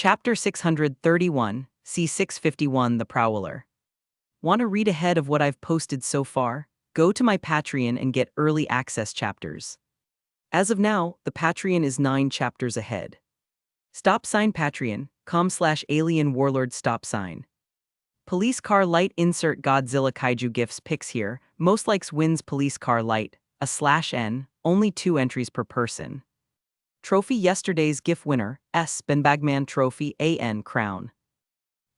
Chapter 631, C651 The Prowler. Want to read ahead of what I've posted so far? Go to my Patreon and get early access chapters. As of now, the Patreon is 9 chapters ahead. Stop sign Patreon.com/alien warlord stop sign. Police car light insert Godzilla kaiju gifs pics here. Most likes wins police car light, /n, only 2 entries per person. Trophy yesterday's GIF winner, Benbagman Trophy AN Crown.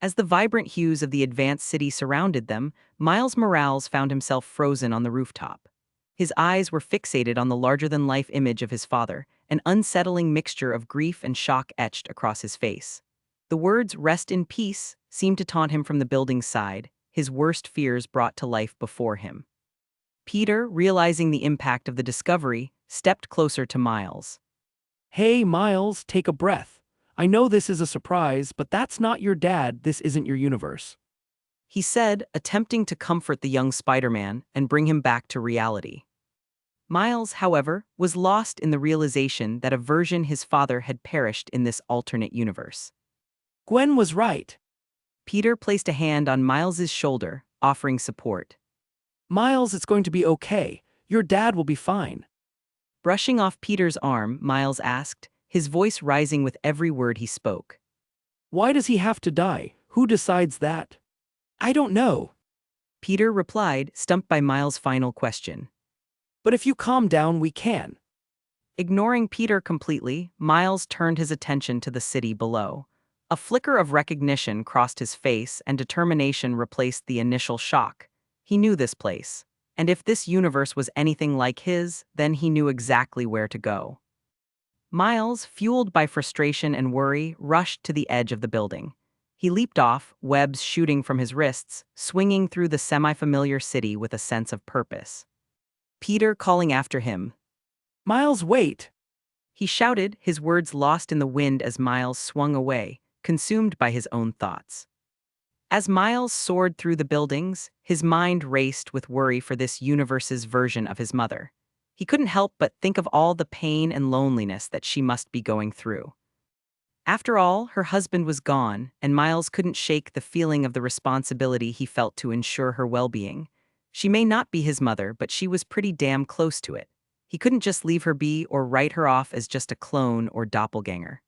As the vibrant hues of the advanced city surrounded them, Miles Morales found himself frozen on the rooftop. His eyes were fixated on the larger-than-life image of his father, an unsettling mixture of grief and shock etched across his face. The words "rest in peace" seemed to taunt him from the building's side, his worst fears brought to life before him. Peter, realizing the impact of the discovery, stepped closer to Miles. Hey, Miles, take a breath. I know this is a surprise, but that's not your dad, this isn't your universe. He said, attempting to comfort the young Spider-Man and bring him back to reality. Miles, however, was lost in the realization that a version his father had perished in this alternate universe. Gwen was right. Peter placed a hand on Miles's shoulder, offering support. Miles, it's going to be okay. Your dad will be fine. Brushing off Peter's arm, Miles asked, his voice rising with every word he spoke. Why does he have to die? Who decides that? I don't know. Peter replied, stumped by Miles' final question. But if you calm down, we can. Ignoring Peter completely, Miles turned his attention to the city below. A flicker of recognition crossed his face and determination replaced the initial shock. He knew this place. And if this universe was anything like his, then he knew exactly where to go. Miles, fueled by frustration and worry, rushed to the edge of the building. He leaped off, webs shooting from his wrists, swinging through the semi-familiar city with a sense of purpose. Peter calling after him. Miles, wait! He shouted, his words lost in the wind as Miles swung away, consumed by his own thoughts. As Miles soared through the buildings, his mind raced with worry for this universe's version of his mother. He couldn't help but think of all the pain and loneliness that she must be going through. After all, her husband was gone, and Miles couldn't shake the feeling of the responsibility he felt to ensure her well-being. She may not be his mother, but she was pretty damn close to it. He couldn't just leave her be or write her off as just a clone or doppelganger.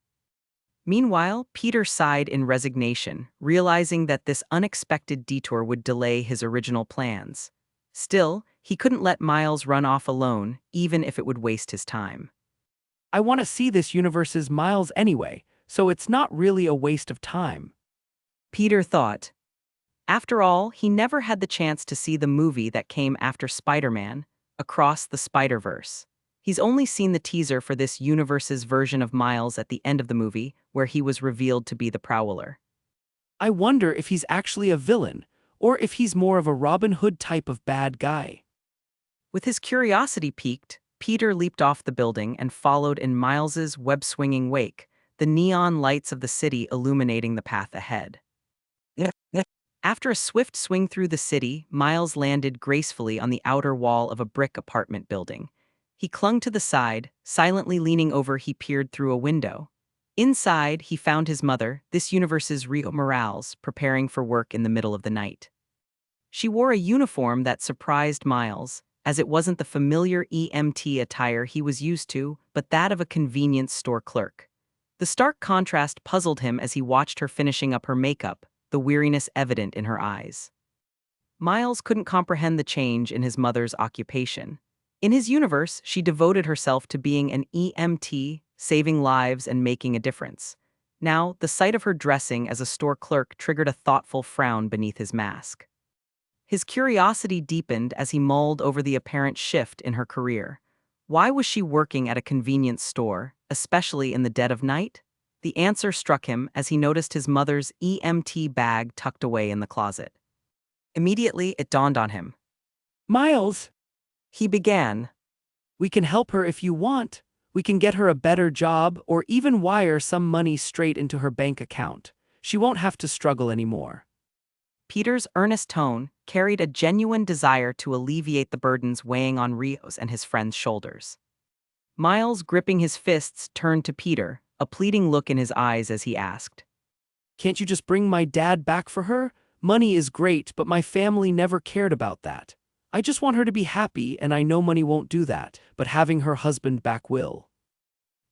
Meanwhile, Peter sighed in resignation, realizing that this unexpected detour would delay his original plans. Still, he couldn't let Miles run off alone, even if it would waste his time. I want to see this universe's Miles anyway, so it's not really a waste of time. Peter thought. After all, he never had the chance to see the movie that came after Spider-Man, Across the Spider-Verse. He's only seen the teaser for this universe's version of Miles at the end of the movie, where he was revealed to be the Prowler. I wonder if he's actually a villain, or if he's more of a Robin Hood type of bad guy. With his curiosity piqued, Peter leaped off the building and followed in Miles's web-swinging wake, the neon lights of the city illuminating the path ahead. After a swift swing through the city, Miles landed gracefully on the outer wall of a brick apartment building. He clung to the side, silently leaning over. He peered through a window. Inside, he found his mother, this universe's Rio Morales, preparing for work in the middle of the night. She wore a uniform that surprised Miles, as it wasn't the familiar EMT attire he was used to, but that of a convenience store clerk. The stark contrast puzzled him as he watched her finishing up her makeup, the weariness evident in her eyes. Miles couldn't comprehend the change in his mother's occupation. In his universe, she devoted herself to being an EMT, saving lives and making a difference. Now, the sight of her dressing as a store clerk triggered a thoughtful frown beneath his mask. His curiosity deepened as he mulled over the apparent shift in her career. Why was she working at a convenience store, especially in the dead of night? The answer struck him as he noticed his mother's EMT bag tucked away in the closet. Immediately, it dawned on him. Miles! He began. We can help her if you want. We can get her a better job or even wire some money straight into her bank account. She won't have to struggle anymore. Peter's earnest tone carried a genuine desire to alleviate the burdens weighing on Rio's and his friend's shoulders. Miles, gripping his fists, turned to Peter, a pleading look in his eyes as he asked. Can't you just bring my dad back for her? Money is great, but my family never cared about that. I just want her to be happy, and I know money won't do that, but having her husband back will.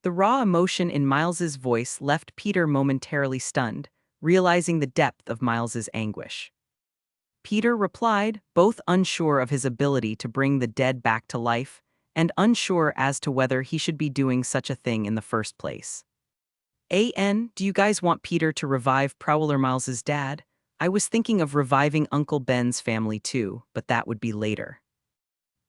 The raw emotion in Miles's voice left Peter momentarily stunned, realizing the depth of Miles's anguish. Peter replied, both unsure of his ability to bring the dead back to life and unsure as to whether he should be doing such a thing in the first place. Do you guys want Peter to revive Prowler Miles's dad? I was thinking of reviving Uncle Ben's family too, but that would be later.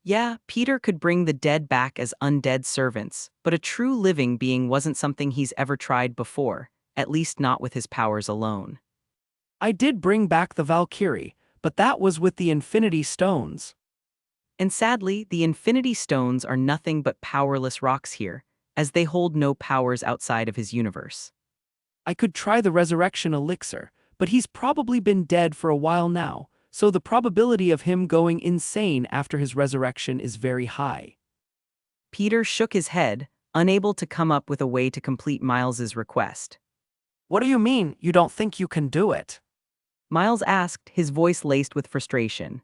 Yeah, Peter could bring the dead back as undead servants, but a true living being wasn't something he's ever tried before, at least not with his powers alone. I did bring back the Valkyrie, but that was with the Infinity Stones. And sadly, the Infinity Stones are nothing but powerless rocks here, as they hold no powers outside of his universe. I could try the Resurrection Elixir, but he's probably been dead for a while now, so the probability of him going insane after his resurrection is very high. Peter shook his head, unable to come up with a way to complete Miles's request. What do you mean, you don't think you can do it? Miles asked, his voice laced with frustration.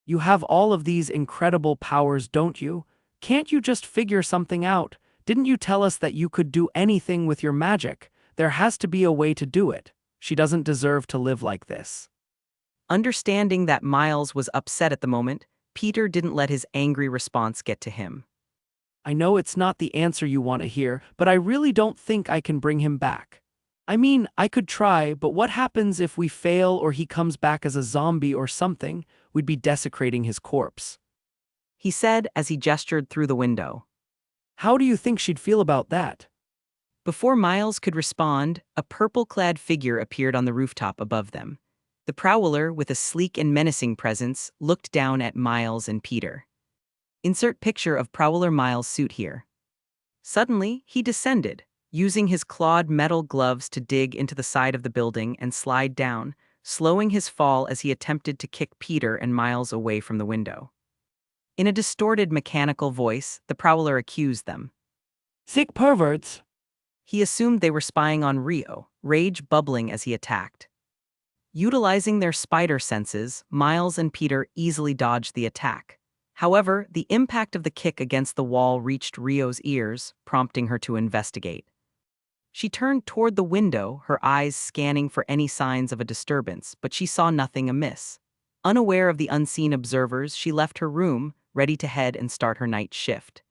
You have all of these incredible powers, don't you? Can't you just figure something out? Didn't you tell us that you could do anything with your magic? There has to be a way to do it. She doesn't deserve to live like this. Understanding that Miles was upset at the moment, Peter didn't let his angry response get to him. I know it's not the answer you want to hear, but I really don't think I can bring him back. I mean, I could try, but what happens if we fail or he comes back as a zombie or something? We'd be desecrating his corpse. He said as he gestured through the window. How do you think she'd feel about that? Before Miles could respond, a purple-clad figure appeared on the rooftop above them. The prowler, with a sleek and menacing presence, looked down at Miles and Peter. Insert picture of Prowler Miles' suit here. Suddenly, he descended, using his clawed metal gloves to dig into the side of the building and slide down, slowing his fall as he attempted to kick Peter and Miles away from the window. In a distorted mechanical voice, the prowler accused them. Sick perverts! He assumed they were spying on Rio, rage bubbling as he attacked. Utilizing their spider senses, Miles and Peter easily dodged the attack. However, the impact of the kick against the wall reached Rio's ears, prompting her to investigate. She turned toward the window, her eyes scanning for any signs of a disturbance, but she saw nothing amiss. Unaware of the unseen observers, she left her room, ready to head and start her night shift.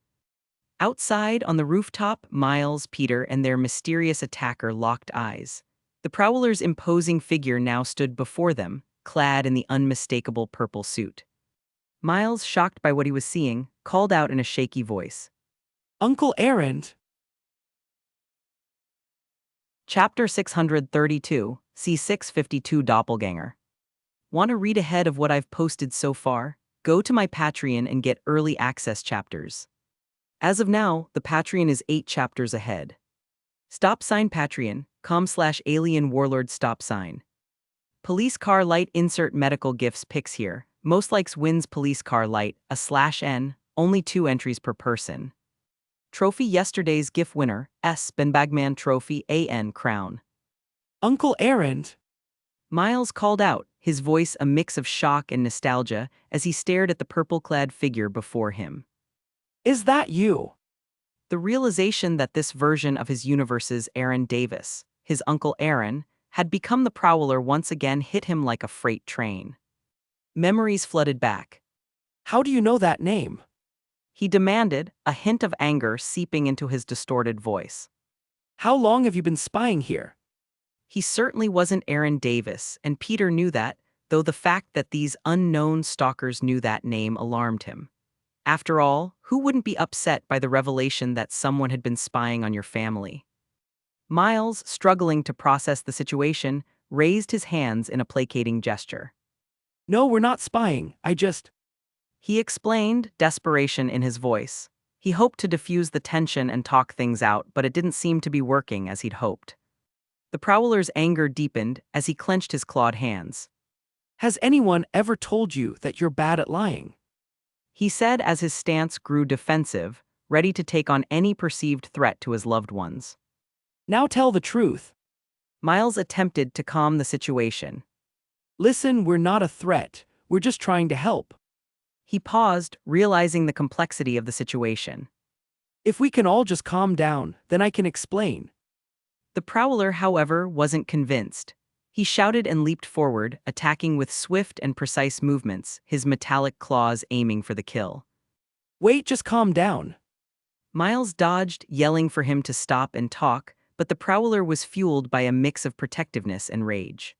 Outside, on the rooftop, Miles, Peter, and their mysterious attacker locked eyes. The prowler's imposing figure now stood before them, clad in the unmistakable purple suit. Miles, shocked by what he was seeing, called out in a shaky voice. Uncle Aaron! Chapter 632, C652 Doppelganger. Want to read ahead of what I've posted so far? Go to my Patreon and get early access chapters. As of now, the Patreon is 8 chapters ahead. Patreon.com/alien warlord stop sign. Police car light insert medical gifts pics here. Most likes wins police car light, /N, only 2 entries per person. Trophy yesterday's GIF winner, Ben Bagman Trophy AN crown. Uncle Aaron! Miles called out, his voice a mix of shock and nostalgia as he stared at the purple-clad figure before him. Is that you? The realization that this version of his universe's Aaron Davis, his Uncle Aaron, had become the Prowler once again hit him like a freight train. Memories flooded back. How do you know that name? He demanded, a hint of anger seeping into his distorted voice. How long have you been spying here? He certainly wasn't Aaron Davis, and Peter knew that, though the fact that these unknown stalkers knew that name alarmed him. After all, who wouldn't be upset by the revelation that someone had been spying on your family? Miles, struggling to process the situation, raised his hands in a placating gesture. No, we're not spying, He explained, desperation in his voice. He hoped to diffuse the tension and talk things out, but it didn't seem to be working as he'd hoped. The prowler's anger deepened as he clenched his clawed hands. Has anyone ever told you that you're bad at lying? He said as his stance grew defensive, ready to take on any perceived threat to his loved ones. Now tell the truth. Miles attempted to calm the situation. Listen, we're not a threat. We're just trying to help. He paused, realizing the complexity of the situation. If we can all just calm down, then I can explain. The prowler, however, wasn't convinced. He shouted and leaped forward, attacking with swift and precise movements, his metallic claws aiming for the kill. Wait, just calm down. Miles dodged, yelling for him to stop and talk, but the prowler was fueled by a mix of protectiveness and rage.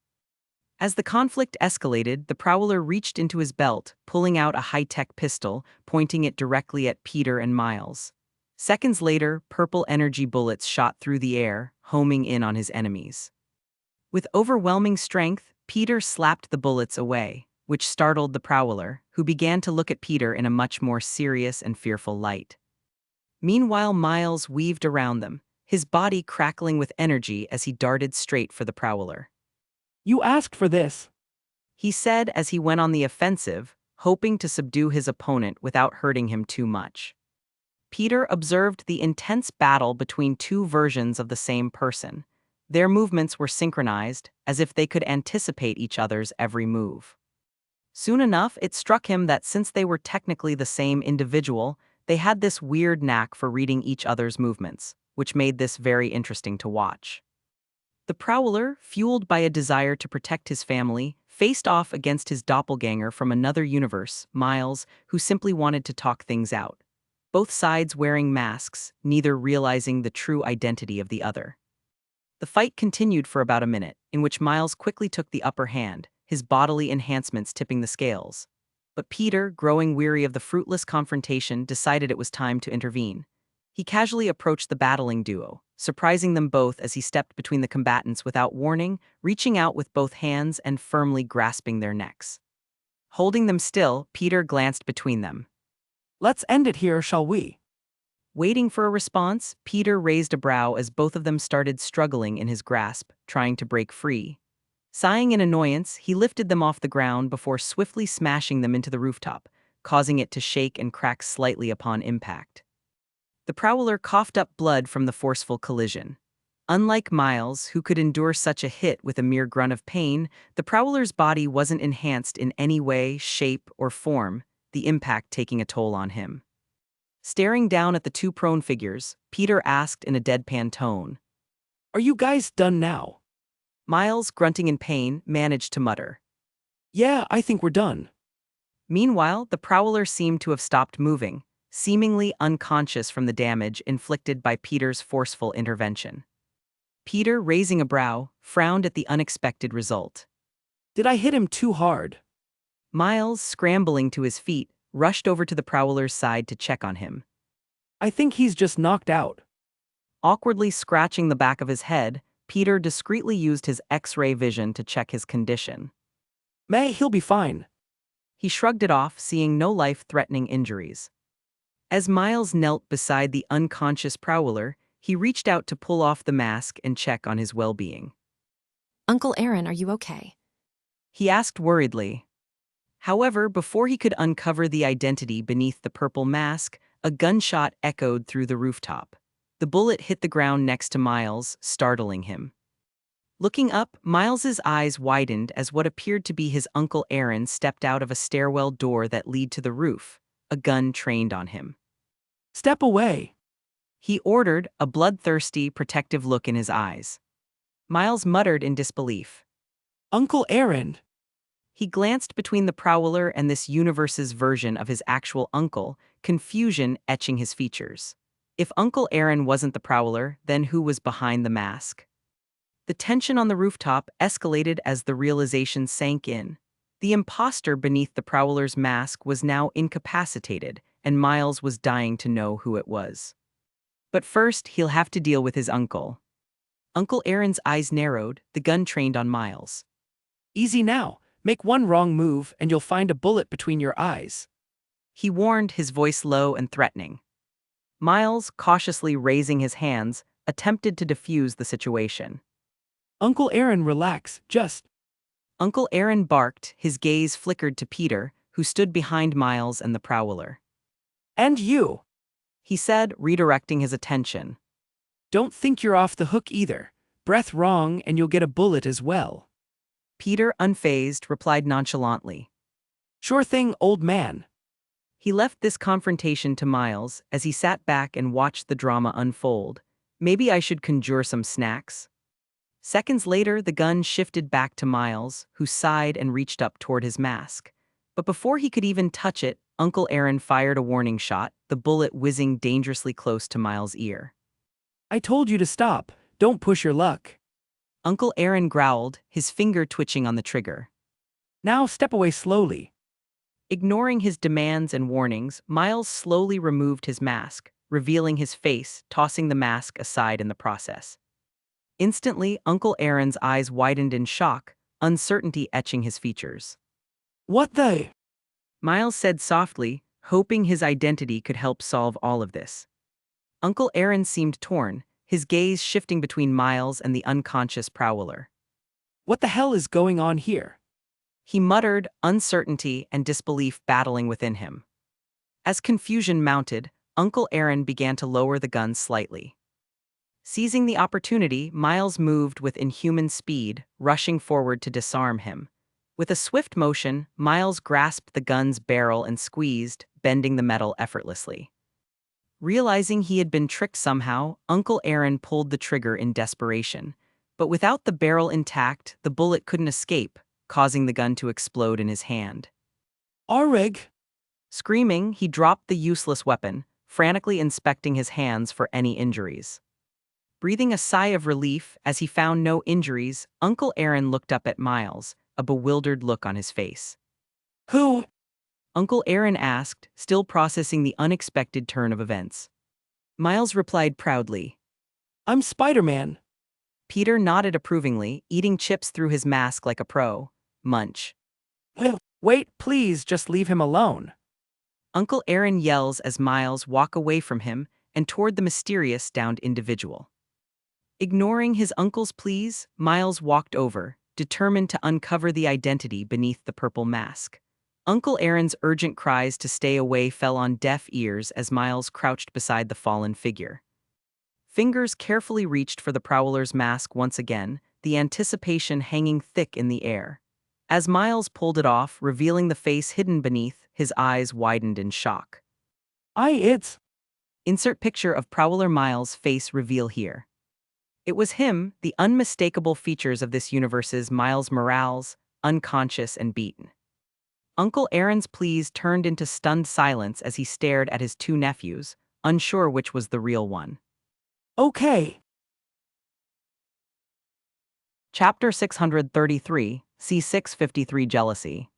As the conflict escalated, the prowler reached into his belt, pulling out a high-tech pistol, pointing it directly at Peter and Miles. Seconds later, purple energy bullets shot through the air, homing in on his enemies. With overwhelming strength, Peter slapped the bullets away, which startled the prowler, who began to look at Peter in a much more serious and fearful light. Meanwhile, Miles weaved around them, his body crackling with energy as he darted straight for the prowler. You asked for this. He said as he went on the offensive, hoping to subdue his opponent without hurting him too much. Peter observed the intense battle between two versions of the same person. Their movements were synchronized, as if they could anticipate each other's every move. Soon enough, it struck him that since they were technically the same individual, they had this weird knack for reading each other's movements, which made this very interesting to watch. The prowler, fueled by a desire to protect his family, faced off against his doppelganger from another universe, Miles, who simply wanted to talk things out. Both sides wearing masks, neither realizing the true identity of the other. The fight continued for about a minute, in which Miles quickly took the upper hand, his bodily enhancements tipping the scales. But Peter, growing weary of the fruitless confrontation, decided it was time to intervene. He casually approached the battling duo, surprising them both as he stepped between the combatants without warning, reaching out with both hands and firmly grasping their necks. Holding them still, Peter glanced between them. Let's end it here, shall we? Waiting for a response, Peter raised a brow as both of them started struggling in his grasp, trying to break free. Sighing in annoyance, he lifted them off the ground before swiftly smashing them into the rooftop, causing it to shake and crack slightly upon impact. The prowler coughed up blood from the forceful collision. Unlike Miles, who could endure such a hit with a mere grunt of pain, the prowler's body wasn't enhanced in any way, shape, or form, the impact taking a toll on him. Staring down at the two prone figures, Peter asked in a deadpan tone. Are you guys done now? Miles, grunting in pain, managed to mutter. Yeah, I think we're done. Meanwhile, the prowler seemed to have stopped moving, seemingly unconscious from the damage inflicted by Peter's forceful intervention. Peter, raising a brow, frowned at the unexpected result. Did I hit him too hard? Miles, scrambling to his feet, rushed over to the prowler's side to check on him. I think he's just knocked out. Awkwardly scratching the back of his head, Peter discreetly used his X-ray vision to check his condition. He'll be fine. He shrugged it off, seeing no life-threatening injuries. As Miles knelt beside the unconscious prowler, he reached out to pull off the mask and check on his well-being. Uncle Aaron, are you okay? He asked worriedly. However, before he could uncover the identity beneath the purple mask, a gunshot echoed through the rooftop. The bullet hit the ground next to Miles, startling him. Looking up, Miles's eyes widened as what appeared to be his Uncle Aaron stepped out of a stairwell door that led to the roof, a gun trained on him. Step away. He ordered, a bloodthirsty, protective look in his eyes. Miles muttered in disbelief. Uncle Aaron. He glanced between the prowler and this universe's version of his actual uncle, confusion etching his features. If Uncle Aaron wasn't the prowler, then who was behind the mask? The tension on the rooftop escalated as the realization sank in. The imposter beneath the prowler's mask was now incapacitated, and Miles was dying to know who it was. But first, he'll have to deal with his uncle. Uncle Aaron's eyes narrowed, the gun trained on Miles. Easy now. Make one wrong move and you'll find a bullet between your eyes. He warned, his voice low and threatening. Miles, cautiously raising his hands, attempted to defuse the situation. Uncle Aaron, relax, just. Uncle Aaron barked, his gaze flickered to Peter, who stood behind Miles and the prowler. And you. He said, redirecting his attention. Don't think you're off the hook either. Breath wrong and you'll get a bullet as well. Peter, unfazed, replied nonchalantly. Sure thing, old man. He left this confrontation to Miles as he sat back and watched the drama unfold. Maybe I should conjure some snacks? Seconds later, the gun shifted back to Miles, who sighed and reached up toward his mask. But before he could even touch it, Uncle Aaron fired a warning shot, the bullet whizzing dangerously close to Miles' ear. I told you to stop. Don't push your luck. Uncle Aaron growled, his finger twitching on the trigger. Now step away slowly. Ignoring his demands and warnings, Miles slowly removed his mask, revealing his face, tossing the mask aside in the process. Instantly, Uncle Aaron's eyes widened in shock, uncertainty etching his features. What the? Miles said softly, hoping his identity could help solve all of this. Uncle Aaron seemed torn, his gaze shifting between Miles and the unconscious prowler. What the hell is going on here? He muttered, uncertainty and disbelief battling within him. As confusion mounted, Uncle Aaron began to lower the gun slightly. Seizing the opportunity, Miles moved with inhuman speed, rushing forward to disarm him. With a swift motion, Miles grasped the gun's barrel and squeezed, bending the metal effortlessly. Realizing he had been tricked somehow, Uncle Aaron pulled the trigger in desperation. But without the barrel intact, the bullet couldn't escape, causing the gun to explode in his hand. Arrig! Screaming, he dropped the useless weapon, frantically inspecting his hands for any injuries. Breathing a sigh of relief as he found no injuries, Uncle Aaron looked up at Miles, a bewildered look on his face. Who? Uncle Aaron asked, still processing the unexpected turn of events. Miles replied proudly. I'm Spiderman. Peter nodded approvingly, eating chips through his mask like a pro. Munch. Wait, please just leave him alone. Uncle Aaron yells as Miles walk away from him and toward the mysterious downed individual. Ignoring his uncle's pleas, Miles walked over, determined to uncover the identity beneath the purple mask. Uncle Aaron's urgent cries to stay away fell on deaf ears as Miles crouched beside the fallen figure. Fingers carefully reached for the prowler's mask once again, the anticipation hanging thick in the air. As Miles pulled it off, revealing the face hidden beneath, his eyes widened in shock. It's... Insert picture of Prowler Miles' face reveal here. It was him, the unmistakable features of this universe's Miles Morales, unconscious and beaten. Uncle Aaron's pleas turned into stunned silence as he stared at his two nephews, unsure which was the real one. Okay. Chapter 633, C653 Jealousy.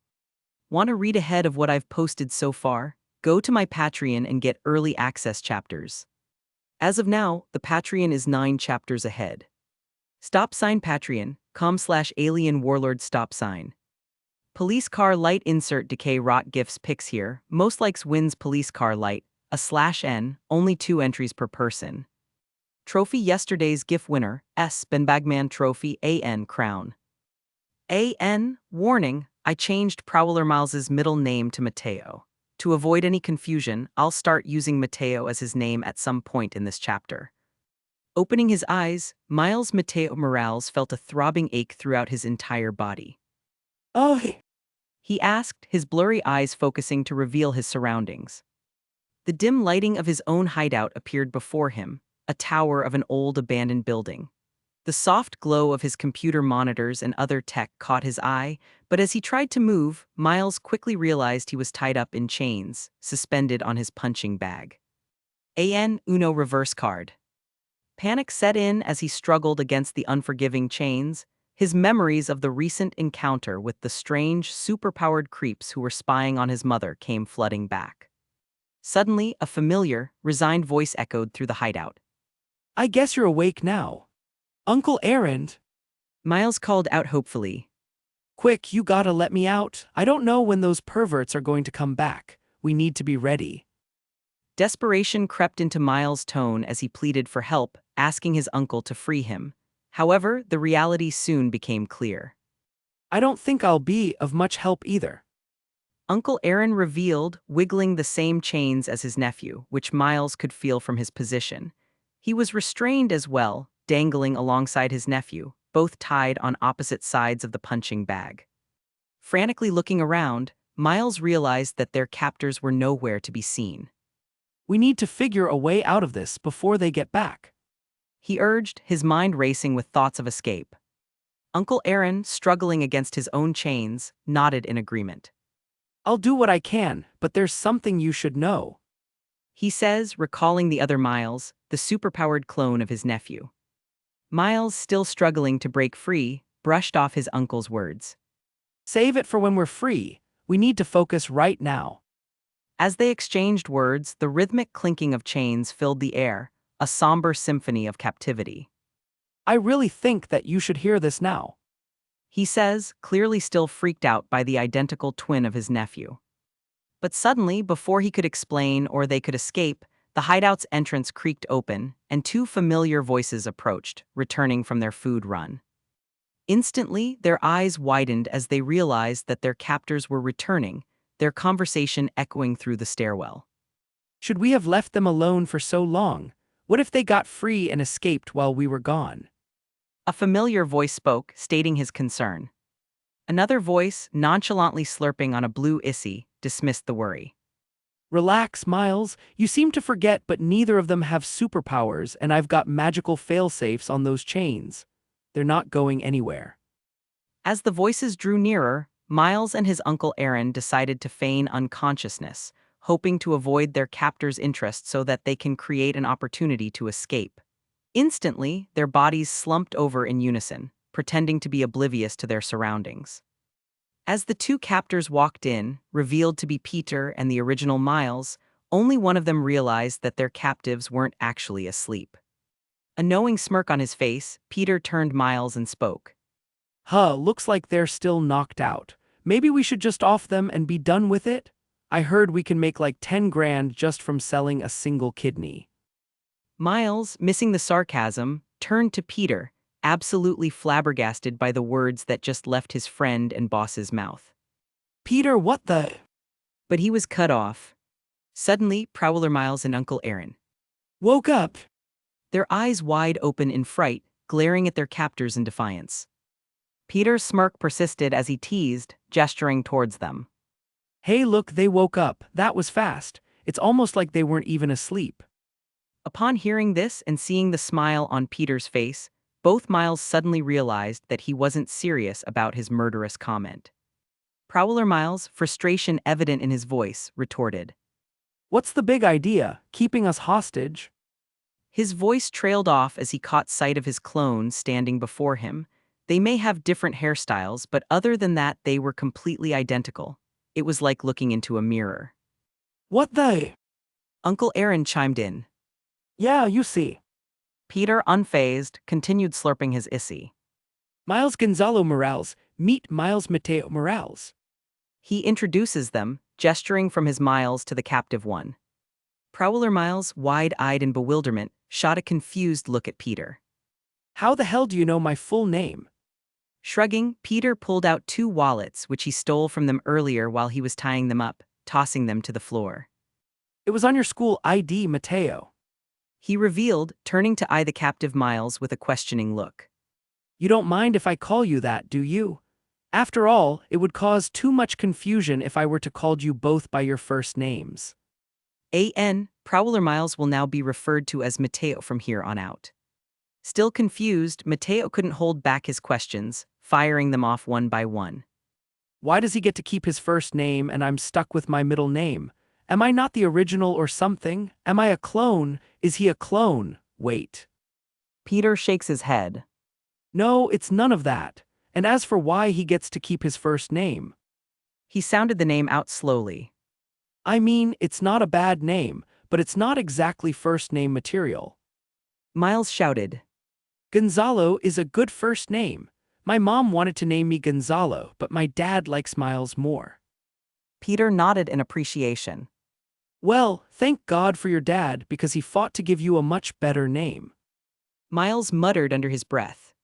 Want to read ahead of what I've posted so far? Go to my Patreon and get early access chapters. As of now, the Patreon is 9 chapters ahead. Patreon.com/alien warlord stop sign. Police car light insert decay rot gifts pics here. Most likes wins police car light, a /n, only 2 entries per person. Trophy yesterday's GIF winner, S. Benbagman Trophy AN Crown. AN, warning, I changed Prowler Miles's middle name to Mateo. To avoid any confusion, I'll start using Mateo as his name at some point in this chapter. Opening his eyes, Miles Mateo Morales felt a throbbing ache throughout his entire body. Oh. He asked, his blurry eyes focusing to reveal his surroundings. The dim lighting of his own hideout appeared before him, a tower of an old abandoned building. The soft glow of his computer monitors and other tech caught his eye, but as he tried to move, Miles quickly realized he was tied up in chains, suspended on his punching bag. AN Uno reverse card. Panic set in as he struggled against the unforgiving chains. His memories of the recent encounter with the strange, superpowered creeps who were spying on his mother came flooding back. Suddenly, a familiar, resigned voice echoed through the hideout. I guess you're awake now. Uncle Aaron. Miles called out hopefully. Quick, you gotta let me out. I don't know when those perverts are going to come back. We need to be ready. Desperation crept into Miles' tone as he pleaded for help, asking his uncle to free him. However, the reality soon became clear. I don't think I'll be of much help either. Uncle Aaron revealed, wiggling the same chains as his nephew, which Miles could feel from his position. He was restrained as well, dangling alongside his nephew, both tied on opposite sides of the punching bag. Frantically looking around, Miles realized that their captors were nowhere to be seen. We need to figure a way out of this before they get back. He urged, his mind racing with thoughts of escape. Uncle Aaron, struggling against his own chains, nodded in agreement. I'll do what I can, but there's something you should know. He says, recalling the other Miles, the superpowered clone of his nephew. Miles, still struggling to break free, brushed off his uncle's words. Save it for when we're free. We need to focus right now. As they exchanged words, the rhythmic clinking of chains filled the air, a somber symphony of captivity. I really think that you should hear this now. He says, clearly still freaked out by the identical twin of his nephew. But suddenly, before he could explain or they could escape, the hideout's entrance creaked open, and two familiar voices approached, returning from their food run. Instantly, their eyes widened as they realized that their captors were returning, their conversation echoing through the stairwell. Should we have left them alone for so long? What if they got free and escaped while we were gone? A familiar voice spoke, stating his concern. Another voice, nonchalantly slurping on a blue issy, dismissed the worry. Relax, Miles. You seem to forget, but neither of them have superpowers, and I've got magical failsafes on those chains. They're not going anywhere. As the voices drew nearer, Miles and his Uncle Aaron decided to feign unconsciousness, hoping to avoid their captor's interest so that they can create an opportunity to escape. Instantly, their bodies slumped over in unison, pretending to be oblivious to their surroundings. As the two captors walked in, revealed to be Peter and the original Miles, only one of them realized that their captives weren't actually asleep. A knowing smirk on his face, Peter turned Miles and spoke. Looks like they're still knocked out. Maybe we should just off them and be done with it? I heard we can make like 10 grand just from selling a single kidney. Miles, missing the sarcasm, turned to Peter, absolutely flabbergasted by the words that just left his friend and boss's mouth. Peter, what the? But he was cut off. Suddenly, Prowler Miles and Uncle Aaron, Woke up. their eyes wide open in fright, glaring at their captors in defiance. Peter's smirk persisted as he teased, gesturing towards them. Hey, look, they woke up. That was fast. It's almost like they weren't even asleep. Upon hearing this and seeing the smile on Peter's face, both Miles suddenly realized that he wasn't serious about his murderous comment. Prowler Miles, frustration evident in his voice, retorted. What's the big idea? Keeping us hostage? His voice trailed off as he caught sight of his clone standing before him. They may have different hairstyles, but other than that, they were completely identical. It was like looking into a mirror. What the? Uncle Aaron chimed in. Yeah, you see. Peter, unfazed, continued slurping his issy. Miles Gonzalo Morales, meet Miles Mateo Morales. He introduces them, gesturing from his Miles to the captive one. Prowler Miles, wide-eyed in bewilderment, shot a confused look at Peter. How the hell do you know my full name? Shrugging, Peter pulled out two wallets which he stole from them earlier while he was tying them up, tossing them to the floor. It was on your school ID, Mateo. He revealed, turning to eye the captive Miles with a questioning look. You don't mind if I call you that, do you? After all, it would cause too much confusion if I were to call you both by your first names. Prowler Miles will now be referred to as Mateo from here on out. Still confused, Mateo couldn't hold back his questions, firing them off one by one. Why does he get to keep his first name and I'm stuck with my middle name? Am I not the original or something? Am I a clone? Is he a clone? Wait. Peter shakes his head. No, it's none of that. And as for why he gets to keep his first name, He sounded the name out slowly. I mean, it's not a bad name, but it's not exactly first name material. Miles shouted. Gonzalo is a good first name. My mom wanted to name me Gonzalo, but my dad likes Miles more. Peter nodded in appreciation. Well, thank God for your dad because he fought to give you a much better name. Miles muttered under his breath.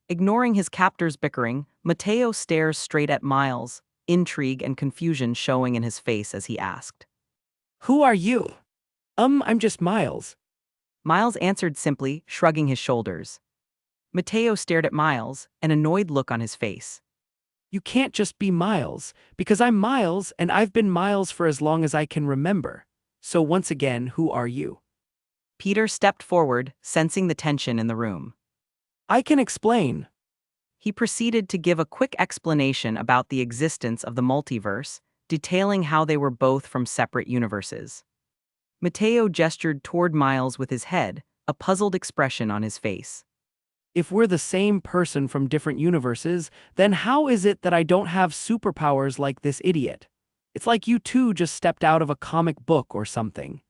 Ignoring his captor's bickering, Mateo stares straight at Miles, intrigue and confusion showing in his face as he asked. Who are you? I'm just Miles. Miles answered simply, shrugging his shoulders. Mateo stared at Miles, an annoyed look on his face. You can't just be Miles, because I'm Miles and I've been Miles for as long as I can remember. So once again, who are you? Peter stepped forward, sensing the tension in the room. I can explain. He proceeded to give a quick explanation about the existence of the multiverse, detailing how they were both from separate universes. Mateo gestured toward Miles with his head, a puzzled expression on his face. If we're the same person from different universes, then how is it that I don't have superpowers like this idiot? It's like you two just stepped out of a comic book or something.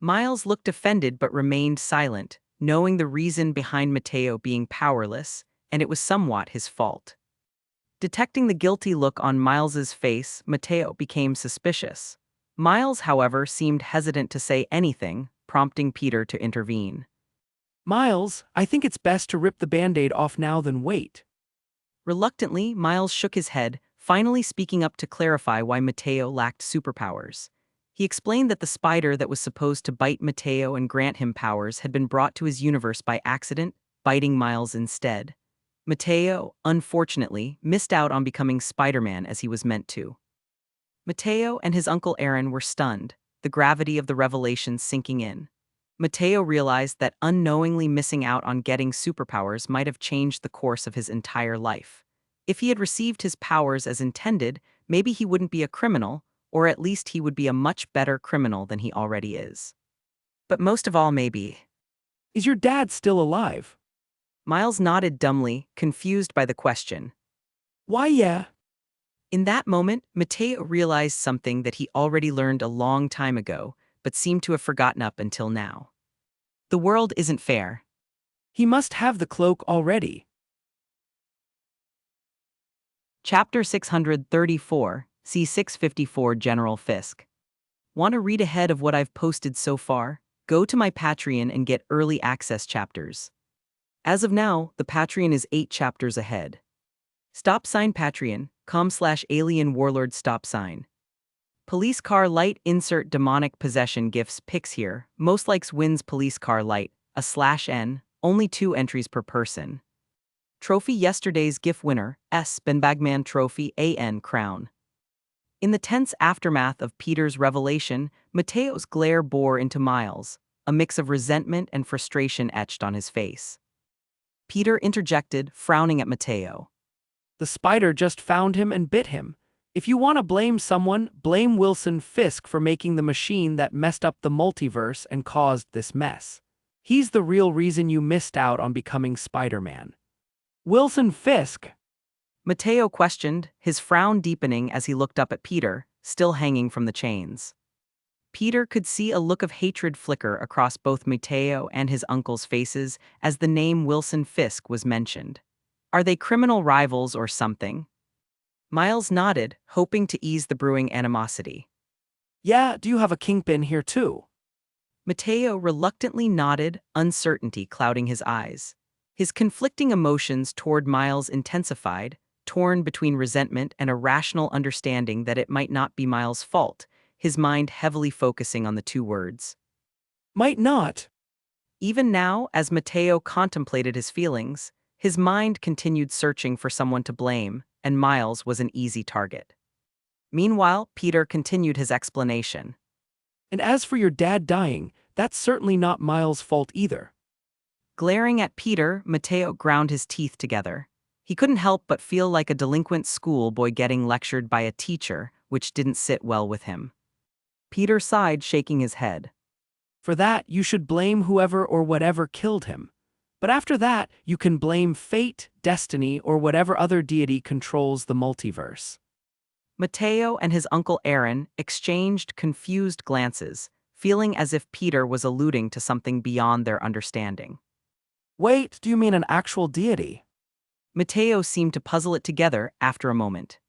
Miles looked offended but remained silent, knowing the reason behind Mateo being powerless, and it was somewhat his fault. Detecting the guilty look on Miles's face, Mateo became suspicious. Miles, however, seemed hesitant to say anything, prompting Peter to intervene. Miles, I think it's best to rip the Band-Aid off now than wait. Reluctantly, Miles shook his head, finally speaking up to clarify why Mateo lacked superpowers. He explained that the spider that was supposed to bite Mateo and grant him powers had been brought to his universe by accident, biting Miles instead. Mateo, unfortunately, missed out on becoming Spider-Man as he was meant to. Mateo and his uncle Aaron were stunned, the gravity of the revelation sinking in. Mateo realized that unknowingly missing out on getting superpowers might have changed the course of his entire life. If he had received his powers as intended, maybe he wouldn't be a criminal, or at least he would be a much better criminal than he already is. But most of all, maybe. Is your dad still alive? Miles nodded dumbly, confused by the question. Why, yeah. In that moment, Mateo realized something that he already learned a long time ago, but seemed to have forgotten up until now. The world isn't fair. He must have the cloak already. Chapter 634, C654 General Fisk. Want to read ahead of what I've posted so far? Go to my Patreon and get early access chapters. As of now, the Patreon is 8 chapters ahead. Stop sign Patreon.com/alien warlord stop sign. Police car light insert demonic possession gifts pics here. Most likes wins police car light, /n, only 2 entries per person. Trophy yesterday's GIF winner, Ben Bagman Trophy AN Crown. In the tense aftermath of Peter's revelation, Mateo's glare bore into Miles, a mix of resentment and frustration etched on his face. Peter interjected, frowning at Mateo. The spider just found him and bit him. If you want to blame someone, blame Wilson Fisk for making the machine that messed up the multiverse and caused this mess. He's the real reason you missed out on becoming Spider-Man. Wilson Fisk? Mateo questioned, his frown deepening as he looked up at Peter, still hanging from the chains. Peter could see a look of hatred flicker across both Mateo and his uncle's faces as the name Wilson Fisk was mentioned. Are they criminal rivals or something? Miles nodded, hoping to ease the brewing animosity. Yeah, do you have a kingpin here too? Mateo reluctantly nodded, uncertainty clouding his eyes. His conflicting emotions toward Miles intensified, torn between resentment and a rational understanding that it might not be Miles' fault, his mind heavily focusing on the 2 words. Might not. Even now, as Mateo contemplated his feelings, his mind continued searching for someone to blame, and Miles was an easy target. Meanwhile, Peter continued his explanation. And as for your dad dying, that's certainly not Miles' fault either. Glaring at Peter, Mateo ground his teeth together. He couldn't help but feel like a delinquent schoolboy getting lectured by a teacher, which didn't sit well with him. Peter sighed, shaking his head. For that, you should blame whoever or whatever killed him. But after that, you can blame fate, destiny, or whatever other deity controls the multiverse. Mateo and his uncle Aaron exchanged confused glances, feeling as if Peter was alluding to something beyond their understanding. Wait, do you mean an actual deity? Mateo seemed to puzzle it together after a moment.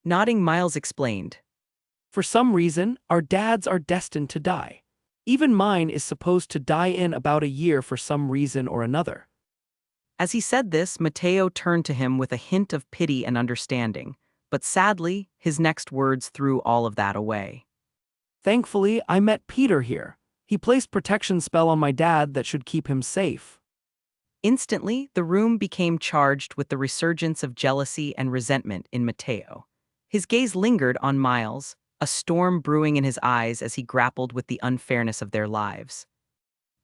Nodding, Miles explained. For some reason, our dads are destined to die. Even mine is supposed to die in about a year for some reason or another. As he said this, Mateo turned to him with a hint of pity and understanding, but sadly, his next words threw all of that away. Thankfully, I met Peter here. He placed protection spell on my dad that should keep him safe. Instantly, the room became charged with the resurgence of jealousy and resentment in Mateo. His gaze lingered on Miles, a storm brewing in his eyes as he grappled with the unfairness of their lives.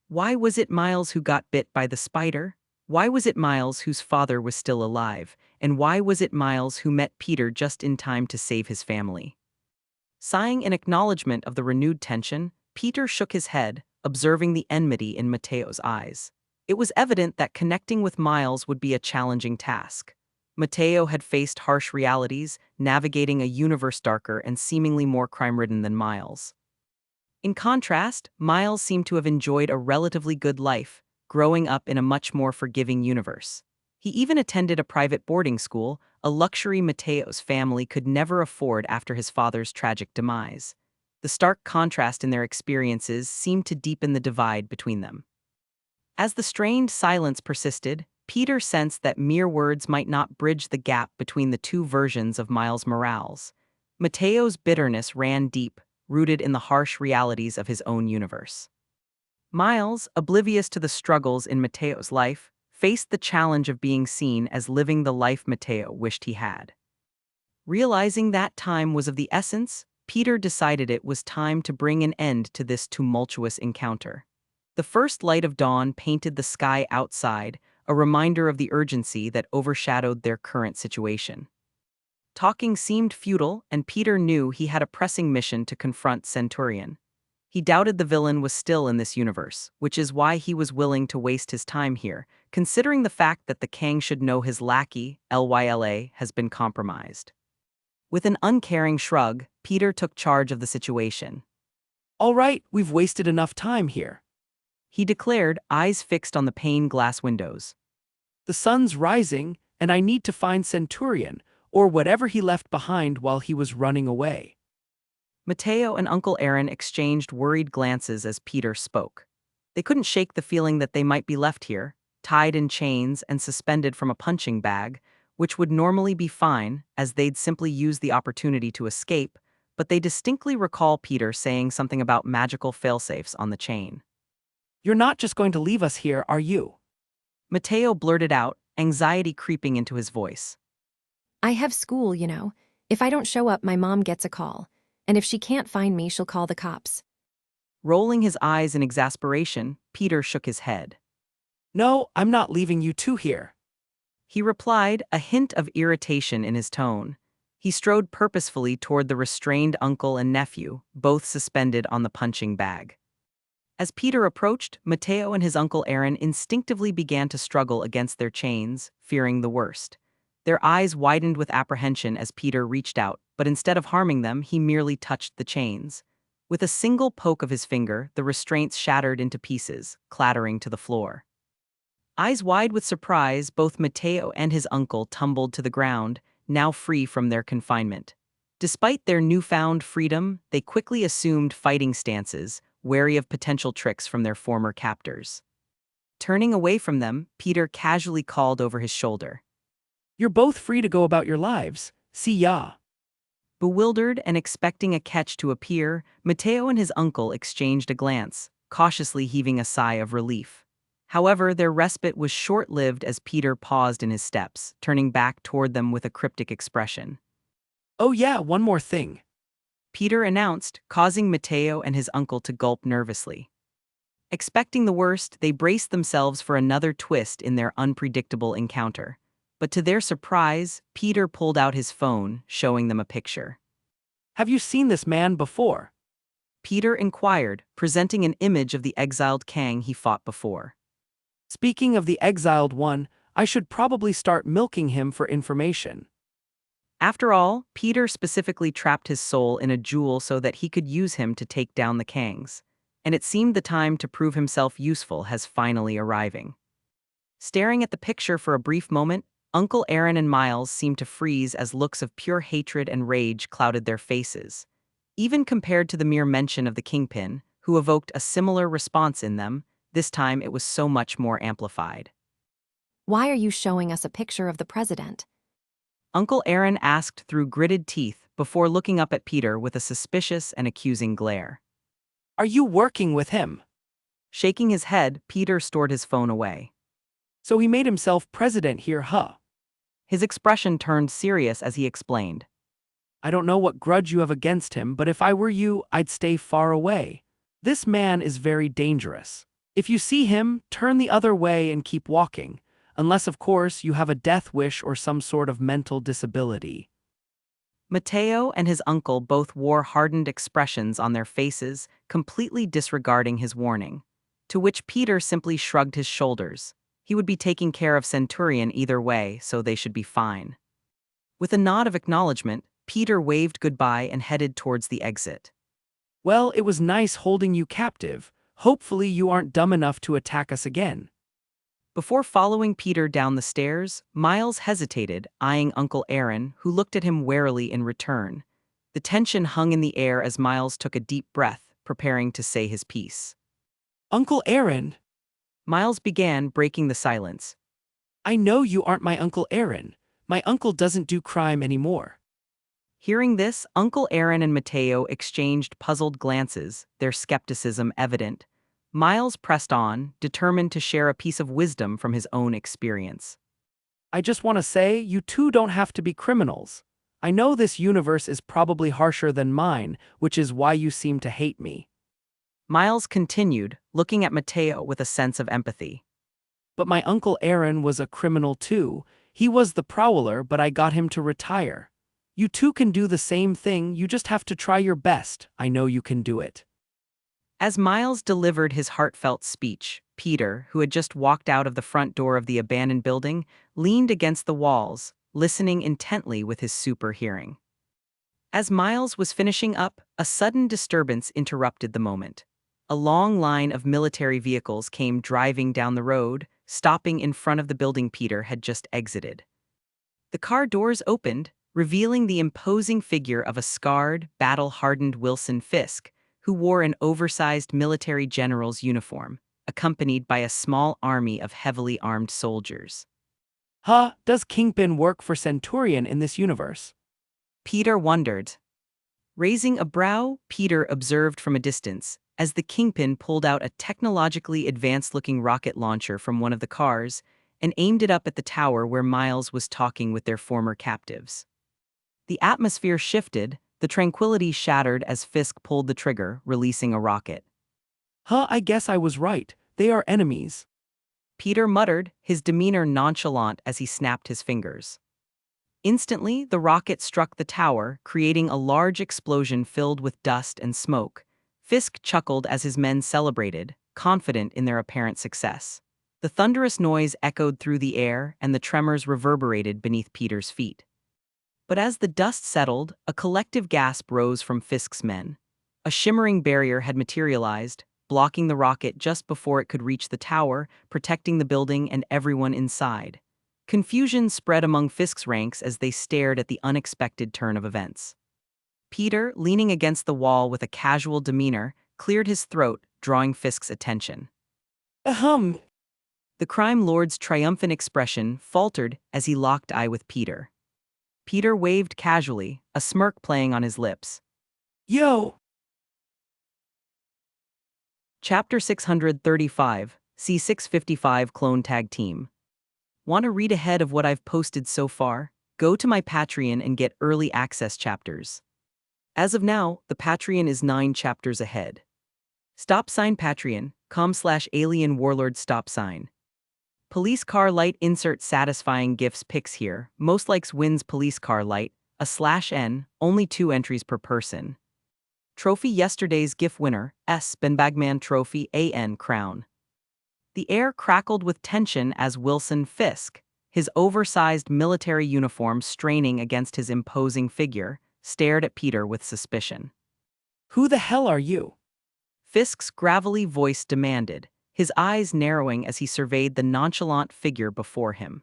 Why was it Miles who got bit by the spider? Why was it Miles whose father was still alive? And why was it Miles who met Peter just in time to save his family? Sighing in acknowledgement of the renewed tension, Peter shook his head, observing the enmity in Mateo's eyes. It was evident that connecting with Miles would be a challenging task. Mateo had faced harsh realities, navigating a universe darker and seemingly more crime-ridden than Miles. In contrast, Miles seemed to have enjoyed a relatively good life, growing up in a much more forgiving universe. He even attended a private boarding school, a luxury Mateo's family could never afford after his father's tragic demise. The stark contrast in their experiences seemed to deepen the divide between them. As the strained silence persisted, Peter sensed that mere words might not bridge the gap between the two versions of Miles Morales. Mateo's bitterness ran deep, rooted in the harsh realities of his own universe. Miles, oblivious to the struggles in Mateo's life, faced the challenge of being seen as living the life Mateo wished he had. Realizing that time was of the essence, Peter decided it was time to bring an end to this tumultuous encounter. The first light of dawn painted the sky outside, a reminder of the urgency that overshadowed their current situation. Talking seemed futile, and Peter knew he had a pressing mission to confront Centurion. He doubted the villain was still in this universe, which is why he was willing to waste his time here, considering the fact that the Kang should know his lackey, Lyla, has been compromised. With an uncaring shrug, Peter took charge of the situation. All right, we've wasted enough time here. He declared, eyes fixed on the pane glass windows. The sun's rising, and I need to find Centurion, or whatever he left behind while he was running away. Mateo and Uncle Aaron exchanged worried glances as Peter spoke. They couldn't shake the feeling that they might be left here, tied in chains and suspended from a punching bag, which would normally be fine, as they'd simply use the opportunity to escape, but they distinctly recall Peter saying something about magical failsafes on the chain. You're not just going to leave us here, are you? Mateo blurted out, anxiety creeping into his voice. I have school, you know. If I don't show up, my mom gets a call. And if she can't find me, she'll call the cops. Rolling his eyes in exasperation, Peter shook his head. No, I'm not leaving you two here. He replied, a hint of irritation in his tone. He strode purposefully toward the restrained uncle and nephew, both suspended on the punching bag. As Peter approached, Mateo and his Uncle Aaron instinctively began to struggle against their chains, fearing the worst. Their eyes widened with apprehension as Peter reached out, but instead of harming them, he merely touched the chains. With a single poke of his finger, the restraints shattered into pieces, clattering to the floor. Eyes wide with surprise, both Mateo and his uncle tumbled to the ground, now free from their confinement. Despite their newfound freedom, they quickly assumed fighting stances, wary of potential tricks from their former captors. Turning away from them, Peter casually called over his shoulder. You're both free to go about your lives. See ya. Bewildered and expecting a catch to appear, Mateo and his uncle exchanged a glance, cautiously heaving a sigh of relief. However, their respite was short-lived as Peter paused in his steps, turning back toward them with a cryptic expression. Oh yeah, one more thing. Peter announced, causing Mateo and his uncle to gulp nervously. Expecting the worst, they braced themselves for another twist in their unpredictable encounter. But to their surprise, Peter pulled out his phone, showing them a picture. Have you seen this man before? Peter inquired, presenting an image of the exiled Kang he fought before. Speaking of the exiled one, I should probably start milking him for information. After all, Peter specifically trapped his soul in a jewel so that he could use him to take down the Kangs. And it seemed the time to prove himself useful has finally arriving. Staring at the picture for a brief moment, Uncle Aaron and Miles seemed to freeze as looks of pure hatred and rage clouded their faces. Even compared to the mere mention of the Kingpin, who evoked a similar response in them, this time it was so much more amplified. Why are you showing us a picture of the president? Uncle Aaron asked through gritted teeth before looking up at Peter with a suspicious and accusing glare. Are you working with him? Shaking his head, Peter stored his phone away. So he made himself president here, huh? His expression turned serious as he explained. I don't know what grudge you have against him, but if I were you, I'd stay far away. This man is very dangerous. If you see him, turn the other way and keep walking, unless, of course, you have a death wish or some sort of mental disability. Mateo and his uncle both wore hardened expressions on their faces, completely disregarding his warning. To which Peter simply shrugged his shoulders. He would be taking care of Centurion either way, so they should be fine. With a nod of acknowledgement, Peter waved goodbye and headed towards the exit. Well, it was nice holding you captive. Hopefully you aren't dumb enough to attack us again. Before following Peter down the stairs, Miles hesitated, eyeing Uncle Aaron, who looked at him warily in return. The tension hung in the air as Miles took a deep breath, preparing to say his piece. Uncle Aaron, Miles began, breaking the silence. I know you aren't my Uncle Aaron. My uncle doesn't do crime anymore. Hearing this, Uncle Aaron and Mateo exchanged puzzled glances, their skepticism evident. Miles pressed on, determined to share a piece of wisdom from his own experience. I just want to say, you two don't have to be criminals. I know this universe is probably harsher than mine, which is why you seem to hate me. Miles continued, looking at Mateo with a sense of empathy. But my Uncle Aaron was a criminal too. He was the prowler, but I got him to retire. You two can do the same thing, you just have to try your best. I know you can do it. As Miles delivered his heartfelt speech, Peter, who had just walked out of the front door of the abandoned building, leaned against the walls, listening intently with his super hearing. As Miles was finishing up, a sudden disturbance interrupted the moment. A long line of military vehicles came driving down the road, stopping in front of the building Peter had just exited. The car doors opened, revealing the imposing figure of a scarred, battle-hardened Wilson Fisk, who wore an oversized military general's uniform, accompanied by a small army of heavily armed soldiers. Huh, does Kingpin work for Centurion in this universe? Peter wondered. Raising a brow, Peter observed from a distance, as the Kingpin pulled out a technologically advanced-looking rocket launcher from one of the cars and aimed it up at the tower where Miles was talking with their former captives. The atmosphere shifted, the tranquility shattered as Fisk pulled the trigger, releasing a rocket. Huh, I guess I was right. They are enemies. Peter muttered, his demeanor nonchalant as he snapped his fingers. Instantly, the rocket struck the tower, creating a large explosion filled with dust and smoke. Fisk chuckled as his men celebrated, confident in their apparent success. The thunderous noise echoed through the air, and the tremors reverberated beneath Peter's feet. But as the dust settled, a collective gasp rose from Fisk's men. A shimmering barrier had materialized, blocking the rocket just before it could reach the tower, protecting the building and everyone inside. Confusion spread among Fisk's ranks as they stared at the unexpected turn of events. Peter, leaning against the wall with a casual demeanor, cleared his throat, drawing Fisk's attention. Ahem. The crime lord's triumphant expression faltered as he locked eye with Peter. Peter waved casually, a smirk playing on his lips. Yo! Chapter 635, C655 Clone Tag Team. Want to read ahead of what I've posted so far? Go to my Patreon and get early access chapters. As of now, the Patreon is 9 chapters ahead. Patreon.com/alien warlord stop sign. Police car light insert satisfying gifts pics here. Most likes wins police car light, /N, only 2 entries per person. Trophy yesterday's GIF winner, Benbagman Trophy AN crown. The air crackled with tension as Wilson Fisk, his oversized military uniform straining against his imposing figure, stared at Peter with suspicion. Who the hell are you? Fisk's gravelly voice demanded, his eyes narrowing as he surveyed the nonchalant figure before him.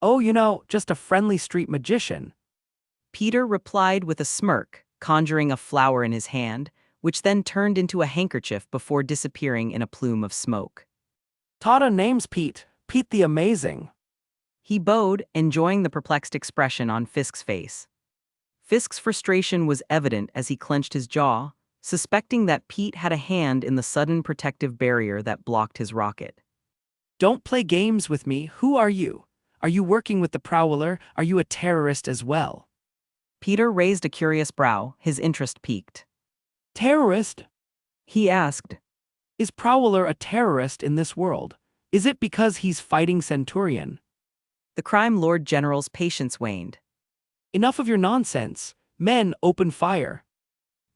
Oh, just a friendly street magician. Peter replied with a smirk, conjuring a flower in his hand, which then turned into a handkerchief before disappearing in a plume of smoke. Tada, name's Pete. Pete the Amazing. He bowed, enjoying the perplexed expression on Fisk's face. Fisk's frustration was evident as he clenched his jaw, suspecting that Pete had a hand in the sudden protective barrier that blocked his rocket. Don't play games with me. Who are you? Are you working with the Prowler? Are you a terrorist as well? Peter raised a curious brow, his interest piqued. Terrorist? He asked, Is Prowler a terrorist in this world? Is it because he's fighting Centurion? the crime lord general's patience waned. Enough of your nonsense. Men, open fire.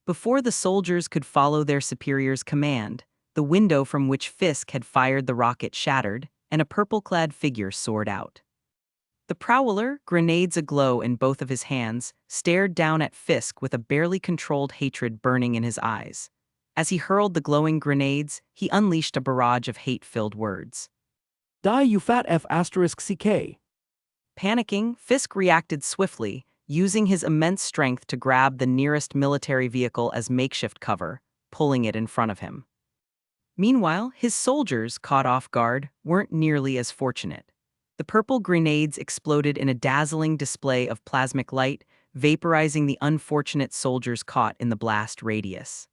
Before the soldiers could follow their superior's command, the window from which Fisk had fired the rocket shattered, and a purple-clad figure soared out. The Prowler, grenades aglow in both of his hands, stared down at Fisk with a barely controlled hatred burning in his eyes. As he hurled the glowing grenades, he unleashed a barrage of hate-filled words. Die, you fat F asterisk CK. Panicking, Fisk reacted swiftly, using his immense strength to grab the nearest military vehicle as makeshift cover, pulling it in front of him. Meanwhile, his soldiers, caught off guard, weren't nearly as fortunate. The purple grenades exploded in a dazzling display of plasmic light, vaporizing the unfortunate soldiers caught in the blast radius.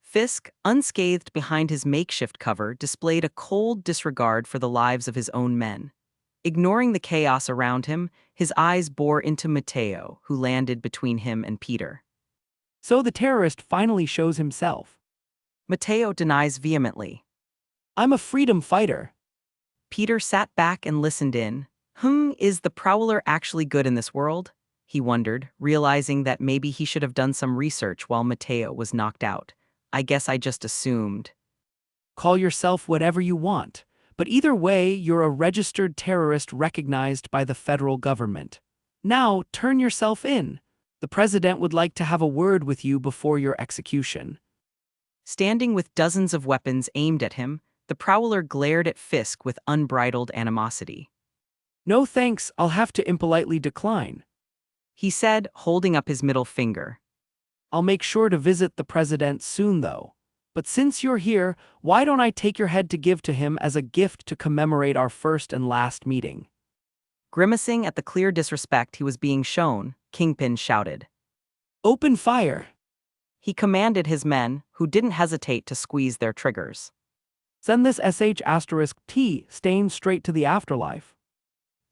Fisk, unscathed behind his makeshift cover, displayed a cold disregard for the lives of his own men. Ignoring the chaos around him, his eyes bore into Matteo, who landed between him and Peter. So the terrorist finally shows himself. Matteo denies vehemently. I'm a freedom fighter. Peter sat back and listened in. Is the Prowler actually good in this world? He wondered, realizing that maybe he should have done some research while Matteo was knocked out. I guess I just assumed. Call yourself whatever you want, but either way, you're a registered terrorist recognized by the federal government. Now, turn yourself in. The president would like to have a word with you before your execution. Standing with dozens of weapons aimed at him, the Prowler glared at Fisk with unbridled animosity. No thanks, I'll have to impolitely decline. He said, holding up his middle finger. I'll make sure to visit the president soon, though. But since you're here, why don't I take your head to give to him as a gift to commemorate our first and last meeting? Grimacing at the clear disrespect he was being shown, Kingpin shouted. Open fire! He commanded his men, who didn't hesitate to squeeze their triggers. Send this SH*T stain straight to the afterlife.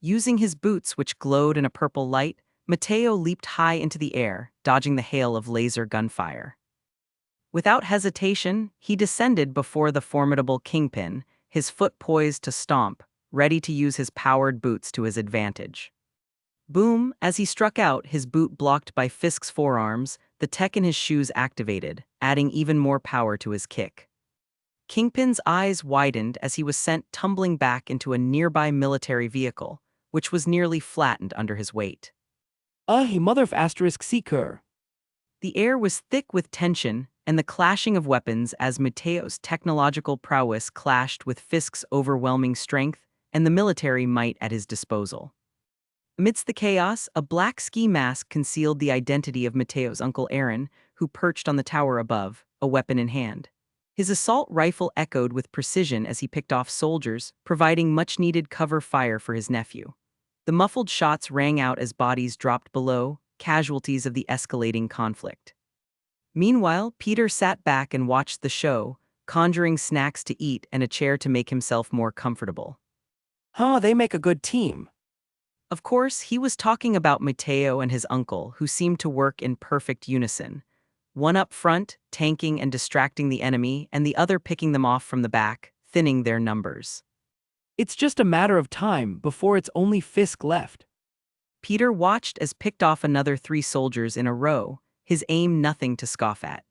Using his boots, which glowed in a purple light, Matteo leaped high into the air, dodging the hail of laser gunfire. Without hesitation, he descended before the formidable Kingpin, his foot poised to stomp, ready to use his powered boots to his advantage. Boom, as he struck out, his boot blocked by Fisk's forearms, the tech in his shoes activated, adding even more power to his kick. Kingpin's eyes widened as he was sent tumbling back into a nearby military vehicle, which was nearly flattened under his weight. Hey, mother of asterisk seeker. The air was thick with tension and the clashing of weapons as Matteo's technological prowess clashed with Fisk's overwhelming strength and the military might at his disposal. Amidst the chaos, a black ski mask concealed the identity of Matteo's uncle Aaron, who perched on the tower above, a weapon in hand. His assault rifle echoed with precision as he picked off soldiers, providing much-needed cover fire for his nephew. The muffled shots rang out as bodies dropped below, casualties of the escalating conflict. Meanwhile, Peter sat back and watched the show, conjuring snacks to eat and a chair to make himself more comfortable. They make a good team. Of course, he was talking about Matteo and his uncle, who seemed to work in perfect unison. One up front, tanking and distracting the enemy, and the other picking them off from the back, thinning their numbers. It's just a matter of time before it's only Fisk left. Peter watched as picked off another 3 soldiers in a row, his aim nothing to scoff at.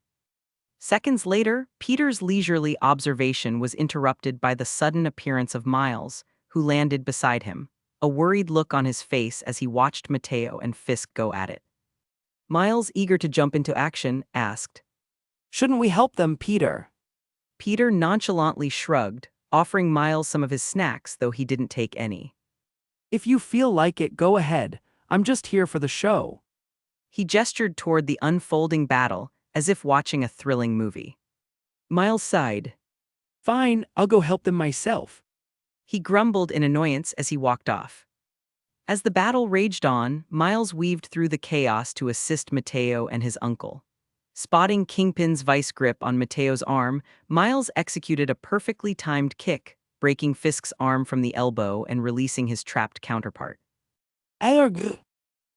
Seconds later, Peter's leisurely observation was interrupted by the sudden appearance of Miles, who landed beside him, a worried look on his face as he watched Matteo and Fisk go at it. Miles, eager to jump into action, asked, Shouldn't we help them, Peter? Peter nonchalantly shrugged, offering Miles some of his snacks, though he didn't take any. If you feel like it, go ahead. I'm just here for the show. He gestured toward the unfolding battle, as if watching a thrilling movie. Miles sighed. Fine, I'll go help them myself. He grumbled in annoyance as he walked off. As the battle raged on, Miles weaved through the chaos to assist Matteo and his uncle. Spotting Kingpin's vice grip on Mateo's arm, Miles executed a perfectly timed kick, breaking Fisk's arm from the elbow and releasing his trapped counterpart. Arg.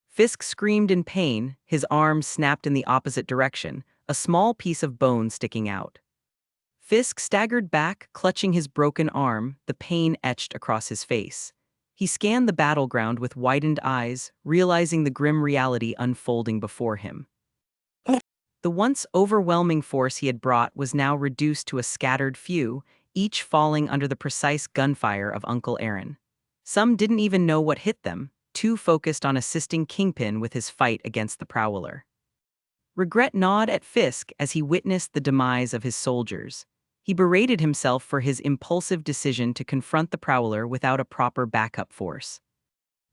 Fisk screamed in pain, his arm snapped in the opposite direction, a small piece of bone sticking out. Fisk staggered back, clutching his broken arm, the pain etched across his face. He scanned the battleground with widened eyes, realizing the grim reality unfolding before him. The once overwhelming force he had brought was now reduced to a scattered few, each falling under the precise gunfire of Uncle Aaron. Some didn't even know what hit them, too focused on assisting Kingpin with his fight against the Prowler. Regret gnawed at Fisk as he witnessed the demise of his soldiers. He berated himself for his impulsive decision to confront the Prowler without a proper backup force.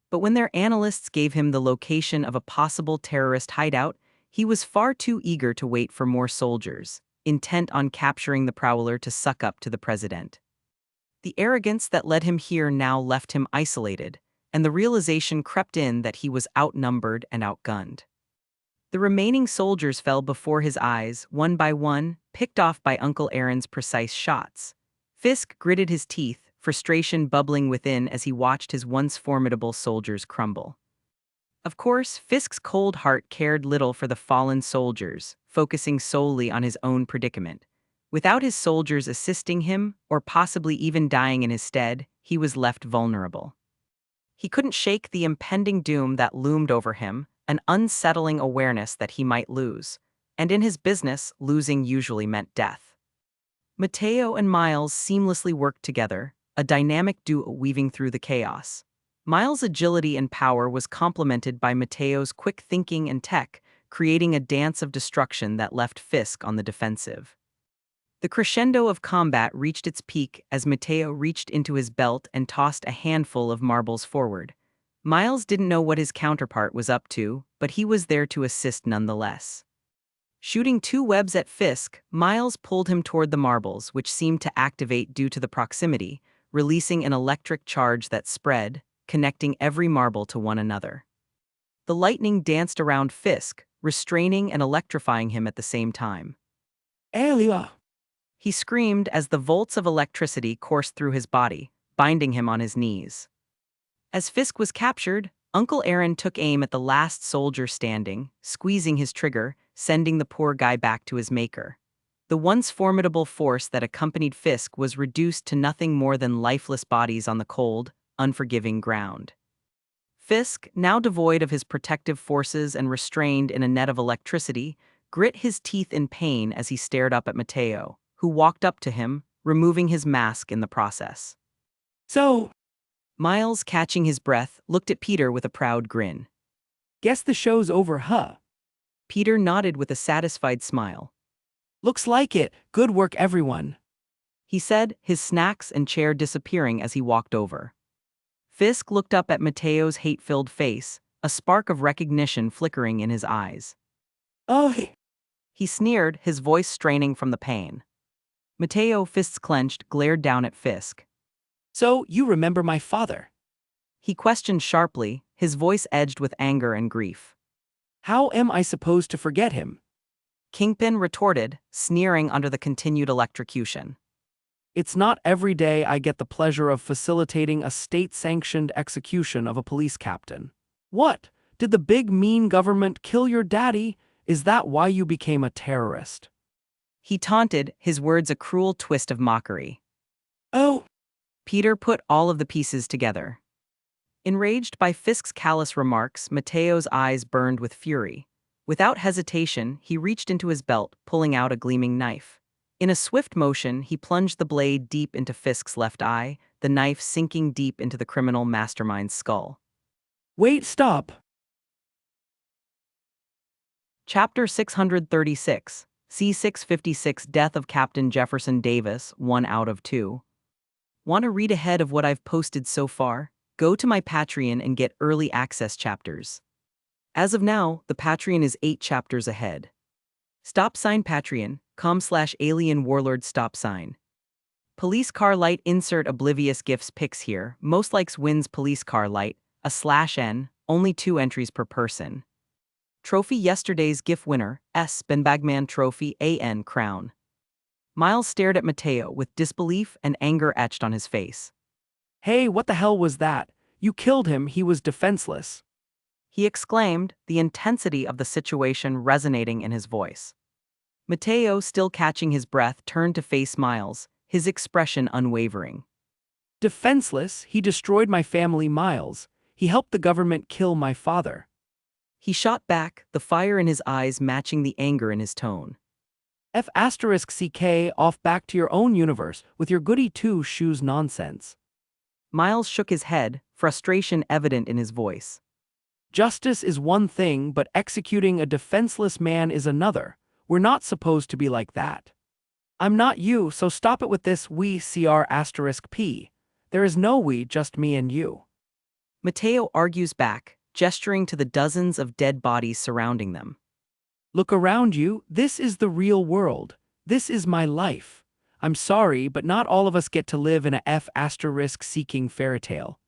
But when their analysts gave him the location of a possible terrorist hideout, he was far too eager to wait for more soldiers, intent on capturing the Prowler to suck up to the president. The arrogance that led him here now left him isolated, and the realization crept in that he was outnumbered and outgunned. The remaining soldiers fell before his eyes, one by one, picked off by Uncle Aaron's precise shots. Fisk gritted his teeth, frustration bubbling within as he watched his once formidable soldiers crumble. Of course, Fisk's cold heart cared little for the fallen soldiers, focusing solely on his own predicament. Without his soldiers assisting him, or possibly even dying in his stead, he was left vulnerable. He couldn't shake the impending doom that loomed over him, an unsettling awareness that he might lose. And in his business, losing usually meant death. Mateo and Miles seamlessly worked together, a dynamic duo weaving through the chaos. Miles' agility and power was complemented by Mateo's quick thinking and tech, creating a dance of destruction that left Fisk on the defensive. The crescendo of combat reached its peak as Mateo reached into his belt and tossed a handful of marbles forward. Miles didn't know what his counterpart was up to, but he was there to assist nonetheless. Shooting two webs at Fisk, Miles pulled him toward the marbles, which seemed to activate due to the proximity, releasing an electric charge that spread, connecting every marble to one another. The lightning danced around Fisk, restraining and electrifying him at the same time. Elia. He screamed as the volts of electricity coursed through his body, binding him on his knees. As Fisk was captured, Uncle Aaron took aim at the last soldier standing, squeezing his trigger, sending the poor guy back to his maker. The once formidable force that accompanied Fisk was reduced to nothing more than lifeless bodies on the cold, unforgiving ground. Fisk, now devoid of his protective forces and restrained in a net of electricity, grit his teeth in pain as he stared up at Mateo, who walked up to him, removing his mask in the process. So, Miles, catching his breath, looked at Peter with a proud grin. guess the show's over, huh? Peter nodded with a satisfied smile. Looks like it. Good work, everyone. He said, his snacks and chair disappearing as he walked over. Fisk looked up at Mateo's hate-filled face, a spark of recognition flickering in his eyes. Oh, He sneered, his voice straining from the pain. Mateo, fists clenched, glared down at Fisk. so you remember my father. He questioned sharply, his voice edged with anger and grief. How am I supposed to forget him? Kingpin retorted, sneering under the continued electrocution. It's not every day I get the pleasure of facilitating a state-sanctioned execution of a police captain. What? Did the big mean government kill your daddy? Is that why you became a terrorist? He taunted, his words a cruel twist of mockery. Oh, Peter put all of the pieces together. Enraged by Fisk's callous remarks, Mateo's eyes burned with fury. Without hesitation, he reached into his belt, pulling out a gleaming knife. In a swift motion, he plunged the blade deep into Fisk's left eye, the knife sinking deep into the criminal mastermind's skull. wait, stop. Chapter 636, C656 Death of Captain Jefferson Davis, 1 out of 2. Want to read ahead of what I've posted so far? Go to my Patreon and get early access chapters. As of now, the Patreon is 8 chapters ahead. Patreon.com/alien warlord stop sign. Police car light insert oblivious gifts pics here. Most likes wins police car light, a /n, only 2 entries per person. Trophy yesterday's gift winner, Benbagman Trophy AN crown. Miles stared at Mateo with disbelief and anger etched on his face. Hey, what the hell was that? You killed him, he was defenseless. He exclaimed, the intensity of the situation resonating in his voice. Mateo, still catching his breath, turned to face Miles, his expression unwavering. Defenseless, he destroyed my family, Miles. He helped the government kill my father. He shot back, the fire in his eyes matching the anger in his tone. F***ck off back to your own universe with your goody two-shoes nonsense. Miles shook his head, frustration evident in his voice. Justice is one thing, but executing a defenseless man is another. We're not supposed to be like that. I'm not you, so stop it with this we CR**P. There is no we, just me and you. Mateo argues back, gesturing to the dozens of dead bodies surrounding them. Look around you, this is the real world. This is my life. I'm sorry, but not all of us get to live in a F***-seeking fairy tale.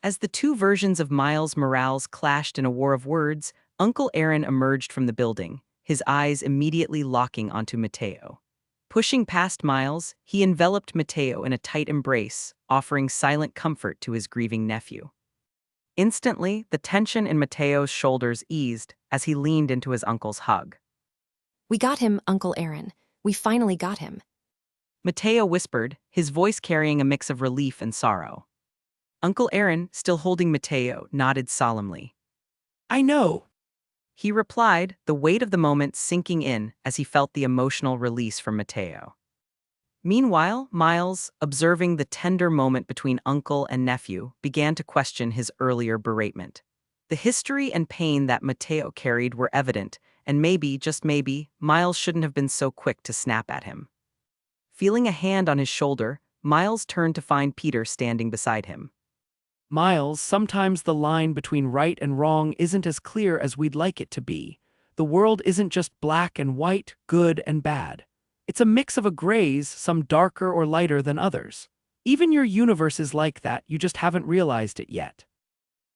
As the two versions of Miles' morals clashed in a war of words, Uncle Aaron emerged from the building, his eyes immediately locking onto Mateo. Pushing past Miles, he enveloped Mateo in a tight embrace, offering silent comfort to his grieving nephew. Instantly, the tension in Mateo's shoulders eased as he leaned into his uncle's hug. We got him, Uncle Aaron. We finally got him. Mateo whispered, his voice carrying a mix of relief and sorrow. Uncle Aaron, still holding Mateo, nodded solemnly. I know. He replied, the weight of the moment sinking in as he felt the emotional release from Mateo. Meanwhile, Miles, observing the tender moment between uncle and nephew, began to question his earlier beratement. The history and pain that Mateo carried were evident, and maybe, just maybe, Miles shouldn't have been so quick to snap at him. Feeling a hand on his shoulder, Miles turned to find Peter standing beside him. Miles, sometimes the line between right and wrong isn't as clear as we'd like it to be. The world isn't just black and white, good and bad. It's a mix of a grays, some darker or lighter than others. Even your universe is like that, you just haven't realized it yet.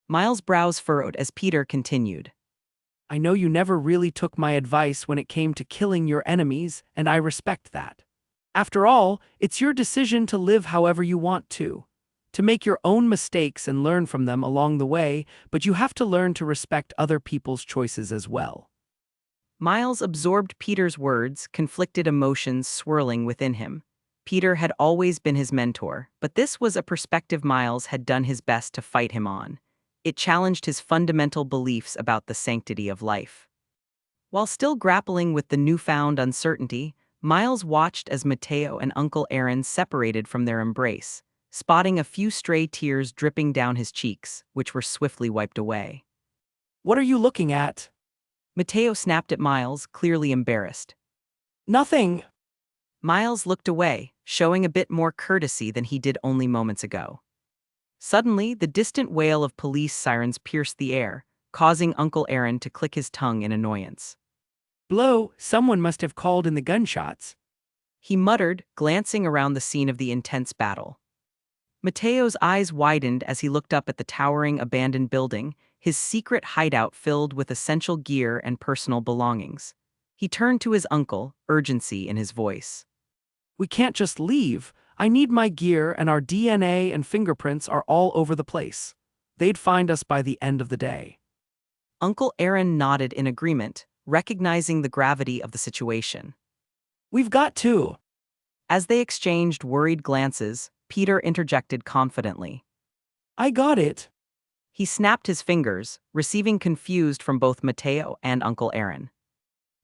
Miles' brows furrowed as Peter continued. I know you never really took my advice when it came to killing your enemies, and I respect that. After all, it's your decision to live however you want to make your own mistakes and learn from them along the way, but you have to learn to respect other people's choices as well. Miles absorbed Peter's words, conflicted emotions swirling within him. Peter had always been his mentor, but this was a perspective Miles had done his best to fight him on. It challenged his fundamental beliefs about the sanctity of life. While still grappling with the newfound uncertainty, Miles watched as Mateo and Uncle Aaron separated from their embrace, spotting a few stray tears dripping down his cheeks, which were swiftly wiped away. What are you looking at? Mateo snapped at Miles, clearly embarrassed. Nothing. Miles looked away, showing a bit more courtesy than he did only moments ago. Suddenly, the distant wail of police sirens pierced the air, causing Uncle Aaron to click his tongue in annoyance. Blow, someone must have called in the gunshots. He muttered, glancing around the scene of the intense battle. Mateo's eyes widened as he looked up at the towering abandoned building, his secret hideout filled with essential gear and personal belongings. He turned to his uncle, urgency in his voice. We can't just leave. I need my gear, and our DNA and fingerprints are all over the place. They'd find us by the end of the day. Uncle Aaron nodded in agreement, recognizing the gravity of the situation. We've got to. As they exchanged worried glances, Peter interjected confidently. I got it. He snapped his fingers, receiving confused from both Mateo and Uncle Aaron.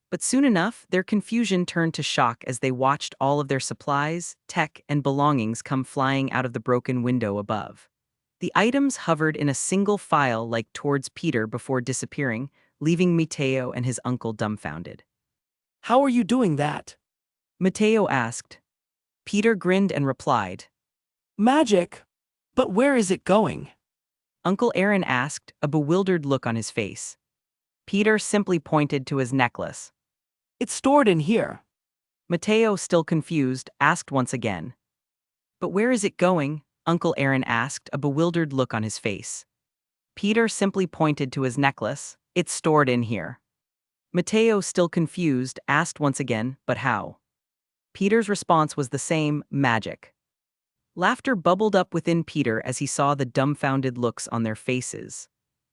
But soon enough, their confusion turned to shock as they watched all of their supplies, tech, and belongings come flying out of the broken window above. The items hovered in a single file like towards Peter before disappearing, leaving Mateo and his uncle dumbfounded. How are you doing that? Mateo asked. Peter grinned and replied. Magic. But where is it going? Uncle Aaron asked, a bewildered look on his face. Peter simply pointed to his necklace. It's stored in here. Mateo, still confused, asked once again. But where is it going? Uncle Aaron asked, a bewildered look on his face. Peter simply pointed to his necklace. It's stored in here. Matteo, still confused, asked once again, but how? Peter's response was the same: magic. Laughter bubbled up within Peter as he saw the dumbfounded looks on their faces.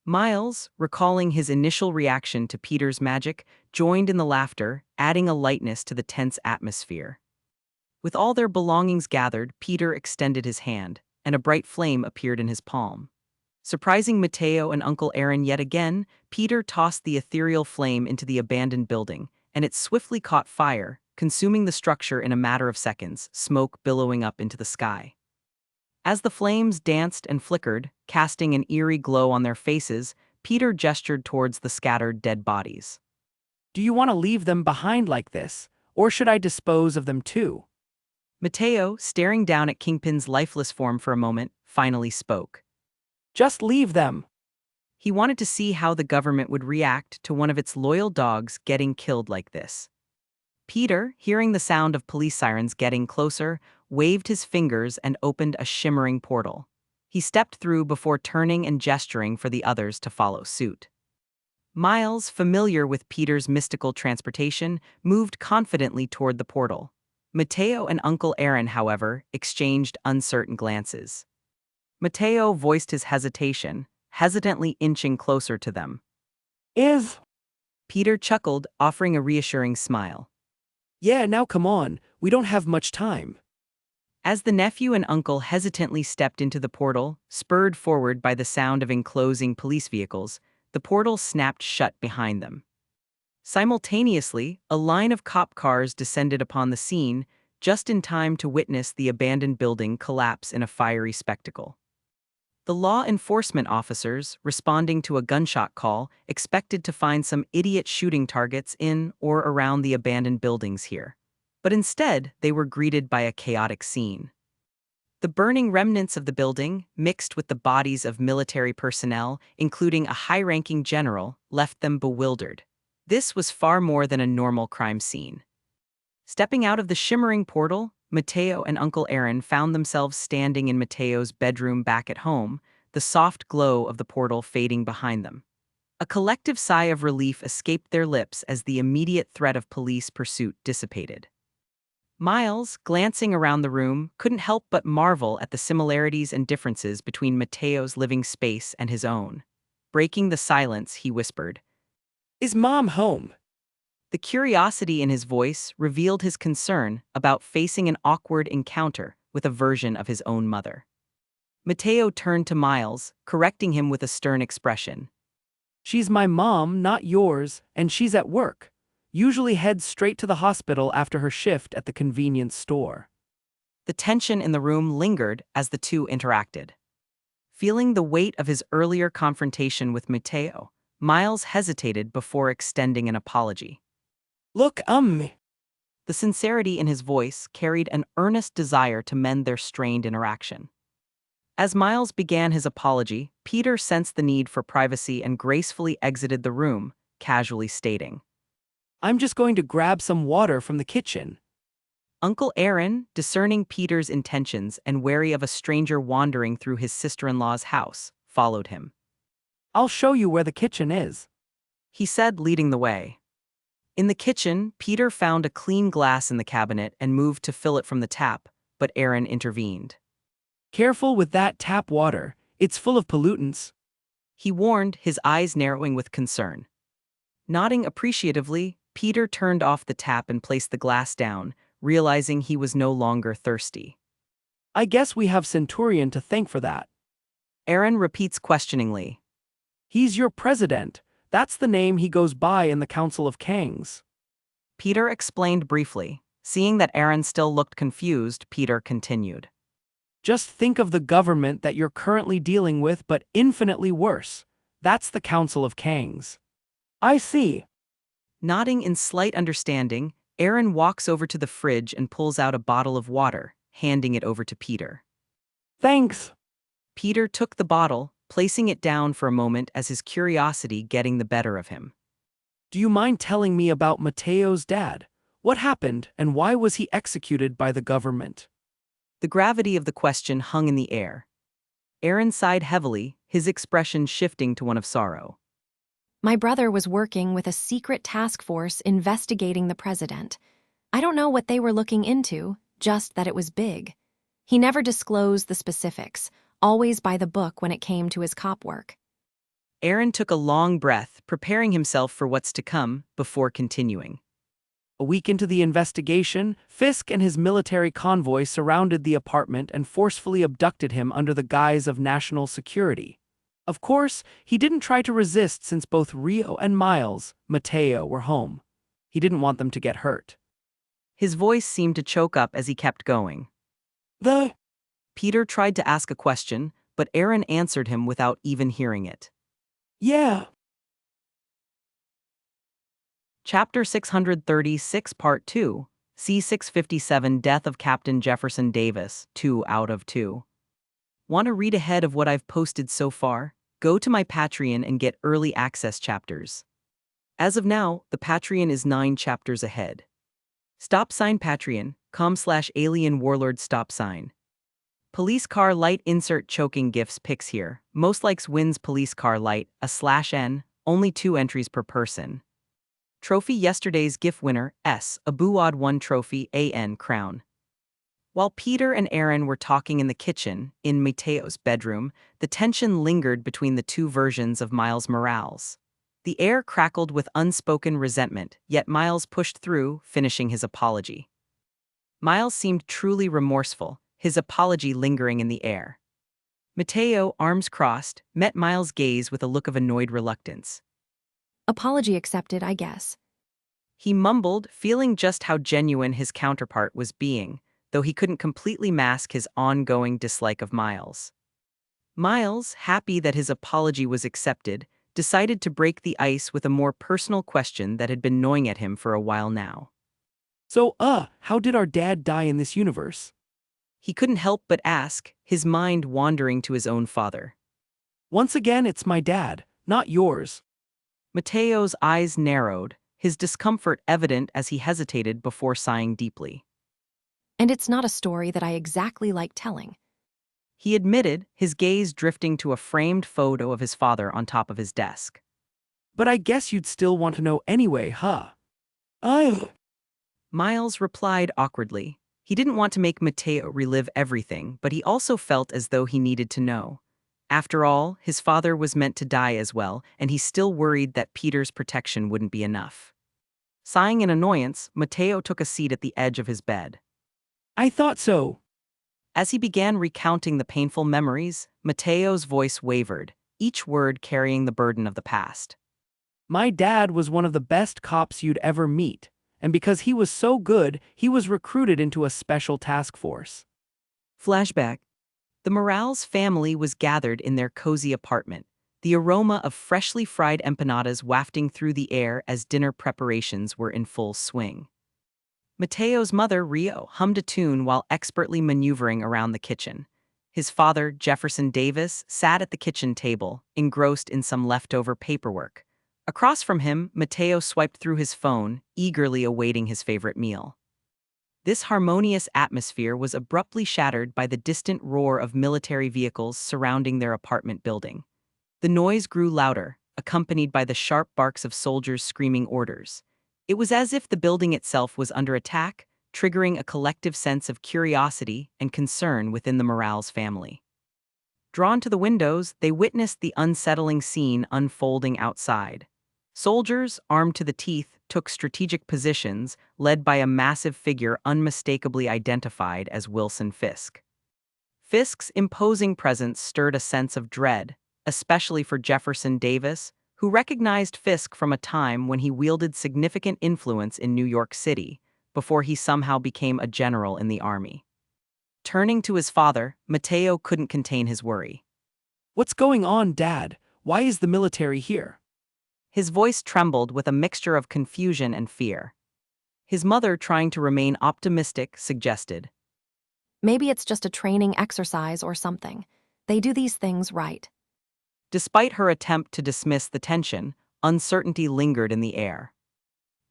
Miles, recalling his initial reaction to Peter's magic, joined in the laughter, adding a lightness to the tense atmosphere. With all their belongings gathered, Peter extended his hand, and a bright flame appeared in his palm. Surprising Matteo and Uncle Aaron yet again, Peter tossed the ethereal flame into the abandoned building, and it swiftly caught fire, consuming the structure in a matter of seconds, smoke billowing up into the sky. As the flames danced and flickered, casting an eerie glow on their faces, Peter gestured towards the scattered dead bodies. Do you want to leave them behind like this, or should I dispose of them too? Matteo, staring down at Kingpin's lifeless form for a moment, finally spoke. Just leave them. He wanted to see how the government would react to one of its loyal dogs getting killed like this. Peter, hearing the sound of police sirens getting closer, waved his fingers and opened a shimmering portal. He stepped through before turning and gesturing for the others to follow suit. Miles, familiar with Peter's mystical transportation, moved confidently toward the portal. Matteo and Uncle Aaron, however, exchanged uncertain glances. Matteo voiced his hesitation, hesitantly inching closer to them. Peter chuckled, offering a reassuring smile. Yeah, now come on, we don't have much time. As the nephew and uncle hesitantly stepped into the portal, spurred forward by the sound of enclosing police vehicles, the portal snapped shut behind them. Simultaneously, a line of cop cars descended upon the scene, just in time to witness the abandoned building collapse in a fiery spectacle. The law enforcement officers, responding to a gunshot call, expected to find some idiot shooting targets in or around the abandoned buildings here. But instead, they were greeted by a chaotic scene. The burning remnants of the building, mixed with the bodies of military personnel, including a high-ranking general, left them bewildered. This was far more than a normal crime scene. Stepping out of the shimmering portal, Matteo and Uncle Aaron found themselves standing in Matteo's bedroom back at home, the soft glow of the portal fading behind them. A collective sigh of relief escaped their lips as the immediate threat of police pursuit dissipated. Miles, glancing around the room, couldn't help but marvel at the similarities and differences between Matteo's living space and his own. Breaking the silence, he whispered. Is Mom home? The curiosity in his voice revealed his concern about facing an awkward encounter with a version of his own mother. Matteo turned to Miles, correcting him with a stern expression. She's my mom, not yours, and she's at work. Usually heads straight to the hospital after her shift at the convenience store. The tension in the room lingered as the two interacted. Feeling the weight of his earlier confrontation with Matteo, Miles hesitated before extending an apology. Look, The sincerity in his voice carried an earnest desire to mend their strained interaction. As Miles began his apology, Peter sensed the need for privacy and gracefully exited the room, casually stating, I'm just going to grab some water from the kitchen. Uncle Aaron, discerning Peter's intentions and wary of a stranger wandering through his sister-in-law's house, followed him. I'll show you where the kitchen is, he said, leading the way. In the kitchen, Peter found a clean glass in the cabinet and moved to fill it from the tap, but Aaron intervened. Careful with that tap water, it's full of pollutants. He warned, his eyes narrowing with concern. Nodding appreciatively, Peter turned off the tap and placed the glass down, realizing he was no longer thirsty. I guess we have Centurion to thank for that. Aaron repeats questioningly. He's your president. That's the name he goes by in the Council of Kangs. Peter explained briefly. Seeing that Aaron still looked confused, Peter continued. Just think of the government that you're currently dealing with, but infinitely worse. That's the Council of Kangs. I see. Nodding in slight understanding, Aaron walks over to the fridge and pulls out a bottle of water, handing it over to Peter. Thanks. Peter took the bottle, placing it down for a moment as his curiosity getting the better of him. Do you mind telling me about Matteo's dad? What happened, and why was he executed by the government? The gravity of the question hung in the air. Aaron sighed heavily, his expression shifting to one of sorrow. My brother was working with a secret task force investigating the president. I don't know what they were looking into, just that it was big. He never disclosed the specifics, always by the book when it came to his cop work. Aaron took a long breath, preparing himself for what's to come, before continuing. A week into the investigation, Fisk and his military convoy surrounded the apartment and forcefully abducted him under the guise of national security. Of course, he didn't try to resist since both Rio and Miles, Mateo, were home. He didn't want them to get hurt. His voice seemed to choke up as he kept going. Peter tried to ask a question, but Aaron answered him without even hearing it. Yeah. Chapter 636, Part 2, C657 Death of Captain Jefferson Davis, 2 out of 2. Want to read ahead of what I've posted so far? Go to my Patreon and get early access chapters. As of now, the Patreon is 9 chapters ahead. Patreon.com/alien warlord stop sign. Police car light insert choking gifs pics here. Most likes wins police car light, /n, only 2 entries per person. Trophy yesterday's GIF winner, a Buad 1 trophy, AN crown. While Peter and Aaron were talking in the kitchen, in Mateo's bedroom, the tension lingered between the two versions of Miles Morales. The air crackled with unspoken resentment, yet Miles pushed through, finishing his apology. Miles seemed truly remorseful, his apology lingering in the air. Mateo, arms crossed, met Miles' gaze with a look of annoyed reluctance. Apology accepted, I guess. He mumbled, feeling just how genuine his counterpart was being, though he couldn't completely mask his ongoing dislike of Miles. Miles, happy that his apology was accepted, decided to break the ice with a more personal question that had been gnawing at him for a while now. So, how did our dad die in this universe? He couldn't help but ask, his mind wandering to his own father. Once again, it's my dad, not yours. Mateo's eyes narrowed, his discomfort evident as he hesitated before sighing deeply. And it's not a story that I exactly like telling. He admitted, his gaze drifting to a framed photo of his father on top of his desk. But I guess you'd still want to know anyway, huh? Miles replied awkwardly. He didn't want to make Mateo relive everything, but he also felt as though he needed to know. After all, his father was meant to die as well, and he still worried that Peter's protection wouldn't be enough. Sighing in annoyance, Mateo took a seat at the edge of his bed. I thought so. As he began recounting the painful memories, Mateo's voice wavered, each word carrying the burden of the past. My dad was one of the best cops you'd ever meet, and because he was so good, he was recruited into a special task force. Flashback. The Morales family was gathered in their cozy apartment, the aroma of freshly fried empanadas wafting through the air as dinner preparations were in full swing. Mateo's mother, Rio, hummed a tune while expertly maneuvering around the kitchen. His father, Jefferson Davis, sat at the kitchen table, engrossed in some leftover paperwork. Across from him, Mateo swiped through his phone, eagerly awaiting his favorite meal. This harmonious atmosphere was abruptly shattered by the distant roar of military vehicles surrounding their apartment building. The noise grew louder, accompanied by the sharp barks of soldiers screaming orders. It was as if the building itself was under attack, triggering a collective sense of curiosity and concern within the Morales family. Drawn to the windows, they witnessed the unsettling scene unfolding outside. Soldiers, armed to the teeth, took strategic positions, led by a massive figure unmistakably identified as Wilson Fisk. Fisk's imposing presence stirred a sense of dread, especially for Jefferson Davis, who recognized Fisk from a time when he wielded significant influence in New York City, before he somehow became a general in the army. Turning to his father, Mateo couldn't contain his worry. What's going on, Dad? Why is the military here? His voice trembled with a mixture of confusion and fear. His mother, trying to remain optimistic, suggested, Maybe it's just a training exercise or something. They do these things right. Despite her attempt to dismiss the tension, uncertainty lingered in the air.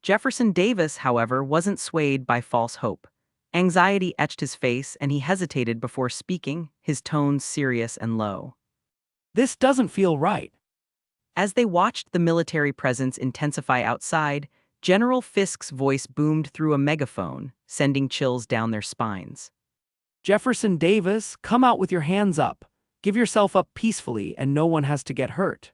Jefferson Davis, however, wasn't swayed by false hope. Anxiety etched his face and he hesitated before speaking, his tones serious and low. This doesn't feel right. As they watched the military presence intensify outside, General Fisk's voice boomed through a megaphone, sending chills down their spines. Jefferson Davis, come out with your hands up. Give yourself up peacefully and no one has to get hurt.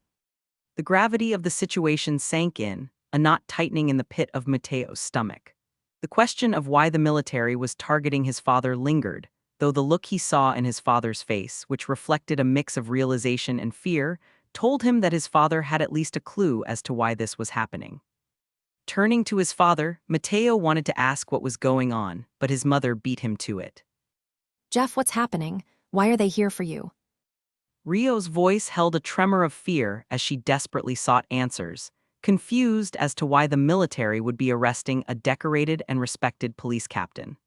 The gravity of the situation sank in, a knot tightening in the pit of Mateo's stomach. The question of why the military was targeting his father lingered, though the look he saw in his father's face, which reflected a mix of realization and fear, told him that his father had at least a clue as to why this was happening. Turning to his father, Mateo wanted to ask what was going on, but his mother beat him to it. Jeff, what's happening? Why are they here for you? Rio's voice held a tremor of fear as she desperately sought answers, confused as to why the military would be arresting a decorated and respected police captain.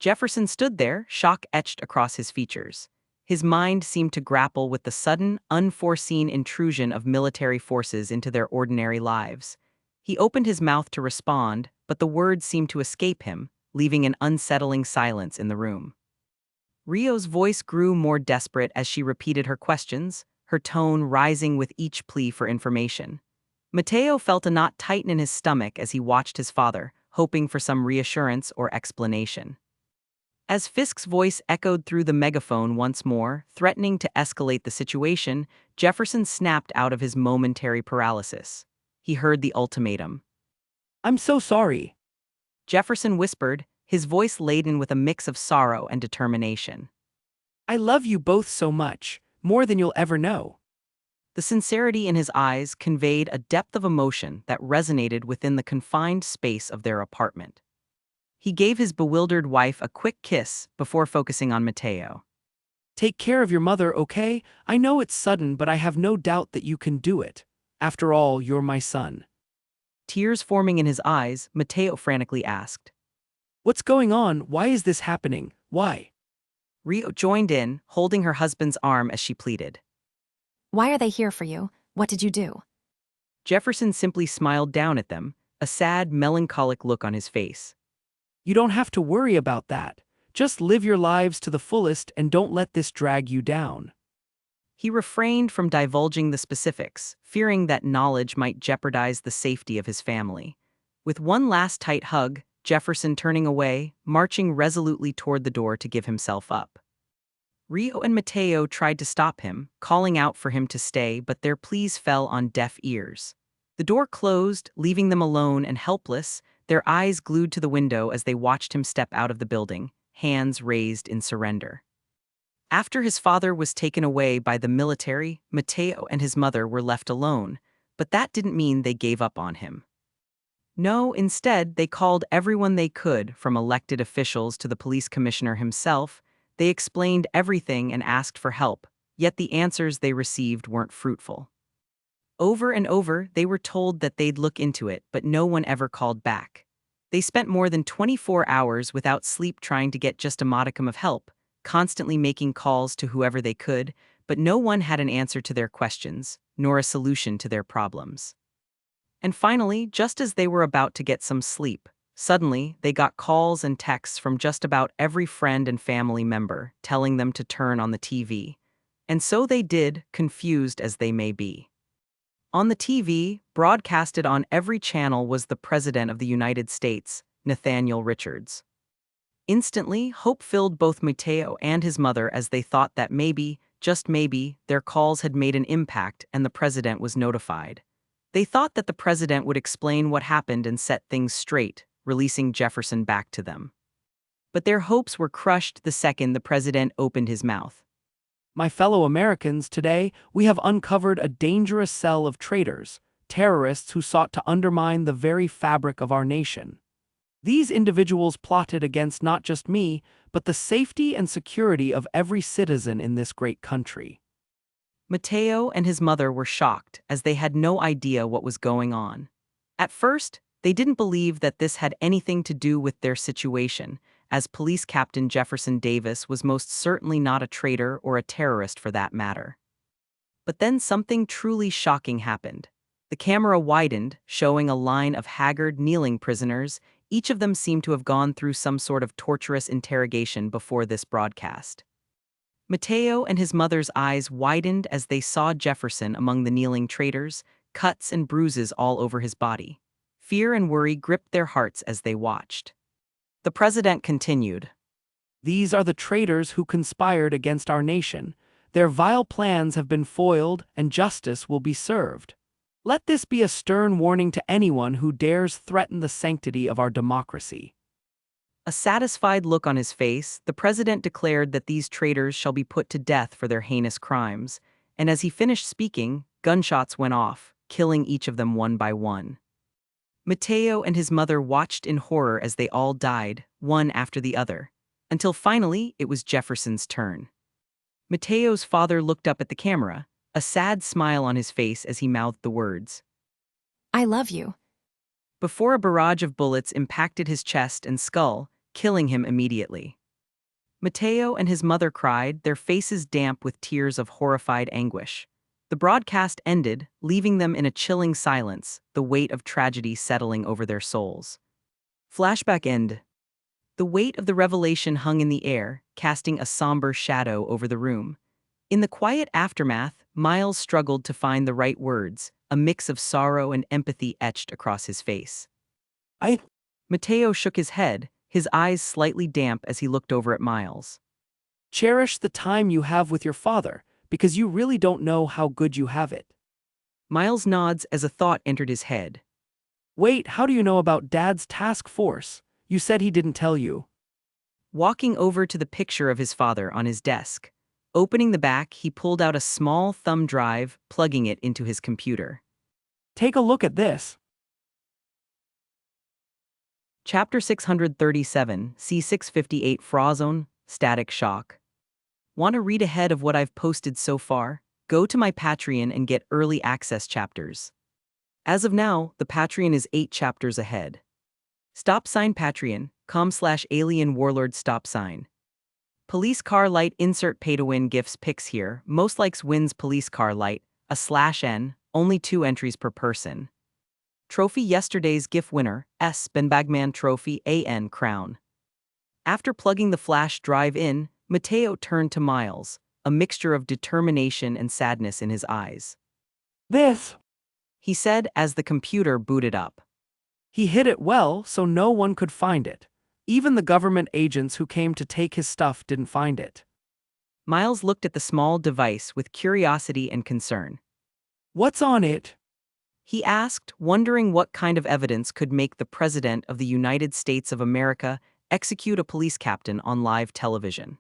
Jefferson stood there, shock etched across his features. His mind seemed to grapple with the sudden, unforeseen intrusion of military forces into their ordinary lives. He opened his mouth to respond, but the words seemed to escape him, leaving an unsettling silence in the room. Rio's voice grew more desperate as she repeated her questions, her tone rising with each plea for information. Mateo felt a knot tighten in his stomach as he watched his father, hoping for some reassurance or explanation. As Fisk's voice echoed through the megaphone once more, threatening to escalate the situation, Jefferson snapped out of his momentary paralysis. He heard the ultimatum. I'm so sorry. Jefferson whispered, his voice laden with a mix of sorrow and determination. I love you both so much, more than you'll ever know. The sincerity in his eyes conveyed a depth of emotion that resonated within the confined space of their apartment. He gave his bewildered wife a quick kiss before focusing on Mateo. Take care of your mother, okay? I know it's sudden, but I have no doubt that you can do it. After all, you're my son. Tears forming in his eyes, Mateo frantically asked. What's going on? Why is this happening? Why? Rio joined in, holding her husband's arm as she pleaded. Why are they here for you? What did you do? Jefferson simply smiled down at them, a sad, melancholic look on his face. You don't have to worry about that. Just live your lives to the fullest and don't let this drag you down. He refrained from divulging the specifics, fearing that knowledge might jeopardize the safety of his family. With one last tight hug, Jefferson turning away, marching resolutely toward the door to give himself up. Rio and Mateo tried to stop him, calling out for him to stay, but their pleas fell on deaf ears. The door closed, leaving them alone and helpless, their eyes glued to the window as they watched him step out of the building, hands raised in surrender. After his father was taken away by the military, Mateo and his mother were left alone, but that didn't mean they gave up on him. No, instead, they called everyone they could, from elected officials to the police commissioner himself. They explained everything and asked for help, yet the answers they received weren't fruitful. Over and over, they were told that they'd look into it, but no one ever called back. They spent more than 24 hours without sleep trying to get just a modicum of help, constantly making calls to whoever they could, but no one had an answer to their questions, nor a solution to their problems. And finally, just as they were about to get some sleep, suddenly they got calls and texts from just about every friend and family member telling them to turn on the TV. And so they did, confused as they may be. On the TV, broadcasted on every channel, was the President of the United States, Nathaniel Richards. Instantly, hope filled both Mateo and his mother as they thought that maybe, just maybe, their calls had made an impact and the president was notified. They thought that the president would explain what happened and set things straight, releasing Jefferson back to them. But their hopes were crushed the second the president opened his mouth. My fellow Americans, today, we have uncovered a dangerous cell of traitors, terrorists who sought to undermine the very fabric of our nation. These individuals plotted against not just me, but the safety and security of every citizen in this great country. Mateo and his mother were shocked as they had no idea what was going on. At first, they didn't believe that this had anything to do with their situation, as Police Captain Jefferson Davis was most certainly not a traitor or a terrorist for that matter. But then something truly shocking happened. The camera widened, showing a line of haggard, kneeling prisoners. Each of them seemed to have gone through some sort of torturous interrogation before this broadcast. Mateo and his mother's eyes widened as they saw Jefferson among the kneeling traitors, cuts and bruises all over his body. Fear and worry gripped their hearts as they watched. The president continued. These are the traitors who conspired against our nation. Their vile plans have been foiled, and justice will be served. Let this be a stern warning to anyone who dares threaten the sanctity of our democracy. A satisfied look on his face, the president declared that these traitors shall be put to death for their heinous crimes, and as he finished speaking, gunshots went off, killing each of them one by one. Mateo and his mother watched in horror as they all died, one after the other, until finally it was Jefferson's turn. Mateo's father looked up at the camera, a sad smile on his face as he mouthed the words, I love you. before a barrage of bullets impacted his chest and skull, killing him immediately. Mateo and his mother cried, their faces damp with tears of horrified anguish. The broadcast ended, leaving them in a chilling silence, the weight of tragedy settling over their souls. Flashback end. The weight of the revelation hung in the air, casting a somber shadow over the room. In the quiet aftermath, Miles struggled to find the right words, a mix of sorrow and empathy etched across his face. Mateo shook his head, his eyes slightly damp as he looked over at Miles. Cherish the time you have with your father, because you really don't know how good you have it. Miles nods as a thought entered his head. Wait, how do you know about Dad's task force? You said he didn't tell you. Walking over to the picture of his father on his desk. Opening the back, he pulled out a small thumb drive, plugging it into his computer. Take a look at this. Chapter 637, C658 Frozone, Static Shock. Want to read ahead of what I've posted so far? Go to my Patreon and get early access chapters. As of now, the Patreon is 8 chapters ahead. Patreon.com/alien warlord stop sign. Police car light insert pay to win gifts picks here. Most likes wins police car light, a /N, only 2 entries per person. Trophy yesterday's GIF winner, S. Benbagman Trophy AN Crown. After plugging the flash drive in, Mateo turned to Miles, a mixture of determination and sadness in his eyes. This. He said as the computer booted up. He hid it well so no one could find it. Even the government agents who came to take his stuff didn't find it. Miles looked at the small device with curiosity and concern. What's on it? He asked, wondering what kind of evidence could make the President of the United States of America execute a police captain on live television.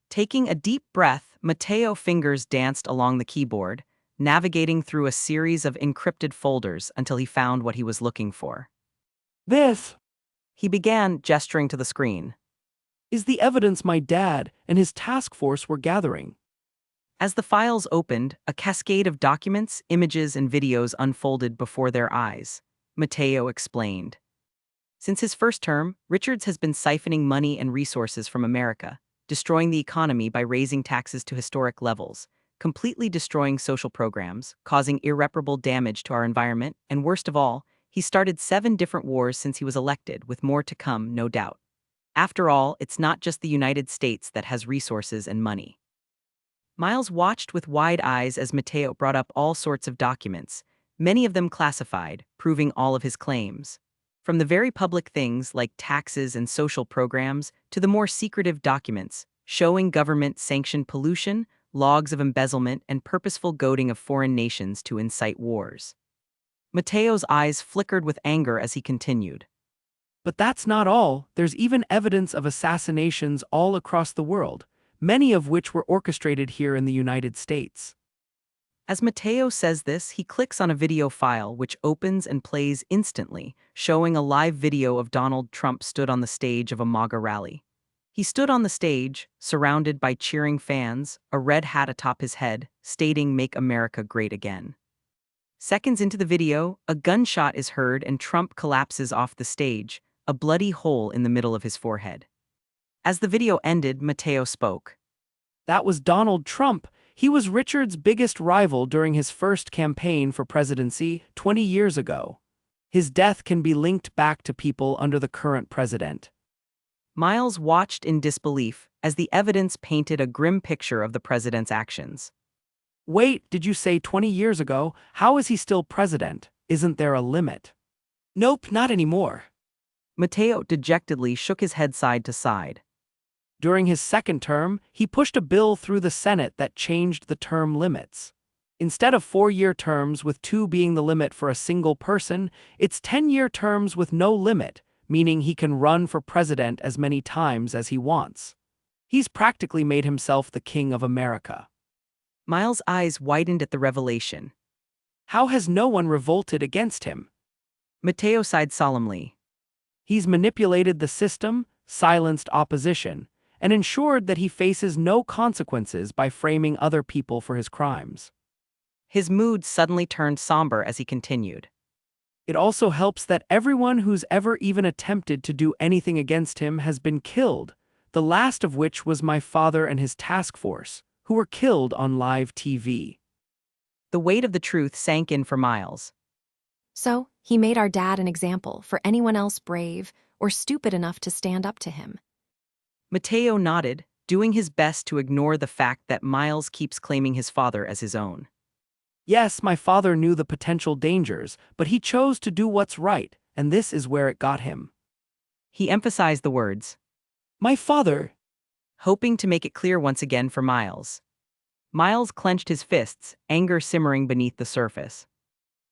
Taking a deep breath, Mateo's fingers danced along the keyboard, navigating through a series of encrypted folders until he found what he was looking for. This. He began, gesturing to the screen. Is the evidence my dad and his task force were gathering. As the files opened, a cascade of documents, images, and videos unfolded before their eyes. Mateo explained. Since his first term, Richards has been siphoning money and resources from America, destroying the economy by raising taxes to historic levels, completely destroying social programs, causing irreparable damage to our environment, and worst of all, he started 7 different wars since he was elected, with more to come, no doubt. After all, it's not just the United States that has resources and money. Miles watched with wide eyes as Mateo brought up all sorts of documents, many of them classified, proving all of his claims. From the very public things like taxes and social programs to the more secretive documents, showing government-sanctioned pollution, logs of embezzlement, and purposeful goading of foreign nations to incite wars. Mateo's eyes flickered with anger as he continued. But that's not all, there's even evidence of assassinations all across the world, many of which were orchestrated here in the United States. As Mateo says this, he clicks on a video file which opens and plays instantly, showing a live video of Donald Trump stood on the stage of a MAGA rally. He stood on the stage, surrounded by cheering fans, a red hat atop his head, stating "Make America Great Again." Seconds into the video, a gunshot is heard and Trump collapses off the stage, a bloody hole in the middle of his forehead. As the video ended, Mateo spoke. That was Donald Trump. He was Richard's biggest rival during his first campaign for presidency 20 years ago. His death can be linked back to people under the current president. Miles watched in disbelief as the evidence painted a grim picture of the president's actions. Wait, did you say 20 years ago? How is he still president? Isn't there a limit? Nope, not anymore. Mateo dejectedly shook his head side to side. During his second term, he pushed a bill through the Senate that changed the term limits. Instead of 4-year terms with 2 being the limit for a single person, it's 10-year terms with no limit, meaning he can run for president as many times as he wants. He's practically made himself the king of America. Miles' eyes widened at the revelation. How has no one revolted against him? Mateo sighed solemnly. He's manipulated the system, silenced opposition, and ensured that he faces no consequences by framing other people for his crimes. His mood suddenly turned somber as he continued. It also helps that everyone who's ever even attempted to do anything against him has been killed, the last of which was my father and his task force, who were killed on live TV. The weight of the truth sank in for Miles. So, he made our dad an example for anyone else brave or stupid enough to stand up to him. Mateo nodded, doing his best to ignore the fact that Miles keeps claiming his father as his own. Yes, my father knew the potential dangers, but he chose to do what's right, and this is where it got him. He emphasized the words, My father. hoping to make it clear once again for Miles. Miles clenched his fists, anger simmering beneath the surface.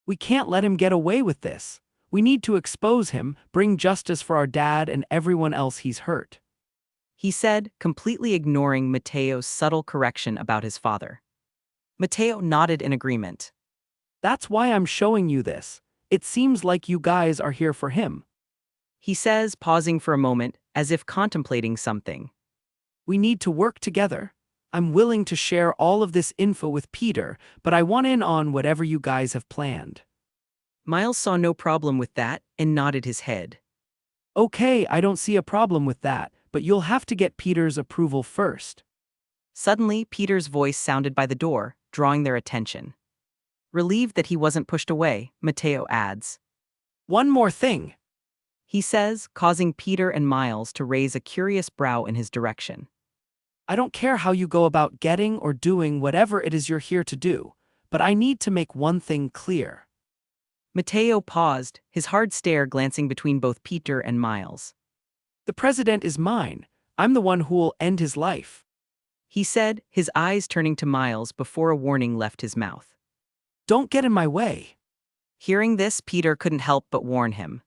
We can't let him get away with this. We need to expose him, bring justice for our dad and everyone else he's hurt. He said, completely ignoring Mateo's subtle correction about his father. Mateo nodded in agreement. That's why I'm showing you this. It seems like you guys are here for him. He says, pausing for a moment, as if contemplating something. We need to work together. I'm willing to share all of this info with Peter, but I want in on whatever you guys have planned. Miles saw no problem with that and nodded his head. Okay, I don't see a problem with that, but you'll have to get Peter's approval first. Suddenly, Peter's voice sounded by the door, drawing their attention. Relieved that he wasn't pushed away, Mateo adds. One more thing. He says, causing Peter and Miles to raise a curious brow in his direction. I don't care how you go about getting or doing whatever it is you're here to do, but I need to make one thing clear. Mateo paused, his hard stare glancing between both Peter and Miles. The president is mine. I'm the one who will end his life. He said, his eyes turning to Miles before a warning left his mouth. Don't get in my way. Hearing this, Peter couldn't help but warn him.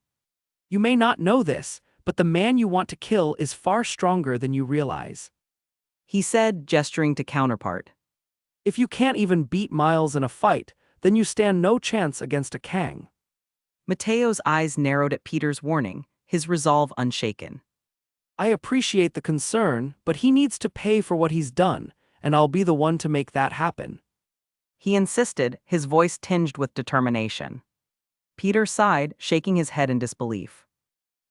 You may not know this, but the man you want to kill is far stronger than you realize. He said, gesturing to counterpart. If you can't even beat Miles in a fight, then you stand no chance against a Kang. Mateo's eyes narrowed at Peter's warning, his resolve unshaken. I appreciate the concern, but he needs to pay for what he's done, and I'll be the one to make that happen. He insisted, his voice tinged with determination. Peter sighed, shaking his head in disbelief.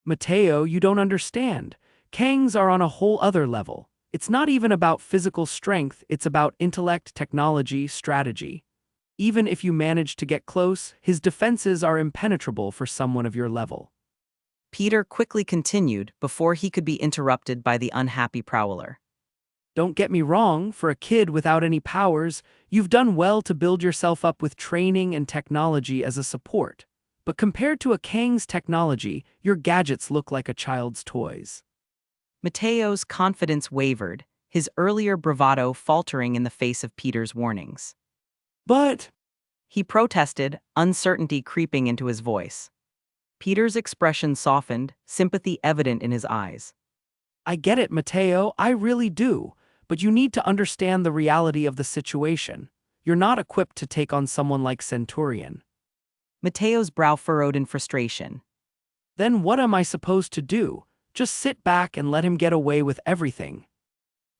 Mateo, you don't understand. Kangs are on a whole other level. It's not even about physical strength, it's about intellect, technology, strategy. Even if you manage to get close, his defenses are impenetrable for someone of your level. Peter quickly continued before he could be interrupted by the unhappy prowler. Don't get me wrong, for a kid without any powers, you've done well to build yourself up with training and technology as a support. But compared to a Kang's technology, your gadgets look like a child's toys. Mateo's confidence wavered, his earlier bravado faltering in the face of Peter's warnings. But He protested, uncertainty creeping into his voice. Peter's expression softened, sympathy evident in his eyes. I get it, Mateo, I really do. But you need to understand the reality of the situation. You're not equipped to take on someone like Centurion. Mateo's brow furrowed in frustration. Then what am I supposed to do? Just sit back and let him get away with everything.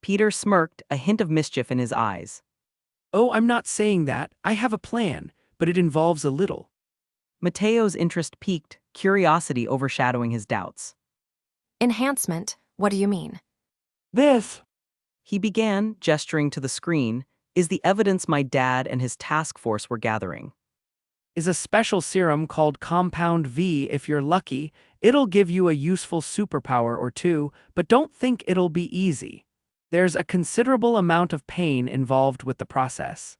Peter smirked, a hint of mischief in his eyes. Oh, I'm not saying that. I have a plan, but it involves a little. Mateo's interest piqued, curiosity overshadowing his doubts. Enhancement, what do you mean? This. He began, gesturing to the screen, is the evidence my dad and his task force were gathering. Is a special serum called Compound V if you're lucky, It'll give you a useful superpower or two, but don't think it'll be easy. There's a considerable amount of pain involved with the process.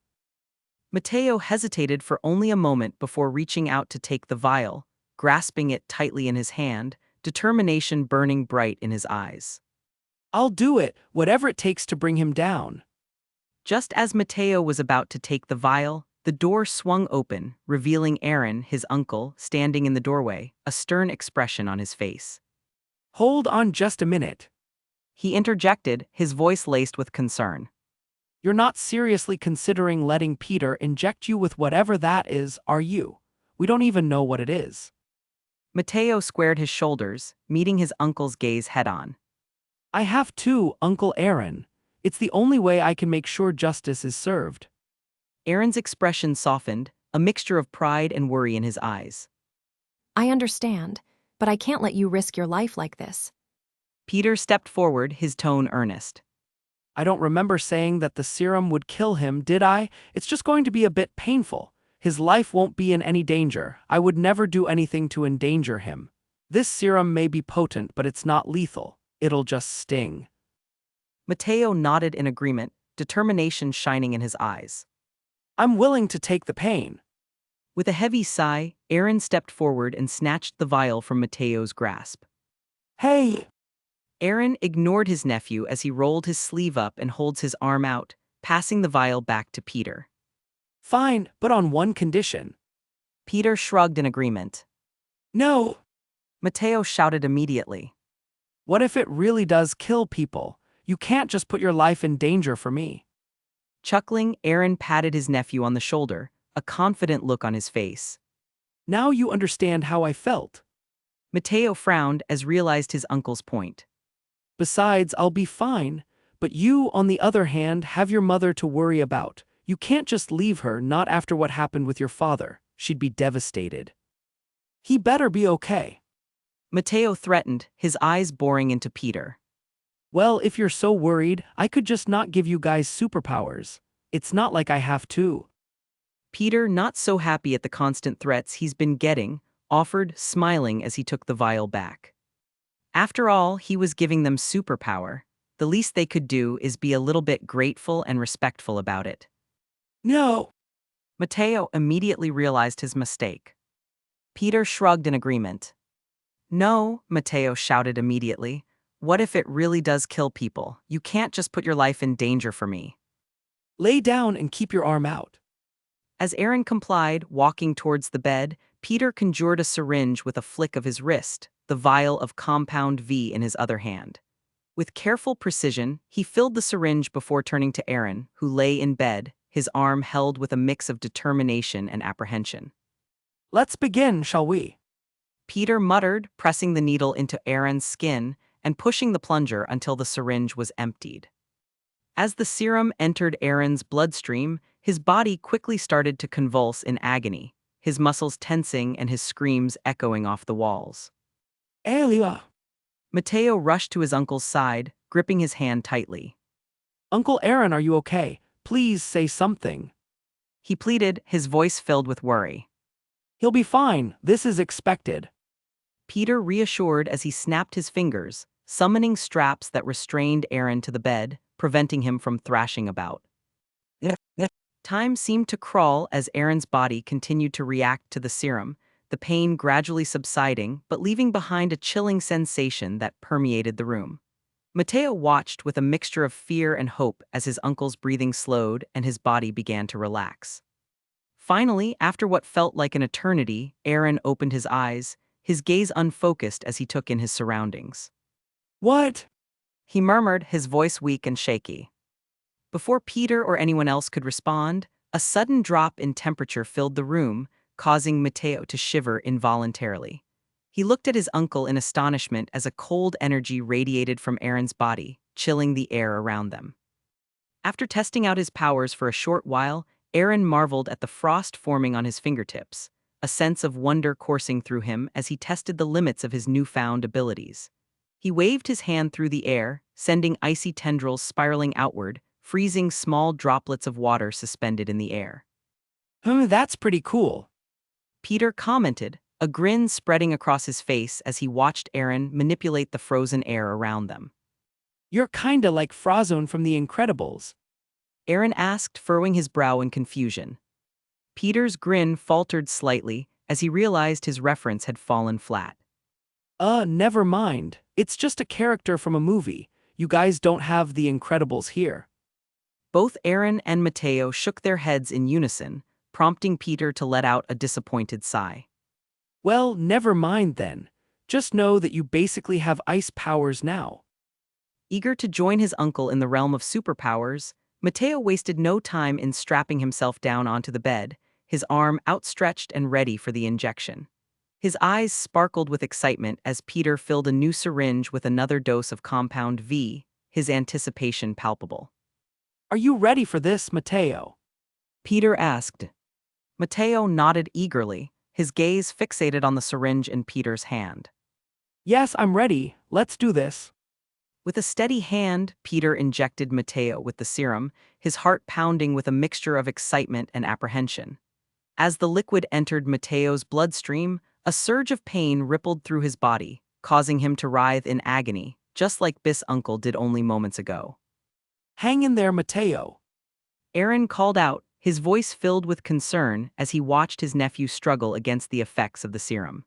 Matteo hesitated for only a moment before reaching out to take the vial, grasping it tightly in his hand, determination burning bright in his eyes. I'll do it, whatever it takes to bring him down. Just as Matteo was about to take the vial, the door swung open, revealing Aaron, his uncle, standing in the doorway, a stern expression on his face. Hold on just a minute. He interjected, his voice laced with concern. You're not seriously considering letting Peter inject you with whatever that is, are you? We don't even know what it is. Matteo squared his shoulders, meeting his uncle's gaze head-on. I have to, Uncle Aaron. It's the only way I can make sure justice is served. Aaron's expression softened, a mixture of pride and worry in his eyes. I understand, but I can't let you risk your life like this. Peter stepped forward, his tone earnest. I don't remember saying that the serum would kill him, did I? It's just going to be a bit painful. His life won't be in any danger. I would never do anything to endanger him. This serum may be potent, but it's not lethal. It'll just sting. Matteo nodded in agreement, determination shining in his eyes. I'm willing to take the pain. With a heavy sigh, Aaron stepped forward and snatched the vial from Matteo's grasp. Hey! Aaron ignored his nephew as he rolled his sleeve up and holds his arm out, passing the vial back to Peter. Fine, but on one condition. Peter shrugged in agreement. No! Matteo shouted immediately. What if it really does kill people? You can't just put your life in danger for me. Chuckling, Aaron patted his nephew on the shoulder, a confident look on his face. Now you understand how I felt. Matteo frowned as realized his uncle's point. Besides, I'll be fine. But you, on the other hand, have your mother to worry about. You can't just leave her, not after what happened with your father. She'd be devastated. He better be okay. Matteo threatened, his eyes boring into Peter. Well, if you're so worried, I could just not give you guys superpowers. It's not like I have to. Peter, not so happy at the constant threats he's been getting, offered, smiling as he took the vial back. After all, he was giving them superpower. The least they could do is be a little bit grateful and respectful about it. No! Matteo immediately realized his mistake. Peter shrugged in agreement. No, Matteo shouted immediately. What if it really does kill people? You can't just put your life in danger for me. Lay down and keep your arm out. As Aaron complied, walking towards the bed, Peter conjured a syringe with a flick of his wrist, the vial of compound V in his other hand. With careful precision, he filled the syringe before turning to Aaron, who lay in bed, his arm held with a mix of determination and apprehension. Let's begin, shall we? Peter muttered, pressing the needle into Aaron's skin and pushing the plunger until the syringe was emptied. As the serum entered Aaron's bloodstream, his body quickly started to convulse in agony, his muscles tensing and his screams echoing off the walls. Elia! Matteo rushed to his uncle's side, gripping his hand tightly. Uncle Aaron, are you okay? Please say something. He pleaded, his voice filled with worry. He'll be fine. This is expected. Peter reassured as he snapped his fingers, summoning straps that restrained Aaron to the bed, preventing him from thrashing about. Time seemed to crawl as Aaron's body continued to react to the serum, the pain gradually subsiding but leaving behind a chilling sensation that permeated the room. Matteo watched with a mixture of fear and hope as his uncle's breathing slowed and his body began to relax. Finally, after what felt like an eternity, Aaron opened his eyes, his gaze unfocused as he took in his surroundings. What? He murmured, his voice weak and shaky. Before Peter or anyone else could respond, a sudden drop in temperature filled the room, causing Matteo to shiver involuntarily. He looked at his uncle in astonishment as a cold energy radiated from Aaron's body, chilling the air around them. After testing out his powers for a short while, Aaron marveled at the frost forming on his fingertips, a sense of wonder coursing through him as he tested the limits of his newfound abilities. He waved his hand through the air, sending icy tendrils spiraling outward, freezing small droplets of water suspended in the air. That's pretty cool. Peter commented, a grin spreading across his face as he watched Aaron manipulate the frozen air around them. You're kinda like Frozone from The Incredibles. Aaron asked, furrowing his brow in confusion. Peter's grin faltered slightly as he realized his reference had fallen flat. Never mind. It's just a character from a movie. You guys don't have The Incredibles here. Both Aaron and Mateo shook their heads in unison, prompting Peter to let out a disappointed sigh. Well, never mind then. Just know that you basically have ice powers now. Eager to join his uncle in the realm of superpowers, Mateo wasted no time in strapping himself down onto the bed, his arm outstretched and ready for the injection. His eyes sparkled with excitement as Peter filled a new syringe with another dose of Compound V, his anticipation palpable. Are you ready for this, Mateo? Peter asked. Mateo nodded eagerly, his gaze fixated on the syringe in Peter's hand. Yes, I'm ready. Let's do this. With a steady hand, Peter injected Mateo with the serum, his heart pounding with a mixture of excitement and apprehension. As the liquid entered Mateo's bloodstream, a surge of pain rippled through his body, causing him to writhe in agony, just like Biss' uncle did only moments ago. Hang in there, Mateo. Aaron called out, his voice filled with concern as he watched his nephew struggle against the effects of the serum.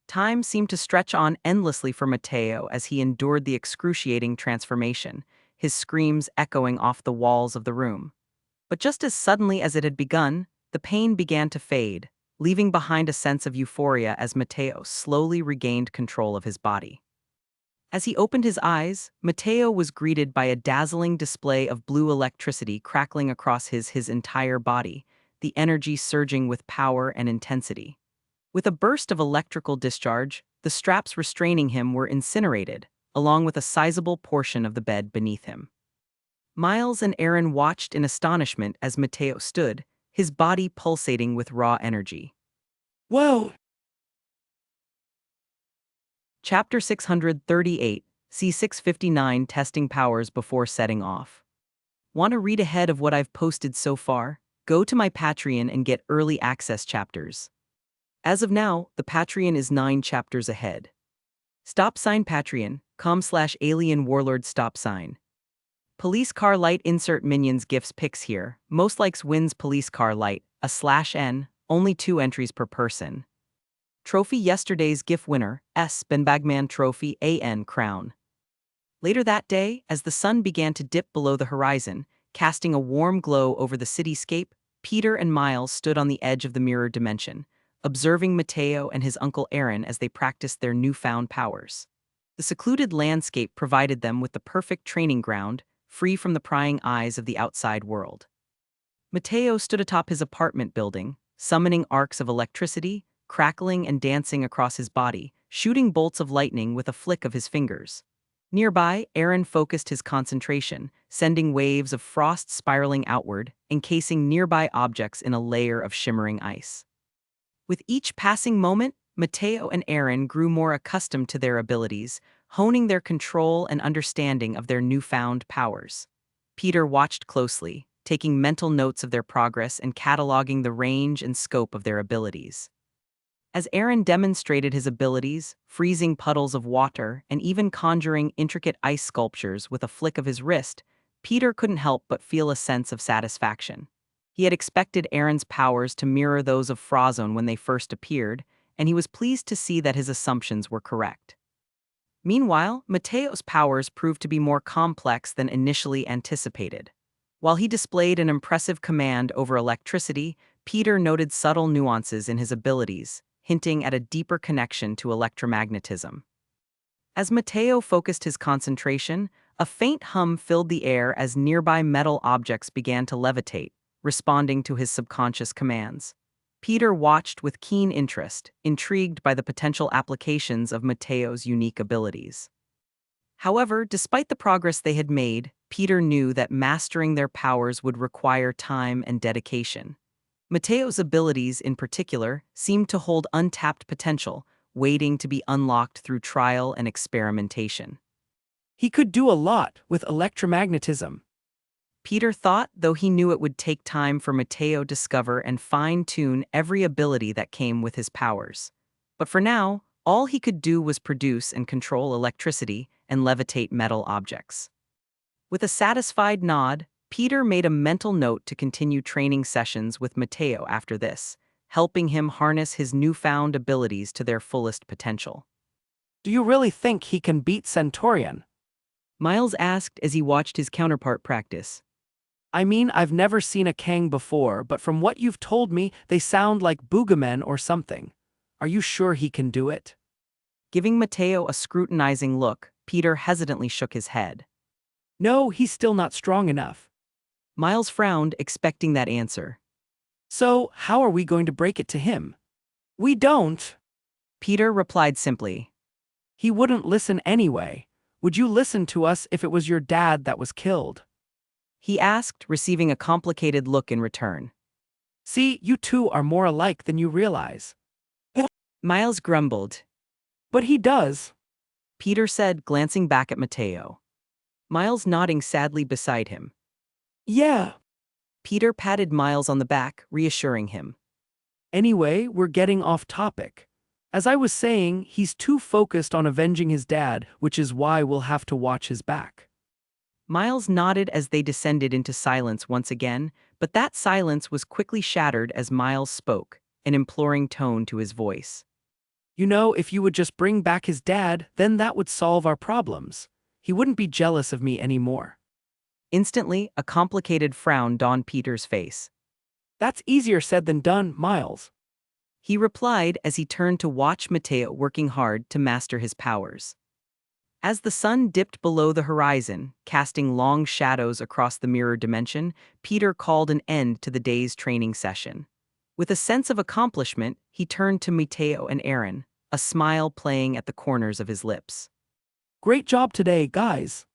Time seemed to stretch on endlessly for Mateo as he endured the excruciating transformation, his screams echoing off the walls of the room. But just as suddenly as it had begun, the pain began to fade, leaving behind a sense of euphoria as Mateo slowly regained control of his body. As he opened his eyes, Mateo was greeted by a dazzling display of blue electricity crackling across his entire body, the energy surging with power and intensity. With a burst of electrical discharge, the straps restraining him were incinerated, along with a sizable portion of the bed beneath him. Miles and Aaron watched in astonishment as Mateo stood, his body pulsating with raw energy. Whoa! Chapter 638, C659 Testing Powers Before Setting Off. Want to read ahead of what I've posted so far? Go to my Patreon and get early access chapters. As of now, the Patreon is 9 chapters ahead. Patreon.com/alien warlord stop sign. Police car light insert minions gifts pics here. Most likes wins police car light, a /n, only 2 entries per person. Trophy yesterday's GIF winner, Benbagman Trophy AN Crown. Later that day, as the sun began to dip below the horizon, casting a warm glow over the cityscape, Peter and Miles stood on the edge of the mirror dimension, observing Mateo and his uncle Aaron as they practiced their newfound powers. The secluded landscape provided them with the perfect training ground, free from the prying eyes of the outside world. Mateo stood atop his apartment building, summoning arcs of electricity, crackling and dancing across his body, shooting bolts of lightning with a flick of his fingers. Nearby, Aaron focused his concentration, sending waves of frost spiraling outward, encasing nearby objects in a layer of shimmering ice. With each passing moment, Mateo and Aaron grew more accustomed to their abilities, honing their control and understanding of their newfound powers. Peter watched closely, taking mental notes of their progress and cataloging the range and scope of their abilities. As Aaron demonstrated his abilities, freezing puddles of water and even conjuring intricate ice sculptures with a flick of his wrist, Peter couldn't help but feel a sense of satisfaction. He had expected Aaron's powers to mirror those of Frozone when they first appeared, and he was pleased to see that his assumptions were correct. Meanwhile, Mateo's powers proved to be more complex than initially anticipated. While he displayed an impressive command over electricity, Peter noted subtle nuances in his abilities, hinting at a deeper connection to electromagnetism. As Mateo focused his concentration, a faint hum filled the air as nearby metal objects began to levitate, responding to his subconscious commands. Peter watched with keen interest, intrigued by the potential applications of Mateo's unique abilities. However, despite the progress they had made, Peter knew that mastering their powers would require time and dedication. Mateo's abilities, in particular, seemed to hold untapped potential, waiting to be unlocked through trial and experimentation. He could do a lot with electromagnetism. Peter thought, though he knew it would take time for Mateo to discover and fine-tune every ability that came with his powers. But for now, all he could do was produce and control electricity and levitate metal objects. With a satisfied nod, Peter made a mental note to continue training sessions with Matteo after this, helping him harness his newfound abilities to their fullest potential. Do you really think he can beat Centurion? Miles asked as he watched his counterpart practice. I mean, I've never seen a Kang before, but from what you've told me, they sound like Boogamen or something. Are you sure he can do it? Giving Matteo a scrutinizing look, Peter hesitantly shook his head. No, he's still not strong enough. Miles frowned, expecting that answer. So, how are we going to break it to him? We don't. Peter replied simply. He wouldn't listen anyway. Would you listen to us if it was your dad that was killed? He asked, receiving a complicated look in return. See, you two are more alike than you realize. Miles grumbled. But he does. Peter said, glancing back at Matteo. Miles nodding sadly beside him. Yeah. Peter patted Miles on the back, reassuring him. Anyway, we're getting off topic. As I was saying, he's too focused on avenging his dad, which is why we'll have to watch his back. Miles nodded as they descended into silence once again, but that silence was quickly shattered as Miles spoke, an imploring tone to his voice. You know, if you would just bring back his dad, then that would solve our problems. He wouldn't be jealous of me anymore. Instantly, a complicated frown dawned Peter's face. That's easier said than done, Miles. He replied as he turned to watch Matteo working hard to master his powers. As the sun dipped below the horizon, casting long shadows across the mirror dimension, Peter called an end to the day's training session. With a sense of accomplishment, he turned to Matteo and Aaron, a smile playing at the corners of his lips. Great job today, guys.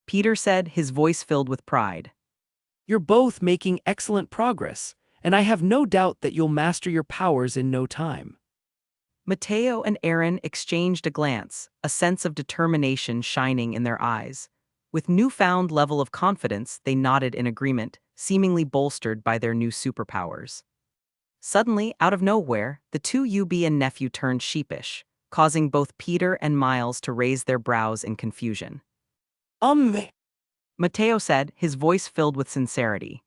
Peter said, his voice filled with pride. You're both making excellent progress, and I have no doubt that you'll master your powers in no time. Matteo and Aaron exchanged a glance, a sense of determination shining in their eyes. With newfound level of confidence, they nodded in agreement, seemingly bolstered by their new superpowers. Suddenly, out of nowhere, the two UB and nephew turned sheepish, causing both Peter and Miles to raise their brows in confusion. Matteo said, his voice filled with sincerity.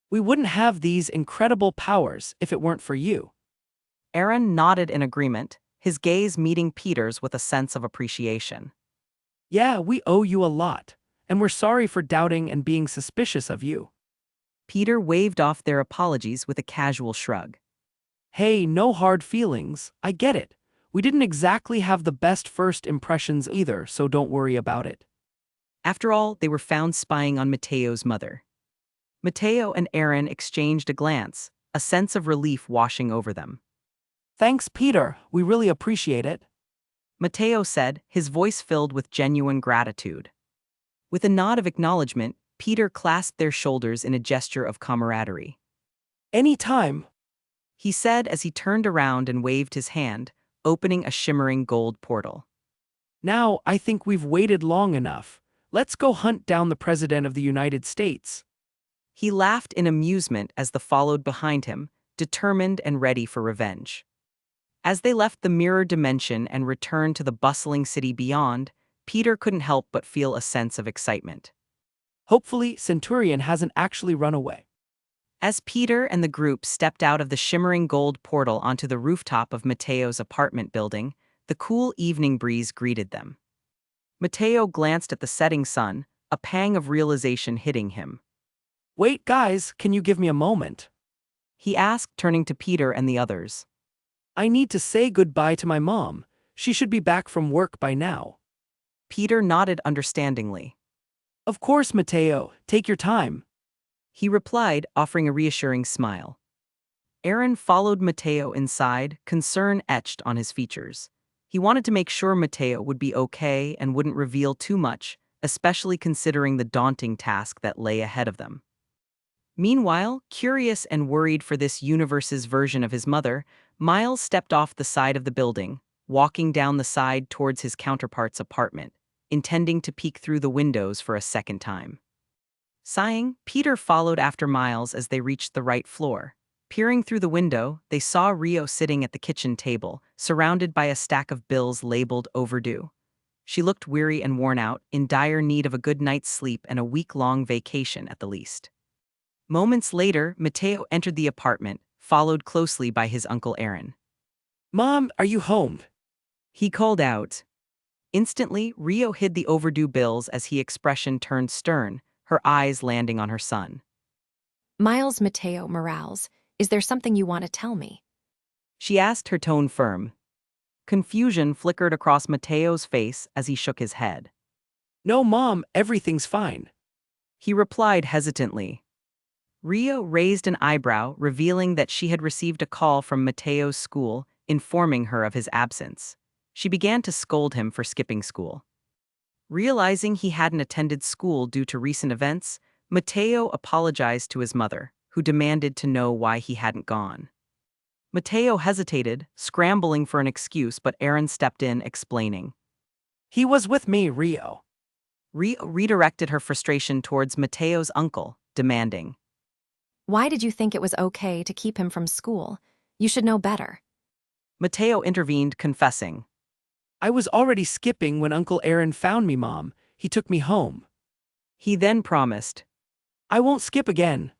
We wouldn't have these incredible powers if it weren't for you. Aaron nodded in agreement, his gaze meeting Peter's with a sense of appreciation. Yeah, we owe you a lot, and we're sorry for doubting and being suspicious of you. Peter waved off their apologies with a casual shrug. Hey, no hard feelings, I get it. We didn't exactly have the best first impressions either, so don't worry about it. After all, they were found spying on Matteo's mother. Matteo and Aaron exchanged a glance, a sense of relief washing over them. Thanks, Peter, we really appreciate it. Matteo said, his voice filled with genuine gratitude. With a nod of acknowledgement, Peter clasped their shoulders in a gesture of camaraderie. Anytime, He said as he turned around and waved his hand, opening a shimmering gold portal. Now I think we've waited long enough. Let's go hunt down the President of the United States. He laughed in amusement as they followed behind him, determined and ready for revenge. As they left the mirror dimension and returned to the bustling city beyond, Peter couldn't help but feel a sense of excitement. Hopefully, Centurion hasn't actually run away. As Peter and the group stepped out of the shimmering gold portal onto the rooftop of Matteo's apartment building, the cool evening breeze greeted them. Matteo glanced at the setting sun, a pang of realization hitting him. Wait, guys, can you give me a moment? He asked, turning to Peter and the others. I need to say goodbye to my mom. She should be back from work by now. Peter nodded understandingly. Of course, Matteo, take your time. He replied, offering a reassuring smile. Aaron followed Matteo inside, concern etched on his features. He wanted to make sure Matteo would be okay and wouldn't reveal too much, especially considering the daunting task that lay ahead of them. Meanwhile, curious and worried for this universe's version of his mother, Miles stepped off the side of the building, walking down the side towards his counterpart's apartment, intending to peek through the windows for a second time. Sighing, Peter followed after Miles as they reached the right floor. Peering through the window, they saw Rio sitting at the kitchen table, surrounded by a stack of bills labeled overdue. She looked weary and worn out, in dire need of a good night's sleep and a week-long vacation at the least. Moments later, Mateo entered the apartment, followed closely by his uncle Aaron. Mom, are you home? He called out. Instantly, Rio hid the overdue bills as his expression turned stern, her eyes landing on her son. Miles Mateo Morales, is there something you want to tell me? She asked, her tone firm. Confusion flickered across Mateo's face as he shook his head. No, Mom, everything's fine. He replied hesitantly. Rio raised an eyebrow, revealing that she had received a call from Mateo's school, informing her of his absence. She began to scold him for skipping school. Realizing he hadn't attended school due to recent events, Mateo apologized to his mother, who demanded to know why he hadn't gone. Mateo hesitated, scrambling for an excuse, but Aaron stepped in, explaining. He was with me, Rio. Rio redirected her frustration towards Mateo's uncle, demanding. Why did you think it was okay to keep him from school? You should know better. Mateo intervened, confessing. I was already skipping when Uncle Aaron found me, Mom. He took me home. He then promised. I won't skip again.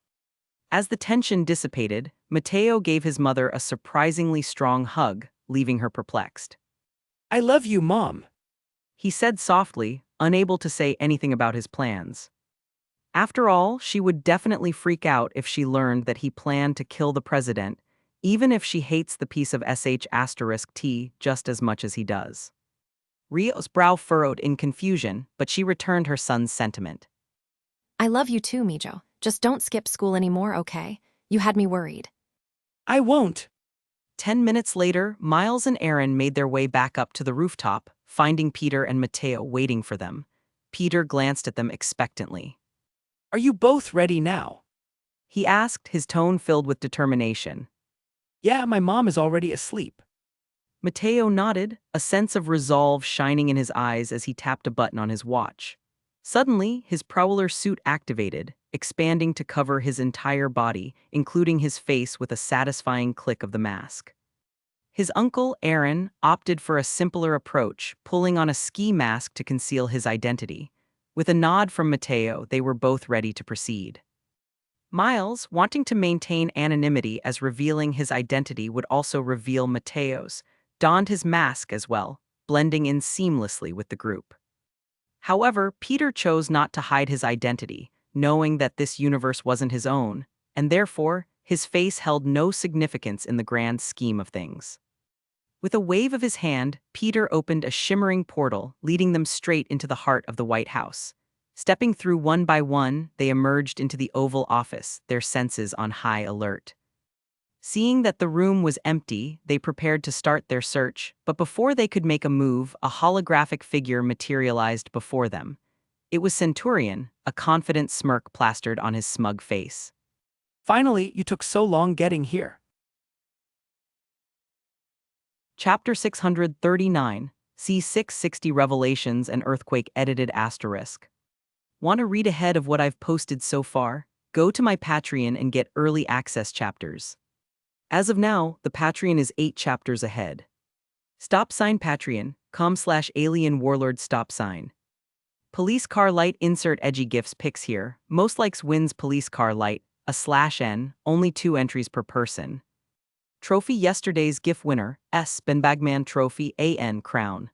As the tension dissipated, Mateo gave his mother a surprisingly strong hug, leaving her perplexed. I love you, Mom. He said softly, unable to say anything about his plans. After all, she would definitely freak out if she learned that he planned to kill the president, even if she hates the piece of sh*T just as much as he does. Rio's brow furrowed in confusion, but she returned her son's sentiment. I love you too, Mijo. Just don't skip school anymore, okay? You had me worried. I won't. 10 minutes later, Miles and Aaron made their way back up to the rooftop, finding Peter and Mateo waiting for them. Peter glanced at them expectantly. Are you both ready now? He asked, his tone filled with determination. Yeah, my mom is already asleep. Mateo nodded, a sense of resolve shining in his eyes as he tapped a button on his watch. Suddenly, his prowler suit activated, expanding to cover his entire body, including his face with a satisfying click of the mask. His uncle, Aaron, opted for a simpler approach, pulling on a ski mask to conceal his identity. With a nod from Mateo, they were both ready to proceed. Miles, wanting to maintain anonymity as revealing his identity would also reveal Mateo's, donned his mask as well, blending in seamlessly with the group. However, Peter chose not to hide his identity, knowing that this universe wasn't his own, and therefore, his face held no significance in the grand scheme of things. With a wave of his hand, Peter opened a shimmering portal, leading them straight into the heart of the White House. Stepping through one by one, they emerged into the Oval Office, their senses on high alert. Seeing that the room was empty, they prepared to start their search, but before they could make a move, a holographic figure materialized before them. It was Centurion, a confident smirk plastered on his smug face. Finally, you took so long getting here. Chapter 639, C660 Revelations and Earthquake Edited *. Want to read ahead of what I've posted so far? Go to my Patreon and get early access chapters. As of now, the Patreon is 8 chapters ahead. Patreon.com/alien warlord stop. Police car light insert edgy gifs pics here. Most likes wins police car light, a /n, only 2 entries per person. Trophy yesterday's GIF winner, Benbagman Trophy AN Crown.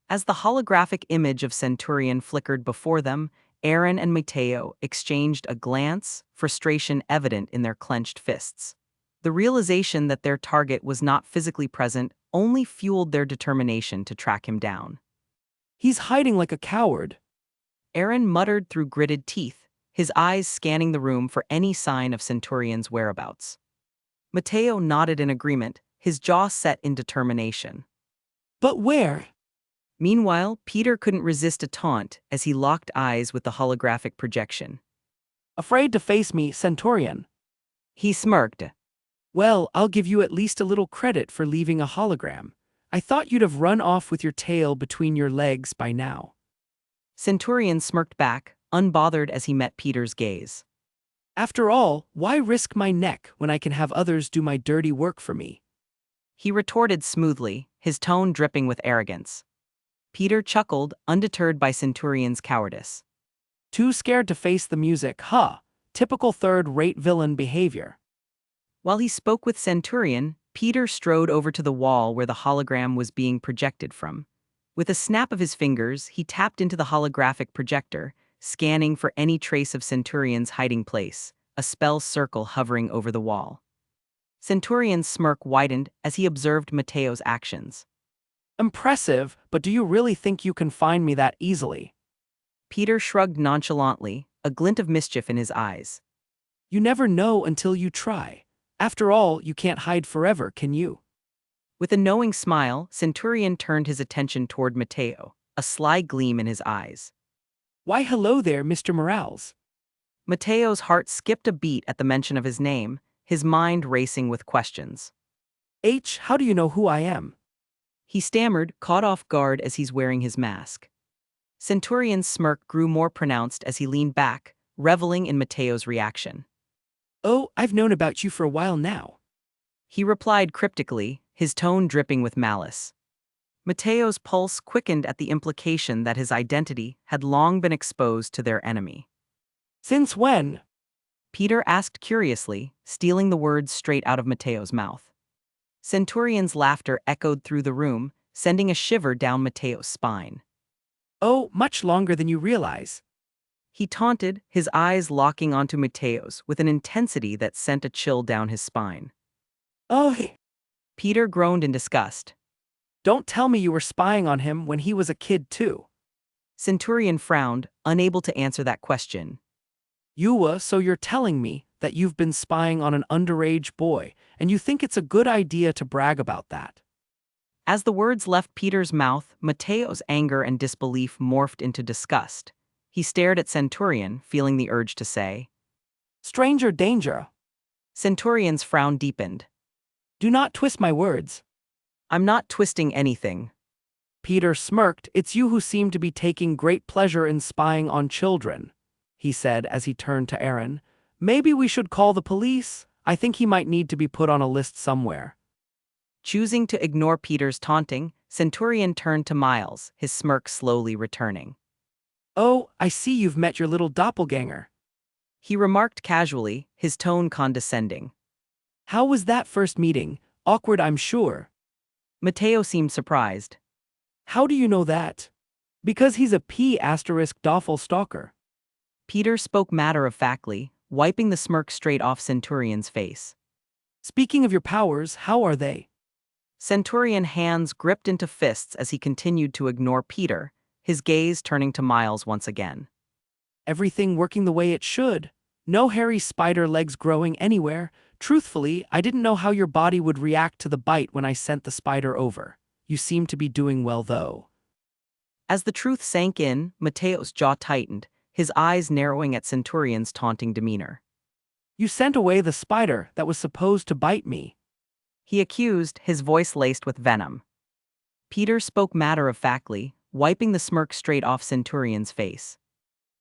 As the holographic image of Centurion flickered before them, Aaron and Mateo exchanged a glance, frustration evident in their clenched fists. The realization that their target was not physically present only fueled their determination to track him down. He's hiding like a coward. Aaron muttered through gritted teeth, his eyes scanning the room for any sign of Centurion's whereabouts. Mateo nodded in agreement, his jaw set in determination. But where? Meanwhile, Peter couldn't resist a taunt as he locked eyes with the holographic projection. Afraid to face me, Centurion? He smirked. Well, I'll give you at least a little credit for leaving a hologram. I thought you'd have run off with your tail between your legs by now. Centurion smirked back, unbothered as he met Peter's gaze. After all, why risk my neck when I can have others do my dirty work for me? He retorted smoothly, his tone dripping with arrogance. Peter chuckled, undeterred by Centurion's cowardice. Too scared to face the music, huh? Typical third-rate villain behavior. While he spoke with Centurion, Peter strode over to the wall where the hologram was being projected from. With a snap of his fingers, he tapped into the holographic projector, scanning for any trace of Centurion's hiding place, a spell circle hovering over the wall. Centurion's smirk widened as he observed Mateo's actions. Impressive, but do you really think you can find me that easily? Peter shrugged nonchalantly, a glint of mischief in his eyes. You never know until you try. After all, you can't hide forever, can you? With a knowing smile, Centurion turned his attention toward Mateo, a sly gleam in his eyes. Why hello there, Mr. Morales. Mateo's heart skipped a beat at the mention of his name, his mind racing with questions. How do you know who I am? He stammered, caught off guard as he's wearing his mask. Centurion's smirk grew more pronounced as he leaned back, reveling in Mateo's reaction. Oh, I've known about you for a while now. He replied cryptically, his tone dripping with malice. Mateo's pulse quickened at the implication that his identity had long been exposed to their enemy. Since when? Peter asked curiously, stealing the words straight out of Mateo's mouth. Centurion's laughter echoed through the room, sending a shiver down Mateo's spine. Oh, much longer than you realize. He taunted, his eyes locking onto Mateo's with an intensity that sent a chill down his spine. Oh, Peter groaned in disgust. don't tell me you were spying on him when he was a kid too. Centurion frowned, unable to answer that question. So you're telling me that you've been spying on an underage boy, and you think it's a good idea to brag about that? As the words left Peter's mouth, Mateo's anger and disbelief morphed into disgust. He stared at Centurion, feeling the urge to say, Stranger danger. Centurion's frown deepened. Do not twist my words. I'm not twisting anything. Peter smirked. It's you who seem to be taking great pleasure in spying on children, he said as he turned to Aaron. Maybe we should call the police? I think he might need to be put on a list somewhere. Choosing to ignore Peter's taunting, Centurion turned to Miles, his smirk slowly returning. Oh, I see you've met your little doppelganger. He remarked casually, his tone condescending. How was that first meeting? Awkward, I'm sure. Mateo seemed surprised. How do you know that? Because he's a P***doppelstalker. Peter spoke matter-of-factly, wiping the smirk straight off Centurion's face. Speaking of your powers, how are they? Centurion hands gripped into fists as he continued to ignore Peter, his gaze turning to Miles once again. Everything working the way it should. No hairy spider legs growing anywhere. Truthfully, I didn't know how your body would react to the bite when I sent the spider over. You seem to be doing well, though. As the truth sank in, Mateo's jaw tightened, his eyes narrowing at Centurion's taunting demeanor. You sent away the spider that was supposed to bite me. He accused, his voice laced with venom. Peter spoke matter-of-factly, wiping the smirk straight off Centurion's face.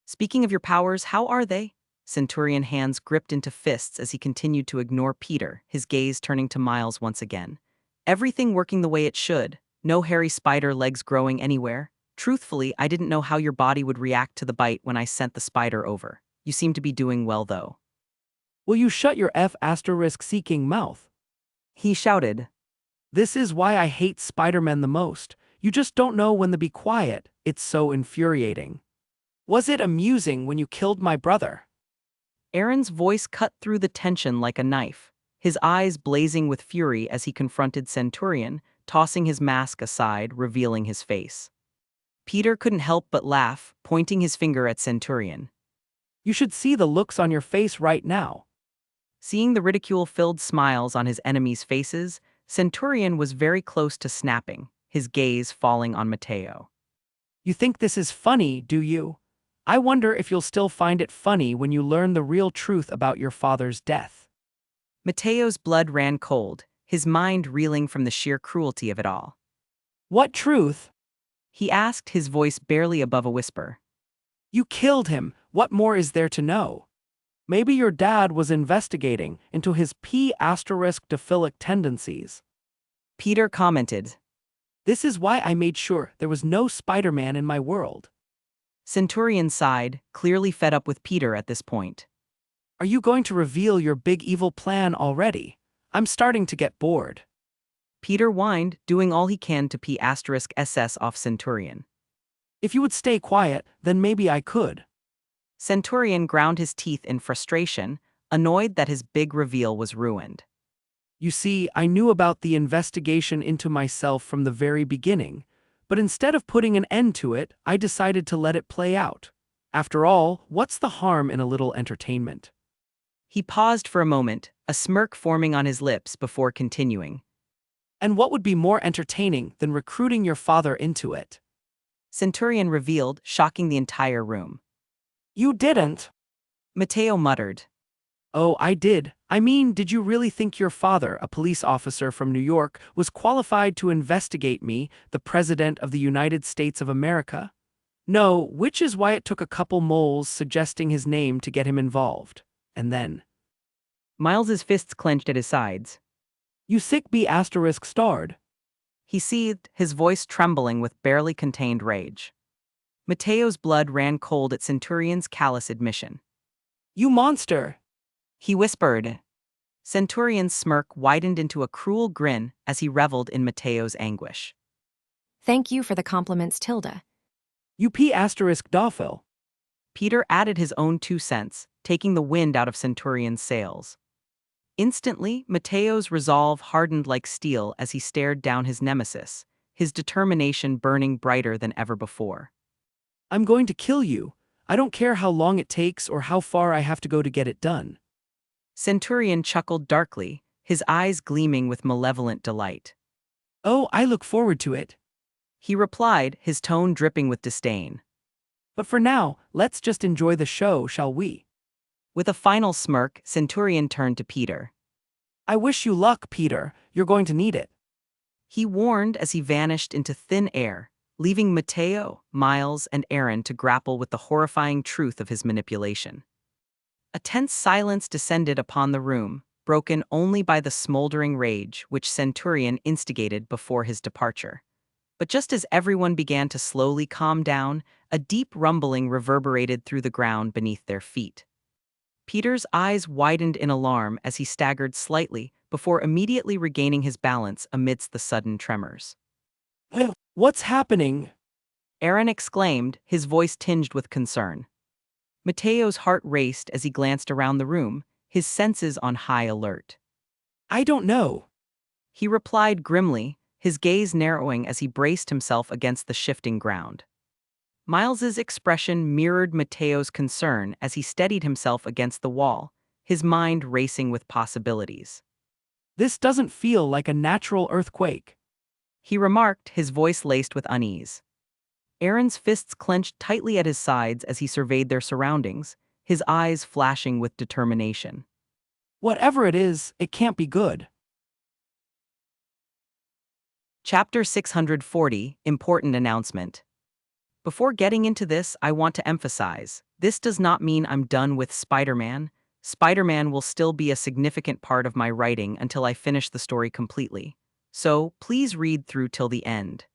Speaking of your powers, how are they? Centurion hands gripped into fists as he continued to ignore Peter, his gaze turning to Miles once again. Everything working the way it should. No hairy spider legs growing anywhere. Truthfully, I didn't know how your body would react to the bite when I sent the spider over. You seem to be doing well, though. Will you shut your F***-seeking mouth? He shouted. This is why I hate Spiderman the most. You just don't know when to be quiet. It's so infuriating. Was it amusing when you killed my brother? Aaron's voice cut through the tension like a knife, his eyes blazing with fury as he confronted Centurion, tossing his mask aside, revealing his face. Peter couldn't help but laugh, pointing his finger at Centurion. You should see the looks on your face right now. Seeing the ridicule-filled smiles on his enemies' faces, Centurion was very close to snapping, his gaze falling on Mateo. You think this is funny, do you? I wonder if you'll still find it funny when you learn the real truth about your father's death. Mateo's blood ran cold, his mind reeling from the sheer cruelty of it all. What truth? He asked, his voice barely above a whisper. You killed him. What more is there to know? Maybe your dad was investigating into his P***dophilic tendencies. Peter commented. This is why I made sure there was no Spider-Man in my world. Centurion sighed, clearly fed up with Peter at this point. Are you going to reveal your big evil plan already? I'm starting to get bored. Peter whined, doing all he can to P***SS off Centurion. If you would stay quiet, then maybe I could. Centurion ground his teeth in frustration, annoyed that his big reveal was ruined. You see, I knew about the investigation into myself from the very beginning, but instead of putting an end to it, I decided to let it play out. After all, what's the harm in a little entertainment? He paused for a moment, a smirk forming on his lips before continuing. And what would be more entertaining than recruiting your father into it? Centurion revealed, shocking the entire room. You didn't. Mateo muttered. Oh, I did. I mean, did you really think your father, a police officer from New York, was qualified to investigate me, the President of the United States of America? No, which is why it took a couple moles suggesting his name to get him involved. And then, Miles's fists clenched at his sides. you sick B***starred. He seethed, his voice trembling with barely contained rage. Mateo's blood ran cold at Centurion's callous admission. You monster! He whispered. Centurion's smirk widened into a cruel grin as he reveled in Mateo's anguish. Thank you for the compliments, Tilda. You P***dophil. Peter added his own 2 cents, taking the wind out of Centurion's sails. Instantly, Mateo's resolve hardened like steel as he stared down his nemesis, his determination burning brighter than ever before. I'm going to kill you. I don't care how long it takes or how far I have to go to get it done. Centurion chuckled darkly, his eyes gleaming with malevolent delight. Oh, I look forward to it. He replied, his tone dripping with disdain. But for now, let's just enjoy the show, shall we? With a final smirk, Centurion turned to Peter. I wish you luck, Peter. You're going to need it. He warned as he vanished into thin air, leaving Mateo, Miles, and Aaron to grapple with the horrifying truth of his manipulation. A tense silence descended upon the room, broken only by the smoldering rage which Centurion instigated before his departure. But just as everyone began to slowly calm down, a deep rumbling reverberated through the ground beneath their feet. Peter's eyes widened in alarm as he staggered slightly before immediately regaining his balance amidst the sudden tremors. What's happening? Aaron exclaimed, his voice tinged with concern. Mateo's heart raced as he glanced around the room, his senses on high alert. I don't know. He replied grimly, his gaze narrowing as he braced himself against the shifting ground. Miles's expression mirrored Mateo's concern as he steadied himself against the wall, his mind racing with possibilities. This doesn't feel like a natural earthquake. He remarked, his voice laced with unease. Aaron's fists clenched tightly at his sides as he surveyed their surroundings, his eyes flashing with determination. Whatever it is, it can't be good. Chapter 640, Important Announcement. Before getting into this, I want to emphasize, this does not mean I'm done with Spider-Man. Spider-Man will still be a significant part of my writing until I finish the story completely. So, please read through till the end.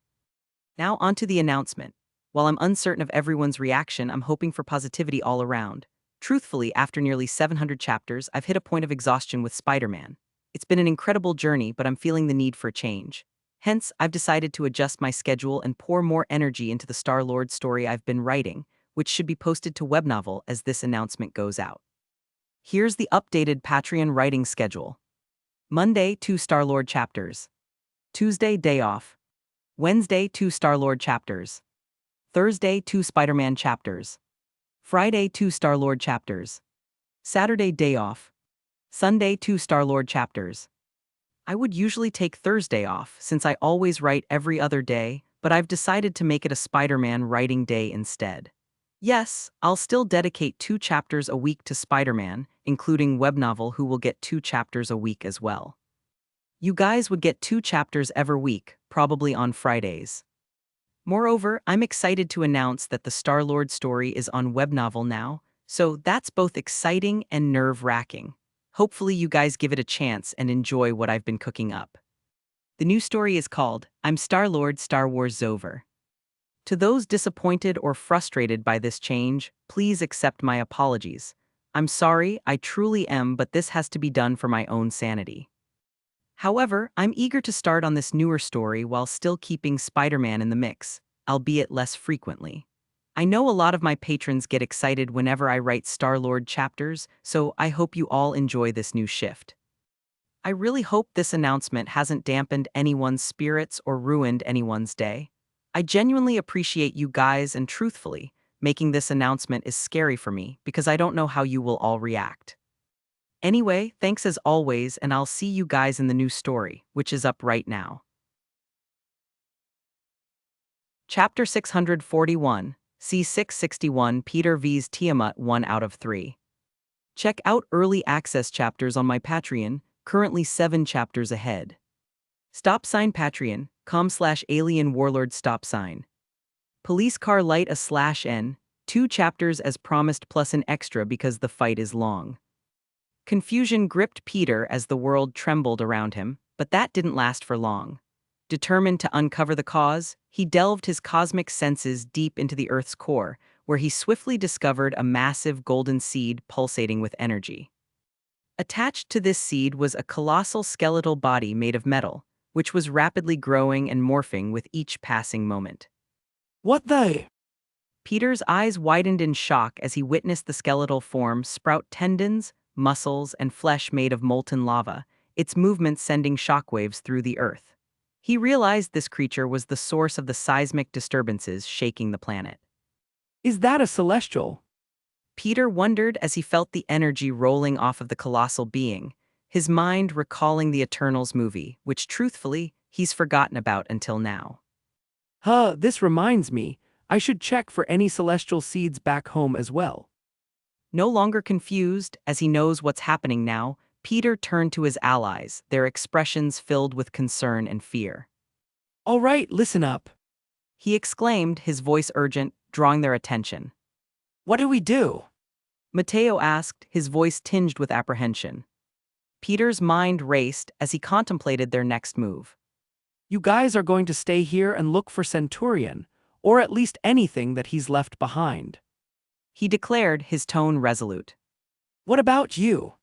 Now onto the announcement. While I'm uncertain of everyone's reaction, I'm hoping for positivity all around. Truthfully, after nearly 700 chapters, I've hit a point of exhaustion with Spider-Man. It's been an incredible journey, but I'm feeling the need for a change. Hence, I've decided to adjust my schedule and pour more energy into the Star-Lord story I've been writing, which should be posted to Webnovel as this announcement goes out. Here's the updated Patreon writing schedule. Monday, 2 Star-Lord chapters. Tuesday, day off. Wednesday, 2 Star-Lord chapters. Thursday, 2 Spider-Man chapters. Friday, 2 Star-Lord chapters. Saturday, day off. Sunday, 2 Star-Lord chapters. I would usually take Thursday off since I always write every other day, but I've decided to make it a Spider-Man writing day instead. Yes, I'll still dedicate 2 chapters a week to Spider-Man, including Webnovel, who will get 2 chapters a week as well. You guys would get 2 chapters every week, probably on Fridays. Moreover, I'm excited to announce that the Star-Lord story is on Webnovel now, So that's both exciting and nerve-wracking. Hopefully you guys give it a chance and enjoy what I've been cooking up. The new story is called I'm Star-Lord Star Wars Zover. To those disappointed or frustrated by this change, please accept my apologies. I'm sorry, I truly am, but this has to be done for my own sanity. However, I'm eager to start on this newer story while still keeping Spider-Man in the mix, albeit less frequently. I know a lot of my patrons get excited whenever I write Star-Lord chapters, so I hope you all enjoy this new shift. I really hope this announcement hasn't dampened anyone's spirits or ruined anyone's day. I genuinely appreciate you guys, and truthfully, making this announcement is scary for me because I don't know how you will all react. Anyway, thanks as always, and I'll see you guys in the new story, which is up right now. Chapter 641, C661 Peter vs. Tiamat 1 out of 3. Check out early access chapters on my Patreon, currently 7 chapters ahead. Stop sign Patreon.com/alien warlord stop sign. Police car light a/n, 2 chapters as promised plus an extra because the fight is long. Confusion gripped Peter as the world trembled around him, but that didn't last for long. Determined to uncover the cause, he delved his cosmic senses deep into the Earth's core, where he swiftly discovered a massive golden seed pulsating with energy. Attached to this seed was a colossal skeletal body made of metal, which was rapidly growing and morphing with each passing moment. What the? Peter's eyes widened in shock as he witnessed the skeletal form sprout tendons, muscles, and flesh made of molten lava, its movements sending shockwaves through the earth. He realized this creature was the source of the seismic disturbances shaking the planet. Is that a celestial? Peter wondered as he felt the energy rolling off of the colossal being, his mind recalling the Eternals movie, which truthfully, he's forgotten about until now. This reminds me, I should check for any celestial seeds back home as well. No longer confused, as he knows what's happening now, Peter turned to his allies, their expressions filled with concern and fear. All right, listen up. He exclaimed, his voice urgent, drawing their attention. What do we do? Mateo asked, his voice tinged with apprehension. Peter's mind raced as he contemplated their next move. You guys are going to stay here and look for Centurion, or at least anything that he's left behind. He declared, his tone resolute. What about you?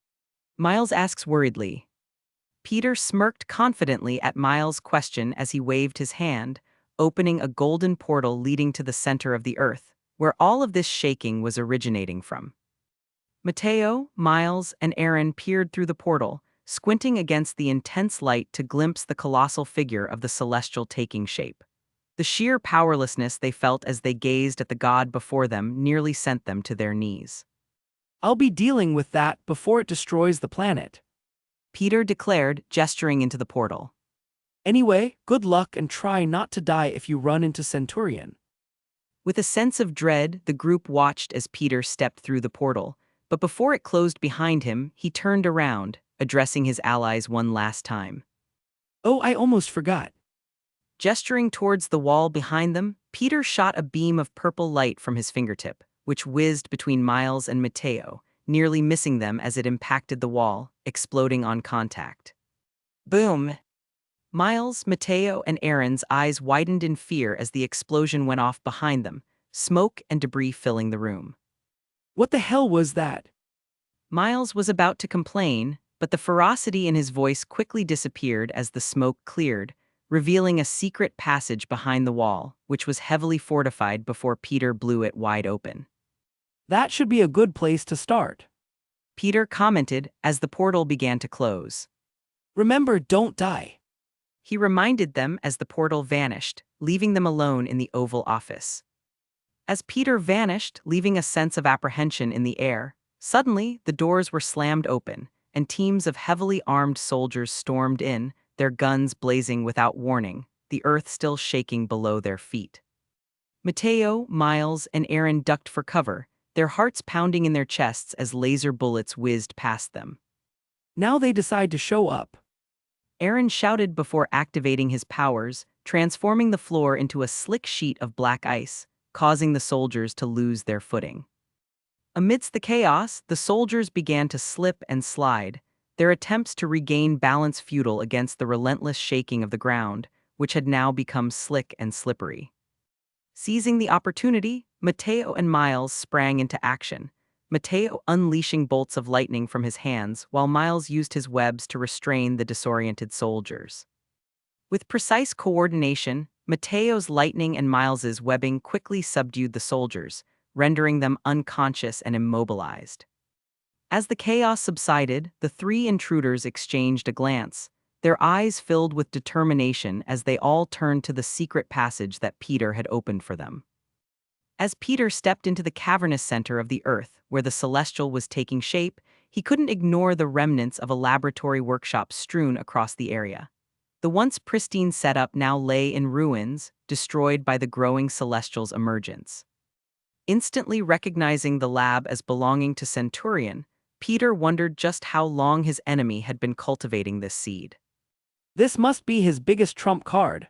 Miles asks worriedly. Peter smirked confidently at Miles' question as he waved his hand, opening a golden portal leading to the center of the earth, where all of this shaking was originating from. Mateo, Miles, and Aaron peered through the portal, squinting against the intense light to glimpse the colossal figure of the celestial taking shape. The sheer powerlessness they felt as they gazed at the god before them nearly sent them to their knees. I'll be dealing with that before it destroys the planet. Peter declared, gesturing into the portal. Anyway, good luck and try not to die if you run into Centurion. With a sense of dread, the group watched as Peter stepped through the portal, but before it closed behind him, he turned around, addressing his allies one last time. Oh, I almost forgot. Gesturing towards the wall behind them, Peter shot a beam of purple light from his fingertip, which whizzed between Miles and Mateo, nearly missing them as it impacted the wall, exploding on contact. Boom! Miles, Mateo, and Aaron's eyes widened in fear as the explosion went off behind them, smoke and debris filling the room. What the hell was that? Miles was about to complain, but the ferocity in his voice quickly disappeared as the smoke cleared, revealing a secret passage behind the wall, which was heavily fortified before Peter blew it wide open. That should be a good place to start. Peter commented as the portal began to close. Remember, don't die. He reminded them as the portal vanished, leaving them alone in the Oval Office. As Peter vanished, leaving a sense of apprehension in the air, suddenly the doors were slammed open, and teams of heavily armed soldiers stormed in, their guns blazing without warning, the earth still shaking below their feet. Mateo, Miles, and Aaron ducked for cover, their hearts pounding in their chests as laser bullets whizzed past them. Now they decide to show up. Aaron shouted before activating his powers, transforming the floor into a slick sheet of black ice, causing the soldiers to lose their footing. Amidst the chaos, the soldiers began to slip and slide, their attempts to regain balance futile against the relentless shaking of the ground, which had now become slick and slippery. Seizing the opportunity, Matteo and Miles sprang into action, Matteo unleashing bolts of lightning from his hands while Miles used his webs to restrain the disoriented soldiers. With precise coordination, Matteo's lightning and Miles's webbing quickly subdued the soldiers, rendering them unconscious and immobilized. As the chaos subsided, the three intruders exchanged a glance, their eyes filled with determination as they all turned to the secret passage that Peter had opened for them. As Peter stepped into the cavernous center of the earth, where the celestial was taking shape, he couldn't ignore the remnants of a laboratory workshop strewn across the area. The once pristine setup now lay in ruins, destroyed by the growing celestial's emergence. Instantly recognizing the lab as belonging to Centurion, Peter wondered just how long his enemy had been cultivating this seed. This must be his biggest trump card.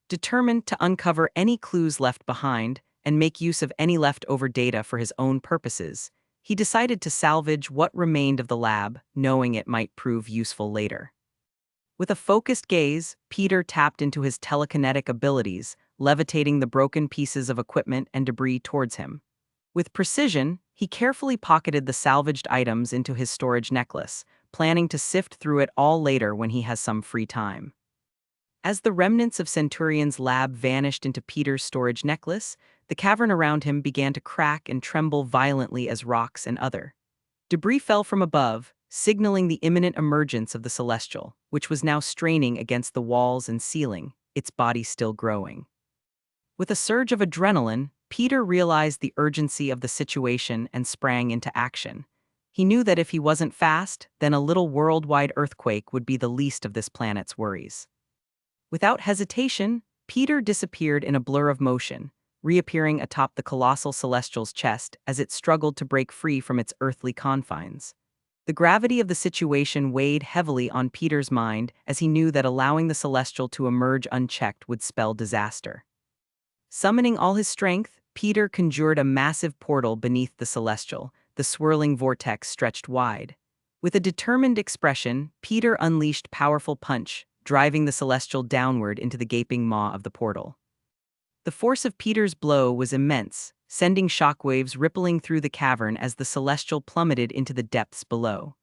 Determined to uncover any clues left behind and make use of any leftover data for his own purposes, he decided to salvage what remained of the lab, knowing it might prove useful later. With a focused gaze, Peter tapped into his telekinetic abilities, levitating the broken pieces of equipment and debris towards him. With precision, he carefully pocketed the salvaged items into his storage necklace, planning to sift through it all later when he has some free time. As the remnants of Centurion's lab vanished into Peter's storage necklace, the cavern around him began to crack and tremble violently as rocks and other debris fell from above, signaling the imminent emergence of the celestial, which was now straining against the walls and ceiling, its body still growing. With a surge of adrenaline, Peter realized the urgency of the situation and sprang into action. He knew that if he wasn't fast, then a little worldwide earthquake would be the least of this planet's worries. Without hesitation, Peter disappeared in a blur of motion, reappearing atop the colossal celestial's chest as it struggled to break free from its earthly confines. The gravity of the situation weighed heavily on Peter's mind as he knew that allowing the celestial to emerge unchecked would spell disaster. Summoning all his strength, Peter conjured a massive portal beneath the celestial, the swirling vortex stretched wide. With a determined expression, Peter unleashed powerful punch, driving the celestial downward into the gaping maw of the portal. The force of Peter's blow was immense, sending shockwaves rippling through the cavern as the celestial plummeted into the depths below.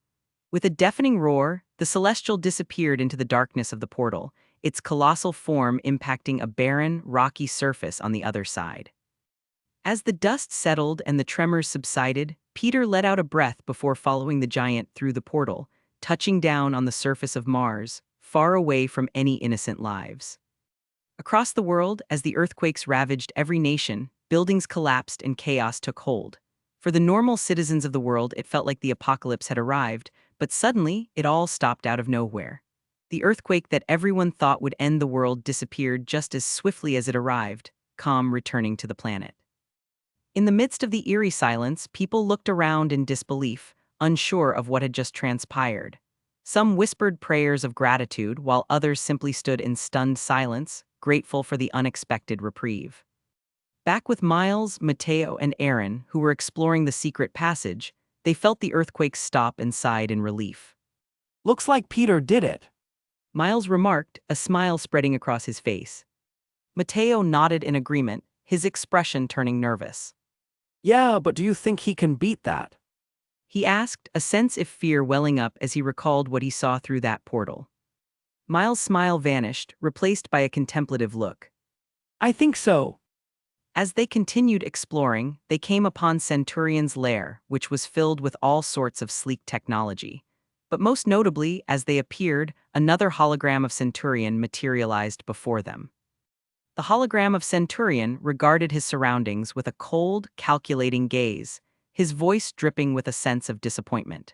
With a deafening roar, the celestial disappeared into the darkness of the portal, its colossal form impacting a barren, rocky surface on the other side. As the dust settled and the tremors subsided, Peter let out a breath before following the giant through the portal, touching down on the surface of Mars, far away from any innocent lives. Across the world, as the earthquakes ravaged every nation, buildings collapsed and chaos took hold. For the normal citizens of the world, it felt like the apocalypse had arrived, but suddenly, it all stopped out of nowhere. The earthquake that everyone thought would end the world disappeared just as swiftly as it arrived, calm returning to the planet. In the midst of the eerie silence, people looked around in disbelief, unsure of what had just transpired. Some whispered prayers of gratitude, while others simply stood in stunned silence, grateful for the unexpected reprieve. Back with Miles, Matteo, and Aaron, who were exploring the secret passage, they felt the earthquake stop and sighed in relief. Looks like Peter did it. Miles remarked, a smile spreading across his face. Matteo nodded in agreement, his expression turning nervous. Yeah, but do you think he can beat that? He asked, a sense of fear welling up as he recalled what he saw through that portal. Miles' smile vanished, replaced by a contemplative look. I think so. As they continued exploring, they came upon Centurion's lair, which was filled with all sorts of sleek technology. But most notably, as they appeared, another hologram of Centurion materialized before them. The hologram of Centurion regarded his surroundings with a cold, calculating gaze, his voice dripping with a sense of disappointment.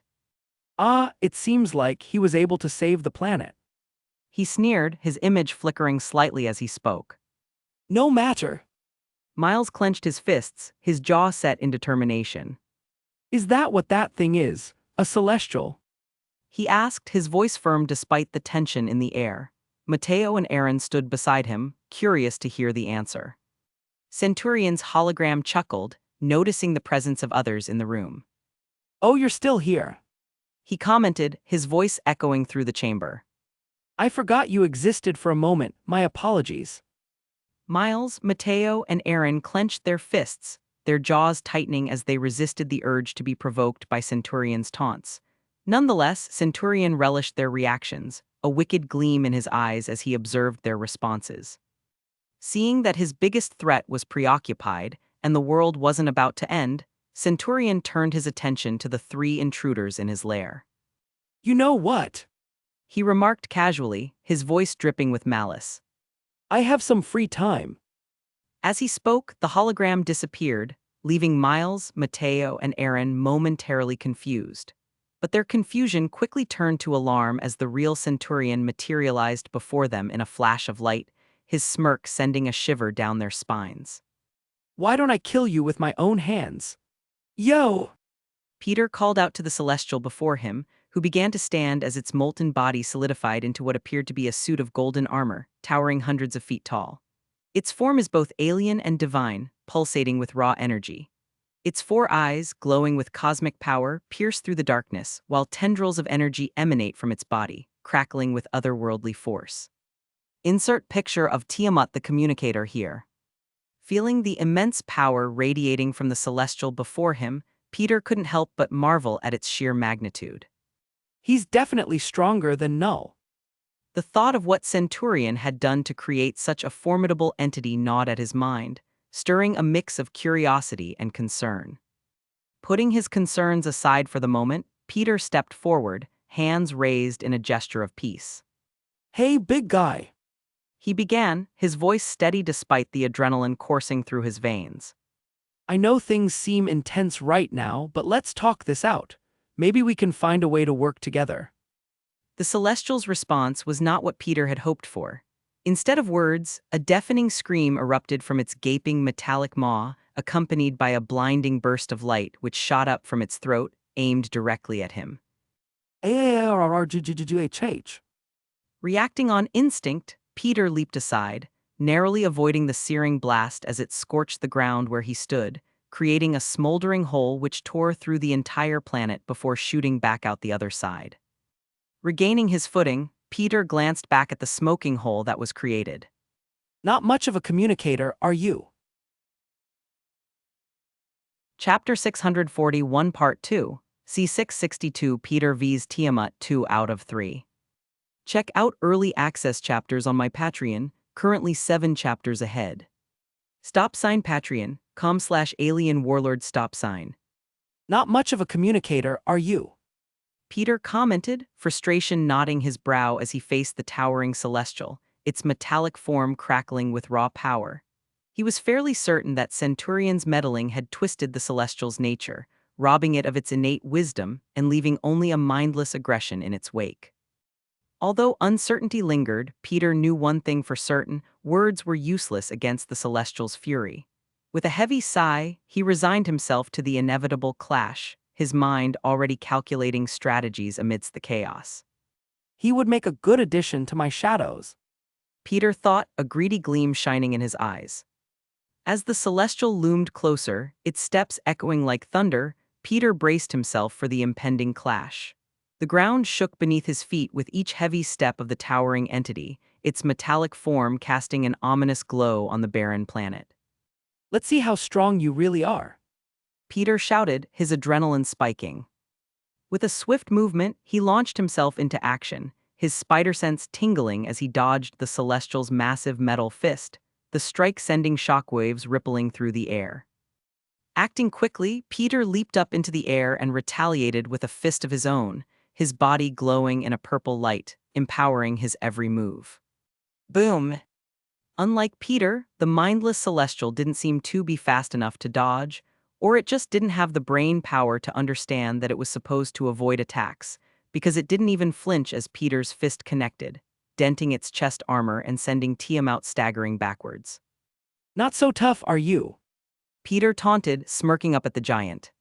It seems like he was able to save the planet. He sneered, his image flickering slightly as he spoke. No matter. Miles clenched his fists, his jaw set in determination. Is that what that thing is? A celestial? He asked, his voice firm despite the tension in the air. Matteo and Aaron stood beside him, curious to hear the answer. Centurion's hologram chuckled, noticing the presence of others in the room. Oh, you're still here. He commented, his voice echoing through the chamber. I forgot you existed for a moment, my apologies. Miles, Mateo, and Aaron clenched their fists, their jaws tightening as they resisted the urge to be provoked by Centurion's taunts. Nonetheless, Centurion relished their reactions, a wicked gleam in his eyes as he observed their responses. Seeing that his biggest threat was preoccupied, and the world wasn't about to end, Centurion turned his attention to the three intruders in his lair. You know what? He remarked casually, his voice dripping with malice. I have some free time. As he spoke, the hologram disappeared, leaving Miles, Mateo, and Aaron momentarily confused. But their confusion quickly turned to alarm as the real Centurion materialized before them in a flash of light, his smirk sending a shiver down their spines. Why don't I kill you with my own hands? Yo! Peter called out to the Celestial before him, who began to stand as its molten body solidified into what appeared to be a suit of golden armor, towering hundreds of feet tall. Its form is both alien and divine, pulsating with raw energy. Its four eyes, glowing with cosmic power, pierce through the darkness, while tendrils of energy emanate from its body, crackling with otherworldly force. Insert picture of Tiamat the Communicator here. Feeling the immense power radiating from the Celestial before him, Peter couldn't help but marvel at its sheer magnitude. He's definitely stronger than Null. The thought of what Centurion had done to create such a formidable entity gnawed at his mind, stirring a mix of curiosity and concern. Putting his concerns aside for the moment, Peter stepped forward, hands raised in a gesture of peace. Hey, big guy. He began, his voice steady despite the adrenaline coursing through his veins. I know things seem intense right now, but let's talk this out. Maybe we can find a way to work together. The Celestial's response was not what Peter had hoped for. Instead of words, a deafening scream erupted from its gaping metallic maw, accompanied by a blinding burst of light which shot up from its throat, aimed directly at him. AARRGGGH. Reacting on instinct, Peter leaped aside, narrowly avoiding the searing blast as it scorched the ground where he stood, creating a smoldering hole which tore through the entire planet before shooting back out the other side. Regaining his footing, Peter glanced back at the smoking hole that was created. Not much of a communicator, are you? Chapter 641 Part 2, C662 Peter vs Tiamat 2 out of 3. Check out early access chapters on my Patreon, currently 7 chapters ahead. Patreon.com/alien warlord stop sign. Not much of a communicator, are you? Peter commented, frustration knotting his brow as he faced the towering Celestial, its metallic form crackling with raw power. He was fairly certain that Centurion's meddling had twisted the Celestial's nature, robbing it of its innate wisdom and leaving only a mindless aggression in its wake. Although uncertainty lingered, Peter knew one thing for certain: words were useless against the Celestial's fury. With a heavy sigh, he resigned himself to the inevitable clash, his mind already calculating strategies amidst the chaos. He would make a good addition to my shadows. Peter thought, a greedy gleam shining in his eyes. As the Celestial loomed closer, its steps echoing like thunder, Peter braced himself for the impending clash. The ground shook beneath his feet with each heavy step of the towering entity, its metallic form casting an ominous glow on the barren planet. Let's see how strong you really are. Peter shouted, his adrenaline spiking. With a swift movement, he launched himself into action, his spider sense tingling as he dodged the Celestial's massive metal fist, the strike sending shockwaves rippling through the air. Acting quickly, Peter leaped up into the air and retaliated with a fist of his own, his body glowing in a purple light, empowering his every move. Boom! Unlike Peter, the mindless Celestial didn't seem to be fast enough to dodge, or it just didn't have the brain power to understand that it was supposed to avoid attacks, because it didn't even flinch as Peter's fist connected, denting its chest armor and sending Tiamat staggering backwards. Not so tough, are you? Peter taunted, smirking up at the giant.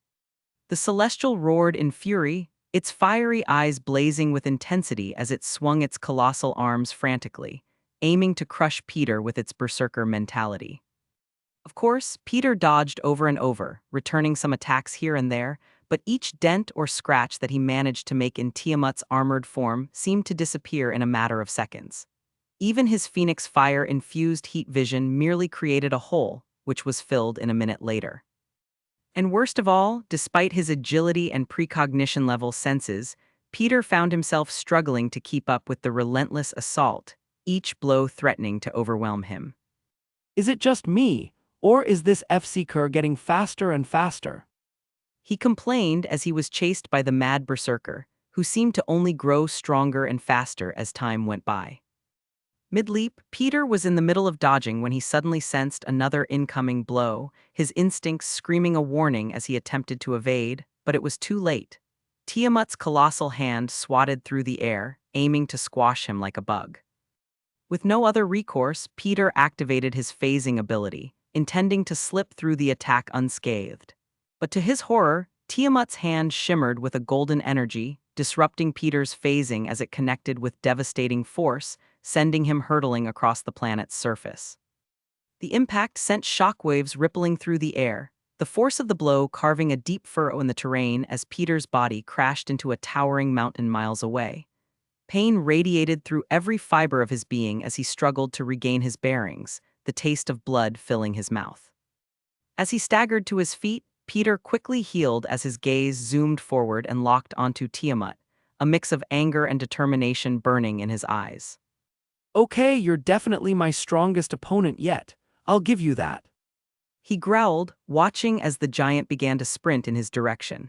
The Celestial roared in fury, its fiery eyes blazing with intensity as it swung its colossal arms frantically, aiming to crush Peter with its berserker mentality. Of course, Peter dodged over and over, returning some attacks here and there, but each dent or scratch that he managed to make in Tiamat's armored form seemed to disappear in a matter of seconds. Even his Phoenix Fire-infused heat vision merely created a hole, which was filled in a minute later. And worst of all, despite his agility and precognition level senses, Peter found himself struggling to keep up with the relentless assault, each blow threatening to overwhelm him. Is it just me, or is this F-Seeker getting faster and faster? He complained as he was chased by the mad berserker, who seemed to only grow stronger and faster as time went by. Mid-leap, Peter was in the middle of dodging when he suddenly sensed another incoming blow, his instincts screaming a warning as he attempted to evade, but it was too late. Tiamat's colossal hand swatted through the air, aiming to squash him like a bug. With no other recourse, Peter activated his phasing ability, intending to slip through the attack unscathed. But to his horror, Tiamat's hand shimmered with a golden energy, disrupting Peter's phasing as it connected with devastating force, sending him hurtling across the planet's surface. The impact sent shockwaves rippling through the air, the force of the blow carving a deep furrow in the terrain as Peter's body crashed into a towering mountain miles away. Pain radiated through every fiber of his being as he struggled to regain his bearings, the taste of blood filling his mouth. As he staggered to his feet, Peter quickly healed as his gaze zoomed forward and locked onto Tiamat, a mix of anger and determination burning in his eyes. Okay, you're definitely my strongest opponent yet. I'll give you that. He growled, watching as the giant began to sprint in his direction.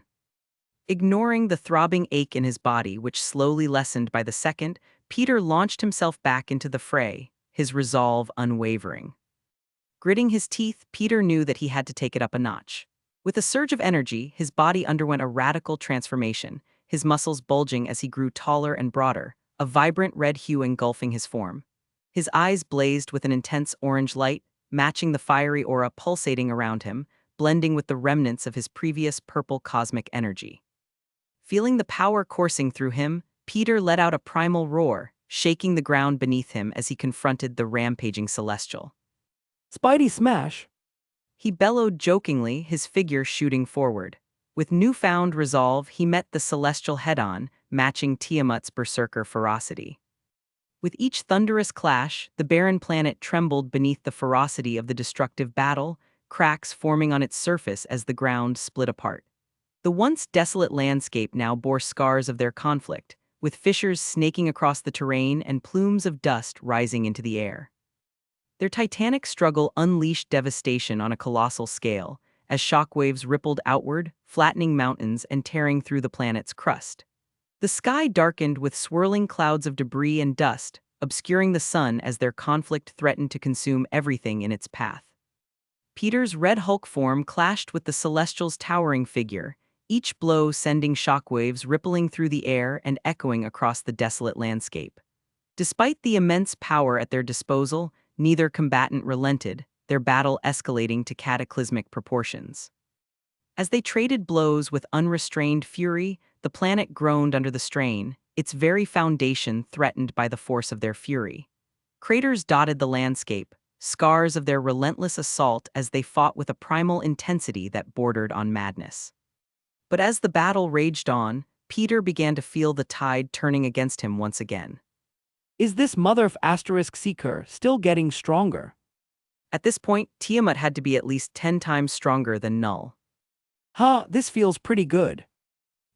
Ignoring the throbbing ache in his body, which slowly lessened by the second, Peter launched himself back into the fray, his resolve unwavering. Gritting his teeth, Peter knew that he had to take it up a notch. With a surge of energy, his body underwent a radical transformation, his muscles bulging as he grew taller and broader, a vibrant red hue engulfing his form. His eyes blazed with an intense orange light, matching the fiery aura pulsating around him, blending with the remnants of his previous purple cosmic energy. Feeling the power coursing through him, Peter let out a primal roar, shaking the ground beneath him as he confronted the rampaging Celestial. Spidey Smash! He bellowed jokingly, his figure shooting forward. With newfound resolve, he met the Celestial head-on, matching Tiamat's berserker ferocity. With each thunderous clash, the barren planet trembled beneath the ferocity of the destructive battle, cracks forming on its surface as the ground split apart. The once desolate landscape now bore scars of their conflict, with fissures snaking across the terrain and plumes of dust rising into the air. Their titanic struggle unleashed devastation on a colossal scale, as shockwaves rippled outward, flattening mountains and tearing through the planet's crust. The sky darkened with swirling clouds of debris and dust, obscuring the sun as their conflict threatened to consume everything in its path. Peter's Red Hulk form clashed with the Celestial's towering figure, each blow sending shockwaves rippling through the air and echoing across the desolate landscape. Despite the immense power at their disposal, neither combatant relented, their battle escalating to cataclysmic proportions. As they traded blows with unrestrained fury, the planet groaned under the strain, its very foundation threatened by the force of their fury. Craters dotted the landscape, scars of their relentless assault as they fought with a primal intensity that bordered on madness. But as the battle raged on, Peter began to feel the tide turning against him once again. Is this mother of asterisk seeker still getting stronger? At this point, Tiamat had to be at least 10 times stronger than Null. Huh, this feels pretty good.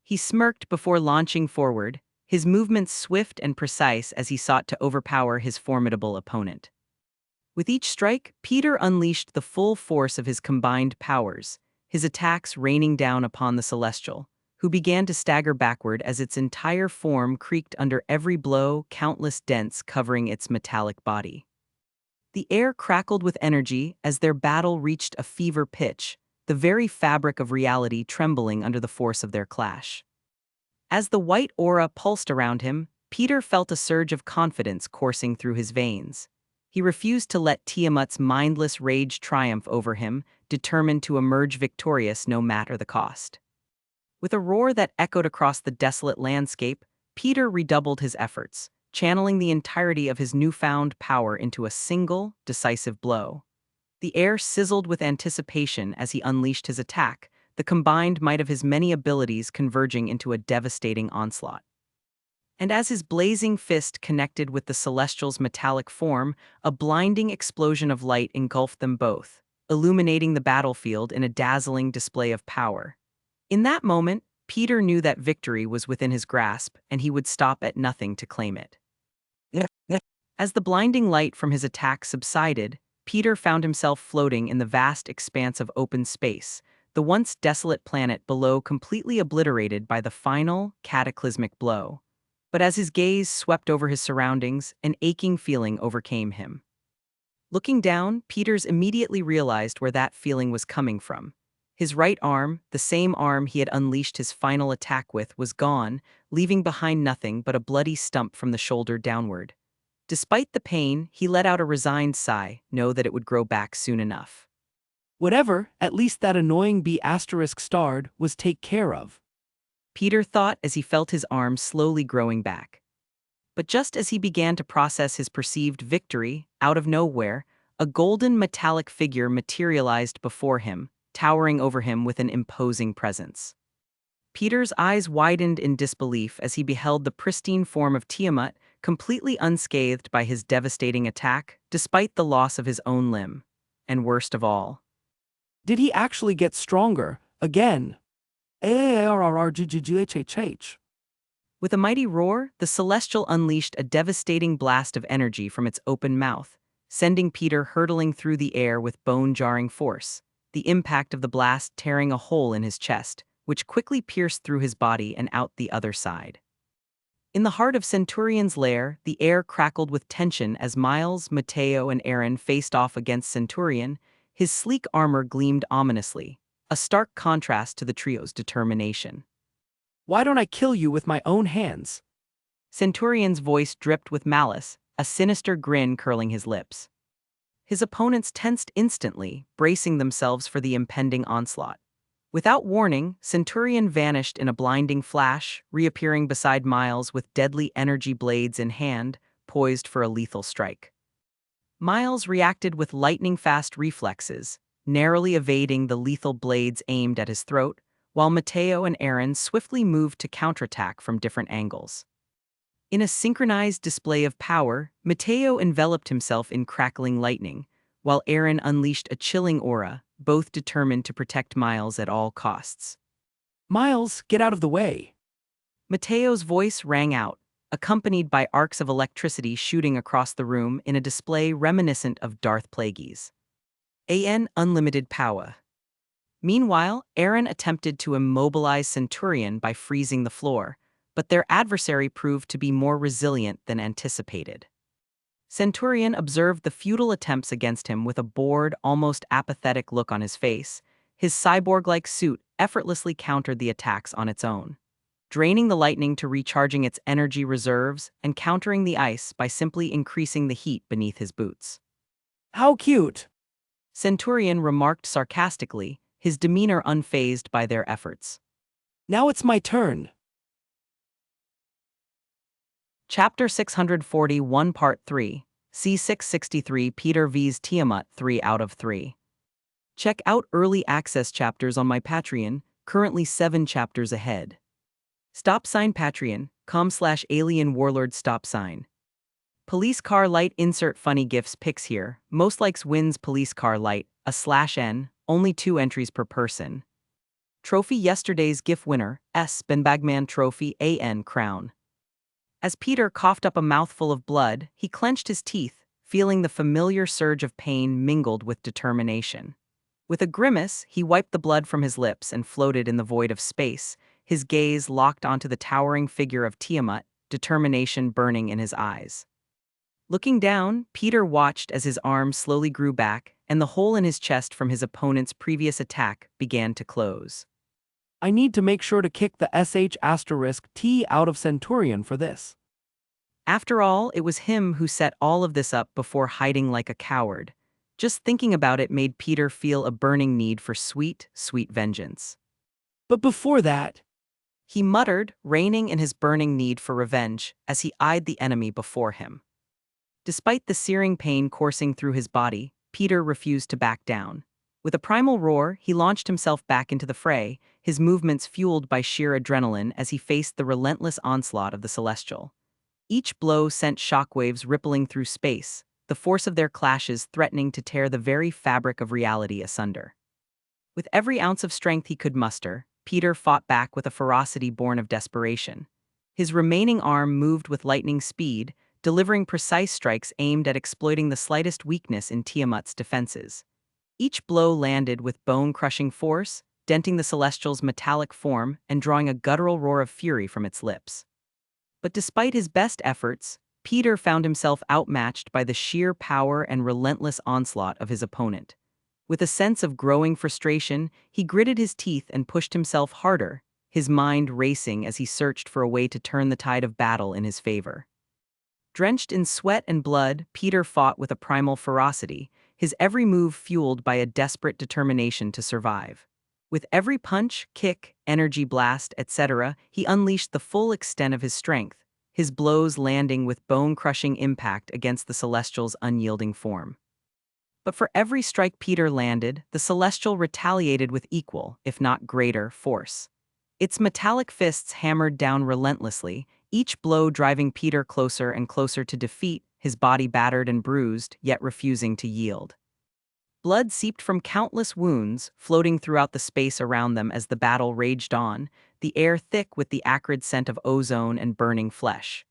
He smirked before launching forward, his movements swift and precise as he sought to overpower his formidable opponent. With each strike, Peter unleashed the full force of his combined powers, his attacks raining down upon the Celestial, who began to stagger backward as its entire form creaked under every blow, countless dents covering its metallic body. The air crackled with energy as their battle reached a fever pitch, the very fabric of reality trembling under the force of their clash. As the white aura pulsed around him, Peter felt a surge of confidence coursing through his veins. He refused to let Tiamat's mindless rage triumph over him, determined to emerge victorious no matter the cost. With a roar that echoed across the desolate landscape, Peter redoubled his efforts, channeling the entirety of his newfound power into a single, decisive blow. The air sizzled with anticipation as he unleashed his attack, the combined might of his many abilities converging into a devastating onslaught. And as his blazing fist connected with the Celestial's metallic form, a blinding explosion of light engulfed them both, illuminating the battlefield in a dazzling display of power. In that moment, Peter knew that victory was within his grasp, and he would stop at nothing to claim it. As the blinding light from his attack subsided, Peter found himself floating in the vast expanse of open space, the once desolate planet below completely obliterated by the final, cataclysmic blow. But as his gaze swept over his surroundings, an aching feeling overcame him. Looking down, Peters immediately realized where that feeling was coming from. His right arm, the same arm he had unleashed his final attack with, was gone, leaving behind nothing but a bloody stump from the shoulder downward. Despite the pain, he let out a resigned sigh, know that it would grow back soon enough. Whatever, at least that annoying B asterisk starred was take care of. Peter thought as he felt his arm slowly growing back. But just as he began to process his perceived victory, out of nowhere, a golden metallic figure materialized before him, towering over him with an imposing presence. Peter's eyes widened in disbelief as he beheld the pristine form of Tiamat, completely unscathed by his devastating attack, despite the loss of his own limb. And worst of all, Did he actually get stronger, again? AARRGGGHHH. with a mighty roar, the Celestial unleashed a devastating blast of energy from its open mouth, sending Peter hurtling through the air with bone-jarring force, the impact of the blast tearing a hole in his chest, which quickly pierced through his body and out the other side. In the heart of Centurion's lair, the air crackled with tension as Miles, Mateo, and Aaron faced off against Centurion. His sleek armor gleamed ominously, a stark contrast to the trio's determination. Why don't I kill you with my own hands? Centurion's voice dripped with malice, a sinister grin curling his lips. His opponents tensed instantly, bracing themselves for the impending onslaught. Without warning, Centurion vanished in a blinding flash, reappearing beside Miles with deadly energy blades in hand, poised for a lethal strike. Miles reacted with lightning-fast reflexes, narrowly evading the lethal blades aimed at his throat, while Mateo and Aaron swiftly moved to counterattack from different angles. In a synchronized display of power, Mateo enveloped himself in crackling lightning, while Aaron unleashed a chilling aura, both determined to protect Miles at all costs. Miles, get out of the way. Mateo's voice rang out, accompanied by arcs of electricity shooting across the room in a display reminiscent of Darth Plagueis. Unlimited power. Meanwhile, Aaron attempted to immobilize Centurion by freezing the floor, but their adversary proved to be more resilient than anticipated. Centurion observed the futile attempts against him with a bored, almost apathetic look on his face. His cyborg-like suit effortlessly countered the attacks on its own, draining the lightning to recharging its energy reserves and countering the ice by simply increasing the heat beneath his boots. How cute. Centurion remarked sarcastically, his demeanor unfazed by their efforts. Now it's my turn. Chapter 641 Part 3, C663 Peter vs Tiamat 3 out of 3. Check out early access chapters on my Patreon, currently 7 chapters ahead. Patreon.com/alien warlord stop sign. Police car light insert funny gifs pics here. Most likes wins police car light, /n, only 2 entries per person. Trophy yesterday's GIF winner, Benbagman Trophy AN crown. As Peter coughed up a mouthful of blood, he clenched his teeth, feeling the familiar surge of pain mingled with determination. With a grimace, he wiped the blood from his lips and floated in the void of space, his gaze locked onto the towering figure of Tiamat, determination burning in his eyes. Looking down, Peter watched as his arm slowly grew back, and the hole in his chest from his opponent's previous attack began to close. I need to make sure to kick the sh*T out of Centurion for this. After all, it was him who set all of this up before hiding like a coward. Just thinking about it made Peter feel a burning need for sweet, sweet vengeance. But before that, He muttered, reining in his burning need for revenge, as he eyed the enemy before him. Despite the searing pain coursing through his body, Peter refused to back down. With a primal roar, he launched himself back into the fray, his movements fueled by sheer adrenaline as he faced the relentless onslaught of the Celestial. Each blow sent shockwaves rippling through space, the force of their clashes threatening to tear the very fabric of reality asunder. With every ounce of strength he could muster, Peter fought back with a ferocity born of desperation. His remaining arm moved with lightning speed, delivering precise strikes aimed at exploiting the slightest weakness in Tiamat's defenses. Each blow landed with bone-crushing force, denting the Celestial's metallic form and drawing a guttural roar of fury from its lips. But despite his best efforts, Peter found himself outmatched by the sheer power and relentless onslaught of his opponent. With a sense of growing frustration, he gritted his teeth and pushed himself harder, his mind racing as he searched for a way to turn the tide of battle in his favor. Drenched in sweat and blood, Peter fought with a primal ferocity, his every move fueled by a desperate determination to survive. With every punch, kick, energy blast, etc., he unleashed the full extent of his strength, his blows landing with bone-crushing impact against the Celestial's unyielding form. But for every strike Peter landed, the Celestial retaliated with equal, if not greater, force. Its metallic fists hammered down relentlessly, each blow driving Peter closer and closer to defeat, his body battered and bruised, yet refusing to yield. Blood seeped from countless wounds, floating throughout the space around them as the battle raged on, the air thick with the acrid scent of ozone and burning flesh.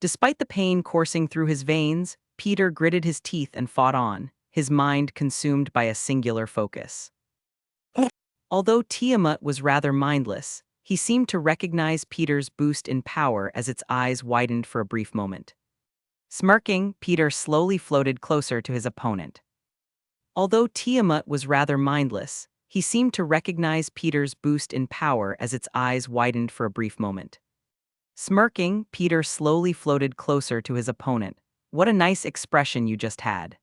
Despite the pain coursing through his veins, Peter gritted his teeth and fought on, his mind consumed by a singular focus. Although Tiamat was rather mindless, he seemed to recognize Peter's boost in power as its eyes widened for a brief moment. Smirking, Peter slowly floated closer to his opponent. Although Tiamat was rather mindless, he seemed to recognize Peter's boost in power as its eyes widened for a brief moment. Smirking, Peter slowly floated closer to his opponent. What a nice expression you just had.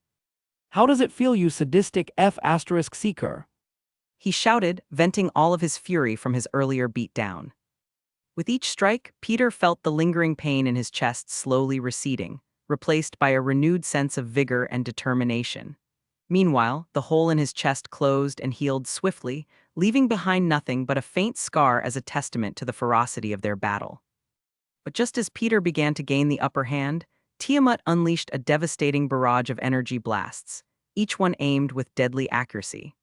How does it feel, you sadistic F***seeker? He shouted, venting all of his fury from his earlier beatdown. With each strike, Peter felt the lingering pain in his chest slowly receding, replaced by a renewed sense of vigor and determination. Meanwhile, the hole in his chest closed and healed swiftly, leaving behind nothing but a faint scar as a testament to the ferocity of their battle. But just as Peter began to gain the upper hand, Tiamat unleashed a devastating barrage of energy blasts, each one aimed with deadly accuracy.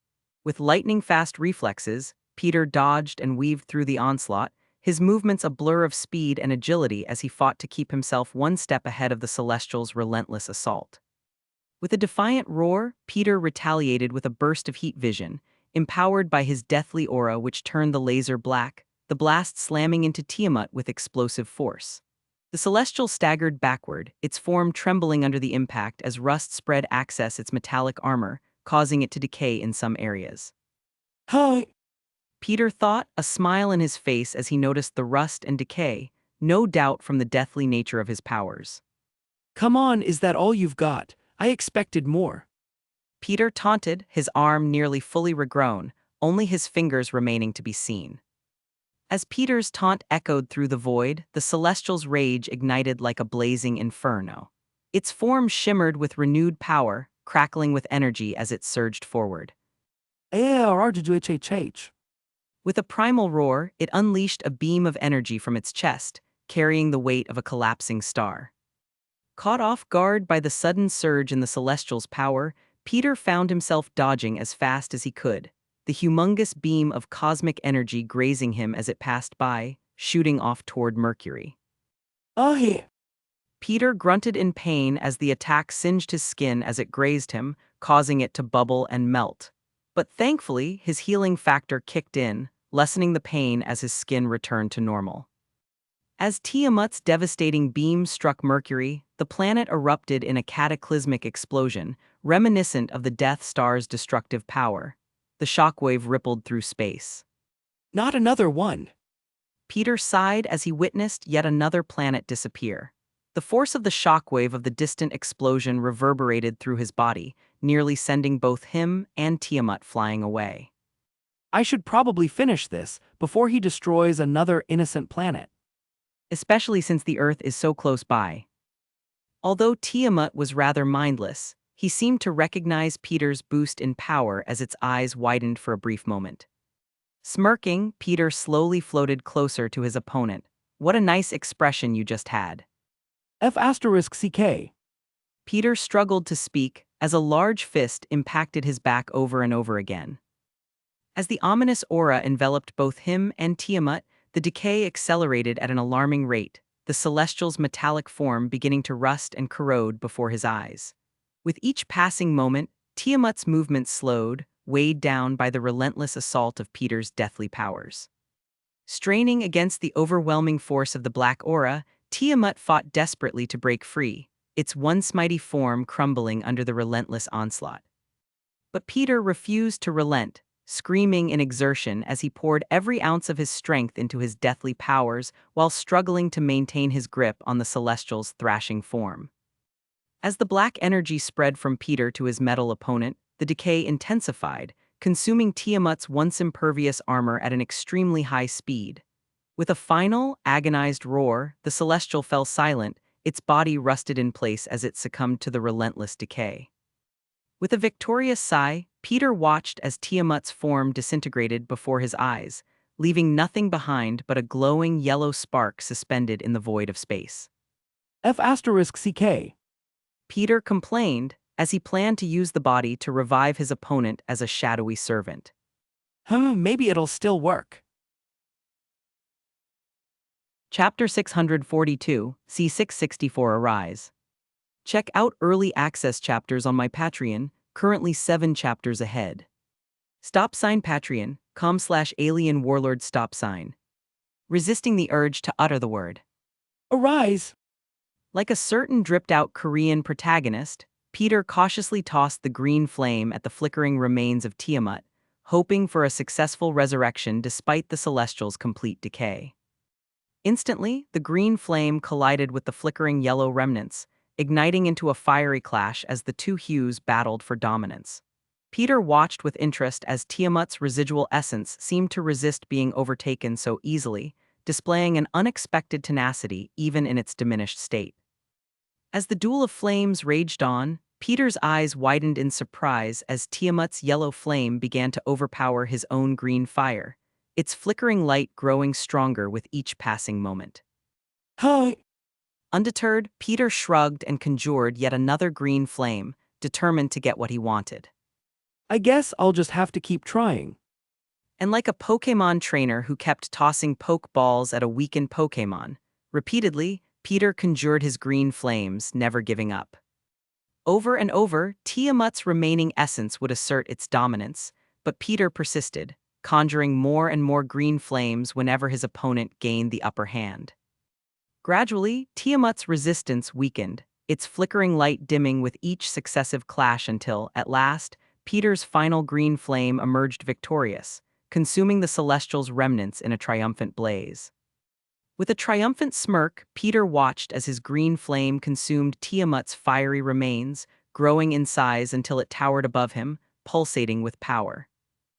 With lightning-fast reflexes, Peter dodged and weaved through the onslaught, his movements a blur of speed and agility as he fought to keep himself one step ahead of the Celestial's relentless assault. With a defiant roar, Peter retaliated with a burst of heat vision, empowered by his deathly aura which turned the laser black, the blast slamming into Tiamat with explosive force. The Celestial staggered backward, its form trembling under the impact as rust spread access its metallic armor, causing it to decay in some areas. Hi. Peter thought, a smile in his face as he noticed the rust and decay, no doubt from the deathly nature of his powers. Come on, is that all you've got? I expected more. Peter taunted, his arm nearly fully regrown, only his fingers remaining to be seen. As Peter's taunt echoed through the void, the Celestial's rage ignited like a blazing inferno. Its form shimmered with renewed power, crackling with energy as it surged forward. With a primal roar, it unleashed a beam of energy from its chest, carrying the weight of a collapsing star. Caught off guard by the sudden surge in the Celestial's power, Peter found himself dodging as fast as he could, the humongous beam of cosmic energy grazing him as it passed by, shooting off toward Mercury. Peter grunted in pain as the attack singed his skin as it grazed him, causing it to bubble and melt. But thankfully, his healing factor kicked in, lessening the pain as his skin returned to normal. As Tiamat's devastating beam struck Mercury, the planet erupted in a cataclysmic explosion, reminiscent of the Death Star's destructive power. The shockwave rippled through space. Not another one. Peter sighed as he witnessed yet another planet disappear. The force of the shockwave of the distant explosion reverberated through his body, nearly sending both him and Tiamat flying away. I should probably finish this before he destroys another innocent planet. Especially since the Earth is so close by. Although Tiamat was rather mindless, He seemed to recognize Peter's boost in power as its eyes widened for a brief moment. Smirking, Peter slowly floated closer to his opponent. "What a nice expression you just had." F***CK. Peter struggled to speak as a large fist impacted his back over and over again. As the ominous aura enveloped both him and Tiamat, the decay accelerated at an alarming rate, the celestial's metallic form beginning to rust and corrode before his eyes. With each passing moment, Tiamat's movements slowed, weighed down by the relentless assault of Peter's deathly powers. Straining against the overwhelming force of the black aura, Tiamat fought desperately to break free, its once mighty form crumbling under the relentless onslaught. But Peter refused to relent, screaming in exertion as he poured every ounce of his strength into his deathly powers while struggling to maintain his grip on the celestial's thrashing form. As the black energy spread from Peter to his metal opponent, the decay intensified, consuming Tiamat's once impervious armor at an extremely high speed. With a final, agonized roar, the celestial fell silent, its body rusted in place as it succumbed to the relentless decay. With a victorious sigh, Peter watched as Tiamat's form disintegrated before his eyes, leaving nothing behind but a glowing yellow spark suspended in the void of space. F***CK. Peter complained as he planned to use the body to revive his opponent as a shadowy servant. Maybe it'll still work. Chapter 642, C664 Arise. Check out early access chapters on my Patreon, currently 7 chapters ahead. Patreon.com/alien warlord stop sign. Resisting the urge to utter the word. Arise! Like a certain dripped-out Korean protagonist, Peter cautiously tossed the green flame at the flickering remains of Tiamat, hoping for a successful resurrection despite the celestial's complete decay. Instantly, the green flame collided with the flickering yellow remnants, igniting into a fiery clash as the two hues battled for dominance. Peter watched with interest as Tiamat's residual essence seemed to resist being overtaken so easily, displaying an unexpected tenacity even in its diminished state. As the duel of flames raged on, Peter's eyes widened in surprise as Tiamat's yellow flame began to overpower his own green fire, its flickering light growing stronger with each passing moment. Hi! Undeterred, Peter shrugged and conjured yet another green flame, determined to get what he wanted. I guess I'll just have to keep trying. And like a Pokémon trainer who kept tossing poke balls at a weakened Pokémon, repeatedly, Peter conjured his green flames, never giving up. Over and over, Tiamat's remaining essence would assert its dominance, but Peter persisted, conjuring more and more green flames whenever his opponent gained the upper hand. Gradually, Tiamat's resistance weakened, its flickering light dimming with each successive clash until, at last, Peter's final green flame emerged victorious, consuming the celestial's remnants in a triumphant blaze. With a triumphant smirk, Peter watched as his green flame consumed Tiamat's fiery remains, growing in size until it towered above him, pulsating with power.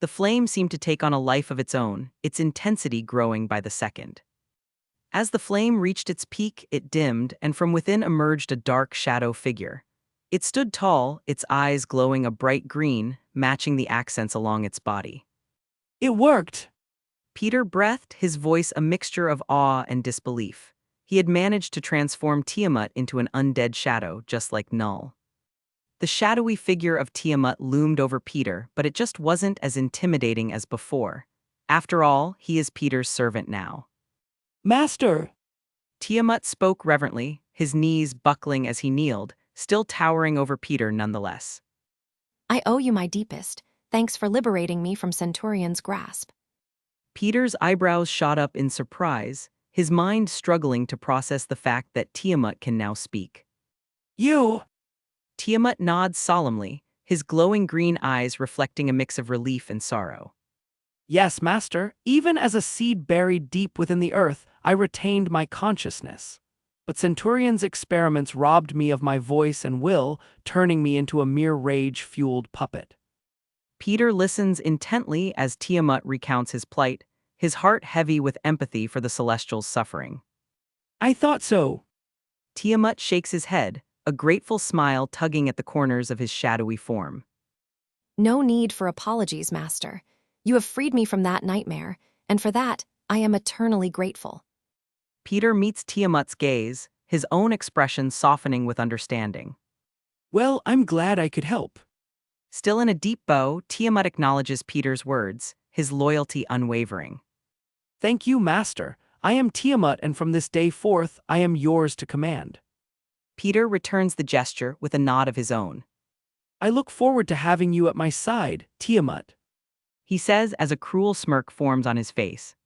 The flame seemed to take on a life of its own, its intensity growing by the second. As the flame reached its peak, it dimmed, and from within emerged a dark shadow figure. It stood tall, its eyes glowing a bright green, matching the accents along its body. It worked! Peter breathed, his voice a mixture of awe and disbelief. He had managed to transform Tiamat into an undead shadow, just like Null. The shadowy figure of Tiamat loomed over Peter, but it just wasn't as intimidating as before. After all, he is Peter's servant now. Master! Tiamat spoke reverently, his knees buckling as he kneeled, still towering over Peter nonetheless. I owe you my deepest. Thanks for liberating me from Centurion's grasp. Peter's eyebrows shot up in surprise, his mind struggling to process the fact that Tiamat can now speak. You! Tiamat nods solemnly, his glowing green eyes reflecting a mix of relief and sorrow. Yes, Master. Even as a seed buried deep within the earth, I retained my consciousness. But Centurion's experiments robbed me of my voice and will, turning me into a mere rage-fueled puppet. Peter listens intently as Tiamat recounts his plight, his heart heavy with empathy for the Celestial's suffering. I thought so. Tiamat shakes his head, a grateful smile tugging at the corners of his shadowy form. No need for apologies, Master. You have freed me from that nightmare, and for that, I am eternally grateful. Peter meets Tiamat's gaze, his own expression softening with understanding. Well, I'm glad I could help. Still in a deep bow, Tiamat acknowledges Peter's words, his loyalty unwavering. Thank you, Master. I am Tiamat, and from this day forth, I am yours to command. Peter returns the gesture with a nod of his own. I look forward to having you at my side, Tiamat. He says as a cruel smirk forms on his face.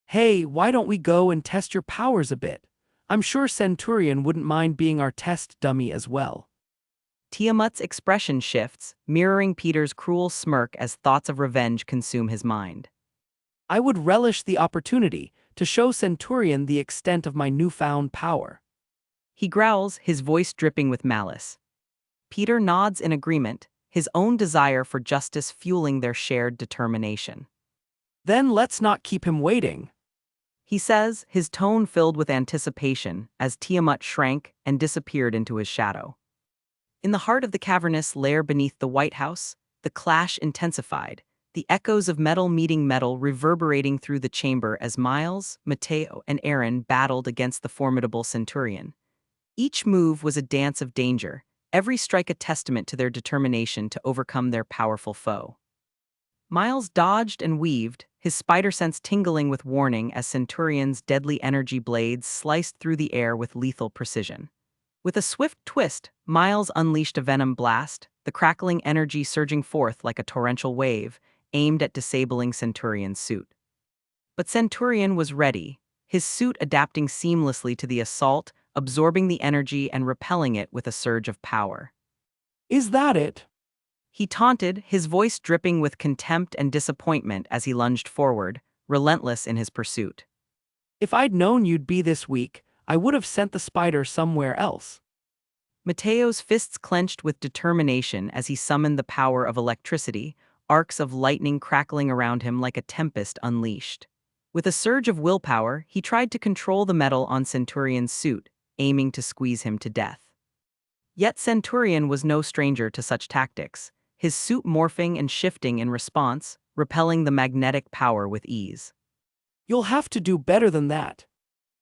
Hey, why don't we go and test your powers a bit? I'm sure Centurion wouldn't mind being our test dummy as well. Tiamat's expression shifts, mirroring Peter's cruel smirk as thoughts of revenge consume his mind. I would relish the opportunity to show Centurion the extent of my newfound power. He growls, his voice dripping with malice. Peter nods in agreement, his own desire for justice fueling their shared determination. Then let's not keep him waiting. He says, his tone filled with anticipation as Tiamat shrank and disappeared into his shadow. In the heart of the cavernous lair beneath the White House, the clash intensified, the echoes of metal meeting metal reverberating through the chamber as Miles, Matteo, and Aaron battled against the formidable Centurion. Each move was a dance of danger, every strike a testament to their determination to overcome their powerful foe. Miles dodged and weaved, his spider sense tingling with warning as Centurion's deadly energy blades sliced through the air with lethal precision. With a swift twist, Miles unleashed a venom blast, the crackling energy surging forth like a torrential wave, aimed at disabling Centurion's suit. But Centurion was ready, his suit adapting seamlessly to the assault, absorbing the energy and repelling it with a surge of power. Is that it? He taunted, his voice dripping with contempt and disappointment as he lunged forward, relentless in his pursuit. If I'd known you'd be this weak, I would have sent the spider somewhere else. Matteo's fists clenched with determination as he summoned the power of electricity, arcs of lightning crackling around him like a tempest unleashed. With a surge of willpower, he tried to control the metal on Centurion's suit, aiming to squeeze him to death. Yet Centurion was no stranger to such tactics, his suit morphing and shifting in response, repelling the magnetic power with ease. You'll have to do better than that.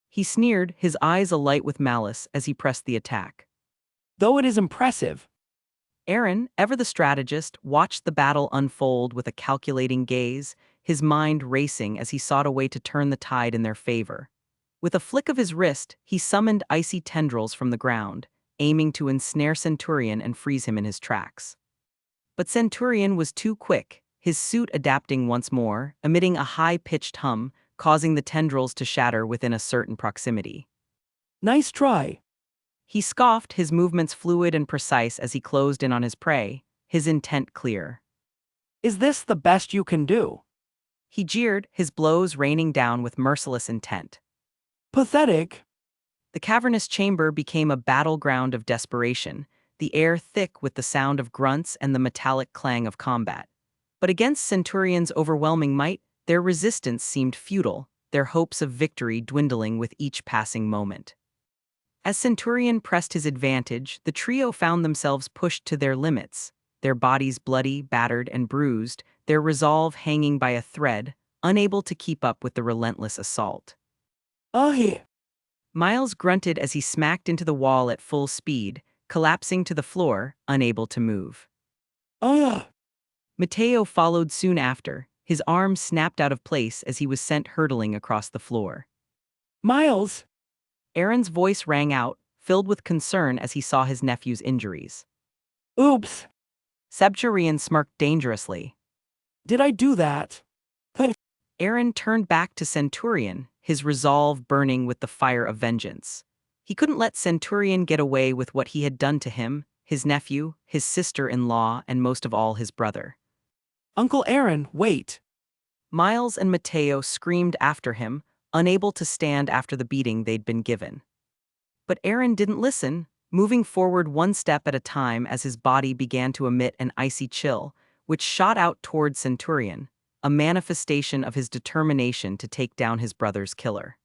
He sneered, his eyes alight with malice as he pressed the attack. Though it is impressive. Aaron, ever the strategist, watched the battle unfold with a calculating gaze, his mind racing as he sought a way to turn the tide in their favor. With a flick of his wrist, he summoned icy tendrils from the ground, aiming to ensnare Centurion and freeze him in his tracks. But Centurion was too quick, his suit adapting once more, emitting a high-pitched hum, causing the tendrils to shatter within a certain proximity. Nice try. He scoffed, his movements fluid and precise as he closed in on his prey, his intent clear. Is this the best you can do? He jeered, his blows raining down with merciless intent. Pathetic. The cavernous chamber became a battleground of desperation, the air thick with the sound of grunts and the metallic clang of combat. But against Centurion's overwhelming might, their resistance seemed futile, their hopes of victory dwindling with each passing moment. As Centurion pressed his advantage, the trio found themselves pushed to their limits, their bodies bloody, battered, and bruised, their resolve hanging by a thread, unable to keep up with the relentless assault. Here. Miles grunted as he smacked into the wall at full speed, collapsing to the floor, unable to move. Matteo followed soon after, his arm snapped out of place as he was sent hurtling across the floor. Miles. Aaron's voice rang out, filled with concern as he saw his nephew's injuries. Oops. Sebcharian smirked dangerously. Did I do that? Aaron turned back to Centurion, his resolve burning with the fire of vengeance. He couldn't let Centurion get away with what he had done to him, his nephew, his sister-in-law, and most of all his brother. Uncle Aaron, wait. Miles and Matteo screamed after him, unable to stand after the beating they'd been given. But Aaron didn't listen, moving forward one step at a time as his body began to emit an icy chill, which shot out toward Centurion, a manifestation of his determination to take down his brother's killer.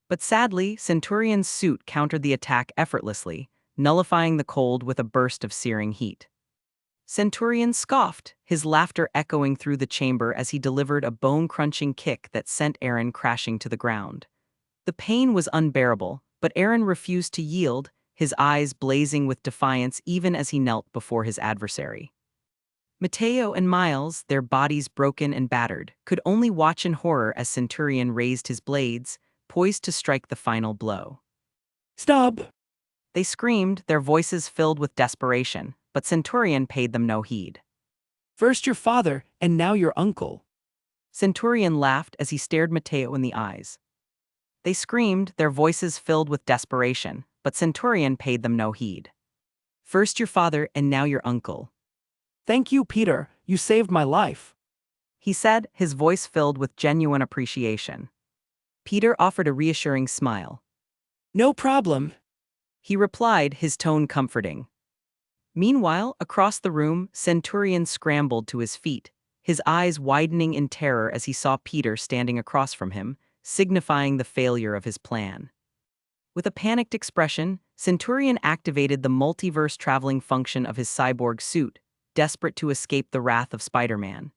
But sadly, Centurion's suit countered the attack effortlessly, nullifying the cold with a burst of searing heat. Centurion scoffed, his laughter echoing through the chamber as he delivered a bone-crunching kick that sent Aaron crashing to the ground. The pain was unbearable, but Aaron refused to yield, his eyes blazing with defiance even as he knelt before his adversary. Mateo and Miles, their bodies broken and battered, could only watch in horror as Centurion raised his blades, poised to strike the final blow. Stop! They screamed, their voices filled with desperation, but Centurion paid them no heed. First your father, and now your uncle. Centurion laughed as he stared Mateo in the eyes. They screamed, their voices filled with desperation, but Centurion paid them no heed. First your father and now your uncle, Thank you, Peter, you saved my life. he said, his voice filled with genuine appreciation. Peter offered a reassuring smile. No problem. He replied, his tone comforting. Meanwhile, across the room, Centurion scrambled to his feet, his eyes widening in terror as he saw Peter standing across from him, signifying the failure of his plan. With a panicked expression, Centurion activated the multiverse traveling function of his cyborg suit, desperate to escape the wrath of Spider-Man.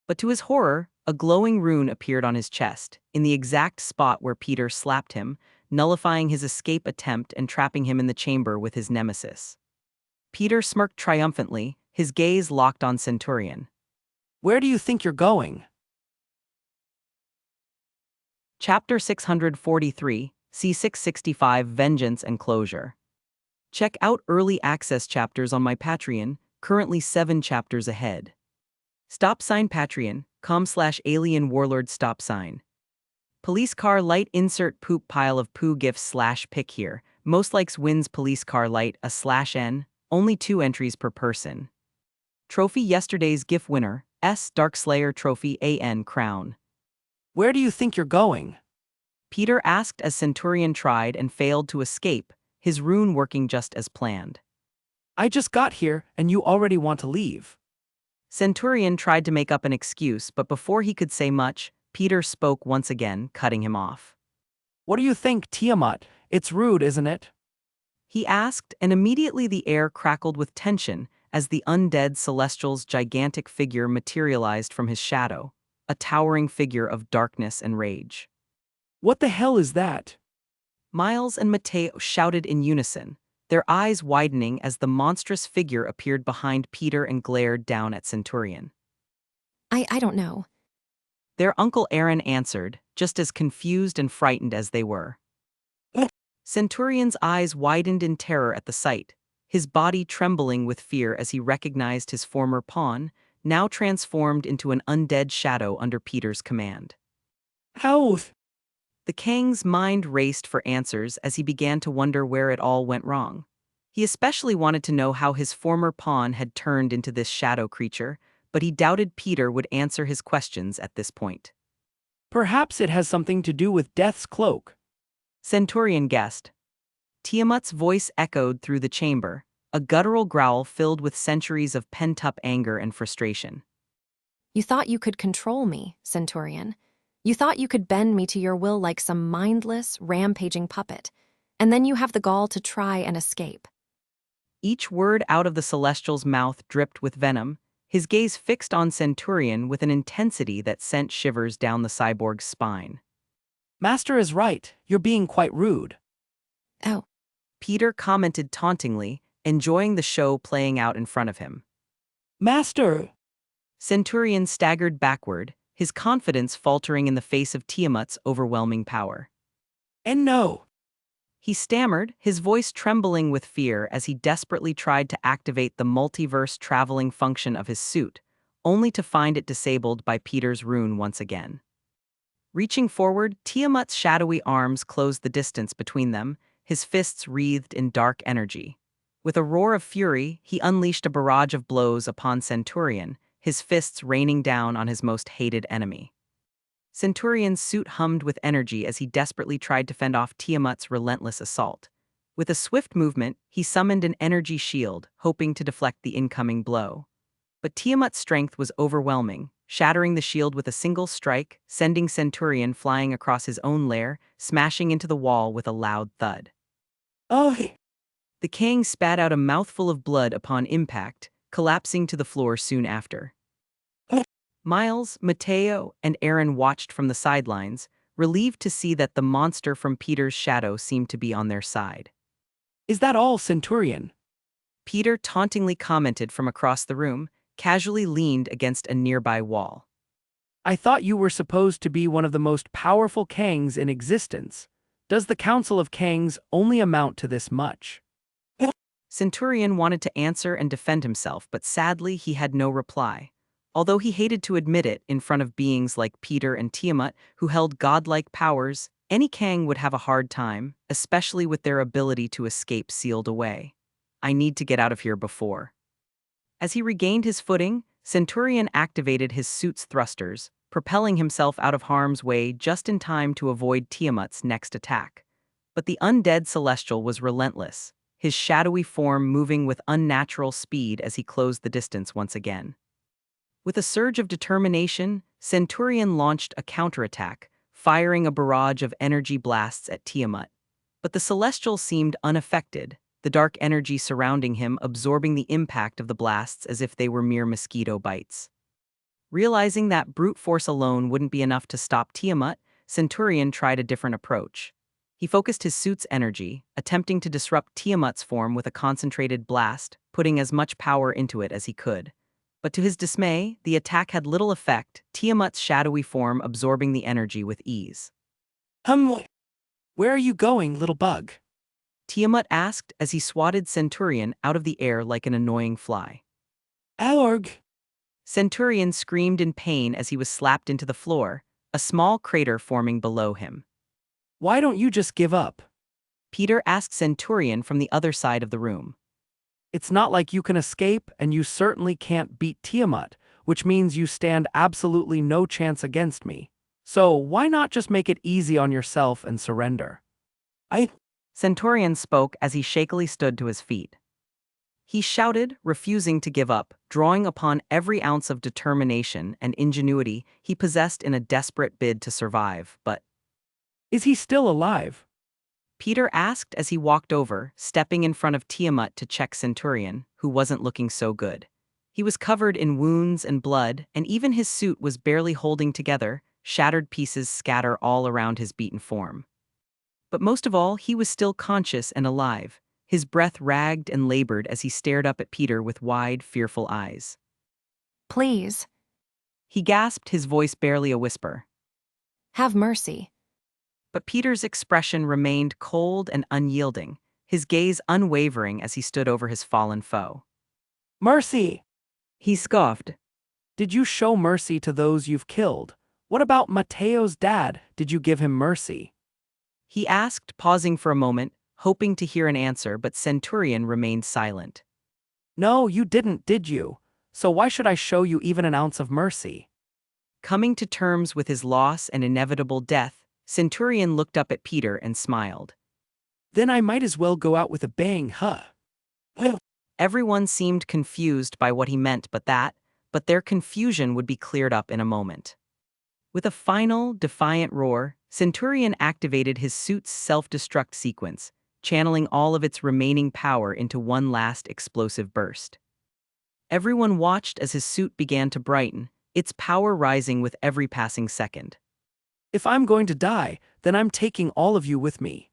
But to his horror, a glowing rune appeared on his chest, in the exact spot where Peter slapped him, nullifying his escape attempt and trapping him in the chamber with his nemesis. Peter smirked triumphantly, his gaze locked on Centurion. Where do you think you're going? Chapter 643, C665 Vengeance and Closure. Check out early access chapters on my Patreon, currently 7 chapters ahead. Patreon.com/alien warlord stop sign. Police car light insert poop pile of poo gifs /pick here. Most likes wins police car light a /n, only 2 entries per person. Trophy yesterday's GIF winner, S Darkslayer Trophy AN Crown. Where do you think you're going? Peter asked as Centurion tried and failed to escape, his rune working just as planned. I just got here, and you already want to leave. Centurion tried to make up an excuse, but before he could say much, Peter spoke once again, cutting him off. What do you think, Tiamat? It's rude, isn't it? He asked, and immediately the air crackled with tension as the undead Celestial's gigantic figure materialized from his shadow, a towering figure of darkness and rage. What the hell is that? Miles and Mateo shouted in unison, their eyes widening as the monstrous figure appeared behind Peter and glared down at Centurion. I don't know. Their uncle Aaron answered, just as confused and frightened as they were. Centurion's eyes widened in terror at the sight, his body trembling with fear as he recognized his former pawn, now transformed into an undead shadow under Peter's command. How? The Kang's mind raced for answers as he began to wonder where it all went wrong. He especially wanted to know how his former pawn had turned into this shadow creature, but he doubted Peter would answer his questions at this point. Perhaps it has something to do with Death's cloak. Centurion guessed. Tiamat's voice echoed through the chamber, a guttural growl filled with centuries of pent-up anger and frustration. You thought you could control me, Centurion. You thought you could bend me to your will like some mindless, rampaging puppet, and then you have the gall to try and escape. Each word out of the Celestial's mouth dripped with venom, his gaze fixed on Centurion with an intensity that sent shivers down the cyborg's spine. Master is right, you're being quite rude. Oh, Peter commented tauntingly, enjoying the show playing out in front of him. Master! Centurion staggered backward, his confidence faltering in the face of Tiamat's overwhelming power. And no! He stammered, his voice trembling with fear as he desperately tried to activate the multiverse traveling function of his suit, only to find it disabled by Peter's rune once again. Reaching forward, Tiamat's shadowy arms closed the distance between them, his fists wreathed in dark energy. With a roar of fury, he unleashed a barrage of blows upon Centurion, his fists raining down on his most hated enemy. Centurion's suit hummed with energy as he desperately tried to fend off Tiamat's relentless assault. With a swift movement, he summoned an energy shield, hoping to deflect the incoming blow. But Tiamat's strength was overwhelming, shattering the shield with a single strike, sending Centurion flying across his own lair, smashing into the wall with a loud thud. Oh! The Kang spat out a mouthful of blood upon impact, collapsing to the floor soon after. Miles, Mateo, and Aaron watched from the sidelines, relieved to see that the monster from Peter's shadow seemed to be on their side. Is that all, Centurion? Peter tauntingly commented from across the room, casually leaned against a nearby wall. I thought you were supposed to be one of the most powerful Kangs in existence. Does the Council of Kangs only amount to this much? Centurion wanted to answer and defend himself, but sadly he had no reply. Although he hated to admit it in front of beings like Peter and Tiamat, who held godlike powers, any Kang would have a hard time, especially with their ability to escape sealed away. I need to get out of here before. As he regained his footing, Centurion activated his suit's thrusters, propelling himself out of harm's way just in time to avoid Tiamat's next attack. But the undead Celestial was relentless, his shadowy form moving with unnatural speed as he closed the distance once again. With a surge of determination, Centurion launched a counterattack, firing a barrage of energy blasts at Tiamat. But the Celestial seemed unaffected, the dark energy surrounding him absorbing the impact of the blasts as if they were mere mosquito bites. Realizing that brute force alone wouldn't be enough to stop Tiamat, Centurion tried a different approach. He focused his suit's energy, attempting to disrupt Tiamat's form with a concentrated blast, putting as much power into it as he could. But to his dismay, the attack had little effect, Tiamat's shadowy form absorbing the energy with ease. Where are you going, little bug? Tiamat asked as he swatted Centurion out of the air like an annoying fly. Alorg. Centurion screamed in pain as he was slapped into the floor, a small crater forming below him. Why don't you just give up? Peter asked Centurion from the other side of the room. It's not like you can escape, and you certainly can't beat Tiamat, which means you stand absolutely no chance against me. So why not just make it easy on yourself and surrender? Centurion spoke as he shakily stood to his feet. He shouted, refusing to give up, drawing upon every ounce of determination and ingenuity he possessed in a desperate bid to survive, but... Is he still alive? Peter asked as he walked over, stepping in front of Tiamat to check Centurion, who wasn't looking so good. He was covered in wounds and blood, and even his suit was barely holding together, shattered pieces scatter all around his beaten form. But most of all, he was still conscious and alive. His breath ragged and labored as he stared up at Peter with wide, fearful eyes. Please. He gasped, his voice barely a whisper. Have mercy. But Peter's expression remained cold and unyielding, his gaze unwavering as he stood over his fallen foe. Mercy! He scoffed. Did you show mercy to those you've killed? What about Mateo's dad? Did you give him mercy? He asked, pausing for a moment, hoping to hear an answer, but Centurion remained silent. No, you didn't, did you? So why should I show you even an ounce of mercy? Coming to terms with his loss and inevitable death, Centurion looked up at Peter and smiled. Then I might as well go out with a bang, huh? Everyone seemed confused by what he meant but their confusion would be cleared up in a moment. With a final, defiant roar, Centurion activated his suit's self-destruct sequence, channeling all of its remaining power into one last explosive burst. Everyone watched as his suit began to brighten, its power rising with every passing second. If I'm going to die, then I'm taking all of you with me.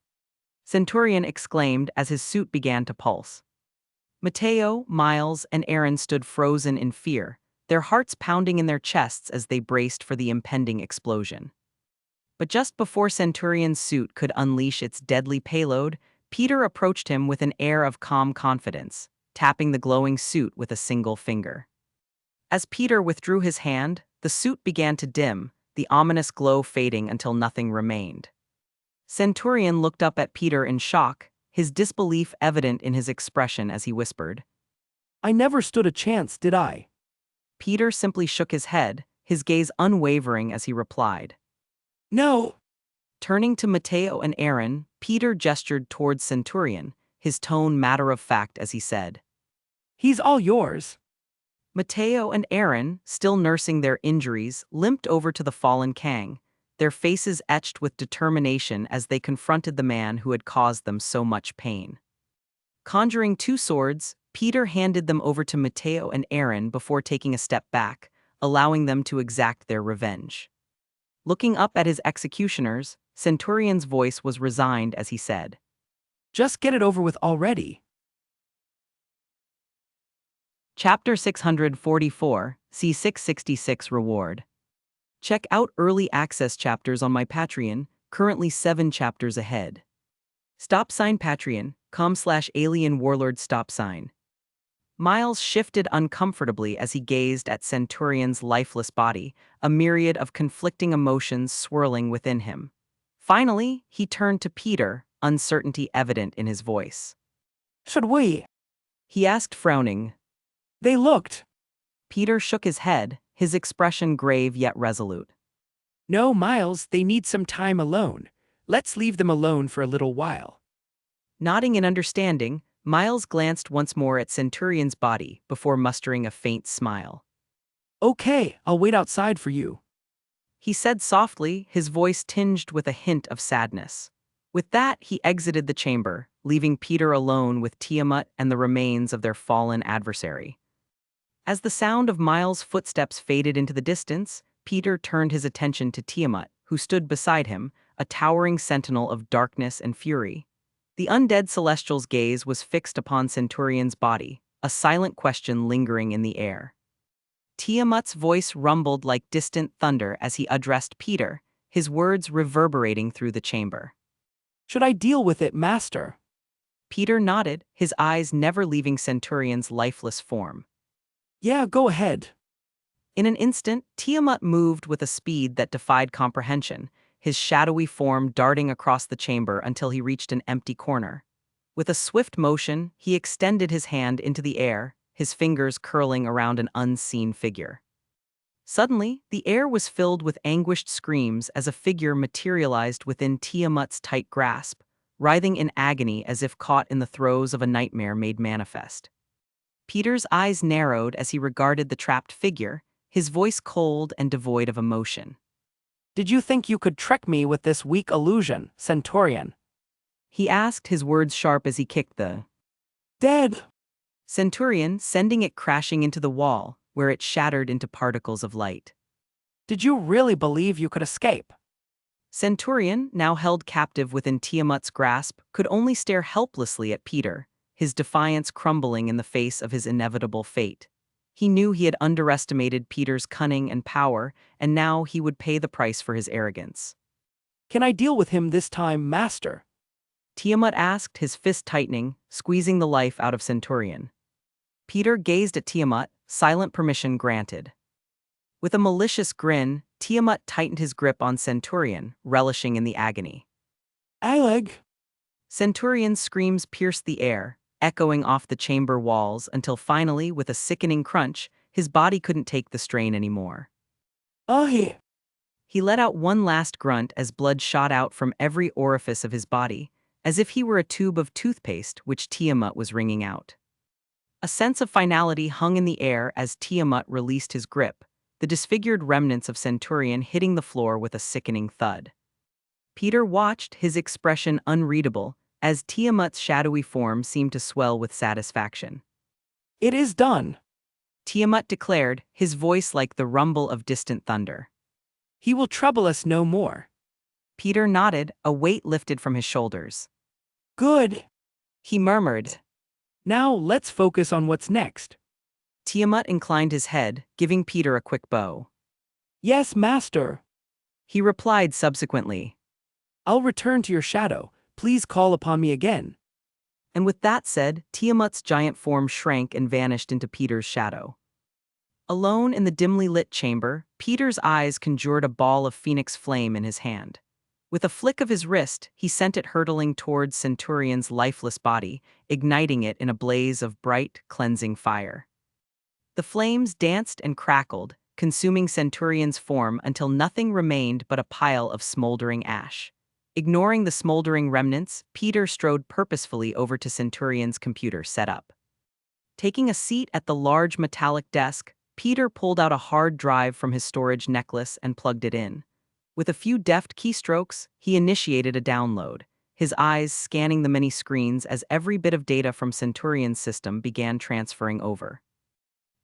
Centurion exclaimed as his suit began to pulse. Mateo, Miles, and Aaron stood frozen in fear, their hearts pounding in their chests as they braced for the impending explosion. But just before Centurion's suit could unleash its deadly payload, Peter approached him with an air of calm confidence, tapping the glowing suit with a single finger. As Peter withdrew his hand, the suit began to dim, the ominous glow fading until nothing remained. Centurion looked up at Peter in shock, his disbelief evident in his expression as he whispered. I never stood a chance, did I? Peter simply shook his head, his gaze unwavering as he replied. No. Turning to Mateo and Aaron, Peter gestured towards Centurion, his tone matter-of-fact as he said. He's all yours. Mateo and Aaron, still nursing their injuries, limped over to the fallen Kang, their faces etched with determination as they confronted the man who had caused them so much pain. Conjuring two swords, Peter handed them over to Matteo and Aaron before taking a step back, allowing them to exact their revenge. Looking up at his executioners, Centurion's voice was resigned as he said, Just get it over with already. Chapter 644, C666 Reward. Check out early access chapters on my Patreon, currently 7 chapters ahead. Patreon.com/alien warlord stop sign. Miles shifted uncomfortably as he gazed at Centurion's lifeless body, a myriad of conflicting emotions swirling within him. Finally, he turned to Peter, uncertainty evident in his voice. Should we? He asked, frowning. They looked. Peter shook his head, his expression grave yet resolute. No, Miles, they need some time alone. Let's leave them alone for a little while. Nodding in understanding, Miles glanced once more at Centurion's body before mustering a faint smile. Okay, I'll wait outside for you. He said softly, his voice tinged with a hint of sadness. With that, he exited the chamber, leaving Peter alone with Tiamat and the remains of their fallen adversary. As the sound of Miles' footsteps faded into the distance, Peter turned his attention to Tiamat, who stood beside him, a towering sentinel of darkness and fury. The undead celestial's gaze was fixed upon Centurion's body, a silent question lingering in the air. Tiamat's voice rumbled like distant thunder as he addressed Peter, his words reverberating through the chamber. Should I deal with it, Master? Peter nodded, his eyes never leaving Centurion's lifeless form. Yeah, go ahead. In an instant, Tiamat moved with a speed that defied comprehension, his shadowy form darting across the chamber until he reached an empty corner. With a swift motion, he extended his hand into the air, his fingers curling around an unseen figure. Suddenly, the air was filled with anguished screams as a figure materialized within Tiamat's tight grasp, writhing in agony as if caught in the throes of a nightmare made manifest. Peter's eyes narrowed as he regarded the trapped figure, his voice cold and devoid of emotion. Did you think you could trick me with this weak illusion, Centurion? He asked, his words sharp as he kicked the Dead! Centurion, sending it crashing into the wall, where it shattered into particles of light. Did you really believe you could escape? Centurion, now held captive within Tiamat's grasp, could only stare helplessly at Peter, his defiance crumbling in the face of his inevitable fate. He knew he had underestimated Peter's cunning and power, and now he would pay the price for his arrogance. Can I deal with him this time, Master? Tiamat asked, his fist tightening, squeezing the life out of Centurion. Peter gazed at Tiamat, silent permission granted. With a malicious grin, Tiamat tightened his grip on Centurion, relishing in the agony. Aleg! Centurion's screams pierced the air, echoing off the chamber walls until finally, with a sickening crunch, his body couldn't take the strain anymore. Ahi! He let out one last grunt as blood shot out from every orifice of his body, as if he were a tube of toothpaste which Tiamat was wringing out. A sense of finality hung in the air as Tiamat released his grip, the disfigured remnants of Centurion hitting the floor with a sickening thud. Peter watched, his expression unreadable, as Tiamat's shadowy form seemed to swell with satisfaction. It is done. Tiamat declared, his voice like the rumble of distant thunder. He will trouble us no more. Peter nodded, a weight lifted from his shoulders. Good. He murmured. Now let's focus on what's next. Tiamat inclined his head, giving Peter a quick bow. Yes, Master. He replied subsequently. I'll return to your shadow. Please call upon me again. And with that said, Tiamat's giant form shrank and vanished into Peter's shadow. Alone in the dimly lit chamber, Peter's eyes conjured a ball of phoenix flame in his hand. With a flick of his wrist, he sent it hurtling towards Centurion's lifeless body, igniting it in a blaze of bright, cleansing fire. The flames danced and crackled, consuming Centurion's form until nothing remained but a pile of smoldering ash. Ignoring the smoldering remnants, Peter strode purposefully over to Centurion's computer setup. Taking a seat at the large metallic desk, Peter pulled out a hard drive from his storage necklace and plugged it in. With a few deft keystrokes, he initiated a download, his eyes scanning the many screens as every bit of data from Centurion's system began transferring over.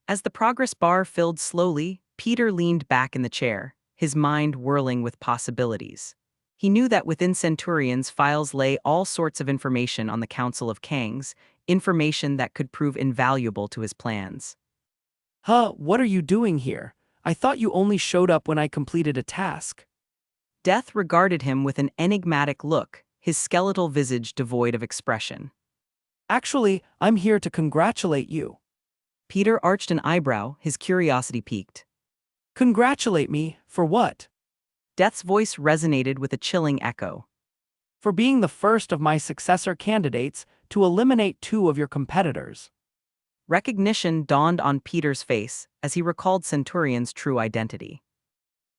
As the progress bar filled slowly, Peter leaned back in the chair, his mind whirling with possibilities. He knew that within Centurion's files lay all sorts of information on the Council of Kangs, information that could prove invaluable to his plans. Huh, what are you doing here? I thought you only showed up when I completed a task. Death regarded him with an enigmatic look, his skeletal visage devoid of expression. Actually, I'm here to congratulate you. Peter arched an eyebrow, his curiosity piqued. Congratulate me, for what? Death's voice resonated with a chilling echo. For being the first of my successor candidates to eliminate 2 of your competitors. Recognition dawned on Peter's face as he recalled Centurion's true identity.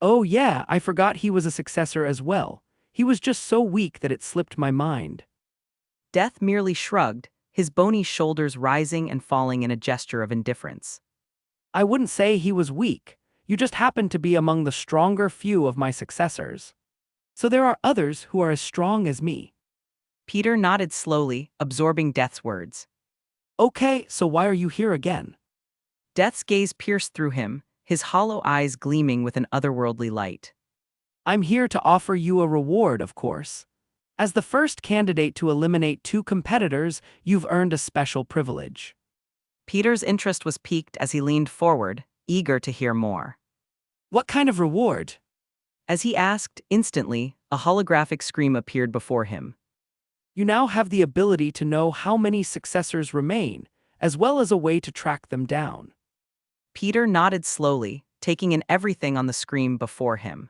Oh yeah, I forgot he was a successor as well. He was just so weak that it slipped my mind. Death merely shrugged, his bony shoulders rising and falling in a gesture of indifference. I wouldn't say he was weak. You just happened to be among the stronger few of my successors. So there are others who are as strong as me. Peter nodded slowly, absorbing Death's words. Okay, so why are you here again? Death's gaze pierced through him, his hollow eyes gleaming with an otherworldly light. I'm here to offer you a reward, of course. As the first candidate to eliminate 2 competitors, you've earned a special privilege. Peter's interest was piqued as he leaned forward, eager to hear more. What kind of reward? As he asked, instantly, a holographic screen appeared before him. You now have the ability to know how many successors remain, as well as a way to track them down. Peter nodded slowly, taking in everything on the screen before him.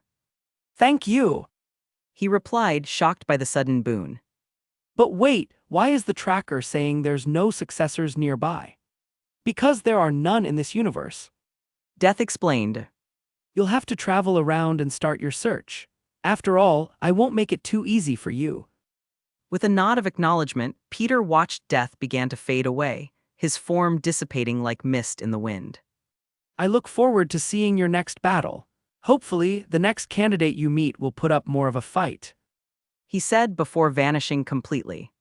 Thank you. He replied, shocked by the sudden boon. But wait, why is the tracker saying there's no successors nearby? Because there are none in this universe. Death explained. You'll have to travel around and start your search. After all, I won't make it too easy for you. With a nod of acknowledgement, Peter watched Death begin to fade away, his form dissipating like mist in the wind. I look forward to seeing your next battle. Hopefully, the next candidate you meet will put up more of a fight, He said before vanishing completely.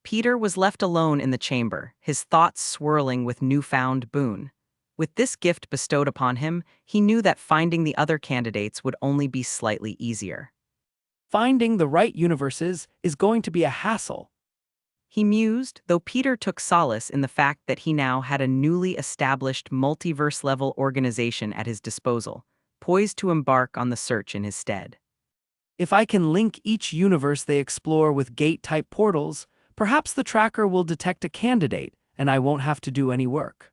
Peter was left alone in the chamber, his thoughts swirling with newfound boon. With this gift bestowed upon him, he knew that finding the other candidates would only be slightly easier. Finding the right universes is going to be a hassle. He mused, though Peter took solace in the fact that he now had a newly established multiverse-level organization at his disposal, poised to embark on the search in his stead. If I can link each universe they explore with gate-type portals, perhaps the tracker will detect a candidate, and I won't have to do any work.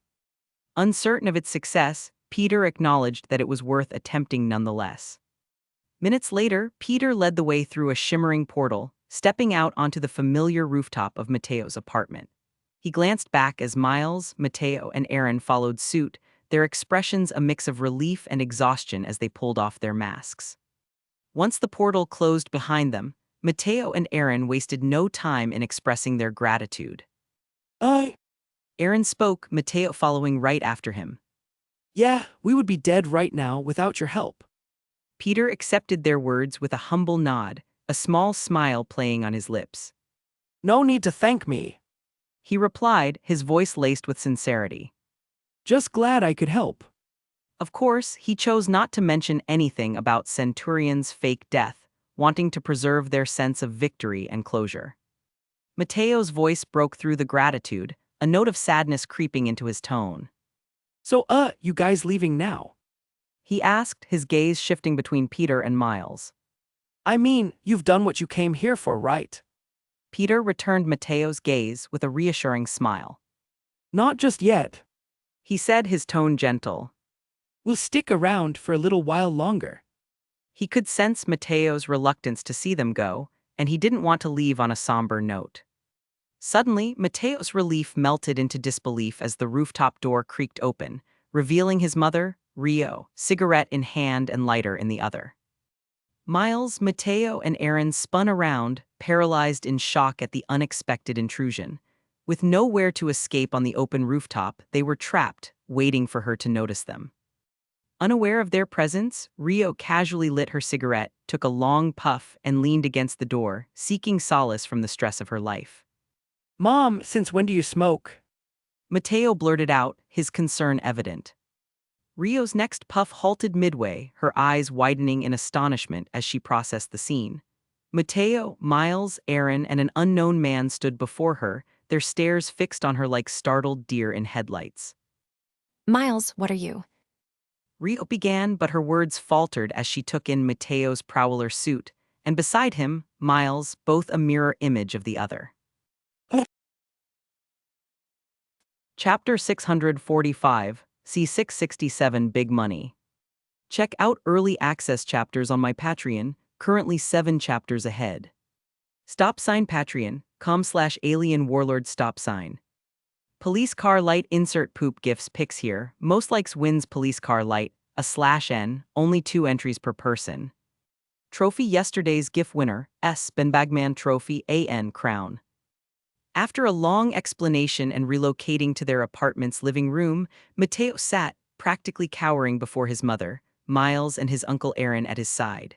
Uncertain of its success, Peter acknowledged that it was worth attempting nonetheless. Minutes later, Peter led the way through a shimmering portal, stepping out onto the familiar rooftop of Mateo's apartment. He glanced back as Miles, Mateo, and Aaron followed suit, their expressions a mix of relief and exhaustion as they pulled off their masks. Once the portal closed behind them, Mateo and Aaron wasted no time in expressing their gratitude. Aaron spoke, Mateo following right after him. Yeah, we would be dead right now without your help. Peter accepted their words with a humble nod, a small smile playing on his lips. No need to thank me. He replied, his voice laced with sincerity. Just glad I could help. Of course, he chose not to mention anything about Centurion's fake death, wanting to preserve their sense of victory and closure. Mateo's voice broke through the gratitude, a note of sadness creeping into his tone. So, you guys leaving now? He asked, his gaze shifting between Peter and Miles. I mean, you've done what you came here for, right? Peter returned Mateo's gaze with a reassuring smile. Not just yet. He said, his tone gentle. We'll stick around for a little while longer. He could sense Mateo's reluctance to see them go, and he didn't want to leave on a somber note. Suddenly, Mateo's relief melted into disbelief as the rooftop door creaked open, revealing his mother, Rio, cigarette in hand and lighter in the other. Miles, Mateo, and Aaron spun around, paralyzed in shock at the unexpected intrusion. With nowhere to escape on the open rooftop, they were trapped, waiting for her to notice them. Unaware of their presence, Rio casually lit her cigarette, took a long puff, and leaned against the door, seeking solace from the stress of her life. Mom, since when do you smoke? Mateo blurted out, his concern evident. Rio's next puff halted midway, her eyes widening in astonishment as she processed the scene. Mateo, Miles, Aaron, and an unknown man stood before her, their stares fixed on her like startled deer in headlights. Miles, what are you? Rio began, but her words faltered as she took in Mateo's prowler suit, and beside him, Miles, both a mirror image of the other. Chapter 645, C667 Big Money. Check out early access chapters on my Patreon, currently 7 chapters ahead. Patreon.com/alien warlord stop sign. Police car light insert poop gifts pics here, most likes wins police car light, /n, only 2 entries per person. Trophy yesterday's GIF winner, Ben Bagman Trophy AN Crown. After a long explanation and relocating to their apartment's living room, Mateo sat, practically cowering before his mother, Miles and his uncle Aaron at his side.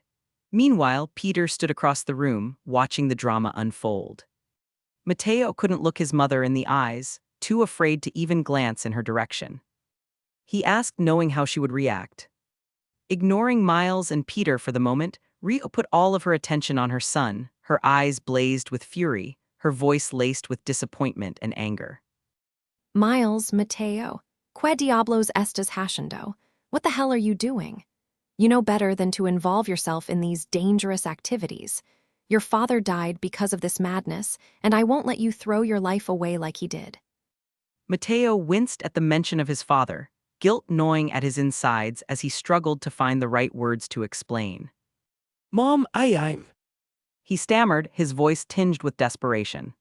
Meanwhile, Peter stood across the room, watching the drama unfold. Mateo couldn't look his mother in the eyes, too afraid to even glance in her direction. He asked, knowing how she would react. Ignoring Miles and Peter for the moment, Rio put all of her attention on her son, her eyes blazed with fury, her voice laced with disappointment and anger. Miles, Mateo. Que diablos estas haciendo? What the hell are you doing? You know better than to involve yourself in these dangerous activities. Your father died because of this madness, and I won't let you throw your life away like he did. Mateo winced at the mention of his father, guilt gnawing at his insides as he struggled to find the right words to explain. Mom, I'm. He stammered, his voice tinged with desperation.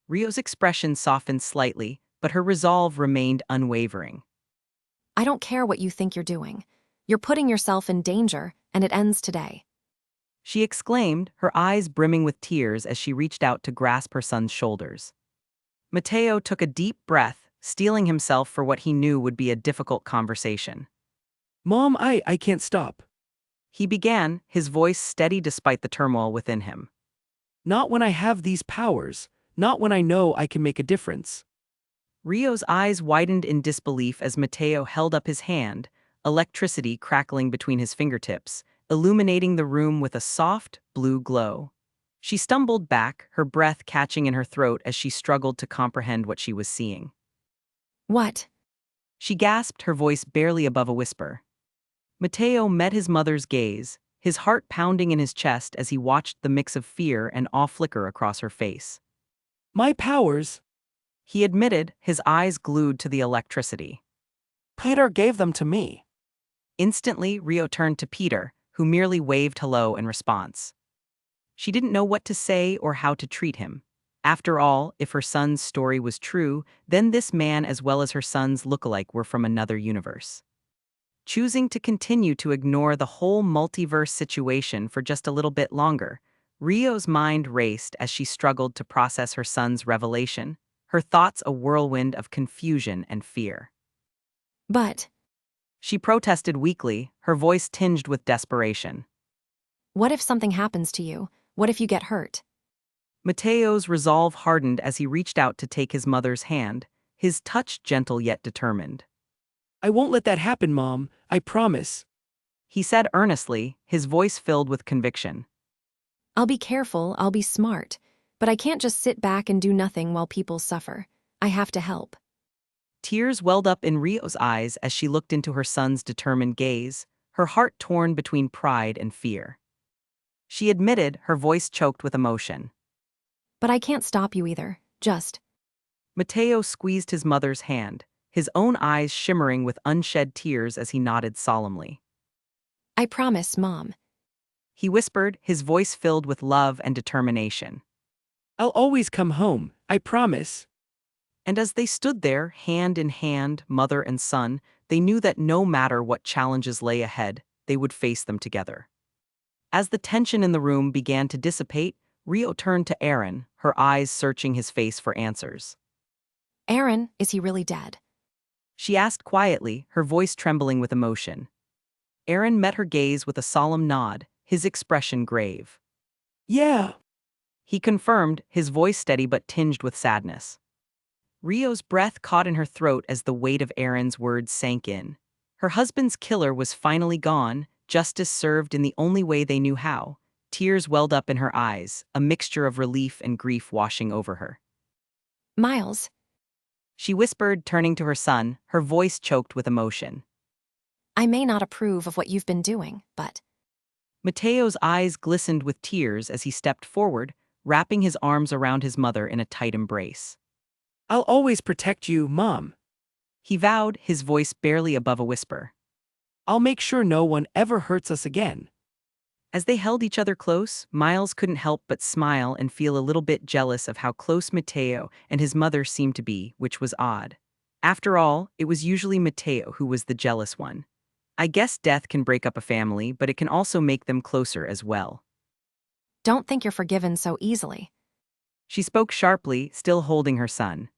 Rio's expression softened slightly, but her resolve remained unwavering. I don't care what you think you're doing. You're putting yourself in danger, and it ends today. She exclaimed, her eyes brimming with tears as she reached out to grasp her son's shoulders. Mateo took a deep breath, steeling himself for what he knew would be a difficult conversation. Mom, I can't stop. He began, his voice steady despite the turmoil within him. Not when I have these powers, not when I know I can make a difference. Rio's eyes widened in disbelief as Mateo held up his hand, electricity crackling between his fingertips, illuminating the room with a soft, blue glow. She stumbled back, her breath catching in her throat as she struggled to comprehend what she was seeing. What? She gasped, her voice barely above a whisper. Mateo met his mother's gaze, his heart pounding in his chest as he watched the mix of fear and awe flicker across her face. My powers? He admitted, his eyes glued to the electricity. Peter gave them to me. Instantly, Rio turned to Peter, who merely waved hello in response. She didn't know what to say or how to treat him. After all, if her son's story was true, then this man as well as her son's lookalike were from another universe. Choosing to continue to ignore the whole multiverse situation for just a little bit longer, Rio's mind raced as she struggled to process her son's revelation, her thoughts a whirlwind of confusion and fear. But She protested weakly, her voice tinged with desperation. what if something happens to you? What if you get hurt? Mateo's resolve hardened as he reached out to take his mother's hand, his touch gentle yet determined. I won't let that happen, Mom, I promise. He said earnestly, his voice filled with conviction. I'll be careful, I'll be smart, but I can't just sit back and do nothing while people suffer. I have to help. Tears welled up in Rio's eyes as she looked into her son's determined gaze, her heart torn between pride and fear. She admitted, her voice choked with emotion. But I can't stop you either, just. Mateo squeezed his mother's hand, his own eyes shimmering with unshed tears as he nodded solemnly. I promise, Mom. He whispered, his voice filled with love and determination. I'll always come home, I promise. And as they stood there, hand in hand, mother and son, they knew that no matter what challenges lay ahead, they would face them together. As the tension in the room began to dissipate, Rio turned to Aaron, her eyes searching his face for answers. Aaron, is he really dead? She asked quietly, her voice trembling with emotion. Aaron met her gaze with a solemn nod, his expression grave. Yeah. He confirmed, his voice steady but tinged with sadness. Rio's breath caught in her throat as the weight of Aaron's words sank in. Her husband's killer was finally gone, justice served in the only way they knew how. Tears welled up in her eyes, a mixture of relief and grief washing over her. Miles, She whispered, turning to her son, her voice choked with emotion. I may not approve of what you've been doing, but Mateo's eyes glistened with tears as he stepped forward, wrapping his arms around his mother in a tight embrace. I'll always protect you, Mom. He vowed, his voice barely above a whisper. I'll make sure no one ever hurts us again. As they held each other close, Miles couldn't help but smile and feel a little bit jealous of how close Mateo and his mother seemed to be, which was odd. After all, it was usually Mateo who was the jealous one. I guess death can break up a family, but it can also make them closer as well. don't think you're forgiven so easily. She spoke sharply, still holding her son.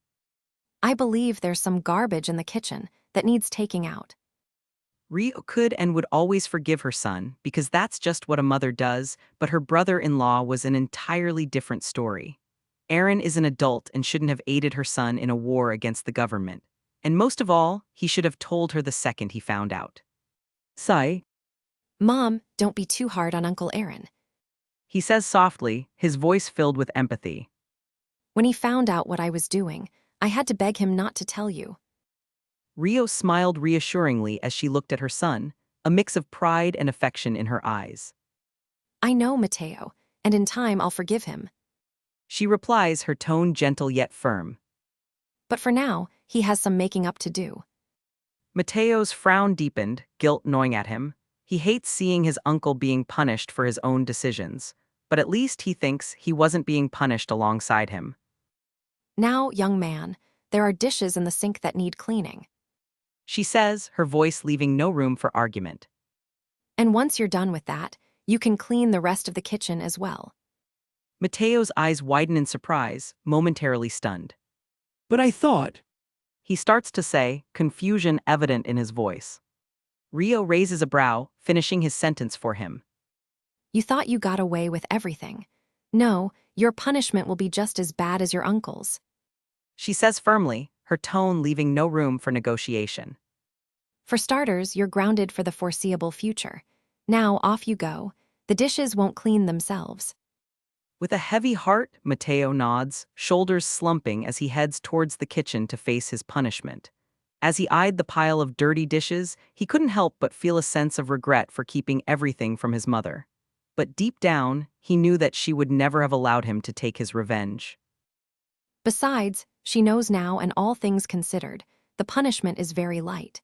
I believe there's some garbage in the kitchen that needs taking out. Rio could and would always forgive her son, because that's just what a mother does, but her brother-in-law was an entirely different story. Aaron is an adult and shouldn't have aided her son in a war against the government. And most of all, he should have told her the second he found out. Sigh, Mom, don't be too hard on Uncle Aaron. he says softly, his voice filled with empathy. When he found out what I was doing, I had to beg him not to tell you. Rio smiled reassuringly as she looked at her son, a mix of pride and affection in her eyes. I know, Mateo, and in time I'll forgive him. She replies, her tone gentle yet firm. But for now, he has some making up to do. Mateo's frown deepened, guilt gnawing at him. He hates seeing his uncle being punished for his own decisions, but at least he thinks he wasn't being punished alongside him. Now, young man, there are dishes in the sink that need cleaning. She says, her voice leaving no room for argument. And once you're done with that, you can clean the rest of the kitchen as well. Mateo's eyes widen in surprise, momentarily stunned. But I thought. He starts to say, confusion evident in his voice. Rio raises a brow, finishing his sentence for him. You thought you got away with everything. No, your punishment will be just as bad as your uncle's. She says firmly, her tone leaving no room for negotiation. For starters, you're grounded for the foreseeable future. Now, off you go. The dishes won't clean themselves. With a heavy heart, Mateo nods, shoulders slumping as he heads towards the kitchen to face his punishment. As he eyed the pile of dirty dishes, he couldn't help but feel a sense of regret for keeping everything from his mother. But deep down, he knew that she would never have allowed him to take his revenge. Besides, she knows now, and all things considered, the punishment is very light.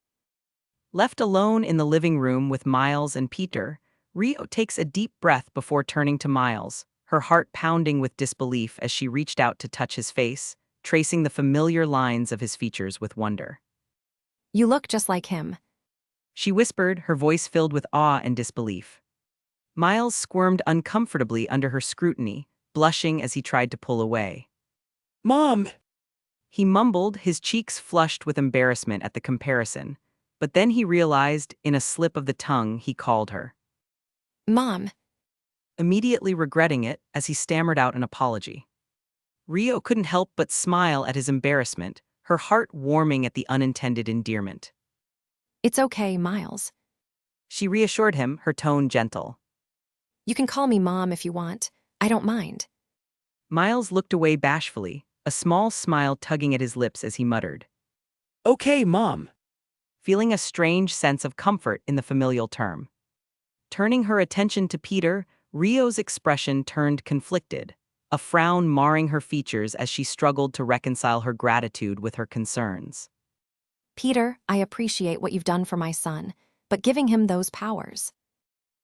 Left alone in the living room with Miles and Peter, Rio takes a deep breath before turning to Miles, her heart pounding with disbelief as she reached out to touch his face, tracing the familiar lines of his features with wonder. You look just like him. She whispered, her voice filled with awe and disbelief. Miles squirmed uncomfortably under her scrutiny, blushing as he tried to pull away. Mom! He mumbled, his cheeks flushed with embarrassment at the comparison, but then he realized, in a slip of the tongue, he called her. Mom, Immediately regretting it as he stammered out an apology. Rio couldn't help but smile at his embarrassment, her heart warming at the unintended endearment. it's okay, Miles. She reassured him, her tone gentle. You can call me Mom if you want. I don't mind. Miles looked away bashfully, a small smile tugging at his lips as he muttered, Okay, Mom. feeling a strange sense of comfort in the familial term. Turning her attention to Peter, Rio's expression turned conflicted, a frown marring her features as she struggled to reconcile her gratitude with her concerns. Peter, I appreciate what you've done for my son, but giving him those powers.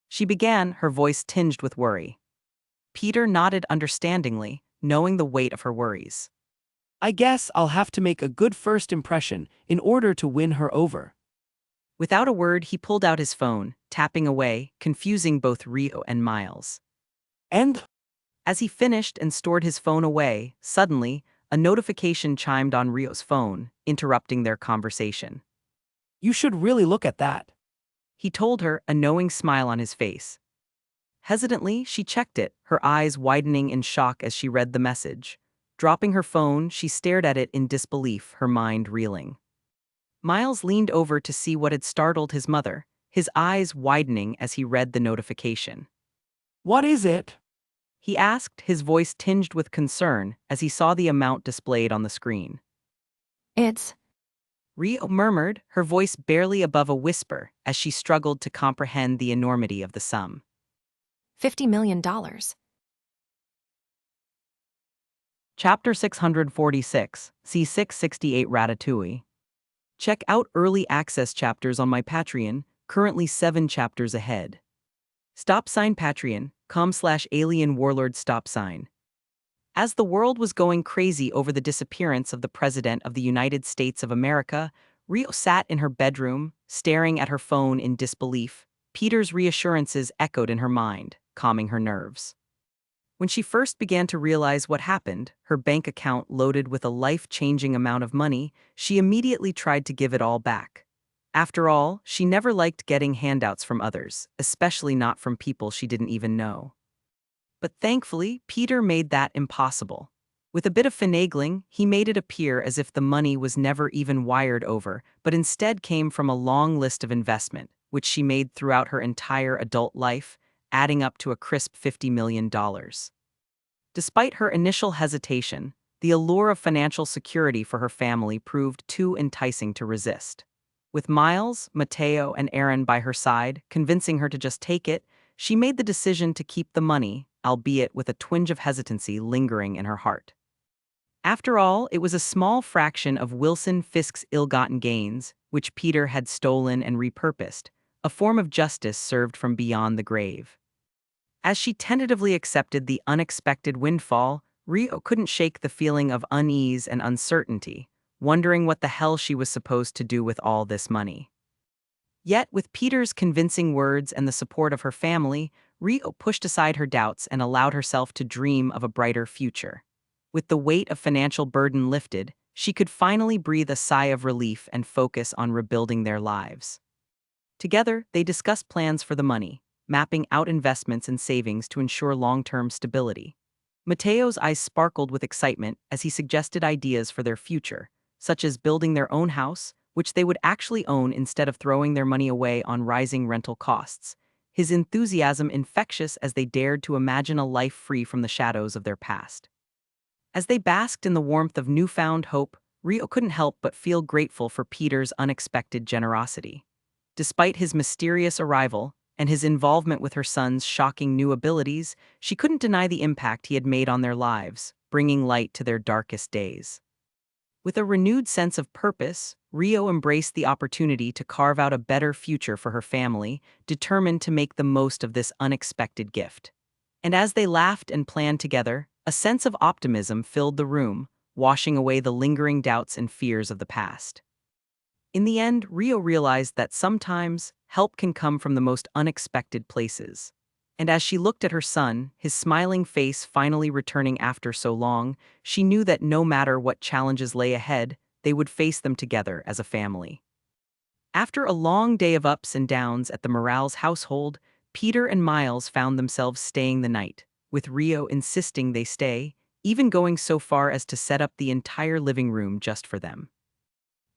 She began, her voice tinged with worry. Peter nodded understandingly, knowing the weight of her worries. I guess I'll have to make a good first impression in order to win her over. Without a word, he pulled out his phone, tapping away, confusing both Rio and Miles. And? As he finished and stored his phone away, suddenly, a notification chimed on Rio's phone, interrupting their conversation. You should really look at that. he told her, a knowing smile on his face. Hesitantly, she checked it, her eyes widening in shock as she read the message. Dropping her phone, she stared at it in disbelief, her mind reeling. Miles leaned over to see what had startled his mother, his eyes widening as he read the notification. What is it? He asked, his voice tinged with concern as he saw the amount displayed on the screen. It's Rio murmured, her voice barely above a whisper, as she struggled to comprehend the enormity of the sum. $50 million. Chapter 646, C668 Ratatouille. Check out early access chapters on my Patreon, currently 7 chapters ahead. Patreon.com/alien warlord stop sign. As the world was going crazy over the disappearance of the President of the United States of America, Rio sat in her bedroom, staring at her phone in disbelief. Peter's reassurances echoed in her mind, calming her nerves. When she first began to realize what happened, her bank account loaded with a life-changing amount of money, she immediately tried to give it all back. After all, she never liked getting handouts from others, especially not from people she didn't even know. But thankfully, Peter made that impossible. With a bit of finagling, he made it appear as if the money was never even wired over, but instead came from a long list of investment, which she made throughout her entire adult life, adding up to a crisp $50 million. Despite her initial hesitation, the allure of financial security for her family proved too enticing to resist. With Miles, Mateo, and Aaron by her side, convincing her to just take it, she made the decision to keep the money, albeit with a twinge of hesitancy lingering in her heart. After all, it was a small fraction of Wilson Fisk's ill-gotten gains, which Peter had stolen and repurposed, a form of justice served from beyond the grave. As she tentatively accepted the unexpected windfall, Rio couldn't shake the feeling of unease and uncertainty, wondering what the hell she was supposed to do with all this money. Yet, with Peter's convincing words and the support of her family, Rio pushed aside her doubts and allowed herself to dream of a brighter future. With the weight of financial burden lifted, she could finally breathe a sigh of relief and focus on rebuilding their lives. Together, they discussed plans for the money, mapping out investments and savings to ensure long-term stability. Mateo's eyes sparkled with excitement as he suggested ideas for their future, such as building their own house, which they would actually own instead of throwing their money away on rising rental costs. His enthusiasm infectious as they dared to imagine a life free from the shadows of their past. As they basked in the warmth of newfound hope, Rio couldn't help but feel grateful for Peter's unexpected generosity. Despite his mysterious arrival and his involvement with her son's shocking new abilities, she couldn't deny the impact he had made on their lives, bringing light to their darkest days. With a renewed sense of purpose, Rio embraced the opportunity to carve out a better future for her family, determined to make the most of this unexpected gift. And as they laughed and planned together, a sense of optimism filled the room, washing away the lingering doubts and fears of the past. In the end, Rio realized that sometimes help can come from the most unexpected places. And as she looked at her son, his smiling face finally returning after so long, she knew that no matter what challenges lay ahead, they would face them together as a family. After a long day of ups and downs at the Morales household, Peter and Miles found themselves staying the night, with Rio insisting they stay, even going so far as to set up the entire living room just for them.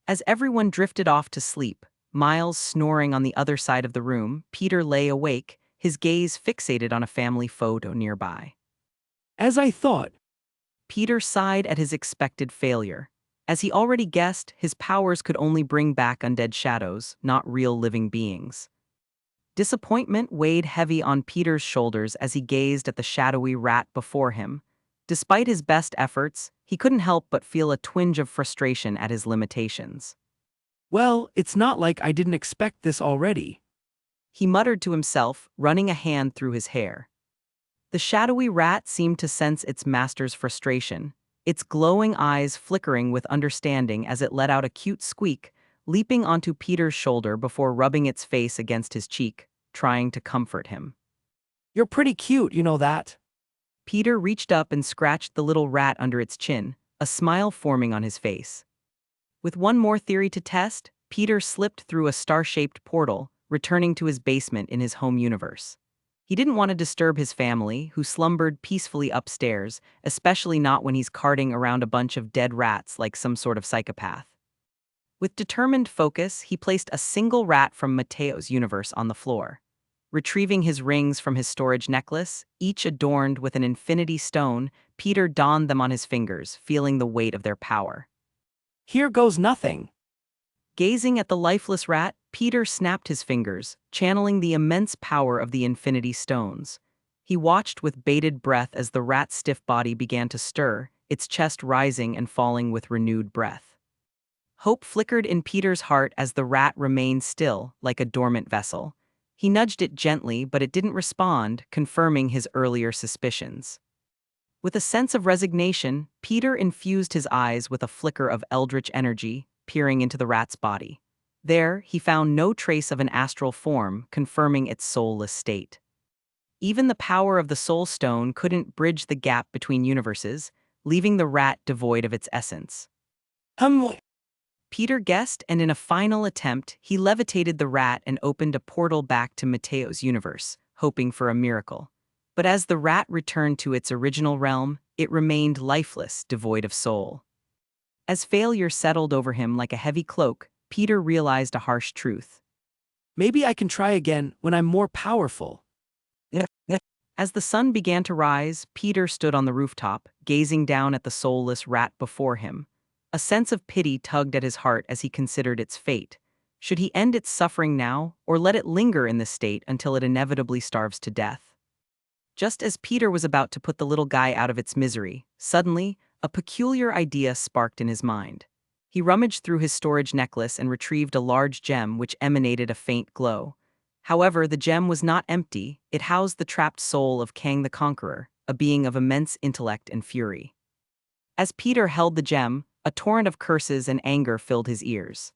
As everyone drifted off to sleep, Miles snoring on the other side of the room, Peter lay awake, his gaze fixated on a family photo nearby. As I thought. Peter sighed at his expected failure. As he already guessed, his powers could only bring back undead shadows, not real living beings. Disappointment weighed heavy on Peter's shoulders as he gazed at the shadowy rat before him. Despite his best efforts, he couldn't help but feel a twinge of frustration at his limitations. Well, it's not like I didn't expect this already. He muttered to himself, running a hand through his hair. The shadowy rat seemed to sense its master's frustration, its glowing eyes flickering with understanding as it let out a cute squeak, leaping onto Peter's shoulder before rubbing its face against his cheek, trying to comfort him. You're pretty cute, you know that. Peter reached up and scratched the little rat under its chin, a smile forming on his face. With one more theory to test, Peter slipped through a star-shaped portal, returning to his basement in his home universe. He didn't want to disturb his family, who slumbered peacefully upstairs, especially not when he's carting around a bunch of dead rats like some sort of psychopath. With determined focus, he placed a single rat from Mateo's universe on the floor. Retrieving his rings from his storage necklace, each adorned with an infinity stone, Peter donned them on his fingers, feeling the weight of their power. Here goes nothing. Gazing at the lifeless rat, Peter snapped his fingers, channeling the immense power of the infinity stones. He watched with bated breath as the rat's stiff body began to stir, its chest rising and falling with renewed breath. Hope flickered in Peter's heart as the rat remained still, like a dormant vessel. He nudged it gently, but it didn't respond, confirming his earlier suspicions. With a sense of resignation, Peter infused his eyes with a flicker of eldritch energy, peering into the rat's body. There, he found no trace of an astral form, confirming its soulless state. Even the power of the soul stone couldn't bridge the gap between universes, leaving the rat devoid of its essence. Peter guessed, and in a final attempt, he levitated the rat and opened a portal back to Mateo's universe, hoping for a miracle. But as the rat returned to its original realm, it remained lifeless, devoid of soul. As failure settled over him like a heavy cloak, Peter realized a harsh truth. Maybe I can try again when I'm more powerful. As the sun began to rise, Peter stood on the rooftop, gazing down at the soulless rat before him. A sense of pity tugged at his heart as he considered its fate. Should he end its suffering now, or let it linger in this state until it inevitably starves to death? Just as Peter was about to put the little guy out of its misery, suddenly, a peculiar idea sparked in his mind. He rummaged through his storage necklace and retrieved a large gem which emanated a faint glow. However, the gem was not empty, it housed the trapped soul of Kang the Conqueror, a being of immense intellect and fury. As Peter held the gem, a torrent of curses and anger filled his ears.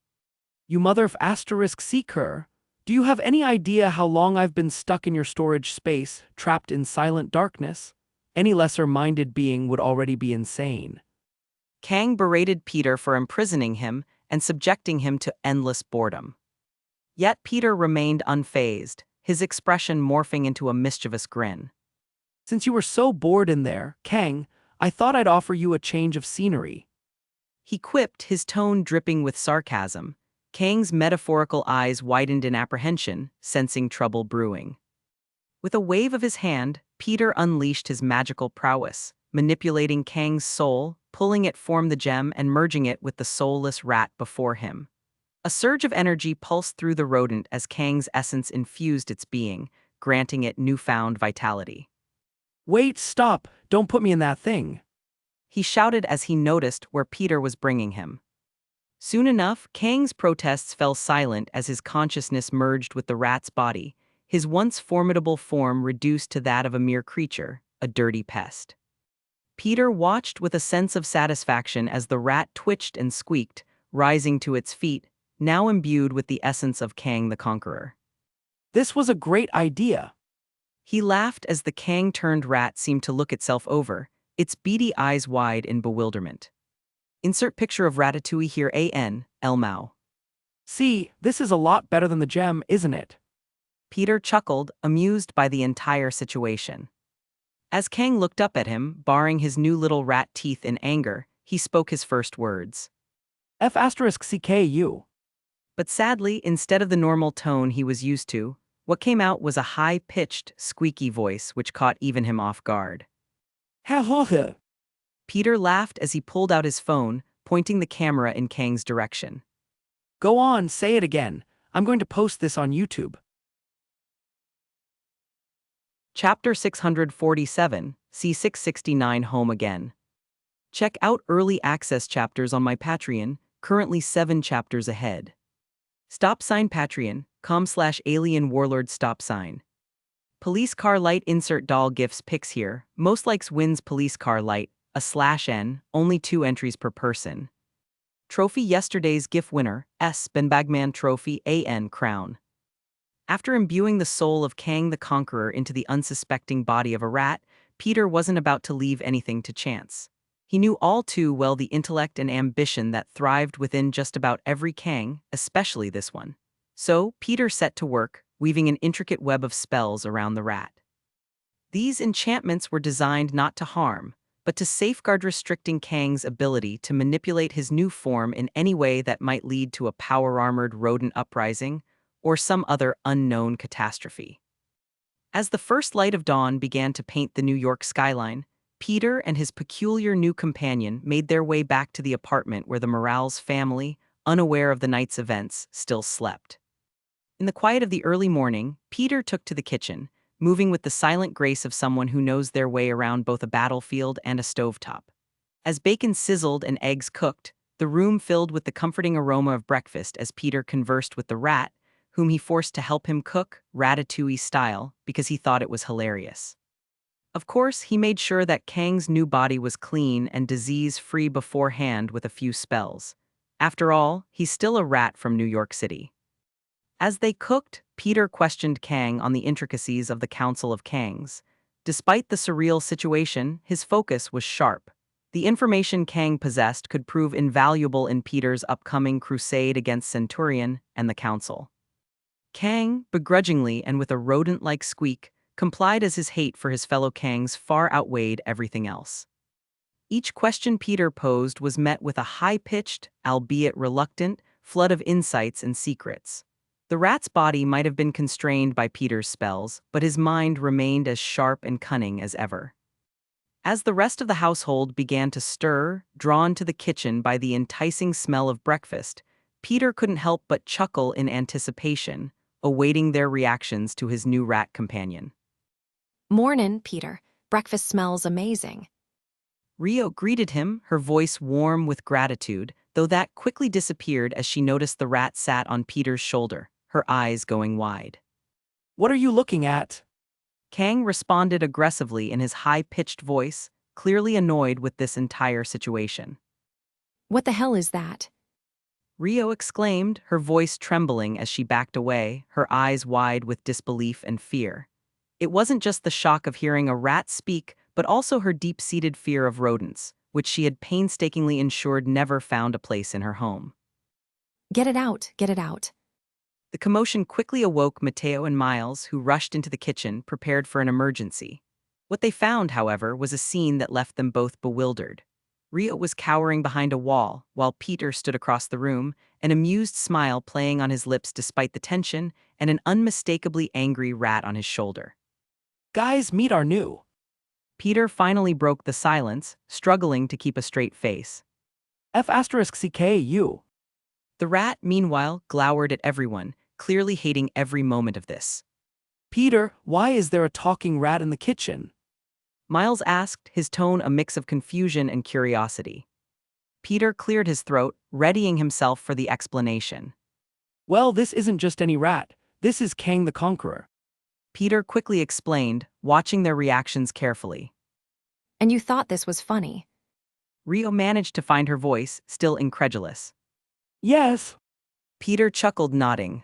You mother of asterisk seeker, do you have any idea how long I've been stuck in your storage space, trapped in silent darkness? Any lesser-minded being would already be insane. Kang berated Peter for imprisoning him and subjecting him to endless boredom. Yet Peter remained unfazed, his expression morphing into a mischievous grin. Since you were so bored in there, Kang, I thought I'd offer you a change of scenery. He quipped, his tone dripping with sarcasm. Kang's metaphorical eyes widened in apprehension, sensing trouble brewing. With a wave of his hand, Peter unleashed his magical prowess, manipulating Kang's soul, pulling it from the gem and merging it with the soulless rat before him. A surge of energy pulsed through the rodent as Kang's essence infused its being, granting it newfound vitality. Wait, stop, don't put me in that thing. He shouted as he noticed where Peter was bringing him. Soon enough, Kang's protests fell silent as his consciousness merged with the rat's body, his once formidable form reduced to that of a mere creature, a dirty pest. Peter watched with a sense of satisfaction as the rat twitched and squeaked, rising to its feet, now imbued with the essence of Kang the Conqueror. This was a great idea. He laughed as the Kang-turned rat seemed to look itself over, its beady eyes wide in bewilderment. Insert picture of Ratatouille here. An Elmao. See, this is a lot better than the gem, isn't it? Peter chuckled, amused by the entire situation. As Kang looked up at him, baring his new little rat teeth in anger, he spoke his first words. F***CKU. But sadly, instead of the normal tone he was used to, what came out was a high-pitched, squeaky voice which caught even him off guard. Ha. Peter laughed as he pulled out his phone, pointing the camera in Kang's direction. Go on, say it again. I'm going to post this on YouTube. Chapter 647, C669 Home Again. Check out early access chapters on my Patreon, currently 7 chapters ahead. Patreon.com/alien warlord stop sign. Police car light insert doll gifts pics here, most likes wins police car light, a /n, only 2 entries per person. Trophy yesterday's GIF winner, Benbagman Trophy AN Crown. After imbuing the soul of Kang the Conqueror into the unsuspecting body of a rat, Peter wasn't about to leave anything to chance. He knew all too well the intellect and ambition that thrived within just about every Kang, especially this one. So Peter set to work, weaving an intricate web of spells around the rat. These enchantments were designed not to harm, but to safeguard, restricting Kang's ability to manipulate his new form in any way that might lead to a power-armored rodent uprising or some other unknown catastrophe. As the first light of dawn began to paint the New York skyline, Peter and his peculiar new companion made their way back to the apartment where the Morales family, unaware of the night's events, still slept. In the quiet of the early morning, Peter took to the kitchen, moving with the silent grace of someone who knows their way around both a battlefield and a stovetop. As bacon sizzled and eggs cooked, the room filled with the comforting aroma of breakfast as Peter conversed with the rat, whom he forced to help him cook, ratatouille style, because he thought it was hilarious. Of course, he made sure that Kang's new body was clean and disease-free beforehand with a few spells. After all, he's still a rat from New York City. As they cooked, Peter questioned Kang on the intricacies of the Council of Kangs. Despite the surreal situation, his focus was sharp. The information Kang possessed could prove invaluable in Peter's upcoming crusade against Centurion and the Council. Kang, begrudgingly and with a rodent-like squeak, complied as his hate for his fellow Kangs far outweighed everything else. Each question Peter posed was met with a high-pitched, albeit reluctant, flood of insights and secrets. The rat's body might have been constrained by Peter's spells, but his mind remained as sharp and cunning as ever. As the rest of the household began to stir, drawn to the kitchen by the enticing smell of breakfast, Peter couldn't help but chuckle in anticipation, awaiting their reactions to his new rat companion. Mornin', Peter. Breakfast smells amazing. Rio greeted him, her voice warm with gratitude, though that quickly disappeared as she noticed the rat sat on Peter's shoulder, her eyes going wide. What are you looking at? Kang responded aggressively in his high-pitched voice, clearly annoyed with this entire situation. What the hell is that? Rio exclaimed, her voice trembling as she backed away, her eyes wide with disbelief and fear. It wasn't just the shock of hearing a rat speak, but also her deep-seated fear of rodents, which she had painstakingly ensured never found a place in her home. Get it out, get it out. The commotion quickly awoke Mateo and Miles, who rushed into the kitchen, prepared for an emergency. What they found, however, was a scene that left them both bewildered. Rio was cowering behind a wall, while Peter stood across the room, an amused smile playing on his lips despite the tension, and an unmistakably angry rat on his shoulder. Guys, meet our new. Peter finally broke the silence, struggling to keep a straight face. F***CKU. The rat, meanwhile, glowered at everyone, clearly hating every moment of this. Peter, why is there a talking rat in the kitchen? Miles asked, his tone a mix of confusion and curiosity. Peter cleared his throat, readying himself for the explanation. Well, this isn't just any rat. This is Kang the Conqueror. Peter quickly explained, watching their reactions carefully. And you thought this was funny. Rio managed to find her voice, still incredulous. Yes. Peter chuckled, nodding.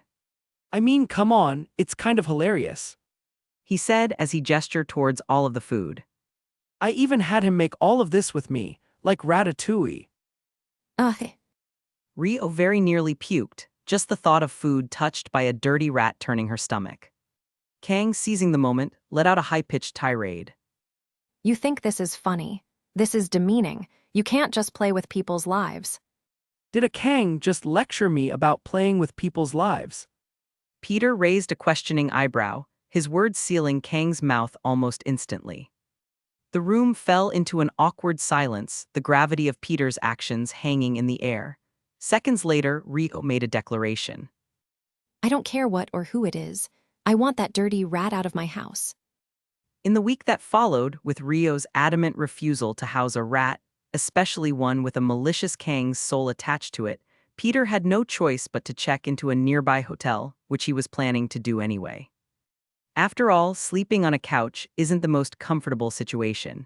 I mean, come on, it's kind of hilarious. He said as he gestured towards all of the food. I even had him make all of this with me, like ratatouille. Ugh. Rio very nearly puked, just the thought of food touched by a dirty rat turning her stomach. Kang, seizing the moment, let out a high-pitched tirade. You think this is funny. This is demeaning. You can't just play with people's lives. Did a Kang just lecture me about playing with people's lives? Peter raised a questioning eyebrow, his words sealing Kang's mouth almost instantly. The room fell into an awkward silence, the gravity of Peter's actions hanging in the air. Seconds later, Rio made a declaration. I don't care what or who it is. I want that dirty rat out of my house. In the week that followed, with Rio's adamant refusal to house a rat, especially one with a malicious Kang's soul attached to it, Peter had no choice but to check into a nearby hotel, which he was planning to do anyway. After all, sleeping on a couch isn't the most comfortable situation.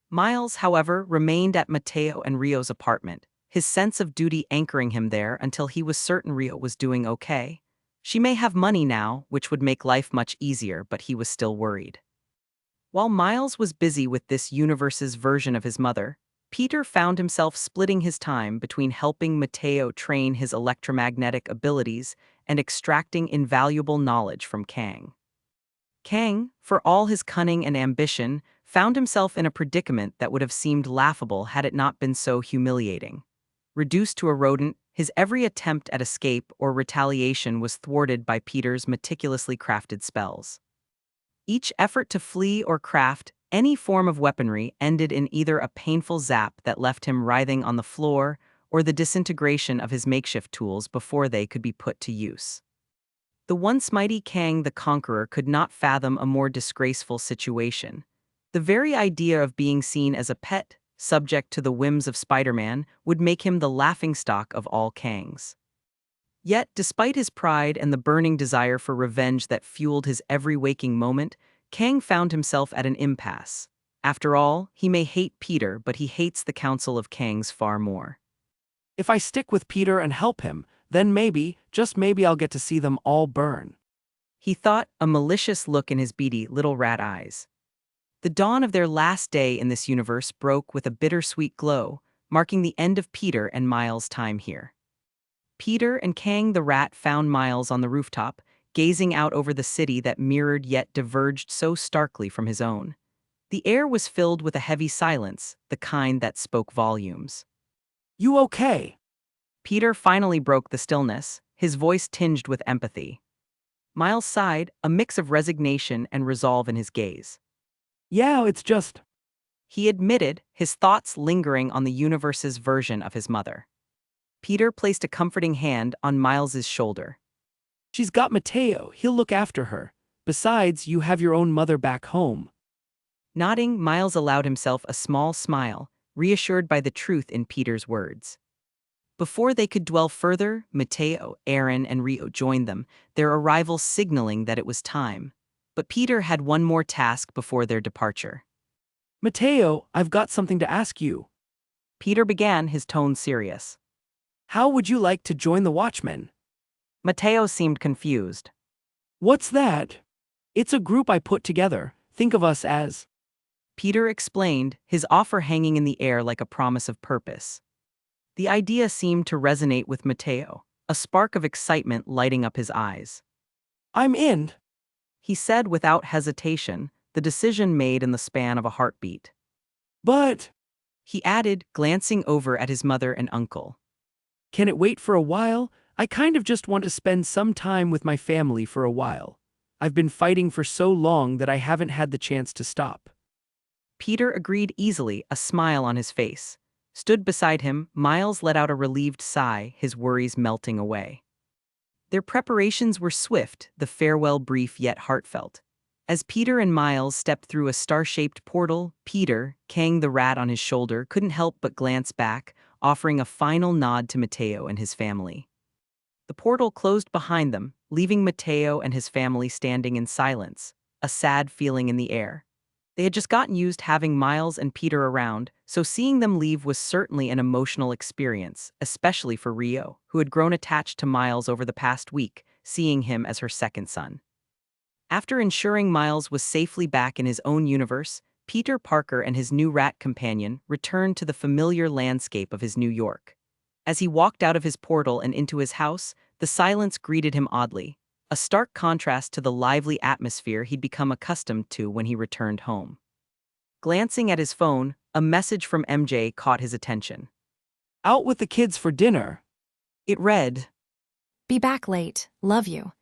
Miles, however, remained at Mateo and Rio's apartment, his sense of duty anchoring him there until he was certain Rio was doing okay. She may have money now, which would make life much easier, but he was still worried. While Miles was busy with this universe's version of his mother, Peter found himself splitting his time between helping Mateo train his electromagnetic abilities and extracting invaluable knowledge from Kang. Kang, for all his cunning and ambition, found himself in a predicament that would have seemed laughable had it not been so humiliating. Reduced to a rodent, his every attempt at escape or retaliation was thwarted by Peter's meticulously crafted spells. Each effort to flee or craft any form of weaponry ended in either a painful zap that left him writhing on the floor or the disintegration of his makeshift tools before they could be put to use. The once mighty Kang the Conqueror could not fathom a more disgraceful situation. The very idea of being seen as a pet, subject to the whims of Spider-Man, would make him the laughingstock of all Kangs. Yet, despite his pride and the burning desire for revenge that fueled his every waking moment, Kang found himself at an impasse. After all, he may hate Peter, but he hates the Council of Kangs far more. If I stick with Peter and help him, then maybe, just maybe I'll get to see them all burn. He thought, a malicious look in his beady little rat eyes. The dawn of their last day in this universe broke with a bittersweet glow, marking the end of Peter and Miles' time here. Peter and Kang the rat found Miles on the rooftop, gazing out over the city that mirrored yet diverged so starkly from his own. The air was filled with a heavy silence, the kind that spoke volumes. You okay? Peter finally broke the stillness, his voice tinged with empathy. Miles sighed, a mix of resignation and resolve in his gaze. Yeah, it's just. He admitted, his thoughts lingering on the universe's version of his mother. Peter placed a comforting hand on Miles's shoulder. She's got Mateo, he'll look after her. Besides, you have your own mother back home. Nodding, Miles allowed himself a small smile, reassured by the truth in Peter's words. Before they could dwell further, Mateo, Aaron, and Rio joined them, their arrival signaling that it was time. But Peter had one more task before their departure. Mateo, I've got something to ask you. Peter began, his tone serious. How would you like to join the Watchmen? Mateo seemed confused. What's that? It's a group I put together. Think of us as. Peter explained, his offer hanging in the air like a promise of purpose. The idea seemed to resonate with Mateo, a spark of excitement lighting up his eyes. I'm in. He said without hesitation, the decision made in the span of a heartbeat. But. He added, glancing over at his mother and uncle. Can it wait for a while? I kind of just want to spend some time with my family for a while. I've been fighting for so long that I haven't had the chance to stop. Peter agreed easily, a smile on his face. Stood beside him, Miles let out a relieved sigh, his worries melting away. Their preparations were swift, the farewell brief yet heartfelt. As Peter and Miles stepped through a star-shaped portal, Peter, Kang the rat on his shoulder, couldn't help but glance back, offering a final nod to Mateo and his family. The portal closed behind them, leaving Mateo and his family standing in silence, a sad feeling in the air. They had just gotten used having Miles and Peter around, so seeing them leave was certainly an emotional experience, especially for Rio, who had grown attached to Miles over the past week, seeing him as her second son. After ensuring Miles was safely back in his own universe, Peter Parker and his new rat companion returned to the familiar landscape of his New York. As he walked out of his portal and into his house, the silence greeted him oddly, a stark contrast to the lively atmosphere he'd become accustomed to when he returned home. Glancing at his phone, a message from MJ caught his attention. Out with the kids for dinner. It read, Be back late. Love you.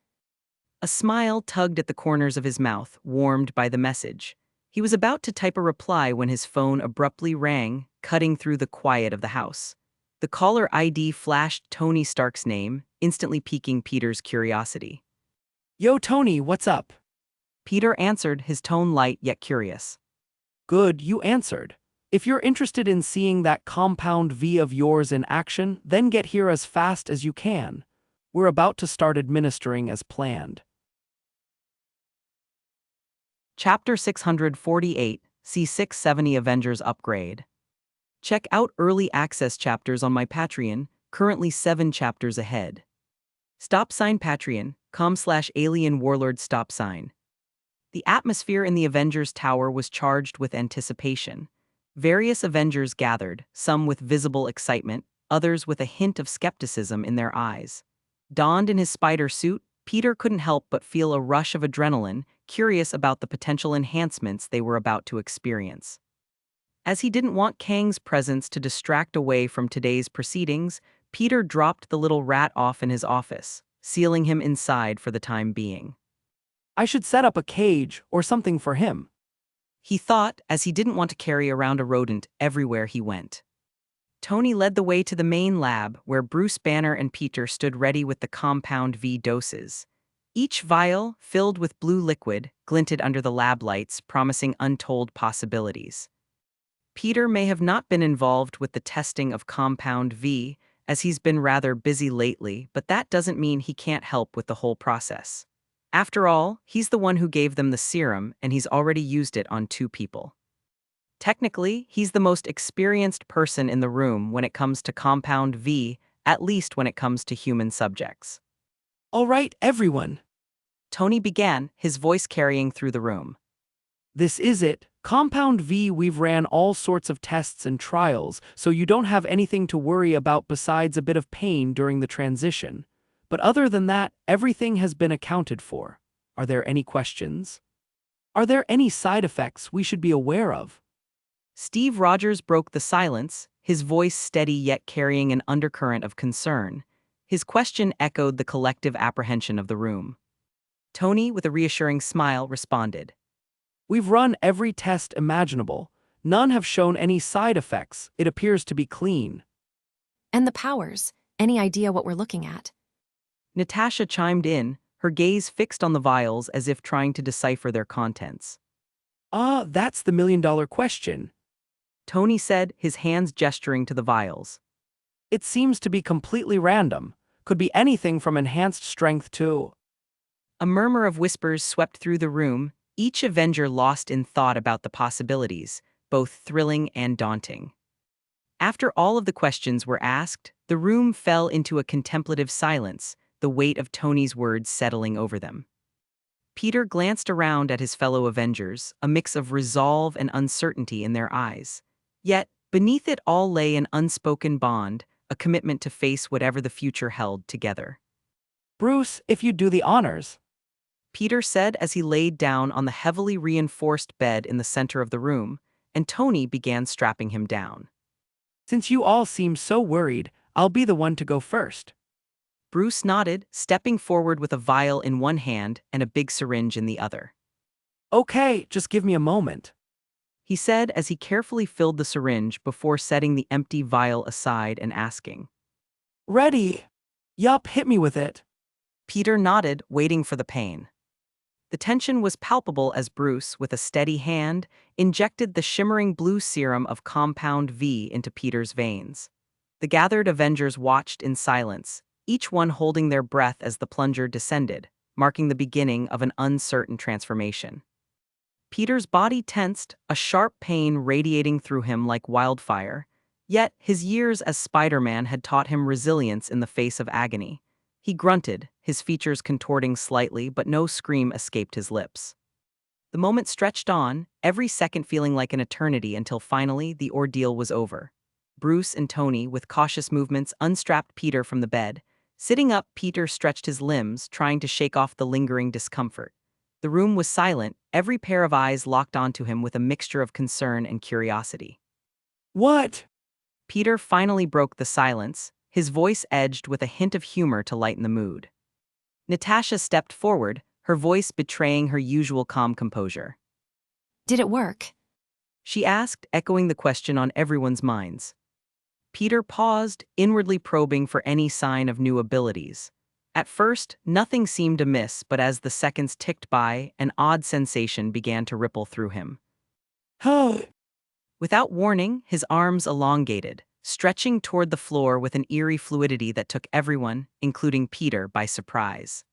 A smile tugged at the corners of his mouth, warmed by the message. He was about to type a reply when his phone abruptly rang, cutting through the quiet of the house. The caller ID flashed Tony Stark's name, instantly piquing Peter's curiosity. Yo, Tony, what's up? Peter answered, his tone light yet curious. Good, you answered. If you're interested in seeing that compound V of yours in action, then get here as fast as you can. We're about to start administering as planned. Chapter 648, C670 Avengers Upgrade. Check out early access chapters on my Patreon, currently 7 chapters ahead. Patreon.com/alien warlord stop sign. The atmosphere in the Avengers Tower was charged with anticipation. Various Avengers gathered, some with visible excitement, others with a hint of skepticism in their eyes. Donned in his spider suit, Peter couldn't help but feel a rush of adrenaline, curious about the potential enhancements they were about to experience. As he didn't want Kang's presence to distract away from today's proceedings, Peter dropped the little rat off in his office, sealing him inside for the time being. I should set up a cage or something for him. He thought, as he didn't want to carry around a rodent everywhere he went. Tony led the way to the main lab, where Bruce Banner and Peter stood ready with the compound V doses. Each vial, filled with blue liquid, glinted under the lab lights, promising untold possibilities. Peter may have not been involved with the testing of Compound V, as he's been rather busy lately, but that doesn't mean he can't help with the whole process. After all, he's the one who gave them the serum, and he's already used it on 2 people. Technically, he's the most experienced person in the room when it comes to Compound V, at least when it comes to human subjects. All right, everyone. Tony began, his voice carrying through the room. This is it. Compound V, we've ran all sorts of tests and trials, so you don't have anything to worry about besides a bit of pain during the transition. But other than that, everything has been accounted for. Are there any questions? Are there any side effects we should be aware of? Steve Rogers broke the silence, his voice steady yet carrying an undercurrent of concern. His question echoed the collective apprehension of the room. Tony, with a reassuring smile, responded. We've run every test imaginable. None have shown any side effects. It appears to be clean. And the powers, any idea what we're looking at? Natasha chimed in, her gaze fixed on the vials as if trying to decipher their contents. That's the million-dollar question. Tony said, his hands gesturing to the vials. It seems to be completely random. Could be anything from enhanced strength to... A murmur of whispers swept through the room, each Avenger lost in thought about the possibilities, both thrilling and daunting. After all of the questions were asked, the room fell into a contemplative silence, the weight of Tony's words settling over them. Peter glanced around at his fellow Avengers, a mix of resolve and uncertainty in their eyes. Yet, beneath it all lay an unspoken bond, a commitment to face whatever the future held together. Bruce, if you'd do the honors. Peter said as he laid down on the heavily reinforced bed in the center of the room, and Tony began strapping him down. Since you all seem so worried, I'll be the one to go first. Bruce nodded, stepping forward with a vial in one hand and a big syringe in the other. Okay, just give me a moment. He said as he carefully filled the syringe before setting the empty vial aside and asking. Ready? Yup, hit me with it. Peter nodded, waiting for the pain. The tension was palpable as Bruce, with a steady hand, injected the shimmering blue serum of Compound V into Peter's veins. The gathered Avengers watched in silence, each one holding their breath as the plunger descended, marking the beginning of an uncertain transformation. Peter's body tensed, a sharp pain radiating through him like wildfire, yet his years as Spider-Man had taught him resilience in the face of agony. He grunted, his features contorting slightly, but no scream escaped his lips. The moment stretched on, every second feeling like an eternity until finally the ordeal was over. Bruce and Tony, with cautious movements, unstrapped Peter from the bed. Sitting up, Peter stretched his limbs, trying to shake off the lingering discomfort. The room was silent, every pair of eyes locked onto him with a mixture of concern and curiosity. What? Peter finally broke the silence, his voice edged with a hint of humor to lighten the mood. Natasha stepped forward, her voice betraying her usual calm composure. Did it work? She asked, echoing the question on everyone's minds. Peter paused, inwardly probing for any sign of new abilities. At first, nothing seemed amiss, but as the seconds ticked by, an odd sensation began to ripple through him. Oh. Without warning, his arms elongated, stretching toward the floor with an eerie fluidity that took everyone, including Peter, by surprise.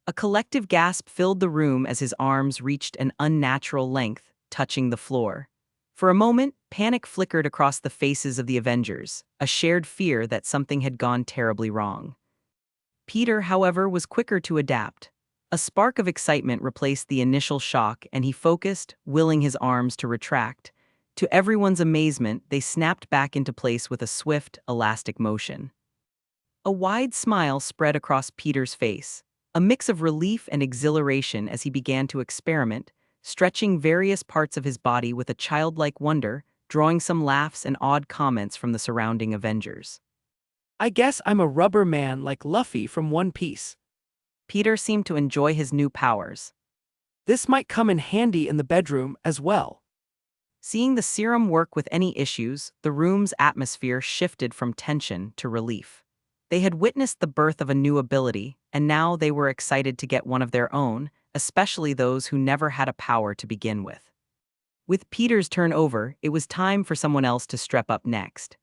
A collective gasp filled the room as his arms reached an unnatural length, touching the floor. For a moment, panic flickered across the faces of the Avengers, a shared fear that something had gone terribly wrong. Peter, however, was quicker to adapt. A spark of excitement replaced the initial shock, and he focused, willing his arms to retract. To everyone's amazement, they snapped back into place with a swift, elastic motion. A wide smile spread across Peter's face, a mix of relief and exhilaration as he began to experiment, stretching various parts of his body with a childlike wonder, drawing some laughs and odd comments from the surrounding Avengers. I guess I'm a rubber man like Luffy from One Piece. Peter seemed to enjoy his new powers. This might come in handy in the bedroom as well. Seeing the serum work with any issues, the room's atmosphere shifted from tension to relief. They had witnessed the birth of a new ability, and now they were excited to get one of their own, especially those who never had a power to begin with. With Peter's turn over, it was time for someone else to step up next.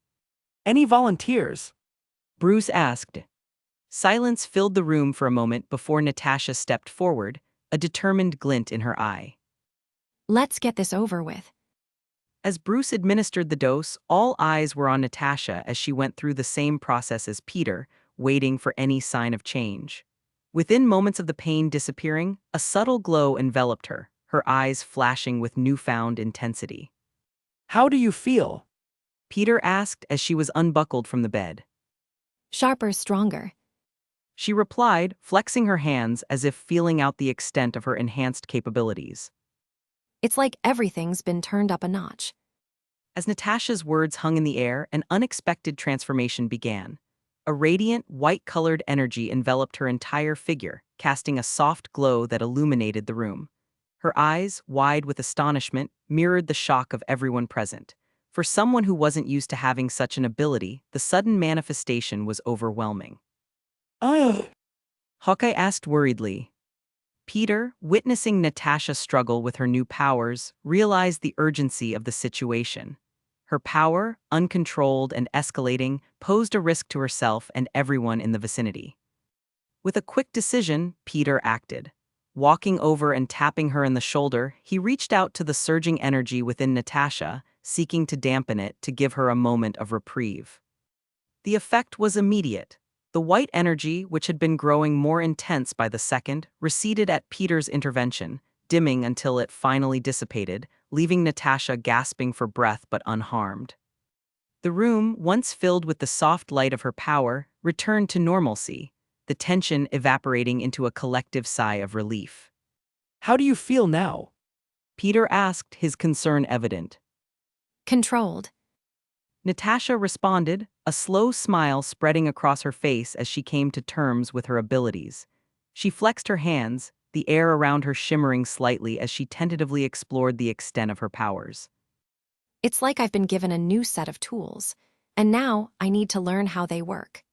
Any volunteers? Bruce asked. Silence filled the room for a moment before Natasha stepped forward, a determined glint in her eye. Let's get this over with. As Bruce administered the dose, all eyes were on Natasha as she went through the same process as Peter, waiting for any sign of change. Within moments of the pain disappearing, a subtle glow enveloped her, her eyes flashing with newfound intensity. How do you feel? Peter asked as she was unbuckled from the bed. Sharper, stronger. She replied, flexing her hands as if feeling out the extent of her enhanced capabilities. It's like everything's been turned up a notch. As Natasha's words hung in the air, an unexpected transformation began. A radiant, white-colored energy enveloped her entire figure, casting a soft glow that illuminated the room. Her eyes, wide with astonishment, mirrored the shock of everyone present. For someone who wasn't used to having such an ability, the sudden manifestation was overwhelming. Hawkeye asked worriedly. Peter, witnessing Natasha struggle with her new powers, realized the urgency of the situation. Her power, uncontrolled and escalating, posed a risk to herself and everyone in the vicinity. With a quick decision, Peter acted. Walking over and tapping her in the shoulder, he reached out to the surging energy within Natasha, seeking to dampen it to give her a moment of reprieve. The effect was immediate. The white energy, which had been growing more intense by the second, receded at Peter's intervention, dimming until it finally dissipated, leaving Natasha gasping for breath but unharmed. The room, once filled with the soft light of her power, returned to normalcy, the tension evaporating into a collective sigh of relief. How do you feel now? Peter asked, his concern evident. Controlled. Natasha responded, a slow smile spreading across her face as she came to terms with her abilities. She flexed her hands, the air around her shimmering slightly as she tentatively explored the extent of her powers. It's like I've been given a new set of tools, and now I need to learn how they work.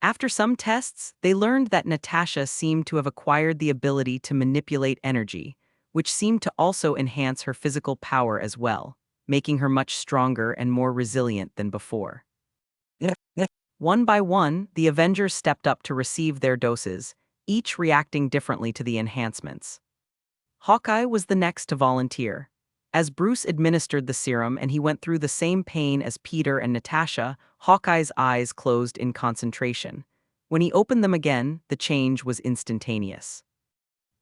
After some tests, they learned that Natasha seemed to have acquired the ability to manipulate energy, which seemed to also enhance her physical power as well, making her much stronger and more resilient than before. One by one, the Avengers stepped up to receive their doses, each reacting differently to the enhancements. Hawkeye was the next to volunteer. As Bruce administered the serum and he went through the same pain as Peter and Natasha, Hawkeye's eyes closed in concentration. When he opened them again, the change was instantaneous.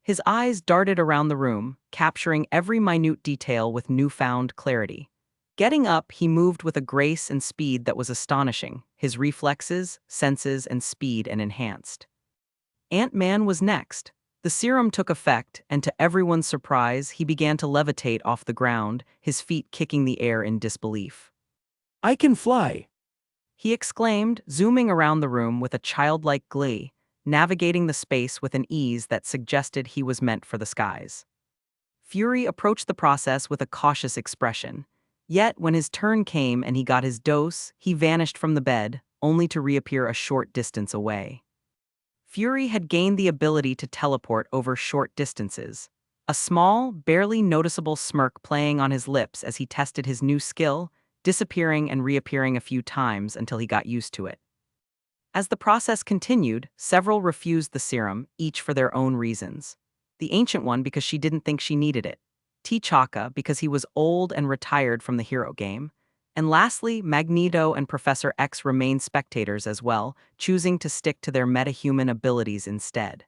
His eyes darted around the room, capturing every minute detail with newfound clarity. Getting up, he moved with a grace and speed that was astonishing, his reflexes, senses, and speed enhanced. Ant-Man was next. The serum took effect, and to everyone's surprise, he began to levitate off the ground, his feet kicking the air in disbelief. I can fly. He exclaimed, zooming around the room with a childlike glee, navigating the space with an ease that suggested he was meant for the skies. Fury approached the process with a cautious expression. Yet, when his turn came and he got his dose, he vanished from the bed, only to reappear a short distance away. Fury had gained the ability to teleport over short distances, a small, barely noticeable smirk playing on his lips as he tested his new skill, disappearing and reappearing a few times until he got used to it. As the process continued, several refused the serum, each for their own reasons. The Ancient One because she didn't think she needed it, T'Chaka because he was old and retired from the hero game, and lastly, Magneto and Professor X remained spectators as well, choosing to stick to their metahuman abilities instead.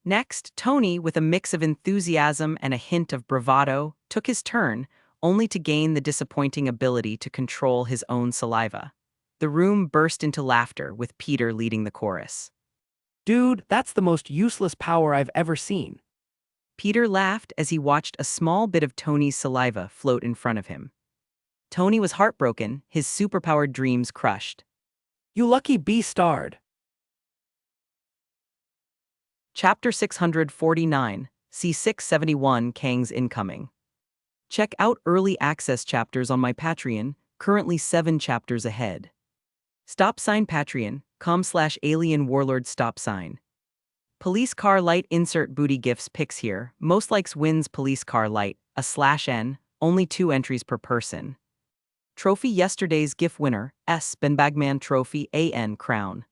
Next, Tony, with a mix of enthusiasm and a hint of bravado, took his turn, only to gain the disappointing ability to control his own saliva. The room burst into laughter, with Peter leading the chorus. Dude, that's the most useless power I've ever seen. Peter laughed as he watched a small bit of Tony's saliva float in front of him. Tony was heartbroken, his superpowered dreams crushed. You lucky B-starred. Chapter 649, C671 Kang's Incoming. Check out early access chapters on my Patreon, currently 7 chapters ahead. Patreon.com/alien warlord stop sign. Police car light insert booty gifts pics here. Most likes wins police car light, /n, only 2 entries per person. Trophy yesterday's GIF winner, Benbagman Trophy AN Crown.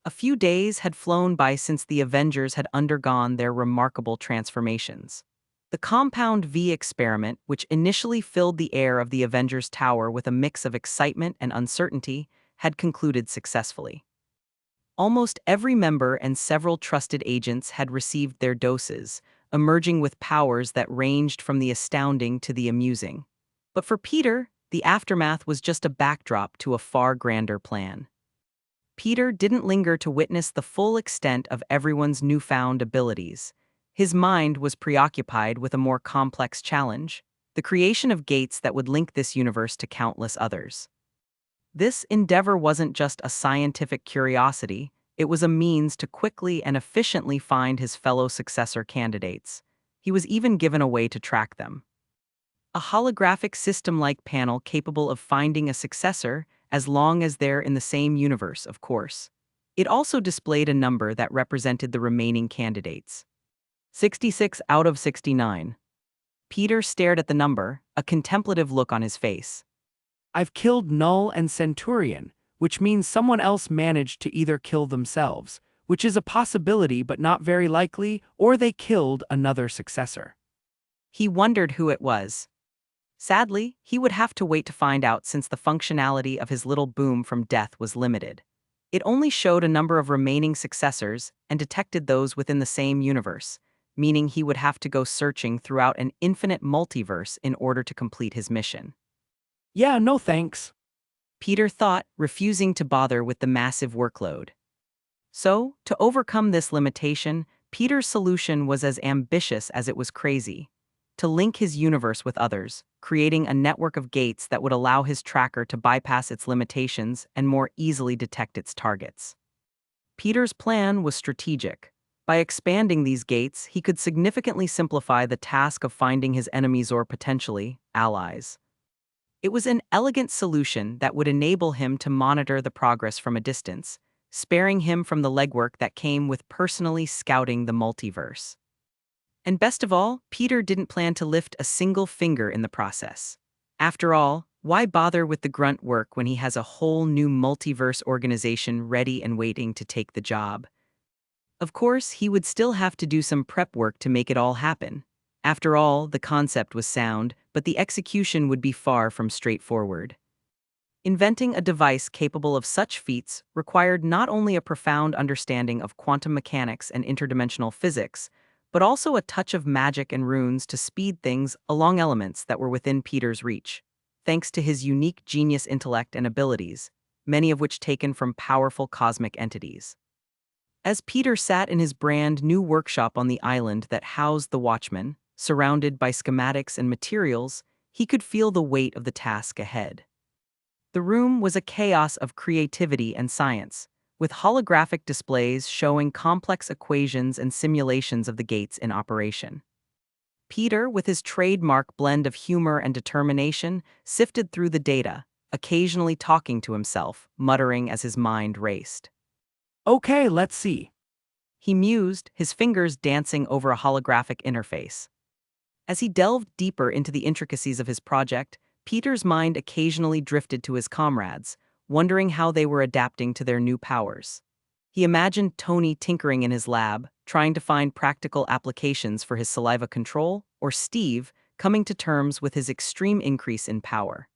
A few days had flown by since the Avengers had undergone their remarkable transformations. The Compound V experiment, which initially filled the air of the Avengers Tower with a mix of excitement and uncertainty, had concluded successfully. Almost every member and several trusted agents had received their doses, emerging with powers that ranged from the astounding to the amusing. But for Peter, the aftermath was just a backdrop to a far grander plan. Peter didn't linger to witness the full extent of everyone's newfound abilities. His mind was preoccupied with a more complex challenge: the creation of gates that would link this universe to countless others. This endeavor wasn't just a scientific curiosity, it was a means to quickly and efficiently find his fellow successor candidates. He was even given a way to track them. A holographic system-like panel capable of finding a successor as long as they're in the same universe, of course. It also displayed a number that represented the remaining candidates. 66 out of 69. Peter stared at the number, a contemplative look on his face. I've killed Null and Centurion, which means someone else managed to either kill themselves, which is a possibility but not very likely, or they killed another successor. He wondered who it was. Sadly, he would have to wait to find out since the functionality of his little boom from death was limited. It only showed a number of remaining successors and detected those within the same universe, meaning he would have to go searching throughout an infinite multiverse in order to complete his mission. Yeah, no thanks. Peter thought, refusing to bother with the massive workload. So, to overcome this limitation, Peter's solution was as ambitious as it was crazy: to link his universe with others, creating a network of gates that would allow his tracker to bypass its limitations and more easily detect its targets. Peter's plan was strategic. By expanding these gates, he could significantly simplify the task of finding his enemies or potentially allies. It was an elegant solution that would enable him to monitor the progress from a distance, sparing him from the legwork that came with personally scouting the multiverse. And best of all, Peter didn't plan to lift a single finger in the process. After all, why bother with the grunt work when he has a whole new multiverse organization ready and waiting to take the job? Of course, he would still have to do some prep work to make it all happen. After all, the concept was sound, but the execution would be far from straightforward. Inventing a device capable of such feats required not only a profound understanding of quantum mechanics and interdimensional physics, but also a touch of magic and runes to speed things along elements that were within Peter's reach, thanks to his unique genius intellect and abilities, many of which taken from powerful cosmic entities. As Peter sat in his brand new workshop on the island that housed the Watchman, surrounded by schematics and materials, he could feel the weight of the task ahead. The room was a chaos of creativity and science, with holographic displays showing complex equations and simulations of the gates in operation. Peter, with his trademark blend of humor and determination, sifted through the data, occasionally talking to himself, muttering as his mind raced. Okay, let's see. He mused, his fingers dancing over a holographic interface. As he delved deeper into the intricacies of his project, Peter's mind occasionally drifted to his comrades, wondering how they were adapting to their new powers. He imagined Tony tinkering in his lab, trying to find practical applications for his saliva control, or Steve coming to terms with his extreme increase in power.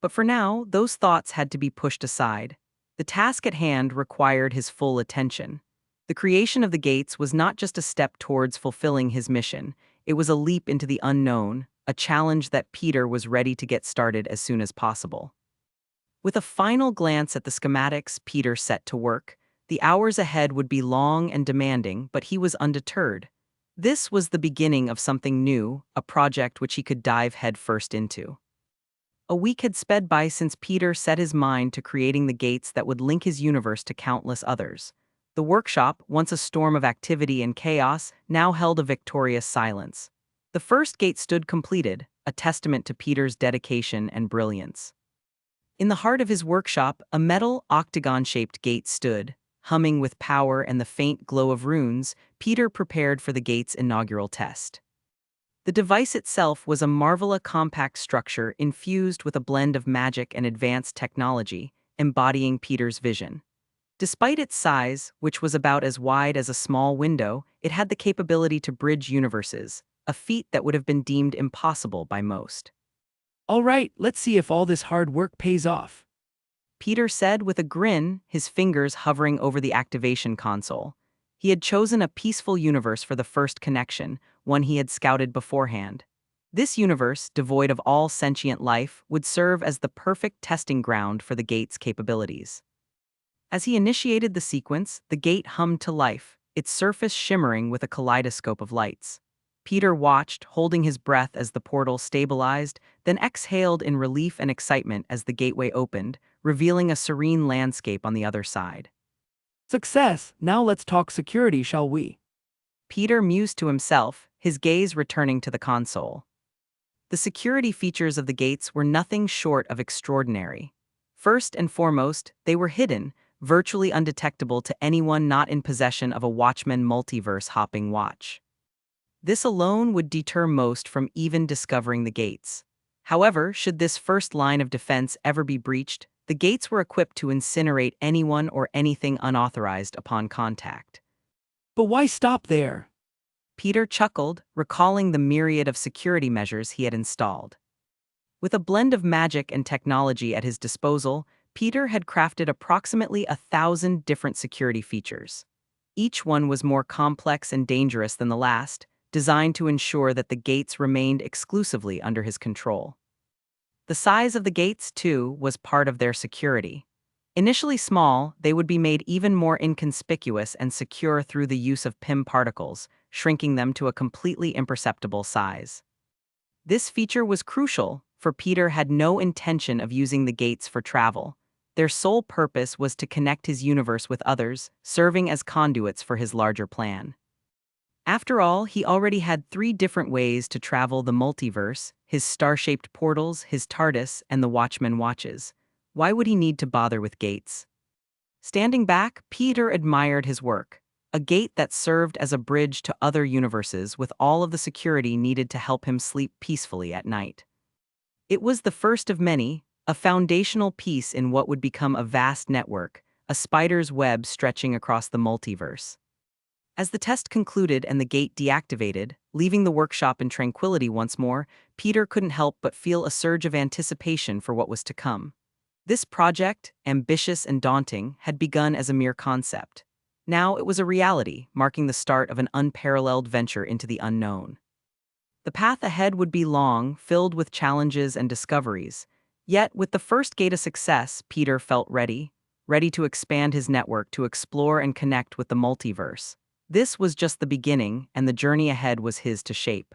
But for now, those thoughts had to be pushed aside. The task at hand required his full attention. The creation of the gates was not just a step towards fulfilling his mission, it was a leap into the unknown, a challenge that Peter was ready to get started as soon as possible. With a final glance at the schematics, Peter set to work. The hours ahead would be long and demanding, but he was undeterred. This was the beginning of something new, a project which he could dive headfirst into. A week had sped by since Peter set his mind to creating the gates that would link his universe to countless others. The workshop, once a storm of activity and chaos, now held a victorious silence. The first gate stood completed, a testament to Peter's dedication and brilliance. In the heart of his workshop, a metal, octagon-shaped gate stood. Humming with power and the faint glow of runes, Peter prepared for the gate's inaugural test. The device itself was a marvel, a compact structure infused with a blend of magic and advanced technology, embodying Peter's vision. Despite its size, which was about as wide as a small window, it had the capability to bridge universes, a feat that would have been deemed impossible by most. All right, let's see if all this hard work pays off. Peter said with a grin, his fingers hovering over the activation console. He had chosen a peaceful universe for the first connection, one he had scouted beforehand. This universe, devoid of all sentient life, would serve as the perfect testing ground for the gate's capabilities. As he initiated the sequence, the gate hummed to life, its surface shimmering with a kaleidoscope of lights. Peter watched, holding his breath as the portal stabilized, then exhaled in relief and excitement as the gateway opened, revealing a serene landscape on the other side. Success! Now let's talk security, shall we? Peter mused to himself, his gaze returning to the console. The security features of the gates were nothing short of extraordinary. First and foremost, they were hidden, virtually undetectable to anyone not in possession of a Watchman multiverse-hopping watch. This alone would deter most from even discovering the gates. However, should this first line of defense ever be breached, the gates were equipped to incinerate anyone or anything unauthorized upon contact. But why stop there? Peter chuckled, recalling the myriad of security measures he had installed. With a blend of magic and technology at his disposal, Peter had crafted approximately 1,000 different security features. Each one was more complex and dangerous than the last, designed to ensure that the gates remained exclusively under his control. The size of the gates, too, was part of their security. Initially small, they would be made even more inconspicuous and secure through the use of PIM particles, shrinking them to a completely imperceptible size. This feature was crucial, for Peter had no intention of using the gates for travel. Their sole purpose was to connect his universe with others, serving as conduits for his larger plan. After all, he already had 3 different ways to travel the multiverse: his star-shaped portals, his TARDIS, and the Watchman watches. Why would he need to bother with gates? Standing back, Peter admired his work. A gate that served as a bridge to other universes with all of the security needed to help him sleep peacefully at night. It was the first of many, a foundational piece in what would become a vast network, a spider's web stretching across the multiverse. As the test concluded and the gate deactivated, leaving the workshop in tranquility once more, Peter couldn't help but feel a surge of anticipation for what was to come. This project, ambitious and daunting, had begun as a mere concept. Now it was a reality, marking the start of an unparalleled venture into the unknown. The path ahead would be long, filled with challenges and discoveries. Yet, with the first gate a success, Peter felt ready to expand his network to explore and connect with the multiverse. This was just the beginning, and the journey ahead was his to shape.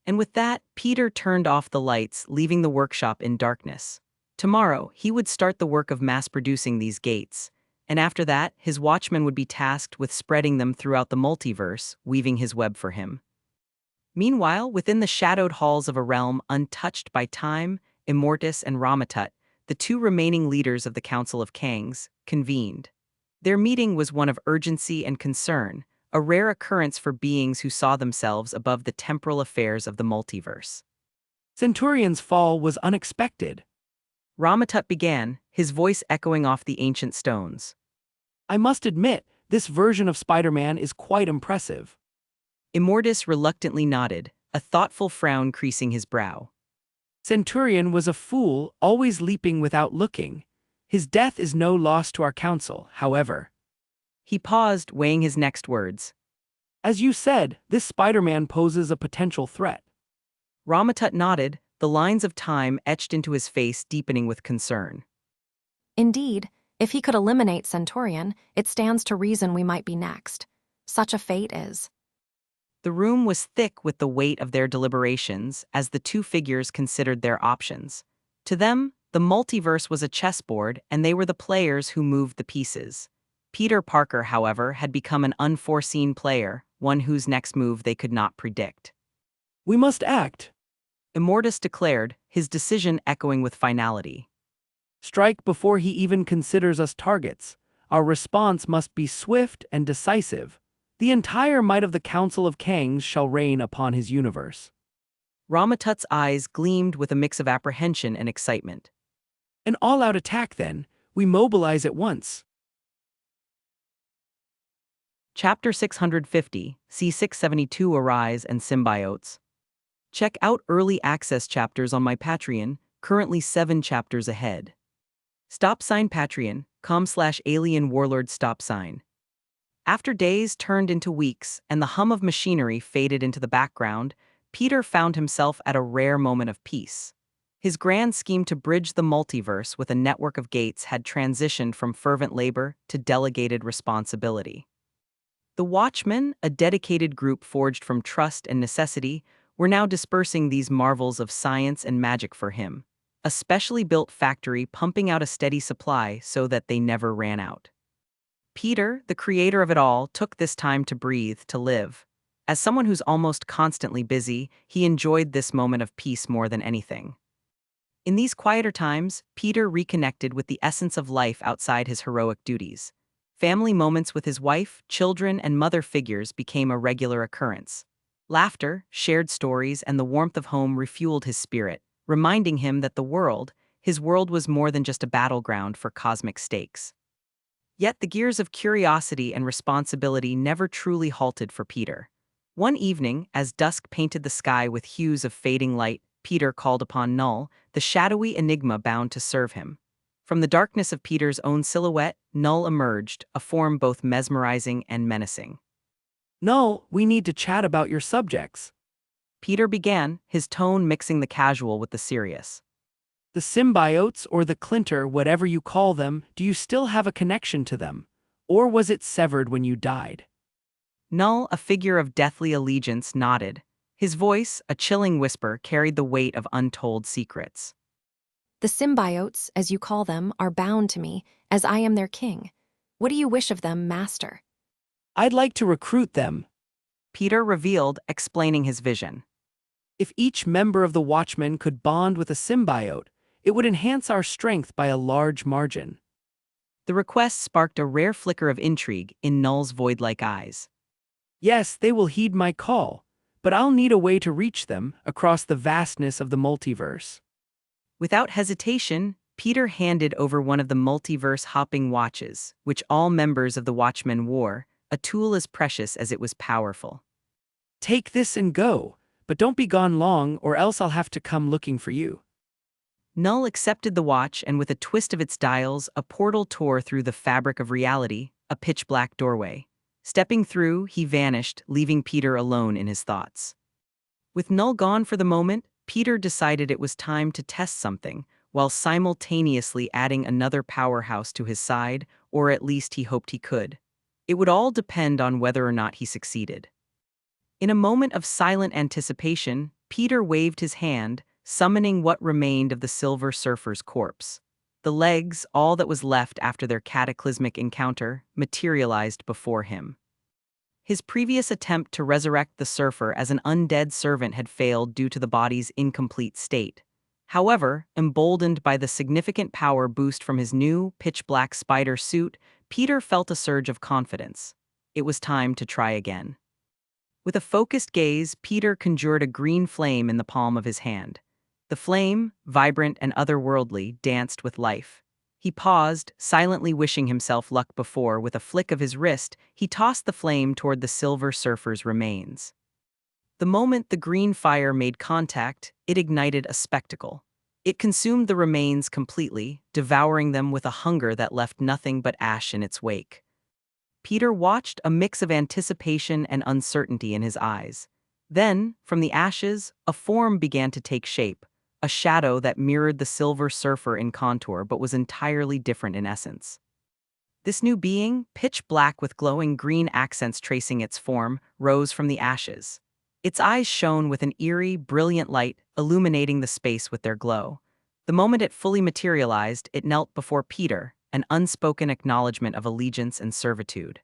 And with that, Peter turned off the lights, leaving the workshop in darkness. Tomorrow, he would start the work of mass-producing these gates, and after that, his watchman would be tasked with spreading them throughout the multiverse, weaving his web for him. Meanwhile, within the shadowed halls of a realm untouched by time, Immortus and Ramatut, the 2 remaining leaders of the Council of Kangs, convened. Their meeting was one of urgency and concern, a rare occurrence for beings who saw themselves above the temporal affairs of the multiverse. Centurion's fall was unexpected. Ramatut began, his voice echoing off the ancient stones. I must admit, this version of Spider-Man is quite impressive. Immortus reluctantly nodded, a thoughtful frown creasing his brow. Centurion was a fool, always leaping without looking. His death is no loss to our council, however. He paused, weighing his next words. As you said, this Spider-Man poses a potential threat. Ramatut nodded, the lines of time etched into his face deepening with concern. Indeed, if he could eliminate Centaurian, it stands to reason we might be next. Such a fate is. The room was thick with the weight of their deliberations as the two figures considered their options. To them, the multiverse was a chessboard and they were the players who moved the pieces. Peter Parker, however, had become an unforeseen player, one whose next move they could not predict. We must act. Immortus declared, his decision echoing with finality. Strike before he even considers us targets. Our response must be swift and decisive. The entire might of the Council of Kangs shall reign upon his universe. Ramatut's eyes gleamed with a mix of apprehension and excitement. An all-out attack, then. We mobilize at once. Chapter 650, C672 Arise and Symbiotes. Check out early access chapters on my Patreon, currently 7 chapters ahead. Patreon.com/alien warlord stop sign. After days turned into weeks and the hum of machinery faded into the background, Peter found himself at a rare moment of peace. His grand scheme to bridge the multiverse with a network of gates had transitioned from fervent labor to delegated responsibility. The Watchmen, a dedicated group forged from trust and necessity, were now dispersing these marvels of science and magic for him, a specially built factory pumping out a steady supply so that they never ran out. Peter, the creator of it all, took this time to breathe, to live. As someone who's almost constantly busy, he enjoyed this moment of peace more than anything. In these quieter times, Peter reconnected with the essence of life outside his heroic duties. Family moments with his wife, children, and mother figures became a regular occurrence. Laughter, shared stories, and the warmth of home refueled his spirit, reminding him that his world was more than just a battleground for cosmic stakes. Yet the gears of curiosity and responsibility never truly halted for Peter. One evening, as dusk painted the sky with hues of fading light, Peter called upon Null, the shadowy enigma bound to serve him. From the darkness of Peter's own silhouette, Null emerged, a form both mesmerizing and menacing. Null, we need to chat about your subjects. Peter began, his tone mixing the casual with the serious. The symbiotes or the Clinter, whatever you call them, do you still have a connection to them? Or was it severed when you died? Null, a figure of deathly allegiance, nodded. His voice, a chilling whisper, carried the weight of untold secrets. The symbiotes, as you call them, are bound to me, as I am their king. What do you wish of them, master? I'd like to recruit them. Peter revealed, explaining his vision. If each member of the Watchmen could bond with a symbiote, it would enhance our strength by a large margin. The request sparked a rare flicker of intrigue in Null's void-like eyes. Yes, they will heed my call, but I'll need a way to reach them across the vastness of the multiverse. Without hesitation, Peter handed over one of the multiverse-hopping watches, which all members of the Watchmen wore, a tool as precious as it was powerful. Take this and go, but don't be gone long or else I'll have to come looking for you. Null accepted the watch, and with a twist of its dials, a portal tore through the fabric of reality, a pitch-black doorway. Stepping through, he vanished, leaving Peter alone in his thoughts. With Null gone for the moment, Peter decided it was time to test something, while simultaneously adding another powerhouse to his side, or at least he hoped he could. It would all depend on whether or not he succeeded. In a moment of silent anticipation, Peter waved his hand, summoning what remained of the Silver Surfer's corpse. The legs, all that was left after their cataclysmic encounter, materialized before him. His previous attempt to resurrect the Surfer as an undead servant had failed due to the body's incomplete state. However, emboldened by the significant power boost from his new, pitch-black spider suit, Peter felt a surge of confidence. It was time to try again. With a focused gaze, Peter conjured a green flame in the palm of his hand. The flame, vibrant and otherworldly, danced with life. He paused, silently wishing himself luck before, with a flick of his wrist, he tossed the flame toward the Silver Surfer's remains. The moment the green fire made contact, it ignited a spectacle. It consumed the remains completely, devouring them with a hunger that left nothing but ash in its wake. Peter watched, a mix of anticipation and uncertainty in his eyes. Then, from the ashes, a form began to take shape, a shadow that mirrored the Silver Surfer in contour but was entirely different in essence. This new being, pitch black with glowing green accents tracing its form, rose from the ashes. Its eyes shone with an eerie, brilliant light, illuminating the space with their glow. The moment it fully materialized, it knelt before Peter, an unspoken acknowledgement of allegiance and servitude.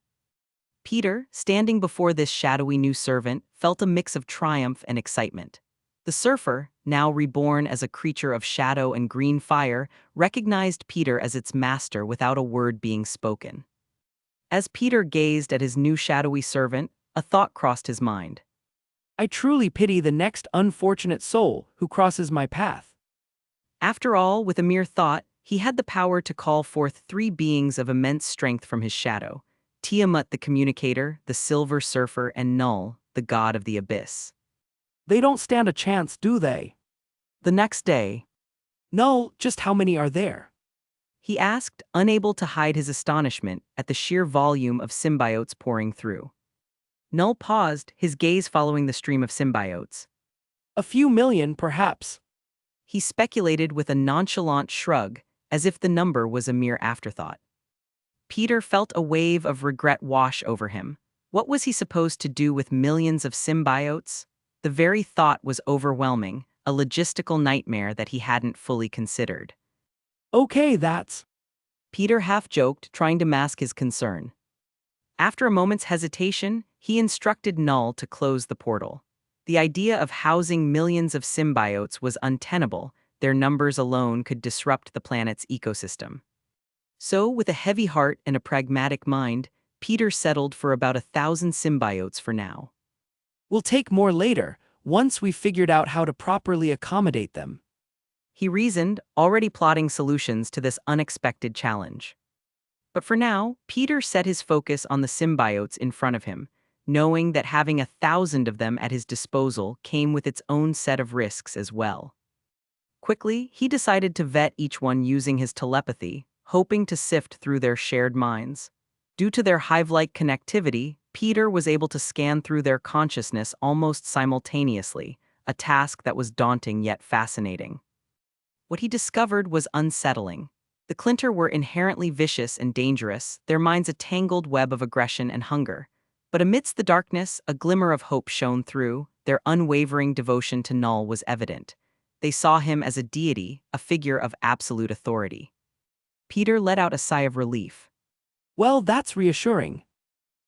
Peter, standing before this shadowy new servant, felt a mix of triumph and excitement. The surfer, now reborn as a creature of shadow and green fire, recognized Peter as its master without a word being spoken. As Peter gazed at his new shadowy servant, a thought crossed his mind. I truly pity the next unfortunate soul who crosses my path. After all, with a mere thought, he had the power to call forth three beings of immense strength from his shadow: Tiamat the communicator, the Silver Surfer, and Null, the god of the abyss. They don't stand a chance, do they? The next day, No, just how many are there? he asked, unable to hide his astonishment at the sheer volume of symbiotes pouring through. Null paused, his gaze following the stream of symbiotes. A few million, perhaps. He speculated with a nonchalant shrug, as if the number was a mere afterthought. Peter felt a wave of regret wash over him. What was he supposed to do with millions of symbiotes? The very thought was overwhelming, a logistical nightmare that he hadn't fully considered. Okay, that's... Peter half-joked, trying to mask his concern. After a moment's hesitation, he instructed Null to close the portal. The idea of housing millions of symbiotes was untenable. Their numbers alone could disrupt the planet's ecosystem. So, with a heavy heart and a pragmatic mind, Peter settled for about 1,000 symbiotes for now. We'll take more later, once we've figured out how to properly accommodate them. He reasoned, already plotting solutions to this unexpected challenge. But for now, Peter set his focus on the symbiotes in front of him, knowing that having 1,000 of them at his disposal came with its own set of risks as well. Quickly, he decided to vet each one using his telepathy, hoping to sift through their shared minds. Due to their hive-like connectivity, Peter was able to scan through their consciousness almost simultaneously, a task that was daunting yet fascinating. What he discovered was unsettling. The Clinter were inherently vicious and dangerous, their minds a tangled web of aggression and hunger. But amidst the darkness, a glimmer of hope shone through. Their unwavering devotion to Null was evident. They saw him as a deity, a figure of absolute authority. Peter let out a sigh of relief. Well, that's reassuring.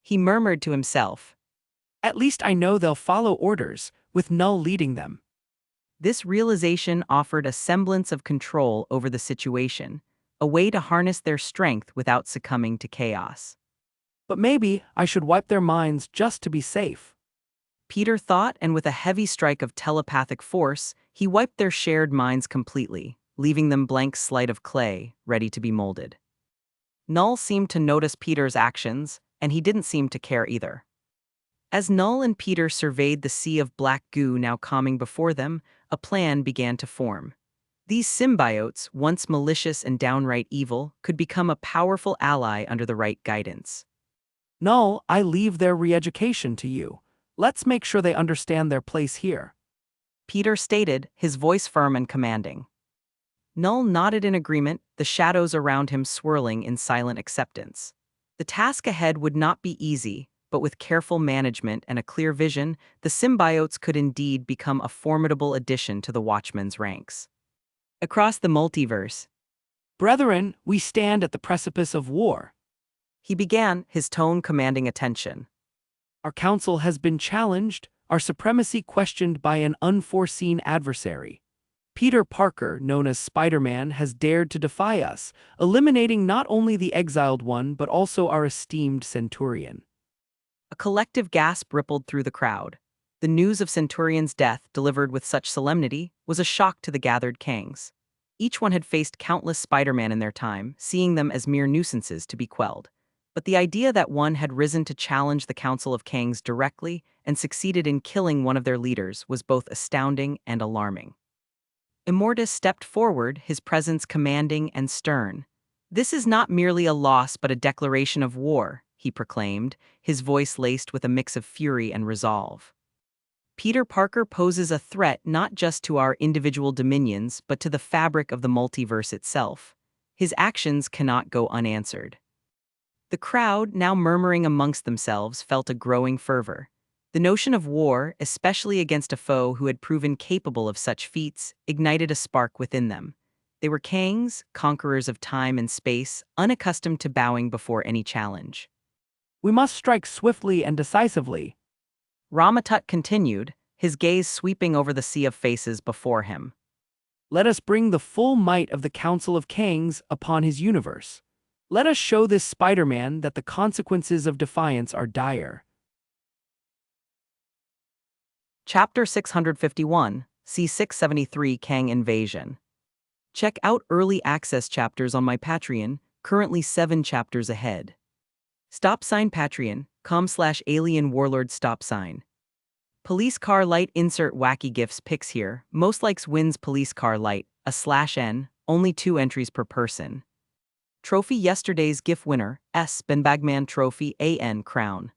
He murmured to himself. At least I know they'll follow orders, with Null leading them. This realization offered a semblance of control over the situation, a way to harness their strength without succumbing to chaos. But maybe I should wipe their minds just to be safe. Peter thought, and with a heavy strike of telepathic force, he wiped their shared minds completely, leaving them blank slate of clay, ready to be molded. Null seemed to notice Peter's actions, and he didn't seem to care either. As Null and Peter surveyed the sea of black goo now calming before them, a plan began to form. These symbiotes, once malicious and downright evil, could become a powerful ally under the right guidance. Null, I leave their re-education to you. Let's make sure they understand their place here. Peter stated, his voice firm and commanding. Null nodded in agreement, the shadows around him swirling in silent acceptance. The task ahead would not be easy, but with careful management and a clear vision, the symbiotes could indeed become a formidable addition to the Watchmen's ranks. Across the multiverse, Brethren, we stand at the precipice of war. he began, his tone commanding attention. Our council has been challenged, our supremacy questioned by an unforeseen adversary. Peter Parker, known as Spider-Man, has dared to defy us, eliminating not only the exiled one but also our esteemed Centurion. A collective gasp rippled through the crowd. The news of Centurion's death, delivered with such solemnity, was a shock to the gathered Kangs. Each one had faced countless Spider-Man in their time, seeing them as mere nuisances to be quelled. But the idea that one had risen to challenge the Council of Kangs directly and succeeded in killing one of their leaders was both astounding and alarming. Immortus stepped forward, his presence commanding and stern. "This is not merely a loss but a declaration of war," he proclaimed, his voice laced with a mix of fury and resolve. Peter Parker poses a threat not just to our individual dominions but to the fabric of the multiverse itself. His actions cannot go unanswered. The crowd, now murmuring amongst themselves, felt a growing fervor. The notion of war, especially against a foe who had proven capable of such feats, ignited a spark within them. They were Kangs, conquerors of time and space, unaccustomed to bowing before any challenge. We must strike swiftly and decisively. Ramatut continued, his gaze sweeping over the sea of faces before him. Let us bring the full might of the Council of Kangs upon his universe. Let us show this Spider-Man that the consequences of defiance are dire. Chapter 651, C673 Kang Invasion. Check out early access chapters on my Patreon, currently 7 chapters ahead. Patreon.com/alien warlord stop sign. Police car light insert wacky gifts pics here. Most likes wins police car light, /n, only 2 entries per person. Trophy yesterday's GIF winner, Benbagman Trophy AN crown.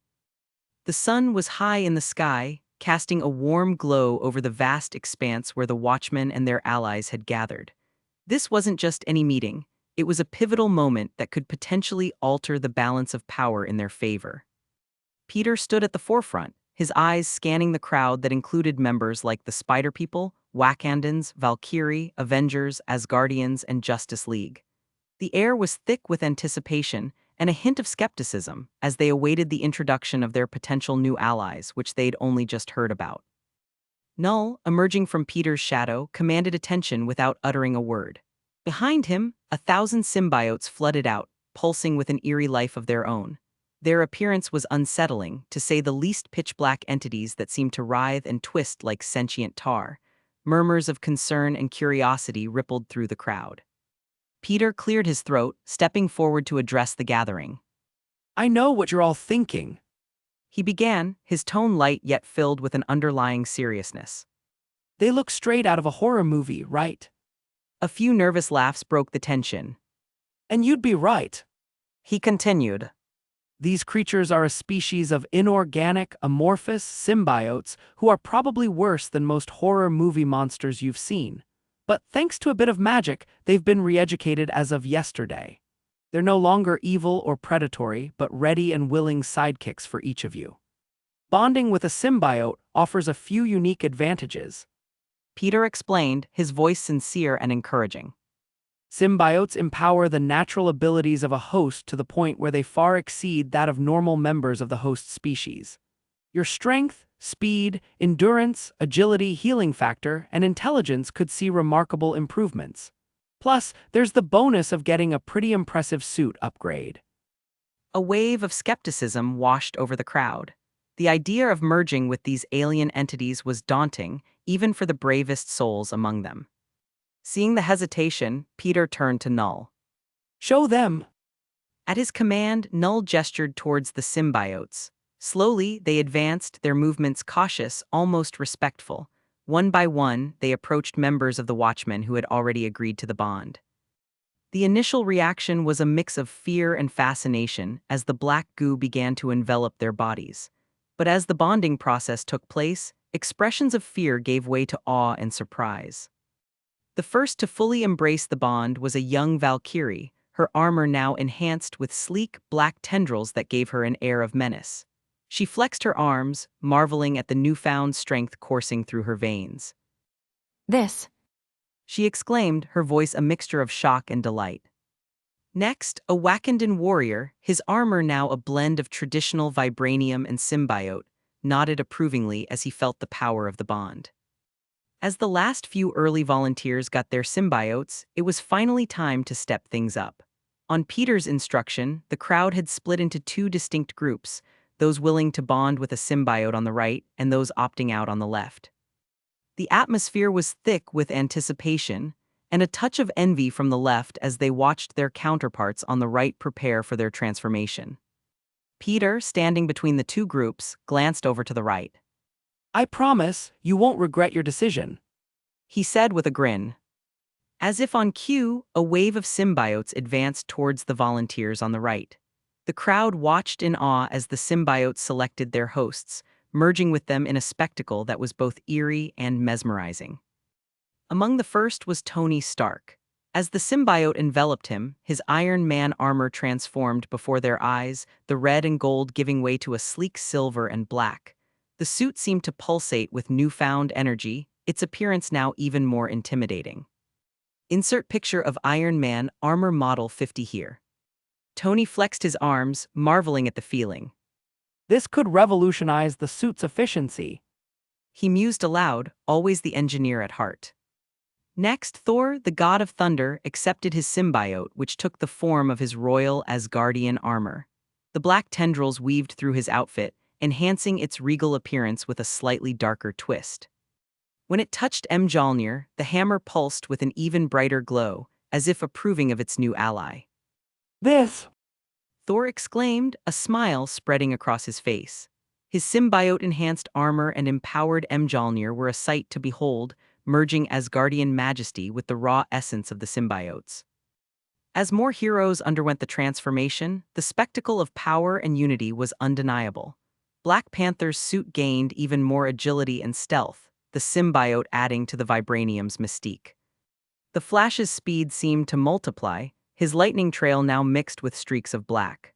The sun was high in the sky, casting a warm glow over the vast expanse where the Watchmen and their allies had gathered. This wasn't just any meeting, it was a pivotal moment that could potentially alter the balance of power in their favor. Peter stood at the forefront, his eyes scanning the crowd that included members like the Spider People, Wakandans, Valkyrie, Avengers, Asgardians, and Justice League. The air was thick with anticipation and a hint of skepticism as they awaited the introduction of their potential new allies, which they'd only just heard about. Null, emerging from Peter's shadow, commanded attention without uttering a word. Behind him, 1,000 symbiotes flooded out, pulsing with an eerie life of their own. Their appearance was unsettling, to say the least pitch-black entities that seemed to writhe and twist like sentient tar. Murmurs of concern and curiosity rippled through the crowd. Peter cleared his throat, stepping forward to address the gathering. I know what you're all thinking. He began, his tone light yet filled with an underlying seriousness. They look straight out of a horror movie, right? A few nervous laughs broke the tension. And you'd be right. He continued. These creatures are a species of inorganic, amorphous symbiotes who are probably worse than most horror movie monsters you've seen. But thanks to a bit of magic, they've been re-educated as of yesterday. They're no longer evil or predatory, but ready and willing sidekicks for each of you. Bonding with a symbiote offers a few unique advantages. Peter explained, his voice sincere and encouraging. Symbiotes empower the natural abilities of a host to the point where they far exceed that of normal members of the host species. Your strength, speed, endurance, agility, healing factor, and intelligence could see remarkable improvements. Plus, there's the bonus of getting a pretty impressive suit upgrade. A wave of skepticism washed over the crowd. The idea of merging with these alien entities was daunting, even for the bravest souls among them. Seeing the hesitation, Peter turned to Null. Show them. At his command, Null gestured towards the symbiotes. Slowly, they advanced, their movements cautious, almost respectful. One by one, they approached members of the Watchmen who had already agreed to the bond. The initial reaction was a mix of fear and fascination as the black goo began to envelop their bodies. But as the bonding process took place, expressions of fear gave way to awe and surprise. The first to fully embrace the bond was a young Valkyrie, her armor now enhanced with sleek, black tendrils that gave her an air of menace. She flexed her arms, marveling at the newfound strength coursing through her veins. This. She exclaimed, her voice a mixture of shock and delight. Next, a Wakandan warrior, his armor now a blend of traditional vibranium and symbiote, nodded approvingly as he felt the power of the bond. As the last few early volunteers got their symbiotes, it was finally time to step things up. On Peter's instruction, the crowd had split into 2 distinct groups, those willing to bond with a symbiote on the right and those opting out on the left. The atmosphere was thick with anticipation and a touch of envy from the left as they watched their counterparts on the right prepare for their transformation. Peter, standing between the 2 groups, glanced over to the right. I promise, you won't regret your decision. He said with a grin. As if on cue, a wave of symbiotes advanced towards the volunteers on the right. The crowd watched in awe as the symbiotes selected their hosts, merging with them in a spectacle that was both eerie and mesmerizing. Among the first was Tony Stark. As the symbiote enveloped him, his Iron Man armor transformed before their eyes, the red and gold giving way to a sleek silver and black. The suit seemed to pulsate with newfound energy, its appearance now even more intimidating. Insert picture of Iron Man armor model 50 here. Tony flexed his arms, marveling at the feeling. This could revolutionize the suit's efficiency. He mused aloud, always the engineer at heart. Next, Thor, the god of thunder, accepted his symbiote, which took the form of his royal Asgardian armor. The black tendrils weaved through his outfit, enhancing its regal appearance with a slightly darker twist. When it touched Mjolnir, the hammer pulsed with an even brighter glow, as if approving of its new ally. This! Thor exclaimed, a smile spreading across his face. His symbiote-enhanced armor and empowered Mjolnir were a sight to behold, merging Asgardian majesty with the raw essence of the symbiotes. As more heroes underwent the transformation, the spectacle of power and unity was undeniable. Black Panther's suit gained even more agility and stealth, the symbiote adding to the vibranium's mystique. The Flash's speed seemed to multiply, his lightning trail now mixed with streaks of black.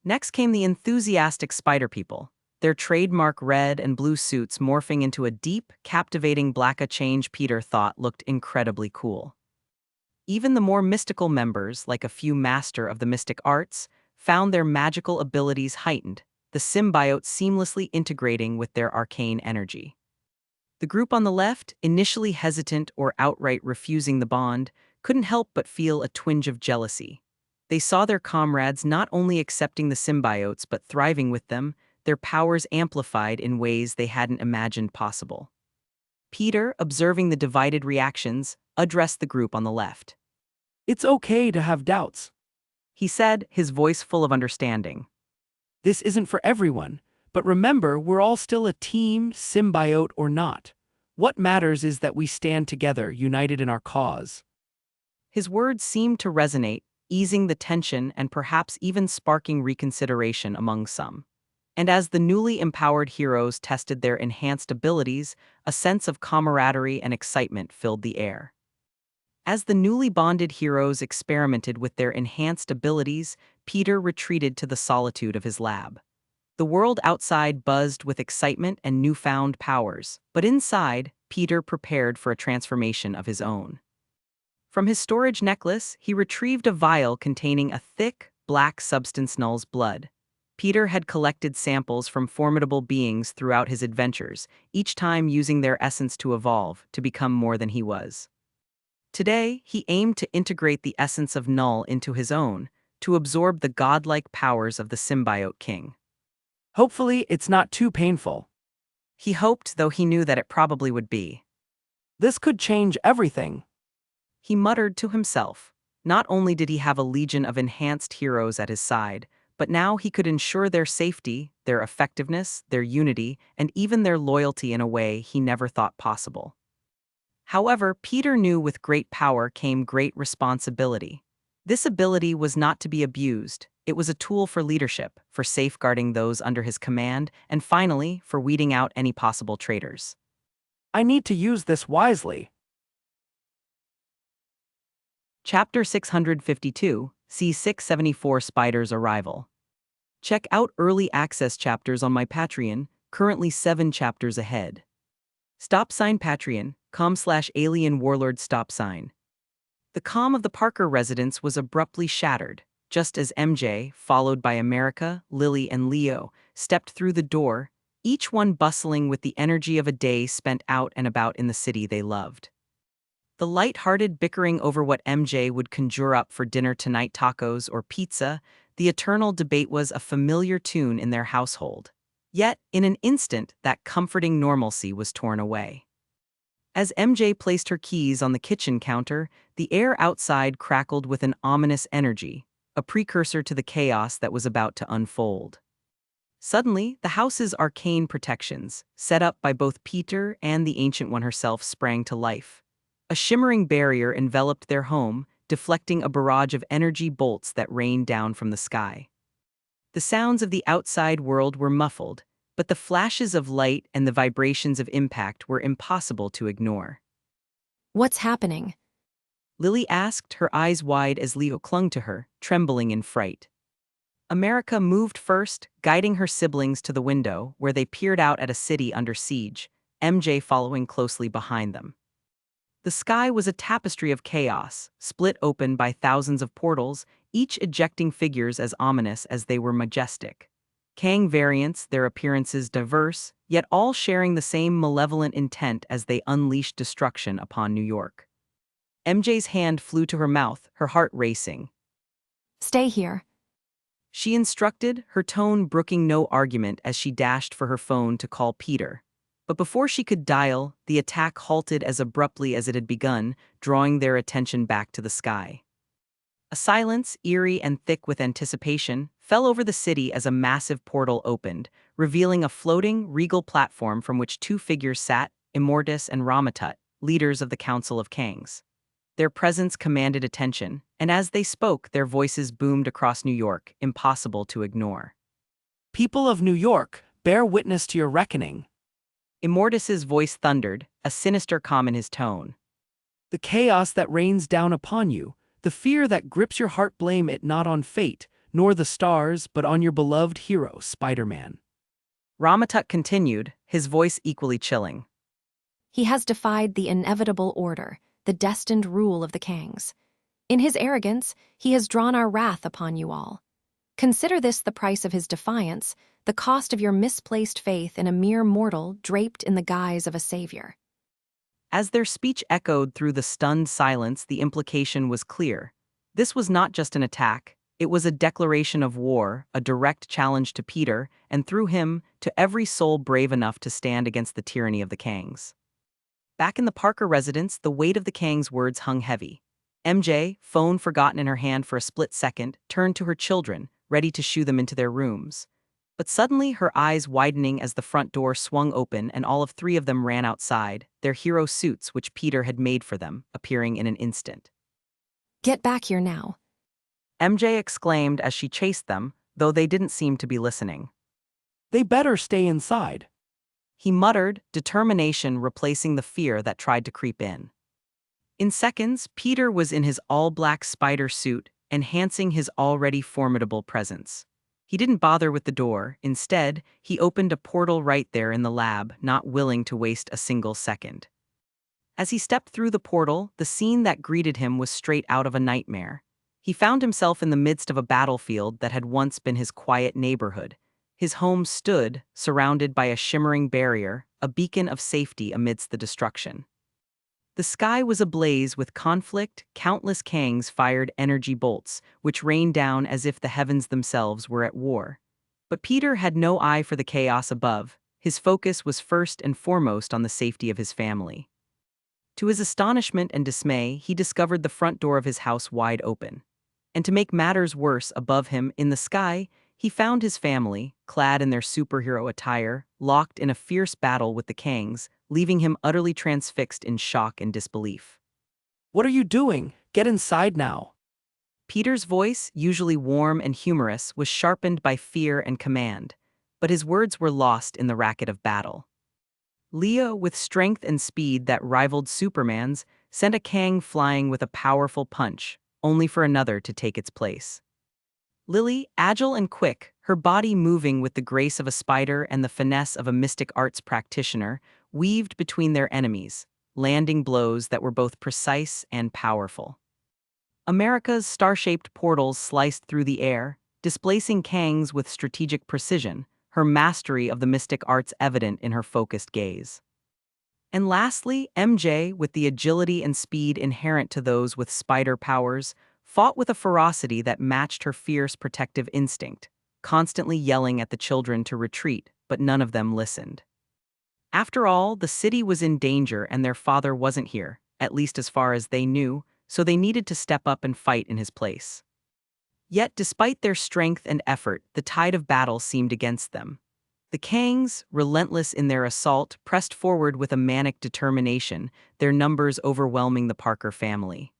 Next came the enthusiastic Spider People, their trademark red and blue suits morphing into a deep, captivating black, a change Peter thought looked incredibly cool. Even the more mystical members, like a few master of the mystic arts, found their magical abilities heightened, the symbiote seamlessly integrating with their arcane energy. The group on the left, initially hesitant or outright refusing the bond, couldn't help but feel a twinge of jealousy. They saw their comrades not only accepting the symbiotes but thriving with them, their powers amplified in ways they hadn't imagined possible. Peter, observing the divided reactions, addressed the group on the left. It's okay to have doubts. He said, his voice full of understanding. This isn't for everyone, but remember, we're all still a team, symbiote or not. What matters is that we stand together, united in our cause. His words seemed to resonate, easing the tension and perhaps even sparking reconsideration among some. And as the newly empowered heroes tested their enhanced abilities, a sense of camaraderie and excitement filled the air. As the newly bonded heroes experimented with their enhanced abilities, Peter retreated to the solitude of his lab. The world outside buzzed with excitement and newfound powers, but inside, Peter prepared for a transformation of his own. From his storage necklace, he retrieved a vial containing a thick, black substance Null's blood. Peter had collected samples from formidable beings throughout his adventures, each time using their essence to evolve, to become more than he was. Today, he aimed to integrate the essence of Null into his own, to absorb the godlike powers of the symbiote king. Hopefully, it's not too painful. He hoped, though he knew that it probably would be. This could change everything. He muttered to himself. Not only did he have a legion of enhanced heroes at his side, but now he could ensure their safety, their effectiveness, their unity, and even their loyalty in a way he never thought possible. However, Peter knew with great power came great responsibility. This ability was not to be abused. It was a tool for leadership, for safeguarding those under his command, and finally, for weeding out any possible traitors. I need to use this wisely. Chapter 652, C674 Spider's Arrival. Check out early access chapters on my Patreon, currently 7 chapters ahead. Patreon.com/alien warlord stop sign. The calm of the Parker residence was abruptly shattered, just as MJ, followed by America, Lily, and Leo, stepped through the door, each one bustling with the energy of a day spent out and about in the city they loved. The light-hearted bickering over what MJ would conjure up for dinner tonight, tacos or pizza, the eternal debate was a familiar tune in their household. Yet, in an instant, that comforting normalcy was torn away. As MJ placed her keys on the kitchen counter, the air outside crackled with an ominous energy, a precursor to the chaos that was about to unfold. Suddenly, the house's arcane protections, set up by both Peter and the Ancient One herself, sprang to life. A shimmering barrier enveloped their home, deflecting a barrage of energy bolts that rained down from the sky. The sounds of the outside world were muffled, but the flashes of light and the vibrations of impact were impossible to ignore. What's happening? Lily asked, her eyes wide as Leo clung to her, trembling in fright. America moved first, guiding her siblings to the window, where they peered out at a city under siege, MJ following closely behind them. The sky was a tapestry of chaos, split open by thousands of portals, each ejecting figures as ominous as they were majestic. Kang variants, their appearances diverse, yet all sharing the same malevolent intent as they unleashed destruction upon New York. MJ's hand flew to her mouth, her heart racing. Stay here. She instructed, her tone brooking no argument as she dashed for her phone to call Peter. But before she could dial, the attack halted as abruptly as it had begun, drawing their attention back to the sky. A silence, eerie and thick with anticipation, fell over the city as a massive portal opened, revealing a floating, regal platform from which two figures sat, Immortus and Ramatut, leaders of the Council of Kangs. Their presence commanded attention, and as they spoke, their voices boomed across New York, impossible to ignore. People of New York, bear witness to your reckoning. Immortus's voice thundered, a sinister calm in his tone. The chaos that rains down upon you, the fear that grips your heart, blame it not on fate, nor the stars, but on your beloved hero, Spider-Man. Ramatut continued, his voice equally chilling. He has defied the inevitable order, the destined rule of the Kangs. In his arrogance, he has drawn our wrath upon you all. Consider this the price of his defiance, the cost of your misplaced faith in a mere mortal draped in the guise of a savior. As their speech echoed through the stunned silence, the implication was clear. This was not just an attack, it was a declaration of war, a direct challenge to Peter, and through him, to every soul brave enough to stand against the tyranny of the Kangs. Back in the Parker residence, the weight of the Kangs' words hung heavy. MJ, phone forgotten in her hand for a split second, turned to her children, ready to shoo them into their rooms. But suddenly, her eyes widening as the front door swung open and all of three of them ran outside, their hero suits which Peter had made for them, appearing in an instant. Get back here now. MJ exclaimed as she chased them, though they didn't seem to be listening. They better stay inside. He muttered, determination replacing the fear that tried to creep in. In seconds, Peter was in his all-black spider suit, enhancing his already formidable presence. He didn't bother with the door. Instead, he opened a portal right there in the lab, not willing to waste a single second. As he stepped through the portal, the scene that greeted him was straight out of a nightmare. He found himself in the midst of a battlefield that had once been his quiet neighborhood. His home stood, surrounded by a shimmering barrier, a beacon of safety amidst the destruction. The sky was ablaze with conflict, countless Kangs fired energy bolts, which rained down as if the heavens themselves were at war. But Peter had no eye for the chaos above. His focus was first and foremost on the safety of his family. To his astonishment and dismay, he discovered the front door of his house wide open. And to make matters worse, above him, in the sky, he found his family, clad in their superhero attire, locked in a fierce battle with the Kangs, leaving him utterly transfixed in shock and disbelief. What are you doing? Get inside now. Peter's voice, usually warm and humorous, was sharpened by fear and command, but his words were lost in the racket of battle. Leo, with strength and speed that rivaled Superman's, sent a Kang flying with a powerful punch, only for another to take its place. Lily, agile and quick, her body moving with the grace of a spider and the finesse of a mystic arts practitioner, weaved between their enemies, landing blows that were both precise and powerful. America's star-shaped portals sliced through the air, displacing Kangs with strategic precision, her mastery of the mystic arts evident in her focused gaze. And lastly, MJ, with the agility and speed inherent to those with spider powers, fought with a ferocity that matched her fierce protective instinct, constantly yelling at the children to retreat, but none of them listened. After all, the city was in danger and their father wasn't here, at least as far as they knew, so they needed to step up and fight in his place. Yet, despite their strength and effort, the tide of battle seemed against them. The Kangs, relentless in their assault, pressed forward with a manic determination, their numbers overwhelming the Parker family.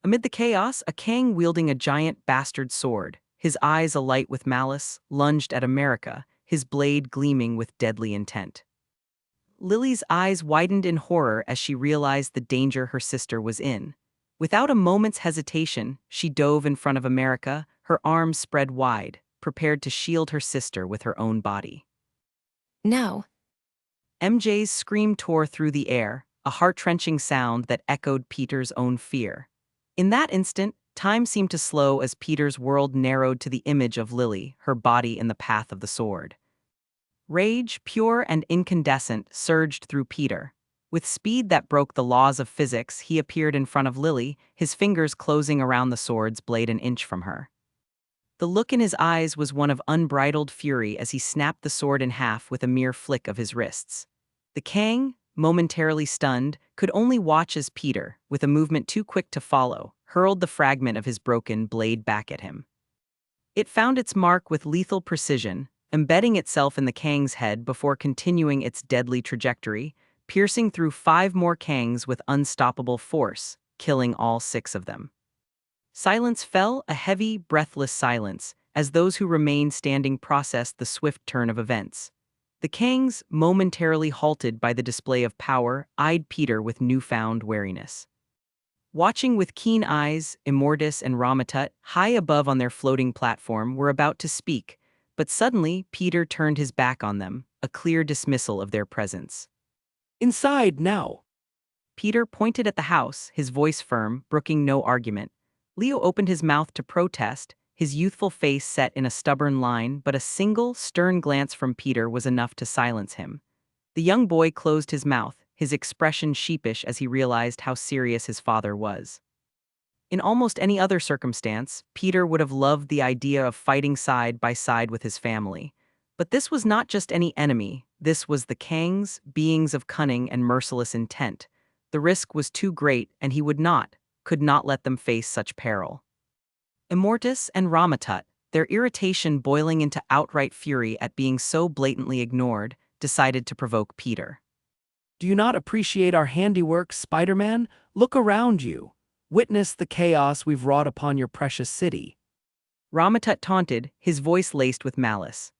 Amid the chaos, a Kang wielding a giant bastard sword, his eyes alight with malice, lunged at America, his blade gleaming with deadly intent. Lily's eyes widened in horror as she realized the danger her sister was in. Without a moment's hesitation, she dove in front of America, her arms spread wide, prepared to shield her sister with her own body. No. MJ's scream tore through the air, a heart-wrenching sound that echoed Peter's own fear. In that instant, time seemed to slow as Peter's world narrowed to the image of Lily, her body in the path of the sword. Rage, pure and incandescent, surged through Peter. With speed that broke the laws of physics, he appeared in front of Lily, his fingers closing around the sword's blade an inch from her. The look in his eyes was one of unbridled fury as he snapped the sword in half with a mere flick of his wrists. The Kang, momentarily stunned, could only watch as Peter, with a movement too quick to follow, hurled the fragment of his broken blade back at him. It found its mark with lethal precision, embedding itself in the Kang's head before continuing its deadly trajectory, piercing through 5 more Kangs with unstoppable force, killing all 6 of them. Silence fell, a heavy, breathless silence, as those who remained standing processed the swift turn of events. The Kangs, momentarily halted by the display of power, eyed Peter with newfound wariness. Watching with keen eyes, Immortus and Ramatut, high above on their floating platform, were about to speak, but suddenly Peter turned his back on them, a clear dismissal of their presence. Inside now. Peter pointed at the house, his voice firm, brooking no argument. Leo opened his mouth to protest, his youthful face set in a stubborn line, but a single, stern glance from Peter was enough to silence him. The young boy closed his mouth, his expression sheepish as he realized how serious his father was. In almost any other circumstance, Peter would have loved the idea of fighting side by side with his family. But this was not just any enemy, this was the Kangs, beings of cunning and merciless intent. The risk was too great, and he could not let them face such peril. Immortus and Ramatut, their irritation boiling into outright fury at being so blatantly ignored, decided to provoke Peter. Do you not appreciate our handiwork, Spider-Man? Look around you. Witness the chaos we've wrought upon your precious city. Ramatut taunted, his voice laced with malice.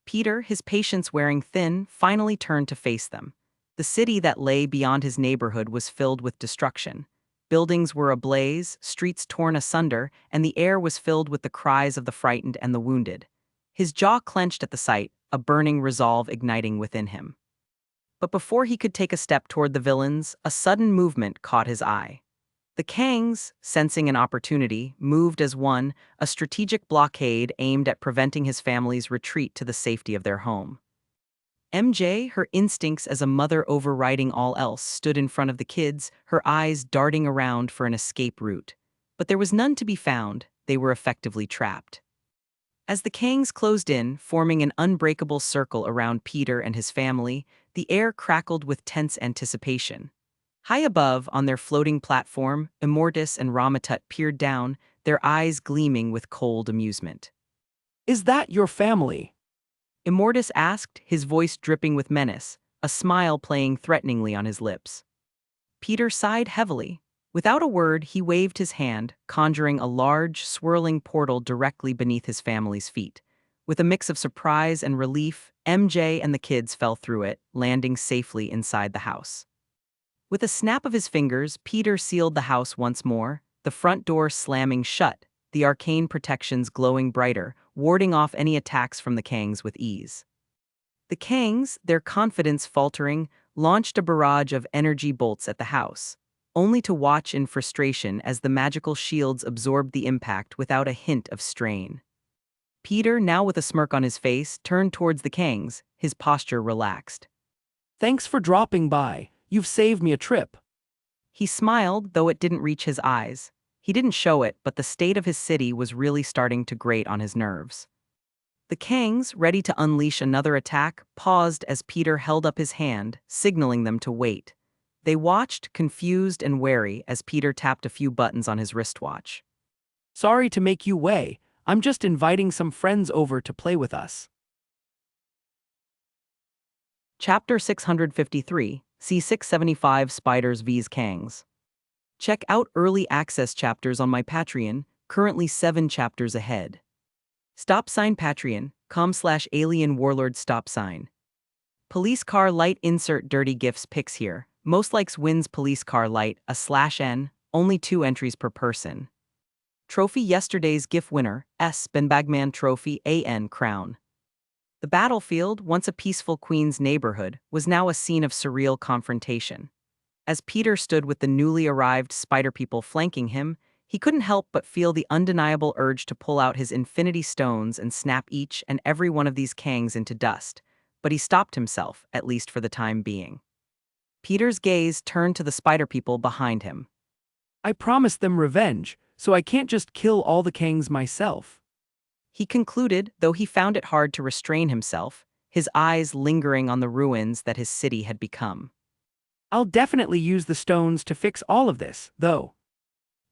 Peter, his patience wearing thin, finally turned to face them. The city that lay beyond his neighborhood was filled with destruction. Buildings were ablaze, streets torn asunder, and the air was filled with the cries of the frightened and the wounded. His jaw clenched at the sight, a burning resolve igniting within him. But before he could take a step toward the villains, a sudden movement caught his eye. The Kangs, sensing an opportunity, moved as one, a strategic blockade aimed at preventing his family's retreat to the safety of their home. MJ, her instincts as a mother overriding all else, stood in front of the kids, her eyes darting around for an escape route. But there was none to be found, they were effectively trapped. As the Kangs closed in, forming an unbreakable circle around Peter and his family, the air crackled with tense anticipation. High above, on their floating platform, Immortus and Ramatut peered down, their eyes gleaming with cold amusement. Is that your family? Immortus asked, his voice dripping with menace, a smile playing threateningly on his lips. Peter sighed heavily. Without a word, he waved his hand, conjuring a large, swirling portal directly beneath his family's feet. With a mix of surprise and relief, MJ and the kids fell through it, landing safely inside the house. With a snap of his fingers, Peter sealed the house once more, the front door slamming shut, the arcane protections glowing brighter, warding off any attacks from the Kangs with ease. The Kangs, their confidence faltering, launched a barrage of energy bolts at the house, only to watch in frustration as the magical shields absorbed the impact without a hint of strain. Peter, now with a smirk on his face, turned towards the Kangs, his posture relaxed. Thanks for dropping by. You've saved me a trip. He smiled, though it didn't reach his eyes. He didn't show it, but the state of his city was really starting to grate on his nerves. The Kangs, ready to unleash another attack, paused as Peter held up his hand, signaling them to wait. They watched, confused and wary, as Peter tapped a few buttons on his wristwatch. Sorry to make you wait. I'm just inviting some friends over to play with us. Chapter 653, C675 Spiders vs Kangs. Check out early access chapters on my Patreon, currently 7 chapters ahead. Stop sign Patreon, com/alien warlord stop sign. Police car light insert dirty gifts pics here. Most likes wins police car light, /n, only 2 entries per person. Trophy yesterday's GIF winner, Benbagman Trophy AN Crown. The battlefield, once a peaceful Queens neighborhood, was now a scene of surreal confrontation. As Peter stood with the newly arrived spider people flanking him, he couldn't help but feel the undeniable urge to pull out his infinity stones and snap each and every one of these Kangs into dust, but he stopped himself, at least for the time being. Peter's gaze turned to the spider people behind him. I promised them revenge, so I can't just kill all the Kangs myself. He concluded, though he found it hard to restrain himself, his eyes lingering on the ruins that his city had become. I'll definitely use the stones to fix all of this, though.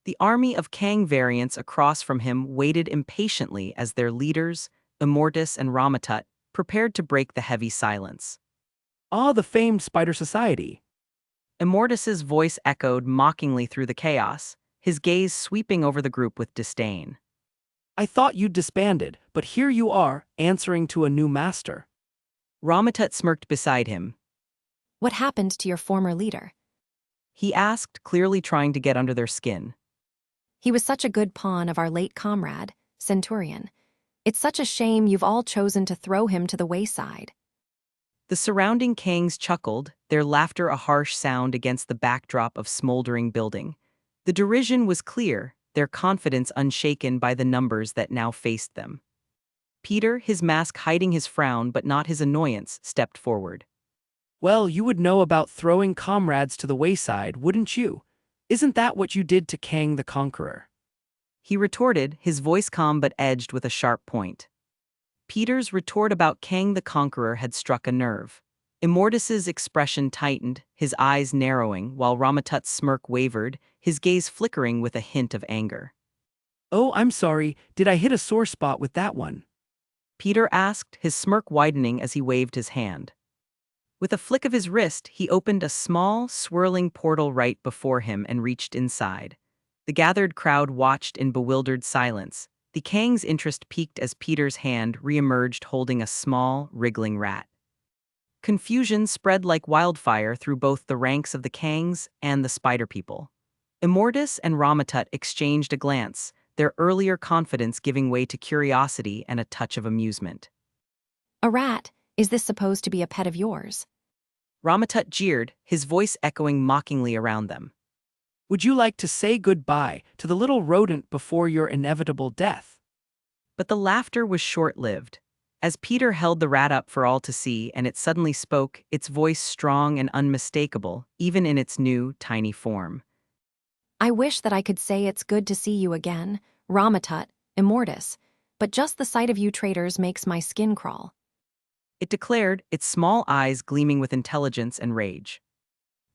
The army of Kang variants across from him waited impatiently as their leaders, Immortus and Ramatut, prepared to break the heavy silence. Ah, the famed Spider Society. Immortus's voice echoed mockingly through the chaos, his gaze sweeping over the group with disdain. I thought you'd disbanded, but here you are, answering to a new master. Ramatut smirked beside him. What happened to your former leader? He asked, clearly trying to get under their skin. He was such a good pawn of our late comrade, Centurion. It's such a shame you've all chosen to throw him to the wayside. The surrounding Kangs chuckled, their laughter a harsh sound against the backdrop of smoldering building. The derision was clear, their confidence unshaken by the numbers that now faced them. Peter, his mask hiding his frown but not his annoyance, stepped forward. Well, you would know about throwing comrades to the wayside, wouldn't you? Isn't that what you did to Kang the Conqueror? He retorted, his voice calm but edged with a sharp point. Peter's retort about Kang the Conqueror had struck a nerve. Immortus's expression tightened, his eyes narrowing, while Ramatut's smirk wavered, his gaze flickering with a hint of anger. Oh, I'm sorry, did I hit a sore spot with that one? Peter asked, his smirk widening as he waved his hand. With a flick of his wrist, he opened a small, swirling portal right before him and reached inside. The gathered crowd watched in bewildered silence. The Kang's interest peaked as Peter's hand re-emerged holding a small, wriggling rat. Confusion spread like wildfire through both the ranks of the Kangs and the spider people. Immortus and Ramatut exchanged a glance, their earlier confidence giving way to curiosity and a touch of amusement. A rat, is this supposed to be a pet of yours? Ramatut jeered, his voice echoing mockingly around them. Would you like to say goodbye to the little rodent before your inevitable death? But the laughter was short-lived. As Peter held the rat up for all to see and it suddenly spoke, its voice strong and unmistakable, even in its new, tiny form. I wish that I could say it's good to see you again, Ramatut, Immortus, but just the sight of you traitors makes my skin crawl. It declared, its small eyes gleaming with intelligence and rage.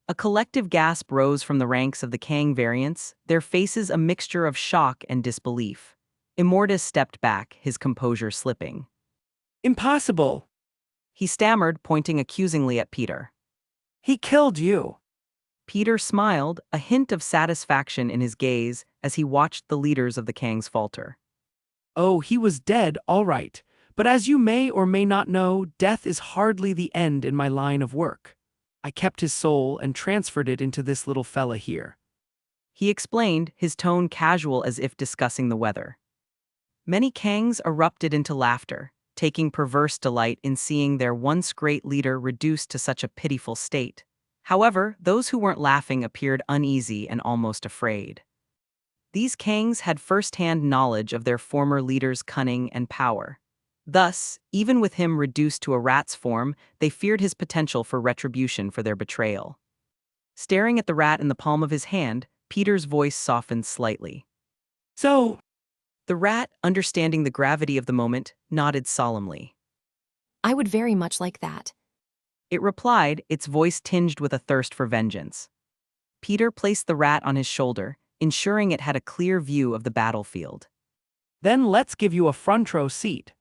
A collective gasp rose from the ranks of the Kang variants, their faces a mixture of shock and disbelief. Immortus stepped back, his composure slipping. Impossible! He stammered, pointing accusingly at Peter. He killed you! Peter smiled, a hint of satisfaction in his gaze as he watched the leaders of the Kangs falter. Oh, he was dead, all right. But as you may or may not know, death is hardly the end in my line of work. I kept his soul and transferred it into this little fella here. He explained, his tone casual as if discussing the weather. Many Kangs erupted into laughter, taking perverse delight in seeing their once great leader reduced to such a pitiful state. However, those who weren't laughing appeared uneasy and almost afraid. These Kangs had first-hand knowledge of their former leader's cunning and power. Thus, even with him reduced to a rat's form, they feared his potential for retribution for their betrayal. Staring at the rat in the palm of his hand, Peter's voice softened slightly. So, The rat, understanding the gravity of the moment, nodded solemnly. I would very much like that. It replied, its voice tinged with a thirst for vengeance. Peter placed the rat on his shoulder, ensuring it had a clear view of the battlefield. then let's give you a front row seat.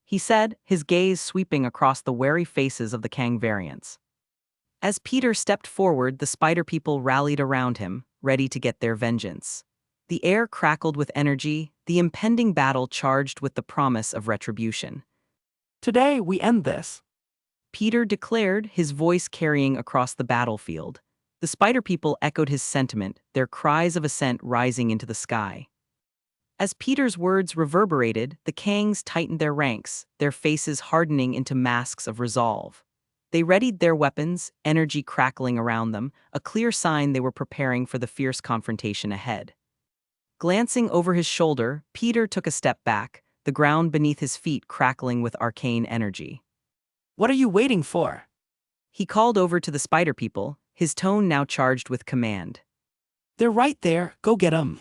He said, his gaze sweeping across the wary faces of the Kang variants. As Peter stepped forward, the spider people rallied around him, ready to get their vengeance. The air crackled with energy, the impending battle charged with the promise of retribution. Today, we end this. Peter declared, his voice carrying across the battlefield. The spider people echoed his sentiment, their cries of assent rising into the sky. As Peter's words reverberated, the Kangs tightened their ranks, their faces hardening into masks of resolve. They readied their weapons, energy crackling around them, a clear sign they were preparing for the fierce confrontation ahead. Glancing over his shoulder, Peter took a step back, the ground beneath his feet crackling with arcane energy. What are you waiting for? He called over to the spider people, his tone now charged with command. They're right there, go get 'em.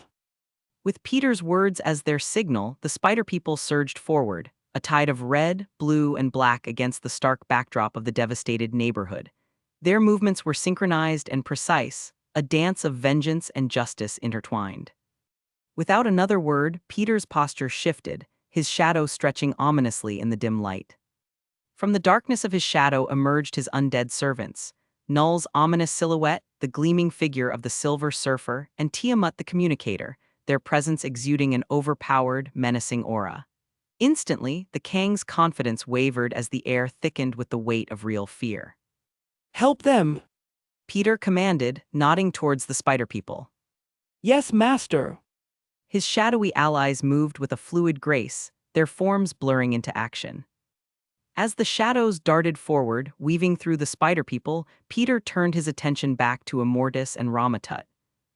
With Peter's words as their signal, the spider people surged forward, a tide of red, blue, and black against the stark backdrop of the devastated neighborhood. Their movements were synchronized and precise, a dance of vengeance and justice intertwined. Without another word, Peter's posture shifted, his shadow stretching ominously in the dim light. From the darkness of his shadow emerged his undead servants, Null's ominous silhouette, the gleaming figure of the Silver Surfer, and Tiamat the Communicator, their presence exuding an overpowered, menacing aura. Instantly, the Kang's confidence wavered as the air thickened with the weight of real fear. Help them. Peter commanded, nodding towards the spider people. Yes, master. His shadowy allies moved with a fluid grace, their forms blurring into action. As the shadows darted forward, weaving through the spider people, Peter turned his attention back to Immortus and Ramatut.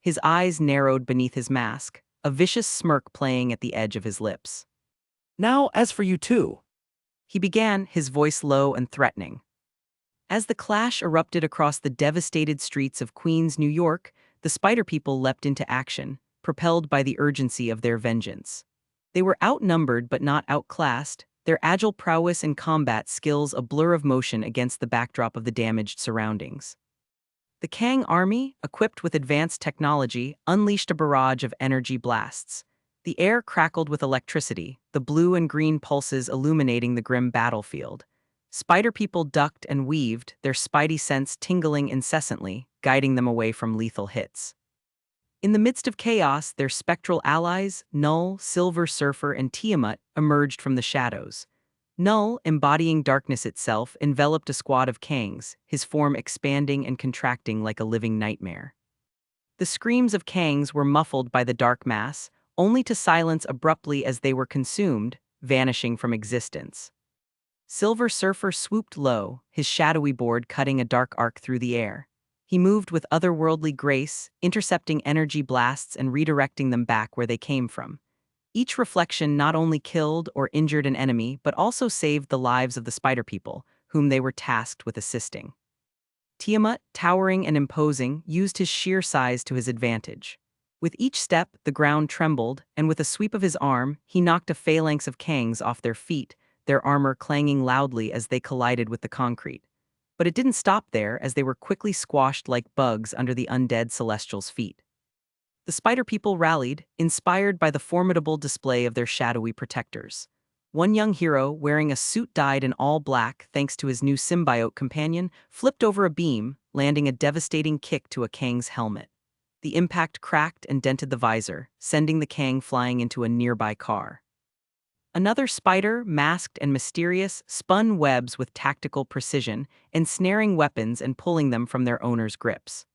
His eyes narrowed beneath his mask, a vicious smirk playing at the edge of his lips. Now, as for you two. He began, his voice low and threatening. As the clash erupted across the devastated streets of Queens, New York, the spider people leapt into action, propelled by the urgency of their vengeance. They were outnumbered but not outclassed, their agile prowess and combat skills a blur of motion against the backdrop of the damaged surroundings. The Kang army, equipped with advanced technology, unleashed a barrage of energy blasts. The air crackled with electricity, the blue and green pulses illuminating the grim battlefield. Spider people ducked and weaved, their spidey sense tingling incessantly, guiding them away from lethal hits. In the midst of chaos, their spectral allies, Null, Silver Surfer, and Tiamat, emerged from the shadows. Null, embodying darkness itself, enveloped a squad of Kangs, his form expanding and contracting like a living nightmare. The screams of Kangs were muffled by the dark mass, only to silence abruptly as they were consumed, vanishing from existence. Silver Surfer swooped low, his shadowy board cutting a dark arc through the air. He moved with otherworldly grace, intercepting energy blasts and redirecting them back where they came from. Each reflection not only killed or injured an enemy, but also saved the lives of the spider people, whom they were tasked with assisting. Tiamat, towering and imposing, used his sheer size to his advantage. With each step, the ground trembled, and with a sweep of his arm, he knocked a phalanx of Kangs off their feet, their armor clanging loudly as they collided with the concrete. But it didn't stop there, as they were quickly squashed like bugs under the undead Celestial's feet. The spider people rallied, inspired by the formidable display of their shadowy protectors. One young hero, wearing a suit dyed in all black thanks to his new symbiote companion, flipped over a beam, landing a devastating kick to a Kang's helmet. The impact cracked and dented the visor, sending the Kang flying into a nearby car. Another spider, masked and mysterious, spun webs with tactical precision, ensnaring weapons and pulling them from their owner's grips.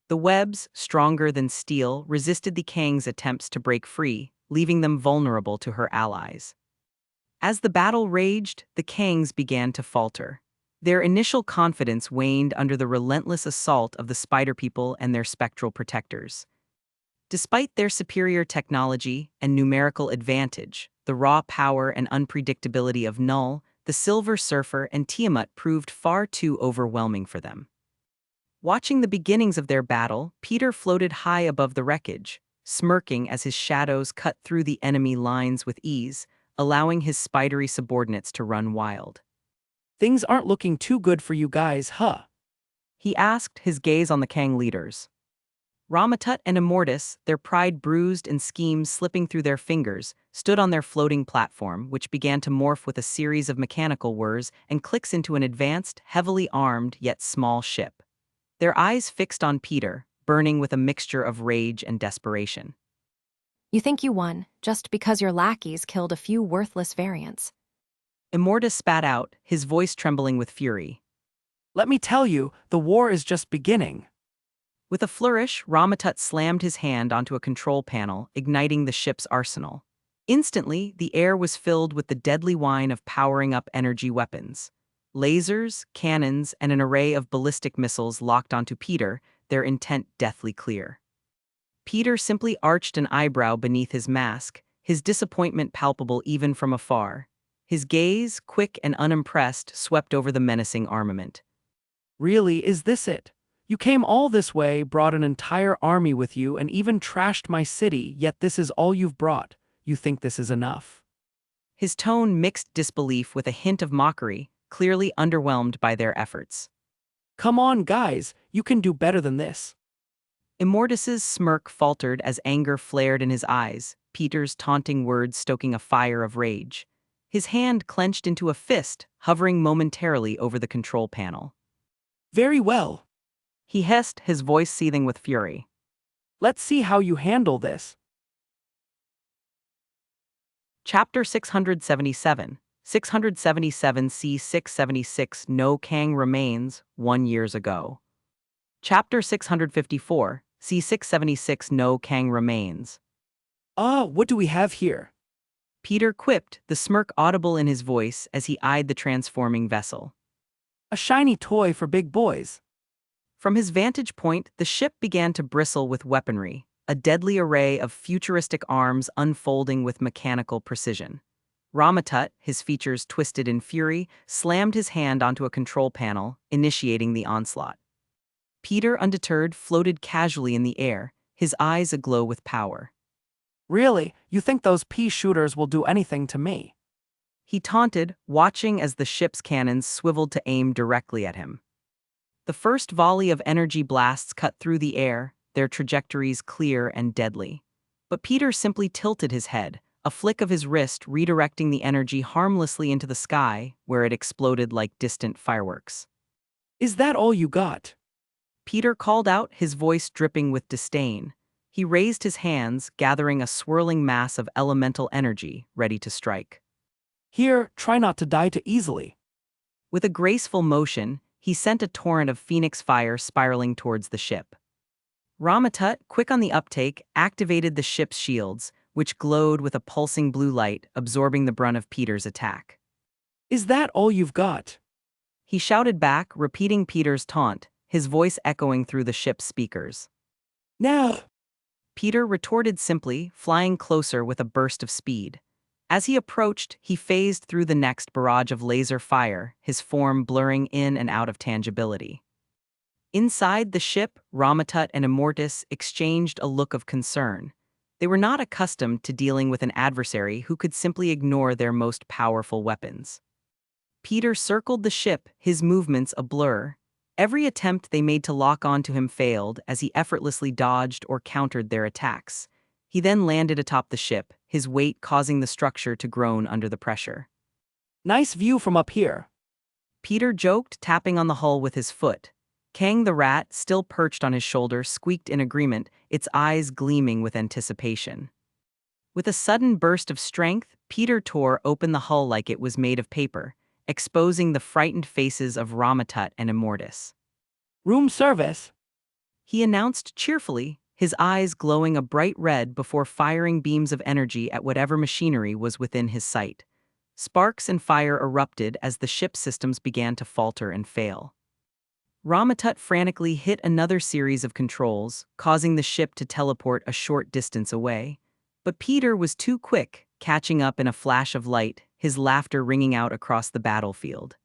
The webs, stronger than steel, resisted the Kang's attempts to break free, leaving them vulnerable to her allies. As the battle raged, the Kangs began to falter. Their initial confidence waned under the relentless assault of the spider people and their spectral protectors. Despite their superior technology and numerical advantage, the raw power and unpredictability of Null, the Silver Surfer, and Tiamat proved far too overwhelming for them. Watching the beginnings of their battle, Peter floated high above the wreckage, smirking as his shadows cut through the enemy lines with ease, allowing his spidery subordinates to run wild. Things aren't looking too good for you guys, huh? He asked, his gaze on the Kang leaders. Ramatut and Immortus, their pride bruised and schemes slipping through their fingers, stood on their floating platform, which began to morph with a series of mechanical whirs and clicks into an advanced, heavily armed yet small ship. Their eyes fixed on Peter, burning with a mixture of rage and desperation. You think you won, just because your lackeys killed a few worthless variants. Immortus spat out, his voice trembling with fury. Let me tell you, the war is just beginning. With a flourish, Ramatut slammed his hand onto a control panel, igniting the ship's arsenal. Instantly, the air was filled with the deadly whine of powering up energy weapons. Lasers, cannons, and an array of ballistic missiles locked onto Peter, their intent deathly clear. Peter simply arched an eyebrow beneath his mask, his disappointment palpable even from afar. His gaze, quick and unimpressed, swept over the menacing armament. Really, is this it? You came all this way, brought an entire army with you, and even trashed my city, yet this is all you've brought. You think this is enough? His tone mixed disbelief with a hint of mockery, clearly underwhelmed by their efforts. Come on, guys, you can do better than this. Immortus's smirk faltered as anger flared in his eyes, Peter's taunting words stoking a fire of rage. His hand clenched into a fist, hovering momentarily over the control panel. Very well. He hissed, his voice seething with fury. Let's see how you handle this. Chapter 677, 677 C676 No Kang Remains, 1 years ago. Chapter 654, C676 No Kang Remains. What do we have here? Peter quipped, the smirk audible in his voice as he eyed the transforming vessel. A shiny toy for big boys. From his vantage point, the ship began to bristle with weaponry, a deadly array of futuristic arms unfolding with mechanical precision. Ramatut, his features twisted in fury, slammed his hand onto a control panel, initiating the onslaught. Peter, undeterred, floated casually in the air, his eyes aglow with power. Really, you think those pea shooters will do anything to me? He taunted, watching as the ship's cannons swiveled to aim directly at him. The first volley of energy blasts cut through the air, their trajectories clear and deadly. But Peter simply tilted his head, a flick of his wrist redirecting the energy harmlessly into the sky, where it exploded like distant fireworks. Is that all you got? Peter called out, his voice dripping with disdain. He raised his hands, gathering a swirling mass of elemental energy, ready to strike. Here, try not to die too easily. With a graceful motion, he sent a torrent of phoenix fire spiraling towards the ship. Ramatut, quick on the uptake, activated the ship's shields, which glowed with a pulsing blue light, absorbing the brunt of Peter's attack. Is that all you've got? He shouted back, repeating Peter's taunt, his voice echoing through the ship's speakers. Now! Peter retorted simply, flying closer with a burst of speed. As he approached, he phased through the next barrage of laser fire, his form blurring in and out of tangibility. Inside the ship, Ramatut and Immortus exchanged a look of concern. They were not accustomed to dealing with an adversary who could simply ignore their most powerful weapons. Peter circled the ship, his movements a blur. Every attempt they made to lock onto him failed as he effortlessly dodged or countered their attacks. He then landed atop the ship, his weight causing the structure to groan under the pressure. Nice view from up here. Peter joked, tapping on the hull with his foot. Kang the rat, still perched on his shoulder, squeaked in agreement, its eyes gleaming with anticipation. With a sudden burst of strength, Peter tore open the hull like it was made of paper, exposing the frightened faces of Ramatut and Immortus. Room service. He announced cheerfully, his eyes glowing a bright red before firing beams of energy at whatever machinery was within his sight. Sparks and fire erupted as the ship's systems began to falter and fail. Ramatut frantically hit another series of controls, causing the ship to teleport a short distance away. But Peter was too quick, catching up in a flash of light, his laughter ringing out across the battlefield.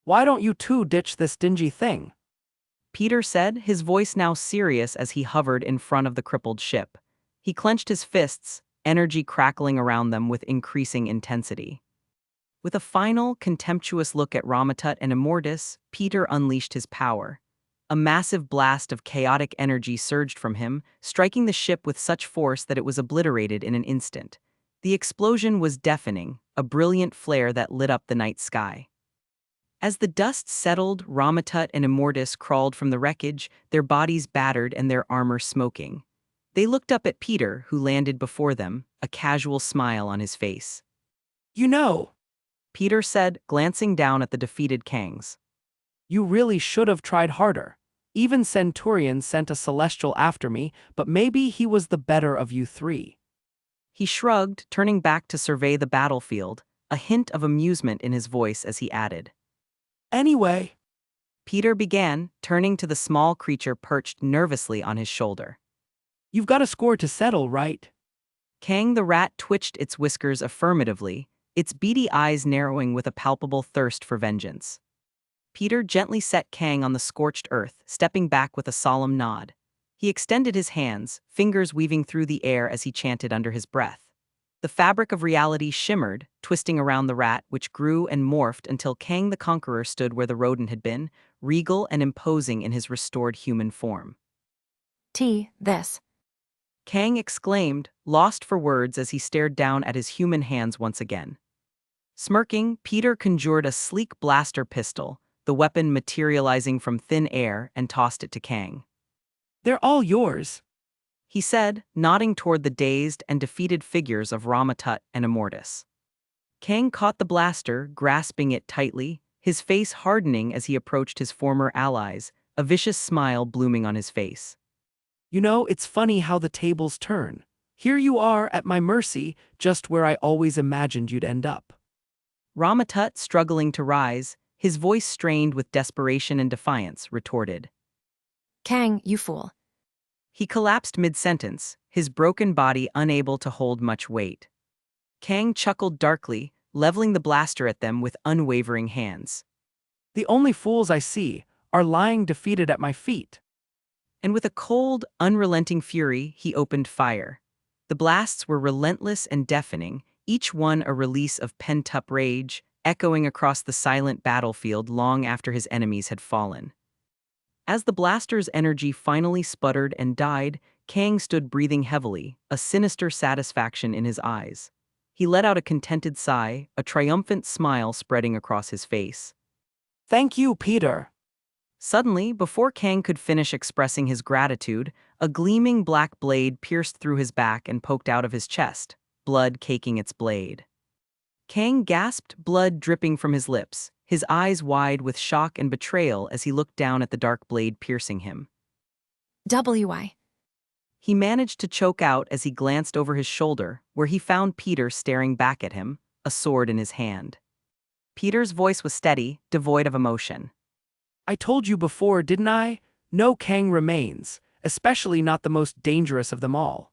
Why don't you two ditch this dingy thing? Peter said, his voice now serious as he hovered in front of the crippled ship. He clenched his fists, energy crackling around them with increasing intensity. With a final, contemptuous look at Ramatut and Immortus, Peter unleashed his power. A massive blast of chaotic energy surged from him, striking the ship with such force that it was obliterated in an instant. The explosion was deafening, a brilliant flare that lit up the night sky. As the dust settled, Ramatut and Immortus crawled from the wreckage, their bodies battered and their armor smoking. They looked up at Peter, who landed before them, a casual smile on his face. You know, Peter said, glancing down at the defeated Kangs. you really should have tried harder. Even Centurion sent a celestial after me, but maybe he was the better of you three. He shrugged, turning back to survey the battlefield, a hint of amusement in his voice as he added. Anyway, Peter began, turning to the small creature perched nervously on his shoulder. you've got a score to settle, right? Kang the rat twitched its whiskers affirmatively, its beady eyes narrowing with a palpable thirst for vengeance. Peter gently set Kang on the scorched earth, stepping back with a solemn nod. He extended his hands, fingers weaving through the air as he chanted under his breath. The fabric of reality shimmered, twisting around the rat, which grew and morphed until Kang the Conqueror stood where the rodent had been, regal and imposing in his restored human form. This. Kang exclaimed, lost for words as he stared down at his human hands once again. Smirking, Peter conjured a sleek blaster pistol, the weapon materializing from thin air, and tossed it to Kang. They're all yours. He said, nodding toward the dazed and defeated figures of Ramatut and Immortus. Kang caught the blaster, grasping it tightly, his face hardening as he approached his former allies, a vicious smile blooming on his face. You know, it's funny how the tables turn. Here you are at my mercy, just where I always imagined you'd end up. Ramatut, struggling to rise, his voice strained with desperation and defiance, retorted. Kang, you fool. He collapsed mid-sentence, his broken body unable to hold much weight. Kang chuckled darkly, leveling the blaster at them with unwavering hands. The only fools I see are lying defeated at my feet. And with a cold, unrelenting fury, he opened fire. The blasts were relentless and deafening, each one a release of pent-up rage, echoing across the silent battlefield long after his enemies had fallen. As the blaster's energy finally sputtered and died, Kang stood breathing heavily, a sinister satisfaction in his eyes. He let out a contented sigh, a triumphant smile spreading across his face. Thank you, Peter. Suddenly, before Kang could finish expressing his gratitude, a gleaming black blade pierced through his back and poked out of his chest, blood caking its blade. Kang gasped, blood dripping from his lips, his eyes wide with shock and betrayal as he looked down at the dark blade piercing him. WI. He managed to choke out as he glanced over his shoulder, where he found Peter staring back at him, a sword in his hand. Peter's voice was steady, devoid of emotion. I told you before, didn't I? No Kang remains, especially not the most dangerous of them all.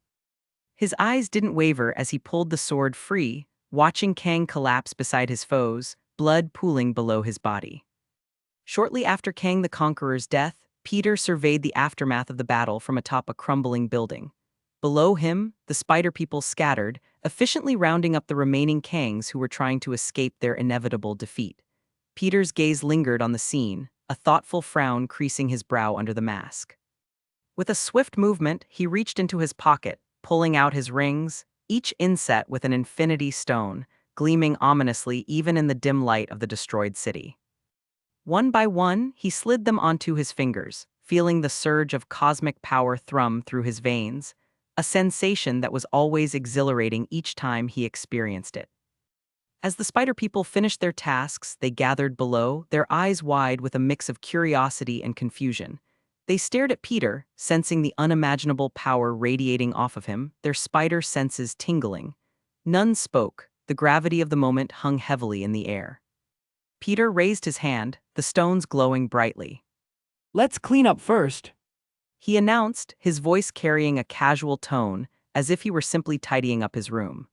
His eyes didn't waver as he pulled the sword free, watching Kang collapse beside his foes, blood pooling below his body. Shortly after Kang the Conqueror's death, Peter surveyed the aftermath of the battle from atop a crumbling building. Below him, the spider people scattered, efficiently rounding up the remaining Kangs who were trying to escape their inevitable defeat. Peter's gaze lingered on the scene, a thoughtful frown creasing his brow under the mask. With a swift movement, he reached into his pocket, pulling out his rings, each inset with an infinity stone, gleaming ominously even in the dim light of the destroyed city. One by one, he slid them onto his fingers, feeling the surge of cosmic power thrum through his veins, a sensation that was always exhilarating each time he experienced it. As the spider people finished their tasks, they gathered below, their eyes wide with a mix of curiosity and confusion. They stared at Peter, sensing the unimaginable power radiating off of him, their spider senses tingling. None spoke, the gravity of the moment hung heavily in the air. Peter raised his hand, the stones glowing brightly. Let's clean up first. He announced, his voice carrying a casual tone, as if he were simply tidying up his room.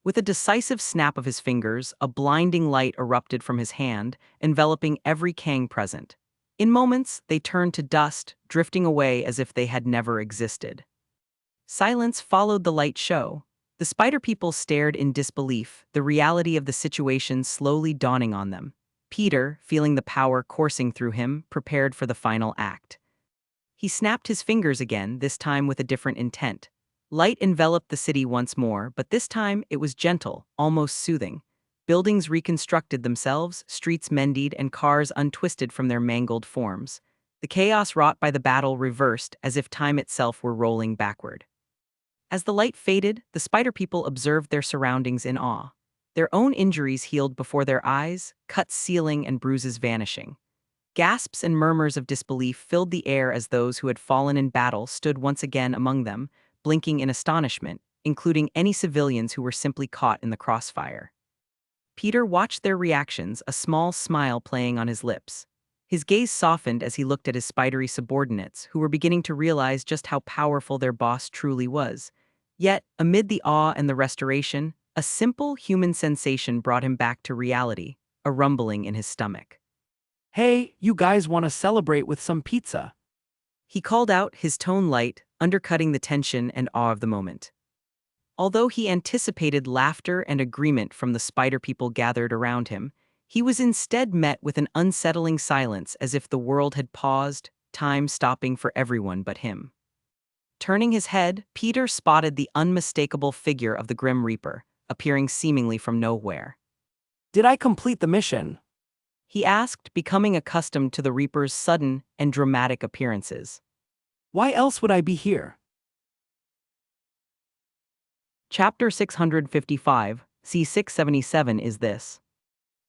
With a decisive snap of his fingers, a blinding light erupted from his hand, enveloping every Kang present. In moments, they turned to dust, drifting away as if they had never existed. Silence followed the light show. The spider people stared in disbelief, the reality of the situation slowly dawning on them. Peter, feeling the power coursing through him, prepared for the final act. He snapped his fingers again, this time with a different intent. Light enveloped the city once more, but this time it was gentle, almost soothing. Buildings reconstructed themselves, streets mended, and cars untwisted from their mangled forms. The chaos wrought by the battle reversed as if time itself were rolling backward. As the light faded, the spider people observed their surroundings in awe. Their own injuries healed before their eyes, cuts sealing and bruises vanishing. Gasps and murmurs of disbelief filled the air as those who had fallen in battle stood once again among them, blinking in astonishment, including any civilians who were simply caught in the crossfire. Peter watched their reactions, a small smile playing on his lips. His gaze softened as he looked at his spidery subordinates, who were beginning to realize just how powerful their boss truly was. Yet, amid the awe and the restoration, a simple human sensation brought him back to reality, a rumbling in his stomach. Hey, you guys want to celebrate with some pizza? He called out, his tone light, undercutting the tension and awe of the moment. Although he anticipated laughter and agreement from the spider people gathered around him, he was instead met with an unsettling silence as if the world had paused, time stopping for everyone but him. Turning his head, Peter spotted the unmistakable figure of the Grim Reaper, appearing seemingly from nowhere. Did I complete the mission? He asked, becoming accustomed to the Reaper's sudden and dramatic appearances. Why else would I be here? Chapter 655, C677 is this.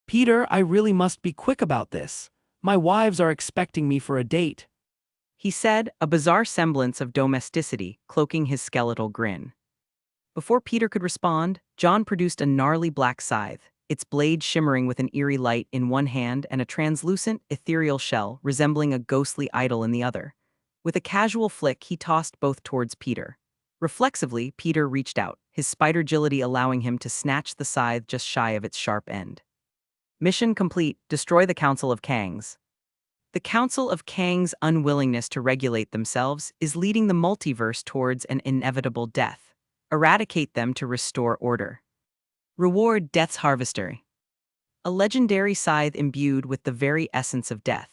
Peter, I really must be quick about this. My wives are expecting me for a date. He said, a bizarre semblance of domesticity cloaking his skeletal grin. Before Peter could respond, John produced a gnarly black scythe, its blade shimmering with an eerie light in one hand and a translucent, ethereal shell resembling a ghostly idol in the other. With a casual flick, he tossed both towards Peter. Reflexively, Peter reached out, his spider agility allowing him to snatch the scythe just shy of its sharp end. Mission complete, destroy the Council of Kangs. The Council of Kang's unwillingness to regulate themselves is leading the multiverse towards an inevitable death. Eradicate them to restore order. Reward Death's Harvester. A legendary scythe imbued with the very essence of death.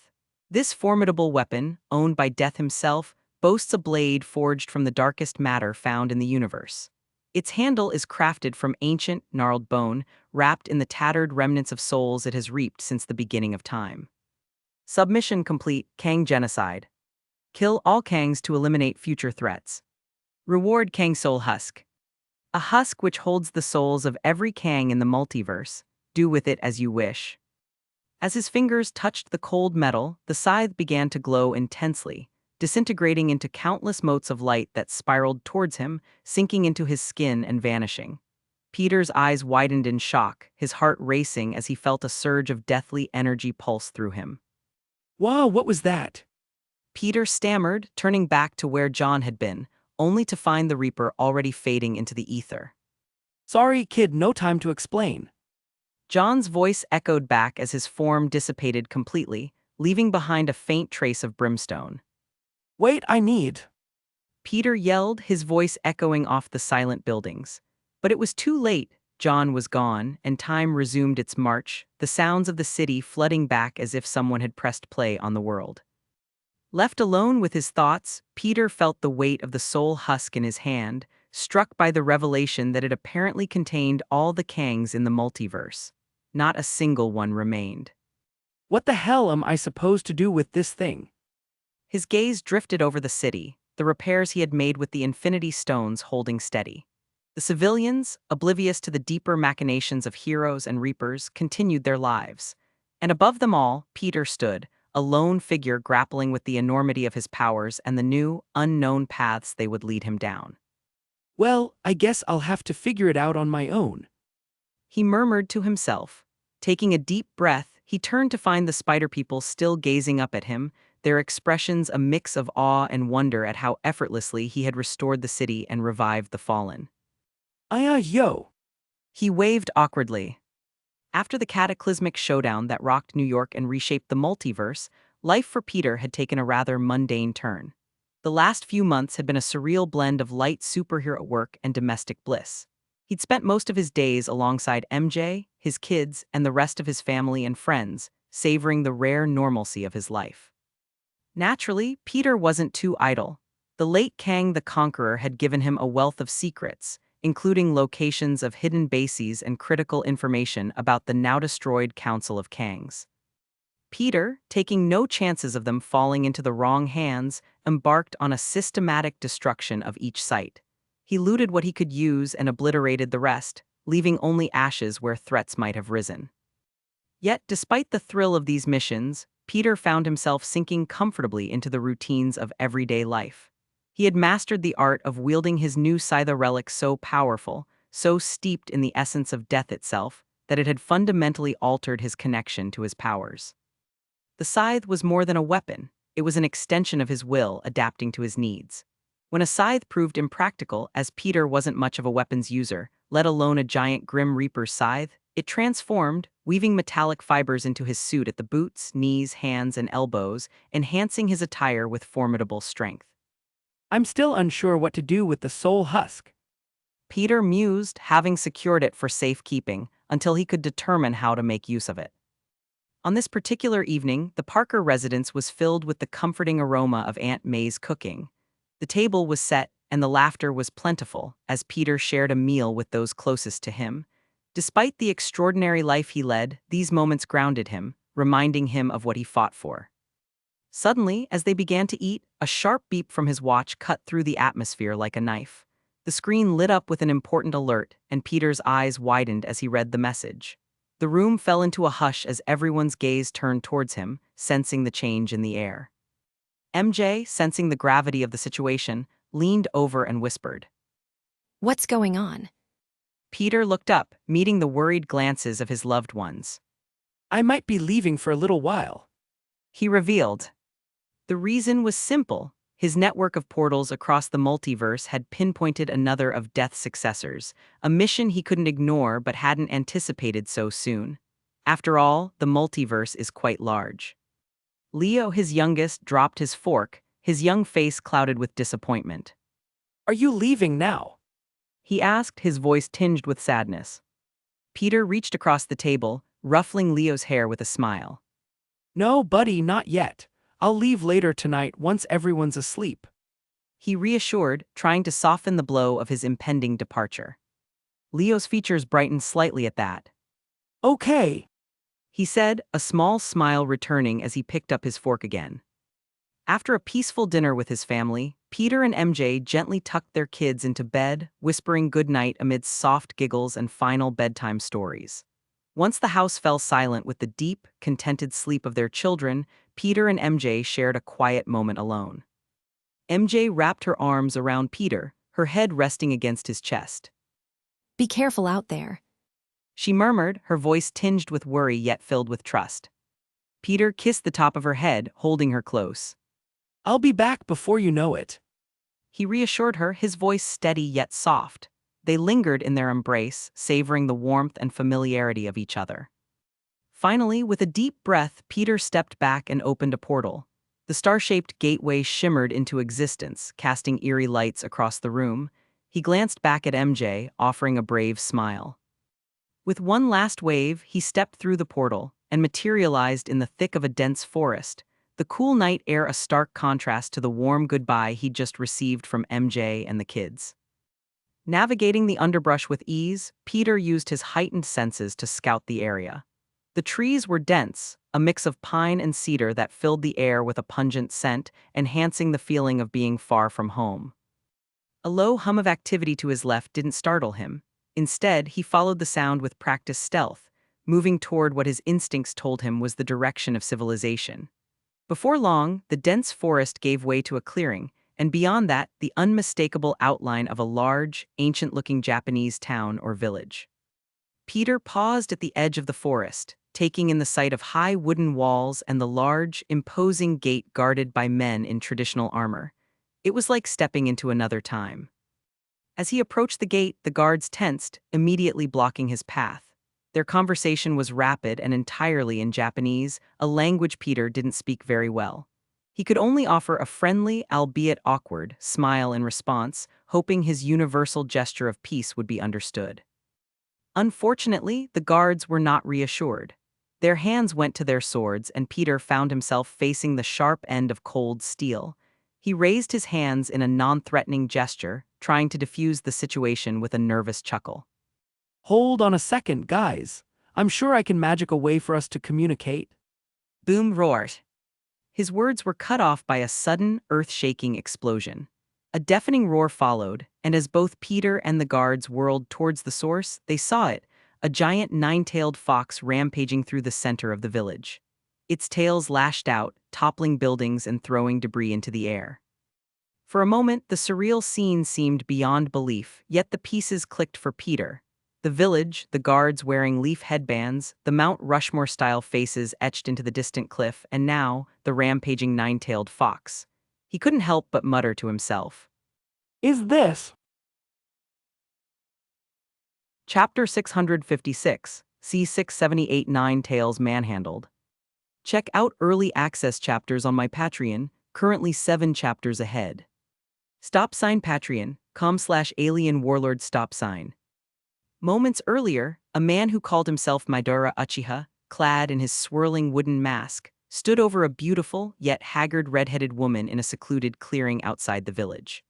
This formidable weapon, owned by Death himself, boasts a blade forged from the darkest matter found in the universe. Its handle is crafted from ancient, gnarled bone, wrapped in the tattered remnants of souls it has reaped since the beginning of time. Submission complete, Kang Genocide. Kill all Kangs to eliminate future threats. Reward Kang Soul Husk. A husk which holds the souls of every Kang in the multiverse. Do with it as you wish. As his fingers touched the cold metal, the scythe began to glow intensely, disintegrating into countless motes of light that spiraled towards him, sinking into his skin and vanishing. Peter's eyes widened in shock, his heart racing as he felt a surge of deathly energy pulse through him. Wow, what was that? Peter stammered, turning back to where John had been, only to find the Reaper already fading into the ether. Sorry, kid, no time to explain. John's voice echoed back as his form dissipated completely, leaving behind a faint trace of brimstone. Wait, I need. Peter yelled, his voice echoing off the silent buildings. But it was too late. John was gone, and time resumed its march, the sounds of the city flooding back as if someone had pressed play on the world. Left alone with his thoughts, Peter felt the weight of the soul husk in his hand, struck by the revelation that it apparently contained all the Kangs in the multiverse. Not a single one remained. What the hell am I supposed to do with this thing? His gaze drifted over the city, the repairs he had made with the Infinity Stones holding steady. The civilians, oblivious to the deeper machinations of heroes and reapers, continued their lives. And above them all, Peter stood, a lone figure grappling with the enormity of his powers and the new, unknown paths they would lead him down. Well, I guess I'll have to figure it out on my own. He murmured to himself. Taking a deep breath, he turned to find the spider people still gazing up at him, their expressions a mix of awe and wonder at how effortlessly he had restored the city and revived the fallen. Yo. He waved awkwardly. After the cataclysmic showdown that rocked New York and reshaped the multiverse, life for Peter had taken a rather mundane turn. The last few months had been a surreal blend of light superhero work and domestic bliss. He'd spent most of his days alongside MJ, his kids, and the rest of his family and friends, savoring the rare normalcy of his life. Naturally, Peter wasn't too idle. The late Kang the Conqueror had given him a wealth of secrets, including locations of hidden bases and critical information about the now-destroyed Council of Kangs. Peter, taking no chances of them falling into the wrong hands, embarked on a systematic destruction of each site. He looted what he could use and obliterated the rest, leaving only ashes where threats might have risen. Yet, despite the thrill of these missions, Peter found himself sinking comfortably into the routines of everyday life. He had mastered the art of wielding his new Scytha relic so powerful, so steeped in the essence of death itself, that it had fundamentally altered his connection to his powers. The scythe was more than a weapon, it was an extension of his will adapting to his needs. When a scythe proved impractical, as Peter wasn't much of a weapons user, let alone a giant Grim Reaper's scythe, it transformed, weaving metallic fibers into his suit at the boots, knees, hands, and elbows, enhancing his attire with formidable strength. I'm still unsure what to do with the soul husk. Peter mused, having secured it for safekeeping, until he could determine how to make use of it. On this particular evening, the Parker residence was filled with the comforting aroma of Aunt May's cooking. The table was set, and the laughter was plentiful, as Peter shared a meal with those closest to him. Despite the extraordinary life he led, these moments grounded him, reminding him of what he fought for. Suddenly, as they began to eat, a sharp beep from his watch cut through the atmosphere like a knife. The screen lit up with an important alert, and Peter's eyes widened as he read the message. The room fell into a hush as everyone's gaze turned towards him, sensing the change in the air. MJ, sensing the gravity of the situation, leaned over and whispered. What's going on? Peter looked up, meeting the worried glances of his loved ones. I might be leaving for a little while. He revealed. The reason was simple. His network of portals across the multiverse had pinpointed another of Death's successors, a mission he couldn't ignore but hadn't anticipated so soon. After all, the multiverse is quite large. Leo, his youngest, dropped his fork, his young face clouded with disappointment. Are you leaving now? He asked, his voice tinged with sadness. Peter reached across the table, ruffling Leo's hair with a smile. No, buddy, not yet. I'll leave later tonight once everyone's asleep. He reassured, trying to soften the blow of his impending departure. Leo's features brightened slightly at that. Okay. He said, a small smile returning as he picked up his fork again. After a peaceful dinner with his family, Peter and MJ gently tucked their kids into bed, whispering goodnight amidst soft giggles and final bedtime stories. Once the house fell silent with the deep, contented sleep of their children, Peter and MJ shared a quiet moment alone. MJ wrapped her arms around Peter, her head resting against his chest. Be careful out there. She murmured, her voice tinged with worry yet filled with trust. Peter kissed the top of her head, holding her close. I'll be back before you know it. He reassured her, his voice steady yet soft. They lingered in their embrace, savoring the warmth and familiarity of each other. Finally, with a deep breath, Peter stepped back and opened a portal. The star-shaped gateway shimmered into existence, casting eerie lights across the room. He glanced back at MJ, offering a brave smile. With one last wave, he stepped through the portal and materialized in the thick of a dense forest, the cool night air a stark contrast to the warm goodbye he'd just received from MJ and the kids. Navigating the underbrush with ease, Peter used his heightened senses to scout the area. The trees were dense, a mix of pine and cedar that filled the air with a pungent scent, enhancing the feeling of being far from home. A low hum of activity to his left didn't startle him. Instead, he followed the sound with practiced stealth, moving toward what his instincts told him was the direction of civilization. Before long, the dense forest gave way to a clearing, and beyond that, the unmistakable outline of a large, ancient-looking Japanese town or village. Peter paused at the edge of the forest, taking in the sight of high wooden walls and the large, imposing gate guarded by men in traditional armor. It was like stepping into another time. As he approached the gate, the guards tensed, immediately blocking his path. Their conversation was rapid and entirely in Japanese, a language Peter didn't speak very well. He could only offer a friendly, albeit awkward, smile in response, hoping his universal gesture of peace would be understood. Unfortunately, the guards were not reassured. Their hands went to their swords, and Peter found himself facing the sharp end of cold steel. He raised his hands in a non-threatening gesture, trying to defuse the situation with a nervous chuckle. Hold on a second, guys. I'm sure I can magic a way for us to communicate. Boom roared. His words were cut off by a sudden, earth-shaking explosion. A deafening roar followed, and as both Peter and the guards whirled towards the source, they saw it, a giant nine-tailed fox rampaging through the center of the village. Its tails lashed out, toppling buildings and throwing debris into the air. For a moment, the surreal scene seemed beyond belief, yet the pieces clicked for Peter. The village, the guards wearing leaf headbands, the Mount Rushmore-style faces etched into the distant cliff, and now, the rampaging nine-tailed fox. He couldn't help but mutter to himself. Is this? Chapter 656, C678 Nine Tails Manhandled. Check out early access chapters on my Patreon, currently 7 chapters ahead. Patreon.com/alien warlord stop sign. Moments earlier, a man who called himself Midora Uchiha, clad in his swirling wooden mask, stood over a beautiful yet haggard red-headed woman in a secluded clearing outside the village.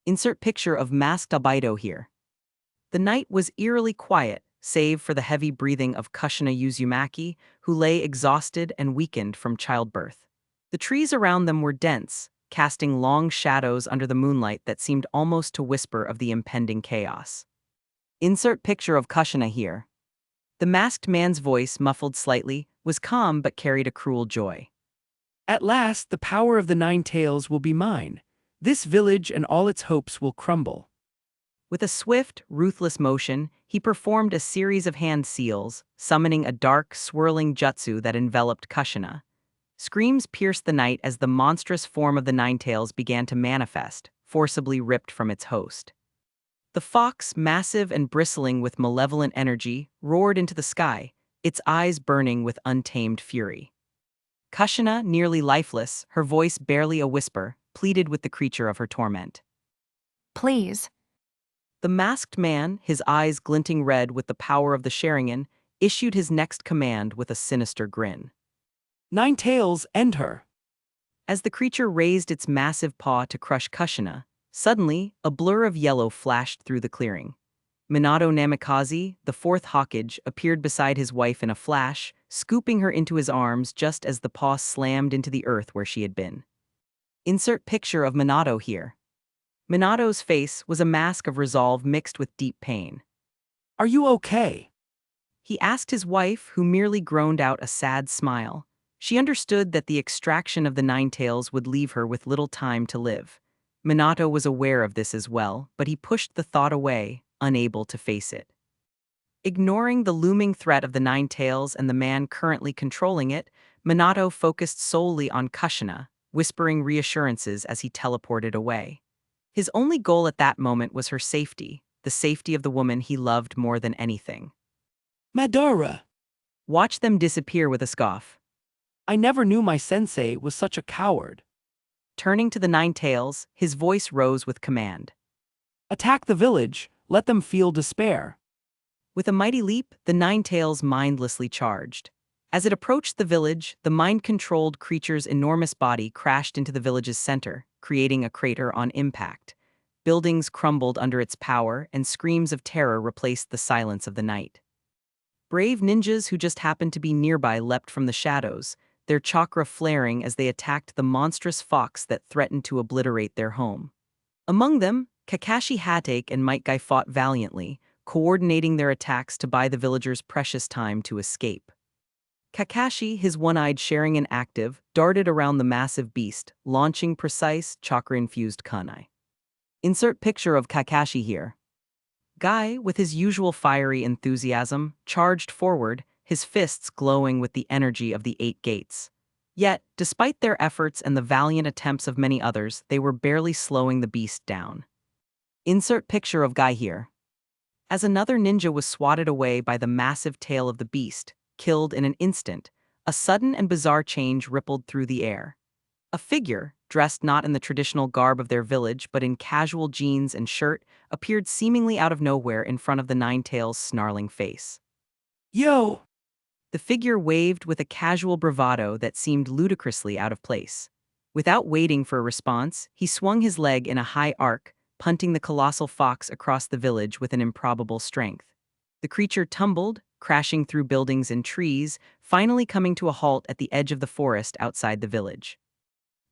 Insert picture of masked Albedo here. The night was eerily quiet, save for the heavy breathing of Kushina Uzumaki, who lay exhausted and weakened from childbirth. The trees around them were dense, casting long shadows under the moonlight that seemed almost to whisper of the impending chaos. Insert picture of Kushina here. The masked man's voice, muffled slightly, was calm but carried a cruel joy. At last, the power of the Nine Tails will be mine. This village and all its hopes will crumble. With a swift, ruthless motion, he performed a series of hand seals, summoning a dark, swirling jutsu that enveloped Kushina. Screams pierced the night as the monstrous form of the Nine Tails began to manifest, forcibly ripped from its host. The fox, massive and bristling with malevolent energy, roared into the sky, its eyes burning with untamed fury. Kushina, nearly lifeless, her voice barely a whisper, pleaded with the creature of her torment. Please. The masked man, his eyes glinting red with the power of the Sharingan, issued his next command with a sinister grin. Nine Tails, end her. As the creature raised its massive paw to crush Kushina, suddenly, a blur of yellow flashed through the clearing. Minato Namikaze, the fourth Hokage, appeared beside his wife in a flash, scooping her into his arms just as the paw slammed into the earth where she had been. Insert picture of Minato here. Minato's face was a mask of resolve mixed with deep pain. Are you okay? He asked his wife, who merely groaned out a sad smile. She understood that the extraction of the Nine Tails would leave her with little time to live. Minato was aware of this as well, but he pushed the thought away, unable to face it. Ignoring the looming threat of the Nine Tails and the man currently controlling it, Minato focused solely on Kushina, whispering reassurances as he teleported away. His only goal at that moment was her safety, the safety of the woman he loved more than anything. Madara. Watch them disappear with a scoff. I never knew my sensei was such a coward. Turning to the Nine Tails, his voice rose with command. Attack the village, let them feel despair. With a mighty leap, the Nine Tails mindlessly charged. As it approached the village, the mind-controlled creature's enormous body crashed into the village's center, creating a crater on impact. Buildings crumbled under its power, and screams of terror replaced the silence of the night. Brave ninjas who just happened to be nearby leapt from the shadows, their chakra flaring as they attacked the monstrous fox that threatened to obliterate their home. Among them, Kakashi Hatake and Might Guy fought valiantly, coordinating their attacks to buy the villagers precious time to escape. Kakashi, his one-eyed Sharingan active, darted around the massive beast, launching precise, chakra-infused kunai. Insert picture of Kakashi here. Guy, with his usual fiery enthusiasm, charged forward, his fists glowing with the energy of the 8 gates. Yet, despite their efforts and the valiant attempts of many others, they were barely slowing the beast down. Insert picture of Guy here. As another ninja was swatted away by the massive tail of the beast, killed in an instant, a sudden and bizarre change rippled through the air. A figure, dressed not in the traditional garb of their village but in casual jeans and shirt, appeared seemingly out of nowhere in front of the Nine Tails' snarling face. Yo! The figure waved with a casual bravado that seemed ludicrously out of place. Without waiting for a response, he swung his leg in a high arc, punting the colossal fox across the village with an improbable strength. The creature tumbled, crashing through buildings and trees, finally coming to a halt at the edge of the forest outside the village.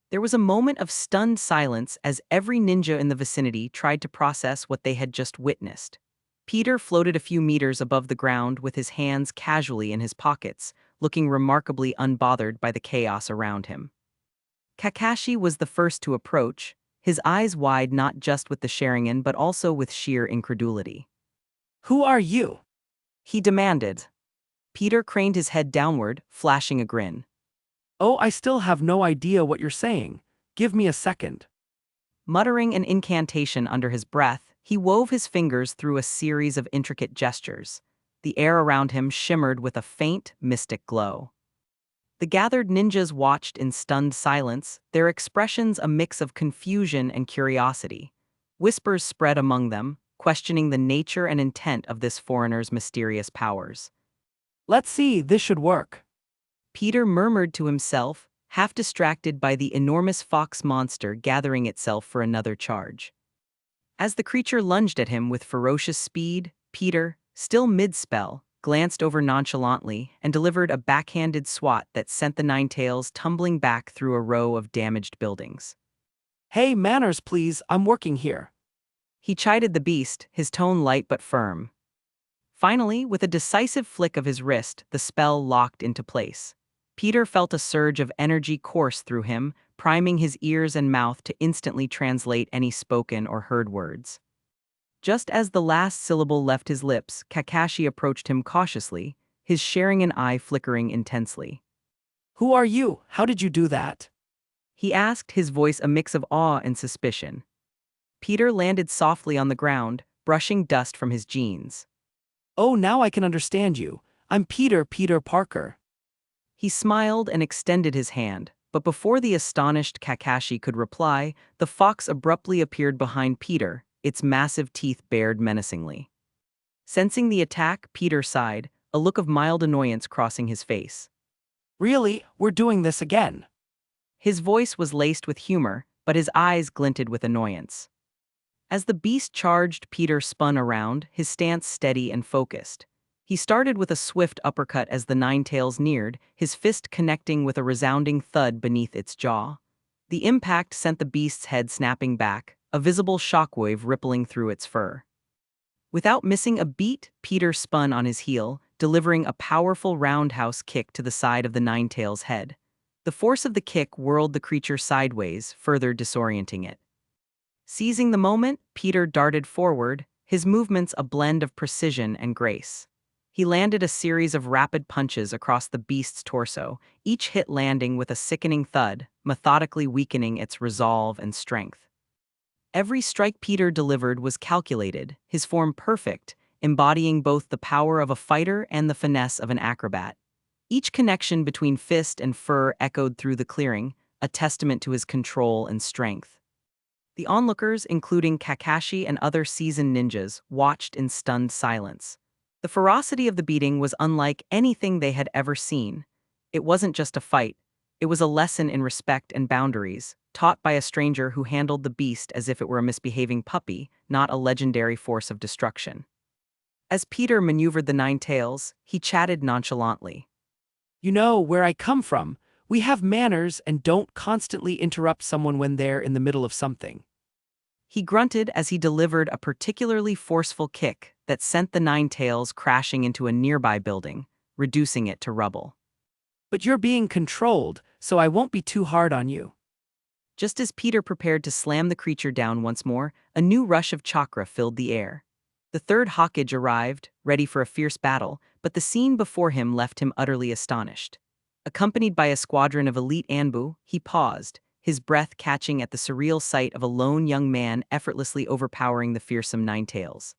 There was a moment of stunned silence as every ninja in the vicinity tried to process what they had just witnessed. Peter floated a few meters above the ground with his hands casually in his pockets, looking remarkably unbothered by the chaos around him. Kakashi was the first to approach, his eyes wide not just with the Sharingan but also with sheer incredulity. Who are you? He demanded. Peter craned his head downward, flashing a grin. Oh, I still have no idea what you're saying. Give me a second. Muttering an incantation under his breath, he wove his fingers through a series of intricate gestures. The air around him shimmered with a faint, mystic glow. The gathered ninjas watched in stunned silence, their expressions a mix of confusion and curiosity. Whispers spread among them, questioning the nature and intent of this foreigner's mysterious powers. Let's see, this should work. Peter murmured to himself, half distracted by the enormous fox monster gathering itself for another charge. As the creature lunged at him with ferocious speed, Peter, still mid-spell, glanced over nonchalantly and delivered a backhanded swat that sent the Ninetales tumbling back through a row of damaged buildings. Hey, manners please, I'm working here. He chided the beast, his tone light but firm. Finally, with a decisive flick of his wrist, the spell locked into place. Peter felt a surge of energy course through him, priming his ears and mouth to instantly translate any spoken or heard words. Just as the last syllable left his lips, Kakashi approached him cautiously, his Sharingan eye flickering intensely. Who are you? How did you do that? He asked, his voice a mix of awe and suspicion. Peter landed softly on the ground, brushing dust from his jeans. Oh, now I can understand you. I'm Peter Parker. He smiled and extended his hand, but before the astonished Kakashi could reply, the fox abruptly appeared behind Peter, its massive teeth bared menacingly. Sensing the attack, Peter sighed, a look of mild annoyance crossing his face. Really? We're doing this again. His voice was laced with humor, but his eyes glinted with annoyance. As the beast charged, Peter spun around, his stance steady and focused. He started with a swift uppercut as the Ninetales neared, his fist connecting with a resounding thud beneath its jaw. The impact sent the beast's head snapping back, a visible shockwave rippling through its fur. Without missing a beat, Peter spun on his heel, delivering a powerful roundhouse kick to the side of the Ninetales' head. The force of the kick whirled the creature sideways, further disorienting it. Seizing the moment, Peter darted forward, his movements a blend of precision and grace. He landed a series of rapid punches across the beast's torso, each hit landing with a sickening thud, methodically weakening its resolve and strength. Every strike Peter delivered was calculated, his form perfect, embodying both the power of a fighter and the finesse of an acrobat. Each connection between fist and fur echoed through the clearing, a testament to his control and strength. The onlookers, including Kakashi and other seasoned ninjas, watched in stunned silence. The ferocity of the beating was unlike anything they had ever seen. It wasn't just a fight. It was a lesson in respect and boundaries, taught by a stranger who handled the beast as if it were a misbehaving puppy, not a legendary force of destruction. As Peter maneuvered the Ninetales, he chatted nonchalantly. You know where I come from. We have manners and don't constantly interrupt someone when they're in the middle of something. He grunted as he delivered a particularly forceful kick that sent the Ninetales crashing into a nearby building, reducing it to rubble. But you're being controlled, so I won't be too hard on you. Just as Peter prepared to slam the creature down once more, a new rush of chakra filled the air. The third Hawkage arrived, ready for a fierce battle, but the scene before him left him utterly astonished. Accompanied by a squadron of elite Anbu, he paused, his breath catching at the surreal sight of a lone young man effortlessly overpowering the fearsome Ninetales.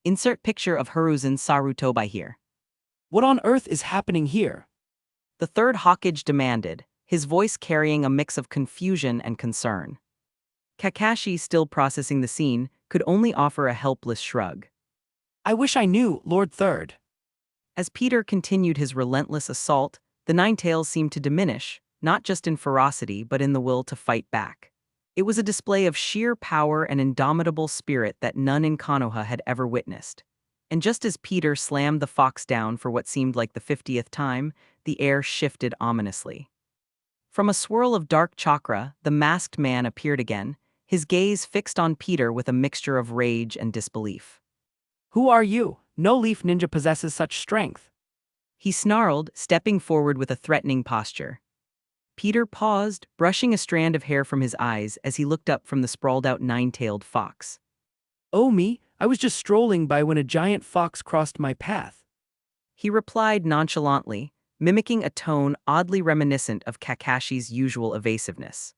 Insert picture of Hiruzen Sarutobi here. What on earth is happening here? The third Hawkage demanded, his voice carrying a mix of confusion and concern. Kakashi, still processing the scene, could only offer a helpless shrug. I wish I knew, Lord Third. As Peter continued his relentless assault, the Ninetales seemed to diminish, not just in ferocity but in the will to fight back. It was a display of sheer power and indomitable spirit that none in Konoha had ever witnessed. And just as Peter slammed the fox down for what seemed like the 50th time, the air shifted ominously. From a swirl of dark chakra, the masked man appeared again, his gaze fixed on Peter with a mixture of rage and disbelief. Who are you? No leaf ninja possesses such strength. He snarled, stepping forward with a threatening posture. Peter paused, brushing a strand of hair from his eyes as he looked up from the sprawled-out nine-tailed fox. Oh me, I was just strolling by when a giant fox crossed my path. He replied nonchalantly, mimicking a tone oddly reminiscent of Kakashi's usual evasiveness.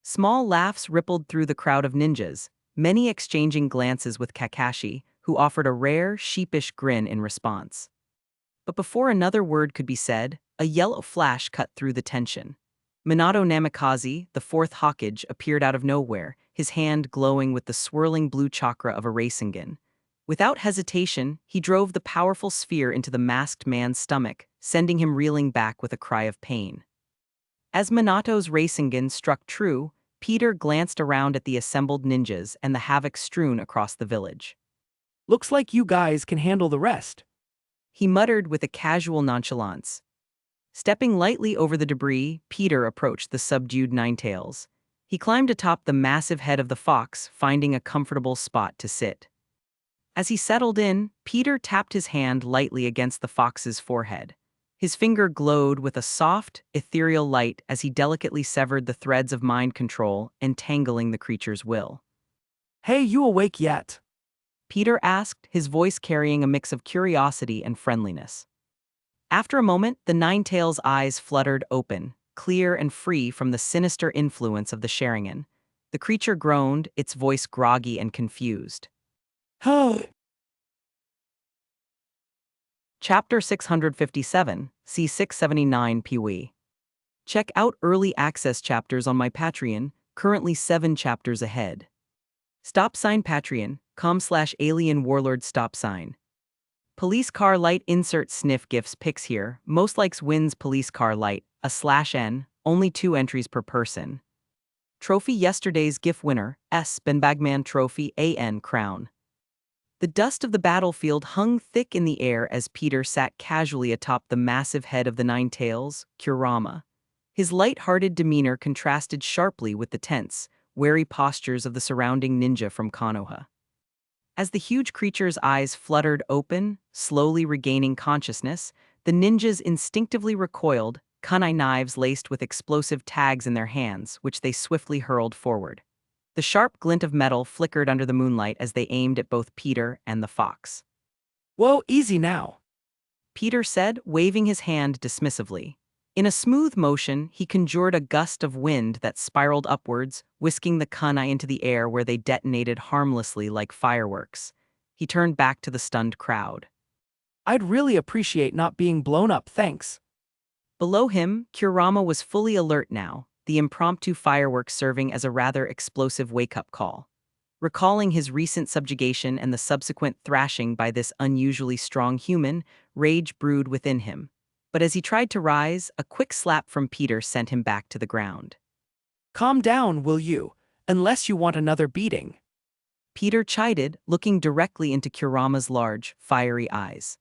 Small laughs rippled through the crowd of ninjas, many exchanging glances with Kakashi, who offered a rare, sheepish grin in response. But before another word could be said, a yellow flash cut through the tension. Minato Namikaze, the fourth Hokage, appeared out of nowhere, his hand glowing with the swirling blue chakra of a Rasengan. Without hesitation, he drove the powerful sphere into the masked man's stomach, sending him reeling back with a cry of pain. As Minato's Rasengan struck true, Peter glanced around at the assembled ninjas and the havoc strewn across the village. Looks like you guys can handle the rest. He muttered with a casual nonchalance. Stepping lightly over the debris, Peter approached the subdued Ninetails. He climbed atop the massive head of the fox, finding a comfortable spot to sit. As he settled in, Peter tapped his hand lightly against the fox's forehead. His finger glowed with a soft, ethereal light as he delicately severed the threads of mind control, entangling the creature's will. Hey, you awake yet? Peter asked, his voice carrying a mix of curiosity and friendliness. After a moment, the Ninetail's eyes fluttered open, clear and free from the sinister influence of the Sharingan. The creature groaned, its voice groggy and confused. Huh. Chapter 657, C679 Pee-wee. Check out early access chapters on my Patreon, currently 7 chapters ahead. Patreon.com/alien warlord stop sign. Police car light insert sniff gifts pics here, most likes wins police car light, /n, only 2 entries per person. Trophy yesterday's GIF winner, Benbagman Trophy AN crown. The dust of the battlefield hung thick in the air as Peter sat casually atop the massive head of the Ninetails, Kurama. His light-hearted demeanor contrasted sharply with the tense, wary postures of the surrounding ninja from Konoha. As the huge creature's eyes fluttered open, slowly regaining consciousness, the ninjas instinctively recoiled, kunai knives laced with explosive tags in their hands, which they swiftly hurled forward. The sharp glint of metal flickered under the moonlight as they aimed at both Peter and the fox. Whoa, easy now. Peter said, waving his hand dismissively. In a smooth motion, he conjured a gust of wind that spiraled upwards, whisking the kunai into the air where they detonated harmlessly like fireworks. He turned back to the stunned crowd. I'd really appreciate not being blown up, thanks. Below him, Kurama was fully alert now, the impromptu fireworks serving as a rather explosive wake-up call. Recalling his recent subjugation and the subsequent thrashing by this unusually strong human, rage brewed within him. But as he tried to rise, a quick slap from Peter sent him back to the ground. Calm down, will you? Unless you want another beating. Peter chided, looking directly into Kurama's large, fiery eyes.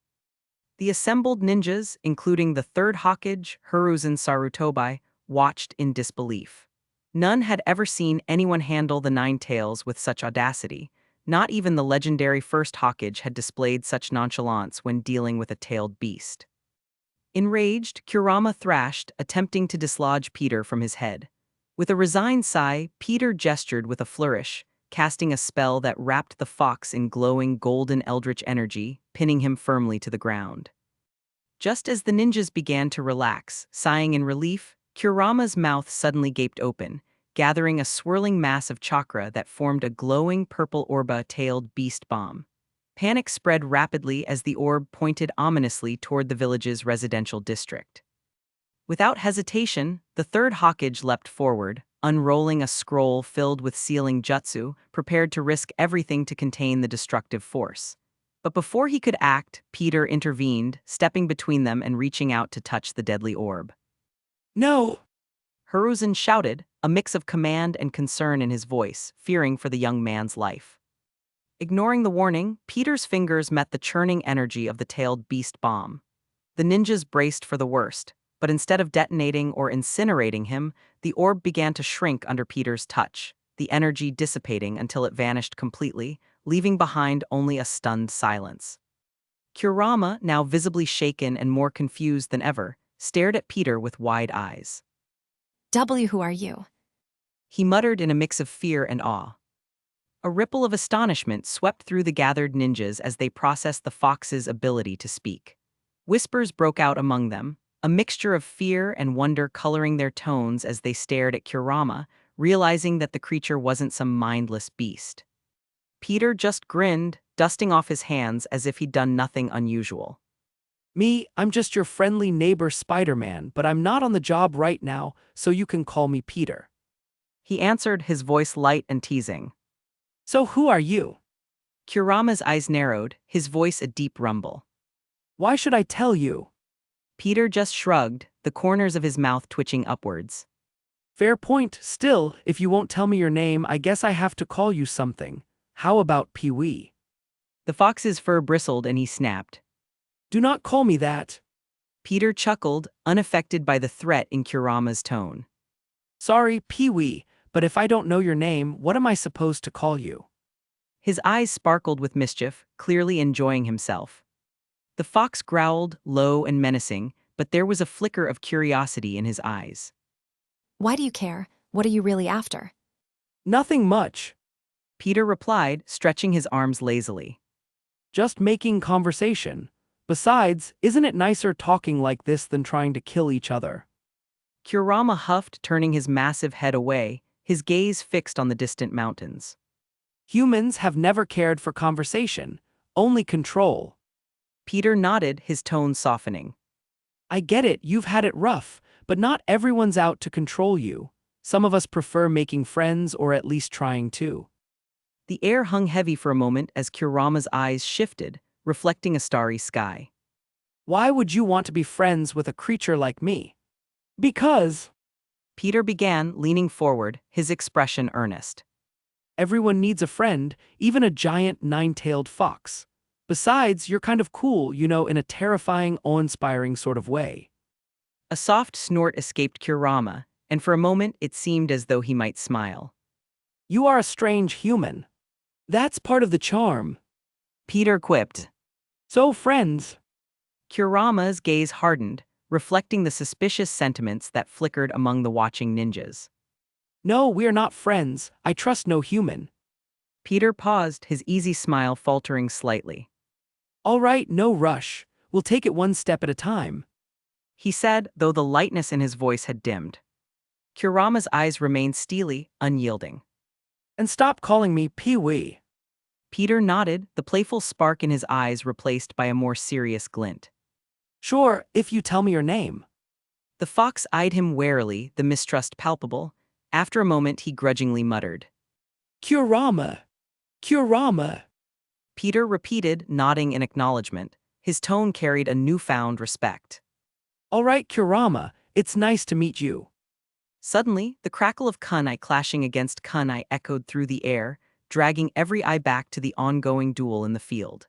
The assembled ninjas, including the third Hokage, Hiruzen Sarutobi, watched in disbelief. None had ever seen anyone handle the Ninetails with such audacity. Not even the legendary first Hokage had displayed such nonchalance when dealing with a tailed beast. Enraged, Kurama thrashed, attempting to dislodge Peter from his head. With a resigned sigh, Peter gestured with a flourish, casting a spell that wrapped the fox in glowing golden eldritch energy, pinning him firmly to the ground. Just as the ninjas began to relax, sighing in relief, Kurama's mouth suddenly gaped open, gathering a swirling mass of chakra that formed a glowing purple orba-tailed beast bomb. Panic spread rapidly as the orb pointed ominously toward the village's residential district. Without hesitation, the third Hokage leapt forward, unrolling a scroll filled with sealing jutsu, prepared to risk everything to contain the destructive force. But before he could act, Peter intervened, stepping between them and reaching out to touch the deadly orb. No! Hiruzen shouted, a mix of command and concern in his voice, fearing for the young man's life. Ignoring the warning, Peter's fingers met the churning energy of the tailed beast bomb. The ninjas braced for the worst, but instead of detonating or incinerating him, the orb began to shrink under Peter's touch, the energy dissipating until it vanished completely, leaving behind only a stunned silence. Kurama, now visibly shaken and more confused than ever, stared at Peter with wide eyes. Who are you? He muttered in a mix of fear and awe. A ripple of astonishment swept through the gathered ninjas as they processed the fox's ability to speak. Whispers broke out among them, a mixture of fear and wonder coloring their tones as they stared at Kurama, realizing that the creature wasn't some mindless beast. Peter just grinned, dusting off his hands as if he'd done nothing unusual. Me, I'm just your friendly neighbor Spider-Man, but I'm not on the job right now, so you can call me Peter. He answered, his voice light and teasing. So who are you? Kurama's eyes narrowed, his voice a deep rumble. Why should I tell you? Peter just shrugged, the corners of his mouth twitching upwards. Fair point. Still, if you won't tell me your name, I guess I have to call you something. How about Pee-wee? The fox's fur bristled and he snapped. Do not call me that. Peter chuckled, unaffected by the threat in Kurama's tone. Sorry, Pee-wee, but if I don't know your name, what am I supposed to call you? His eyes sparkled with mischief, clearly enjoying himself. The fox growled, low and menacing, but there was a flicker of curiosity in his eyes. Why do you care? What are you really after? Nothing much. Peter replied, stretching his arms lazily. Just making conversation. Besides, isn't it nicer talking like this than trying to kill each other? Kurama huffed, turning his massive head away, his gaze fixed on the distant mountains. Humans have never cared for conversation, only control. Peter nodded, his tone softening. I get it, you've had it rough, but not everyone's out to control you. Some of us prefer making friends or at least trying to. The air hung heavy for a moment as Kurama's eyes shifted, reflecting a starry sky. Why would you want to be friends with a creature like me? Because Peter began, leaning forward, his expression earnest. everyone needs a friend, even a giant nine-tailed fox. Besides, you're kind of cool, in a terrifying, awe-inspiring sort of way. A soft snort escaped Kurama, and for a moment it seemed as though he might smile. You are a strange human. That's part of the charm. Peter quipped. So, friends. Kurama's gaze hardened, reflecting the suspicious sentiments that flickered among the watching ninjas. No, we are not friends. I trust no human. Peter paused, his easy smile faltering slightly. All right, no rush. We'll take it one step at a time. He said, though the lightness in his voice had dimmed. Kurama's eyes remained steely, unyielding. And stop calling me Pee-wee. Peter nodded, the playful spark in his eyes replaced by a more serious glint. Sure, if you tell me your name. The fox eyed him warily, the mistrust palpable. After a moment he grudgingly muttered. Kurama. Kurama. Peter repeated, nodding in acknowledgement. His tone carried a newfound respect. All right, Kurama, it's nice to meet you. Suddenly, the crackle of kunai clashing against kunai echoed through the air, dragging every eye back to the ongoing duel in the field.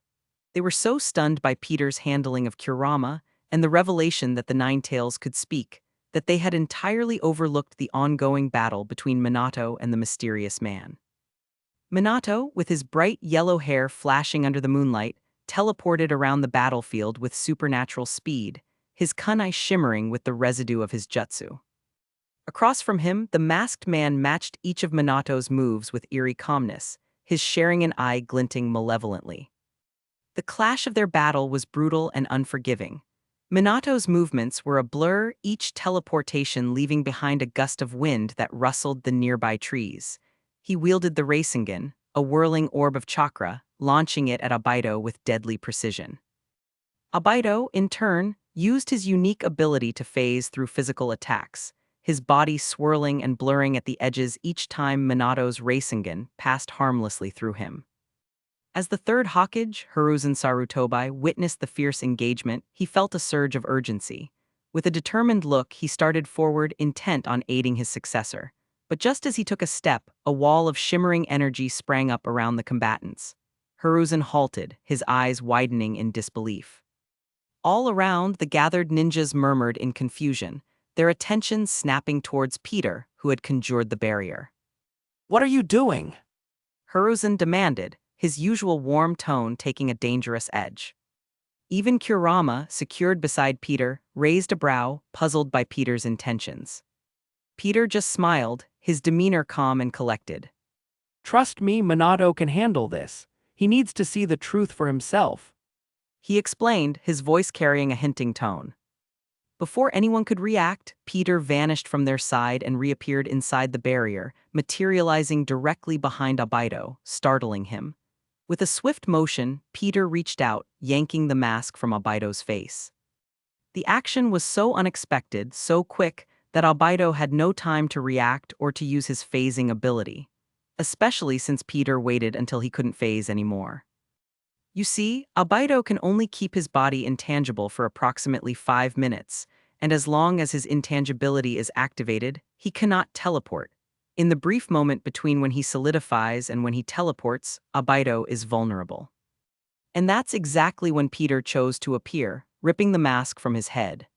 They were so stunned by Peter's handling of Kurama and the revelation that the Nine Tails could speak, that they had entirely overlooked the ongoing battle between Minato and the mysterious man. Minato, with his bright yellow hair flashing under the moonlight, teleported around the battlefield with supernatural speed, his kunai shimmering with the residue of his jutsu. Across from him, the masked man matched each of Minato's moves with eerie calmness, his Sharingan eye glinting malevolently. The clash of their battle was brutal and unforgiving. Minato's movements were a blur, each teleportation leaving behind a gust of wind that rustled the nearby trees. He wielded the Rasengan, a whirling orb of chakra, launching it at Obito with deadly precision. Obito, in turn, used his unique ability to phase through physical attacks, his body swirling and blurring at the edges each time Minato's Rasengan passed harmlessly through him. As the third Hokage, Hiruzen Sarutobi, witnessed the fierce engagement, he felt a surge of urgency. With a determined look, he started forward, intent on aiding his successor. But just as he took a step, a wall of shimmering energy sprang up around the combatants. Hiruzen halted, his eyes widening in disbelief. All around, the gathered ninjas murmured in confusion, their attention snapping towards Peter, who had conjured the barrier. What are you doing? Hiruzen demanded, his usual warm tone taking a dangerous edge. Even Kurama, secured beside Peter, raised a brow, puzzled by Peter's intentions. Peter just smiled, his demeanor calm and collected. Trust me, Minato can handle this. He needs to see the truth for himself. He explained, his voice carrying a hinting tone. Before anyone could react, Peter vanished from their side and reappeared inside the barrier, materializing directly behind Abaito, startling him. With a swift motion, Peter reached out, yanking the mask from Abaito's face. The action was so unexpected, so quick, that Abaito had no time to react or to use his phasing ability, especially since Peter waited until he couldn't phase anymore. You see, Abaito can only keep his body intangible for approximately 5 minutes, and as long as his intangibility is activated, he cannot teleport. In the brief moment between when he solidifies and when he teleports, Abaito is vulnerable. And that's exactly when Peter chose to appear, ripping the mask from his head.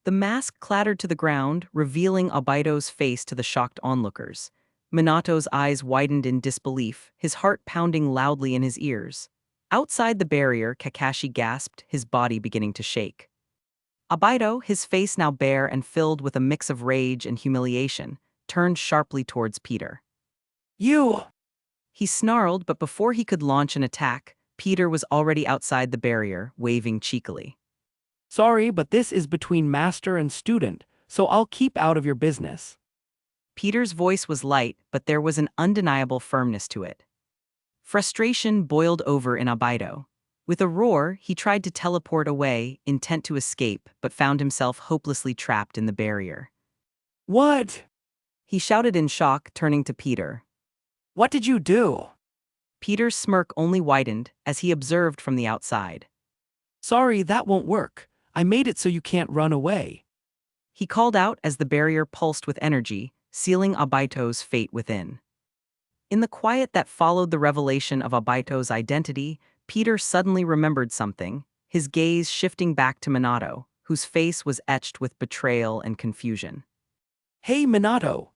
The mask clattered to the ground, revealing Abaito's face to the shocked onlookers. Minato's eyes widened in disbelief, his heart pounding loudly in his ears. Outside the barrier, Kakashi gasped, his body beginning to shake. Abaito, his face now bare and filled with a mix of rage and humiliation, turned sharply towards Peter. You! He snarled, but before he could launch an attack, Peter was already outside the barrier, waving cheekily. Sorry, but this is between master and student, so I'll keep out of your business. Peter's voice was light, but there was an undeniable firmness to it. Frustration boiled over in Abaito. With a roar, he tried to teleport away, intent to escape, but found himself hopelessly trapped in the barrier. What? He shouted in shock, turning to Peter. What did you do? Peter's smirk only widened as he observed from the outside. Sorry, that won't work. I made it so you can't run away. He called out as the barrier pulsed with energy, sealing Abaito's fate within. In the quiet that followed the revelation of Abaito's identity, Peter suddenly remembered something, his gaze shifting back to Minato, whose face was etched with betrayal and confusion. Hey, Minato!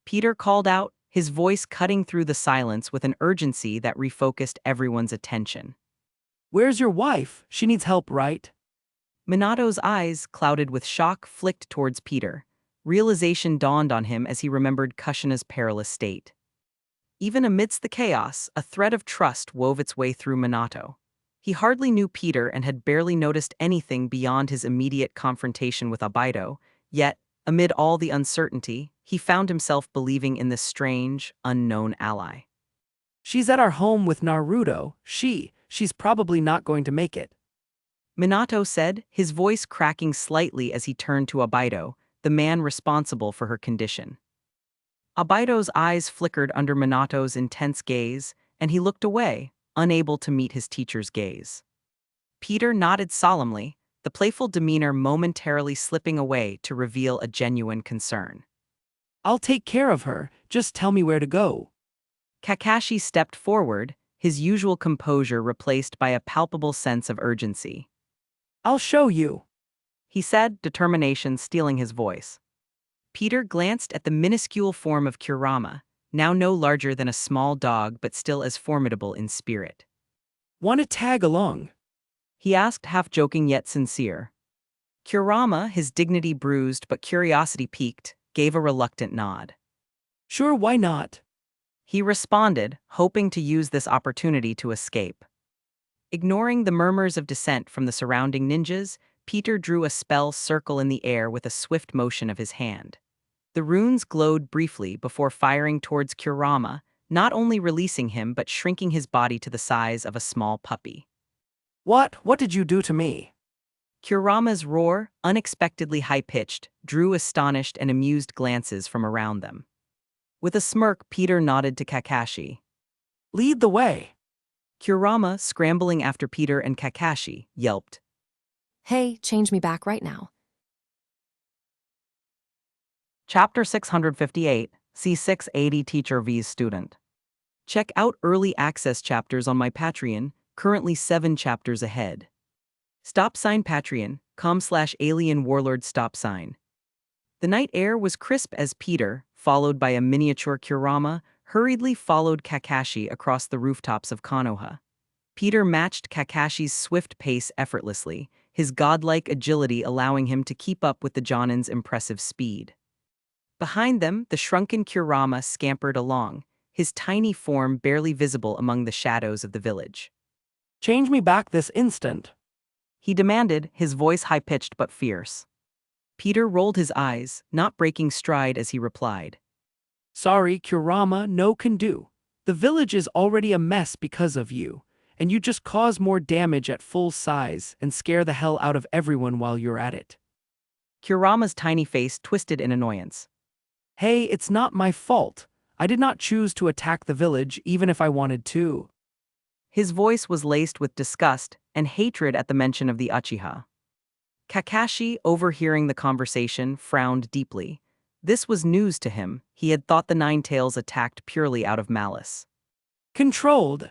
Peter called out, his voice cutting through the silence with an urgency that refocused everyone's attention. Where's your wife? She needs help, right? Minato's eyes, clouded with shock, flicked towards Peter. Realization dawned on him as he remembered Kushina's perilous state. Even amidst the chaos, a thread of trust wove its way through Minato. He hardly knew Peter and had barely noticed anything beyond his immediate confrontation with Abaito, yet, amid all the uncertainty, he found himself believing in this strange, unknown ally. She's at our home with Naruto. She's probably not going to make it. Minato said, his voice cracking slightly as he turned to Abaito, the man responsible for her condition. Abaito's eyes flickered under Minato's intense gaze, and he looked away, unable to meet his teacher's gaze. Peter nodded solemnly, the playful demeanor momentarily slipping away to reveal a genuine concern. I'll take care of her, just tell me where to go. Kakashi stepped forward, his usual composure replaced by a palpable sense of urgency. I'll show you, he said, determination stealing his voice. Peter glanced at the minuscule form of Kurama, now no larger than a small dog but still as formidable in spirit. Want to tag along? He asked, half-joking yet sincere. Kurama, his dignity bruised but curiosity piqued, gave a reluctant nod. Sure, why not? He responded, hoping to use this opportunity to escape. Ignoring the murmurs of dissent from the surrounding ninjas, Peter drew a spell circle in the air with a swift motion of his hand. The runes glowed briefly before firing towards Kurama, not only releasing him but shrinking his body to the size of a small puppy. What did you do to me? Kurama's roar, unexpectedly high-pitched, drew astonished and amused glances from around them. With a smirk, Peter nodded to Kakashi. Lead the way. Kurama, scrambling after Peter and Kakashi, yelped. Hey, change me back right now. Chapter 658, C680 Teacher vs Student. Check out early access chapters on my Patreon, currently 7 chapters ahead. Stop sign Patreon.com/alien warlord stop sign. The night air was crisp as Peter, followed by a miniature Kurama, hurriedly followed Kakashi across the rooftops of Konoha. Peter matched Kakashi's swift pace effortlessly, his godlike agility allowing him to keep up with the Jonin's impressive speed. Behind them, the shrunken Kurama scampered along, his tiny form barely visible among the shadows of the village. Change me back this instant. He demanded, his voice high-pitched but fierce. Peter rolled his eyes, not breaking stride as he replied. Sorry, Kurama, no can do. The village is already a mess because of you, and you just cause more damage at full size and scare the hell out of everyone while you're at it. Kurama's tiny face twisted in annoyance. Hey, it's not my fault. I did not choose to attack the village even if I wanted to. His voice was laced with disgust and hatred at the mention of the Uchiha. Kakashi, overhearing the conversation, frowned deeply. This was news to him. He had thought the Nine Tails attacked purely out of malice. Controlled.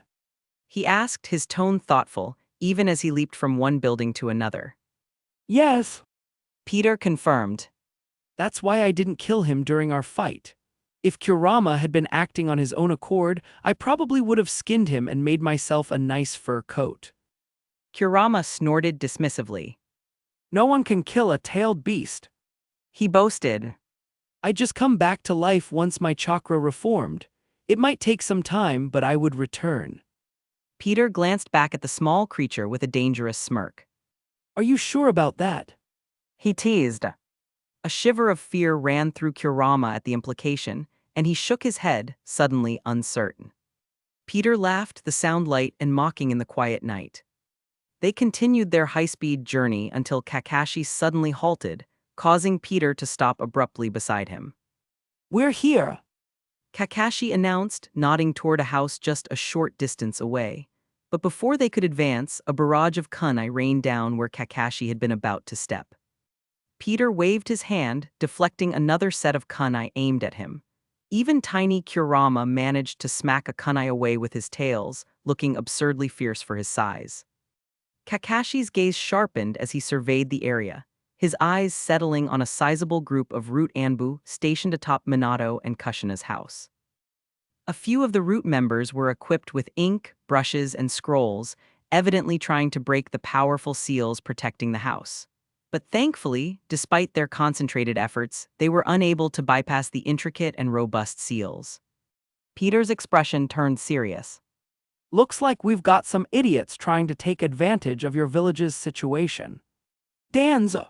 He asked, his tone thoughtful, even as he leaped from one building to another. Yes. Peter confirmed. That's why I didn't kill him during our fight. If Kurama had been acting on his own accord, I probably would have skinned him and made myself a nice fur coat. Kurama snorted dismissively. No one can kill a tailed beast. He boasted. I just come back to life once my chakra reformed. It might take some time, but I would return. Peter glanced back at the small creature with a dangerous smirk. Are you sure about that? He teased. A shiver of fear ran through Kurama at the implication, and he shook his head, suddenly uncertain. Peter laughed, the sound light and mocking in the quiet night. They continued their high-speed journey until Kakashi suddenly halted, causing Peter to stop abruptly beside him. We're here. Kakashi announced, nodding toward a house just a short distance away. But before they could advance, a barrage of kunai rained down where Kakashi had been about to step. Peter waved his hand, deflecting another set of kunai aimed at him. Even tiny Kurama managed to smack a kunai away with his tails, looking absurdly fierce for his size. Kakashi's gaze sharpened as he surveyed the area, his eyes settling on a sizable group of Root Anbu stationed atop Minato and Kushina's house. A few of the Root members were equipped with ink, brushes, and scrolls, evidently trying to break the powerful seals protecting the house. But thankfully, despite their concentrated efforts, they were unable to bypass the intricate and robust seals. Peter's expression turned serious. Looks like we've got some idiots trying to take advantage of your village's situation. Danzo!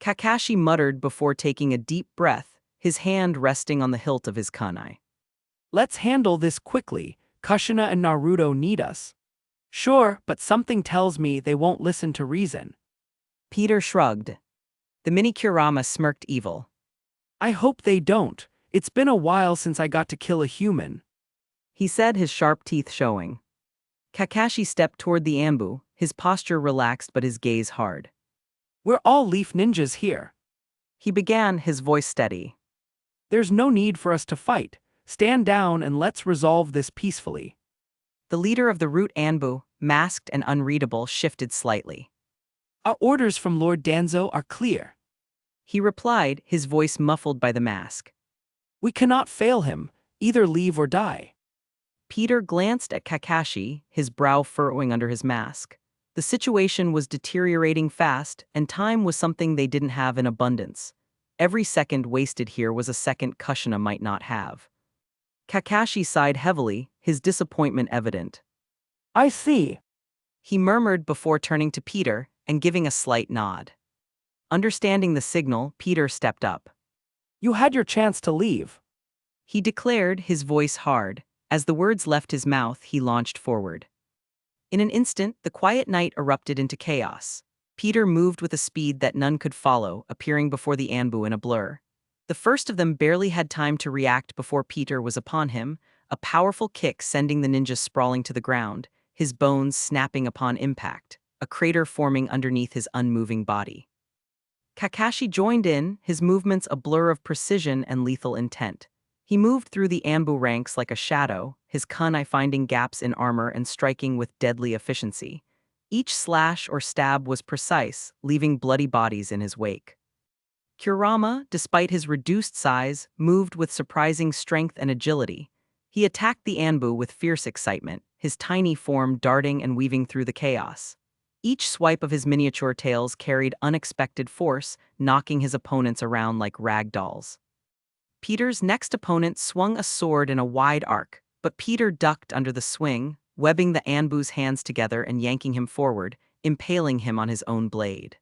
Kakashi muttered before taking a deep breath, his hand resting on the hilt of his kunai. Let's handle this quickly. Kushina and Naruto need us. Sure, but something tells me they won't listen to reason. Peter shrugged. The mini Kurama smirked evil. I hope they don't. It's been a while since I got to kill a human. He said, his sharp teeth showing. Kakashi stepped toward the Anbu, his posture relaxed but his gaze hard. We're all leaf ninjas here. He began, his voice steady. There's no need for us to fight. Stand down and let's resolve this peacefully. The leader of the Root Anbu, masked and unreadable, shifted slightly. Our orders from Lord Danzo are clear. He replied, his voice muffled by the mask. We cannot fail him. Either leave or die. Peter glanced at Kakashi, his brow furrowing under his mask. The situation was deteriorating fast, and time was something they didn't have in abundance. Every second wasted here was a second Kushina might not have. Kakashi sighed heavily, his disappointment evident. I see. He murmured before turning to Peter and giving a slight nod. Understanding the signal, Peter stepped up. You had your chance to leave. He declared, his voice hard. As the words left his mouth, he launched forward. In an instant, the quiet night erupted into chaos. Peter moved with a speed that none could follow, appearing before the Anbu in a blur. The first of them barely had time to react before Peter was upon him, a powerful kick sending the ninja sprawling to the ground, his bones snapping upon impact, a crater forming underneath his unmoving body. Kakashi joined in, his movements a blur of precision and lethal intent. He moved through the Ambu ranks like a shadow, his kunai finding gaps in armor and striking with deadly efficiency. Each slash or stab was precise, leaving bloody bodies in his wake. Kurama, despite his reduced size, moved with surprising strength and agility. He attacked the Anbu with fierce excitement, his tiny form darting and weaving through the chaos. Each swipe of his miniature tails carried unexpected force, knocking his opponents around like rag dolls. Peter's next opponent swung a sword in a wide arc, but Peter ducked under the swing, webbing the Anbu's hands together and yanking him forward, impaling him on his own blade.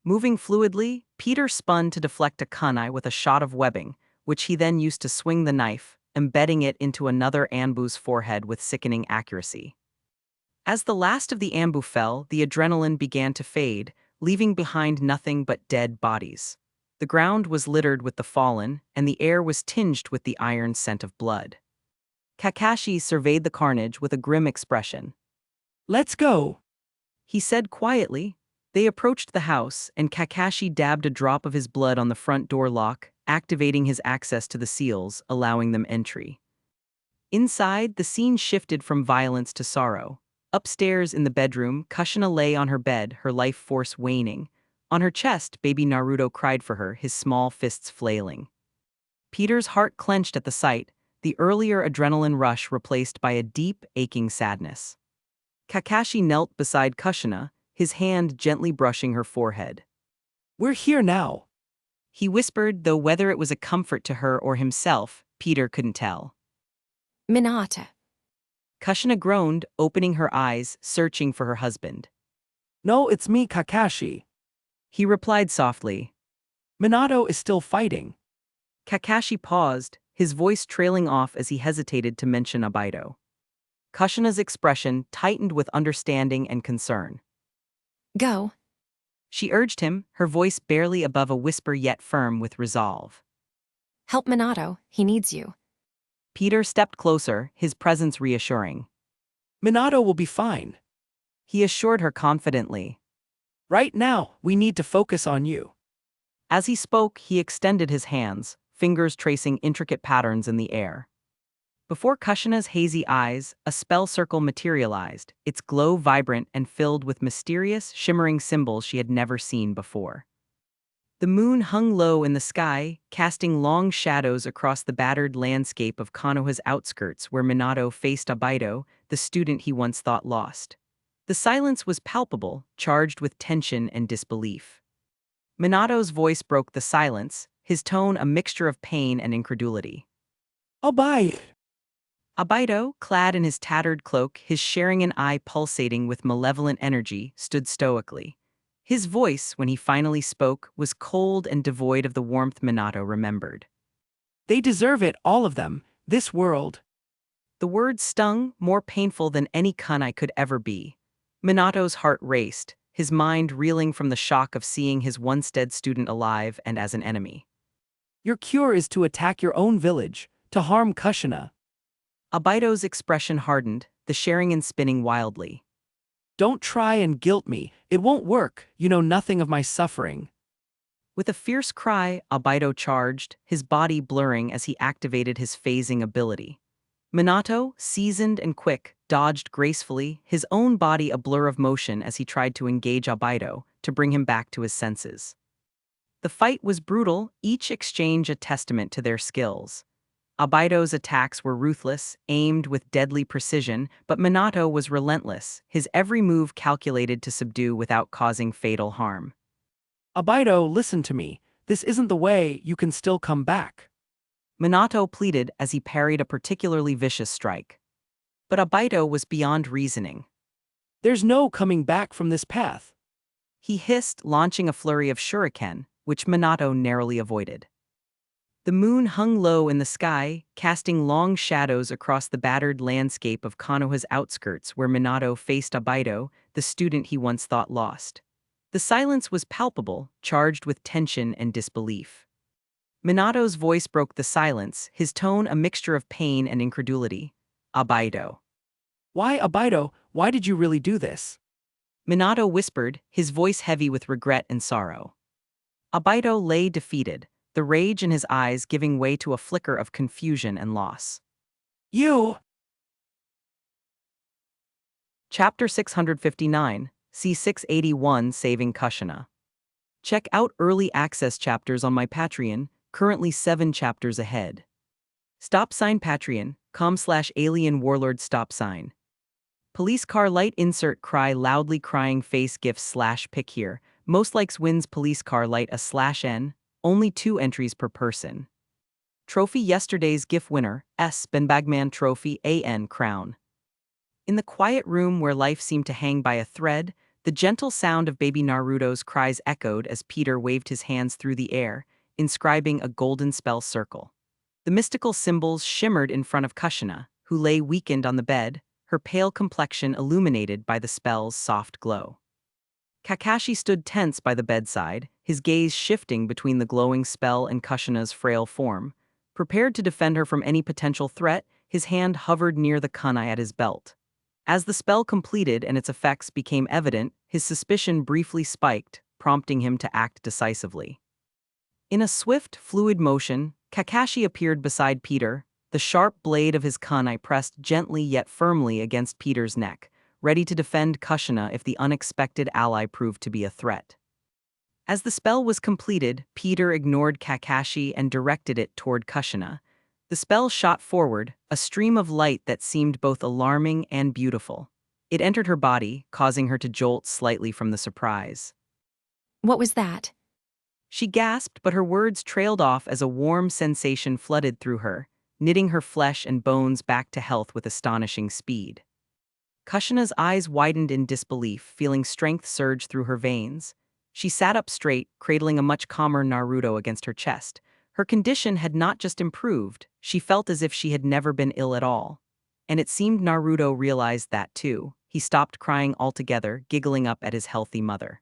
Moving fluidly, Peter spun to deflect a kunai with a shot of webbing, which he then used to swing the knife, embedding it into another Anbu's forehead with sickening accuracy. As the last of the Ambu fell, the adrenaline began to fade, leaving behind nothing but dead bodies. The ground was littered with the fallen, and the air was tinged with the iron scent of blood. Kakashi surveyed the carnage with a grim expression. Let's go. He said quietly. They approached the house, and Kakashi dabbed a drop of his blood on the front door lock, activating his access to the seals, allowing them entry. Inside, the scene shifted from violence to sorrow. Upstairs in the bedroom, Kushina lay on her bed, her life force waning. On her chest, baby Naruto cried for her, his small fists flailing. Peter's heart clenched at the sight, the earlier adrenaline rush replaced by a deep, aching sadness. Kakashi knelt beside Kushina, his hand gently brushing her forehead. We're here now. He whispered, though whether it was a comfort to her or himself, Peter couldn't tell. Minata. Kushina groaned, opening her eyes, searching for her husband. No, it's me, Kakashi. He replied softly. Minato is still fighting. Kakashi paused, his voice trailing off as he hesitated to mention Abido. Kushina's expression tightened with understanding and concern. Go. She urged him, her voice barely above a whisper yet firm with resolve. Help Minato, he needs you. Peter stepped closer, his presence reassuring. Minato will be fine. He assured her confidently. Right now, we need to focus on you. As he spoke, he extended his hands, fingers tracing intricate patterns in the air. Before Kushina's hazy eyes, a spell circle materialized, its glow vibrant and filled with mysterious, shimmering symbols she had never seen before. The moon hung low in the sky, casting long shadows across the battered landscape of Konoha's outskirts where Minato faced Abido, the student he once thought lost. The silence was palpable, charged with tension and disbelief. Minato's voice broke the silence, his tone a mixture of pain and incredulity. Bye. Abido, clad in his tattered cloak, his Sharingan eye pulsating with malevolent energy, stood stoically. His voice, when he finally spoke, was cold and devoid of the warmth Minato remembered. They deserve it, all of them, this world. The words stung, more painful than any kunai could ever be. Minato's heart raced, his mind reeling from the shock of seeing his once dead student alive and as an enemy. Your cure is to attack your own village, to harm Kushina. Abido's expression hardened, the Sharingan spinning wildly. Don't try and guilt me, it won't work, you know nothing of my suffering. With a fierce cry, Abido charged, his body blurring as he activated his phasing ability. Minato, seasoned and quick, dodged gracefully, his own body a blur of motion as he tried to engage Abido, to bring him back to his senses. The fight was brutal, each exchange a testament to their skills. Abido's attacks were ruthless, aimed with deadly precision, but Minato was relentless, his every move calculated to subdue without causing fatal harm. Abido, listen to me, this isn't the way, you can still come back. Minato pleaded as he parried a particularly vicious strike. But Abido was beyond reasoning. There's no coming back from this path. He hissed, launching a flurry of shuriken, which Minato narrowly avoided. The moon hung low in the sky, casting long shadows across the battered landscape of Konoha's outskirts where Minato faced Abido, the student he once thought lost. The silence was palpable, charged with tension and disbelief. Minato's voice broke the silence, his tone a mixture of pain and incredulity. Abido. Why, Abido, why did you really do this? Minato whispered, his voice heavy with regret and sorrow. Abido lay defeated, the rage in his eyes giving way to a flicker of confusion and loss. You! Chapter 659, C681 Saving Kushina. Check out early access chapters on my Patreon, currently 7 chapters ahead. Patreon.com/alien warlord stop sign. Police car light insert cry loudly crying face gif/pic here. Most likes wins police car light /n, only 2 entries per person. Trophy yesterday's GIF winner, Benbagman Trophy AN Crown. In the quiet room where life seemed to hang by a thread, the gentle sound of baby Naruto's cries echoed as Peter waved his hands through the air, inscribing a golden spell circle. The mystical symbols shimmered in front of Kushina, who lay weakened on the bed, her pale complexion illuminated by the spell's soft glow. Kakashi stood tense by the bedside, his gaze shifting between the glowing spell and Kushina's frail form. Prepared to defend her from any potential threat, his hand hovered near the kunai at his belt. As the spell completed and its effects became evident, his suspicion briefly spiked, prompting him to act decisively. In a swift, fluid motion, Kakashi appeared beside Peter, the sharp blade of his kunai pressed gently yet firmly against Peter's neck, ready to defend Kushina if the unexpected ally proved to be a threat. As the spell was completed, Peter ignored Kakashi and directed it toward Kushina. The spell shot forward, a stream of light that seemed both alarming and beautiful. It entered her body, causing her to jolt slightly from the surprise. What was that? She gasped, but her words trailed off as a warm sensation flooded through her, knitting her flesh and bones back to health with astonishing speed. Kushina's eyes widened in disbelief, feeling strength surge through her veins. She sat up straight, cradling a much calmer Naruto against her chest. Her condition had not just improved, she felt as if she had never been ill at all. And it seemed Naruto realized that too. He stopped crying altogether, giggling up at his healthy mother.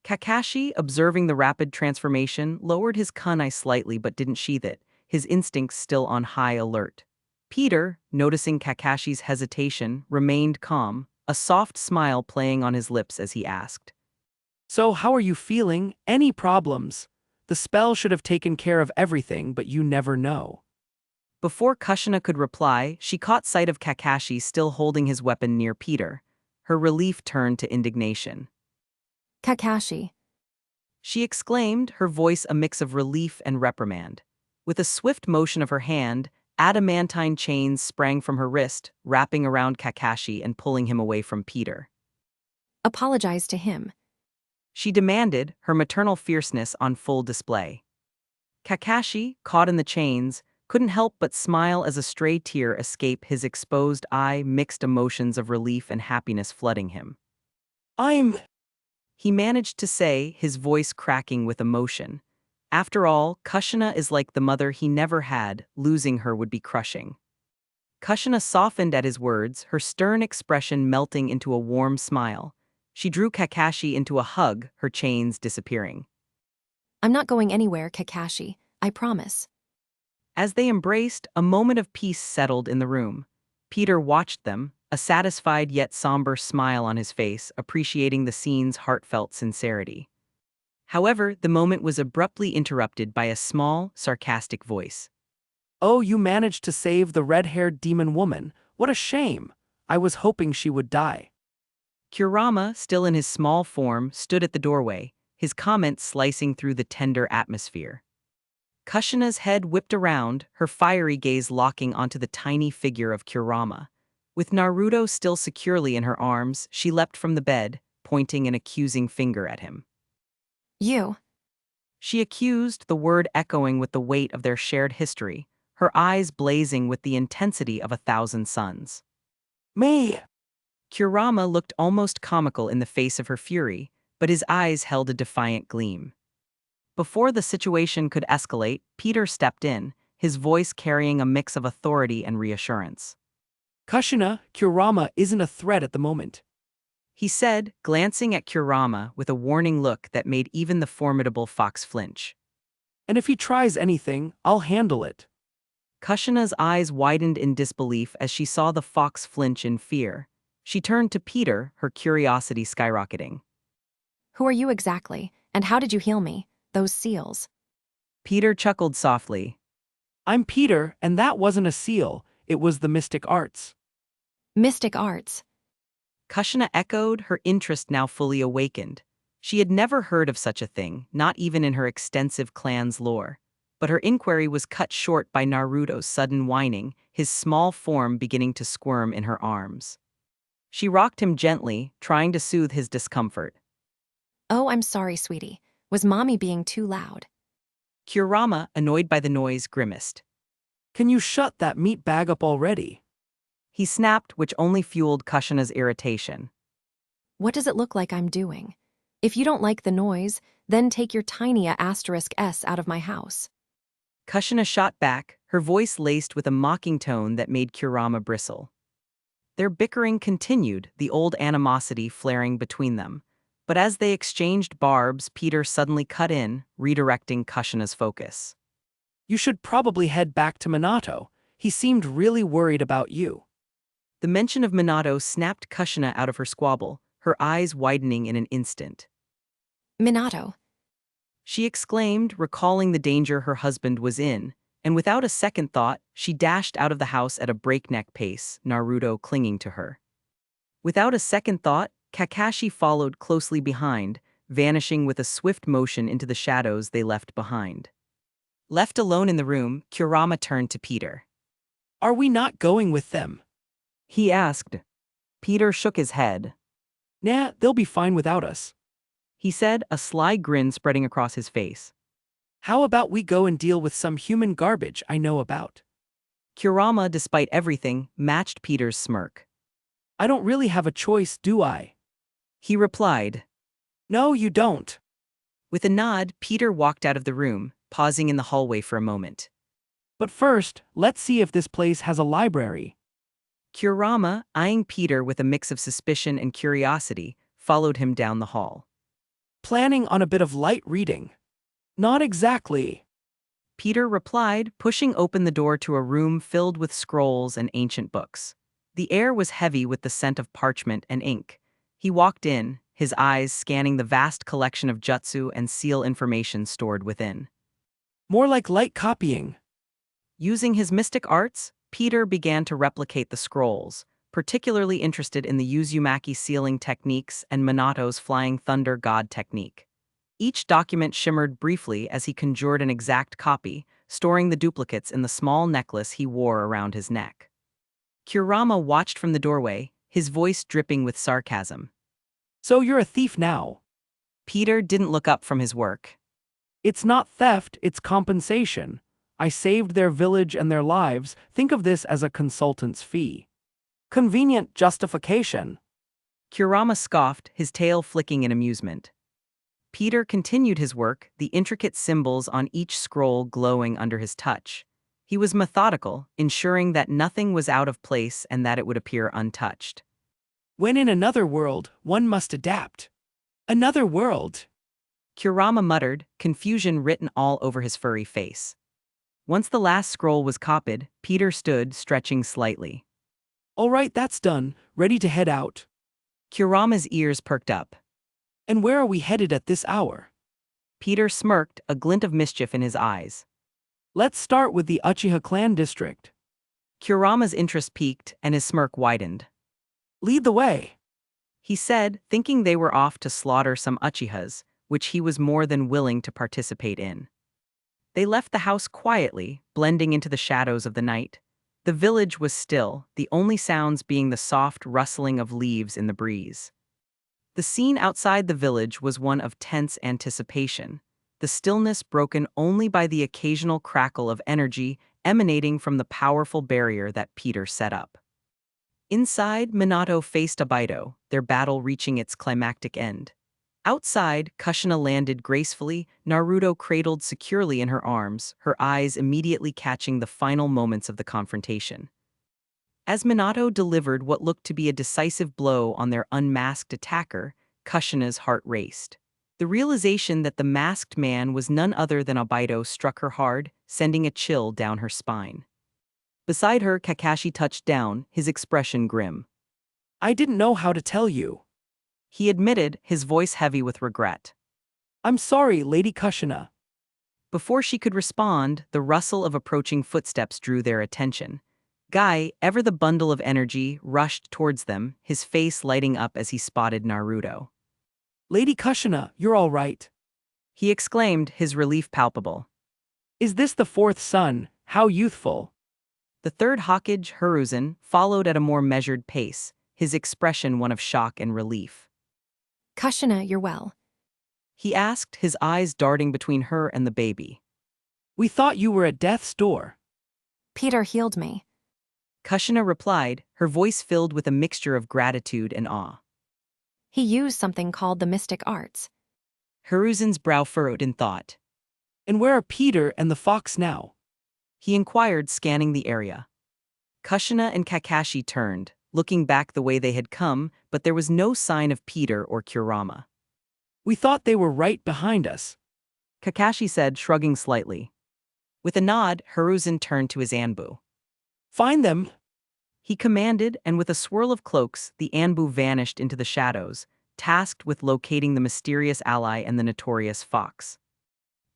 Kakashi, observing the rapid transformation, lowered his kunai slightly but didn't sheath it, his instincts still on high alert. Peter, noticing Kakashi's hesitation, remained calm, a soft smile playing on his lips as he asked, So how are you feeling? Any problems? The spell should have taken care of everything, but you never know. Before Kushina could reply, she caught sight of Kakashi still holding his weapon near Peter. Her relief turned to indignation. Kakashi. She exclaimed, her voice a mix of relief and reprimand. With a swift motion of her hand, adamantine chains sprang from her wrist, wrapping around Kakashi and pulling him away from Peter. Apologize to him. She demanded, her maternal fierceness on full display. Kakashi, caught in the chains, couldn't help but smile as a stray tear escaped his exposed eye, mixed emotions of relief and happiness flooding him. He managed to say, his voice cracking with emotion. After all, Kushina is like the mother he never had, losing her would be crushing. Kushina softened at his words, her stern expression melting into a warm smile. She drew Kakashi into a hug, her chains disappearing. I'm not going anywhere, Kakashi. I promise. As they embraced, a moment of peace settled in the room. Peter watched them, a satisfied yet somber smile on his face, appreciating the scene's heartfelt sincerity. However, the moment was abruptly interrupted by a small, sarcastic voice. Oh, you managed to save the red-haired demon woman. What a shame. I was hoping she would die. Kurama, still in his small form, stood at the doorway, his comments slicing through the tender atmosphere. Kushina's head whipped around, her fiery gaze locking onto the tiny figure of Kurama. With Naruto still securely in her arms, she leapt from the bed, pointing an accusing finger at him. You. She accused, the word echoing with the weight of their shared history, her eyes blazing with the intensity of 1,000 suns. Me! Kurama looked almost comical in the face of her fury, but his eyes held a defiant gleam. Before the situation could escalate, Peter stepped in, his voice carrying a mix of authority and reassurance. Kushina, Kurama isn't a threat at the moment. He said, glancing at Kurama with a warning look that made even the formidable fox flinch. And if he tries anything, I'll handle it. Kushina's eyes widened in disbelief as she saw the fox flinch in fear. She turned to Peter, her curiosity skyrocketing. Who are you exactly, and how did you heal me? Those seals. Peter chuckled softly. I'm Peter, and that wasn't a seal, it was the mystic arts. Mystic arts. Kushina echoed, her interest now fully awakened. She had never heard of such a thing, not even in her extensive clan's lore. But her inquiry was cut short by Naruto's sudden whining, his small form beginning to squirm in her arms. She rocked him gently, trying to soothe his discomfort. Oh, I'm sorry, sweetie. Was mommy being too loud? Kurama, annoyed by the noise, grimaced. Can you shut that meat bag up already? He snapped, which only fueled Kushina's irritation. What does it look like I'm doing? If you don't like the noise, then take your tiny *s out of my house. Kushina shot back, her voice laced with a mocking tone that made Kurama bristle. Their bickering continued, the old animosity flaring between them. But as they exchanged barbs, Peter suddenly cut in, redirecting Kushina's focus. You should probably head back to Minato. He seemed really worried about you. The mention of Minato snapped Kushina out of her squabble, her eyes widening in an instant. Minato. She exclaimed, recalling the danger her husband was in, and without a second thought, she dashed out of the house at a breakneck pace, Naruto clinging to her. Without a second thought, Kakashi followed closely behind, vanishing with a swift motion into the shadows they left behind. Left alone in the room, Kurama turned to Peter. Are we not going with them? He asked. Peter shook his head. Nah, they'll be fine without us. He said, a sly grin spreading across his face. How about we go and deal with some human garbage I know about? Kurama, despite everything, matched Peter's smirk. I don't really have a choice, do I? He replied. No, you don't. With a nod, Peter walked out of the room, pausing in the hallway for a moment. But first, let's see if this place has a library. Kurama, eyeing Peter with a mix of suspicion and curiosity, followed him down the hall. Planning on a bit of light reading. Not exactly. Peter replied, pushing open the door to a room filled with scrolls and ancient books. The air was heavy with the scent of parchment and ink. He walked in, his eyes scanning the vast collection of jutsu and seal information stored within. More like light copying. Using his mystic arts, Peter began to replicate the scrolls, particularly interested in the Uzumaki sealing techniques and Minato's flying thunder god technique. Each document shimmered briefly as he conjured an exact copy, storing the duplicates in the small necklace he wore around his neck. Kurama watched from the doorway, his voice dripping with sarcasm. So you're a thief now. Peter didn't look up from his work. It's not theft, it's compensation. I saved their village and their lives. Think of this as a consultant's fee. Convenient justification. Kurama scoffed, his tail flicking in amusement. Peter continued his work, the intricate symbols on each scroll glowing under his touch. He was methodical, ensuring that nothing was out of place and that it would appear untouched. When in another world, one must adapt. Another world. Kurama muttered, confusion written all over his furry face. Once the last scroll was copied, Peter stood, stretching slightly. All right, that's done. Ready to head out. Kurama's ears perked up. And where are we headed at this hour? Peter smirked, a glint of mischief in his eyes. Let's start with the Uchiha clan district. Kurama's interest peaked, and his smirk widened. Lead the way. He said, thinking they were off to slaughter some Uchihas, which he was more than willing to participate in. They left the house quietly, blending into the shadows of the night. The village was still, the only sounds being the soft rustling of leaves in the breeze. The scene outside the village was one of tense anticipation, the stillness broken only by the occasional crackle of energy emanating from the powerful barrier that Peter set up. Inside, Minato faced Obito, their battle reaching its climactic end. Outside, Kushina landed gracefully, Naruto cradled securely in her arms, her eyes immediately catching the final moments of the confrontation. As Minato delivered what looked to be a decisive blow on their unmasked attacker, Kushina's heart raced. The realization that the masked man was none other than Obito struck her hard, sending a chill down her spine. Beside her, Kakashi touched down, his expression grim. I didn't know how to tell you. He admitted, his voice heavy with regret. I'm sorry, Lady Kushina. Before she could respond, the rustle of approaching footsteps drew their attention. Guy, ever the bundle of energy, rushed towards them, his face lighting up as he spotted Naruto. Lady Kushina, you're all right. He exclaimed, his relief palpable. Is this the fourth son? How youthful. The third Hokage, Hiruzen, followed at a more measured pace, his expression one of shock and relief. Kushina, you're well. He asked, his eyes darting between her and the baby. We thought you were at death's door. Peter healed me. Kushina replied, her voice filled with a mixture of gratitude and awe. He used something called the mystic arts. Hiruzen's brow furrowed in thought. And where are Peter and the fox now? He inquired, scanning the area. Kushina and Kakashi turned, looking back the way they had come, but there was no sign of Peter or Kurama. We thought they were right behind us. Kakashi said, shrugging slightly. With a nod, Hiruzen turned to his Anbu. Find them. He commanded, and with a swirl of cloaks, the Anbu vanished into the shadows, tasked with locating the mysterious ally and the notorious fox.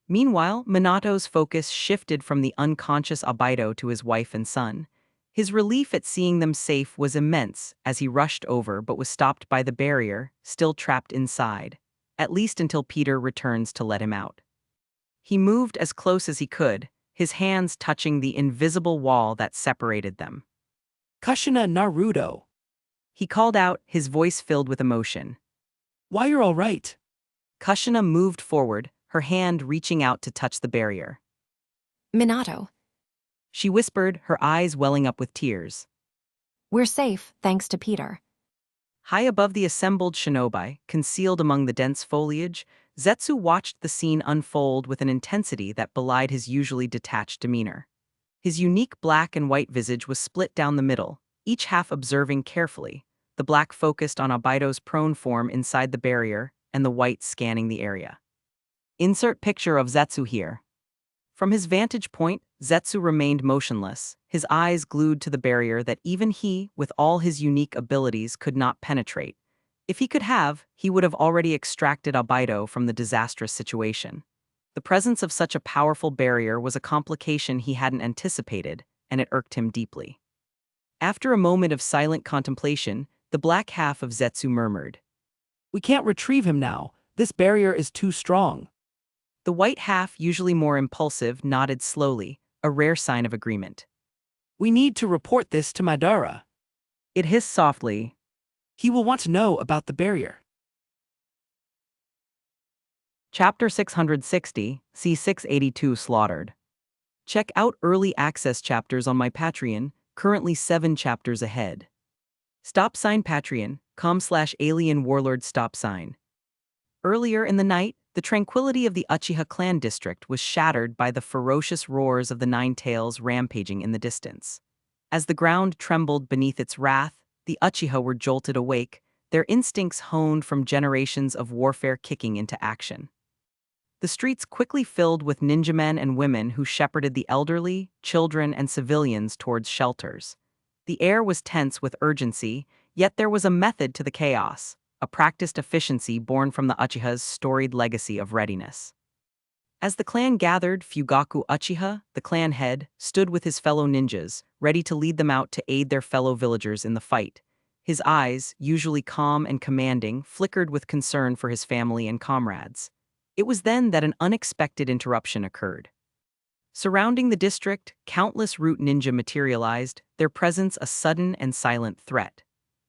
Meanwhile, Minato's focus shifted from the unconscious Obito to his wife and son. His relief at seeing them safe was immense as he rushed over but was stopped by the barrier, still trapped inside, at least until Peter returns to let him out. He moved as close as he could, his hands touching the invisible wall that separated them. Kushina, Naruto. He called out, his voice filled with emotion. Why, you're all right. Kushina moved forward, her hand reaching out to touch the barrier. Minato. She whispered, her eyes welling up with tears. We're safe, thanks to Peter. High above the assembled shinobi, concealed among the dense foliage, Zetsu watched the scene unfold with an intensity that belied his usually detached demeanor. His unique black and white visage was split down the middle, each half observing carefully, the black focused on Obito's prone form inside the barrier and the white scanning the area. Insert picture of Zetsu here. From his vantage point, Zetsu remained motionless, his eyes glued to the barrier that even he, with all his unique abilities, could not penetrate. If he could have, he would have already extracted Obito from the disastrous situation. The presence of such a powerful barrier was a complication he hadn't anticipated, and it irked him deeply. After a moment of silent contemplation, the black half of Zetsu murmured. We can't retrieve him now. This barrier is too strong. The white half, usually more impulsive, nodded slowly, a rare sign of agreement. We need to report this to Madara. It hissed softly. He will want to know about the barrier. Chapter 660, C682 Slaughtered. Check out early access chapters on my Patreon, currently 7 chapters ahead. Patreon.com/alien warlord stop sign. Earlier in the night, the tranquility of the Uchiha clan district was shattered by the ferocious roars of the Nine Tails rampaging in the distance. As the ground trembled beneath its wrath, the Uchiha were jolted awake, their instincts honed from generations of warfare kicking into action. The streets quickly filled with ninja men and women who shepherded the elderly, children, and civilians towards shelters. The air was tense with urgency, yet there was a method to the chaos, a practiced efficiency born from the Uchiha's storied legacy of readiness. As the clan gathered, Fugaku Uchiha, the clan head, stood with his fellow ninjas, ready to lead them out to aid their fellow villagers in the fight. His eyes, usually calm and commanding, flickered with concern for his family and comrades. It was then that an unexpected interruption occurred. Surrounding the district, countless root ninja materialized, their presence a sudden and silent threat.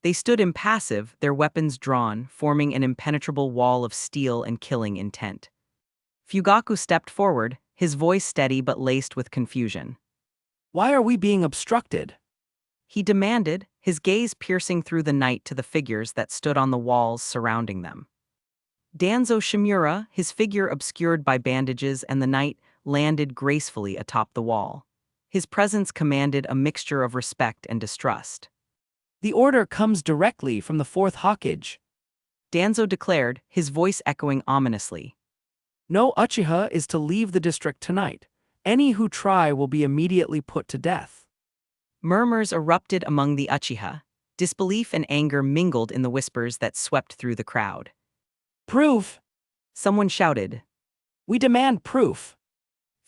They stood impassive, their weapons drawn, forming an impenetrable wall of steel and killing intent. Fugaku stepped forward, his voice steady but laced with confusion. Why are we being obstructed? He demanded, his gaze piercing through the night to the figures that stood on the walls surrounding them. Danzo Shimura, his figure obscured by bandages and the night, landed gracefully atop the wall. His presence commanded a mixture of respect and distrust. The order comes directly from the fourth Hokage. Danzo declared, his voice echoing ominously. No Uchiha is to leave the district tonight. Any who try will be immediately put to death. Murmurs erupted among the Uchiha. Disbelief and anger mingled in the whispers that swept through the crowd. Proof! Someone shouted. We demand proof.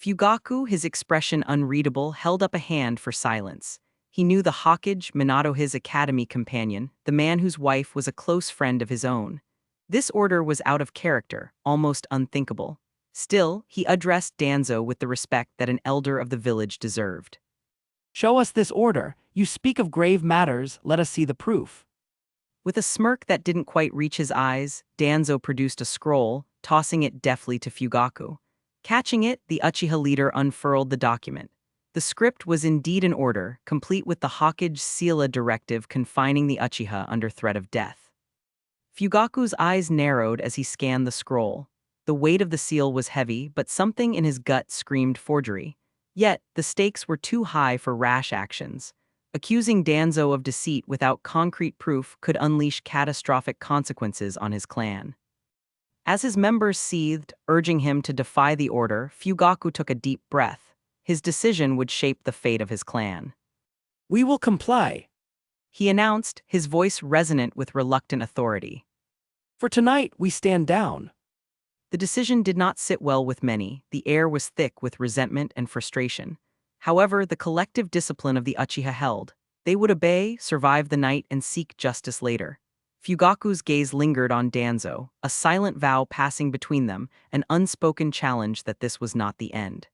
Fugaku, his expression unreadable, held up a hand for silence. He knew the Hokage Minato, his academy companion, the man whose wife was a close friend of his own. This order was out of character, almost unthinkable. Still, he addressed Danzo with the respect that an elder of the village deserved. Show us this order. You speak of grave matters, let us see the proof. With a smirk that didn't quite reach his eyes, Danzo produced a scroll, tossing it deftly to Fugaku. Catching it, the Uchiha leader unfurled the document. The script was indeed an order, complete with the Hokage Sela directive confining the Uchiha under threat of death. Fugaku's eyes narrowed as he scanned the scroll. The weight of the seal was heavy, but something in his gut screamed forgery. Yet, the stakes were too high for rash actions. Accusing Danzo of deceit without concrete proof could unleash catastrophic consequences on his clan. As his members seethed, urging him to defy the order, Fugaku took a deep breath. His decision would shape the fate of his clan. We will comply. He announced, his voice resonant with reluctant authority. For tonight, we stand down. The decision did not sit well with many. The air was thick with resentment and frustration. However, the collective discipline of the Uchiha held. They would obey, survive the night, and seek justice later. Fugaku's gaze lingered on Danzo, a silent vow passing between them, an unspoken challenge that this was not the end.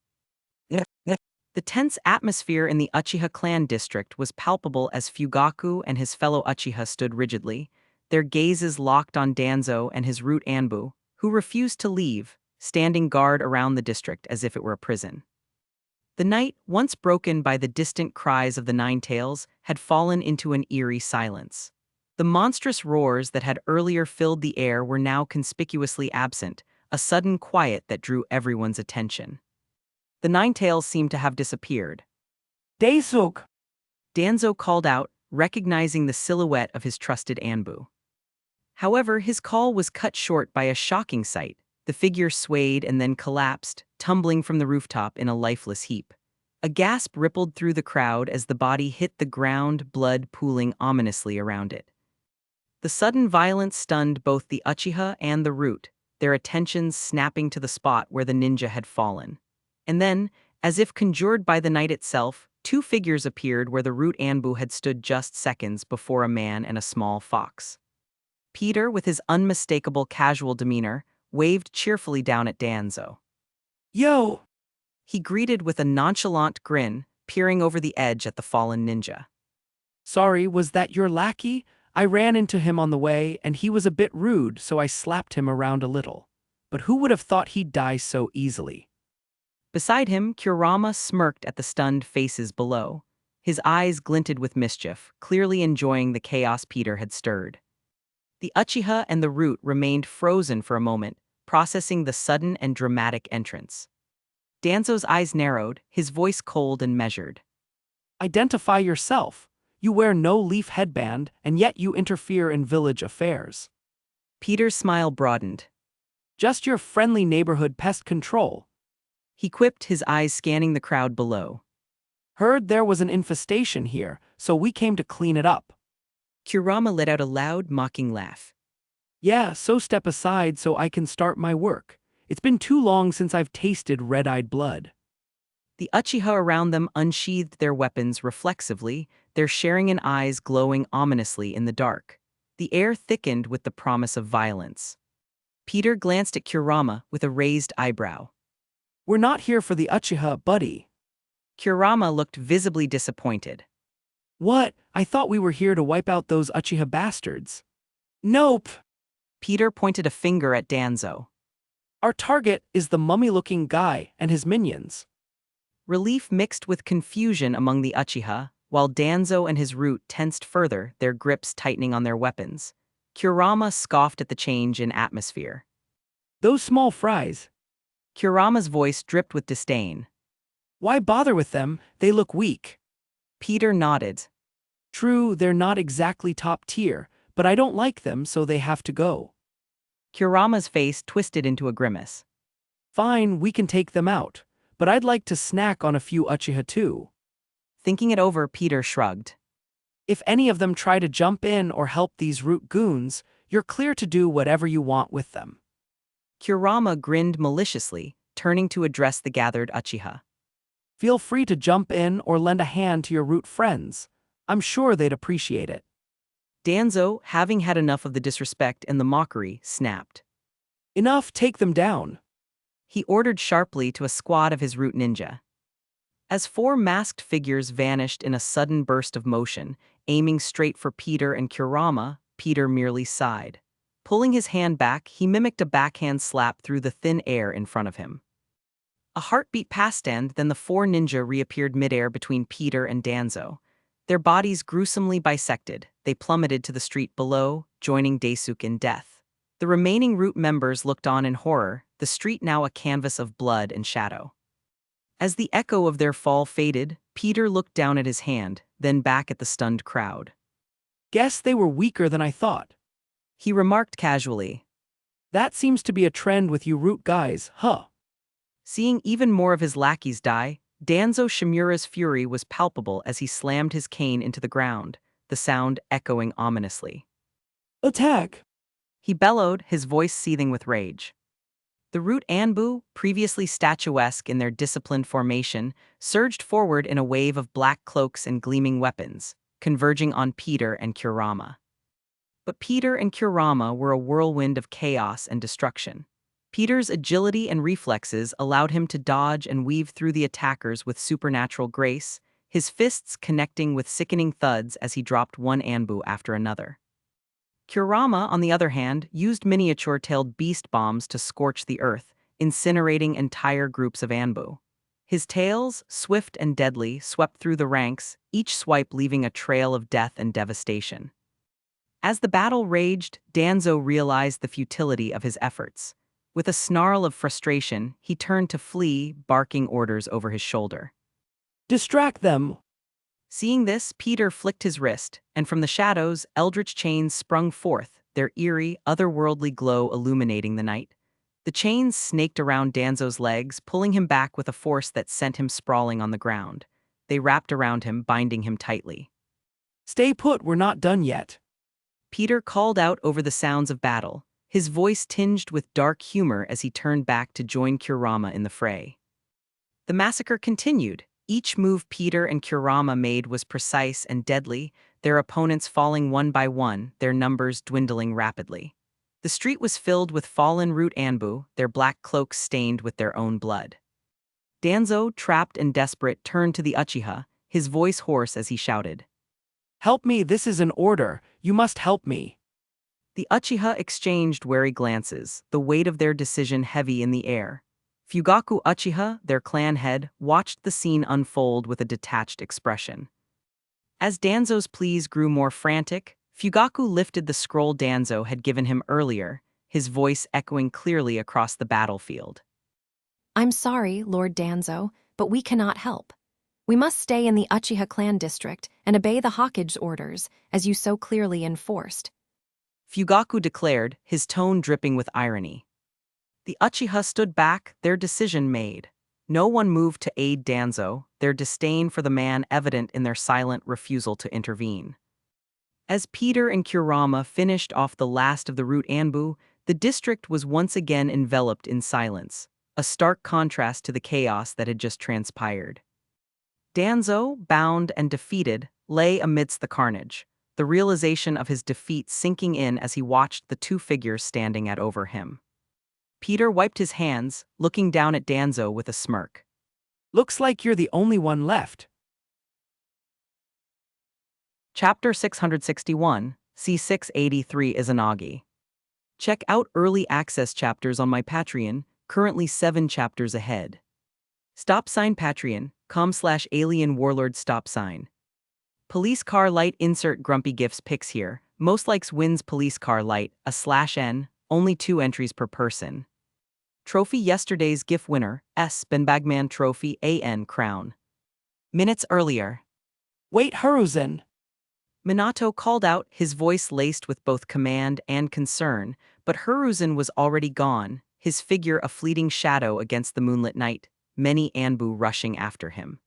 The tense atmosphere in the Uchiha clan district was palpable as Fugaku and his fellow Uchiha stood rigidly, their gazes locked on Danzo and his root Anbu, who refused to leave, standing guard around the district as if it were a prison. The night, once broken by the distant cries of the Nine-Tails, had fallen into an eerie silence. The monstrous roars that had earlier filled the air were now conspicuously absent, a sudden quiet that drew everyone's attention. The Nine-Tails seemed to have disappeared. Daisuk! Danzo called out, recognizing the silhouette of his trusted Anbu. However, his call was cut short by a shocking sight. The figure swayed and then collapsed, tumbling from the rooftop in a lifeless heap. A gasp rippled through the crowd as the body hit the ground, blood pooling ominously around it. The sudden violence stunned both the Uchiha and the Root, their attentions snapping to the spot where the ninja had fallen. And then, as if conjured by the night itself, two figures appeared where the Root Anbu had stood just seconds before a man and a small fox. Peter, with his unmistakable casual demeanor, waved cheerfully down at Danzo. Yo! He greeted with a nonchalant grin, peering over the edge at the fallen ninja. Sorry, was that your lackey? I ran into him on the way, and he was a bit rude, so I slapped him around a little. But who would have thought he'd die so easily? Beside him, Kurama smirked at the stunned faces below. His eyes glinted with mischief, clearly enjoying the chaos Peter had stirred. The Uchiha and the Root remained frozen for a moment, processing the sudden and dramatic entrance. Danzo's eyes narrowed, his voice cold and measured. Identify yourself. You wear no leaf headband, and yet you interfere in village affairs. Peter's smile broadened. Just your friendly neighborhood pest control. He quipped, his eyes scanning the crowd below. Heard there was an infestation here, so we came to clean it up. Kurama let out a loud, mocking laugh. Yeah, so step aside so I can start my work. It's been too long since I've tasted red-eyed blood. The Uchiha around them unsheathed their weapons reflexively, their Sharingan eyes glowing ominously in the dark. The air thickened with the promise of violence. Peter glanced at Kurama with a raised eyebrow. We're not here for the Uchiha, buddy. Kurama looked visibly disappointed. What? I thought we were here to wipe out those Uchiha bastards. Nope. Peter pointed a finger at Danzo. Our target is the mummy-looking guy and his minions. Relief mixed with confusion among the Uchiha, while Danzo and his Root tensed further, their grips tightening on their weapons. Kurama scoffed at the change in atmosphere. Those small fries. Kurama's voice dripped with disdain. Why bother with them? They look weak. Peter nodded. True, they're not exactly top tier, but I don't like them, so they have to go. Kurama's face twisted into a grimace. Fine, we can take them out, but I'd like to snack on a few Uchiha too. Thinking it over, Peter shrugged. If any of them try to jump in or help these Root goons, you're clear to do whatever you want with them. Kurama grinned maliciously, turning to address the gathered Uchiha. Feel free to jump in or lend a hand to your root friends. I'm sure they'd appreciate it. Danzo, having had enough of the disrespect and the mockery, snapped. Enough, take them down. He ordered sharply to a squad of his root ninja. As four masked figures vanished in a sudden burst of motion, aiming straight for Peter and Kurama, Peter merely sighed. Pulling his hand back, he mimicked a backhand slap through the thin air in front of him. A heartbeat passed, and then the four ninja reappeared midair between Peter and Danzo. Their bodies gruesomely bisected, they plummeted to the street below, joining Daisuke in death. The remaining root members looked on in horror, the street now a canvas of blood and shadow. As the echo of their fall faded, Peter looked down at his hand, then back at the stunned crowd. Guess they were weaker than I thought. He remarked casually. That seems to be a trend with you root guys, huh? Seeing even more of his lackeys die, Danzo Shimura's fury was palpable as he slammed his cane into the ground, the sound echoing ominously. Attack! He bellowed, his voice seething with rage. The root Anbu, previously statuesque in their disciplined formation, surged forward in a wave of black cloaks and gleaming weapons, converging on Peter and Kurama. But Peter and Kurama were a whirlwind of chaos and destruction. Peter's agility and reflexes allowed him to dodge and weave through the attackers with supernatural grace, his fists connecting with sickening thuds as he dropped one Anbu after another. Kurama, on the other hand, used miniature-tailed beast bombs to scorch the earth, incinerating entire groups of Anbu. His tails, swift and deadly, swept through the ranks, each swipe leaving a trail of death and devastation. As the battle raged, Danzo realized the futility of his efforts. With a snarl of frustration, he turned to flee, barking orders over his shoulder. Distract them! Seeing this, Peter flicked his wrist, and from the shadows, eldritch chains sprung forth, their eerie, otherworldly glow illuminating the night. The chains snaked around Danzo's legs, pulling him back with a force that sent him sprawling on the ground. They wrapped around him, binding him tightly. Stay put, we're not done yet. Peter called out over the sounds of battle, his voice tinged with dark humor as he turned back to join Kurama in the fray. The massacre continued. Each move Peter and Kurama made was precise and deadly, their opponents falling one by one, their numbers dwindling rapidly. The street was filled with fallen root Anbu, their black cloaks stained with their own blood. Danzo, trapped and desperate, turned to the Uchiha, his voice hoarse as he shouted. Help me, this is an order. You must help me. The Uchiha exchanged wary glances, the weight of their decision heavy in the air. Fugaku Uchiha, their clan head, watched the scene unfold with a detached expression. As Danzo's pleas grew more frantic, Fugaku lifted the scroll Danzo had given him earlier, his voice echoing clearly across the battlefield. I'm sorry, Lord Danzo, but we cannot help. We must stay in the Uchiha clan district and obey the Hokage's orders, as you so clearly enforced. Fugaku declared, his tone dripping with irony. The Uchiha stood back, their decision made. No one moved to aid Danzo, their disdain for the man evident in their silent refusal to intervene. As Peter and Kurama finished off the last of the root Anbu, the district was once again enveloped in silence, a stark contrast to the chaos that had just transpired. Danzo, bound and defeated, lay amidst the carnage, the realization of his defeat sinking in as he watched the two figures standing at over him. Peter wiped his hands, looking down at Danzo with a smirk. Looks like you're the only one left. Chapter 661, C683 Izanagi. Check out early access chapters on my Patreon, currently 7 chapters ahead. Patreon.com/alien warlord stop sign. Police car light insert grumpy gifts pics here. Most likes wins police car light, /n, only 2 entries per person. Trophy yesterday's GIF winner, Benbagman Trophy AN crown. Minutes earlier. Wait, Hiruzen! Minato called out, his voice laced with both command and concern, but Hiruzen was already gone, his figure a fleeting shadow against the moonlit night, many Anbu rushing after him.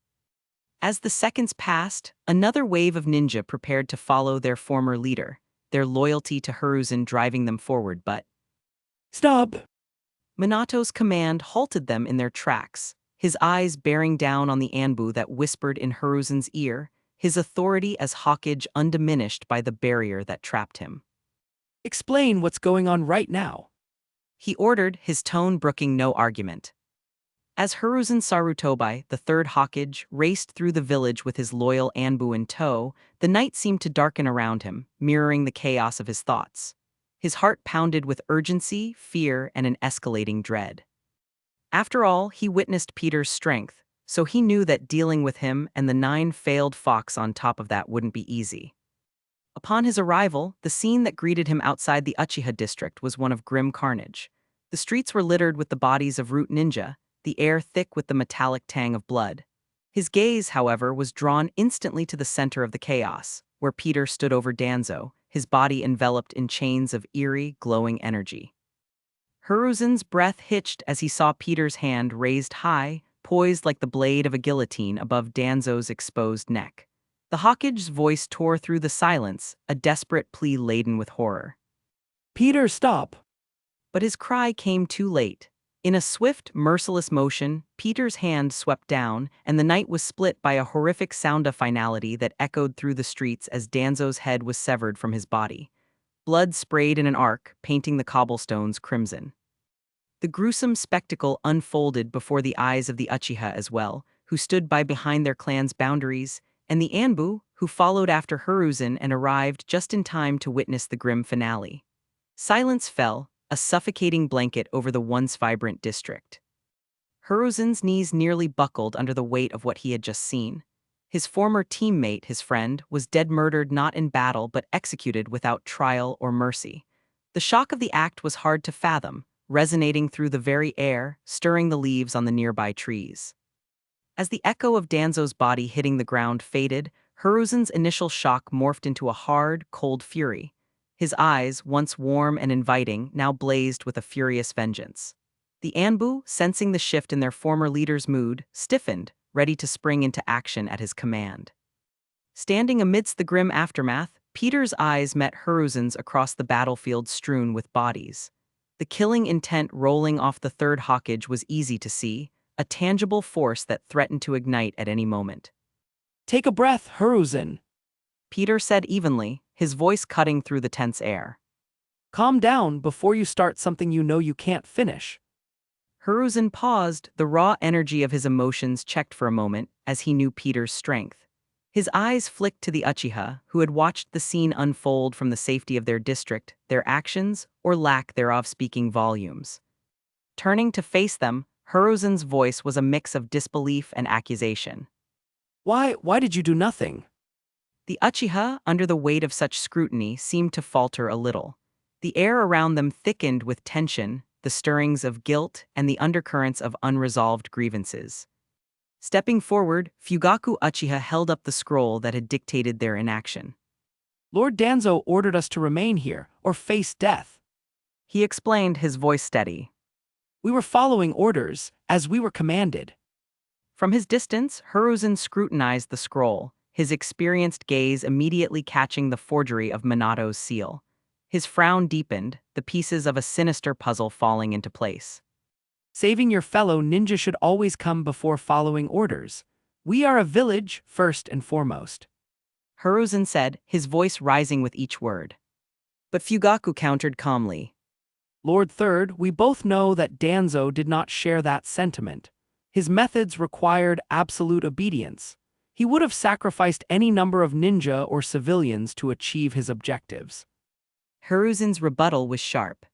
As the seconds passed, another wave of ninja prepared to follow their former leader, their loyalty to Hiruzen driving them forward, but Stop! Minato's command halted them in their tracks, his eyes bearing down on the Anbu that whispered in Hiruzen's ear, his authority as Hawkage undiminished by the barrier that trapped him. Explain what's going on right now. He ordered, his tone brooking no argument. As Hiruzen Sarutobi, the third Hawkage, raced through the village with his loyal Anbu in tow, the night seemed to darken around him, mirroring the chaos of his thoughts. His heart pounded with urgency, fear, and an escalating dread. After all, he witnessed Peter's strength, so he knew that dealing with him and the 9 failed Fox on top of that wouldn't be easy. Upon his arrival, the scene that greeted him outside the Uchiha district was one of grim carnage. The streets were littered with the bodies of root ninja, the air thick with the metallic tang of blood. His gaze, however, was drawn instantly to the center of the chaos, where Peter stood over Danzo, his body enveloped in chains of eerie, glowing energy. Hiruzen's breath hitched as he saw Peter's hand raised high, poised like the blade of a guillotine above Danzo's exposed neck. The Hawkage's voice tore through the silence, a desperate plea laden with horror. Peter, stop! But his cry came too late. In a swift, merciless motion, Peter's hand swept down, and the night was split by a horrific sound of finality that echoed through the streets as Danzo's head was severed from his body. Blood sprayed in an arc, painting the cobblestones crimson. The gruesome spectacle unfolded before the eyes of the Uchiha as well, who stood by behind their clan's boundaries, and the Anbu, who followed after Hiruzen and arrived just in time to witness the grim finale. Silence fell, a suffocating blanket over the once vibrant district. Hiruzen's knees nearly buckled under the weight of what he had just seen. His former teammate, his friend, was dead, murdered not in battle but executed without trial or mercy. The shock of the act was hard to fathom, resonating through the very air, stirring the leaves on the nearby trees. As the echo of Danzo's body hitting the ground faded, Hiruzen's initial shock morphed into a hard, cold fury. His eyes, once warm and inviting, now blazed with a furious vengeance. The Anbu, sensing the shift in their former leader's mood, stiffened, ready to spring into action at his command. Standing amidst the grim aftermath, Peter's eyes met Hiruzen's across the battlefield strewn with bodies. The killing intent rolling off the third Hawkage was easy to see, a tangible force that threatened to ignite at any moment. Take a breath, Hiruzen. Peter said evenly, his voice cutting through the tense air. Calm down before you start something you know you can't finish. Hiruzen paused, the raw energy of his emotions checked for a moment as he knew Peter's strength. His eyes flicked to the Uchiha, who had watched the scene unfold from the safety of their district, their actions, or lack thereof speaking volumes. Turning to face them, Hiruzen's voice was a mix of disbelief and accusation. Why did you do nothing? The Uchiha, under the weight of such scrutiny, seemed to falter a little. The air around them thickened with tension, the stirrings of guilt and the undercurrents of unresolved grievances. Stepping forward, Fugaku Uchiha held up the scroll that had dictated their inaction. Lord Danzo ordered us to remain here, or face death. He explained, his voice steady. We were following orders, as we were commanded. From his distance, Hiruzen scrutinized the scroll, his experienced gaze immediately catching the forgery of Minato's seal. His frown deepened, the pieces of a sinister puzzle falling into place. Saving your fellow ninja should always come before following orders. We are a village, first and foremost. Hiruzen said, his voice rising with each word. But Fugaku countered calmly. Lord Third, we both know that Danzo did not share that sentiment. His methods required absolute obedience. He would have sacrificed any number of ninja or civilians to achieve his objectives. Hiruzen's rebuttal was sharp.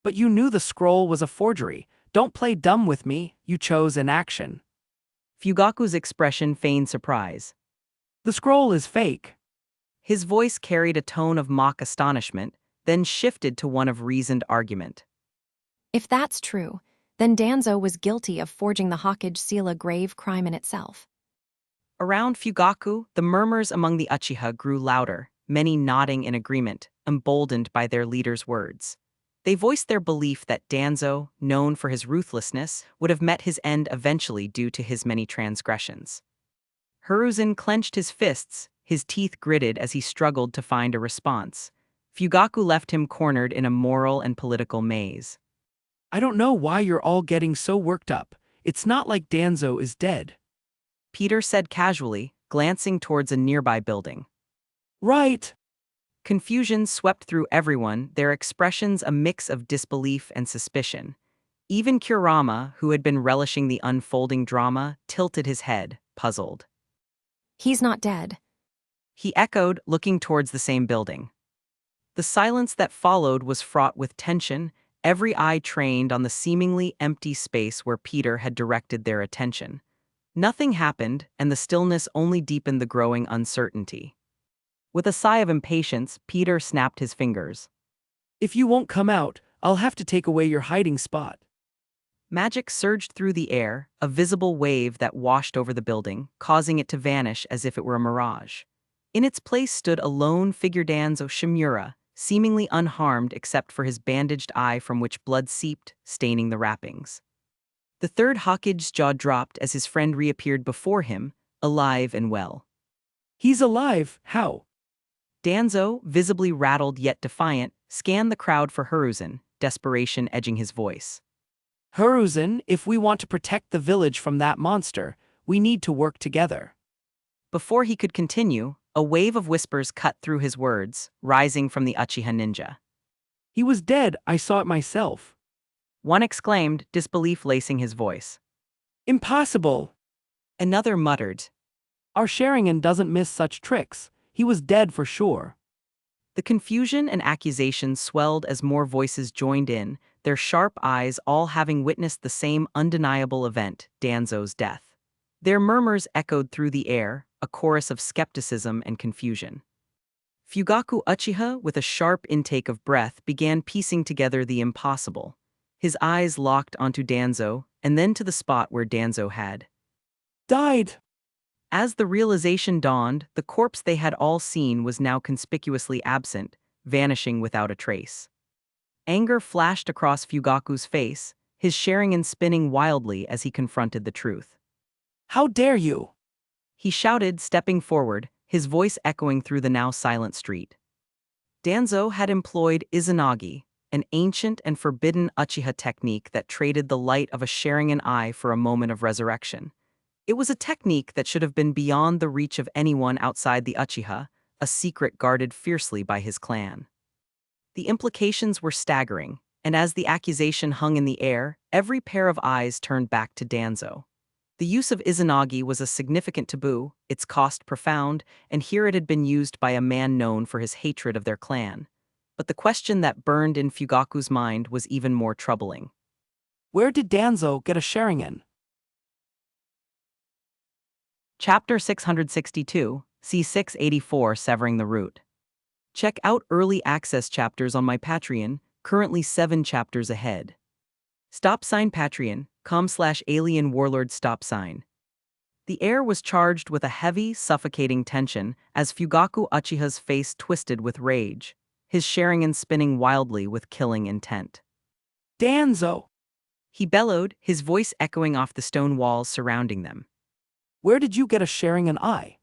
But you knew the scroll was a forgery. Don't play dumb with me, you chose inaction. Fugaku's expression feigned surprise. The scroll is fake. His voice carried a tone of mock astonishment, then shifted to one of reasoned argument. If that's true, then Danzo was guilty of forging the Hawkage seal, a grave crime in itself. Around Fugaku, the murmurs among the Uchiha grew louder, many nodding in agreement, emboldened by their leader's words. They voiced their belief that Danzo, known for his ruthlessness, would have met his end eventually due to his many transgressions. Hiruzen clenched his fists, his teeth gritted as he struggled to find a response. Fugaku left him cornered in a moral and political maze. I don't know why you're all getting so worked up. It's not like Danzo is dead. Peter said casually, glancing towards a nearby building. Right. Confusion swept through everyone, their expressions a mix of disbelief and suspicion. Even Kurama, who had been relishing the unfolding drama, tilted his head, puzzled. He's not dead. He echoed, looking towards the same building. The silence that followed was fraught with tension, every eye trained on the seemingly empty space where Peter had directed their attention. Nothing happened, and the stillness only deepened the growing uncertainty. With a sigh of impatience, Peter snapped his fingers. If you won't come out, I'll have to take away your hiding spot. Magic surged through the air, a visible wave that washed over the building, causing it to vanish as if it were a mirage. In its place stood a lone figure Danzo Shimura, seemingly unharmed except for his bandaged eye from which blood seeped, staining the wrappings. The third Hokage's jaw dropped as his friend reappeared before him, alive and well. He's alive, how? Danzo, visibly rattled yet defiant, scanned the crowd for Hiruzen, desperation edging his voice. Hiruzen, if we want to protect the village from that monster, we need to work together. Before he could continue, a wave of whispers cut through his words, rising from the Uchiha ninja. He was dead, I saw it myself. One exclaimed, disbelief lacing his voice. Impossible! Another muttered. Our Sharingan doesn't miss such tricks. He was dead for sure. The confusion and accusation swelled as more voices joined in, their sharp eyes all having witnessed the same undeniable event, Danzo's death. Their murmurs echoed through the air, a chorus of skepticism and confusion. Fugaku Uchiha, with a sharp intake of breath, began piecing together the impossible. His eyes locked onto Danzo, and then to the spot where Danzo had Died! As the realization dawned, the corpse they had all seen was now conspicuously absent, vanishing without a trace. Anger flashed across Fugaku's face, his Sharingan spinning wildly as he confronted the truth. How dare you! He shouted, stepping forward, his voice echoing through the now silent street. Danzo had employed Izanagi, an ancient and forbidden Uchiha technique that traded the light of a Sharingan eye for a moment of resurrection. It was a technique that should have been beyond the reach of anyone outside the Uchiha, a secret guarded fiercely by his clan. The implications were staggering, and as the accusation hung in the air, every pair of eyes turned back to Danzo. The use of Izanagi was a significant taboo, its cost profound, and here it had been used by a man known for his hatred of their clan. But the question that burned in Fugaku's mind was even more troubling. Where did Danzo get a Sharingan? Chapter 662, C684 Severing the Root. Check out early access chapters on my Patreon, currently 7 chapters ahead. Patreon.com/alien warlord stop sign. The air was charged with a heavy, suffocating tension as Fugaku Uchiha's face twisted with rage, his Sharingan spinning wildly with killing intent. Danzo! He bellowed, his voice echoing off the stone walls surrounding them. Where did you get a Sharingan eye?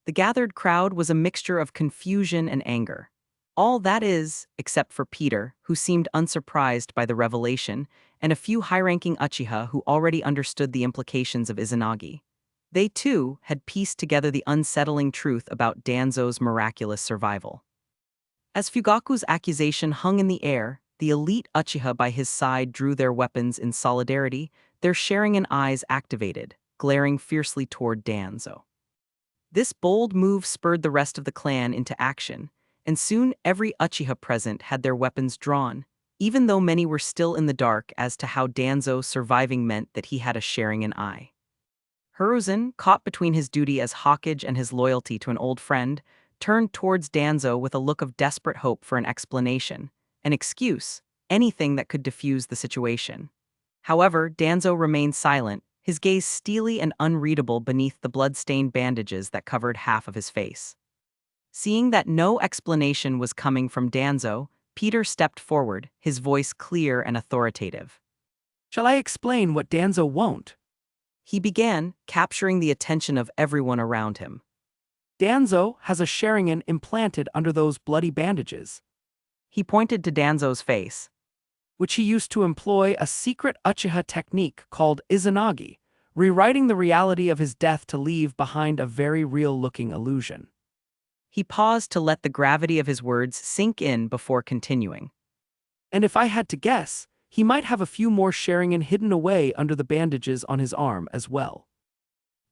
The gathered crowd was a mixture of confusion and anger. All that is, except for Peter, who seemed unsurprised by the revelation, and a few high-ranking Uchiha who already understood the implications of Izanagi. They, too, had pieced together the unsettling truth about Danzo's miraculous survival. As Fugaku's accusation hung in the air, the elite Uchiha by his side drew their weapons in solidarity, their Sharingan eyes activated, glaring fiercely toward Danzo. This bold move spurred the rest of the clan into action, and soon every Uchiha present had their weapons drawn, even though many were still in the dark as to how Danzo surviving meant that he had a Sharingan eye. Hiruzen, caught between his duty as Hokage and his loyalty to an old friend, turned towards Danzo with a look of desperate hope for an explanation, an excuse, anything that could defuse the situation. However, Danzo remained silent, his gaze steely and unreadable beneath the blood-stained bandages that covered half of his face. Seeing that no explanation was coming from Danzo, Peter stepped forward, his voice clear and authoritative. Shall I explain what Danzo won't? He began, capturing the attention of everyone around him. Danzo has a Sharingan implanted under those bloody bandages. He pointed to Danzo's face. which he used to employ a secret Uchiha technique called Izanagi, rewriting the reality of his death to leave behind a very real-looking illusion. He paused to let the gravity of his words sink in before continuing. And if I had to guess, he might have a few more Sharingan hidden away under the bandages on his arm as well.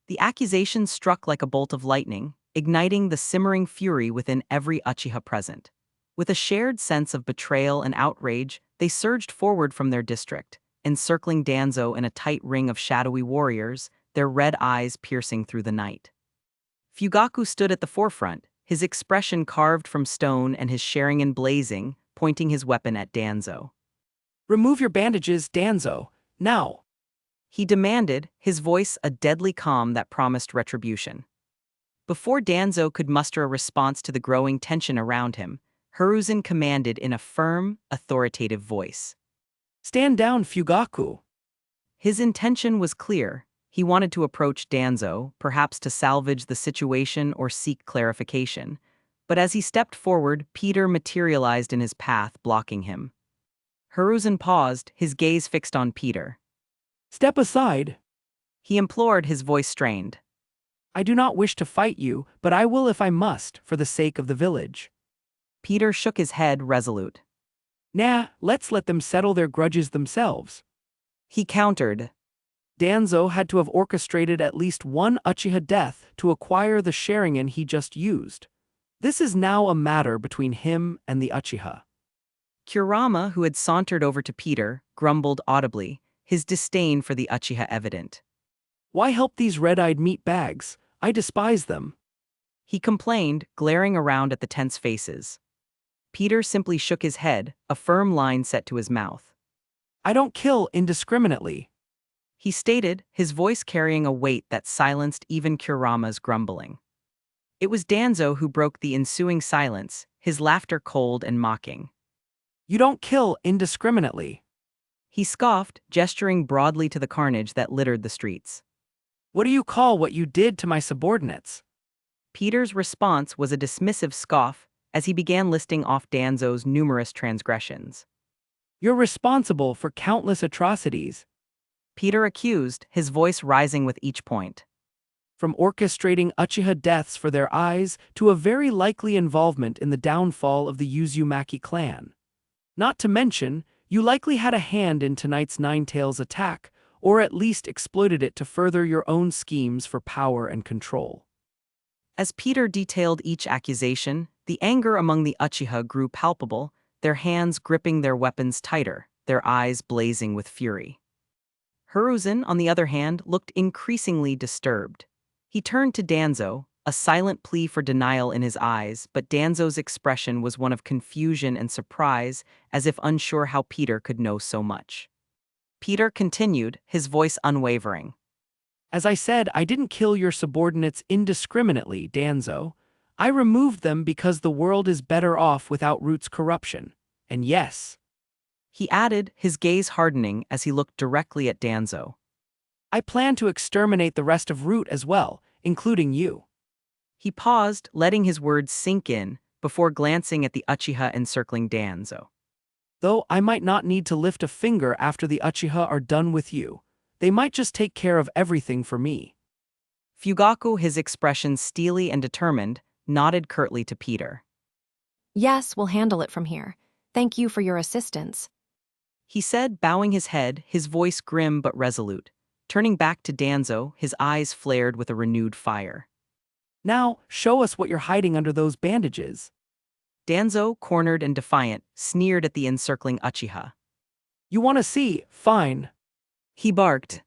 The accusation struck like a bolt of lightning, igniting the simmering fury within every Uchiha present. With a shared sense of betrayal and outrage, they surged forward from their district, encircling Danzo in a tight ring of shadowy warriors, their red eyes piercing through the night. Fugaku stood at the forefront, his expression carved from stone and his Sharingan blazing, pointing his weapon at Danzo. Remove your bandages, Danzo, now! He demanded, his voice a deadly calm that promised retribution. Before Danzo could muster a response to the growing tension around him, Hiruzen commanded in a firm, authoritative voice. Stand down, Fugaku! His intention was clear. He wanted to approach Danzo, perhaps to salvage the situation or seek clarification. But as he stepped forward, Peter materialized in his path, blocking him. Hiruzen paused, his gaze fixed on Peter. Step aside! He implored, his voice strained. I do not wish to fight you, but I will if I must, for the sake of the village. Peter shook his head, resolute. Nah, let's let them settle their grudges themselves. He countered. Danzo had to have orchestrated at least one Uchiha death to acquire the Sharingan he just used. This is now a matter between him and the Uchiha. Kurama, who had sauntered over to Peter, grumbled audibly, his disdain for the Uchiha evident. Why help these red-eyed meatbags? I despise them. He complained, glaring around at the tense faces. Peter simply shook his head, a firm line set to his mouth. I don't kill indiscriminately. He stated, his voice carrying a weight that silenced even Kurama's grumbling. It was Danzo who broke the ensuing silence, his laughter cold and mocking. You don't kill indiscriminately. He scoffed, gesturing broadly to the carnage that littered the streets. What do you call what you did to my subordinates? Peter's response was a dismissive scoff as he began listing off Danzo's numerous transgressions. You're responsible for countless atrocities. Peter accused, his voice rising with each point. From orchestrating Uchiha deaths for their eyes to a very likely involvement in the downfall of the Uzumaki clan. Not to mention, you likely had a hand in tonight's Ninetales attack, or at least exploited it to further your own schemes for power and control. As Peter detailed each accusation, the anger among the Uchiha grew palpable, their hands gripping their weapons tighter, their eyes blazing with fury. Hiruzen, on the other hand, looked increasingly disturbed. He turned to Danzo, a silent plea for denial in his eyes, but Danzo's expression was one of confusion and surprise, as if unsure how Peter could know so much. Peter continued, his voice unwavering. As I said, I didn't kill your subordinates indiscriminately, Danzo. I removed them because the world is better off without Root's corruption. And yes, He added, his gaze hardening as he looked directly at Danzo. I plan to exterminate the rest of Root as well, including you. He paused, letting his words sink in, before glancing at the Uchiha encircling Danzo. Though I might not need to lift a finger after the Uchiha are done with you. They might just take care of everything for me. Fugaku, his expression steely and determined, nodded curtly to Peter. Yes, we'll handle it from here. Thank you for your assistance. He said, bowing his head, his voice grim but resolute. Turning back to Danzo, his eyes flared with a renewed fire. Now, show us what you're hiding under those bandages. Danzo, cornered and defiant, sneered at the encircling Uchiha. You want to see? Fine. He barked.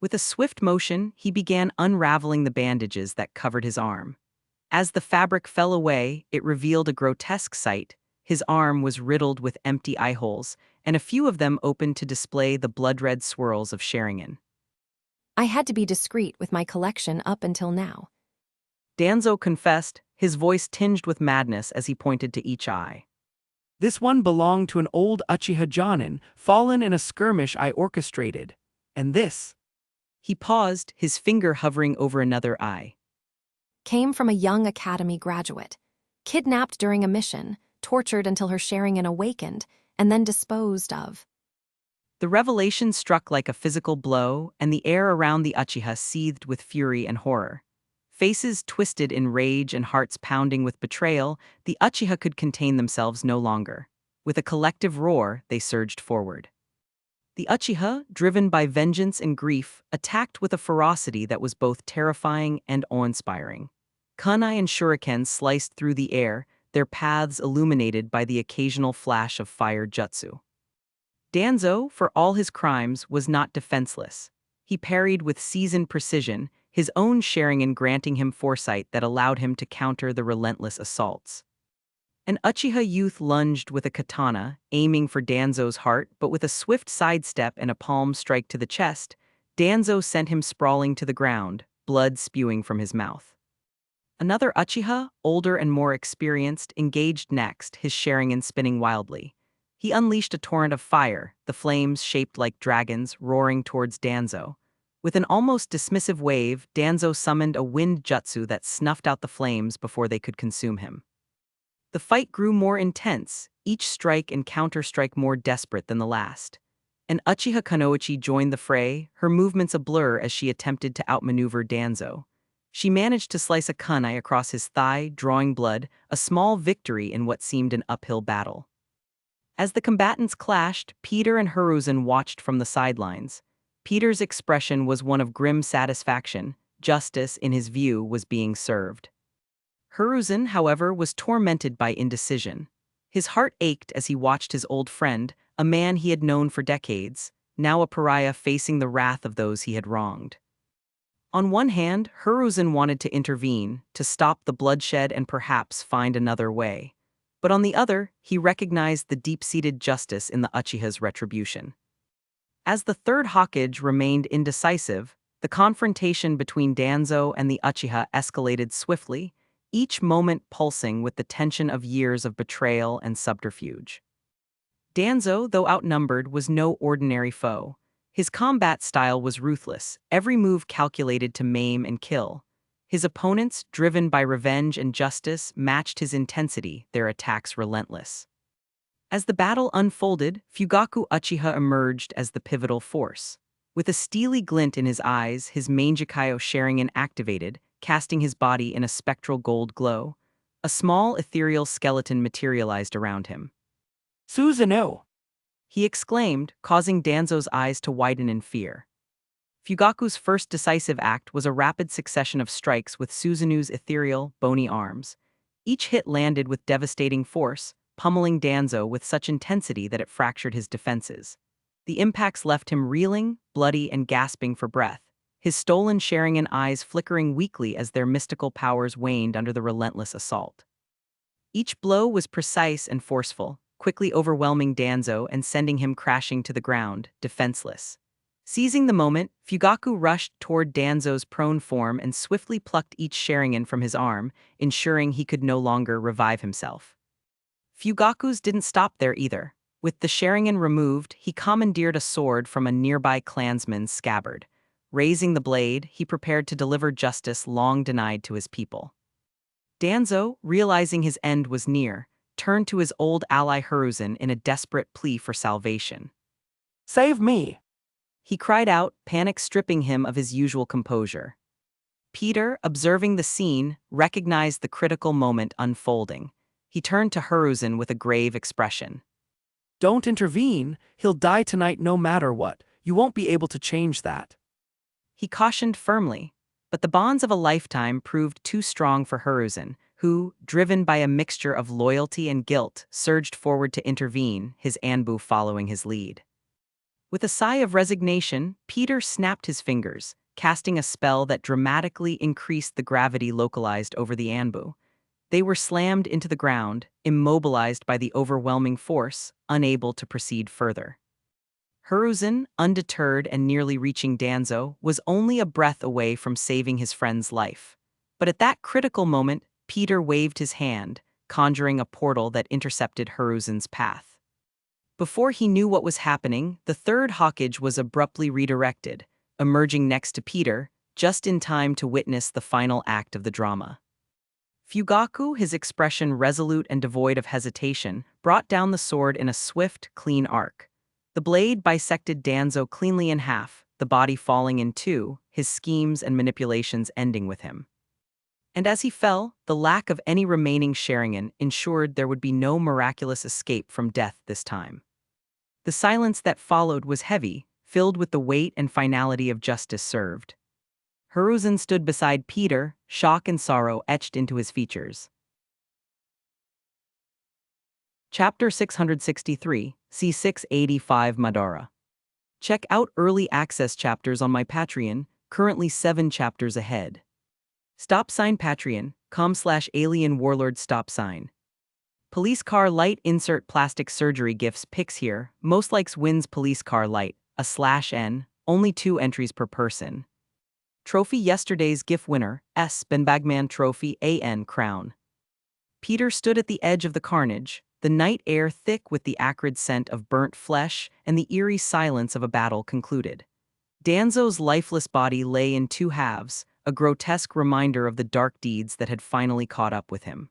With a swift motion, he began unraveling the bandages that covered his arm. As the fabric fell away, it revealed a grotesque sight. His arm was riddled with empty eye holes, and a few of them opened to display the blood-red swirls of Sharingan. I had to be discreet with my collection up until now. Danzo confessed, his voice tinged with madness as he pointed to each eye. This one belonged to an old Uchiha Jonin, fallen in a skirmish I orchestrated. And this? He paused, his finger hovering over another eye. Came from a young academy graduate. Kidnapped during a mission, tortured until her Sharingan awakened, and then disposed of. The revelation struck like a physical blow, and the air around the Uchiha seethed with fury and horror. Faces twisted in rage and hearts pounding with betrayal, the Uchiha could contain themselves no longer. With a collective roar, they surged forward. The Uchiha, driven by vengeance and grief, attacked with a ferocity that was both terrifying and awe-inspiring. Kunai and shurikens sliced through the air, their paths illuminated by the occasional flash of fire jutsu. Danzo, for all his crimes, was not defenseless. He parried with seasoned precision, his own Sharingan granting him foresight that allowed him to counter the relentless assaults. An Uchiha youth lunged with a katana, aiming for Danzo's heart, but with a swift sidestep and a palm strike to the chest, Danzo sent him sprawling to the ground, blood spewing from his mouth. Another Uchiha, older and more experienced, engaged next, his Sharingan spinning wildly. He unleashed a torrent of fire, the flames shaped like dragons, roaring towards Danzo. With an almost dismissive wave, Danzo summoned a wind jutsu that snuffed out the flames before they could consume him. The fight grew more intense, each strike and counter-strike more desperate than the last. An Uchiha Kunoichi joined the fray, her movements a blur as she attempted to outmaneuver Danzo. She managed to slice a kunai across his thigh, drawing blood, a small victory in what seemed an uphill battle. As the combatants clashed, Peter and Hiruzen watched from the sidelines. Peter's expression was one of grim satisfaction. Justice, in his view, was being served. Hiruzen, however, was tormented by indecision. His heart ached as he watched his old friend, a man he had known for decades, now a pariah facing the wrath of those he had wronged. On one hand, Hiruzen wanted to intervene, to stop the bloodshed and perhaps find another way. But on the other, he recognized the deep-seated justice in the Uchiha's retribution. As the third Hokage remained indecisive, the confrontation between Danzo and the Uchiha escalated swiftly, each moment pulsing with the tension of years of betrayal and subterfuge. Danzo, though outnumbered, was no ordinary foe. His combat style was ruthless, every move calculated to maim and kill. His opponents, driven by revenge and justice, matched his intensity, their attacks relentless. As the battle unfolded, Fugaku Uchiha emerged as the pivotal force. With a steely glint in his eyes, his Mangekyo Sharingan activated, casting his body in a spectral gold glow. A small ethereal skeleton materialized around him. Susanoo! He exclaimed, causing Danzo's eyes to widen in fear. Fugaku's first decisive act was a rapid succession of strikes with Susanoo's ethereal, bony arms. Each hit landed with devastating force, pummeling Danzo with such intensity that it fractured his defenses. The impacts left him reeling, bloody, and gasping for breath, his stolen Sharingan eyes flickering weakly as their mystical powers waned under the relentless assault. Each blow was precise and forceful, quickly overwhelming Danzo and sending him crashing to the ground, defenseless. Seizing the moment, Fugaku rushed toward Danzo's prone form and swiftly plucked each Sharingan from his arm, ensuring he could no longer revive himself. Fugaku's didn't stop there either. With the Sharingan removed, he commandeered a sword from a nearby clansman's scabbard. Raising the blade, he prepared to deliver justice long denied to his people. Danzo, realizing his end was near, turned to his old ally Hiruzen in a desperate plea for salvation. Save me! He cried out, panic stripping him of his usual composure. Peter, observing the scene, recognized the critical moment unfolding. He turned to Hiruzen with a grave expression. Don't intervene, he'll die tonight no matter what. You won't be able to change that. He cautioned firmly, but the bonds of a lifetime proved too strong for Hiruzen, who, driven by a mixture of loyalty and guilt, surged forward to intervene, his Anbu following his lead. With a sigh of resignation, Peter snapped his fingers, casting a spell that dramatically increased the gravity localized over the Anbu. They were slammed into the ground, immobilized by the overwhelming force, unable to proceed further. Hiruzen, undeterred and nearly reaching Danzo, was only a breath away from saving his friend's life. But at that critical moment, Peter waved his hand, conjuring a portal that intercepted Hiruzen's path. Before he knew what was happening, the third Hokage was abruptly redirected, emerging next to Peter, just in time to witness the final act of the drama. Fugaku, his expression resolute and devoid of hesitation, brought down the sword in a swift, clean arc. The blade bisected Danzo cleanly in half, the body falling in two, his schemes and manipulations ending with him. And as he fell, the lack of any remaining Sharingan ensured there would be no miraculous escape from death this time. The silence that followed was heavy, filled with the weight and finality of justice served. Hiruzen stood beside Peter, shock and sorrow etched into his features. Chapter 663, C685 Madara. Check out early access chapters on my Patreon, currently 7 chapters ahead. Stop sign Patreon.com/alien warlord stop sign. Police car light insert plastic surgery gifts pics here. Most likes wins police car light, /n, only 2 entries per person. Trophy yesterday's GIF winner, Benbagman Trophy AN crown. Peter stood at the edge of the carnage, the night air thick with the acrid scent of burnt flesh and the eerie silence of a battle concluded. Danzo's lifeless body lay in 2 halves, a grotesque reminder of the dark deeds that had finally caught up with him.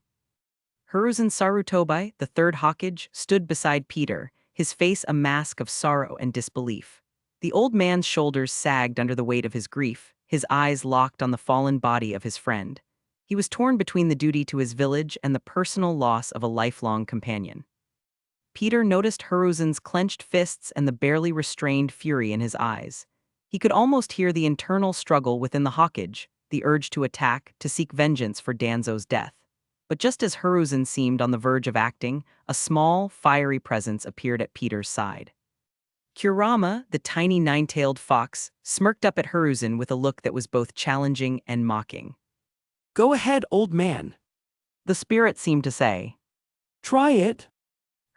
Hiruzen Sarutobi, the third Hokage, stood beside Peter, his face a mask of sorrow and disbelief. The old man's shoulders sagged under the weight of his grief, his eyes locked on the fallen body of his friend. He was torn between the duty to his village and the personal loss of a lifelong companion. Peter noticed Hiruzen's clenched fists and the barely restrained fury in his eyes. He could almost hear the internal struggle within the Hokage, the urge to attack, to seek vengeance for Danzo's death. But just as Hiruzen seemed on the verge of acting, a small, fiery presence appeared at Peter's side. Kurama, the tiny 9-tailed fox, smirked up at Hiruzen with a look that was both challenging and mocking. Go ahead, old man. The spirit seemed to say. Try it.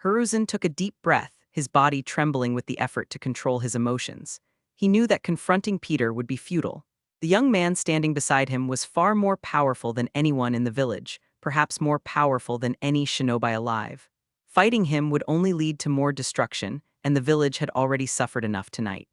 Hiruzen took a deep breath, his body trembling with the effort to control his emotions. He knew that confronting Peter would be futile. The young man standing beside him was far more powerful than anyone in the village, perhaps more powerful than any shinobi alive. Fighting him would only lead to more destruction, and the village had already suffered enough tonight.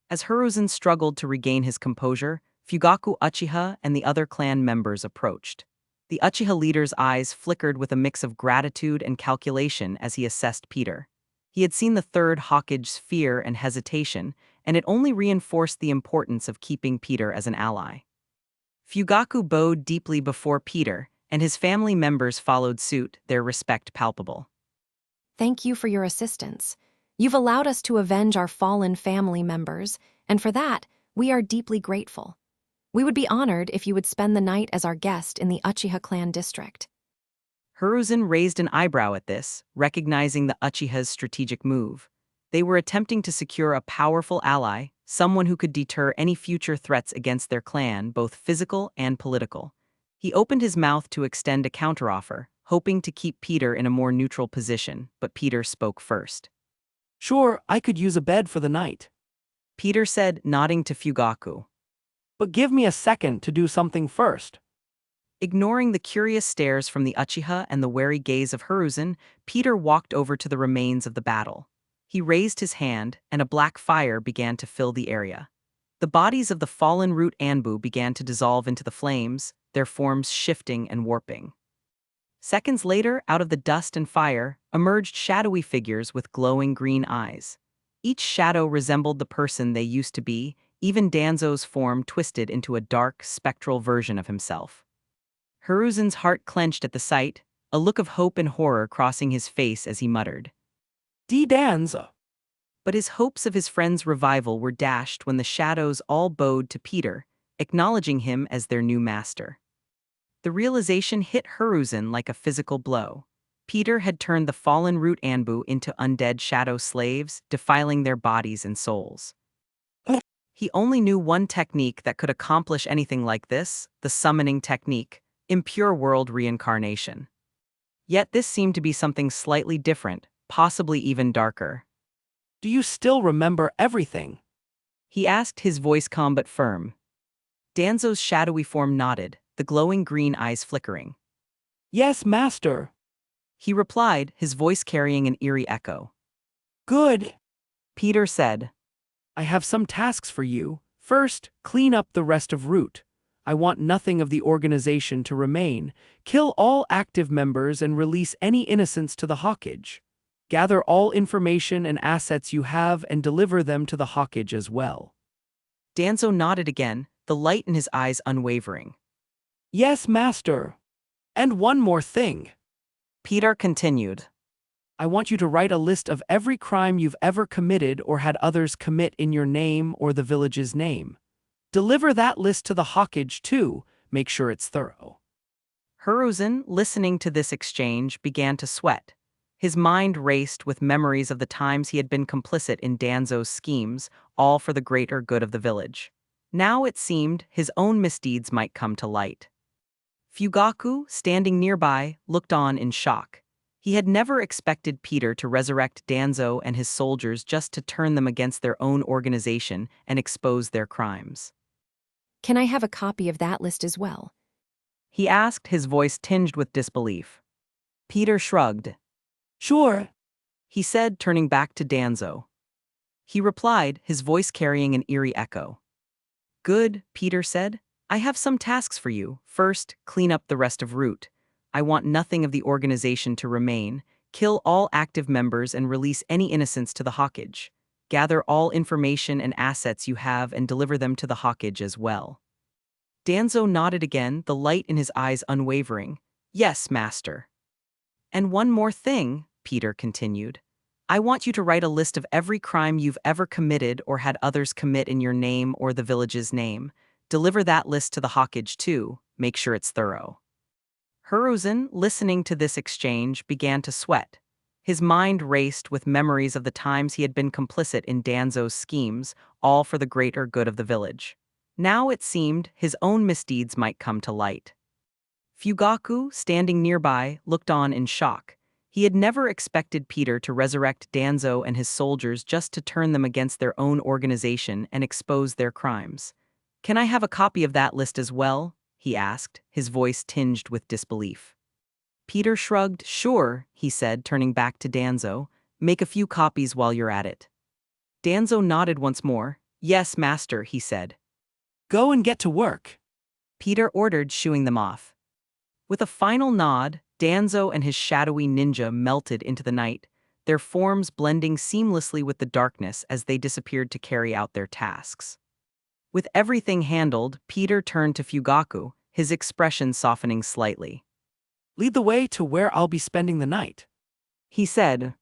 As Hiruzen struggled to regain his composure, Fugaku Uchiha and the other clan members approached. The Uchiha leader's eyes flickered with a mix of gratitude and calculation as he assessed Peter. He had seen the third Hokage's fear and hesitation, and it only reinforced the importance of keeping Peter as an ally. Fugaku bowed deeply before Peter, and his family members followed suit, their respect palpable. Thank you for your assistance. You've allowed us to avenge our fallen family members, and for that, we are deeply grateful. We would be honored if you would spend the night as our guest in the Uchiha clan district. Hiruzen raised an eyebrow at this, recognizing the Uchiha's strategic move. They were attempting to secure a powerful ally, someone who could deter any future threats against their clan, both physical and political. He opened his mouth to extend a counteroffer, hoping to keep Peter in a more neutral position, but Peter spoke first. Sure, I could use a bed for the night. Peter said, nodding to Fugaku. But give me a second to do something first. Ignoring the curious stares from the Uchiha and the wary gaze of Hiruzen, Peter walked over to the remains of the battle. He raised his hand, and a black fire began to fill the area. The bodies of the fallen root Anbu began to dissolve into the flames, their forms shifting and warping. Seconds later, out of the dust and fire, emerged shadowy figures with glowing green eyes. Each shadow resembled the person they used to be, even Danzo's form twisted into a dark, spectral version of himself. Hiruzen's heart clenched at the sight, a look of hope and horror crossing his face as he muttered. Danzo. But his hopes of his friend's revival were dashed when the shadows all bowed to Peter, acknowledging him as their new master. The realization hit Hiruzen like a physical blow. Peter had turned the fallen root Anbu into undead shadow slaves, defiling their bodies and souls. He only knew one technique that could accomplish anything like this, the summoning technique, impure world reincarnation. Yet this seemed to be something slightly different, possibly even darker. Do you still remember everything? He asked, his voice calm but firm. Danzo's shadowy form nodded, the glowing green eyes flickering. Yes, master. He replied, his voice carrying an eerie echo. Good. Peter said. I have some tasks for you. First, clean up the rest of root. I want nothing of the organization to remain. Kill all active members and release any innocents to the Hawkage. Gather all information and assets you have and deliver them to the Hawkage as well. Danzo nodded again, the light in his eyes unwavering. Yes, Master. And one more thing. Peter continued. I want you to write a list of every crime you've ever committed or had others commit in your name or the village's name. Deliver that list to the Hawkage too. Make sure it's thorough. Hiruzen, listening to this exchange, began to sweat. His mind raced with memories of the times he had been complicit in Danzo's schemes, all for the greater good of the village. Now it seemed his own misdeeds might come to light. Fugaku, standing nearby, looked on in shock. He had never expected Peter to resurrect Danzo and his soldiers just to turn them against their own organization and expose their crimes. Can I have a copy of that list as well? He asked, his voice tinged with disbelief. Peter shrugged. Sure. He said, turning back to Danzo. He replied, his voice carrying an eerie echo. Good, Peter said. I have some tasks for you. First, clean up the rest of Route. I want nothing of the organization to remain. Kill all active members and release any innocents to the Hawkage. Gather all information and assets you have and deliver them to the Hawkage as well. Danzo nodded again, the light in his eyes unwavering. Yes, Master. And one more thing, Peter continued. I want you to write a list of every crime you've ever committed or had others commit in your name or the village's name. Deliver that list to the Hawkage too. Make sure it's thorough. Hiruzen, listening to this exchange, began to sweat. His mind raced with memories of the times he had been complicit in Danzo's schemes, all for the greater good of the village. Now it seemed his own misdeeds might come to light. Fugaku, standing nearby, looked on in shock. He had never expected Peter to resurrect Danzo and his soldiers just to turn them against their own organization and expose their crimes. Can I have a copy of that list as well? He asked, his voice tinged with disbelief. Peter shrugged. Sure, he said, turning back to Danzo. Make a few copies while you're at it. Danzo nodded once more. Yes, Master, he said. Go and get to work. Peter ordered, shooing them off. With a final nod, Danzo and his shadowy ninja melted into the night, their forms blending seamlessly with the darkness as they disappeared to carry out their tasks. With everything handled, Peter turned to Fugaku, his expression softening slightly. Lead the way to where I'll be spending the night, He said.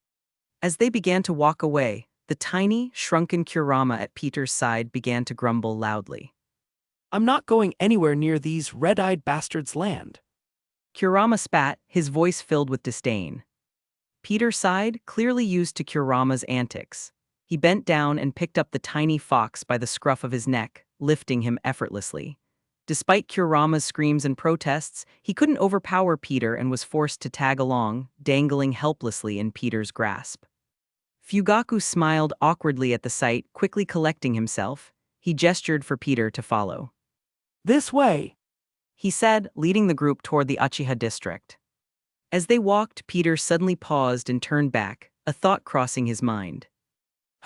As they began to walk away, the tiny, shrunken Kurama at Peter's side began to grumble loudly. I'm not going anywhere near these red-eyed bastards' land. Kurama spat, his voice filled with disdain. Peter sighed, clearly used to Kurama's antics. He bent down and picked up the tiny fox by the scruff of his neck, lifting him effortlessly. Despite Kurama's screams and protests, he couldn't overpower Peter and was forced to tag along, dangling helplessly in Peter's grasp. Fugaku smiled awkwardly at the sight, quickly collecting himself. He gestured for Peter to follow. This way. He said, leading the group toward the Uchiha district. As they walked, Peter suddenly paused and turned back, a thought crossing his mind.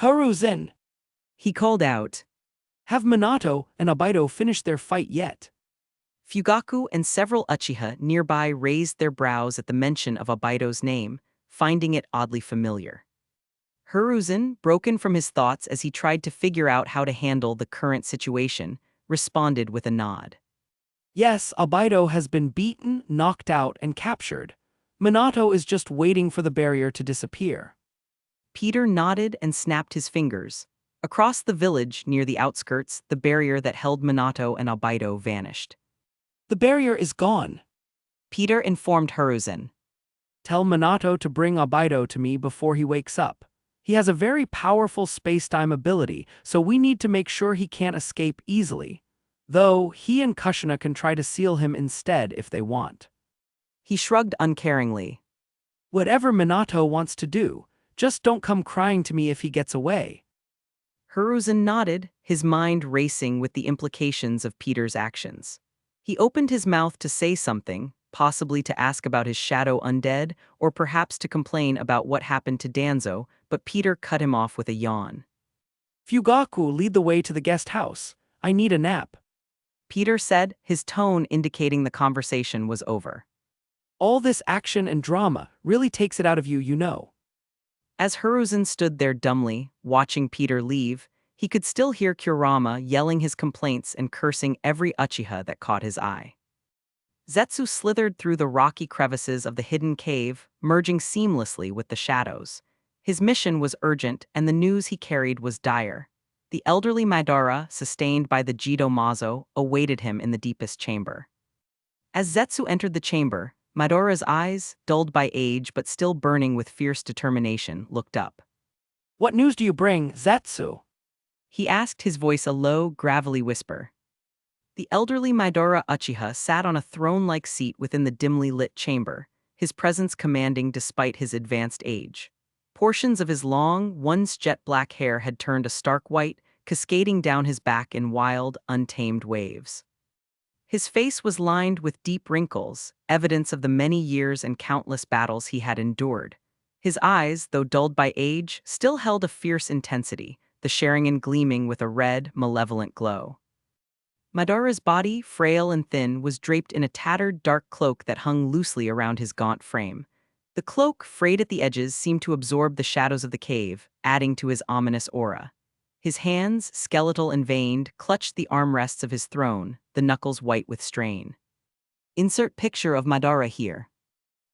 Hiruzen. He called out. Have Minato and Obito finished their fight yet? Fugaku and several Uchiha nearby raised their brows at the mention of Obito's name, finding it oddly familiar. Hiruzen, broken from his thoughts as he tried to figure out how to handle the current situation, responded with a nod. Yes, Obito has been beaten, knocked out, and captured. Minato is just waiting for the barrier to disappear. Peter nodded and snapped his fingers. Across the village, near the outskirts, the barrier that held Minato and Obito vanished. The barrier is gone. Peter informed Hiruzen. Tell Minato to bring Obito to me before he wakes up. He has a very powerful space-time ability, so we need to make sure he can't escape easily. Though, he and Kushina can try to seal him instead if they want. He shrugged uncaringly. Whatever Minato wants to do, just don't come crying to me if he gets away. Hiruzen nodded, his mind racing with the implications of Peter's actions. He opened his mouth to say something, possibly to ask about his shadow undead, or perhaps to complain about what happened to Danzo, but Peter cut him off with a yawn. Fugaku, lead the way to the guest house. I need a nap. Peter said, his tone indicating the conversation was over. All this action and drama really takes it out of you, you know. As Hiruzen stood there dumbly, watching Peter leave, he could still hear Kurama yelling his complaints and cursing every Uchiha that caught his eye. Zetsu slithered through the rocky crevices of the hidden cave, merging seamlessly with the shadows. His mission was urgent, and the news he carried was dire. The elderly Madara, sustained by the Jido Mazo, awaited him in the deepest chamber. As Zetsu entered the chamber, Madara's eyes, dulled by age but still burning with fierce determination, looked up. What news do you bring, Zetsu? He asked, his voice a low, gravelly whisper. The elderly Madara Uchiha sat on a throne-like seat within the dimly lit chamber, his presence commanding despite his advanced age. Portions of his long, once jet-black hair had turned a stark white, cascading down his back in wild, untamed waves. His face was lined with deep wrinkles, evidence of the many years and countless battles he had endured. His eyes, though dulled by age, still held a fierce intensity, the Sharingan gleaming with a red, malevolent glow. Madara's body, frail and thin, was draped in a tattered, dark cloak that hung loosely around his gaunt frame. The cloak, frayed at the edges, seemed to absorb the shadows of the cave, adding to his ominous aura. His hands, skeletal and veined, clutched the armrests of his throne, the knuckles white with strain. Insert picture of Madara here.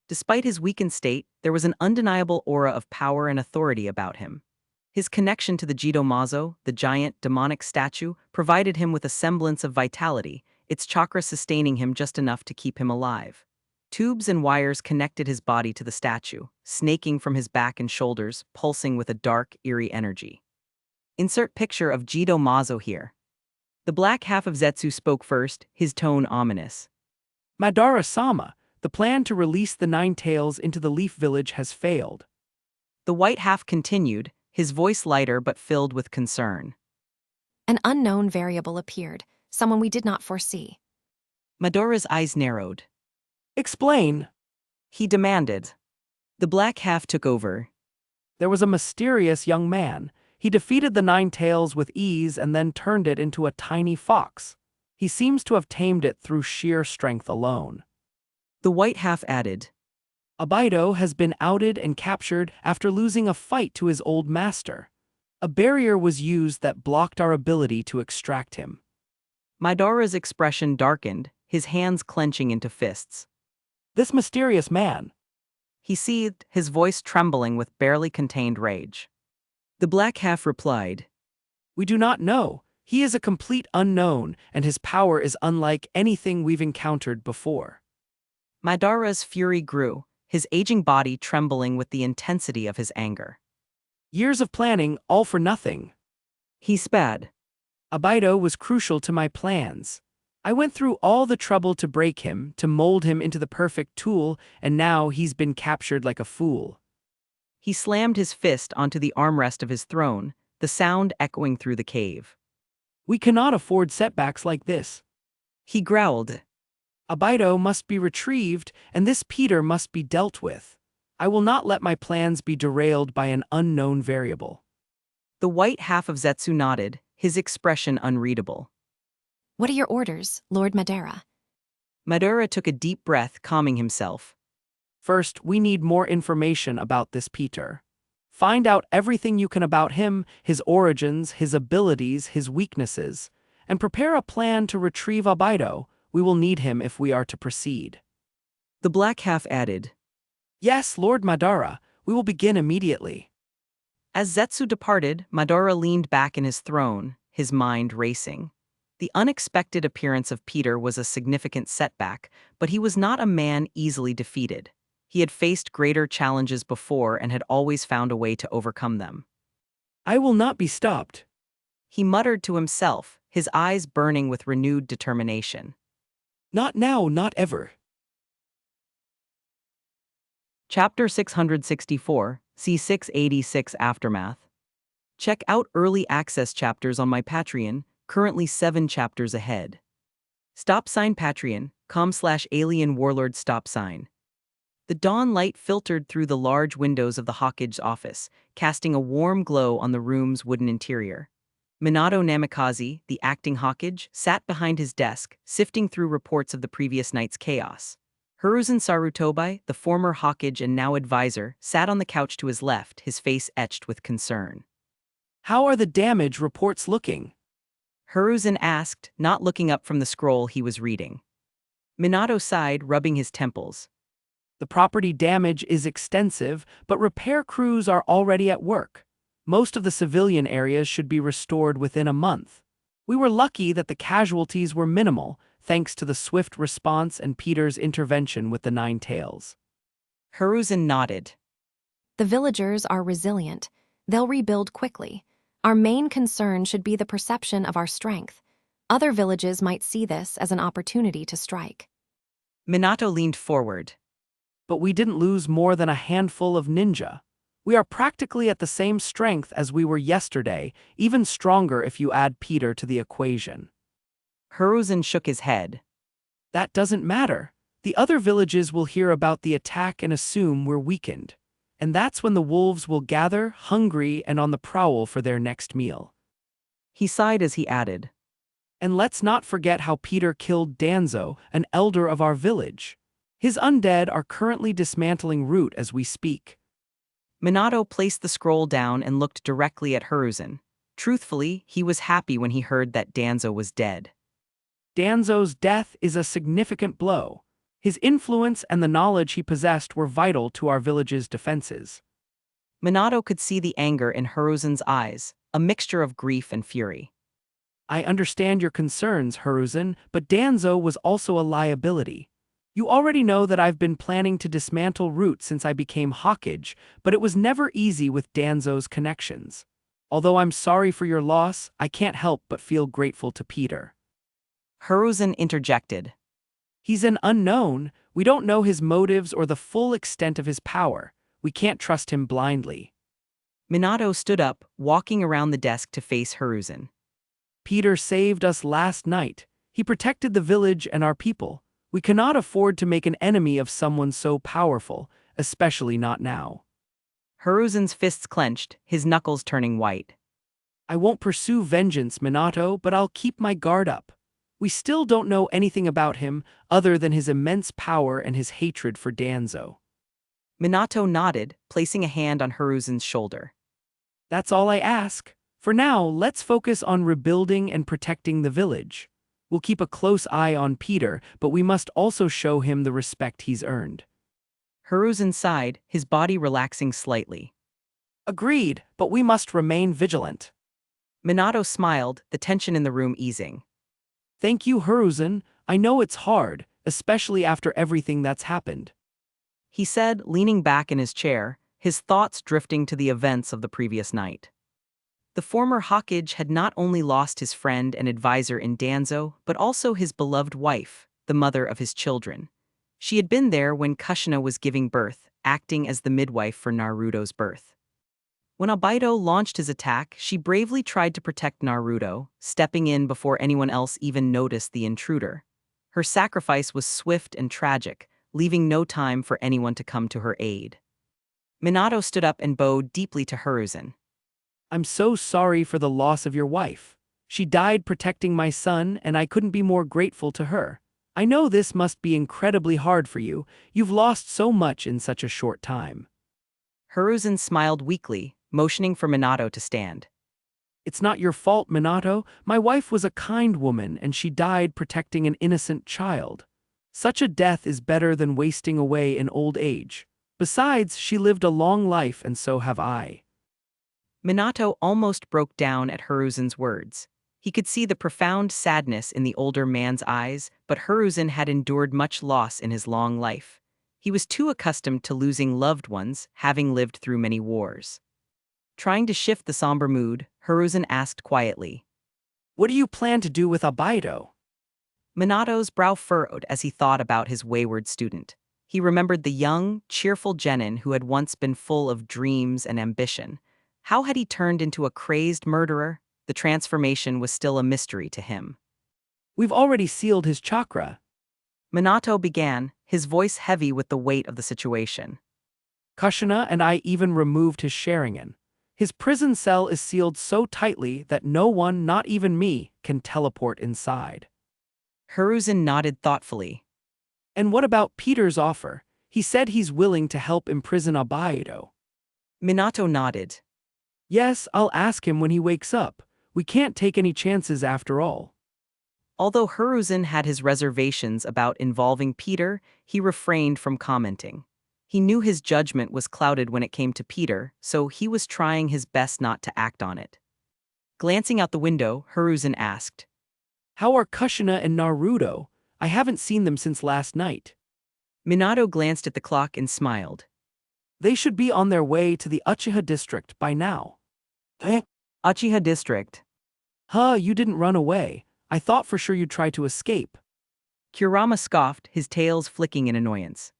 Despite his weakened state, there was an undeniable aura of power and authority about him. His connection to the Jido Mazo, the giant, demonic statue, provided him with a semblance of vitality, its chakra sustaining him just enough to keep him alive. Tubes and wires connected his body to the statue, snaking from his back and shoulders, pulsing with a dark, eerie energy. Insert picture of Jido Mazo here. The black half of Zetsu spoke first, his tone ominous. Madara-sama, the plan to release the Nine Tails into the Leaf Village has failed. The white half continued, his voice lighter but filled with concern. An unknown variable appeared, someone we did not foresee. Madara's eyes narrowed. Explain. He demanded. The black half took over. There was a mysterious young man. He defeated the Nine Tails with ease and then turned it into a tiny fox. He seems to have tamed it through sheer strength alone. The white half added. Abido has been outed and captured after losing a fight to his old master. A barrier was used that blocked our ability to extract him. Madara's expression darkened, his hands clenching into fists. This mysterious man. He seethed, his voice trembling with barely contained rage. The black half replied. We do not know. He is a complete unknown, and his power is unlike anything we've encountered before. Madara's fury grew, his aging body trembling with the intensity of his anger. Years of planning, all for nothing. He spat. Abido was crucial to my plans. I went through all the trouble to break him, to mold him into the perfect tool, and now he's been captured like a fool. He slammed his fist onto the armrest of his throne, the sound echoing through the cave. We cannot afford setbacks like this. He growled. Abido must be retrieved, and this Peter must be dealt with. I will not let my plans be derailed by an unknown variable. The white half of Zetsu nodded, his expression unreadable. What are your orders, Lord Madara? Madara took a deep breath, calming himself. First, we need more information about this Peter. Find out everything you can about him, his origins, his abilities, his weaknesses, and prepare a plan to retrieve Abido. We will need him if we are to proceed. The black half added. Yes, Lord Madara, we will begin immediately. As Zetsu departed, Madara leaned back in his throne, his mind racing. The unexpected appearance of Peter was a significant setback, but he was not a man easily defeated. He had faced greater challenges before and had always found a way to overcome them. I will not be stopped. He muttered to himself, his eyes burning with renewed determination. Not now, not ever. Chapter 664, C686 Aftermath. Check out early access chapters on my Patreon, currently 7 chapters ahead. Patreon.com/alien warlord stop sign. The dawn light filtered through the large windows of the Hawkage's office, casting a warm glow on the room's wooden interior. Minato Namikaze, the acting Hokage, sat behind his desk, sifting through reports of the previous night's chaos. Hiruzen Sarutobi, the former Hokage and now advisor, sat on the couch to his left, his face etched with concern. How are the damage reports looking? Hiruzen asked, not looking up from the scroll he was reading. Minato sighed, rubbing his temples. The property damage is extensive, but repair crews are already at work. Most of the civilian areas should be restored within a month. We were lucky that the casualties were minimal, thanks to the swift response and Peter's intervention with the Nine Tails. Hiruzen nodded. The villagers are resilient. They'll rebuild quickly. Our main concern should be the perception of our strength. Other villages might see this as an opportunity to strike. Minato leaned forward. But we didn't lose more than a handful of ninja. We are practically at the same strength as we were yesterday, even stronger if you add Peter to the equation. Hiruzen shook his head. That doesn't matter. The other villages will hear about the attack and assume we're weakened. And that's when the wolves will gather, hungry and on the prowl for their next meal. He sighed as he added. And let's not forget how Peter killed Danzo, an elder of our village. His undead are currently dismantling root as we speak. Minato placed the scroll down and looked directly at Hiruzen. Truthfully, he was happy when he heard that Danzo was dead. Danzo's death is a significant blow. His influence and the knowledge he possessed were vital to our village's defenses. Minato could see the anger in Hiruzen's eyes, a mixture of grief and fury. I understand your concerns, Hiruzen, but Danzo was also a liability. You already know that I've been planning to dismantle Root since I became Hokage, but it was never easy with Danzo's connections. Although I'm sorry for your loss, I can't help but feel grateful to Peter. Hiruzen interjected. He's an unknown. We don't know his motives or the full extent of his power. We can't trust him blindly. Minato stood up, walking around the desk to face Hiruzen. Peter saved us last night. He protected the village and our people. We cannot afford to make an enemy of someone so powerful, especially not now. Hiruzen's fists clenched, his knuckles turning white. I won't pursue vengeance, Minato, but I'll keep my guard up. We still don't know anything about him other than his immense power and his hatred for Danzo. Minato nodded, placing a hand on Hiruzen's shoulder. That's all I ask. For now, let's focus on rebuilding and protecting the village. We'll keep a close eye on Peter, but we must also show him the respect he's earned. Hiruzen sighed, his body relaxing slightly. Agreed, but we must remain vigilant. Minato smiled, the tension in the room easing. Thank you, Hiruzen. I know it's hard, especially after everything that's happened. He said, leaning back in his chair, his thoughts drifting to the events of the previous night. The former Hokage had not only lost his friend and advisor in Danzo, but also his beloved wife, the mother of his children. She had been there when Kushina was giving birth, acting as the midwife for Naruto's birth. When Obito launched his attack, she bravely tried to protect Naruto, stepping in before anyone else even noticed the intruder. Her sacrifice was swift and tragic, leaving no time for anyone to come to her aid. Minato stood up and bowed deeply to Hiruzen. I'm so sorry for the loss of your wife. She died protecting my son, and I couldn't be more grateful to her. I know this must be incredibly hard for you. You've lost so much in such a short time. Hiruzen smiled weakly, motioning for Minato to stand. It's not your fault, Minato. My wife was a kind woman, and she died protecting an innocent child. Such a death is better than wasting away in old age. Besides, she lived a long life, and so have I. Minato almost broke down at Hiruzen's words. He could see the profound sadness in the older man's eyes, but Hiruzen had endured much loss in his long life. He was too accustomed to losing loved ones, having lived through many wars. Trying to shift the somber mood, Hiruzen asked quietly. What do you plan to do with Obito? Minato's brow furrowed as he thought about his wayward student. He remembered the young, cheerful genin who had once been full of dreams and ambition. How had he turned into a crazed murderer? The transformation was still a mystery to him. We've already sealed his chakra. Minato began, his voice heavy with the weight of the situation. Kushina and I even removed his Sharingan. His prison cell is sealed so tightly that no one, not even me, can teleport inside. Hiruzen nodded thoughtfully. And what about Peter's offer? He said he's willing to help imprison Abaito. Minato nodded. Yes, I'll ask him when he wakes up. We can't take any chances after all. Although Hiruzen had his reservations about involving Peter, he refrained from commenting. He knew his judgment was clouded when it came to Peter, so he was trying his best not to act on it. Glancing out the window, Hiruzen asked, How are Kushina and Naruto? I haven't seen them since last night. Minato glanced at the clock and smiled. They should be on their way to the Uchiha district by now. Uchiha District. Huh, you didn't run away. I thought for sure you'd try to escape. Kurama scoffed, his tails flicking in annoyance.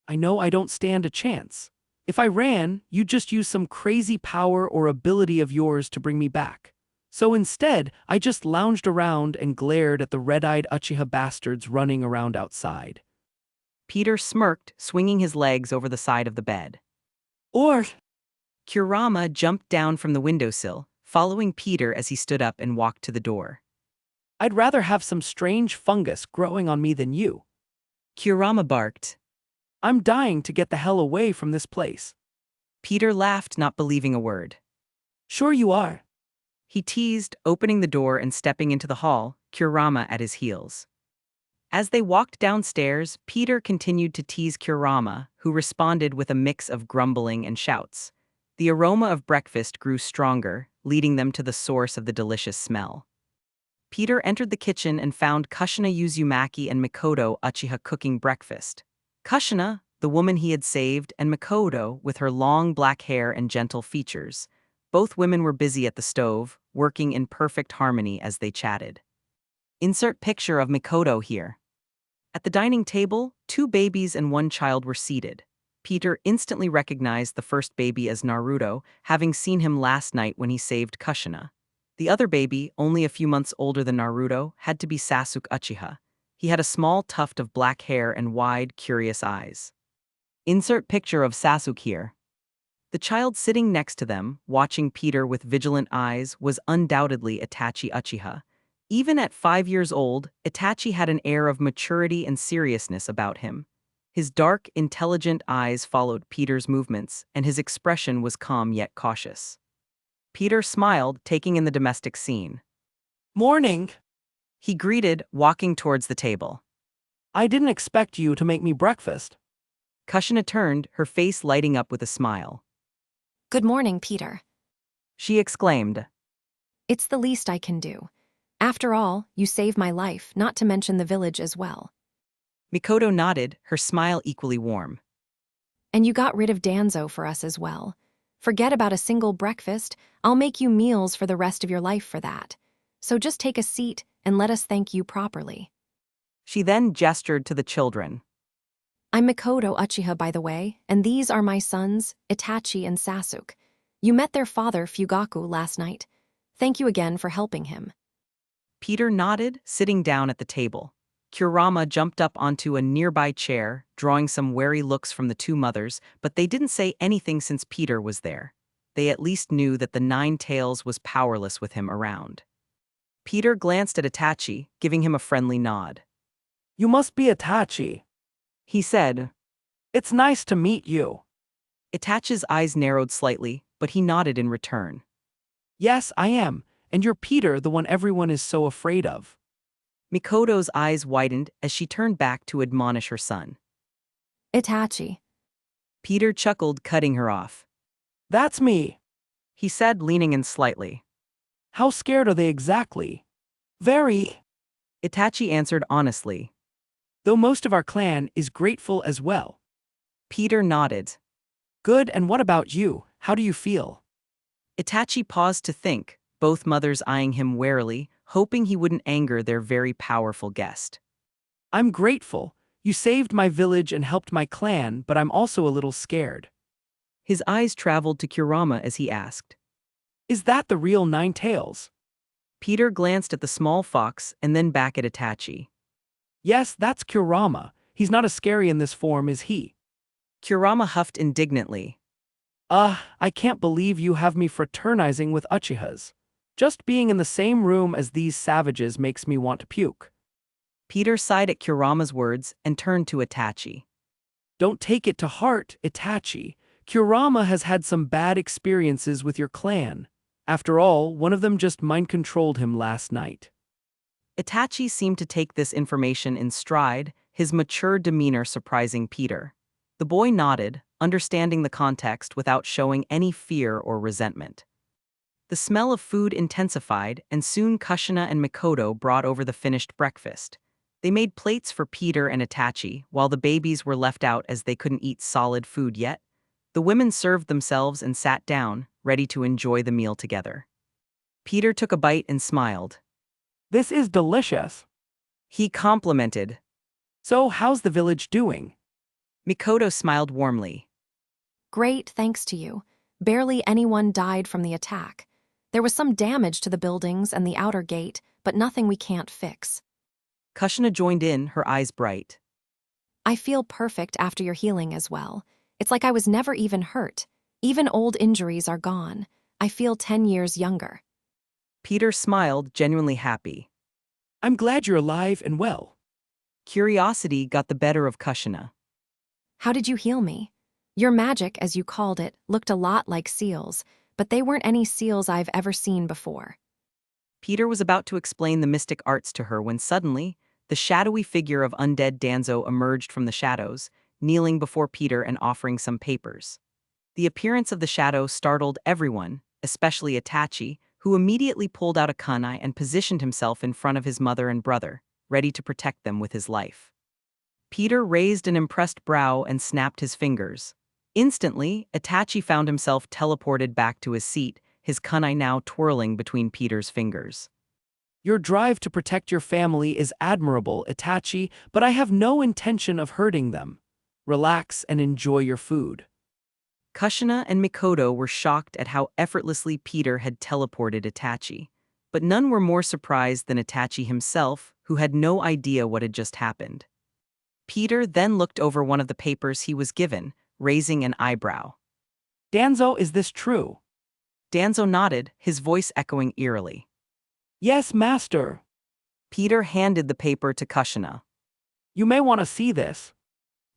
I know I don't stand a chance. If I ran, you'd just use some crazy power or ability of yours to bring me back. So instead, I just lounged around and glared at the red-eyed Uchiha bastards running around outside. Peter smirked, swinging his legs over the side of the bed. Or, Kurama jumped down from the windowsill, following Peter as he stood up and walked to the door. I'd rather have some strange fungus growing on me than you. Kurama barked. I'm dying to get the hell away from this place. Peter laughed, not believing a word. Sure you are. He teased, opening the door and stepping into the hall, Kurama at his heels. As they walked downstairs, Peter continued to tease Kurama, who responded with a mix of grumbling and shouts. The aroma of breakfast grew stronger, leading them to the source of the delicious smell. Peter entered the kitchen and found Kushina Uzumaki and Mikoto Uchiha cooking breakfast. Kushina, the woman he had saved, and Mikoto, with her long black hair and gentle features. Both women were busy at the stove, working in perfect harmony as they chatted. Insert picture of Mikoto here. At the dining table, 2 babies and 1 child were seated. Peter instantly recognized the first baby as Naruto, having seen him last night when he saved Kushina. The other baby, only a few months older than Naruto, had to be Sasuke Uchiha. He had a small tuft of black hair and wide, curious eyes. Insert picture of Sasuke here. The child sitting next to them, watching Peter with vigilant eyes, was undoubtedly Itachi Uchiha. Even at 5 years old, Itachi had an air of maturity and seriousness about him. His dark, intelligent eyes followed Peter's movements, and his expression was calm yet cautious. Peter smiled, taking in the domestic scene. Morning. He greeted, walking towards the table. I didn't expect you to make me breakfast. Kushina turned, her face lighting up with a smile. Good morning, Peter. She exclaimed. It's the least I can do. After all, you saved my life, not to mention the village as well. Mikoto nodded, her smile equally warm. And you got rid of Danzo for us as well. Forget about a single breakfast. I'll make you meals for the rest of your life for that. So just take a seat and let us thank you properly. She then gestured to the children. I'm Mikoto Uchiha, by the way, and these are my sons, Itachi and Sasuke. You met their father, Fugaku, last night. Thank you again for helping him. Peter nodded, sitting down at the table. Kurama jumped up onto a nearby chair, drawing some wary looks from the 2 mothers, but they didn't say anything since Peter was there. They at least knew that the 9 Tails was powerless with him around. Peter glanced at Itachi, giving him a friendly nod. You must be Itachi. He said. It's nice to meet you. Itachi's eyes narrowed slightly, but he nodded in return. Yes, I am, and you're Peter, the one everyone is so afraid of. Mikoto's eyes widened as she turned back to admonish her son. Itachi. Peter chuckled, cutting her off. That's me. He said, leaning in slightly. How scared are they exactly? Very. Itachi answered honestly. Though most of our clan is grateful as well. Peter nodded. Good, and what about you? How do you feel? Itachi paused to think, both mothers eyeing him warily, hoping he wouldn't anger their very powerful guest. I'm grateful. You saved my village and helped my clan, but I'm also a little scared. His eyes traveled to Kurama as he asked. Is that the real 9 Tails? Peter glanced at the small fox and then back at Itachi. Yes, that's Kurama. He's not as scary in this form, is he? Kurama huffed indignantly. I can't believe you have me fraternizing with Uchihas. Just being in the same room as these savages makes me want to puke. Peter sighed at Kurama's words and turned to Itachi. Don't take it to heart, Itachi. Kurama has had some bad experiences with your clan. After all, one of them just mind-controlled him last night. Itachi seemed to take this information in stride, his mature demeanor surprising Peter. The boy nodded, understanding the context without showing any fear or resentment. The smell of food intensified, and soon Kushina and Mikoto brought over the finished breakfast. They made plates for Peter and Itachi, while the babies were left out as they couldn't eat solid food yet. The women served themselves and sat down, ready to enjoy the meal together. Peter took a bite and smiled. This is delicious. He complimented. So, how's the village doing? Mikoto smiled warmly. Great, thanks to you. Barely anyone died from the attack. There was some damage to the buildings and the outer gate, but nothing we can't fix. Kushina joined in, her eyes bright. I feel perfect after your healing as well. It's like I was never even hurt. Even old injuries are gone. I feel 10 years younger. Peter smiled, genuinely happy. I'm glad you're alive and well. Curiosity got the better of Kushina. How did you heal me? Your magic, as you called it, looked a lot like seals, but they weren't any seals I've ever seen before. Peter was about to explain the mystic arts to her when suddenly, the shadowy figure of undead Danzo emerged from the shadows, kneeling before Peter and offering some papers. The appearance of the shadow startled everyone, especially Itachi, who immediately pulled out a kunai and positioned himself in front of his mother and brother, ready to protect them with his life. Peter raised an impressed brow and snapped his fingers. Instantly, Itachi found himself teleported back to his seat, his kunai now twirling between Peter's fingers. Your drive to protect your family is admirable, Itachi, but I have no intention of hurting them. Relax and enjoy your food. Kushina and Mikoto were shocked at how effortlessly Peter had teleported Itachi, but none were more surprised than Itachi himself, who had no idea what had just happened. Peter then looked over one of the papers he was given, raising an eyebrow. Danzo, is this true? Danzo nodded, his voice echoing eerily. Yes, master. Peter handed the paper to Kushina. You may want to see this.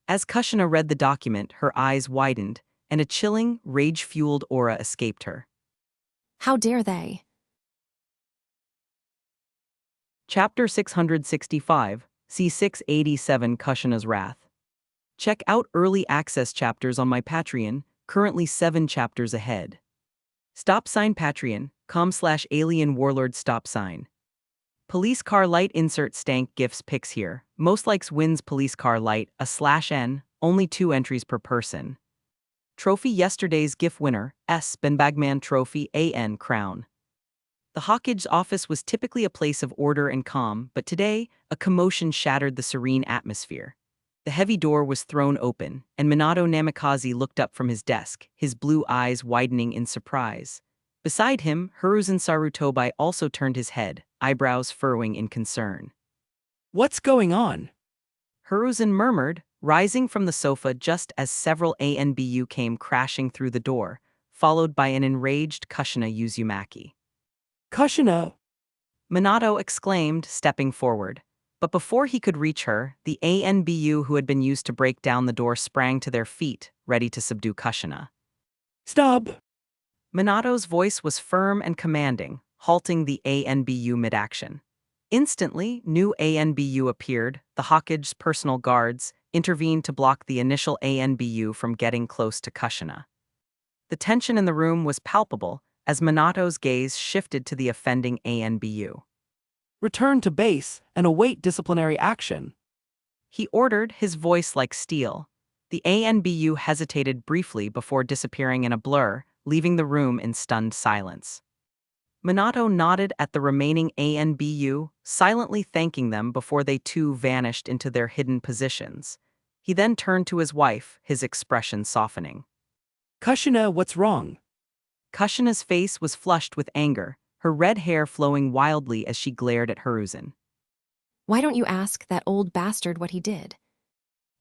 As Kushina read the document, her eyes widened, and a chilling, rage-fueled aura escaped her. How dare they? Chapter 665, C687 Kushina's Wrath. Check out early access chapters on my Patreon, currently 7 chapters ahead. Patreon.com/alien warlord stop sign. Police car light insert stank gifts pics here. Most likes wins police car light, /n, only 2 entries per person. Trophy yesterday's GIF winner, Benbagman Trophy AN Crown. The Hawkage office was typically a place of order and calm, but today, a commotion shattered the serene atmosphere. The heavy door was thrown open, and Minato Namikaze looked up from his desk, his blue eyes widening in surprise. Beside him, Hiruzen Sarutobi also turned his head, eyebrows furrowing in concern. What's going on? Hiruzen murmured, rising from the sofa just as several ANBU came crashing through the door, followed by an enraged Kushina Uzumaki. Kushina! Minato exclaimed, stepping forward. But before he could reach her, the ANBU who had been used to break down the door sprang to their feet, ready to subdue Kushina. Stop! Minato's voice was firm and commanding, halting the ANBU mid-action. Instantly, new ANBU appeared, the Hawkage's personal guards, intervened to block the initial ANBU from getting close to Kushina. The tension in the room was palpable as Minato's gaze shifted to the offending ANBU. Return to base and await disciplinary action. He ordered, his voice like steel. The ANBU hesitated briefly before disappearing in a blur, leaving the room in stunned silence. Minato nodded at the remaining ANBU, silently thanking them before they too vanished into their hidden positions. He then turned to his wife, his expression softening. Kushina, what's wrong? Kushina's face was flushed with anger, her red hair flowing wildly as she glared at Hiruzen. Why don't you ask that old bastard what he did?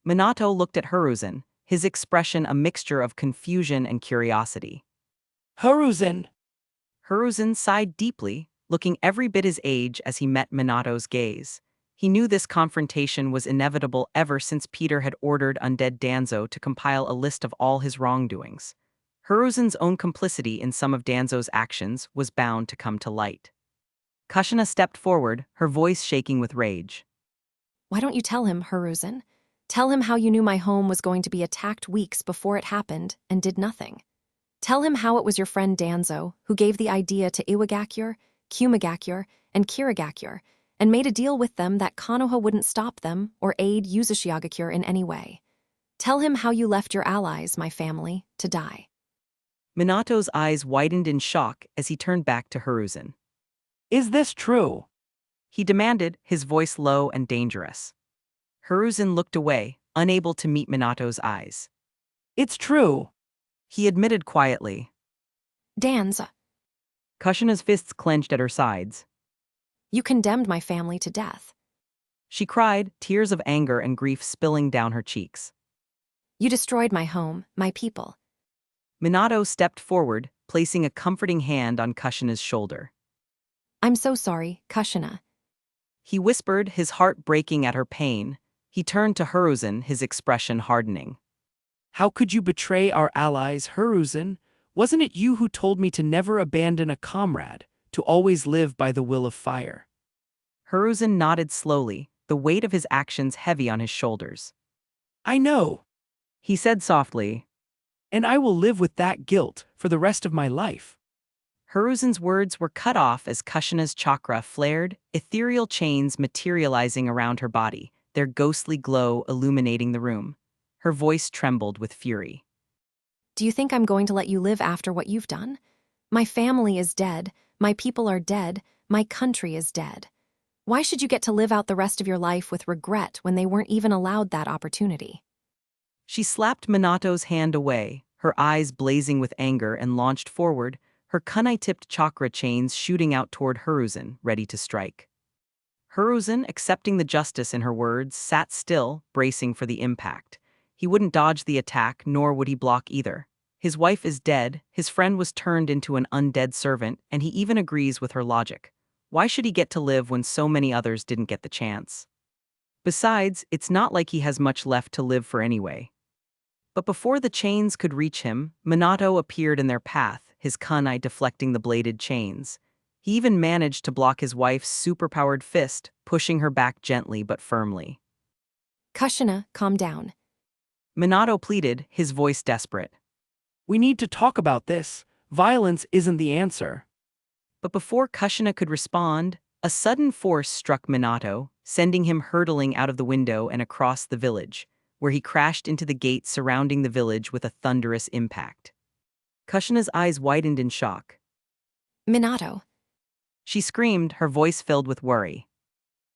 Minato looked at Hiruzen, his expression a mixture of confusion and curiosity. Hiruzen! Hiruzen sighed deeply, looking every bit his age as he met Minato's gaze. He knew this confrontation was inevitable ever since Peter had ordered undead Danzo to compile a list of all his wrongdoings. Hiruzen's own complicity in some of Danzo's actions was bound to come to light. Kushina stepped forward, her voice shaking with rage. Why don't you tell him, Hiruzen? Tell him how you knew my home was going to be attacked weeks before it happened and did nothing. Tell him how it was your friend Danzo who gave the idea to Iwagakure, Kumagakure, and Kirigakure, and made a deal with them that Konoha wouldn't stop them or aid Yuzushiagakure in any way. Tell him how you left your allies, my family, to die. Minato's eyes widened in shock as he turned back to Hiruzen. Is this true? He demanded, his voice low and dangerous. Hiruzen looked away, unable to meet Minato's eyes. It's true. He admitted quietly. Danzo, Kushina's fists clenched at her sides. you condemned my family to death. She cried, tears of anger and grief spilling down her cheeks. You destroyed my home, my people. Minato stepped forward, placing a comforting hand on Kushina's shoulder. I'm so sorry, Kushina. He whispered, his heart breaking at her pain. He turned to Hiruzen, his expression hardening. How could you betray our allies, Hiruzen? Wasn't it you who told me to never abandon a comrade, to always live by the will of fire? Hiruzen nodded slowly, the weight of his actions heavy on his shoulders. I know, He said softly. and I will live with that guilt for the rest of my life. Hiruzen's words were cut off as Kushina's chakra flared, ethereal chains materializing around her body, their ghostly glow illuminating the room. Her voice trembled with fury. Do you think I'm going to let you live after what you've done? My family is dead, my people are dead, my country is dead. Why should you get to live out the rest of your life with regret when they weren't even allowed that opportunity? She slapped Minato's hand away, her eyes blazing with anger, and launched forward, her kunai-tipped chakra chains shooting out toward Hiruzen, ready to strike. Hiruzen, accepting the justice in her words, sat still, bracing for the impact. He wouldn't dodge the attack, nor would he block either. His wife is dead, his friend was turned into an undead servant, and he even agrees with her logic. Why should he get to live when so many others didn't get the chance? Besides, it's not like he has much left to live for anyway. But before the chains could reach him, Minato appeared in their path, his kunai deflecting the bladed chains. He even managed to block his wife's superpowered fist, pushing her back gently but firmly. Kushina, calm down. Minato pleaded, his voice desperate. We need to talk about this. Violence isn't the answer. But before Kushina could respond, a sudden force struck Minato, sending him hurtling out of the window and across the village, where he crashed into the gate surrounding the village with a thunderous impact. Kushina's eyes widened in shock. Minato. She screamed, her voice filled with worry.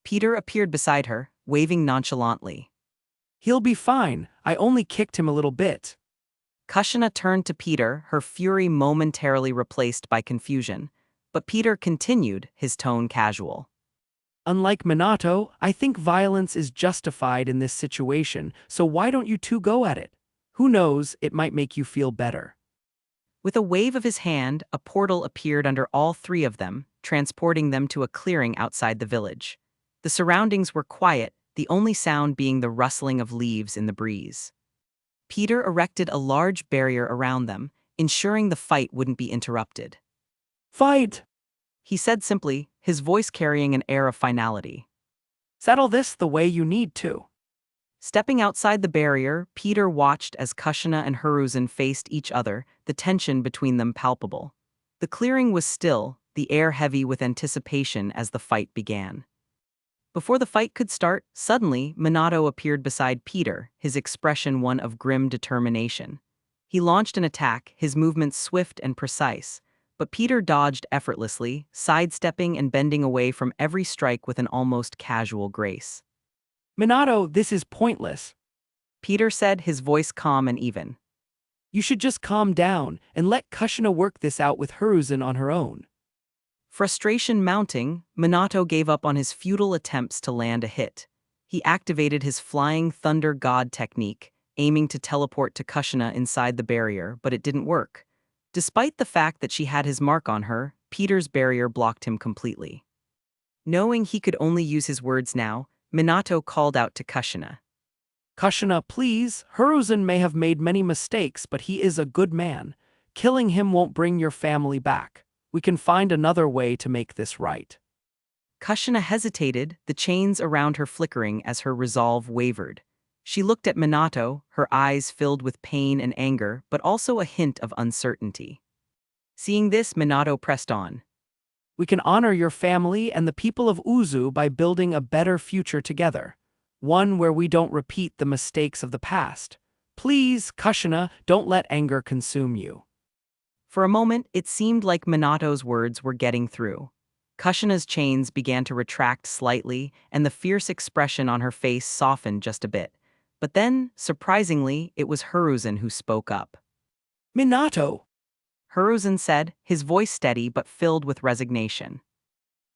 Peter appeared beside her, waving nonchalantly. He'll be fine, I only kicked him a little bit. Kushina turned to Peter, her fury momentarily replaced by confusion. But Peter continued, his tone casual. Unlike Minato, I think violence is justified in this situation, so why don't you two go at it? Who knows, it might make you feel better. With a wave of his hand, a portal appeared under all three of them, transporting them to a clearing outside the village. The surroundings were quiet, the only sound being the rustling of leaves in the breeze. Peter erected a large barrier around them, ensuring the fight wouldn't be interrupted. Fight! He said simply, his voice carrying an air of finality. Settle this the way you need to. Stepping outside the barrier, Peter watched as Kushina and Hiruzen faced each other, the tension between them palpable. The clearing was still, the air heavy with anticipation as the fight began. Before the fight could start, suddenly, Minato appeared beside Peter, his expression one of grim determination. He launched an attack, his movements swift and precise, but Peter dodged effortlessly, sidestepping and bending away from every strike with an almost casual grace. Minato, this is pointless. Peter said, his voice calm and even. You should just calm down and let Kushina work this out with Hiruzen on her own. Frustration mounting, Minato gave up on his futile attempts to land a hit. He activated his Flying Thunder God technique, aiming to teleport to Kushina inside the barrier, but it didn't work. Despite the fact that she had his mark on her, Peter's barrier blocked him completely. Knowing he could only use his words now, Minato called out to Kushina. Kushina, please, Hiruzen may have made many mistakes, but he is a good man. Killing him won't bring your family back. We can find another way to make this right. Kushina hesitated, the chains around her flickering as her resolve wavered. She looked at Minato, her eyes filled with pain and anger, but also a hint of uncertainty. Seeing this, Minato pressed on. We can honor your family and the people of Uzu by building a better future together. One where we don't repeat the mistakes of the past. Please, Kushina, don't let anger consume you. For a moment, it seemed like Minato's words were getting through. Kushina's chains began to retract slightly, and the fierce expression on her face softened just a bit. But then, surprisingly, it was Hiruzen who spoke up. Minato! Hiruzen said, his voice steady but filled with resignation.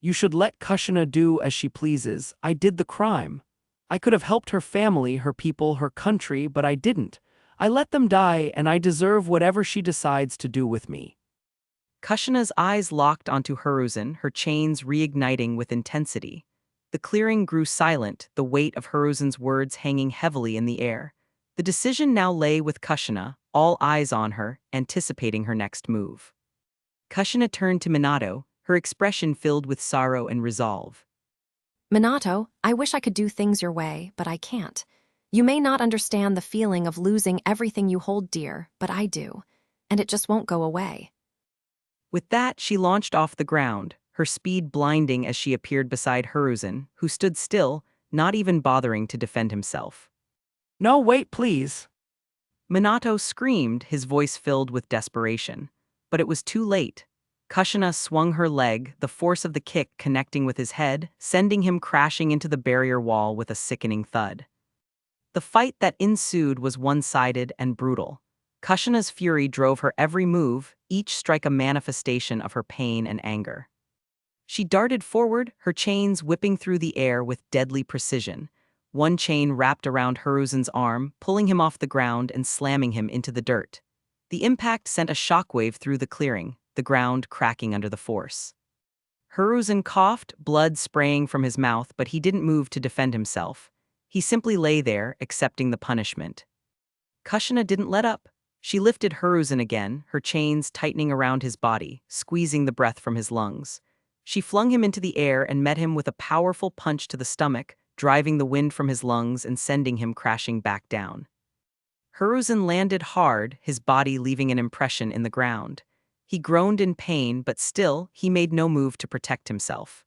You should let Kushina do as she pleases. I did the crime. I could have helped her family, her people, her country, but I didn't. I let them die, and I deserve whatever she decides to do with me. Kushina's eyes locked onto Hiruzen, her chains reigniting with intensity. The clearing grew silent, the weight of Hiruzen's words hanging heavily in the air. The decision now lay with Kushina, all eyes on her, anticipating her next move. Kushina turned to Minato, her expression filled with sorrow and resolve. Minato, I wish I could do things your way, but I can't. You may not understand the feeling of losing everything you hold dear, but I do. And it just won't go away. With that, she launched off the ground, her speed blinding as she appeared beside Hiruzen, who stood still, not even bothering to defend himself. No, wait, please. Minato screamed, his voice filled with desperation. But it was too late. Kushina swung her leg, the force of the kick connecting with his head, sending him crashing into the barrier wall with a sickening thud. The fight that ensued was one-sided and brutal. Kushina's fury drove her every move, each strike a manifestation of her pain and anger. She darted forward, her chains whipping through the air with deadly precision. One chain wrapped around Hiruzen's arm, pulling him off the ground and slamming him into the dirt. The impact sent a shockwave through the clearing, the ground cracking under the force. Hiruzen coughed, blood spraying from his mouth, but he didn't move to defend himself. He simply lay there, accepting the punishment. Kushina didn't let up. She lifted Hiruzen again, her chains tightening around his body, squeezing the breath from his lungs. She flung him into the air and met him with a powerful punch to the stomach, driving the wind from his lungs and sending him crashing back down. Hiruzen landed hard, his body leaving an impression in the ground. He groaned in pain, but still, he made no move to protect himself.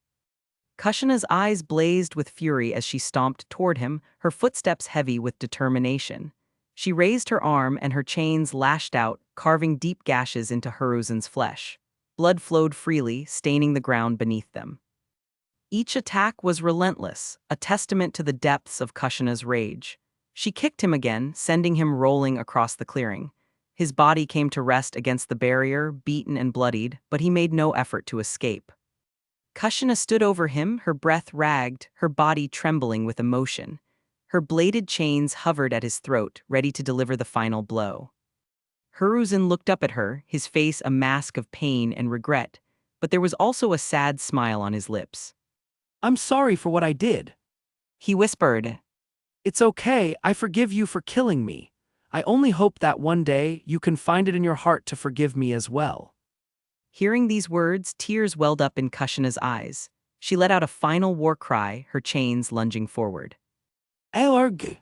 Kushina's eyes blazed with fury as she stomped toward him, her footsteps heavy with determination. She raised her arm and her chains lashed out, carving deep gashes into Hiruzen's flesh. Blood flowed freely, staining the ground beneath them. Each attack was relentless, a testament to the depths of Kushina's rage. She kicked him again, sending him rolling across the clearing. His body came to rest against the barrier, beaten and bloodied, but he made no effort to escape. Kushina stood over him, her breath ragged, her body trembling with emotion. Her bladed chains hovered at his throat, ready to deliver the final blow. Hiruzen looked up at her, his face a mask of pain and regret, but there was also a sad smile on his lips. I'm sorry for what I did. He whispered. It's okay, I forgive you for killing me. I only hope that one day you can find it in your heart to forgive me as well. Hearing these words, tears welled up in Kushina's eyes. She let out a final war cry, her chains lunging forward. Elrg.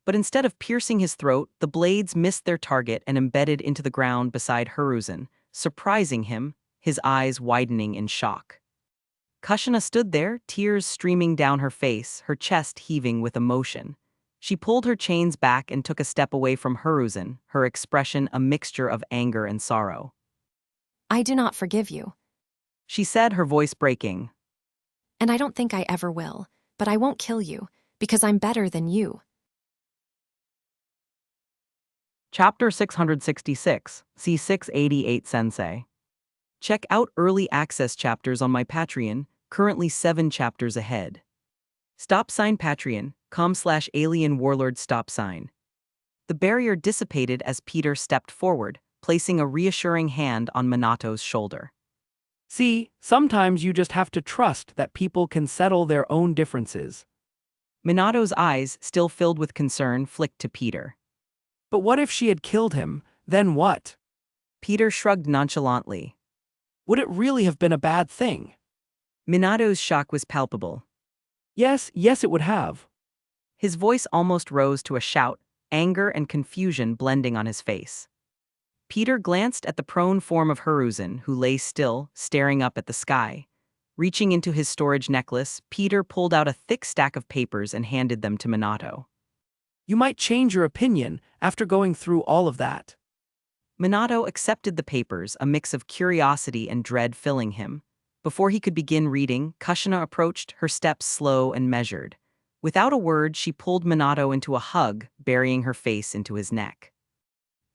But instead of piercing his throat, the blades missed their target and embedded into the ground beside Hiruzen, surprising him, his eyes widening in shock. Kushina stood there, tears streaming down her face, her chest heaving with emotion. She pulled her chains back and took a step away from Hiruzen, her expression a mixture of anger and sorrow. I do not forgive you. She said, her voice breaking. And I don't think I ever will, but I won't kill you, because I'm better than you. Chapter 666, C688 Sensei. Check out early access chapters on my Patreon, currently 7 chapters ahead. Stop sign Patreon, com/alien warlord stop sign. The barrier dissipated as Peter stepped forward, placing a reassuring hand on Minato's shoulder. See, sometimes you just have to trust that people can settle their own differences. Minato's eyes, still filled with concern, flicked to Peter. But what if she had killed him? Then what? Peter shrugged nonchalantly. Would it really have been a bad thing? Minato's shock was palpable. Yes, it would have. His voice almost rose to a shout, anger and confusion blending on his face. Peter glanced at the prone form of Hiruzen, who lay still, staring up at the sky. Reaching into his storage necklace, Peter pulled out a thick stack of papers and handed them to Minato. You might change your opinion after going through all of that. Minato accepted the papers, a mix of curiosity and dread filling him. Before he could begin reading, Kushina approached, her steps slow and measured. Without a word, she pulled Minato into a hug, burying her face into his neck.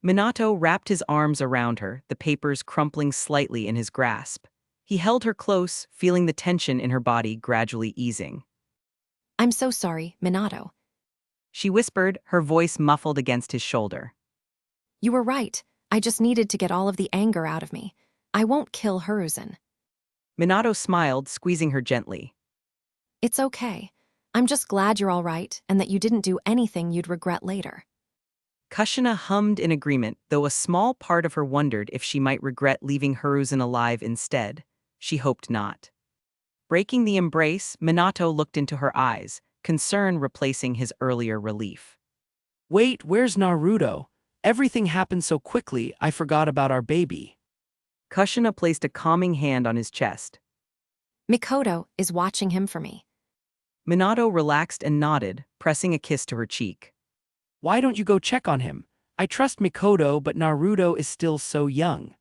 Minato wrapped his arms around her, the papers crumpling slightly in his grasp. He held her close, feeling the tension in her body gradually easing. I'm so sorry, Minato. She whispered, her voice muffled against his shoulder. You were right. I just needed to get all of the anger out of me. I won't kill Hiruzen. Minato smiled, squeezing her gently. It's okay. I'm just glad you're all right and that you didn't do anything you'd regret later. Kushina hummed in agreement, though a small part of her wondered if she might regret leaving Hiruzen alive instead. She hoped not. Breaking the embrace, Minato looked into her eyes, concern replacing his earlier relief. Wait, where's Naruto? Everything happened so quickly, I forgot about our baby. Kushina placed a calming hand on his chest. Mikoto is watching him for me. Minato relaxed and nodded, pressing a kiss to her cheek. Why don't you go check on him? I trust Mikoto, but Naruto is still so young.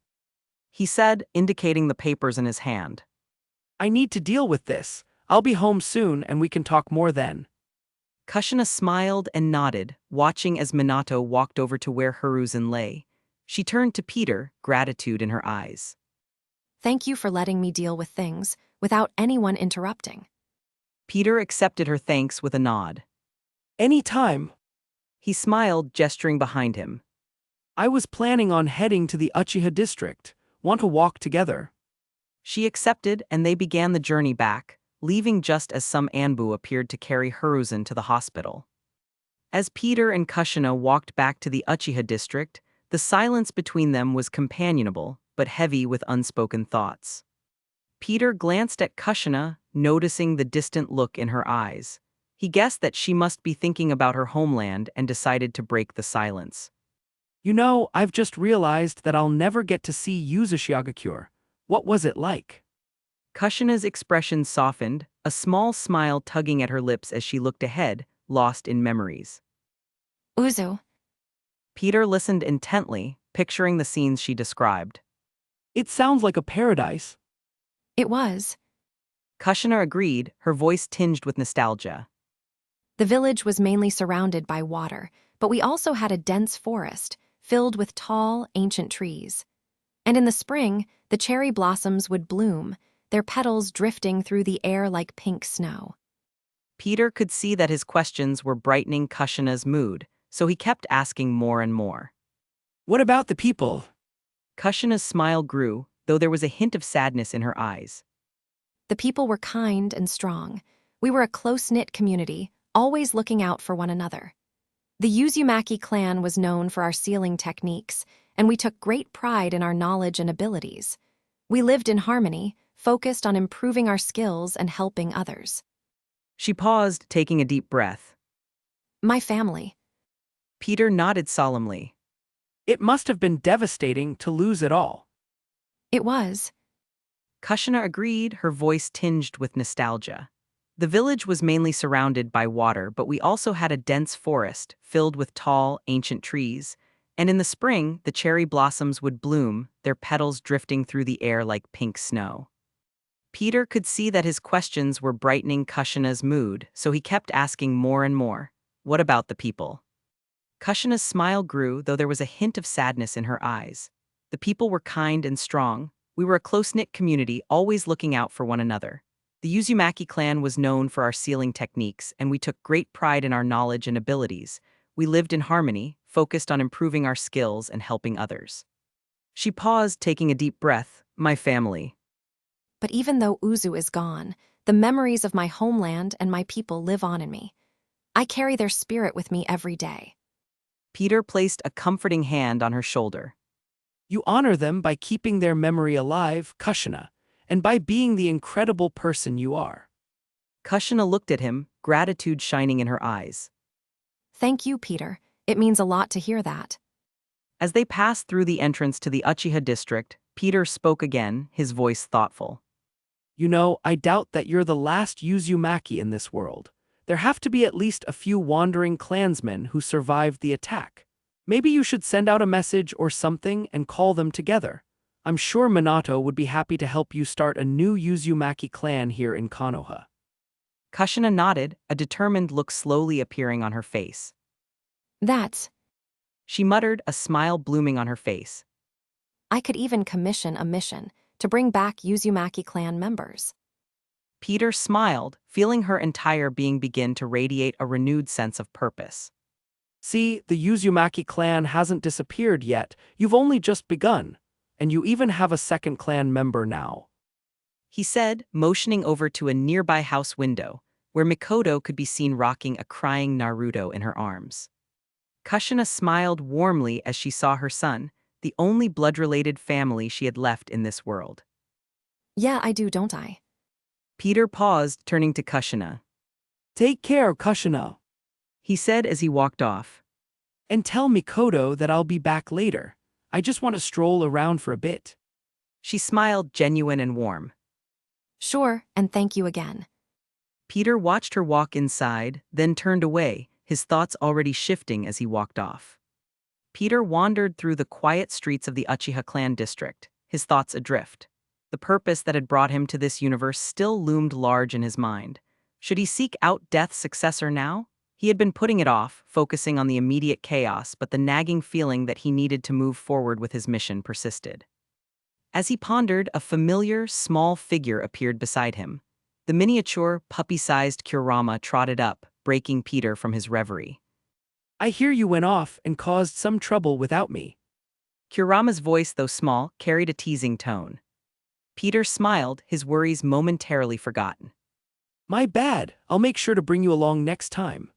He said, indicating the papers in his hand. I need to deal with this. I'll be home soon and we can talk more then. Kushina smiled and nodded, watching as Minato walked over to where Hiruzen lay. She turned to Peter, gratitude in her eyes. Thank you for letting me deal with things without anyone interrupting. Peter accepted her thanks with a nod. Any time. He smiled, gesturing behind him. I was planning on heading to the Uchiha district. Want to walk together? She accepted, and they began the journey back, leaving just as some Anbu appeared to carry Hiruzen to the hospital. As Peter and Kushina walked back to the Uchiha district, the silence between them was companionable, but heavy with unspoken thoughts. Peter glanced at Kushina, noticing the distant look in her eyes. He guessed that she must be thinking about her homeland and decided to break the silence. You know, I've just realized that I'll never get to see Uzushiagakure. What was it like? Kushina's expression softened, a small smile tugging at her lips as she looked ahead, lost in memories. Uzu. Peter listened intently, picturing the scenes she described. It sounds like a paradise. It was. Kushina agreed, her voice tinged with nostalgia. The village was mainly surrounded by water, but we also had a dense forest, filled with tall, ancient trees. And in the spring, the cherry blossoms would bloom, their petals drifting through the air like pink snow. Peter could see that his questions were brightening Kushina's mood, so he kept asking more and more. What about the people? Kushina's smile grew, though there was a hint of sadness in her eyes. The people were kind and strong. We were a close-knit community, always looking out for one another. The Uzumaki clan was known for our sealing techniques, and we took great pride in our knowledge and abilities. We lived in harmony, focused on improving our skills and helping others. She paused, taking a deep breath. My family. Peter nodded solemnly. It must have been devastating to lose it all. It was. Kushina agreed, her voice tinged with nostalgia. The village was mainly surrounded by water, but we also had a dense forest, filled with tall, ancient trees, and in the spring, the cherry blossoms would bloom, their petals drifting through the air like pink snow. Peter could see that his questions were brightening Kushina's mood, so he kept asking more and more. What about the people? Kushina's smile grew, though there was a hint of sadness in her eyes. The people were kind and strong. We were a close-knit community, always looking out for one another. The Uzumaki clan was known for our sealing techniques, and we took great pride in our knowledge and abilities. We lived in harmony, focused on improving our skills and helping others. She paused, taking a deep breath. My family. But even though Uzu is gone, the memories of my homeland and my people live on in me. I carry their spirit with me every day. Peter placed a comforting hand on her shoulder. You honor them by keeping their memory alive, Kushina, and by being the incredible person you are. Kushina looked at him, gratitude shining in her eyes. Thank you, Peter. It means a lot to hear that. As they passed through the entrance to the Uchiha district, Peter spoke again, his voice thoughtful. You know, I doubt that you're the last Uzumaki in this world. There have to be at least a few wandering clansmen who survived the attack. Maybe you should send out a message or something and call them together. I'm sure Minato would be happy to help you start a new Uzumaki clan here in Konoha. Kushina nodded, a determined look slowly appearing on her face. That's. She muttered, a smile blooming on her face. I could even commission a mission to bring back Uzumaki clan members. Peter smiled, feeling her entire being begin to radiate a renewed sense of purpose. See, the Uzumaki clan hasn't disappeared yet, you've only just begun. And you even have a second clan member now. He said, motioning over to a nearby house window, where Mikoto could be seen rocking a crying Naruto in her arms. Kushina smiled warmly as she saw her son, the only blood-related family she had left in this world. Yeah, I do, don't I? Peter paused, turning to Kushina. Take care, Kushina. He said as he walked off. And tell Mikoto that I'll be back later. I just want to stroll around for a bit. She smiled, genuine and warm. Sure, and thank you again. Peter watched her walk inside, then turned away, his thoughts already shifting as he walked off. Peter wandered through the quiet streets of the Uchiha clan district, his thoughts adrift. The purpose that had brought him to this universe still loomed large in his mind. Should he seek out Death's successor now? He had been putting it off, focusing on the immediate chaos, but the nagging feeling that he needed to move forward with his mission persisted. As he pondered, a familiar, small figure appeared beside him. The miniature, puppy-sized Kurama trotted up, breaking Peter from his reverie. I hear you went off and caused some trouble without me. Kurama's voice, though small, carried a teasing tone. Peter smiled, his worries momentarily forgotten. My bad, I'll make sure to bring you along next time.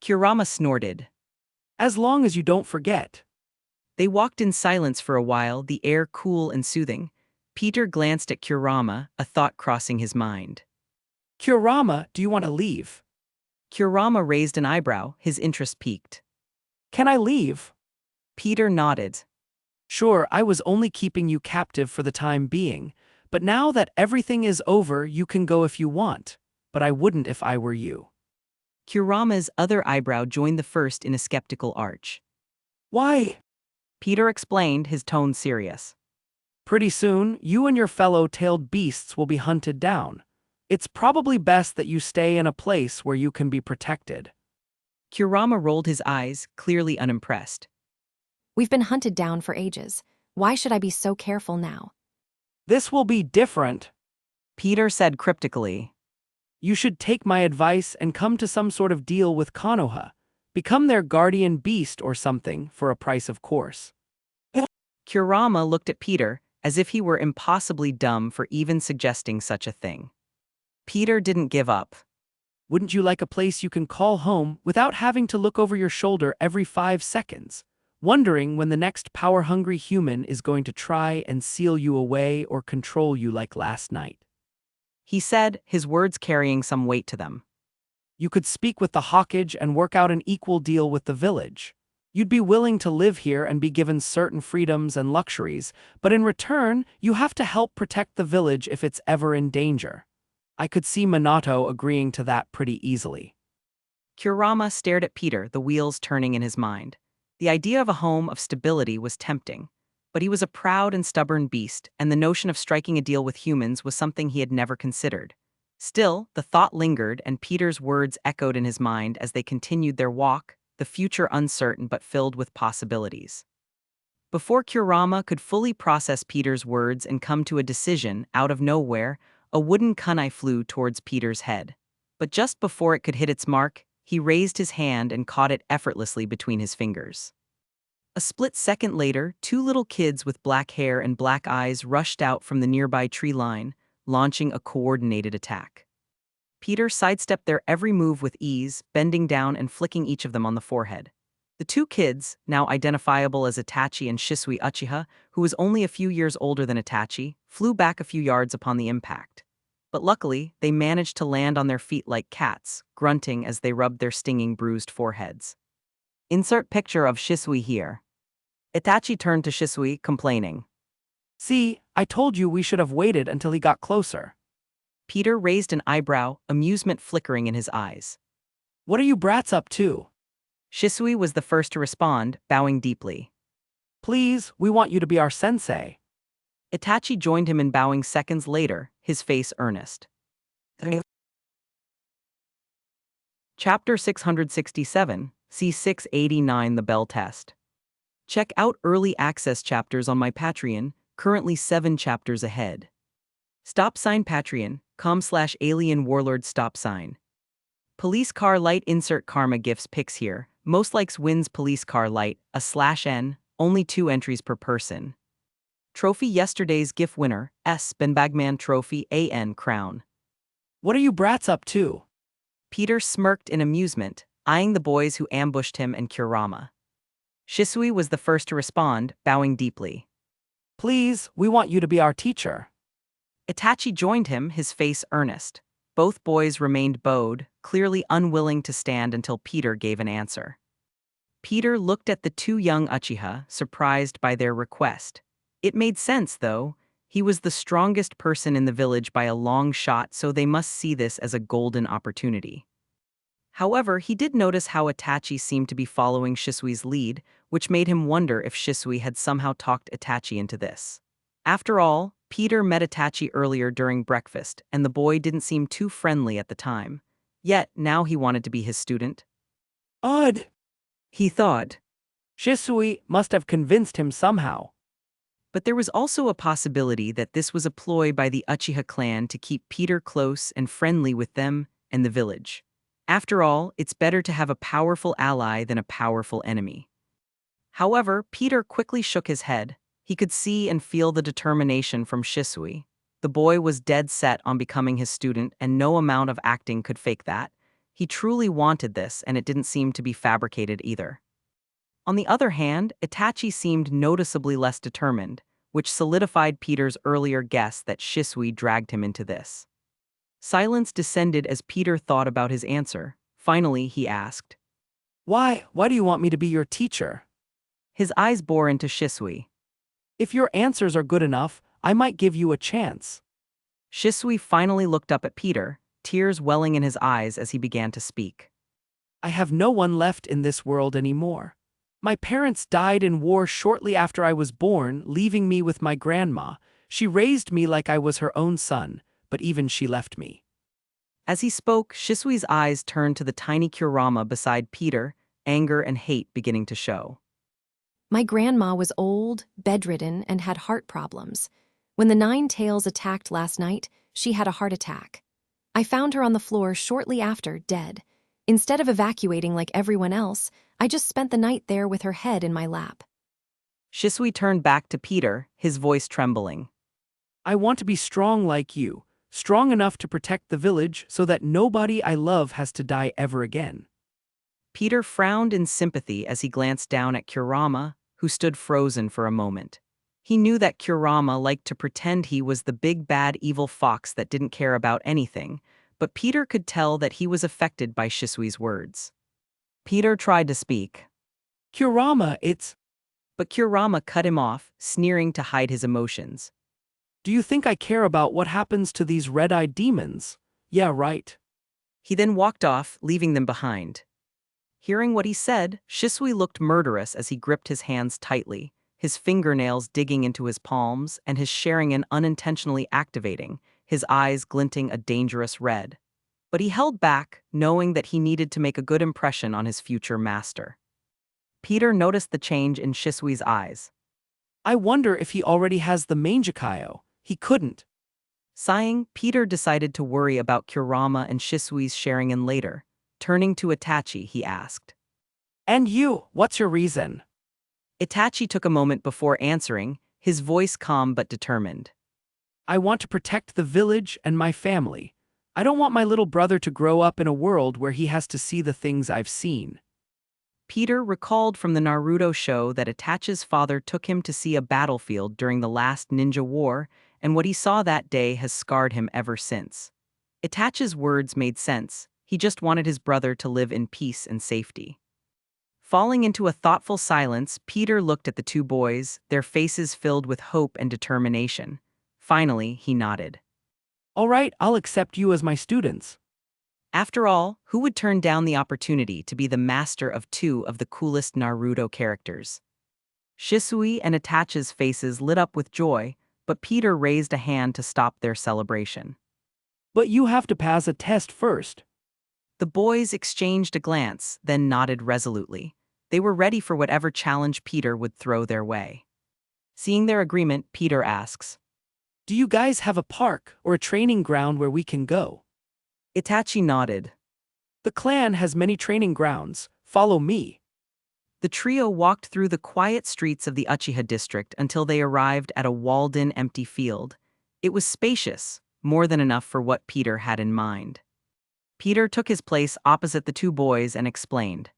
Kurama snorted. As long as you don't forget. They walked in silence for a while, the air cool and soothing. Peter glanced at Kurama, a thought crossing his mind. Kurama, do you want to leave? Kurama raised an eyebrow, his interest piqued. Can I leave? Peter nodded. Sure, I was only keeping you captive for the time being, but now that everything is over, you can go if you want, but I wouldn't if I were you. Kurama's other eyebrow joined the first in a skeptical arch. Why? Peter explained, his tone serious. Pretty soon, you and your fellow tailed beasts will be hunted down. It's probably best that you stay in a place where you can be protected. Kurama rolled his eyes, clearly unimpressed. We've been hunted down for ages. Why should I be so careful now? This will be different. Peter said cryptically. You should take my advice and come to some sort of deal with Konoha. Become their guardian beast or something, for a price of course. Kurama looked at Peter, as if he were impossibly dumb for even suggesting such a thing. Peter didn't give up. Wouldn't you like a place you can call home without having to look over your shoulder every 5 seconds, wondering when the next power-hungry human is going to try and seal you away or control you like last night? He said, his words carrying some weight to them. You could speak with the Hawkage and work out an equal deal with the village. You'd be willing to live here and be given certain freedoms and luxuries, but in return, you have to help protect the village if it's ever in danger. I could see Minato agreeing to that pretty easily. Kurama stared at Peter, the wheels turning in his mind. The idea of a home of stability was tempting, but he was a proud and stubborn beast, and the notion of striking a deal with humans was something he had never considered. Still, the thought lingered, and Peter's words echoed in his mind as they continued their walk, the future uncertain but filled with possibilities. Before Kurama could fully process Peter's words and come to a decision, out of nowhere, A wooden kunai flew towards Peter's head. But just before it could hit its mark, he raised his hand and caught it effortlessly between his fingers. A split second later, two little kids with black hair and black eyes rushed out from the nearby tree line, launching a coordinated attack. Peter sidestepped their every move with ease, bending down and flicking each of them on the forehead. The two kids, now identifiable as Itachi and Shisui Uchiha, who was only a few years older than Itachi, flew back a few yards upon the impact. But luckily, they managed to land on their feet like cats, grunting as they rubbed their stinging, bruised foreheads. Insert picture of Shisui here. Itachi turned to Shisui, complaining. See, I told you we should have waited until he got closer. Peter raised an eyebrow, amusement flickering in his eyes. What are you brats up to? Shisui was the first to respond, bowing deeply. Please, we want you to be our sensei. Itachi joined him in bowing seconds later, his face earnest. Chapter 667, C689 The Bell Test. Check out early access chapters on my Patreon, currently 7 chapters ahead. Patreon.com/alien warlord stop sign. Police car light insert karma gifts pics here. Most likes wins police car light, /n, only 2 entries per person. Trophy yesterday's GIF winner, Benbagman Trophy AN Crown. What are you brats up to? Peter smirked in amusement, eyeing the boys who ambushed him and Kurama. Shisui was the first to respond, bowing deeply. Please, we want you to be our teacher. Itachi joined him, his face earnest. Both boys remained bowed, clearly unwilling to stand until Peter gave an answer. Peter looked at the two young Uchiha, surprised by their request. It made sense, though. He was the strongest person in the village by a long shot, so they must see this as a golden opportunity. However, he did notice how Itachi seemed to be following Shisui's lead, which made him wonder if Shisui had somehow talked Itachi into this. After all, Peter met Itachi earlier during breakfast, and the boy didn't seem too friendly at the time. Yet, now he wanted to be his student. Odd, He thought. Shisui must have convinced him somehow. But there was also a possibility that this was a ploy by the Uchiha clan to keep Peter close and friendly with them and the village. After all, it's better to have a powerful ally than a powerful enemy. However, Peter quickly shook his head. He could see and feel the determination from Shisui. The boy was dead set on becoming his student, and no amount of acting could fake that. He truly wanted this, and it didn't seem to be fabricated either. On the other hand, Itachi seemed noticeably less determined, which solidified Peter's earlier guess that Shisui dragged him into this. Silence descended as Peter thought about his answer. Finally, he asked, Why do you want me to be your teacher? His eyes bore into Shisui. If your answers are good enough, I might give you a chance. Shisui finally looked up at Peter, tears welling in his eyes as he began to speak. I have no one left in this world anymore. My parents died in war shortly after I was born, leaving me with my grandma. She raised me like I was her own son, but even she left me. As he spoke, Shisui's eyes turned to the tiny Kurama beside Peter, anger and hate beginning to show. My grandma was old, bedridden, and had heart problems. When the 9 tails attacked last night, she had a heart attack. I found her on the floor shortly after, dead. Instead of evacuating like everyone else, I just spent the night there with her head in my lap. Shisui turned back to Peter, his voice trembling. I want to be strong like you, strong enough to protect the village so that nobody I love has to die ever again. Peter frowned in sympathy as he glanced down at Kurama, who stood frozen for a moment. He knew that Kurama liked to pretend he was the big bad evil fox that didn't care about anything, but Peter could tell that he was affected by Shisui's words. Peter tried to speak. Kurama, But Kurama cut him off, sneering to hide his emotions. Do you think I care about what happens to these red-eyed demons? Yeah, right. He then walked off, leaving them behind. Hearing what he said, Shisui looked murderous as he gripped his hands tightly, his fingernails digging into his palms and his Sharingan unintentionally activating, his eyes glinting a dangerous red. But he held back, knowing that he needed to make a good impression on his future master. Peter noticed the change in Shisui's eyes. I wonder if he already has the Mangekyo. He couldn't. Sighing, Peter decided to worry about Kurama and Shisui's sharing in later. Turning to Itachi, he asked. And you, what's your reason? Itachi took a moment before answering, his voice calm but determined. I want to protect the village and my family. I don't want my little brother to grow up in a world where he has to see the things I've seen. Peter recalled from the Naruto show that Itachi's father took him to see a battlefield during the last ninja war, and what he saw that day has scarred him ever since. Itachi's words made sense. He just wanted his brother to live in peace and safety. Falling into a thoughtful silence, Peter looked at the two boys, their faces filled with hope and determination. Finally, he nodded. All right, I'll accept you as my students. After all, who would turn down the opportunity to be the master of two of the coolest Naruto characters? Shisui and Itachi's faces lit up with joy, but Peter raised a hand to stop their celebration. But you have to pass a test first. The boys exchanged a glance, then nodded resolutely. They were ready for whatever challenge Peter would throw their way. Seeing their agreement, Peter asks, Do you guys have a park or a training ground where we can go? Itachi nodded. The clan has many training grounds. Follow me. The trio walked through the quiet streets of the Uchiha district until they arrived at a walled-in empty field. It was spacious, more than enough for what Peter had in mind. Peter took his place opposite the two boys and explained.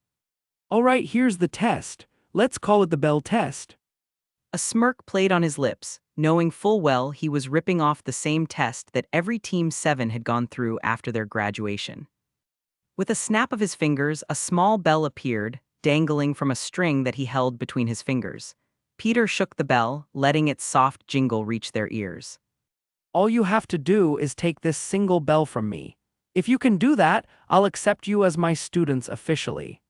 All right, here's the test. Let's call it the bell test. A smirk played on his lips, knowing full well he was ripping off the same test that every Team 7 had gone through after their graduation. With a snap of his fingers, a small bell appeared, dangling from a string that he held between his fingers. Peter shook the bell, letting its soft jingle reach their ears. All you have to do is take this single bell from me. If you can do that, I'll accept you as my students officially.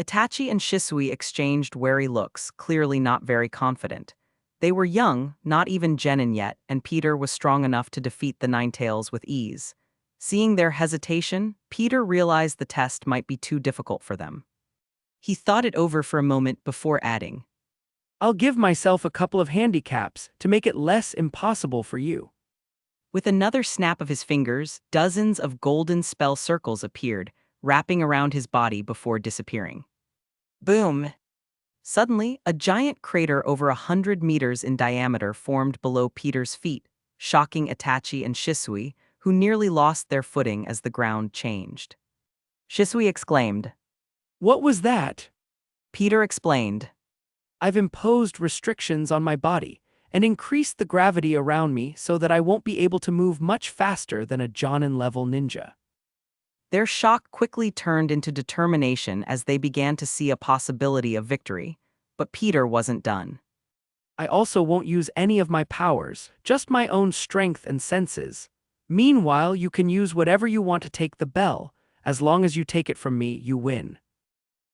Itachi and Shisui exchanged wary looks, clearly not very confident. They were young, not even genin yet, and Peter was strong enough to defeat the Ninetales with ease. Seeing their hesitation, Peter realized the test might be too difficult for them. He thought it over for a moment before adding, I'll give myself a couple of handicaps to make it less impossible for you. With another snap of his fingers, dozens of golden spell circles appeared, wrapping around his body before disappearing. Boom! Suddenly, a giant crater over 100 meters in diameter formed below Peter's feet, shocking Itachi and Shisui, who nearly lost their footing as the ground changed. Shisui exclaimed. What was that? Peter explained. I've imposed restrictions on my body and increased the gravity around me so that I won't be able to move much faster than a Jonin-level ninja. Their shock quickly turned into determination as they began to see a possibility of victory, but Peter wasn't done. I also won't use any of my powers, just my own strength and senses. Meanwhile, you can use whatever you want to take the bell. As long as you take it from me, you win.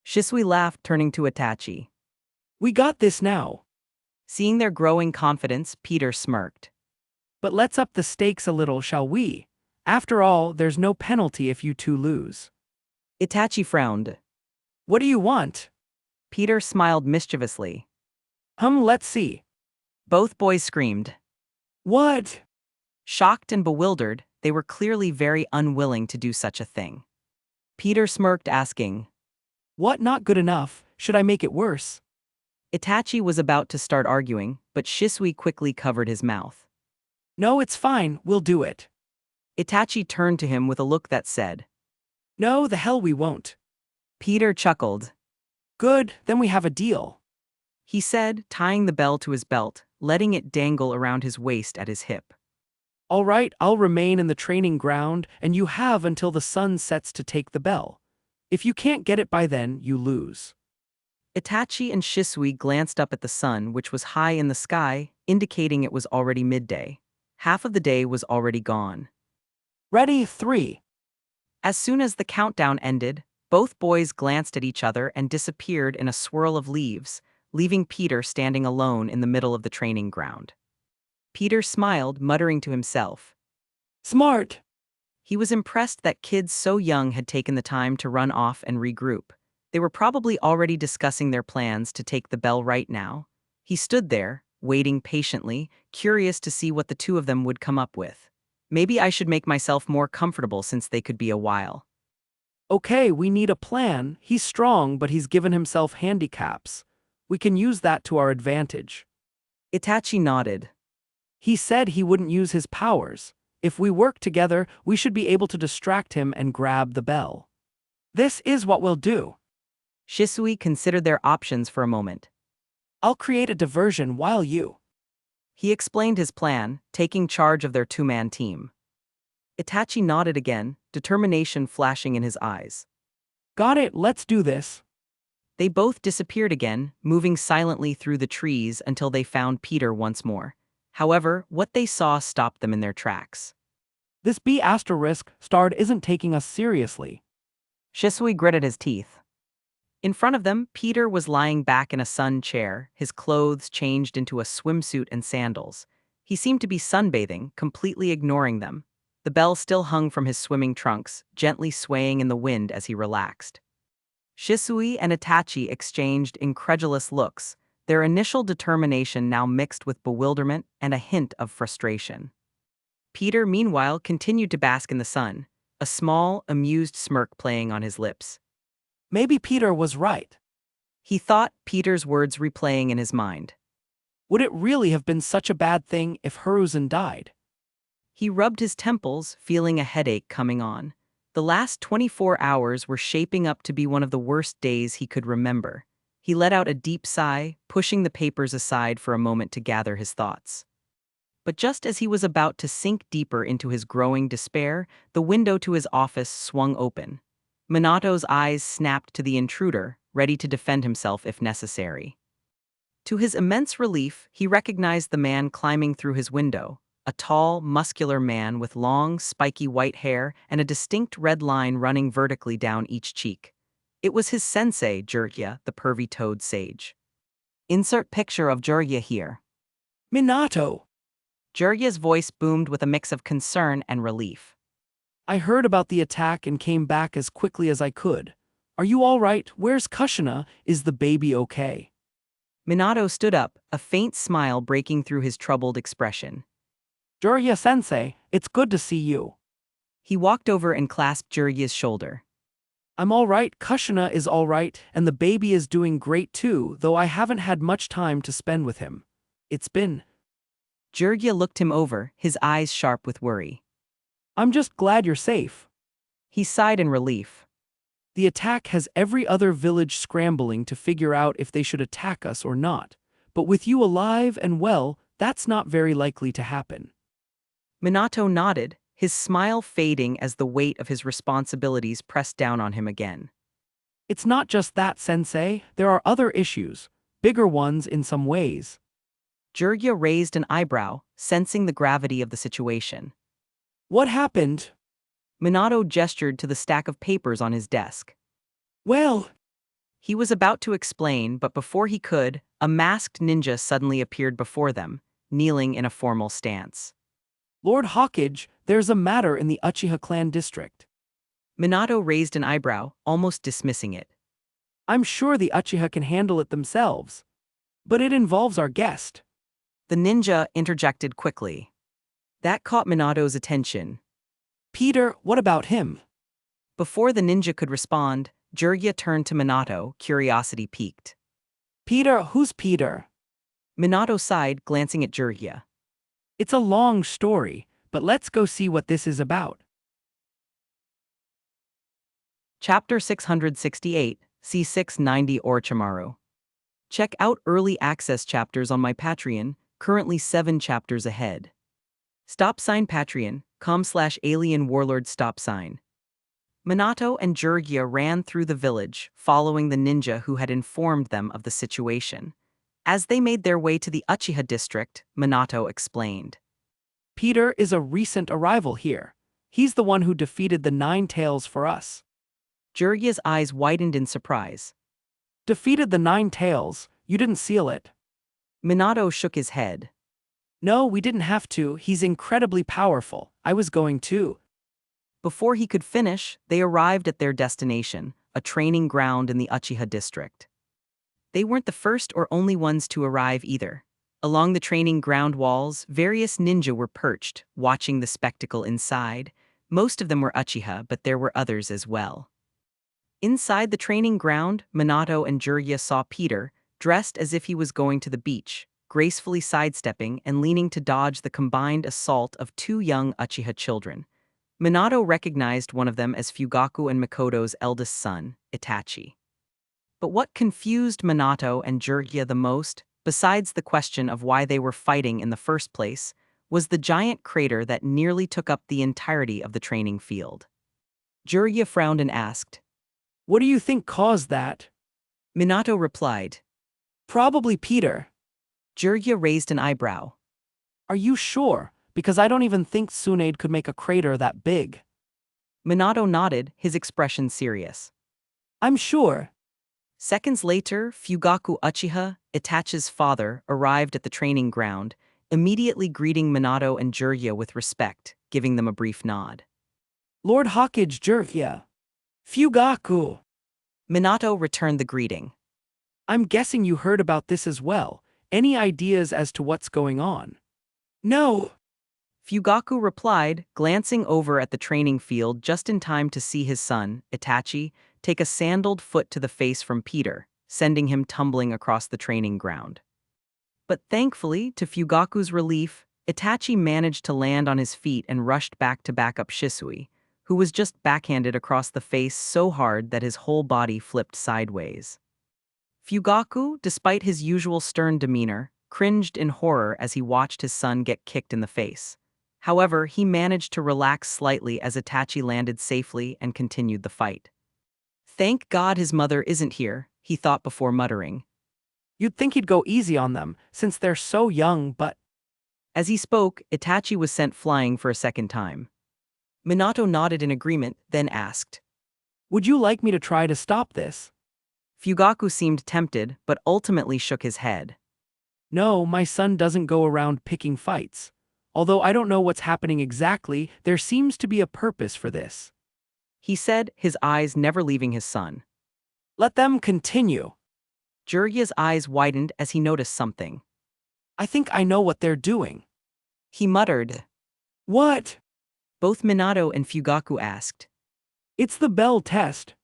Shisui laughed, turning to Itachi. We got this now. Seeing their growing confidence, Peter smirked. But let's up the stakes a little, shall we? After all, there's no penalty if you two lose. Itachi frowned. What do you want? Peter smiled mischievously. Let's see. Both boys screamed. What? Shocked and bewildered, they were clearly very unwilling to do such a thing. Peter smirked, asking, What, not good enough? Should I make it worse? Itachi was about to start arguing, but Shisui quickly covered his mouth. No, it's fine, we'll do it. Itachi turned to him with a look that said, No, the hell we won't. Peter chuckled. Good, then we have a deal. He said, tying the bell to his belt, letting it dangle around his waist at his hip. All right, I'll remain in the training ground, and you have until the sun sets to take the bell. If you can't get it by then, you lose. Itachi and Shisui glanced up at the sun, which was high in the sky, indicating it was already midday. Half of the day was already gone. Ready, 3. As soon as the countdown ended, both boys glanced at each other and disappeared in a swirl of leaves, leaving Peter standing alone in the middle of the training ground. Peter smiled, muttering to himself. Smart. He was impressed that kids so young had taken the time to run off and regroup. They were probably already discussing their plans to take the bell right now. He stood there, waiting patiently, curious to see what the two of them would come up with. Maybe I should make myself more comfortable since they could be a while. Okay, we need a plan. He's strong, but he's given himself handicaps. We can use that to our advantage. Itachi nodded. He said he wouldn't use his powers. If we work together, we should be able to distract him and grab the bell. This is what we'll do. Shisui considered their options for a moment. I'll create a diversion while you. He explained his plan, taking charge of their two-man team. Itachi nodded again, determination flashing in his eyes. Got it, let's do this. They both disappeared again, moving silently through the trees until they found Peter once more. However, what they saw stopped them in their tracks. This B** starred isn't taking us seriously. Shisui gritted his teeth. In front of them, Peter was lying back in a sun chair, his clothes changed into a swimsuit and sandals. He seemed to be sunbathing, completely ignoring them. The bell still hung from his swimming trunks, gently swaying in the wind as he relaxed. Shisui and Itachi exchanged incredulous looks, their initial determination now mixed with bewilderment and a hint of frustration. Peter, meanwhile, continued to bask in the sun, a small, amused smirk playing on his lips. Maybe Peter was right. He thought, Peter's words replaying in his mind. Would it really have been such a bad thing if Hiruzen died? He rubbed his temples, feeling a headache coming on. The last 24 hours were shaping up to be one of the worst days he could remember. He let out a deep sigh, pushing the papers aside for a moment to gather his thoughts. But just as he was about to sink deeper into his growing despair, the window to his office swung open. Minato's eyes snapped to the intruder, ready to defend himself if necessary. To his immense relief, he recognized the man climbing through his window, a tall, muscular man with long, spiky white hair and a distinct red line running vertically down each cheek. It was his sensei, Jiraiya, the pervy-toed sage. Insert picture of Jiraiya here. Minato! Jiraiya's voice boomed with a mix of concern and relief. I heard about the attack and came back as quickly as I could. Are you all right? Where's Kushina? Is the baby okay? Minato stood up, a faint smile breaking through his troubled expression. Jiraiya-sensei, it's good to see you. He walked over and clasped Jiraiya's shoulder. I'm all right, Kushina is all right, and the baby is doing great too, though I haven't had much time to spend with him. It's been... Jiraiya looked him over, his eyes sharp with worry. I'm just glad you're safe. He sighed in relief. The attack has every other village scrambling to figure out if they should attack us or not. But with you alive and well, that's not very likely to happen. Minato nodded, his smile fading as the weight of his responsibilities pressed down on him again. It's not just that, Sensei. There are other issues, bigger ones in some ways. Jiraiya raised an eyebrow, sensing the gravity of the situation. What happened? Minato gestured to the stack of papers on his desk. Well... He was about to explain, but before he could, a masked ninja suddenly appeared before them, kneeling in a formal stance. Lord Hawkage, there's a matter in the Uchiha clan district. Minato raised an eyebrow, almost dismissing it. I'm sure the Uchiha can handle it themselves. But it involves our guest. The ninja interjected quickly. That caught Minato's attention. Peter, what about him? Before the ninja could respond, Jiraiya turned to Minato, curiosity piqued. Peter, who's Peter? Minato sighed, glancing at Jiraiya. It's a long story, but let's go see what this is about. Chapter 668, C690 Orochimaru. Check out early access chapters on my Patreon, currently 7 chapters ahead. Patreon.com/alien warlord stop sign. Minato and Jiraiya ran through the village, following the ninja who had informed them of the situation. As they made their way to the Uchiha district, Minato explained. Peter is a recent arrival here. He's the one who defeated the Nine Tails for us. Jiraiya's eyes widened in surprise. Defeated the Nine Tails? You didn't seal it. Minato shook his head. No, we didn't have to. He's incredibly powerful. I was going to. Before he could finish, they arrived at their destination, a training ground in the Uchiha district. They weren't the first or only ones to arrive either. Along the training ground walls, various ninja were perched, watching the spectacle inside. Most of them were Uchiha, but there were others as well. Inside the training ground, Minato and Jiraiya saw Peter, dressed as if he was going to the beach, gracefully sidestepping and leaning to dodge the combined assault of two young Uchiha children. Minato recognized one of them as Fugaku and Mikoto's eldest son, Itachi. But what confused Minato and Jiraiya the most, besides the question of why they were fighting in the first place, was the giant crater that nearly took up the entirety of the training field. Jiraiya frowned and asked. What do you think caused that? Minato replied. Probably Peter. Jiraiya raised an eyebrow. Are you sure? Because I don't even think Tsunade could make a crater that big. Minato nodded, his expression serious. I'm sure. Seconds later, Fugaku Uchiha, Itachi's father, arrived at the training ground, immediately greeting Minato and Jiraiya with respect, giving them a brief nod. Lord Hokage Jiraiya. Fugaku. Minato returned the greeting. I'm guessing you heard about this as well. Any ideas as to what's going on? No. Fugaku replied, glancing over at the training field just in time to see his son, Itachi, take a sandaled foot to the face from Peter, sending him tumbling across the training ground. But thankfully, to Fugaku's relief, Itachi managed to land on his feet and rushed back to back up Shisui, who was just backhanded across the face so hard that his whole body flipped sideways. Fugaku, despite his usual stern demeanor, cringed in horror as he watched his son get kicked in the face. However, he managed to relax slightly as Itachi landed safely and continued the fight. Thank God his mother isn't here, he thought before muttering. You'd think he'd go easy on them, since they're so young, but… As he spoke, Itachi was sent flying for a second time. Minato nodded in agreement, then asked. Would you like me to try to stop this? Fugaku seemed tempted, but ultimately shook his head. No, my son doesn't go around picking fights. Although I don't know what's happening exactly, there seems to be a purpose for this. He said, his eyes never leaving his son. Let them continue. Jiraiya's eyes widened as he noticed something. I think I know what they're doing. He muttered. What? Both Minato and Fugaku asked. It's the bell test.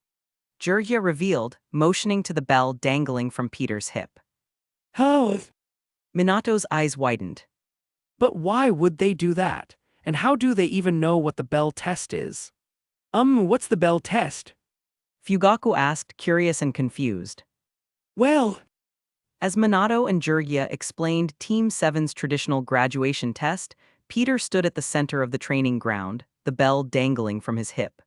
Jiraiya revealed, motioning to the bell dangling from Peter's hip. How? Minato's eyes widened. But why would they do that? And how do they even know what the bell test is? What's the bell test? Fugaku asked, curious and confused. Well, as Minato and Jiraiya explained Team 7's traditional graduation test, Peter stood at the center of the training ground, the bell dangling from his hip.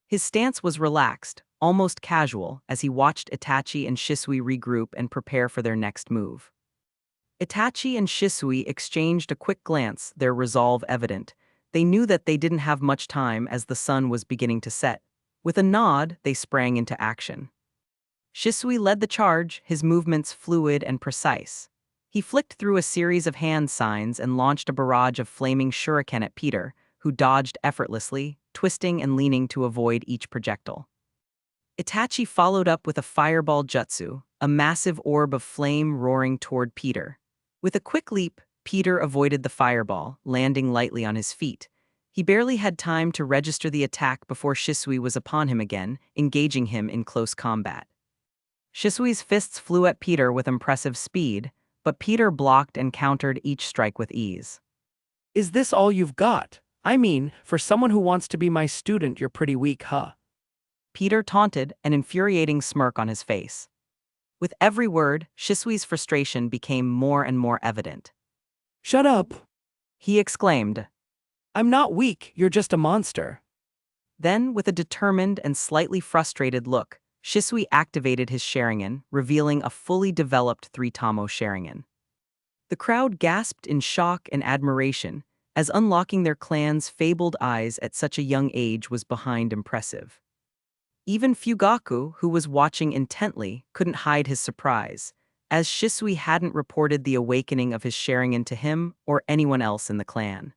His stance was relaxed, almost casual, as he watched Itachi and Shisui regroup and prepare for their next move. Itachi and Shisui exchanged a quick glance, their resolve evident. They knew that they didn't have much time as the sun was beginning to set. With a nod, they sprang into action. Shisui led the charge, his movements fluid and precise. He flicked through a series of hand signs and launched a barrage of flaming shuriken at Peter, who dodged effortlessly, twisting and leaning to avoid each projectile. Itachi followed up with a fireball jutsu, a massive orb of flame roaring toward Peter. With a quick leap, Peter avoided the fireball, landing lightly on his feet. He barely had time to register the attack before Shisui was upon him again, engaging him in close combat. Shisui's fists flew at Peter with impressive speed, but Peter blocked and countered each strike with ease. Is this all you've got? I mean, for someone who wants to be my student, you're pretty weak, huh? Peter taunted, an infuriating smirk on his face. With every word, Shisui's frustration became more and more evident. Shut up! He exclaimed. I'm not weak, you're just a monster. Then, with a determined and slightly frustrated look, Shisui activated his Sharingan, revealing a fully developed 3-Tamo Sharingan. The crowd gasped in shock and admiration, as unlocking their clan's fabled eyes at such a young age was behind impressive. Even Fugaku, who was watching intently, couldn't hide his surprise, as Shisui hadn't reported the awakening of his Sharingan to him or anyone else in the clan.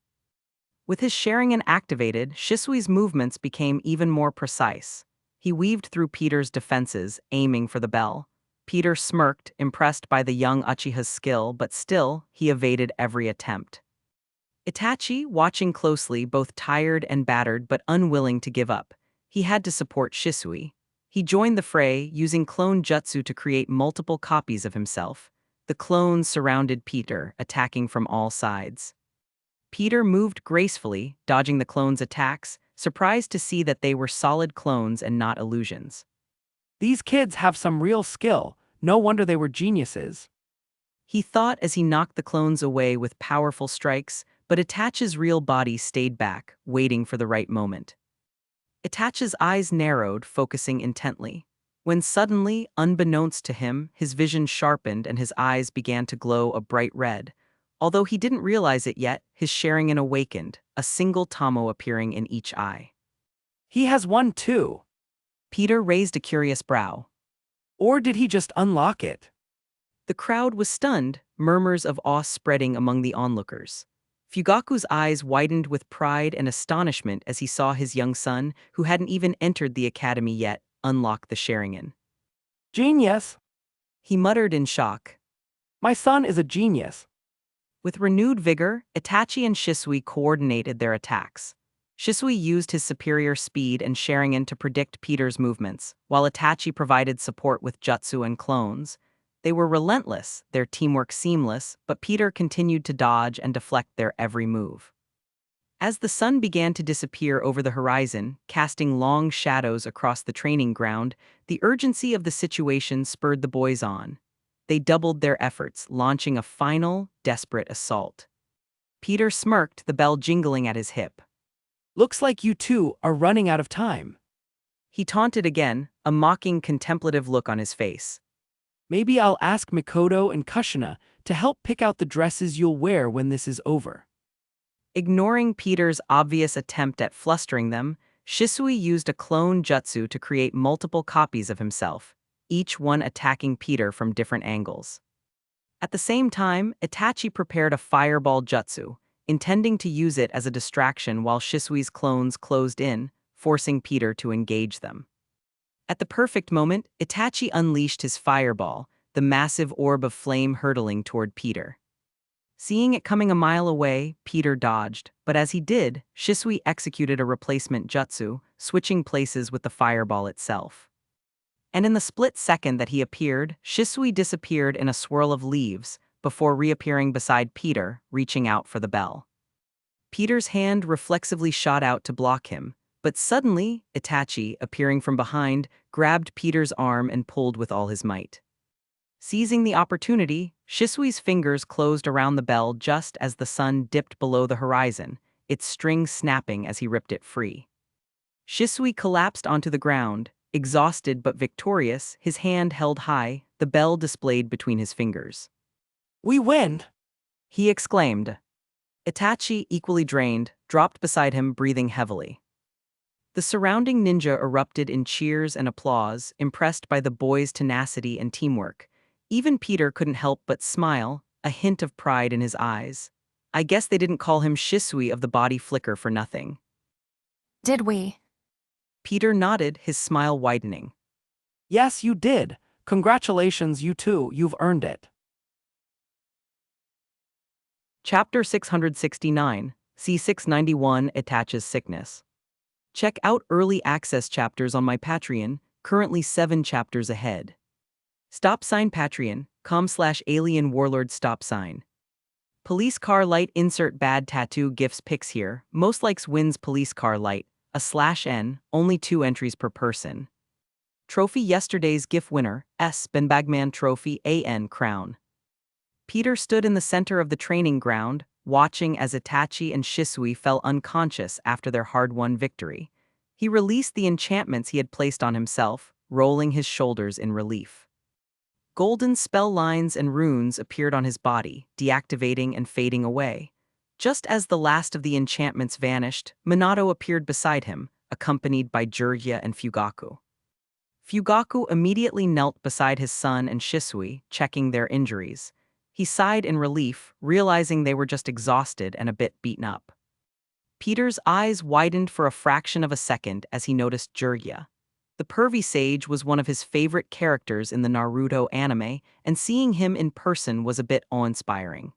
With his Sharingan activated, Shisui's movements became even more precise. He weaved through Peter's defenses, aiming for the bell. Peter smirked, impressed by the young Uchiha's skill, but still, he evaded every attempt. Itachi, watching closely, both tired and battered but unwilling to give up. He had to support Shisui. He joined the fray, using clone jutsu to create multiple copies of himself. The clones surrounded Peter, attacking from all sides. Peter moved gracefully, dodging the clones' attacks, surprised to see that they were solid clones and not illusions. These kids have some real skill. No wonder they were geniuses. He thought as he knocked the clones away with powerful strikes, but Itachi's real body stayed back, waiting for the right moment. Itachi's eyes narrowed, focusing intently. When suddenly, unbeknownst to him, his vision sharpened and his eyes began to glow a bright red. Although he didn't realize it yet, his Sharingan awakened, a single Tamo appearing in each eye. He has one too. Peter raised a curious brow. Or did he just unlock it? The crowd was stunned, murmurs of awe spreading among the onlookers. Fugaku's eyes widened with pride and astonishment as he saw his young son, who hadn't even entered the academy yet, unlock the Sharingan. Genius! He muttered in shock. My son is a genius. With renewed vigor, Itachi and Shisui coordinated their attacks. Shisui used his superior speed and Sharingan to predict Peter's movements, while Itachi provided support with jutsu and clones. They were relentless, their teamwork seamless, but Peter continued to dodge and deflect their every move. As the sun began to disappear over the horizon, casting long shadows across the training ground, the urgency of the situation spurred the boys on. They doubled their efforts, launching a final, desperate assault. Peter smirked, the bell jingling at his hip. Looks like you two are running out of time. He taunted again, a mocking, contemplative look on his face. Maybe I'll ask Mikoto and Kushina to help pick out the dresses you'll wear when this is over. Ignoring Peter's obvious attempt at flustering them, Shisui used a clone jutsu to create multiple copies of himself, each one attacking Peter from different angles. At the same time, Itachi prepared a fireball jutsu, intending to use it as a distraction while Shisui's clones closed in, forcing Peter to engage them. At the perfect moment, Itachi unleashed his fireball, the massive orb of flame hurtling toward Peter. Seeing it coming a mile away, Peter dodged, but as he did, Shisui executed a replacement jutsu, switching places with the fireball itself. And in the split second that he appeared, Shisui disappeared in a swirl of leaves, before reappearing beside Peter, reaching out for the bell. Peter's hand reflexively shot out to block him, but suddenly, Itachi, appearing from behind, grabbed Peter's arm and pulled with all his might. Seizing the opportunity, Shisui's fingers closed around the bell just as the sun dipped below the horizon, its string snapping as he ripped it free. Shisui collapsed onto the ground, exhausted but victorious, his hand held high, the bell displayed between his fingers. We win! He exclaimed. Itachi, equally drained, dropped beside him, breathing heavily. The surrounding ninja erupted in cheers and applause, impressed by the boys' tenacity and teamwork. Even Peter couldn't help but smile, a hint of pride in his eyes. I guess they didn't call him Shisui of the body flicker for nothing. Did we? Peter nodded, his smile widening. Yes, you did. Congratulations, you two, you've earned it. Chapter 669, C691 Itachi's Sickness. Check out early access chapters on my Patreon, currently 7 chapters ahead. Patreon.com/alien warlord stopsign. Police car light insert bad tattoo gifts pics here, most likes wins police car light, a /n, only 2 entries per person. Trophy yesterday's GIF winner, S. Benbagman Trophy AN Crown. Peter stood in the center of the training ground, watching as Itachi and Shisui fell unconscious after their hard-won victory. He released the enchantments he had placed on himself, rolling his shoulders in relief. Golden spell lines and runes appeared on his body, deactivating and fading away. Just as the last of the enchantments vanished, Minato appeared beside him, accompanied by Jiraiya and Fugaku. Fugaku immediately knelt beside his son and Shisui, checking their injuries. He sighed in relief, realizing they were just exhausted and a bit beaten up. Peter's eyes widened for a fraction of a second as he noticed Jiraiya. The pervy sage was one of his favorite characters in the Naruto anime, and seeing him in person was a bit awe-inspiring.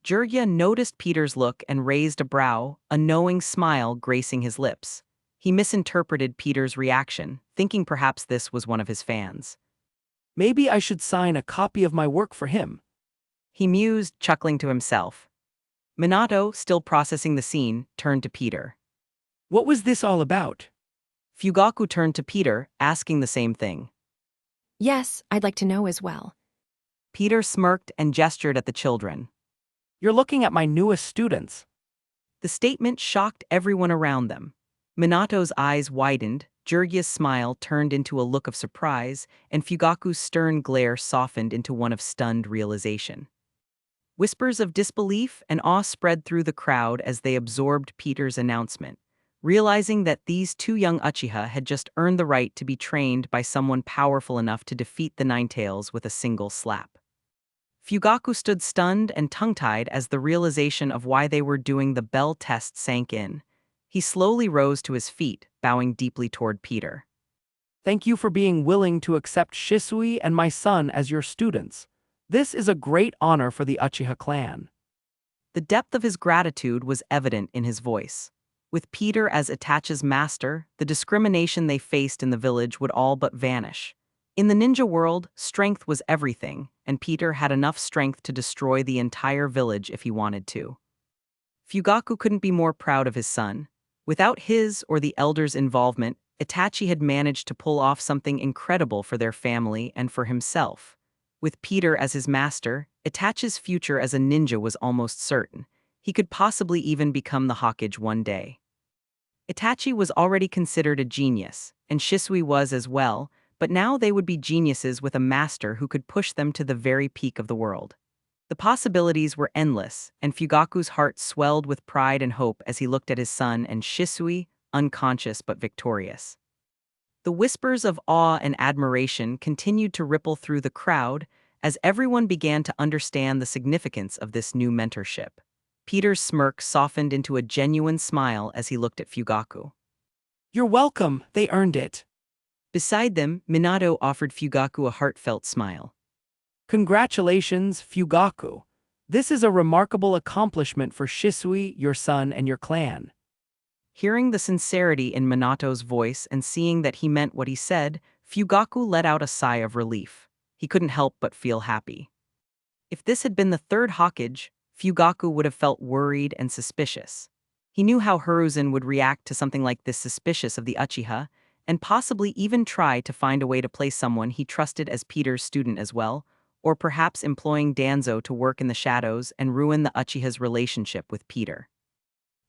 Jirya noticed Peter's look and raised a brow, a knowing smile gracing his lips. He misinterpreted Peter's reaction, thinking perhaps this was one of his fans. Maybe I should sign a copy of my work for him. He mused, chuckling to himself. Minato, still processing the scene, turned to Peter. What was this all about? Fugaku turned to Peter, asking the same thing. Yes, I'd like to know as well. Peter smirked and gestured at the children. You're looking at my newest students. The statement shocked everyone around them. Minato's eyes widened, Jirya's smile turned into a look of surprise, and Fugaku's stern glare softened into one of stunned realization. Whispers of disbelief and awe spread through the crowd as they absorbed Peter's announcement, realizing that these two young Uchiha had just earned the right to be trained by someone powerful enough to defeat the Ninetales with a single slap. Fugaku stood stunned and tongue-tied as the realization of why they were doing the bell test sank in. He slowly rose to his feet, bowing deeply toward Peter. Thank you for being willing to accept Shisui and my son as your students. This is a great honor for the Uchiha clan. The depth of his gratitude was evident in his voice. With Peter as Itachi's master, the discrimination they faced in the village would all but vanish. In the ninja world, strength was everything, and Peter had enough strength to destroy the entire village if he wanted to. Fugaku couldn't be more proud of his son. Without his or the elders' involvement, Itachi had managed to pull off something incredible for their family and for himself. With Peter as his master, Itachi's future as a ninja was almost certain. He could possibly even become the Hokage one day. Itachi was already considered a genius, and Shisui was as well, but now they would be geniuses with a master who could push them to the very peak of the world. The possibilities were endless, and Fugaku's heart swelled with pride and hope as he looked at his son and Shisui, unconscious but victorious. The whispers of awe and admiration continued to ripple through the crowd as everyone began to understand the significance of this new mentorship. Peter's smirk softened into a genuine smile as he looked at Fugaku. You're welcome, they earned it. Beside them, Minato offered Fugaku a heartfelt smile. Congratulations, Fugaku. This is a remarkable accomplishment for Shisui, your son, and your clan. Hearing the sincerity in Minato's voice and seeing that he meant what he said, Fugaku let out a sigh of relief. He couldn't help but feel happy. If this had been the third Hokage, Fugaku would have felt worried and suspicious. He knew how Hiruzen would react to something like this suspicious of the Uchiha, and possibly even try to find a way to place someone he trusted as Peter's student as well, or perhaps employing Danzo to work in the shadows and ruin the Uchiha's relationship with Peter.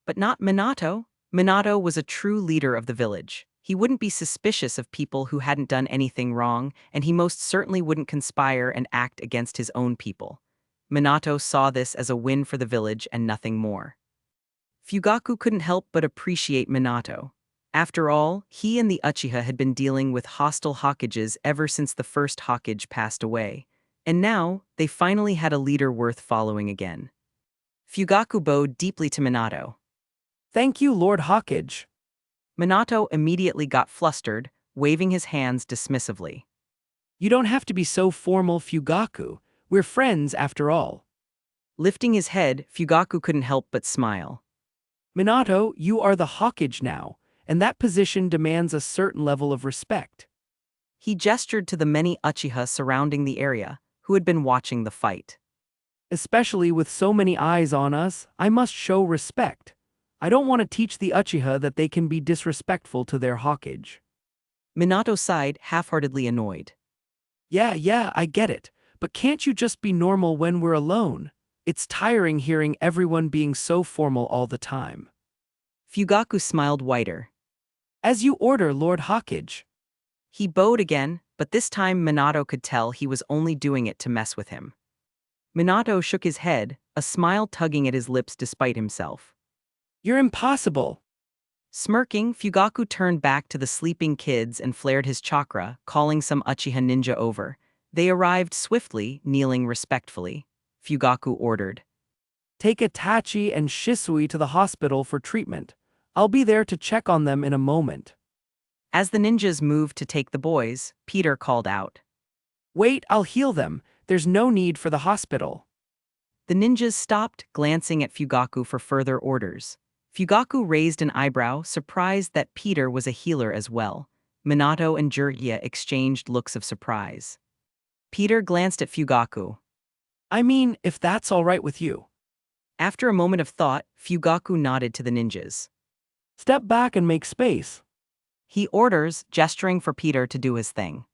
But not Minato. Minato was a true leader of the village. He wouldn't be suspicious of people who hadn't done anything wrong, and he most certainly wouldn't conspire and act against his own people. Minato saw this as a win for the village and nothing more. Fugaku couldn't help but appreciate Minato. After all, he and the Uchiha had been dealing with hostile Hokages ever since the first Hokage passed away, and now they finally had a leader worth following again. Fugaku bowed deeply to Minato. Thank you, Lord Hokage. Minato immediately got flustered, waving his hands dismissively. You don't have to be so formal, Fugaku. We're friends after all. Lifting his head, Fugaku couldn't help but smile. Minato, you are the Hokage now, and that position demands a certain level of respect. He gestured to the many Uchiha surrounding the area, who had been watching the fight. Especially with so many eyes on us, I must show respect. I don't want to teach the Uchiha that they can be disrespectful to their Hokage. Minato sighed, half-heartedly annoyed. Yeah, I get it. But can't you just be normal when we're alone? It's tiring hearing everyone being so formal all the time. Fugaku smiled wider. As you order, Lord Hokage. He bowed again, but this time Minato could tell he was only doing it to mess with him. Minato shook his head, a smile tugging at his lips despite himself. You're impossible. Smirking, Fugaku turned back to the sleeping kids and flared his chakra, calling some Uchiha ninja over. They arrived swiftly, kneeling respectfully. Fugaku ordered. Take Itachi and Shisui to the hospital for treatment. I'll be there to check on them in a moment. As the ninjas moved to take the boys, Peter called out. Wait, I'll heal them. There's no need for the hospital. The ninjas stopped, glancing at Fugaku for further orders. Fugaku raised an eyebrow, surprised that Peter was a healer as well. Minato and Jiraiya exchanged looks of surprise. Peter glanced at Fugaku. I mean, if that's all right with you. After a moment of thought, Fugaku nodded to the ninjas. Step back and make space. He orders, gesturing for Peter to do his thing.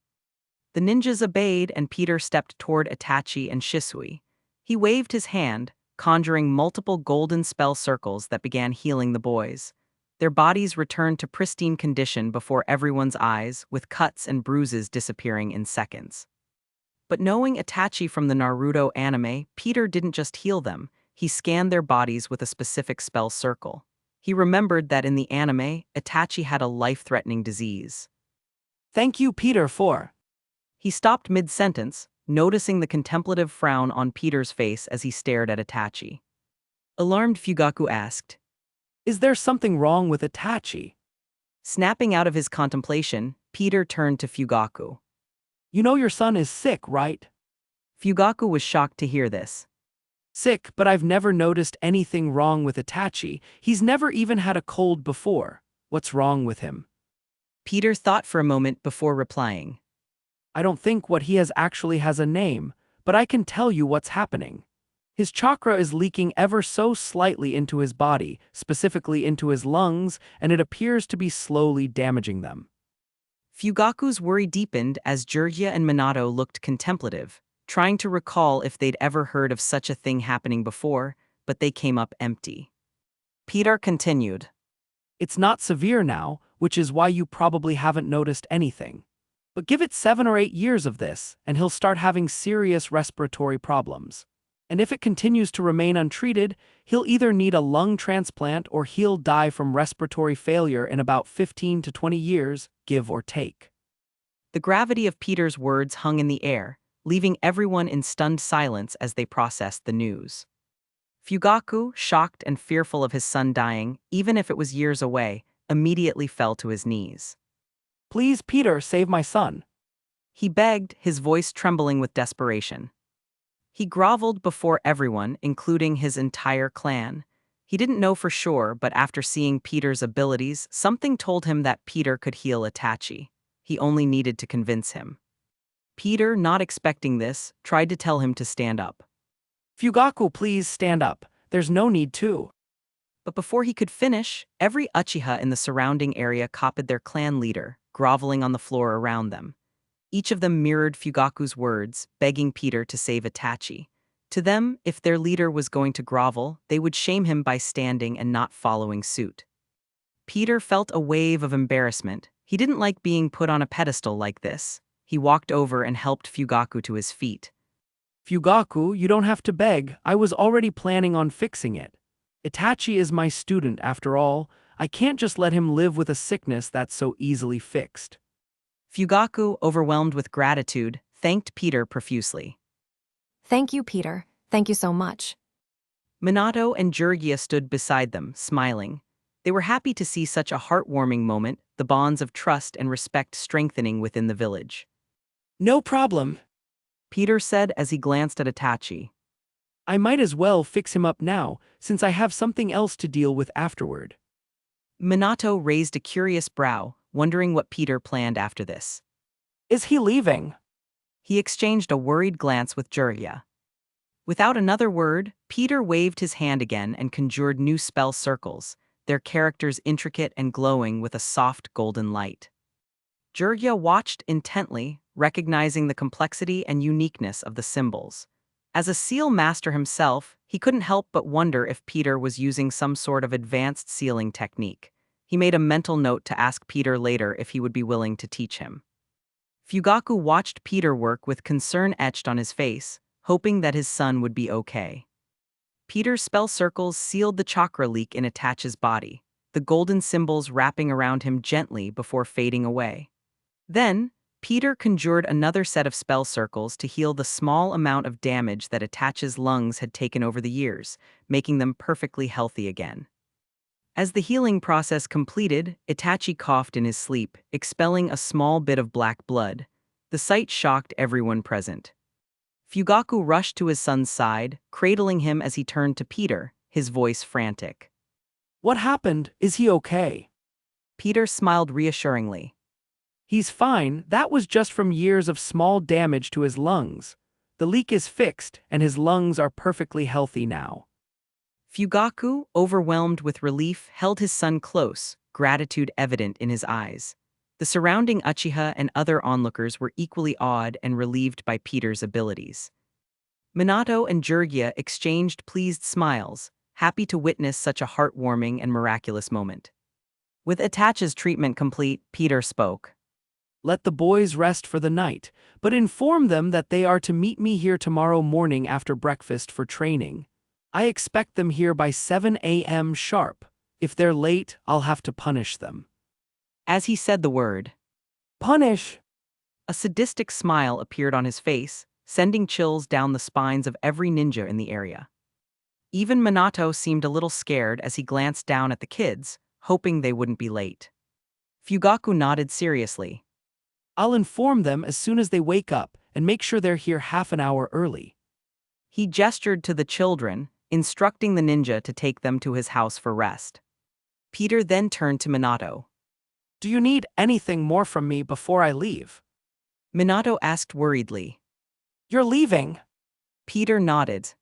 The ninjas obeyed and Peter stepped toward Itachi and Shisui. He waved his hand, conjuring multiple golden spell circles that began healing the boys. Their bodies returned to pristine condition before everyone's eyes, with cuts and bruises disappearing in seconds. But knowing Itachi from the Naruto anime, Peter didn't just heal them, he scanned their bodies with a specific spell circle. He remembered that in the anime, Itachi had a life-threatening disease. Thank you, Peter, for. He stopped mid-sentence, noticing the contemplative frown on Peter's face as he stared at Itachi. Alarmed, Fugaku asked, Is there something wrong with Itachi? Snapping out of his contemplation, Peter turned to Fugaku. You know your son is sick, right? Fugaku was shocked to hear this. Sick, but I've never noticed anything wrong with Itachi. He's never even had a cold before. What's wrong with him? Peter thought for a moment before replying. I don't think what he has actually has a name, but I can tell you what's happening. His chakra is leaking ever so slightly into his body, specifically into his lungs, and it appears to be slowly damaging them. Fugaku's worry deepened as Jiraiya and Minato looked contemplative, trying to recall if they'd ever heard of such a thing happening before, but they came up empty. Peter continued. It's not severe now, which is why you probably haven't noticed anything. But give it 7 or 8 years of this, and he'll start having serious respiratory problems. And if it continues to remain untreated, he'll either need a lung transplant or he'll die from respiratory failure in about 15 to 20 years, give or take. The gravity of Peter's words hung in the air, leaving everyone in stunned silence as they processed the news. Fugaku, shocked and fearful of his son dying, even if it was years away, immediately fell to his knees. Please, Peter, save my son. He begged, his voice trembling with desperation. He groveled before everyone, including his entire clan. He didn't know for sure, but after seeing Peter's abilities, something told him that Peter could heal Itachi. He only needed to convince him. Peter, not expecting this, tried to tell him to stand up. Fugaku, please stand up. There's no need to. But before he could finish, every Uchiha in the surrounding area copied their clan leader, groveling on the floor around them. Each of them mirrored Fugaku's words, begging Peter to save Itachi. To them, if their leader was going to grovel, they would shame him by standing and not following suit. Peter felt a wave of embarrassment. He didn't like being put on a pedestal like this. He walked over and helped Fugaku to his feet. Fugaku, you don't have to beg. I was already planning on fixing it. Itachi is my student after all. I can't just let him live with a sickness that's so easily fixed. Fugaku, overwhelmed with gratitude, thanked Peter profusely. Thank you, Peter. Thank you so much. Minato and Jiraiya stood beside them, smiling. They were happy to see such a heartwarming moment, the bonds of trust and respect strengthening within the village. No problem. Peter said as he glanced at Itachi. I might as well fix him up now, since I have something else to deal with afterward. Minato raised a curious brow, wondering what Peter planned after this. Is he leaving? He exchanged a worried glance with Jiraiya. Without another word, Peter waved his hand again and conjured new spell circles, their characters intricate and glowing with a soft golden light. Jiraiya watched intently, recognizing the complexity and uniqueness of the symbols. As a seal master himself, he couldn't help but wonder if Peter was using some sort of advanced sealing technique. He made a mental note to ask Peter later if he would be willing to teach him. Fugaku watched Peter work with concern etched on his face, hoping that his son would be okay. Peter's spell circles sealed the chakra leak in Itachi's body, the golden symbols wrapping around him gently before fading away. Then, Peter conjured another set of spell circles to heal the small amount of damage that Itachi's lungs had taken over the years, making them perfectly healthy again. As the healing process completed, Itachi coughed in his sleep, expelling a small bit of black blood. The sight shocked everyone present. Fugaku rushed to his son's side, cradling him as he turned to Peter, his voice frantic. What happened? Is he okay? Peter smiled reassuringly. He's fine, that was just from years of small damage to his lungs. The leak is fixed, and his lungs are perfectly healthy now. Fugaku, overwhelmed with relief, held his son close, gratitude evident in his eyes. The surrounding Uchiha and other onlookers were equally awed and relieved by Peter's abilities. Minato and Jiraiya exchanged pleased smiles, happy to witness such a heartwarming and miraculous moment. With Itachi's treatment complete, Peter spoke. Let the boys rest for the night, but inform them that they are to meet me here tomorrow morning after breakfast for training. I expect them here by 7 a.m. sharp. If they're late, I'll have to punish them. As he said the word, Punish! a sadistic smile appeared on his face, sending chills down the spines of every ninja in the area. Even Minato seemed a little scared as he glanced down at the kids, hoping they wouldn't be late. Fugaku nodded seriously. I'll inform them as soon as they wake up and make sure they're here half an hour early. He gestured to the children, instructing the ninja to take them to his house for rest. Peter then turned to Minato. Do you need anything more from me before I leave? Minato asked worriedly. You're leaving? Peter nodded.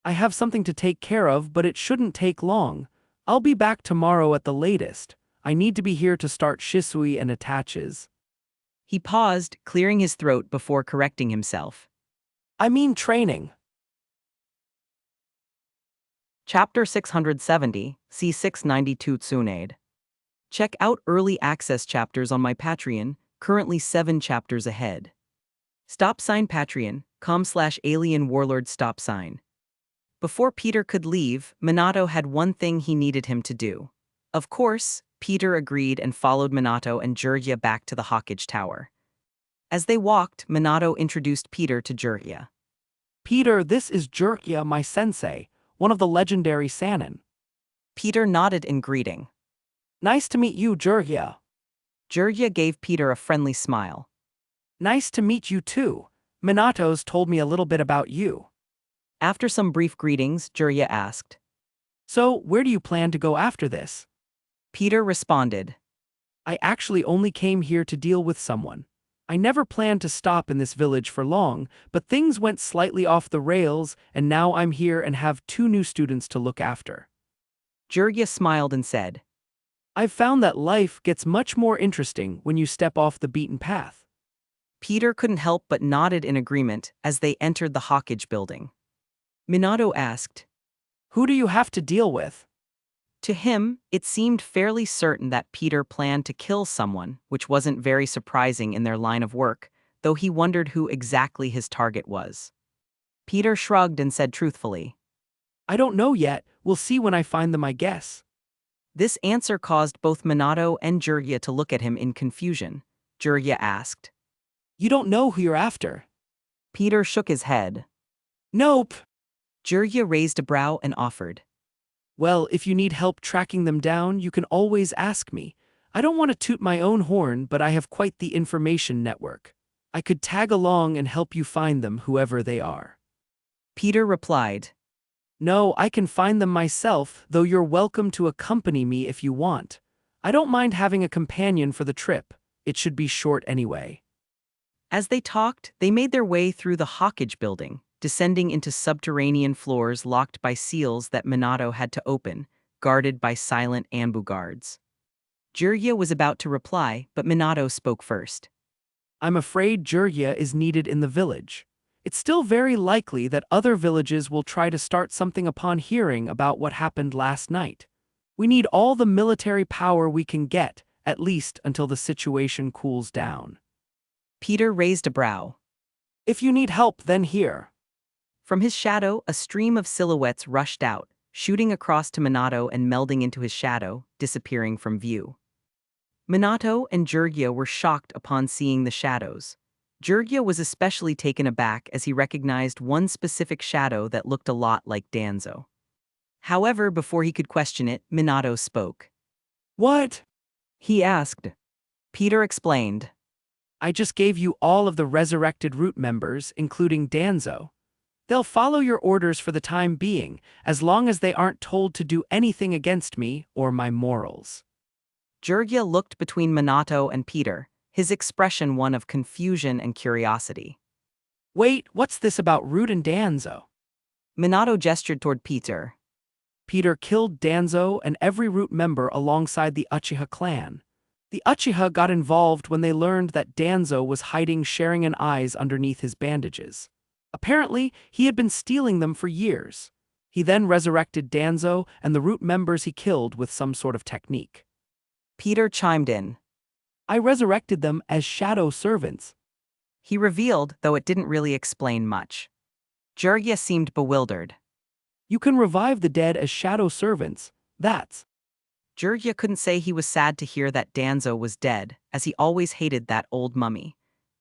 I have something to take care of, but it shouldn't take long. I'll be back tomorrow at the latest. I need to be here to start Shisui and Itachi's. He paused, clearing his throat before correcting himself. I mean training. Chapter 670, C692 Tsunade. Check out early access chapters on my Patreon, currently 7 chapters ahead. Patreon.com/alien warlord stop sign. Before Peter could leave, Minato had one thing he needed him to do. Of course, Peter agreed and followed Minato and Jiraiya back to the Hawkage Tower. As they walked, Minato introduced Peter to Jiraiya. Peter, this is Jiraiya, my sensei, one of the legendary Sannin. Peter nodded in greeting. Nice to meet you, Jiraiya. Jiraiya gave Peter a friendly smile. Nice to meet you too. Minato's told me a little bit about you. After some brief greetings, Jiraiya asked. So, where do you plan to go after this? Peter responded. I actually only came here to deal with someone. I never planned to stop in this village for long, but things went slightly off the rails, and now I'm here and have 2 new students to look after. Jiraiya smiled and said, I've found that life gets much more interesting when you step off the beaten path. Peter couldn't help but nodded in agreement as they entered the Hawkage building. Minato asked, Who do you have to deal with? To him, it seemed fairly certain that Peter planned to kill someone, which wasn't very surprising in their line of work, though he wondered who exactly his target was. Peter shrugged and said truthfully, I don't know yet, we'll see when I find them, I guess. This answer caused both Minato and Jiraiya to look at him in confusion. Jiraiya asked, You don't know who you're after? Peter shook his head. Nope. Jiraiya raised a brow and offered, Well, if you need help tracking them down, you can always ask me. I don't want to toot my own horn, but I have quite the information network. I could tag along and help you find them, whoever they are. Peter replied, No, I can find them myself, though you're welcome to accompany me if you want. I don't mind having a companion for the trip. It should be short anyway. As they talked, they made their way through the Hawkage building, descending into subterranean floors locked by seals that Minato had to open, guarded by silent Anbu guards. Jiraiya was about to reply, but Minato spoke first. I'm afraid Jiraiya is needed in the village. It's still very likely that other villages will try to start something upon hearing about what happened last night. We need all the military power we can get, at least until the situation cools down. Peter raised a brow. If you need help, then here. From his shadow, a stream of silhouettes rushed out, shooting across to Minato and melding into his shadow, disappearing from view. Minato and Jiraiya were shocked upon seeing the shadows. Jiraiya was especially taken aback as he recognized one specific shadow that looked a lot like Danzo. However, before he could question it, Minato spoke. What? He asked. Peter explained. I just gave you all of the resurrected root members, including Danzo. They'll follow your orders for the time being, as long as they aren't told to do anything against me or my morals. Jirgia looked between Minato and Peter, his expression one of confusion and curiosity. Wait, what's this about Root and Danzo? Minato gestured toward Peter. Peter killed Danzo and every Root member alongside the Uchiha clan. The Uchiha got involved when they learned that Danzo was hiding Sharingan eyes underneath his bandages. Apparently, he had been stealing them for years. He then resurrected Danzo and the Root members he killed with some sort of technique. Peter chimed in. I resurrected them as shadow servants. He revealed, though it didn't really explain much. Jirgia seemed bewildered. You can revive the dead as shadow servants. That's... Jirgia couldn't say he was sad to hear that Danzo was dead, as he always hated that old mummy.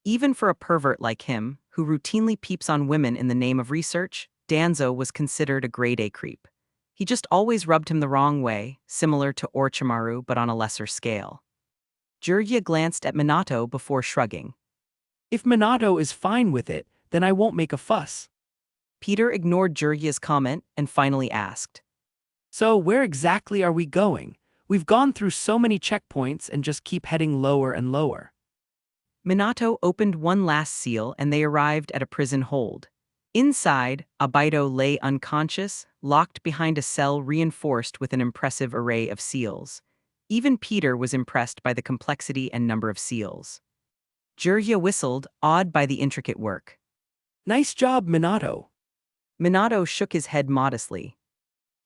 Even for a pervert like him, who routinely peeps on women in the name of research, Danzo was considered a grade A creep. He just always rubbed him the wrong way, similar to Orochimaru but on a lesser scale. Jirgia glanced at Minato before shrugging. If Minato is fine with it, then I won't make a fuss. Peter ignored Jirgia's comment and finally asked. So where exactly are we going? We've gone through so many checkpoints and just keep heading lower and lower. Minato opened one last seal and they arrived at a prison hold. Inside, Abido lay unconscious, locked behind a cell reinforced with an impressive array of seals. Even Peter was impressed by the complexity and number of seals. Jirgia whistled, awed by the intricate work. Nice job, Minato. Minato shook his head modestly.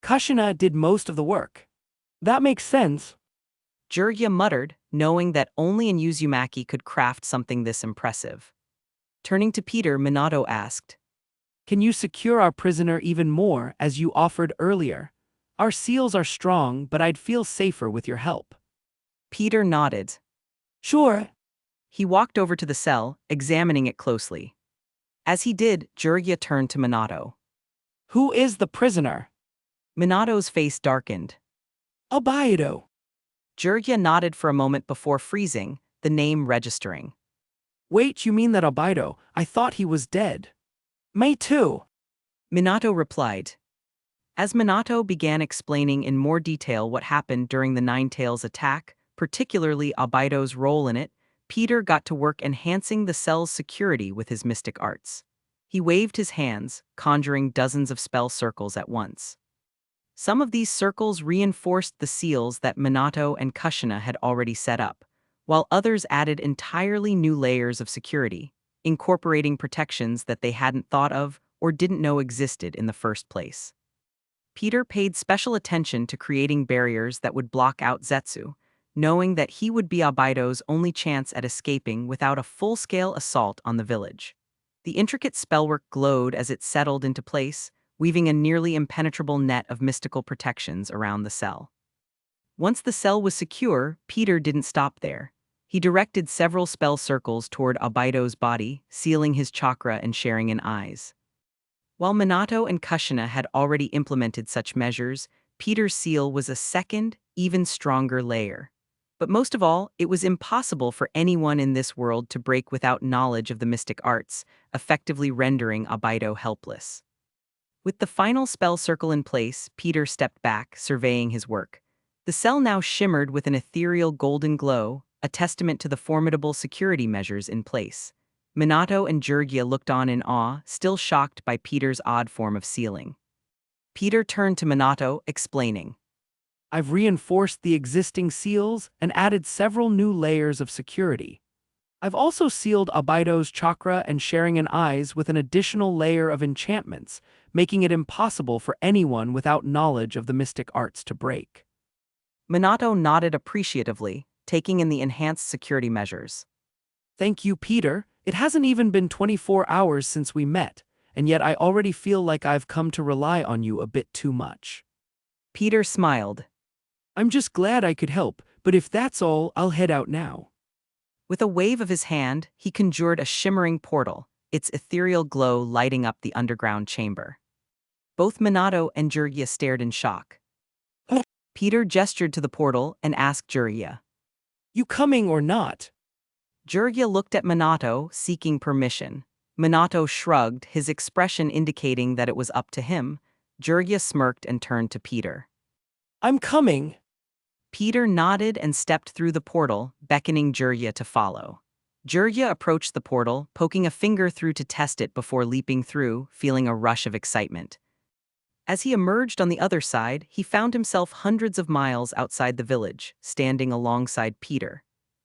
Kushina did most of the work. That makes sense. Jirgia muttered, knowing that only an Uzumaki could craft something this impressive. Turning to Peter, Minato asked, Can you secure our prisoner even more, as you offered earlier? Our seals are strong, but I'd feel safer with your help. Peter nodded. Sure. He walked over to the cell, examining it closely. As he did, Jirgia turned to Minato. Who is the prisoner? Minato's face darkened. Abido. Jirgia nodded for a moment before freezing, the name registering. Wait, you mean that Abido? I thought he was dead. Me too. Minato replied. As Minato began explaining in more detail what happened during the Nine-Tails attack, particularly Abido's role in it, Peter got to work enhancing the cell's security with his mystic arts. He waved his hands, conjuring dozens of spell circles at once. Some of these circles reinforced the seals that Minato and Kushina had already set up, while others added entirely new layers of security, incorporating protections that they hadn't thought of or didn't know existed in the first place. Peter paid special attention to creating barriers that would block out Zetsu, knowing that he would be Abido's only chance at escaping without a full-scale assault on the village. The intricate spellwork glowed as it settled into place, weaving a nearly impenetrable net of mystical protections around the cell. Once the cell was secure, Peter didn't stop there. He directed several spell circles toward Abido's body, sealing his chakra and Sharingan eyes. While Minato and Kushina had already implemented such measures, Peter's seal was a second, even stronger layer. But most of all, it was impossible for anyone in this world to break without knowledge of the mystic arts, effectively rendering Abido helpless. With the final spell circle in place, Peter stepped back, surveying his work. The cell now shimmered with an ethereal golden glow, a testament to the formidable security measures in place. Minato and Jirgia looked on in awe, still shocked by Peter's odd form of sealing. Peter turned to Minato, explaining. I've reinforced the existing seals and added several new layers of security. I've also sealed Abido's chakra and Sharingan eyes with an additional layer of enchantments, making it impossible for anyone without knowledge of the mystic arts to break. Minato nodded appreciatively, taking in the enhanced security measures. Thank you, Peter. It hasn't even been 24 hours since we met, and yet I already feel like I've come to rely on you a bit too much. Peter smiled. I'm just glad I could help, but if that's all, I'll head out now. With a wave of his hand, he conjured a shimmering portal, its ethereal glow lighting up the underground chamber. Both Minato and Jiraiya stared in shock. Peter gestured to the portal and asked Jiraiya. You coming or not? Jiraiya looked at Minato, seeking permission. Minato shrugged, his expression indicating that it was up to him. Jiraiya smirked and turned to Peter. I'm coming. Peter nodded and stepped through the portal, beckoning Jiraiya to follow. Jiraiya approached the portal, poking a finger through to test it before leaping through, feeling a rush of excitement. As he emerged on the other side, he found himself hundreds of miles outside the village, standing alongside Peter.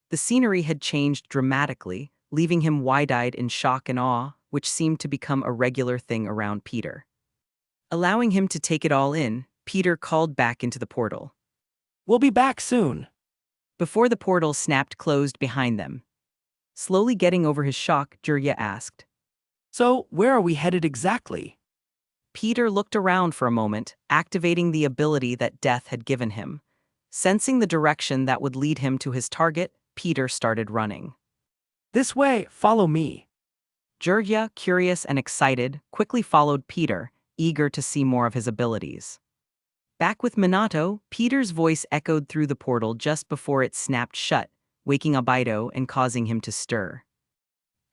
The scenery had changed dramatically, leaving him wide-eyed in shock and awe, which seemed to become a regular thing around Peter. Allowing him to take it all in, Peter called back into the portal. We'll be back soon. Before the portal snapped closed behind them. Slowly getting over his shock, Jiraiya asked. So, where are we headed exactly? Peter looked around for a moment, activating the ability that death had given him. Sensing the direction that would lead him to his target, Peter started running. This way, follow me. Jiraiya, curious and excited, quickly followed Peter, eager to see more of his abilities. Back with Minato, Peter's voice echoed through the portal just before it snapped shut, waking Abido and causing him to stir.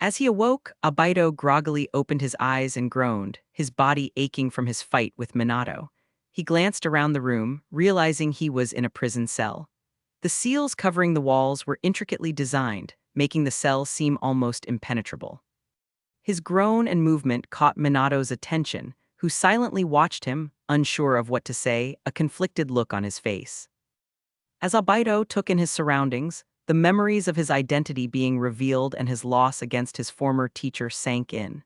As he awoke, Abido groggily opened his eyes and groaned, his body aching from his fight with Minato. He glanced around the room, realizing he was in a prison cell. The seals covering the walls were intricately designed, making the cell seem almost impenetrable. His groan and movement caught Minato's attention, who silently watched him, unsure of what to say, a conflicted look on his face. As Abido took in his surroundings, the memories of his identity being revealed and his loss against his former teacher sank in.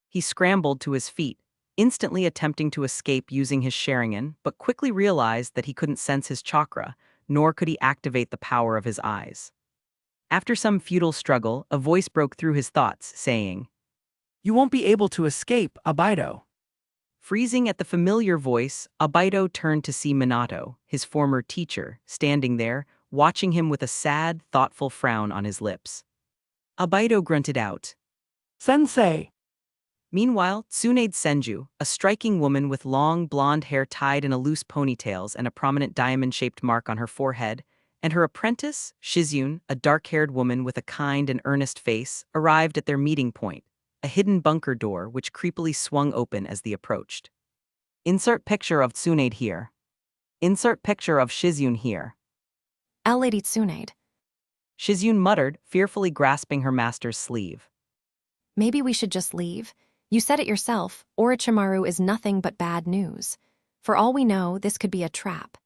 He scrambled to his feet, instantly attempting to escape using his Sharingan, but quickly realized that he couldn't sense his chakra, nor could he activate the power of his eyes. After some futile struggle, a voice broke through his thoughts, saying, You won't be able to escape, Abido. Freezing at the familiar voice, Abido turned to see Minato, his former teacher, standing there, watching him with a sad, thoughtful frown on his lips. Abido grunted out. Sensei. Meanwhile, Tsunade Senju, a striking woman with long blonde hair tied in a loose ponytails and a prominent diamond-shaped mark on her forehead, and her apprentice, Shizune, a dark-haired woman with a kind and earnest face, arrived at their meeting point, a hidden bunker door which creepily swung open as they approached. Insert picture of Tsunade here. Insert picture of Shizune here. Lady Tsunade. Shizune muttered, fearfully grasping her master's sleeve. Maybe we should just leave. You said it yourself, Orochimaru is nothing but bad news. For all we know, this could be a trap.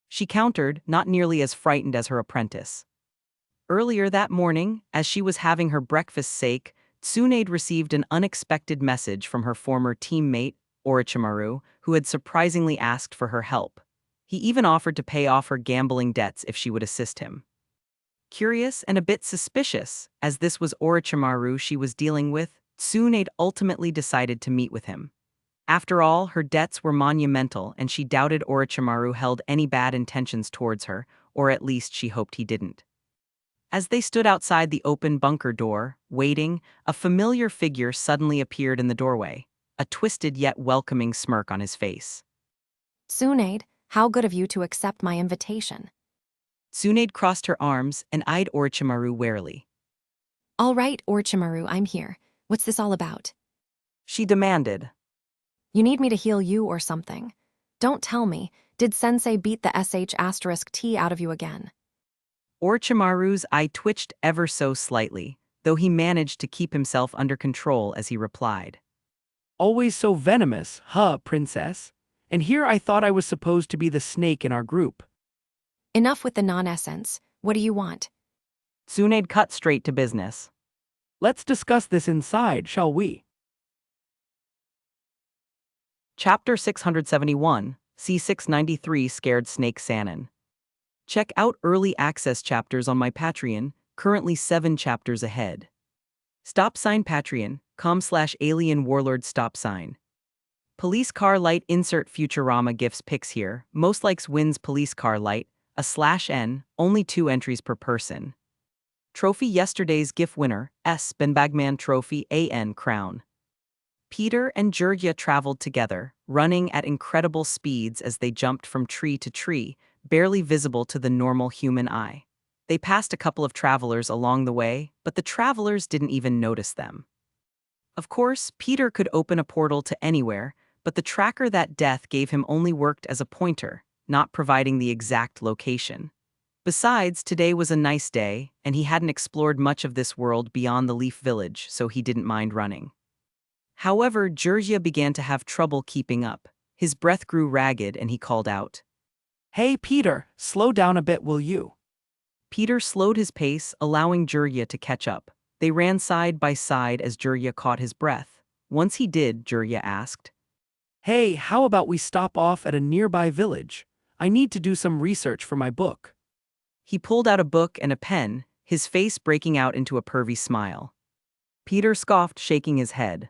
She countered, not nearly as frightened as her apprentice. Earlier that morning, as she was having her breakfast's sake, Tsunade received an unexpected message from her former teammate, Orochimaru, who had surprisingly asked for her help. He even offered to pay off her gambling debts if she would assist him. Curious and a bit suspicious, as this was Orochimaru she was dealing with, Tsunade ultimately decided to meet with him. After all, her debts were monumental and she doubted Orochimaru held any bad intentions towards her, or at least she hoped he didn't. As they stood outside the open bunker door, waiting, a familiar figure suddenly appeared in the doorway, a twisted yet welcoming smirk on his face. Tsunade, how good of you to accept my invitation. Tsunade crossed her arms and eyed Orochimaru warily. All right, Orochimaru, I'm here. What's this all about? She demanded. You need me to heal you or something. Don't tell me, did Sensei beat the sh*T out of you again? Orochimaru's eye twitched ever so slightly, though he managed to keep himself under control as he replied. Always so venomous, huh, princess? And here I thought I was supposed to be the snake in our group. Enough with the nonsense. What do you want? Tsunade cut straight to business. Let's discuss this inside, shall we? Chapter 671, C693 Scared Snake Sannin. Check out early access chapters on my Patreon, currently 7 chapters ahead. Patreon.com/alien warlord stop sign. Police car light insert Futurama gifts pics here, most likes wins police car light, a /n, only 2 entries per person. Trophy yesterday's GIF winner, S. Benbagman Trophy AN Crown. Peter and Jurgia traveled together, running at incredible speeds as they jumped from tree to tree, barely visible to the normal human eye. They passed a couple of travelers along the way, but the travelers didn't even notice them. Of course, Peter could open a portal to anywhere, but the tracker that death gave him only worked as a pointer, not providing the exact location. Besides, today was a nice day, and he hadn't explored much of this world beyond the Leaf Village, so he didn't mind running. However, Jurgia began to have trouble keeping up. His breath grew ragged and he called out. Hey, Peter, slow down a bit, will you? Peter slowed his pace, allowing Jurgia to catch up. They ran side by side as Jurgia caught his breath. Once he did, Jurgia asked. Hey, how about we stop off at a nearby village? I need to do some research for my book. He pulled out a book and a pen, his face breaking out into a pervy smile. Peter scoffed, shaking his head.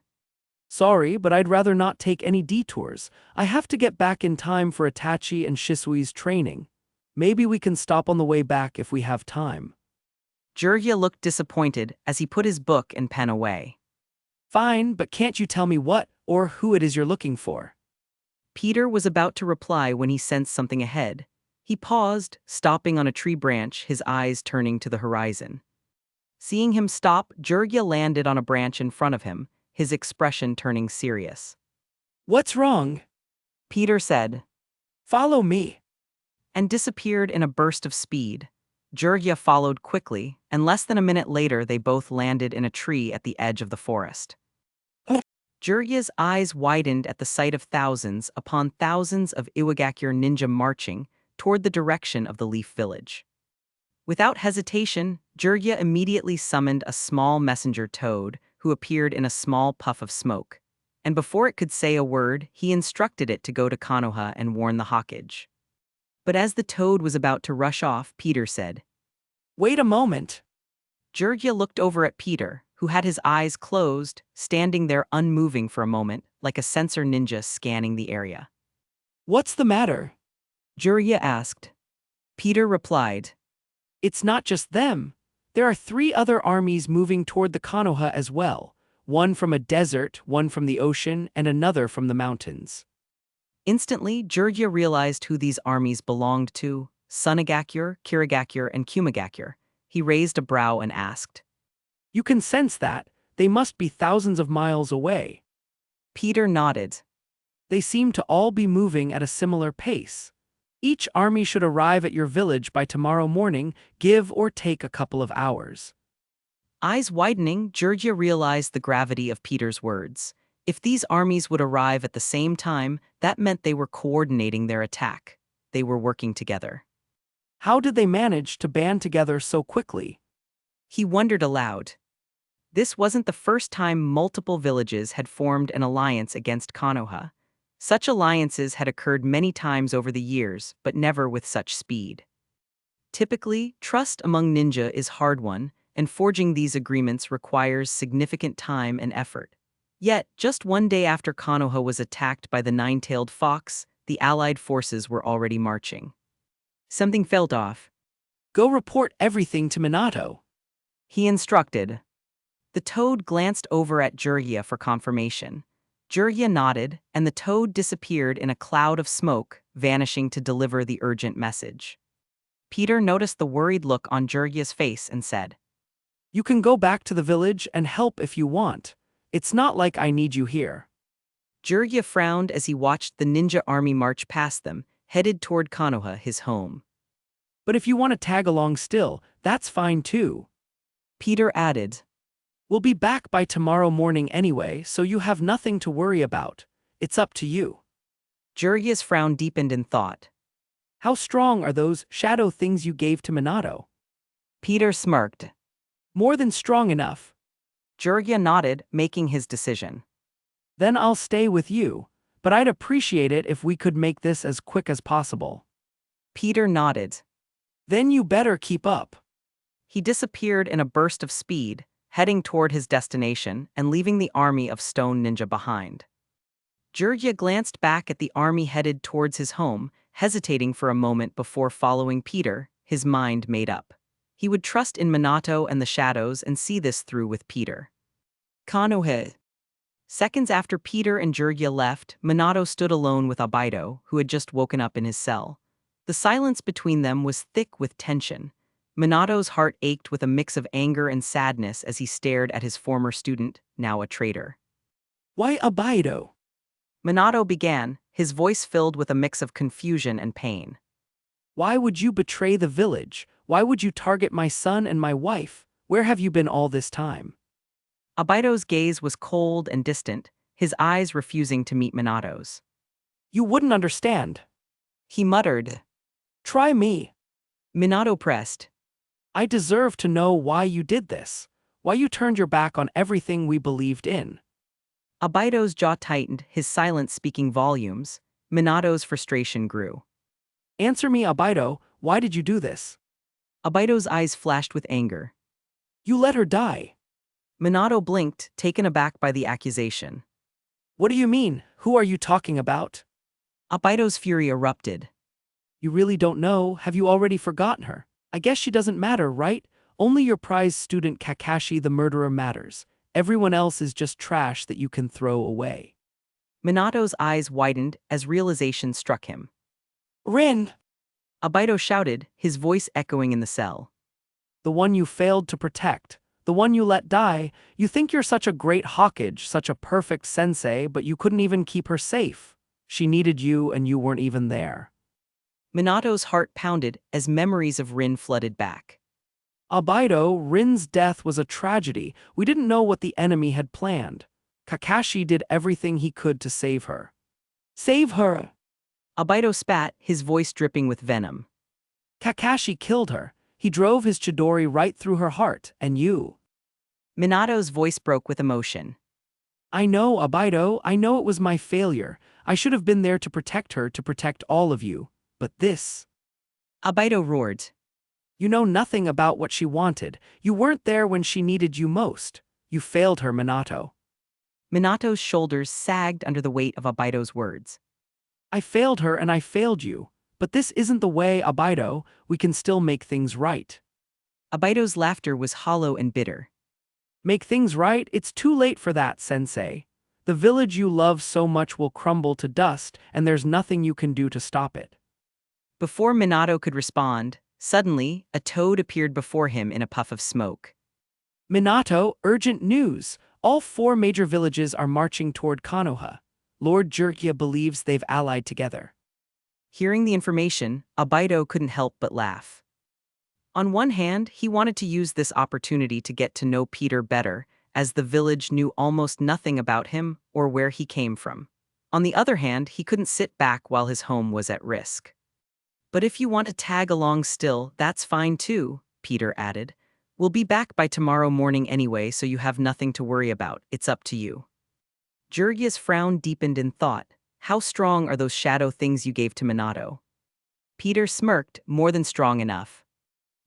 Sorry, but I'd rather not take any detours. I have to get back in time for Itachi and Shisui's training. Maybe we can stop on the way back if we have time. Jurgia looked disappointed as he put his book and pen away. Fine, but can't you tell me what or who it is you're looking for? Peter was about to reply when he sensed something ahead. He paused, stopping on a tree branch, his eyes turning to the horizon. Seeing him stop, Jurgia landed on a branch in front of him, his expression turning serious. What's wrong? Peter said, Follow me. and disappeared in a burst of speed. Jurgia followed quickly, and less than a minute later they both landed in a tree at the edge of the forest. Jurgia's eyes widened at the sight of thousands upon thousands of Iwagakure ninja marching toward the direction of the Leaf Village. Without hesitation, Jurgia immediately summoned a small messenger toad who appeared in a small puff of smoke, and before it could say a word, he instructed it to go to Konoha and warn the Hawkage. But as the toad was about to rush off, Peter said, Wait a moment. Jurgia looked over at Peter, who had his eyes closed, standing there unmoving for a moment, like a sensor ninja scanning the area. What's the matter? Jurgia asked. Peter replied, It's not just them. There are 3 other armies moving toward the Konoha as well. One from a desert, one from the ocean, and another from the mountains. Instantly, Jurgia realized who these armies belonged to: Sunagakure, Kirigakure, and Kumagakure. He raised a brow and asked. You can sense that. They must be thousands of miles away. Peter nodded. They seem to all be moving at a similar pace. Each army should arrive at your village by tomorrow morning, give or take a couple of hours. Eyes widening, Jurgia realized the gravity of Peter's words. If these armies would arrive at the same time, that meant they were coordinating their attack. They were working together. How did they manage to band together so quickly? He wondered aloud. This wasn't the first time multiple villages had formed an alliance against Konoha. Such alliances had occurred many times over the years, but never with such speed. Typically, trust among ninja is hard-won, and forging these agreements requires significant time and effort. Yet, just one day after Konoha was attacked by the nine-tailed fox, the Allied forces were already marching. Something felt off. Go report everything to Minato. He instructed. The toad glanced over at Jurgia for confirmation. Jurgia nodded, and the toad disappeared in a cloud of smoke, vanishing to deliver the urgent message. Peter noticed the worried look on Jurgia's face and said, You can go back to the village and help if you want. It's not like I need you here. Jurgia frowned as he watched the ninja army march past them, headed toward Konoha, his home. But if you want to tag along still, that's fine too. Peter added, We'll be back by tomorrow morning anyway, so you have nothing to worry about. It's up to you. Jurgia's frown deepened in thought. How strong are those shadow things you gave to Minato? Peter smirked. More than strong enough. Jurgia nodded, making his decision. Then I'll stay with you, but I'd appreciate it if we could make this as quick as possible. Peter nodded. Then you better keep up. He disappeared in a burst of speed, heading toward his destination and leaving the army of stone ninja behind. Jurgia glanced back at the army headed towards his home, hesitating for a moment before following Peter, his mind made up. He would trust in Minato and the shadows and see this through with Peter. Konoha. Seconds after Peter and Jurgia left, Minato stood alone with Abido, who had just woken up in his cell. The silence between them was thick with tension. Minato's heart ached with a mix of anger and sadness as he stared at his former student, now a traitor. Why Abido? Minato began, his voice filled with a mix of confusion and pain. Why would you betray the village? Why would you target my son and my wife? Where have you been all this time? Abido's gaze was cold and distant, his eyes refusing to meet Minato's. You wouldn't understand. He muttered. Try me. Minato pressed. I deserve to know why you did this. Why you turned your back on everything we believed in. Abido's jaw tightened, his silence speaking volumes. Minato's frustration grew. Answer me, Abido, why did you do this? Abido's eyes flashed with anger. You let her die. Minato blinked, taken aback by the accusation. What do you mean? Who are you talking about? Abido's fury erupted. You really don't know? Have you already forgotten her? I guess she doesn't matter, right? Only your prize student Kakashi the murderer matters. Everyone else is just trash that you can throw away. Minato's eyes widened as realization struck him. Rin! Abido shouted, his voice echoing in the cell. The one you failed to protect. The one you let die. You think you're such a great Hokage, such a perfect sensei, but you couldn't even keep her safe. She needed you and you weren't even there. Minato's heart pounded as memories of Rin flooded back. Abido, Rin's death was a tragedy. We didn't know what the enemy had planned. Kakashi did everything he could to save her. Save her! Abido spat, his voice dripping with venom. Kakashi killed her. He drove his Chidori right through her heart, and you. Minato's voice broke with emotion. I know, Abido, I know it was my failure. I should have been there to protect her, to protect all of you. But this. Abido roared. You know nothing about what she wanted. You weren't there when she needed you most. You failed her, Minato. Minato's shoulders sagged under the weight of Abido's words. I failed her and I failed you. But this isn't the way, Abido. We can still make things right. Abido's laughter was hollow and bitter. Make things right? It's too late for that, Sensei. The village you love so much will crumble to dust, and there's nothing you can do to stop it. Before Minato could respond, suddenly, a toad appeared before him in a puff of smoke. Minato, urgent news! All 4 major villages are marching toward Konoha. Lord Jurgia believes they've allied together. Hearing the information, Abido couldn't help but laugh. On one hand, he wanted to use this opportunity to get to know Peter better, as the village knew almost nothing about him or where he came from. On the other hand, he couldn't sit back while his home was at risk. But if you want to tag along still, that's fine too, Peter added. We'll be back by tomorrow morning anyway, so you have nothing to worry about. It's up to you. Jurgia's frown deepened in thought. How strong are those shadow things you gave to Minato? Peter smirked, more than strong enough.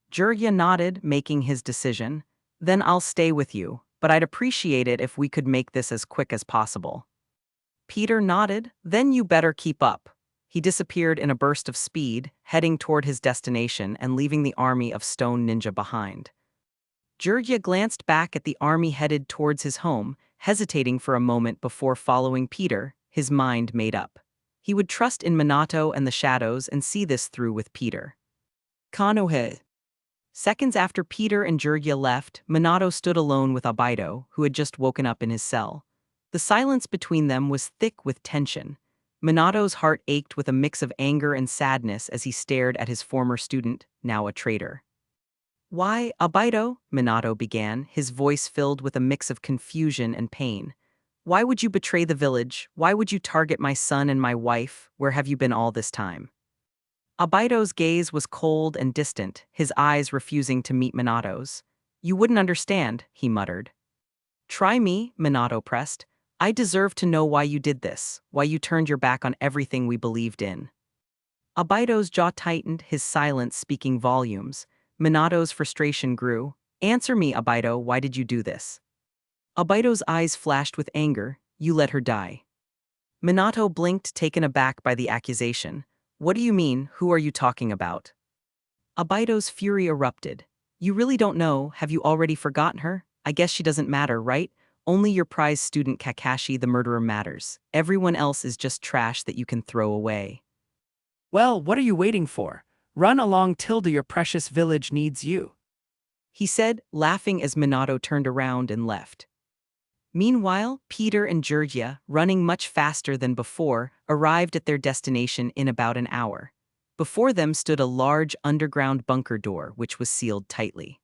Jurgia nodded, making his decision. Then I'll stay with you, but I'd appreciate it if we could make this as quick as possible. Peter nodded. Then you better keep up. He disappeared in a burst of speed, heading toward his destination and leaving the army of stone ninja behind. Jurgia glanced back at the army headed towards his home, hesitating for a moment before following Peter, his mind made up. He would trust in Minato and the shadows and see this through with Peter. Konoha. Seconds after Peter and Jurgia left, Minato stood alone with Abido, who had just woken up in his cell. The silence between them was thick with tension. Minato's heart ached with a mix of anger and sadness as he stared at his former student, now a traitor. Why, Abido? Minato began, his voice filled with a mix of confusion and pain. Why would you betray the village? Why would you target my son and my wife? Where have you been all this time? Abido's gaze was cold and distant, his eyes refusing to meet Minato's. You wouldn't understand, he muttered. Try me, Minato pressed. I deserve to know why you did this, why you turned your back on everything we believed in. Abido's jaw tightened, his silence speaking volumes. Minato's frustration grew. Answer me, Abido, why did you do this? Abido's eyes flashed with anger. You let her die. Minato blinked, taken aback by the accusation. What do you mean? Who are you talking about? Abido's fury erupted. You really don't know? Have you already forgotten her? I guess she doesn't matter, right? Only your prize student Kakashi the murderer matters. Everyone else is just trash that you can throw away. Well, what are you waiting for? Run along, Tilda, your precious village needs you. He said, laughing as Minato turned around and left. Meanwhile, Peter and Georgia, running much faster than before, arrived at their destination in about an hour. Before them stood a large underground bunker door which was sealed tightly.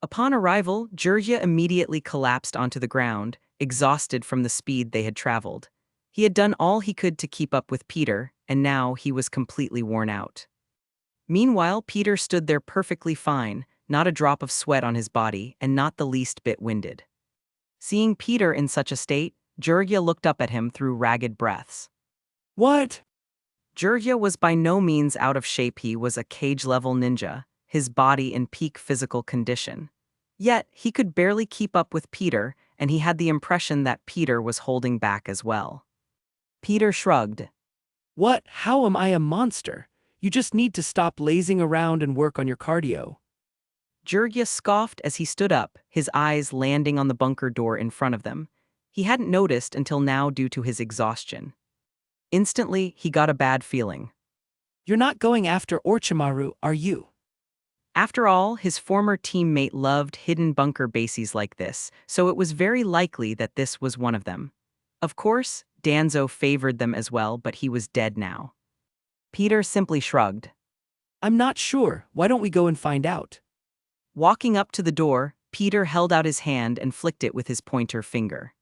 Upon arrival, Georgia immediately collapsed onto the ground, exhausted from the speed they had traveled. He had done all he could to keep up with Peter, and now he was completely worn out. Meanwhile, Peter stood there perfectly fine, not a drop of sweat on his body, and not the least bit winded. Seeing Peter in such a state, Georgia looked up at him through ragged breaths. What? Georgia was by no means out of shape. He was a cage-level ninja, his body in peak physical condition. Yet, he could barely keep up with Peter, and he had the impression that Peter was holding back as well. Peter shrugged. What? How am I a monster? You just need to stop lazing around and work on your cardio. Georgia scoffed as he stood up, his eyes landing on the bunker door in front of them. He hadn't noticed until now due to his exhaustion. Instantly, he got a bad feeling. You're not going after Orochimaru, are you? After all, his former teammate loved hidden bunker bases like this, so it was very likely that this was one of them. Of course, Danzo favored them as well, but he was dead now. Peter simply shrugged. I'm not sure. Why don't we go and find out? Walking up to the door, Peter held out his hand and flicked it with his pointer finger.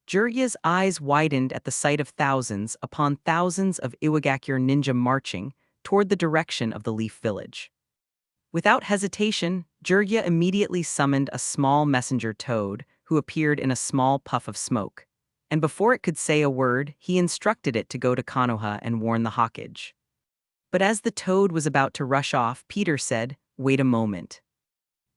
Jirya's eyes widened at the sight of thousands upon thousands of Iwagakure ninja marching toward the direction of the Leaf Village. Without hesitation, Jirya immediately summoned a small messenger toad who appeared in a small puff of smoke, and before it could say a word, he instructed it to go to Konoha and warn the Hokage. But as the toad was about to rush off, Peter said, "Wait a moment."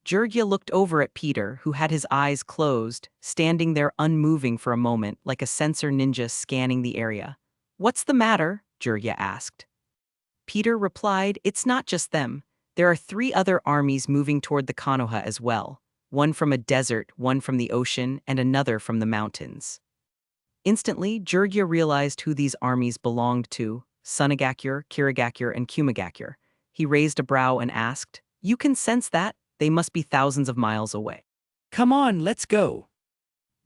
Jirya looked over at Peter, who had his eyes closed, standing there unmoving for a moment like a sensor ninja scanning the area. "What's the matter?" Jirya asked. Peter replied, "It's not just them. There are 3 other armies moving toward the Konoha as well, one from a desert, one from the ocean, and another from the mountains." Instantly, Jirya realized who these armies belonged to: Sunagakure, Kirigakure, and Kumagakure. He raised a brow and asked, "You can sense that? They must be thousands of miles away." Come on, let's go.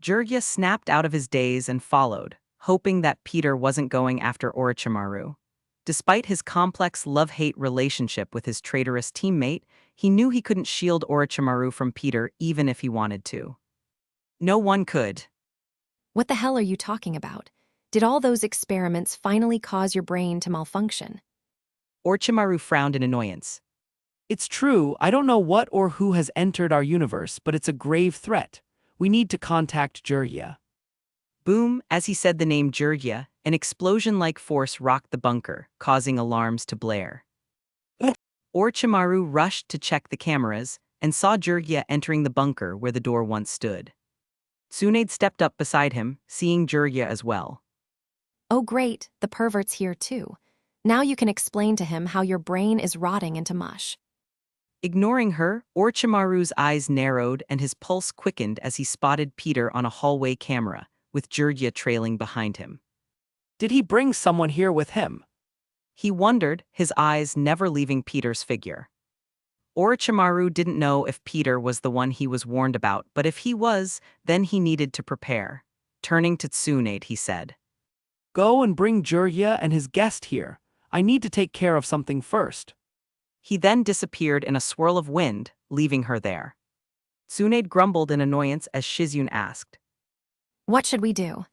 Jirya snapped out of his daze and followed, hoping that Peter wasn't going after Orochimaru. Despite his complex love-hate relationship with his traitorous teammate, he knew he couldn't shield Orochimaru from Peter even if he wanted to. No one could. What the hell are you talking about? Did all those experiments finally cause your brain to malfunction? Orochimaru frowned in annoyance. It's true, I don't know what or who has entered our universe, but it's a grave threat. We need to contact Jirya. Boom, as he said the name Jirya, an explosion-like force rocked the bunker, causing alarms to blare. Orochimaru rushed to check the cameras and saw Jirya entering the bunker where the door once stood. Tsunade stepped up beside him, seeing Jirya as well. Oh great, the pervert's here too. Now you can explain to him how your brain is rotting into mush. Ignoring her, Orochimaru's eyes narrowed and his pulse quickened as he spotted Peter on a hallway camera, with Jirya trailing behind him. Did he bring someone here with him? He wondered, his eyes never leaving Peter's figure. Orochimaru didn't know if Peter was the one he was warned about, but if he was, then he needed to prepare. Turning to Tsunade, he said, Go and bring Jirya and his guest here. I need to take care of something first. He then disappeared in a swirl of wind, leaving her there. Tsunade grumbled in annoyance as Shizune asked. What should we do?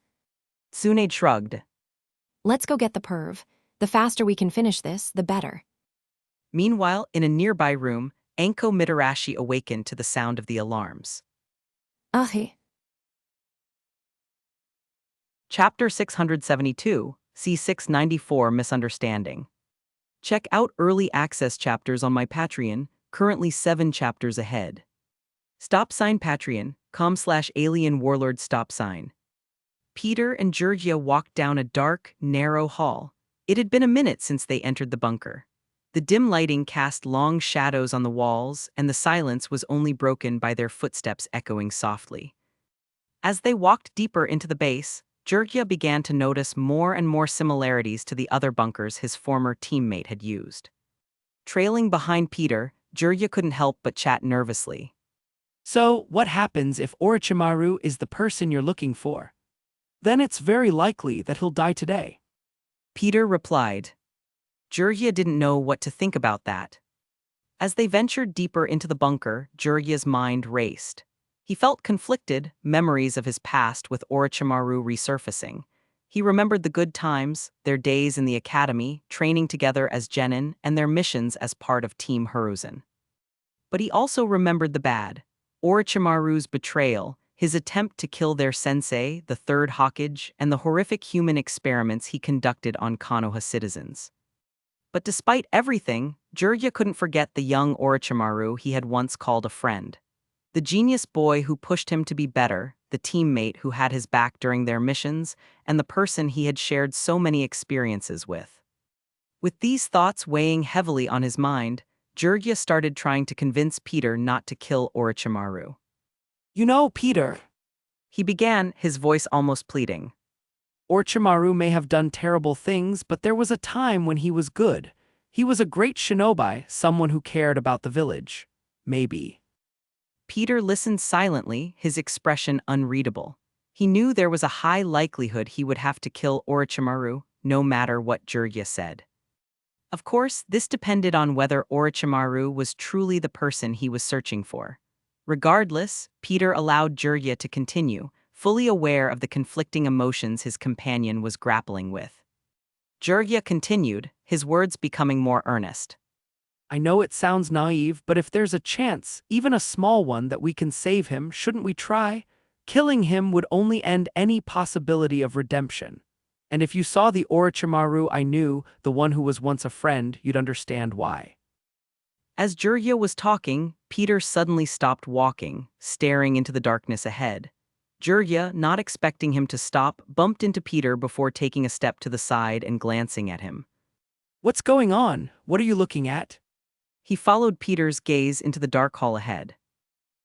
Tsunade shrugged. Let's go get the perv. The faster we can finish this, the better. Meanwhile, in a nearby room, Anko Mitarashi awakened to the sound of the alarms. Ahi. Chapter 672, C694 Misunderstanding. Check out early access chapters on my Patreon, currently 7 chapters ahead. Patreon.com/alien warlord stop sign. Peter and Jirya walked down a dark, narrow hall. It had been a minute since they entered the bunker. The dim lighting cast long shadows on the walls, and the silence was only broken by their footsteps echoing softly. As they walked deeper into the base, Jurgia began to notice more and more similarities to the other bunkers his former teammate had used. Trailing behind Peter, Jurgia couldn't help but chat nervously. So, what happens if Orochimaru is the person you're looking for? Then it's very likely that he'll die today. Peter replied. Jurgia didn't know what to think about that. As they ventured deeper into the bunker, Jurgia's mind raced. He felt conflicted, memories of his past with Orochimaru resurfacing. He remembered the good times, their days in the academy, training together as genin, and their missions as part of Team Hiruzen. But he also remembered the bad. Orochimaru's betrayal, his attempt to kill their sensei, the third Hokage, and the horrific human experiments he conducted on Konoha citizens. But despite everything, Jurgia couldn't forget the young Orochimaru he had once called a friend. The genius boy who pushed him to be better, the teammate who had his back during their missions, and the person he had shared so many experiences with. With these thoughts weighing heavily on his mind, Jurgia started trying to convince Peter not to kill Orochimaru. You know, Peter, He began, his voice almost pleading. Orochimaru may have done terrible things, but there was a time when he was good. He was a great shinobi, someone who cared about the village. Maybe. Peter listened silently, his expression unreadable. He knew there was a high likelihood he would have to kill Orochimaru, no matter what Jurgia said. Of course, this depended on whether Orochimaru was truly the person he was searching for. Regardless, Peter allowed Jurgia to continue, fully aware of the conflicting emotions his companion was grappling with. Jurgia continued, his words becoming more earnest. I know it sounds naive, but if there's a chance, even a small one, that we can save him, shouldn't we try? Killing him would only end any possibility of redemption. And if you saw the Orochimaru I knew, the one who was once a friend, you'd understand why. As Jurgia was talking, Peter suddenly stopped walking, staring into the darkness ahead. Jurgia, not expecting him to stop, bumped into Peter before taking a step to the side and glancing at him. What's going on? What are you looking at? He followed Peter's gaze into the dark hall ahead.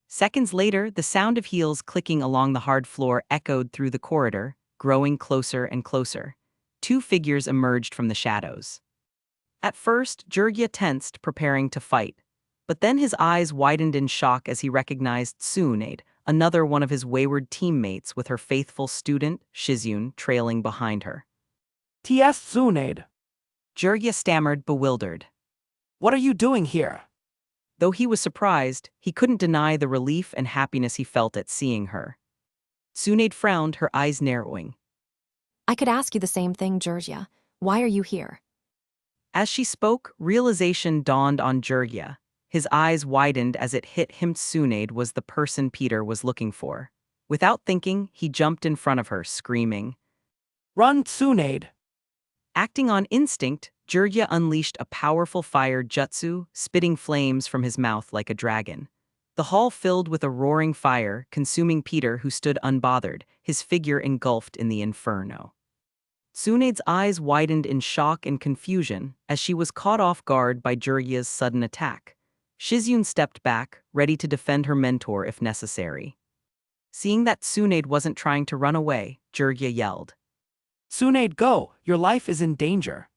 Seconds later, the sound of heels clicking along the hard floor echoed through the corridor, growing closer and closer. Two figures emerged from the shadows. At first, Jurgia tensed, preparing to fight. But then his eyes widened in shock as he recognized Tsunade, another one of his wayward teammates, with her faithful student, Shizune, trailing behind her. T.S. Tsunade, Jurgia stammered, bewildered. what are you doing here? Though he was surprised, he couldn't deny the relief and happiness he felt at seeing her. Tsunade frowned, her eyes narrowing. I could ask you the same thing, Jurgia. Why are you here? As she spoke, realization dawned on Jurgia. His eyes widened as it hit him Tsunade was the person Peter was looking for. Without thinking, he jumped in front of her, screaming. Run, Tsunade! Acting on instinct, Jurgia unleashed a powerful fire jutsu, spitting flames from his mouth like a dragon. The hall filled with a roaring fire, consuming Peter, who stood unbothered, his figure engulfed in the inferno. Tsunade's eyes widened in shock and confusion as she was caught off guard by Jurgia's sudden attack. Shizune stepped back, ready to defend her mentor if necessary. Seeing that Tsunade wasn't trying to run away, Jurgia yelled. Tsunade, go! Your life is in danger.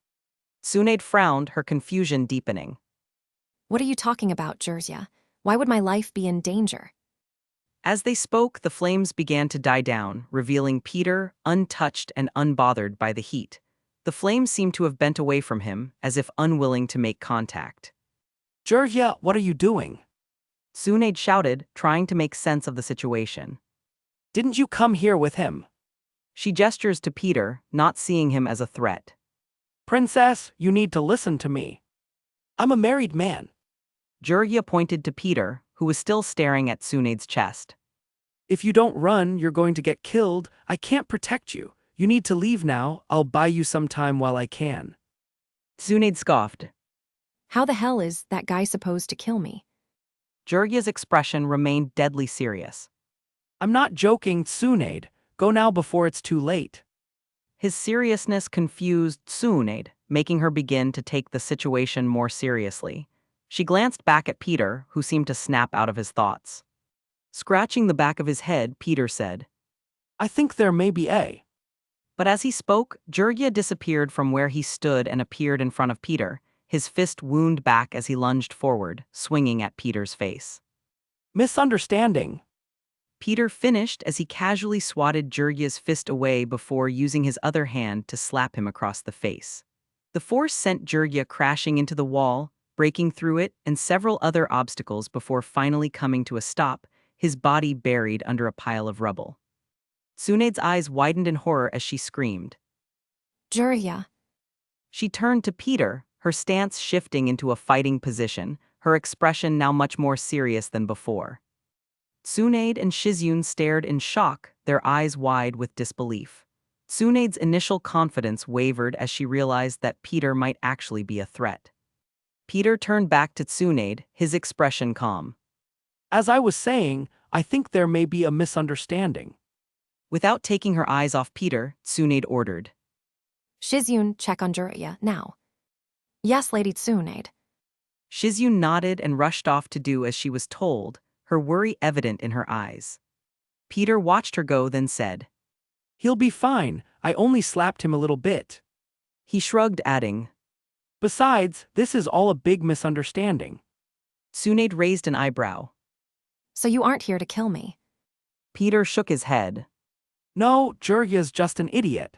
Tsunade frowned, her confusion deepening. What are you talking about, Jurgia? Why would my life be in danger? As they spoke, the flames began to die down, revealing Peter, untouched and unbothered by the heat. The flames seemed to have bent away from him, as if unwilling to make contact. Jurgia, what are you doing? Tsunade shouted, trying to make sense of the situation. Didn't you come here with him? She gestures to Peter, not seeing him as a threat. Princess, you need to listen to me. I'm a married man. Jurgia pointed to Peter, who was still staring at Tsunade's chest. If you don't run, you're going to get killed. I can't protect you. You need to leave now. I'll buy you some time while I can. Tsunade scoffed. How the hell is that guy supposed to kill me? Jurgia's expression remained deadly serious. I'm not joking, Tsunade. Go now before it's too late. His seriousness confused Tsunade, making her begin to take the situation more seriously. She glanced back at Peter, who seemed to snap out of his thoughts. Scratching the back of his head, Peter said, I think there may be a. But as he spoke, Jurgia disappeared from where he stood and appeared in front of Peter, his fist wound back as he lunged forward, swinging at Peter's face. Misunderstanding. Peter finished as he casually swatted Jurgia's fist away before using his other hand to slap him across the face. The force sent Jurgia crashing into the wall, breaking through it and several other obstacles before finally coming to a stop, his body buried under a pile of rubble. Tsunede's eyes widened in horror as she screamed. Jurya. She turned to Peter, her stance shifting into a fighting position, her expression now much more serious than before. Tsunade and Shizune stared in shock, their eyes wide with disbelief. Tsunade's initial confidence wavered as she realized that Peter might actually be a threat. Peter turned back to Tsunade, his expression calm. As I was saying, I think there may be a misunderstanding. Without taking her eyes off Peter, Tsunade ordered. Shizune, check on Jurya, now. Yes, Lady Tsunade. Shizune nodded and rushed off to do as she was told, her worry evident in her eyes. Peter watched her go, then said, He'll be fine, I only slapped him a little bit. He shrugged, adding, Besides, this is all a big misunderstanding. Tsunade raised an eyebrow. So you aren't here to kill me. Peter shook his head. No, Jurya's just an idiot.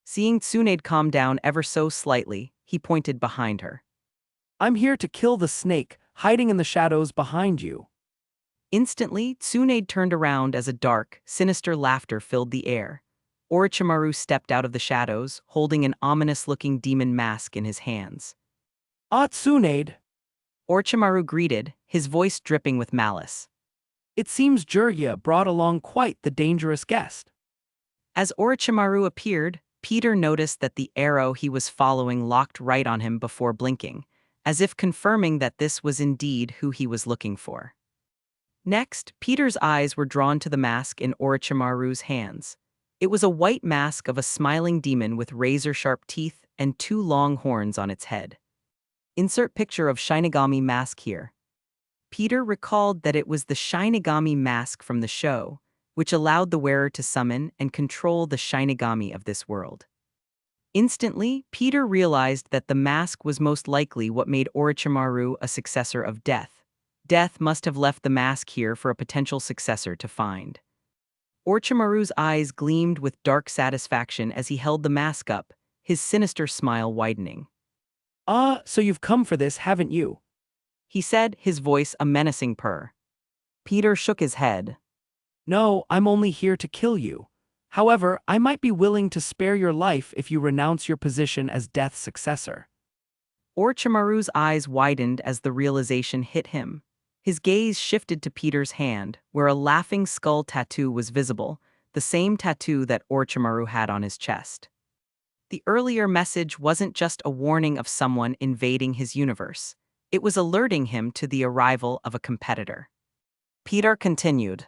Seeing Tsunade calm down ever so slightly, he pointed behind her. I'm here to kill the snake, hiding in the shadows behind you. Instantly, Tsunade turned around as a dark, sinister laughter filled the air. Orochimaru stepped out of the shadows, holding an ominous-looking demon mask in his hands. Ah, Tsunade. Orochimaru greeted, his voice dripping with malice. It seems Jurya brought along quite the dangerous guest. As Orochimaru appeared, Peter noticed that the arrow he was following locked right on him before blinking, as if confirming that this was indeed who he was looking for. Next, Peter's eyes were drawn to the mask in Orochimaru's hands. It was a white mask of a smiling demon with razor-sharp teeth and 2 long horns on its head. Insert picture of Shinigami mask here. Peter recalled that it was the Shinigami mask from the show, which allowed the wearer to summon and control the Shinigami of this world. Instantly, Peter realized that the mask was most likely what made Orochimaru a successor of Death. Death must have left the mask here for a potential successor to find. Orochimaru's eyes gleamed with dark satisfaction as he held the mask up, his sinister smile widening. Ah, so you've come for this, haven't you? He said, his voice a menacing purr. Peter shook his head. No, I'm only here to kill you. However, I might be willing to spare your life if you renounce your position as Death's successor. Orochimaru's eyes widened as the realization hit him. His gaze shifted to Peter's hand, where a laughing skull tattoo was visible, the same tattoo that Orochimaru had on his chest. The earlier message wasn't just a warning of someone invading his universe. It was alerting him to the arrival of a competitor. Peter continued.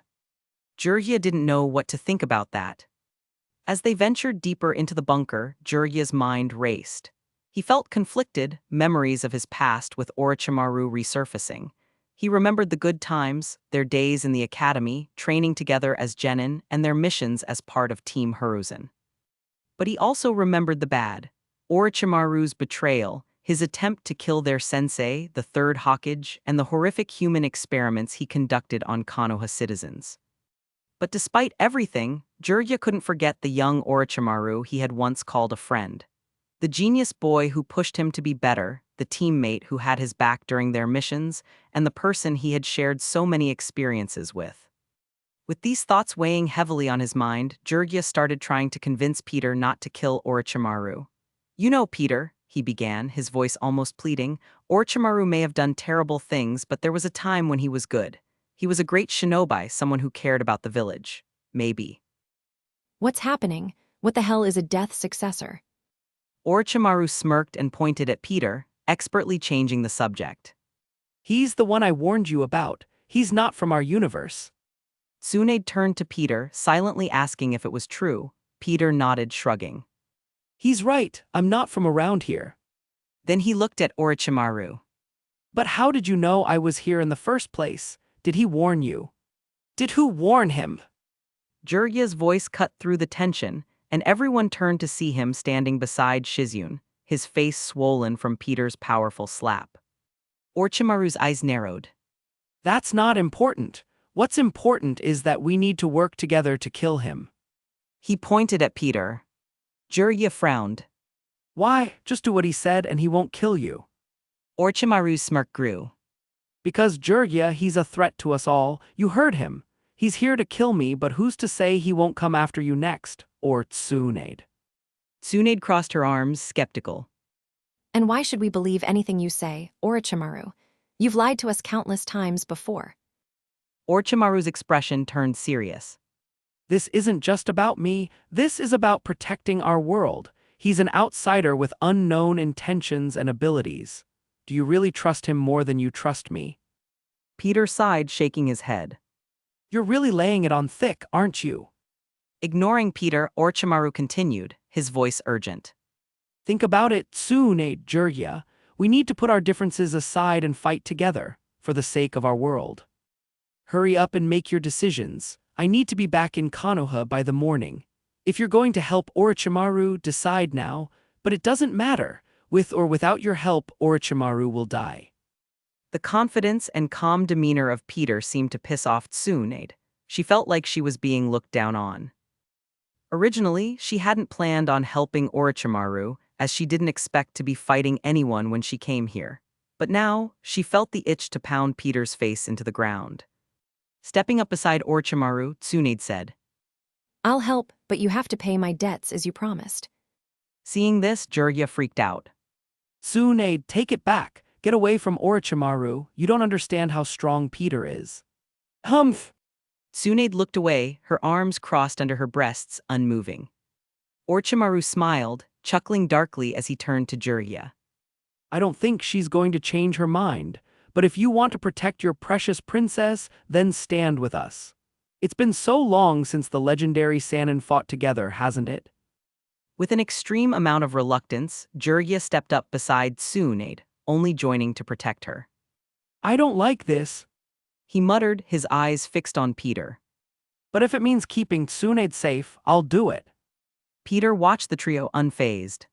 Jurya didn't know what to think about that. As they ventured deeper into the bunker, Jurya's mind raced. He felt conflicted, memories of his past with Orochimaru resurfacing. He remembered the good times, their days in the academy, training together as genin, and their missions as part of Team Hiruzen. But he also remembered the bad. Orochimaru's betrayal, his attempt to kill their sensei, the third Hokage, and the horrific human experiments he conducted on Konoha citizens. But despite everything, Jurya couldn't forget the young Orochimaru he had once called a friend. The genius boy who pushed him to be better, the teammate who had his back during their missions, and the person he had shared so many experiences with. With these thoughts weighing heavily on his mind, Jurya started trying to convince Peter not to kill Orochimaru. You know, Peter, he began, his voice almost pleading, Orochimaru may have done terrible things, but there was a time when he was good. He was a great shinobi, someone who cared about the village. Maybe. What's happening? What the hell is a Death successor? Orochimaru smirked and pointed at Peter, expertly changing the subject. He's the one I warned you about. He's not from our universe. Tsunade turned to Peter, silently asking if it was true. Peter nodded, shrugging. He's right, I'm not from around here. Then he looked at Orochimaru. But how did you know I was here in the first place? Did he warn you? Did who warn him? Jurya's voice cut through the tension, and everyone turned to see him standing beside Shizyun, his face swollen from Peter's powerful slap. Orochimaru's eyes narrowed. That's not important. What's important is that we need to work together to kill him. He pointed at Peter. Jurya frowned. Why? Just do what he said and he won't kill you. Orochimaru's smirk grew. Because Jurya, he's a threat to us all. You heard him. He's here to kill me, but who's to say he won't come after you next? Or Tsunade. Tsunade crossed her arms, skeptical. And why should we believe anything you say, Orochimaru? You've lied to us countless times before. Orochimaru's expression turned serious. This isn't just about me. This is about protecting our world. He's an outsider with unknown intentions and abilities. Do you really trust him more than you trust me? Peter sighed, shaking his head. You're really laying it on thick, aren't you? Ignoring Peter, Orochimaru continued, his voice urgent. Think about it, Tsunade, Jurya. We need to put our differences aside and fight together, for the sake of our world. Hurry up and make your decisions. I need to be back in Konoha by the morning. If you're going to help Orochimaru, decide now, but it doesn't matter. With or without your help, Orochimaru will die. The confidence and calm demeanor of Peter seemed to piss off Tsunade. She felt like she was being looked down on. Originally, she hadn't planned on helping Orochimaru, as she didn't expect to be fighting anyone when she came here. But now, she felt the itch to pound Peter's face into the ground. Stepping up beside Orochimaru, Tsunade said, I'll help, but you have to pay my debts as you promised. Seeing this, Jurya freaked out. Tsunade, take it back. Get away from Orochimaru. You don't understand how strong Peter is. Humph! Tsunade looked away, her arms crossed under her breasts, unmoving. Orochimaru smiled, chuckling darkly as he turned to Jurya. I don't think she's going to change her mind, but if you want to protect your precious princess, then stand with us. It's been so long since the legendary Sannin fought together, hasn't it? With an extreme amount of reluctance, Jurya stepped up beside Tsunade, only joining to protect her. I don't like this. He muttered, his eyes fixed on Peter. But if it means keeping Tsunade safe, I'll do it. Peter watched the trio unfazed.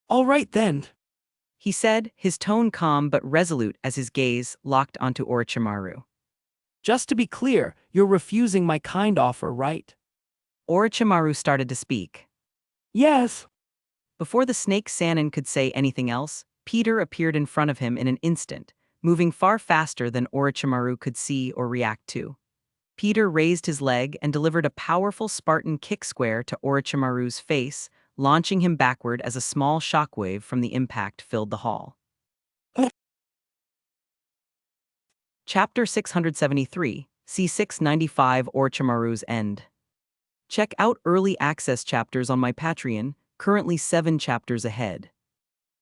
All right then. He said, his tone calm but resolute as his gaze locked onto Orochimaru. Just to be clear, you're refusing my kind offer, right? Orochimaru started to speak. Yes. Before the snake Sannin could say anything else, Peter appeared in front of him in an instant, moving far faster than Orochimaru could see or react to. Peter raised his leg and delivered a powerful Spartan kick square to Orochimaru's face, launching him backward as a small shockwave from the impact filled the hall. Chapter 673, C695 Orochimaru's End. Check out early access chapters on my Patreon, currently 7 chapters ahead.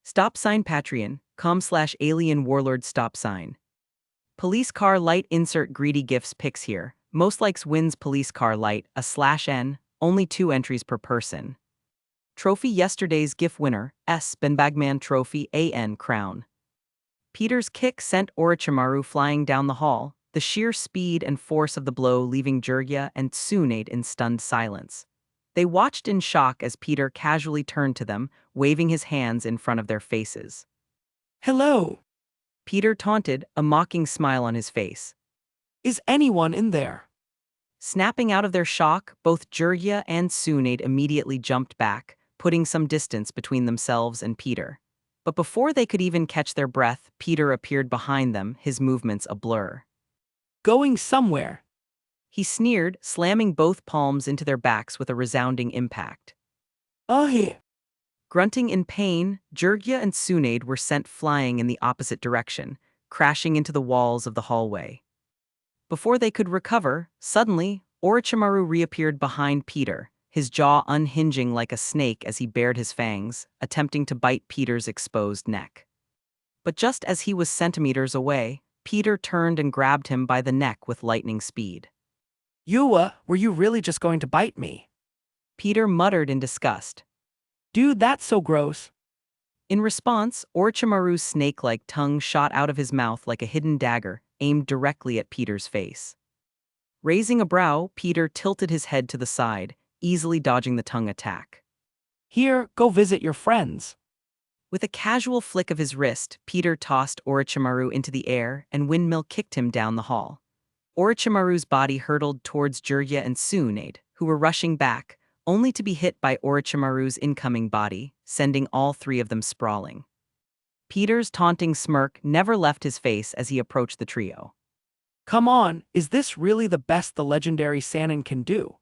Patreon.com/alien warlord stop sign. Police car light insert greedy gifts pics here. Most likes wins police car light, a /n, only 2 entries per person. Trophy yesterday's GIF winner, S. Benbagman Trophy AN Crown. Peter's kick sent Orochimaru flying down the hall, the sheer speed and force of the blow leaving Jurya and Tsunade in stunned silence. They watched in shock as Peter casually turned to them, waving his hands in front of their faces. Hello. Peter taunted, a mocking smile on his face. Is anyone in there? Snapping out of their shock, both Jurya and Tsunade immediately jumped back, putting some distance between themselves and Peter. But before they could even catch their breath, Peter appeared behind them, his movements a blur. Going somewhere. He sneered, slamming both palms into their backs with a resounding impact. Here. Grunting in pain, Jurya and Tsunade were sent flying in the opposite direction, crashing into the walls of the hallway. Before they could recover, suddenly, Orochimaru reappeared behind Peter, his jaw unhinging like a snake as he bared his fangs, attempting to bite Peter's exposed neck. But just as he was centimeters away, Peter turned and grabbed him by the neck with lightning speed. Were you really just going to bite me? Peter muttered in disgust. Dude, that's so gross. In response, Orochimaru's snake-like tongue shot out of his mouth like a hidden dagger, aimed directly at Peter's face. Raising a brow, Peter tilted his head to the side, easily dodging the tongue attack. Here, go visit your friends. With a casual flick of his wrist, Peter tossed Orochimaru into the air and windmill kicked him down the hall. Orochimaru's body hurtled towards Jirya and Tsunade, who were rushing back, only to be hit by Orochimaru's incoming body, sending all three of them sprawling. Peter's taunting smirk never left his face as he approached the trio. Come on, is this really the best the legendary Sannin can do?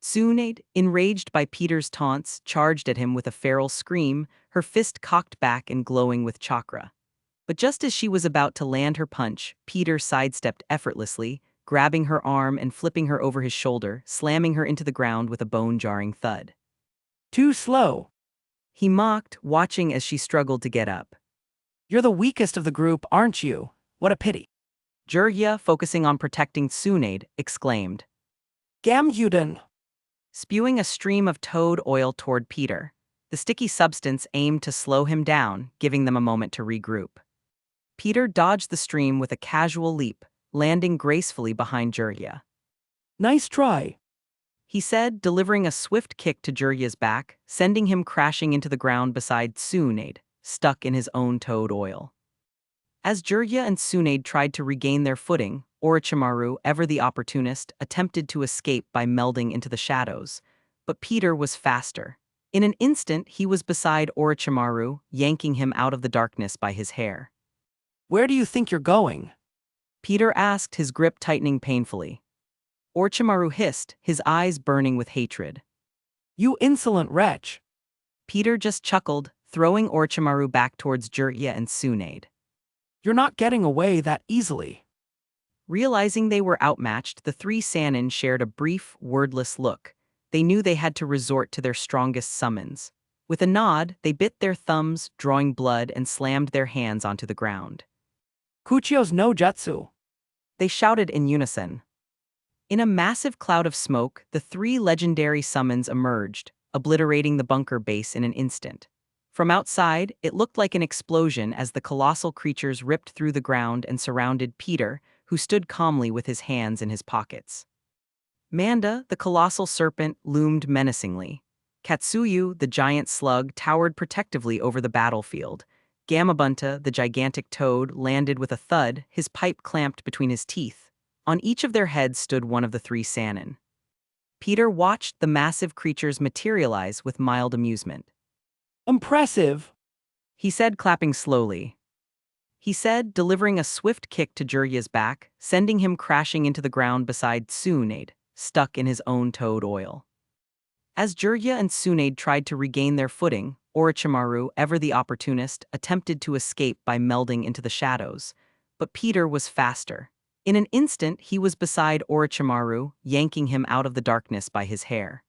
Tsunade, enraged by Peter's taunts, charged at him with a feral scream, her fist cocked back and glowing with chakra. But just as she was about to land her punch, Peter sidestepped effortlessly, grabbing her arm and flipping her over his shoulder, slamming her into the ground with a bone-jarring thud. Too slow. He mocked, watching as she struggled to get up. You're the weakest of the group, aren't you? What a pity. Jirya, focusing on protecting Tsunade, exclaimed, Gamgyuden. spewing a stream of toad oil toward Peter. The sticky substance aimed to slow him down, giving them a moment to regroup. Peter dodged the stream with a casual leap, landing gracefully behind Jirya. Nice try. He said, delivering a swift kick to Jirya's back, sending him crashing into the ground beside Tsunade, stuck in his own toad oil. As Jirya and Tsunade tried to regain their footing, Orochimaru, ever the opportunist, attempted to escape by melding into the shadows. But Peter was faster. In an instant, he was beside Orochimaru, yanking him out of the darkness by his hair. Where do you think you're going? Peter asked, his grip tightening painfully. Orochimaru hissed, his eyes burning with hatred. You insolent wretch. Peter just chuckled, throwing Orochimaru back towards Jirya and Tsunade. You're not getting away that easily. Realizing they were outmatched, the three Sannin shared a brief, wordless look. They knew they had to resort to their strongest summons. With a nod, they bit their thumbs, drawing blood, and slammed their hands onto the ground. Kuchio's no jutsu. They shouted in unison. In a massive cloud of smoke, the three legendary summons emerged, obliterating the bunker base in an instant. From outside, it looked like an explosion as the colossal creatures ripped through the ground and surrounded Peter, who stood calmly with his hands in his pockets. Manda, the colossal serpent, loomed menacingly. Katsuyu, the giant slug, towered protectively over the battlefield. Gamabunta, the gigantic toad, landed with a thud, his pipe clamped between his teeth. On each of their heads stood one of the three Sannin. Peter watched the massive creatures materialize with mild amusement. Impressive. He said, clapping slowly. He said, delivering a swift kick to Jirya's back, sending him crashing into the ground beside Tsunade, stuck in his own toad oil. As Jirya and Tsunade tried to regain their footing, Orochimaru, ever the opportunist, attempted to escape by melding into the shadows. But Peter was faster. In an instant, he was beside Orochimaru, yanking him out of the darkness by his hair.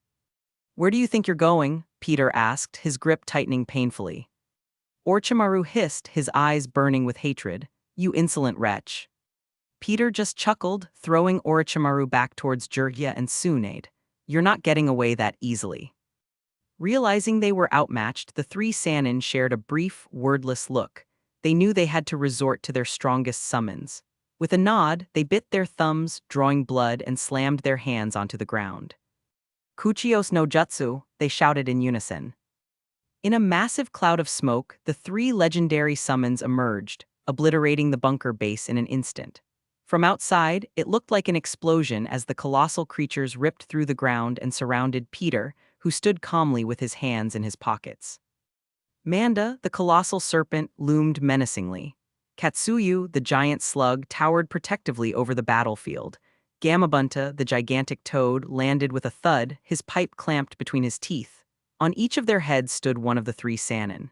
Where do you think you're going? Peter asked, his grip tightening painfully. Orochimaru hissed, his eyes burning with hatred. You insolent wretch. Peter just chuckled, throwing Orochimaru back towards Jirya and Tsunade. You're not getting away that easily. Realizing they were outmatched, the three Sannin shared a brief, wordless look. They knew they had to resort to their strongest summons. With a nod, they bit their thumbs, drawing blood, and slammed their hands onto the ground. Kuchio's no jutsu, they shouted in unison. In a massive cloud of smoke, the three legendary summons emerged, obliterating the bunker base in an instant. From outside, it looked like an explosion as the colossal creatures ripped through the ground and surrounded Peter, who stood calmly with his hands in his pockets. Manda, the colossal serpent, loomed menacingly. Katsuyu, the giant slug, towered protectively over the battlefield. Gamabunta, the gigantic toad, landed with a thud, his pipe clamped between his teeth. On each of their heads stood one of the three Sannin.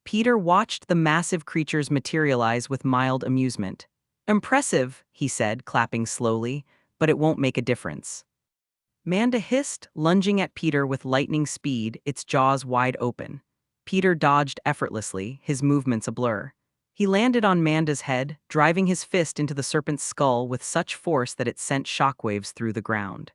Peter watched the massive creatures materialize with mild amusement. Impressive, he said, clapping slowly, but it won't make a difference. Manda hissed, lunging at Peter with lightning speed, its jaws wide open. Peter dodged effortlessly, his movements a blur. He landed on Manda's head, driving his fist into the serpent's skull with such force that it sent shockwaves through the ground.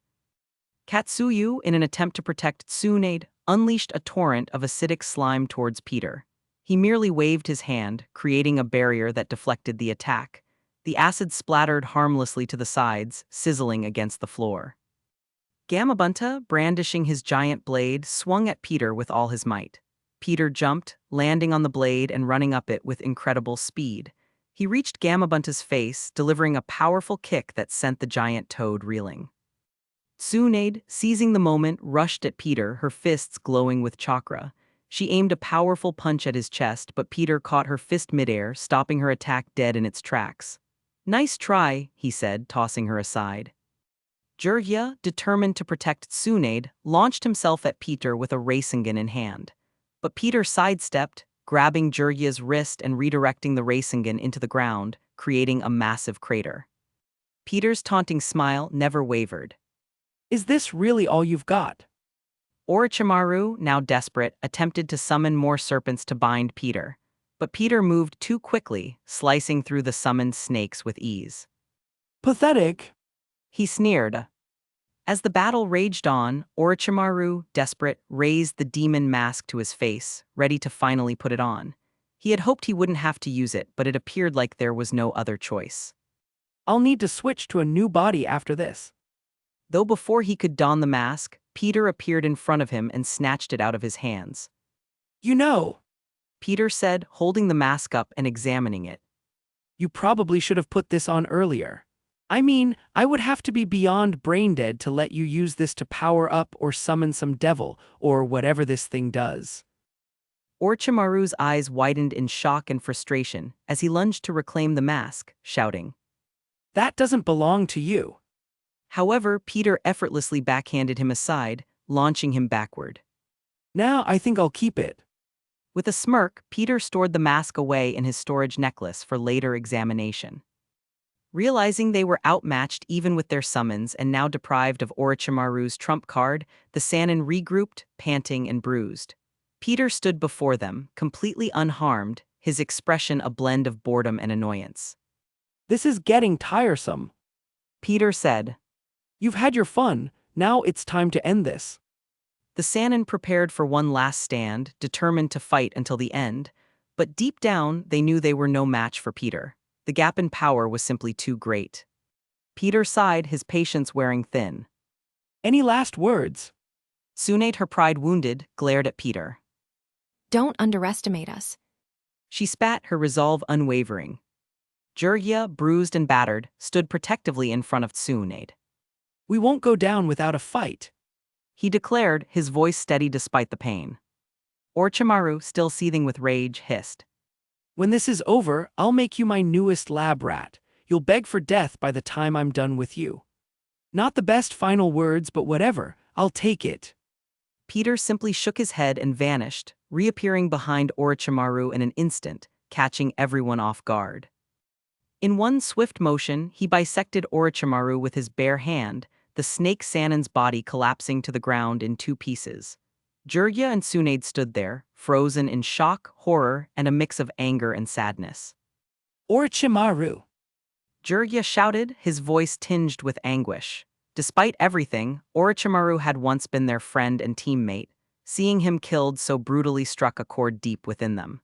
Katsuyu, in an attempt to protect Tsunade, unleashed a torrent of acidic slime towards Peter. He merely waved his hand, creating a barrier that deflected the attack. The acid splattered harmlessly to the sides, sizzling against the floor. Gamabunta, brandishing his giant blade, swung at Peter with all his might. Peter jumped, landing on the blade and running up it with incredible speed. He reached Gamabunta's face, delivering a powerful kick that sent the giant toad reeling. Tsunade, seizing the moment, rushed at Peter, her fists glowing with chakra. She aimed a powerful punch at his chest, but Peter caught her fist midair, stopping her attack dead in its tracks. "Nice try," he said, tossing her aside. Jirya, determined to protect Tsunade, launched himself at Peter with a Rasengan in hand. But Peter sidestepped, grabbing Jirya's wrist and redirecting the Rasengan into the ground, creating a massive crater. Peter's taunting smile never wavered. Is this really all you've got? Orochimaru, now desperate, attempted to summon more serpents to bind Peter. But Peter moved too quickly, slicing through the summoned snakes with ease. Pathetic. He sneered. As the battle raged on, Orochimaru, desperate, raised the demon mask to his face, ready to finally put it on. He had hoped he wouldn't have to use it, but it appeared like there was no other choice. I'll need to switch to a new body after this. Though before he could don the mask, Peter appeared in front of him and snatched it out of his hands. You know, Peter said, holding the mask up and examining it. you probably should have put this on earlier. I mean, I would have to be beyond brain dead to let you use this to power up or summon some devil, or whatever this thing does. Orochimaru's eyes widened in shock and frustration as he lunged to reclaim the mask, shouting. That doesn't belong to you. However, Peter effortlessly backhanded him aside, launching him backward. Now I think I'll keep it. With a smirk, Peter stored the mask away in his storage necklace for later examination. Realizing they were outmatched even with their summons and now deprived of Orochimaru's trump card, the Sannin regrouped, panting and bruised. Peter stood before them, completely unharmed, his expression a blend of boredom and annoyance. This is getting tiresome. Peter said. You've had your fun, now it's time to end this. The Sannin prepared for one last stand, determined to fight until the end, but deep down they knew they were no match for Peter. The gap in power was simply too great. Peter sighed, his patience wearing thin. Any last words? Tsunade, her pride wounded, glared at Peter. Don't underestimate us. She spat, her resolve unwavering. Jirya, bruised and battered, stood protectively in front of Tsunade. We won't go down without a fight. He declared, his voice steady despite the pain. Orochimaru, still seething with rage, hissed. When this is over, I'll make you my newest lab rat. You'll beg for death by the time I'm done with you. Not the best final words, but whatever, I'll take it. Peter simply shook his head and vanished, reappearing behind Orochimaru in an instant, catching everyone off guard. In one swift motion, he bisected Orochimaru with his bare hand, the snake Sannin's body collapsing to the ground in two pieces. Jirya and Tsunade stood there, frozen in shock, horror, and a mix of anger and sadness. Orochimaru. Jirya shouted, his voice tinged with anguish. Despite everything, Orochimaru had once been their friend and teammate. Seeing him killed so brutally struck a chord deep within them.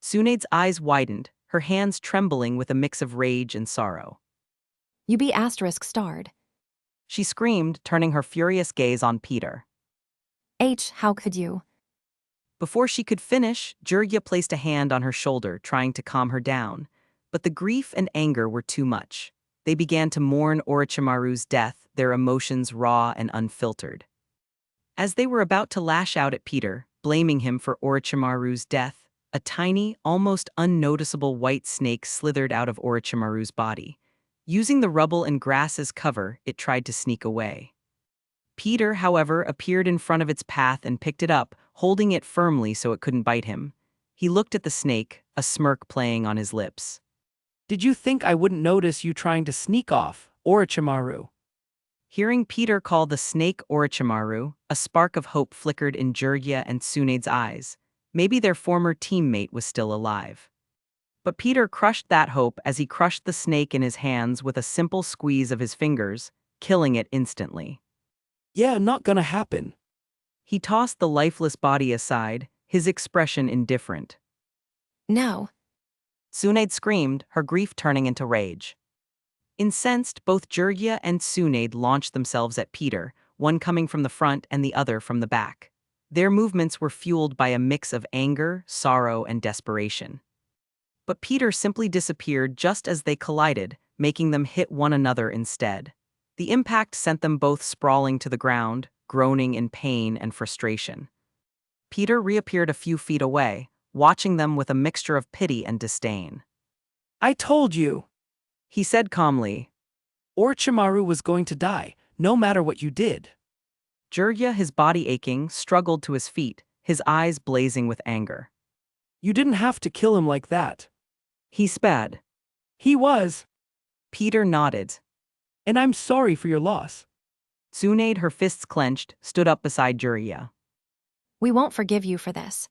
Tsunade's eyes widened, her hands trembling with a mix of rage and sorrow. You be *starred. She screamed, turning her furious gaze on Peter. How could you? Before she could finish, Jirya placed a hand on her shoulder, trying to calm her down. But the grief and anger were too much. They began to mourn Orochimaru's death, their emotions raw and unfiltered. As they were about to lash out at Peter, blaming him for Orochimaru's death, a tiny, almost unnoticeable white snake slithered out of Orochimaru's body. Using the rubble and grass as cover, it tried to sneak away. Peter, however, appeared in front of its path and picked it up, holding it firmly so it couldn't bite him. He looked at the snake, a smirk playing on his lips. Did you think I wouldn't notice you trying to sneak off, Orochimaru? Hearing Peter call the snake Orochimaru, a spark of hope flickered in Jirya and Tsunade's eyes. Maybe their former teammate was still alive. But Peter crushed that hope as he crushed the snake in his hands with a simple squeeze of his fingers, killing it instantly. Yeah, not gonna happen. He tossed the lifeless body aside, his expression indifferent. No. Tsunade screamed, her grief turning into rage. Incensed, both Jurgia and Tsunade launched themselves at Peter, one coming from the front and the other from the back. Their movements were fueled by a mix of anger, sorrow, and desperation. But Peter simply disappeared just as they collided, making them hit one another instead. The impact sent them both sprawling to the ground, groaning in pain and frustration. Peter reappeared a few feet away, watching them with a mixture of pity and disdain. I told you. He said calmly. Orochimaru was going to die, no matter what you did. Jurgia, his body aching, struggled to his feet, his eyes blazing with anger. You didn't have to kill him like that. He spat. He was. Peter nodded. And I'm sorry for your loss. Tsunade, her fists clenched, stood up beside Jurgia. We won't forgive you for this.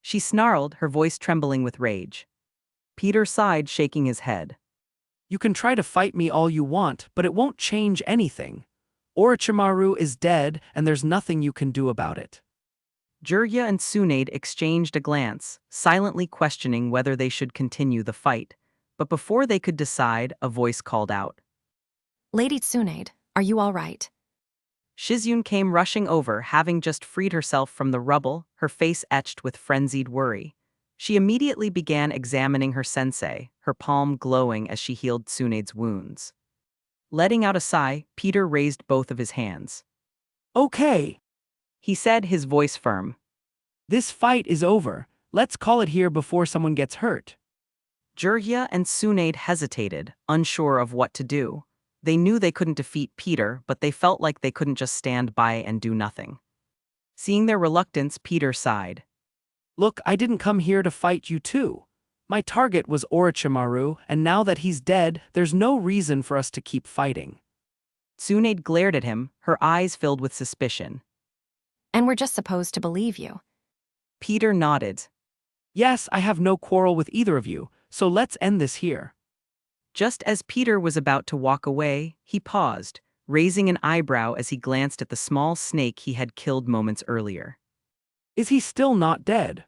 She snarled, her voice trembling with rage. Peter sighed, shaking his head. You can try to fight me all you want, but it won't change anything. Orochimaru is dead, and there's nothing you can do about it. Jurgia and Tsunade exchanged a glance, silently questioning whether they should continue the fight. But before they could decide, a voice called out. Lady Tsunade, are you all right? Shizune came rushing over, having just freed herself from the rubble, her face etched with frenzied worry. She immediately began examining her sensei, her palm glowing as she healed Tsunade's wounds. Letting out a sigh, Peter raised both of his hands. Okay. He said, his voice firm. This fight is over. Let's call it here before someone gets hurt. Jurgia and Tsunade hesitated, unsure of what to do. They knew they couldn't defeat Peter, but they felt like they couldn't just stand by and do nothing. Seeing their reluctance, Peter sighed. Look, I didn't come here to fight you too. My target was Orochimaru, and now that he's dead, there's no reason for us to keep fighting. Tsunade glared at him, her eyes filled with suspicion. And we're just supposed to believe you. Peter nodded. Yes, I have no quarrel with either of you, so let's end this here. Just as Peter was about to walk away, he paused, raising an eyebrow as he glanced at the small snake he had killed moments earlier. Is he still not dead?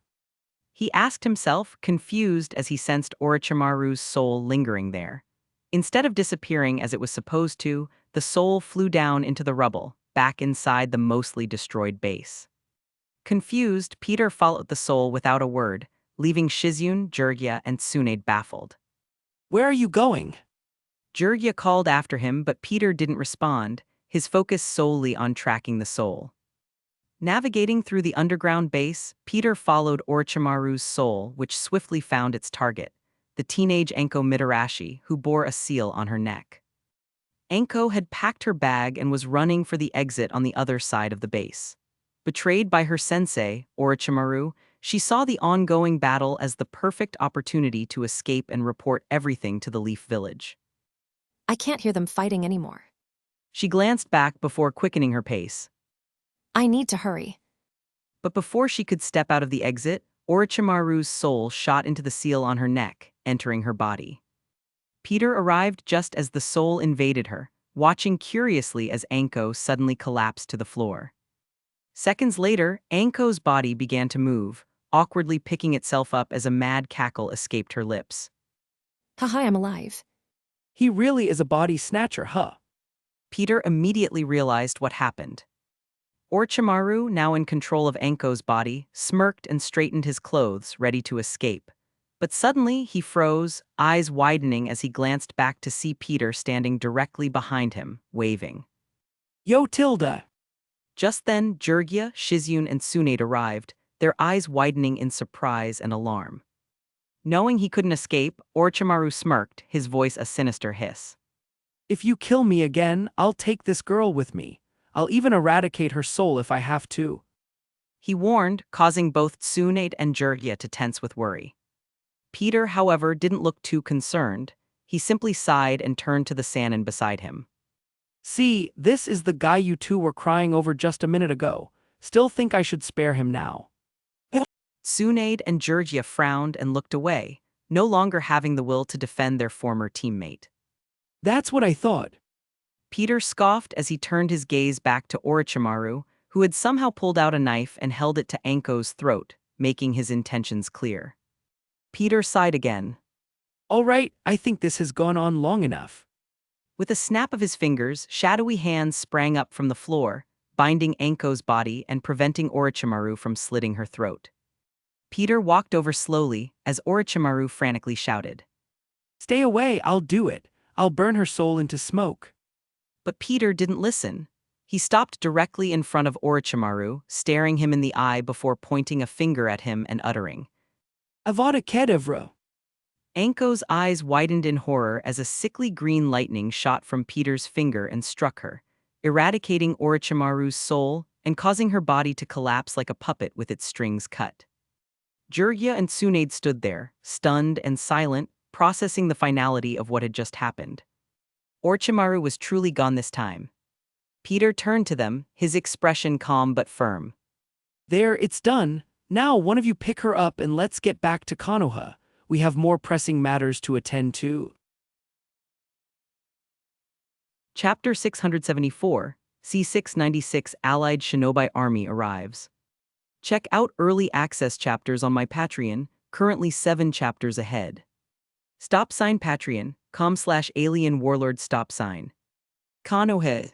He asked himself, confused as he sensed Orochimaru's soul lingering there. Instead of disappearing as it was supposed to, the soul flew down into the rubble, back inside the mostly destroyed base. Confused, Peter followed the soul without a word, leaving Shizune, Jurgia, and Tsunade baffled. Where are you going? Jurgia called after him, but Peter didn't respond, his focus solely on tracking the soul. Navigating through the underground base, Peter followed Orochimaru's soul, which swiftly found its target, the teenage Anko Mitarashi, who bore a seal on her neck. Anko had packed her bag and was running for the exit on the other side of the base. Betrayed by her sensei, Orochimaru, she saw the ongoing battle as the perfect opportunity to escape and report everything to the Leaf Village. I can't hear them fighting anymore. She glanced back before quickening her pace. I need to hurry. But before she could step out of the exit, Orochimaru's soul shot into the seal on her neck, entering her body. Peter arrived just as the soul invaded her, watching curiously as Anko suddenly collapsed to the floor. Seconds later, Anko's body began to move, awkwardly picking itself up as a mad cackle escaped her lips. Haha, I'm alive. He really is a body snatcher, huh? Peter immediately realized what happened. Orochimaru, now in control of Anko's body, smirked and straightened his clothes, ready to escape. But suddenly, he froze, eyes widening as he glanced back to see Peter standing directly behind him, waving. Yo, Tilda! Just then, Jurgia, Shizune, and Tsunade arrived, their eyes widening in surprise and alarm. Knowing he couldn't escape, Orochimaru smirked, his voice a sinister hiss. If you kill me again, I'll take this girl with me. I'll even eradicate her soul if I have to. He warned, causing both Tsunade and Jurgia to tense with worry. Peter, however, didn't look too concerned. He simply sighed and turned to the Sannin beside him. See, this is the guy you two were crying over just a minute ago. Still think I should spare him now. Tsunade and Jurgia frowned and looked away, no longer having the will to defend their former teammate. That's what I thought. Peter scoffed as he turned his gaze back to Orochimaru, who had somehow pulled out a knife and held it to Anko's throat, making his intentions clear. Peter sighed again. All right, I think this has gone on long enough. With a snap of his fingers, shadowy hands sprang up from the floor, binding Anko's body and preventing Orochimaru from slitting her throat. Peter walked over slowly as Orochimaru frantically shouted. Stay away, I'll do it. I'll burn her soul into smoke. But Peter didn't listen. He stopped directly in front of Orochimaru, staring him in the eye before pointing a finger at him and uttering. Avada Kedavra. Anko's eyes widened in horror as a sickly green lightning shot from Peter's finger and struck her, eradicating Orochimaru's soul and causing her body to collapse like a puppet with its strings cut. Jirya and Tsunade stood there, stunned and silent, processing the finality of what had just happened. Orochimaru was truly gone this time. Peter turned to them, his expression calm but firm. There, it's done. Now one of you pick her up and let's get back to Konoha. We have more pressing matters to attend to. Chapter 674, C696 Allied Shinobi Army arrives. Check out early access chapters on my Patreon, currently 7 chapters ahead. Patreon.com/alien warlord stop sign. Konoha.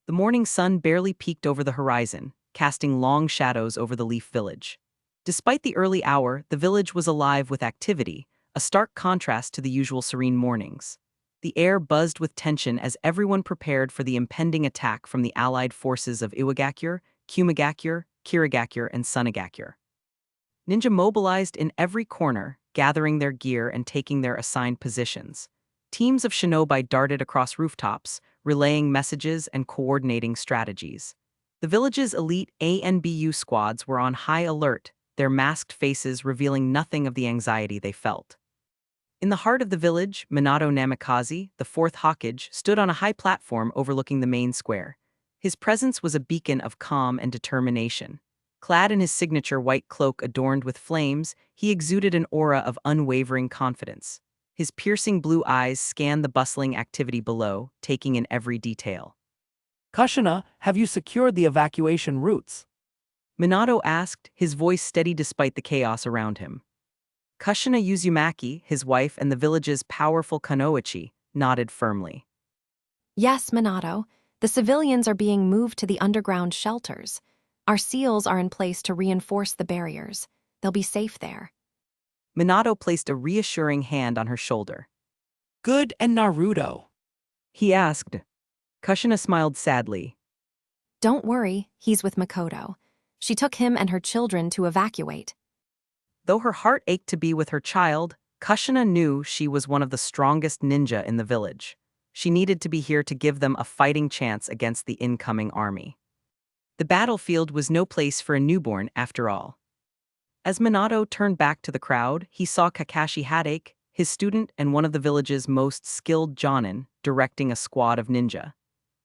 The morning sun barely peeked over the horizon, casting long shadows over the Leaf Village. Despite the early hour, the village was alive with activity, a stark contrast to the usual serene mornings. The air buzzed with tension as everyone prepared for the impending attack from the allied forces of Iwagakure, Kumagakure, Kirigakure, and Sunagakure. Ninja mobilized in every corner, gathering their gear and taking their assigned positions. Teams of shinobi darted across rooftops, relaying messages and coordinating strategies. The village's elite A and BU squads were on high alert, their masked faces revealing nothing of the anxiety they felt. In the heart of the village, Minato Namikaze, the fourth Hokage, stood on a high platform overlooking the main square. His presence was a beacon of calm and determination. Clad in his signature white cloak adorned with flames, he exuded an aura of unwavering confidence. His piercing blue eyes scanned the bustling activity below, taking in every detail. Kushina, have you secured the evacuation routes? Minato asked, his voice steady despite the chaos around him. Kushina Uzumaki, his wife and the village's powerful Kunoichi, nodded firmly. Yes, Minato. The civilians are being moved to the underground shelters. Our seals are in place to reinforce the barriers. They'll be safe there. Minato placed a reassuring hand on her shoulder. Good, and Naruto? He asked. Kushina smiled sadly. Don't worry, he's with Makoto. She took him and her children to evacuate. Though her heart ached to be with her child, Kushina knew she was one of the strongest ninja in the village. She needed to be here to give them a fighting chance against the incoming army. The battlefield was no place for a newborn, after all. As Minato turned back to the crowd, he saw Kakashi Hadake, his student and one of the village's most skilled jonin, directing a squad of ninja.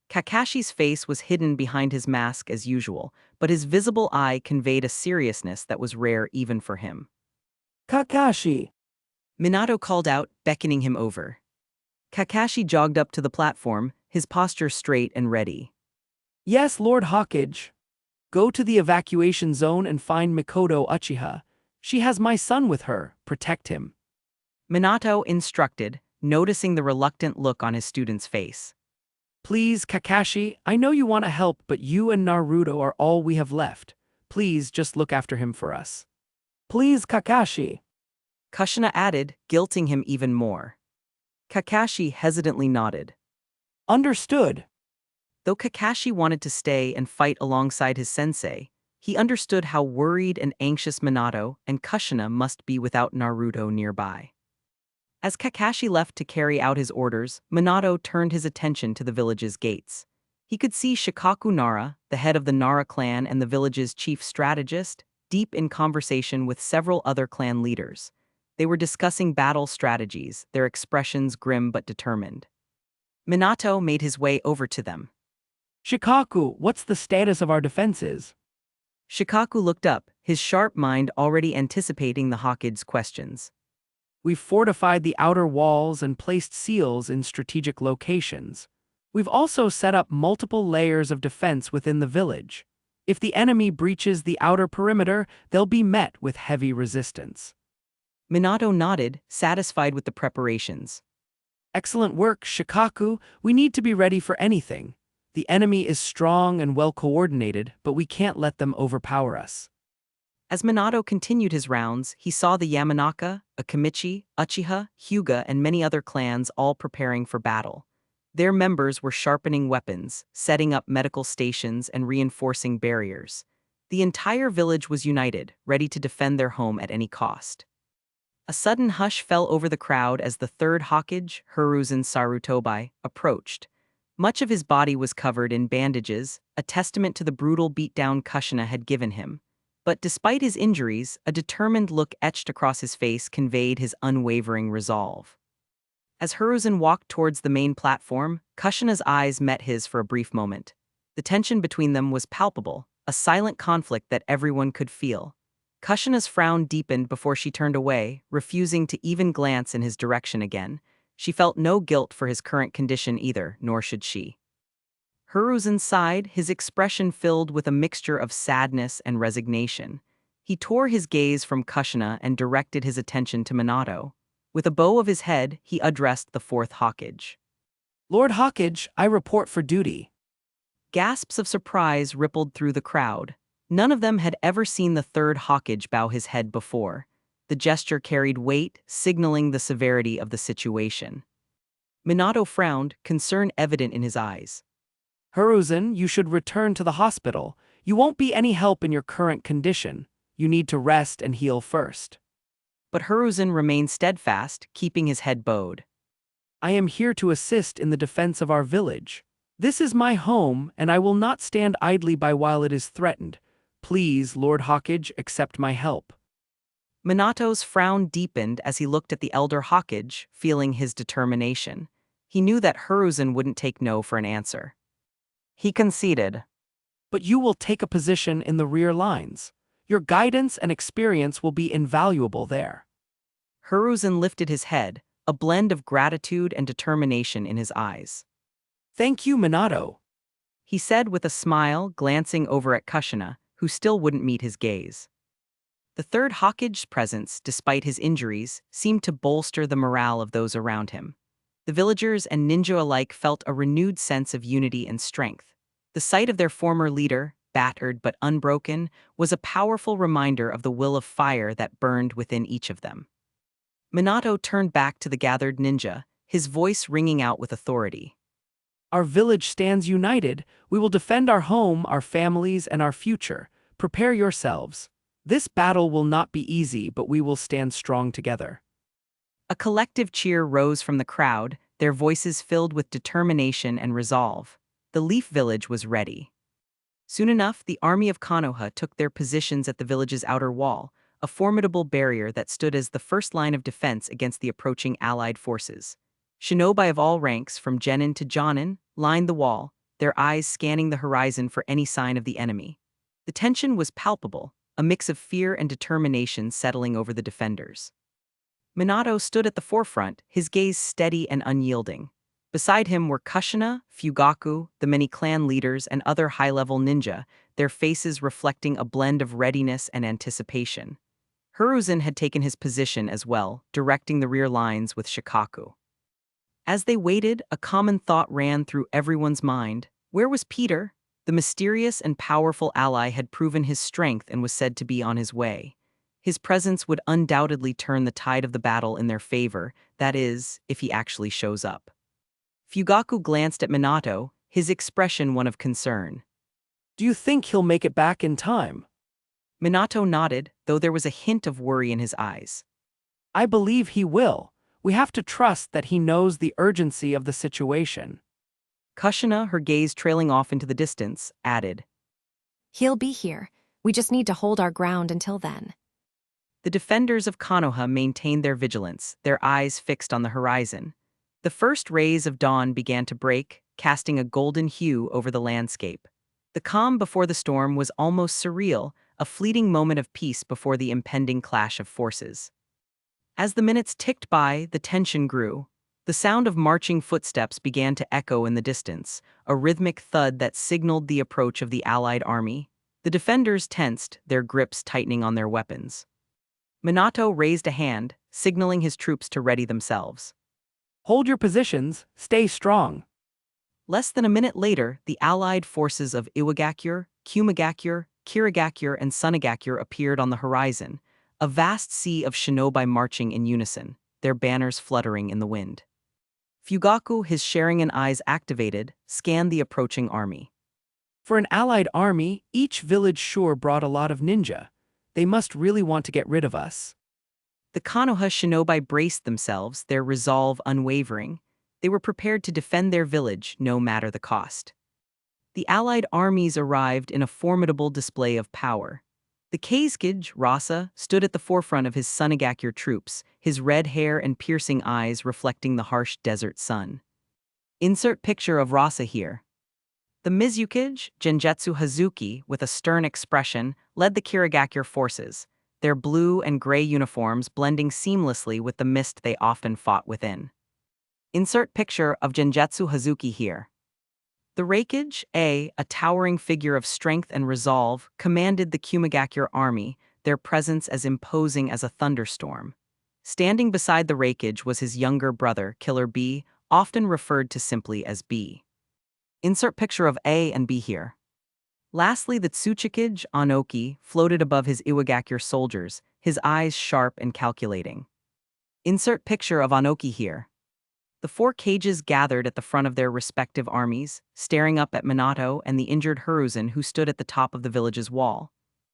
Kakashi's face was hidden behind his mask as usual, but his visible eye conveyed a seriousness that was rare even for him. Kakashi! Minato called out, beckoning him over. Kakashi jogged up to the platform, his posture straight and ready. Yes, Lord Hokage. Go to the evacuation zone and find Mikoto Uchiha. She has my son with her. Protect him. Minato instructed, noticing the reluctant look on his student's face. Please, Kakashi, I know you want to help, but you and Naruto are all we have left. Please just look after him for us. Please, Kakashi. Kushina added, guilting him even more. Kakashi hesitantly nodded. Understood. Though Kakashi wanted to stay and fight alongside his sensei, he understood how worried and anxious Minato and Kushina must be without Naruto nearby. As Kakashi left to carry out his orders, Minato turned his attention to the village's gates. He could see Shikaku Nara, the head of the Nara clan and the village's chief strategist, deep in conversation with several other clan leaders. They were discussing battle strategies, their expressions grim but determined. Minato made his way over to them. Shikaku, what's the status of our defenses? Shikaku looked up, his sharp mind already anticipating the Hokage's questions. We've fortified the outer walls and placed seals in strategic locations. We've also set up multiple layers of defense within the village. If the enemy breaches the outer perimeter, they'll be met with heavy resistance. Minato nodded, satisfied with the preparations. Excellent work, Shikaku. We need to be ready for anything. The enemy is strong and well coordinated, but we can't let them overpower us. As Minato continued his rounds, he saw the Yamanaka, Akimichi, Uchiha, Hyuga, and many other clans all preparing for battle. Their members were sharpening weapons, setting up medical stations, and reinforcing barriers. The entire village was united, ready to defend their home at any cost. A sudden hush fell over the crowd as the third Hokage, Hiruzen Sarutobi, approached. Much of his body was covered in bandages, a testament to the brutal beatdown Kushina had given him. But despite his injuries, a determined look etched across his face conveyed his unwavering resolve. As Hiruzen walked towards the main platform, Kushina's eyes met his for a brief moment. The tension between them was palpable, a silent conflict that everyone could feel. Kushina's frown deepened before she turned away, refusing to even glance in his direction again. She felt no guilt for his current condition either, nor should she. Hiruzen sighed, his expression filled with a mixture of sadness and resignation. He tore his gaze from Kushina and directed his attention to Minato. With a bow of his head, he addressed the fourth Hokage. Lord Hokage, I report for duty. Gasps of surprise rippled through the crowd. None of them had ever seen the third Hokage bow his head before. The gesture carried weight, signaling the severity of the situation. Minato frowned, concern evident in his eyes. Hiruzen, you should return to the hospital. You won't be any help in your current condition. You need to rest and heal first. But Hiruzen remained steadfast, keeping his head bowed. I am here to assist in the defense of our village. This is my home, and I will not stand idly by while it is threatened. Please, Lord Hokage, accept my help. Minato's frown deepened as he looked at the elder Hokage, feeling his determination. He knew that Hiruzen wouldn't take no for an answer. He conceded. But you will take a position in the rear lines. Your guidance and experience will be invaluable there. Hiruzen lifted his head, a blend of gratitude and determination in his eyes. Thank you, Minato, he said with a smile, glancing over at Kushina, who still wouldn't meet his gaze. The third Hokage's presence, despite his injuries, seemed to bolster the morale of those around him. The villagers and ninja alike felt a renewed sense of unity and strength. The sight of their former leader, battered but unbroken, was a powerful reminder of the will of fire that burned within each of them. Minato turned back to the gathered ninja, his voice ringing out with authority. Our village stands united. We will defend our home, our families, and our future. Prepare yourselves. This battle will not be easy, but we will stand strong together. A collective cheer rose from the crowd, their voices filled with determination and resolve. The Leaf Village was ready. Soon enough, the army of Konoha took their positions at the village's outer wall, a formidable barrier that stood as the first line of defense against the approaching allied forces. Shinobi of all ranks, from genin to jonin, lined the wall, their eyes scanning the horizon for any sign of the enemy. The tension was palpable, a mix of fear and determination settling over the defenders. Minato stood at the forefront, his gaze steady and unyielding. Beside him were Kushina, Fugaku, the many clan leaders, and other high-level ninja, their faces reflecting a blend of readiness and anticipation. Hiruzen had taken his position as well, directing the rear lines with Shikaku. As they waited, a common thought ran through everyone's mind. Where was Peter? The mysterious and powerful ally had proven his strength and was said to be on his way. His presence would undoubtedly turn the tide of the battle in their favor, that is, if he actually shows up. Fugaku glanced at Minato, his expression one of concern. Do you think he'll make it back in time? Minato nodded, though there was a hint of worry in his eyes. I believe he will. We have to trust that he knows the urgency of the situation. Kushina, her gaze trailing off into the distance, added. He'll be here. We just need to hold our ground until then. The defenders of Konoha maintained their vigilance, their eyes fixed on the horizon. The first rays of dawn began to break, casting a golden hue over the landscape. The calm before the storm was almost surreal, a fleeting moment of peace before the impending clash of forces. As the minutes ticked by, the tension grew. The sound of marching footsteps began to echo in the distance, a rhythmic thud that signaled the approach of the allied army. The defenders tensed, their grips tightening on their weapons. Minato raised a hand, signaling his troops to ready themselves. Hold your positions, stay strong. Less than a minute later, the allied forces of Iwagakure, Kumagakure, Kirigakure, and Sunagakure appeared on the horizon, a vast sea of shinobi marching in unison, their banners fluttering in the wind. Fugaku, his Sharingan eyes activated, scanned the approaching army. For an allied army, each village sure brought a lot of ninja. They must really want to get rid of us. The Konoha shinobi braced themselves, their resolve unwavering. They were prepared to defend their village, no matter the cost. The allied armies arrived in a formidable display of power. The Kazekage, Rasa, stood at the forefront of his Sunagakure troops, his red hair and piercing eyes reflecting the harsh desert sun. Insert picture of Rasa here. The Mizukage, Genjutsu Hazuki, with a stern expression, led the Kirigakure forces, their blue and gray uniforms blending seamlessly with the mist they often fought within. Insert picture of Genjutsu Hazuki here. The Reikage, a towering figure of strength and resolve, commanded the Kumagakure army, their presence as imposing as a thunderstorm. Standing beside the Reikage was his younger brother, Killer B, often referred to simply as B. Insert picture of A and B here. Lastly, the Tsuchikage, Anoki, floated above his Iwagakure soldiers, his eyes sharp and calculating. Insert picture of Anoki here. The four cages gathered at the front of their respective armies, staring up at Minato and the injured Hiruzen who stood at the top of the village's wall.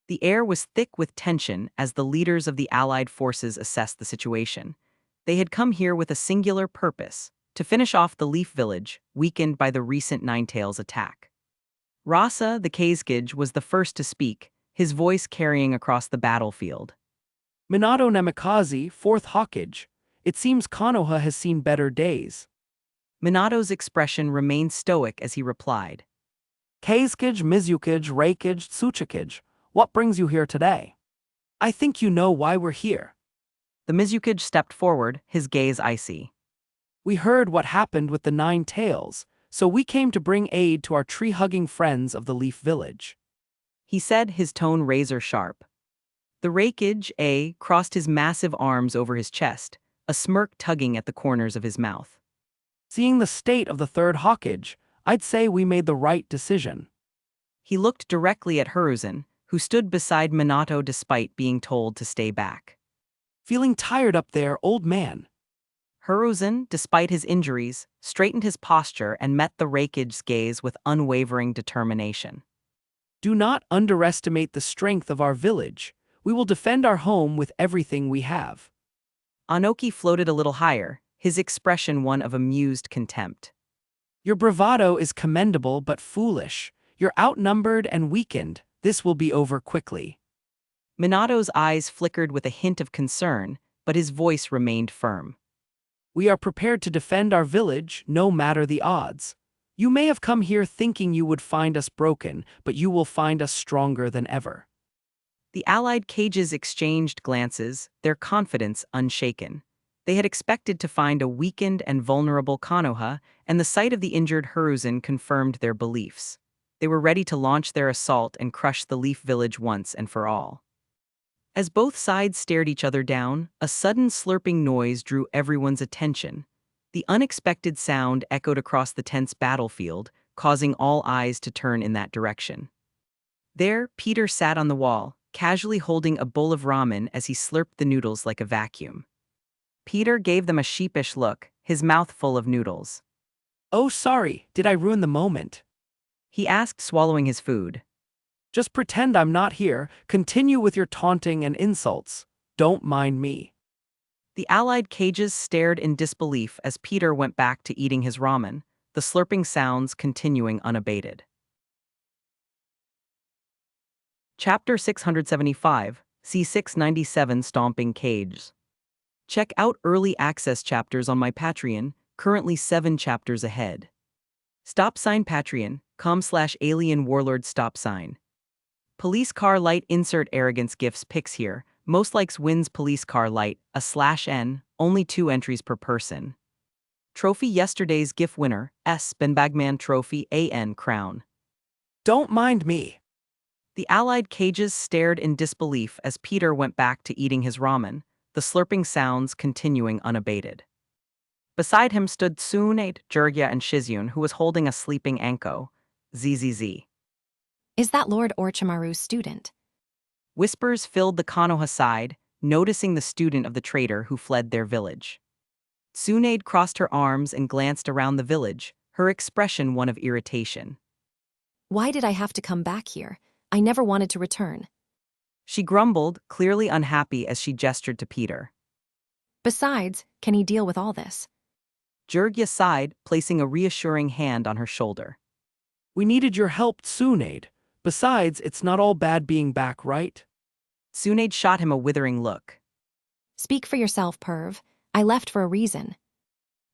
The air was thick with tension as the leaders of the allied forces assessed the situation. They had come here with a singular purpose, to finish off the Leaf Village, weakened by the recent Ninetales attack. Rasa, the Kazekage, was the first to speak, his voice carrying across the battlefield. Minato Namikaze, 4th Hokage. It seems Konoha has seen better days. Minato's expression remained stoic as he replied. Kazekage, Mizukage, Reikage, Tsuchikage, what brings you here today? I think you know why we're here. The Mizukage stepped forward, his gaze icy. We heard what happened with the 9 tails, so we came to bring aid to our tree-hugging friends of the Leaf Village. He said, his tone razor sharp. The Reikage, A, crossed his massive arms over his chest, a smirk tugging at the corners of his mouth. Seeing the state of the 3rd Hokage, I'd say we made the right decision. He looked directly at Hiruzen, who stood beside Minato despite being told to stay back. Feeling tired up there, old man? Hiruzen, despite his injuries, straightened his posture and met the Reikage's gaze with unwavering determination. Do not underestimate the strength of our village. We will defend our home with everything we have. Anoki floated a little higher, his expression one of amused contempt. Your bravado is commendable but foolish. You're outnumbered and weakened. This will be over quickly. Minato's eyes flickered with a hint of concern, but his voice remained firm. We are prepared to defend our village, no matter the odds. You may have come here thinking you would find us broken, but you will find us stronger than ever. The allied cages exchanged glances, their confidence unshaken. They had expected to find a weakened and vulnerable Konoha, and the sight of the injured Hiruzen confirmed their beliefs. They were ready to launch their assault and crush the Leaf Village once and for all. As both sides stared each other down, a sudden slurping noise drew everyone's attention. The unexpected sound echoed across the tense battlefield, causing all eyes to turn in that direction. There, Peter sat on the wall, casually holding a bowl of ramen as he slurped the noodles like a vacuum. Peter gave them a sheepish look, his mouth full of noodles. Oh, sorry, did I ruin the moment? He asked, swallowing his food. Just pretend I'm not here, continue with your taunting and insults. Don't mind me. The allied cages stared in disbelief as Peter went back to eating his ramen, the slurping sounds continuing unabated. Chapter 675, C697 Stomping Cages. Check out early access chapters on my Patreon, currently 7 chapters ahead. Patreon.com/alien warlord stop sign. Police car light insert arrogance gifts pics here. Most likes wins police car light, /N, only 2 entries per person. Trophy yesterday's GIF winner, Benbagman Trophy AN crown. Don't mind me. The allied cages stared in disbelief as Peter went back to eating his ramen, the slurping sounds continuing unabated. Beside him stood Tsunade, Jurgia, and Shizyun, who was holding a sleeping Anko, ZZZ. Is that Lord Orochimaru's student? Whispers filled the Konoha side, noticing the student of the traitor who fled their village. Tsunade crossed her arms and glanced around the village, her expression one of irritation. Why did I have to come back here? I never wanted to return. She grumbled, clearly unhappy as she gestured to Peter. Besides, can he deal with all this? Jurgia sighed, placing a reassuring hand on her shoulder. We needed your help, Tsunade. Besides, it's not all bad being back, right? Tsunade shot him a withering look. Speak for yourself, Perv. I left for a reason.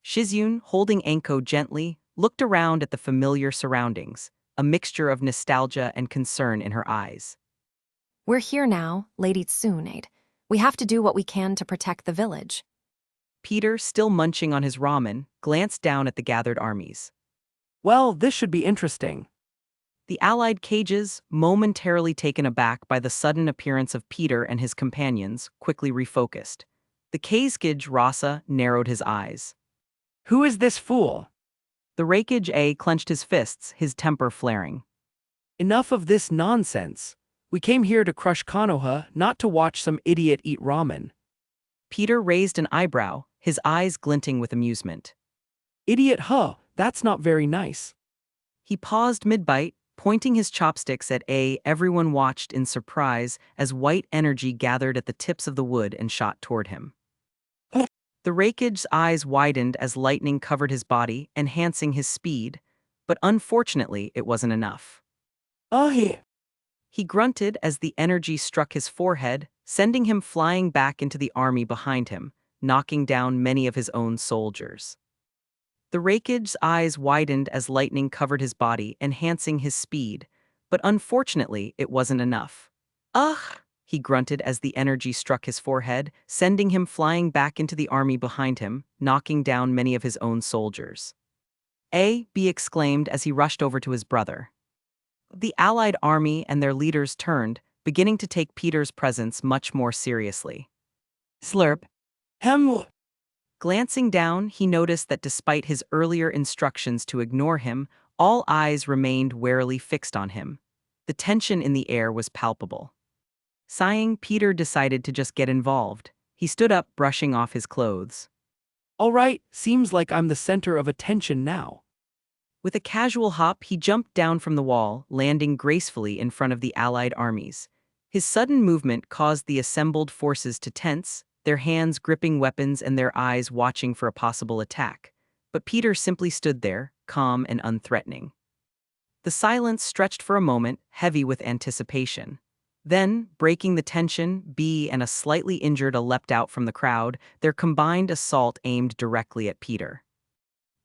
Shizyun, holding Anko gently, looked around at the familiar surroundings, a mixture of nostalgia and concern in her eyes. We're here now, Lady Tsunade. We have to do what we can to protect the village. Peter, still munching on his ramen, glanced down at the gathered armies. Well, this should be interesting. The allied cages, momentarily taken aback by the sudden appearance of Peter and his companions, quickly refocused. The Kazekage Rasa narrowed his eyes. Who is this fool? The Rakage A clenched his fists, his temper flaring. Enough of this nonsense. We came here to crush Konoha, not to watch some idiot eat ramen. Peter raised an eyebrow, his eyes glinting with amusement. Idiot, huh? That's not very nice. He paused mid-bite, pointing his chopsticks at A. Everyone watched in surprise as white energy gathered at the tips of the wood and shot toward him. The Rakage's eyes widened as lightning covered his body, enhancing his speed, but unfortunately it wasn't enough. He grunted as the energy struck his forehead, sending him flying back into the army behind him, knocking down many of his own soldiers. The Rakage's eyes widened as lightning covered his body, enhancing his speed, but unfortunately it wasn't enough. Ugh! He grunted as the energy struck his forehead, sending him flying back into the army behind him, knocking down many of his own soldiers. B exclaimed as he rushed over to his brother. The allied army and their leaders turned, beginning to take Peter's presence much more seriously. Slurp. Hem. Glancing down, he noticed that despite his earlier instructions to ignore him, all eyes remained warily fixed on him. The tension in the air was palpable. Sighing, Peter decided to just get involved. He stood up, brushing off his clothes. All right, seems like I'm the center of attention now. With a casual hop, he jumped down from the wall, landing gracefully in front of the allied armies. His sudden movement caused the assembled forces to tense, their hands gripping weapons and their eyes watching for a possible attack. But Peter simply stood there, calm and unthreatening. The silence stretched for a moment, heavy with anticipation. Then, breaking the tension, B and a slightly injured A leapt out from the crowd, their combined assault aimed directly at Peter.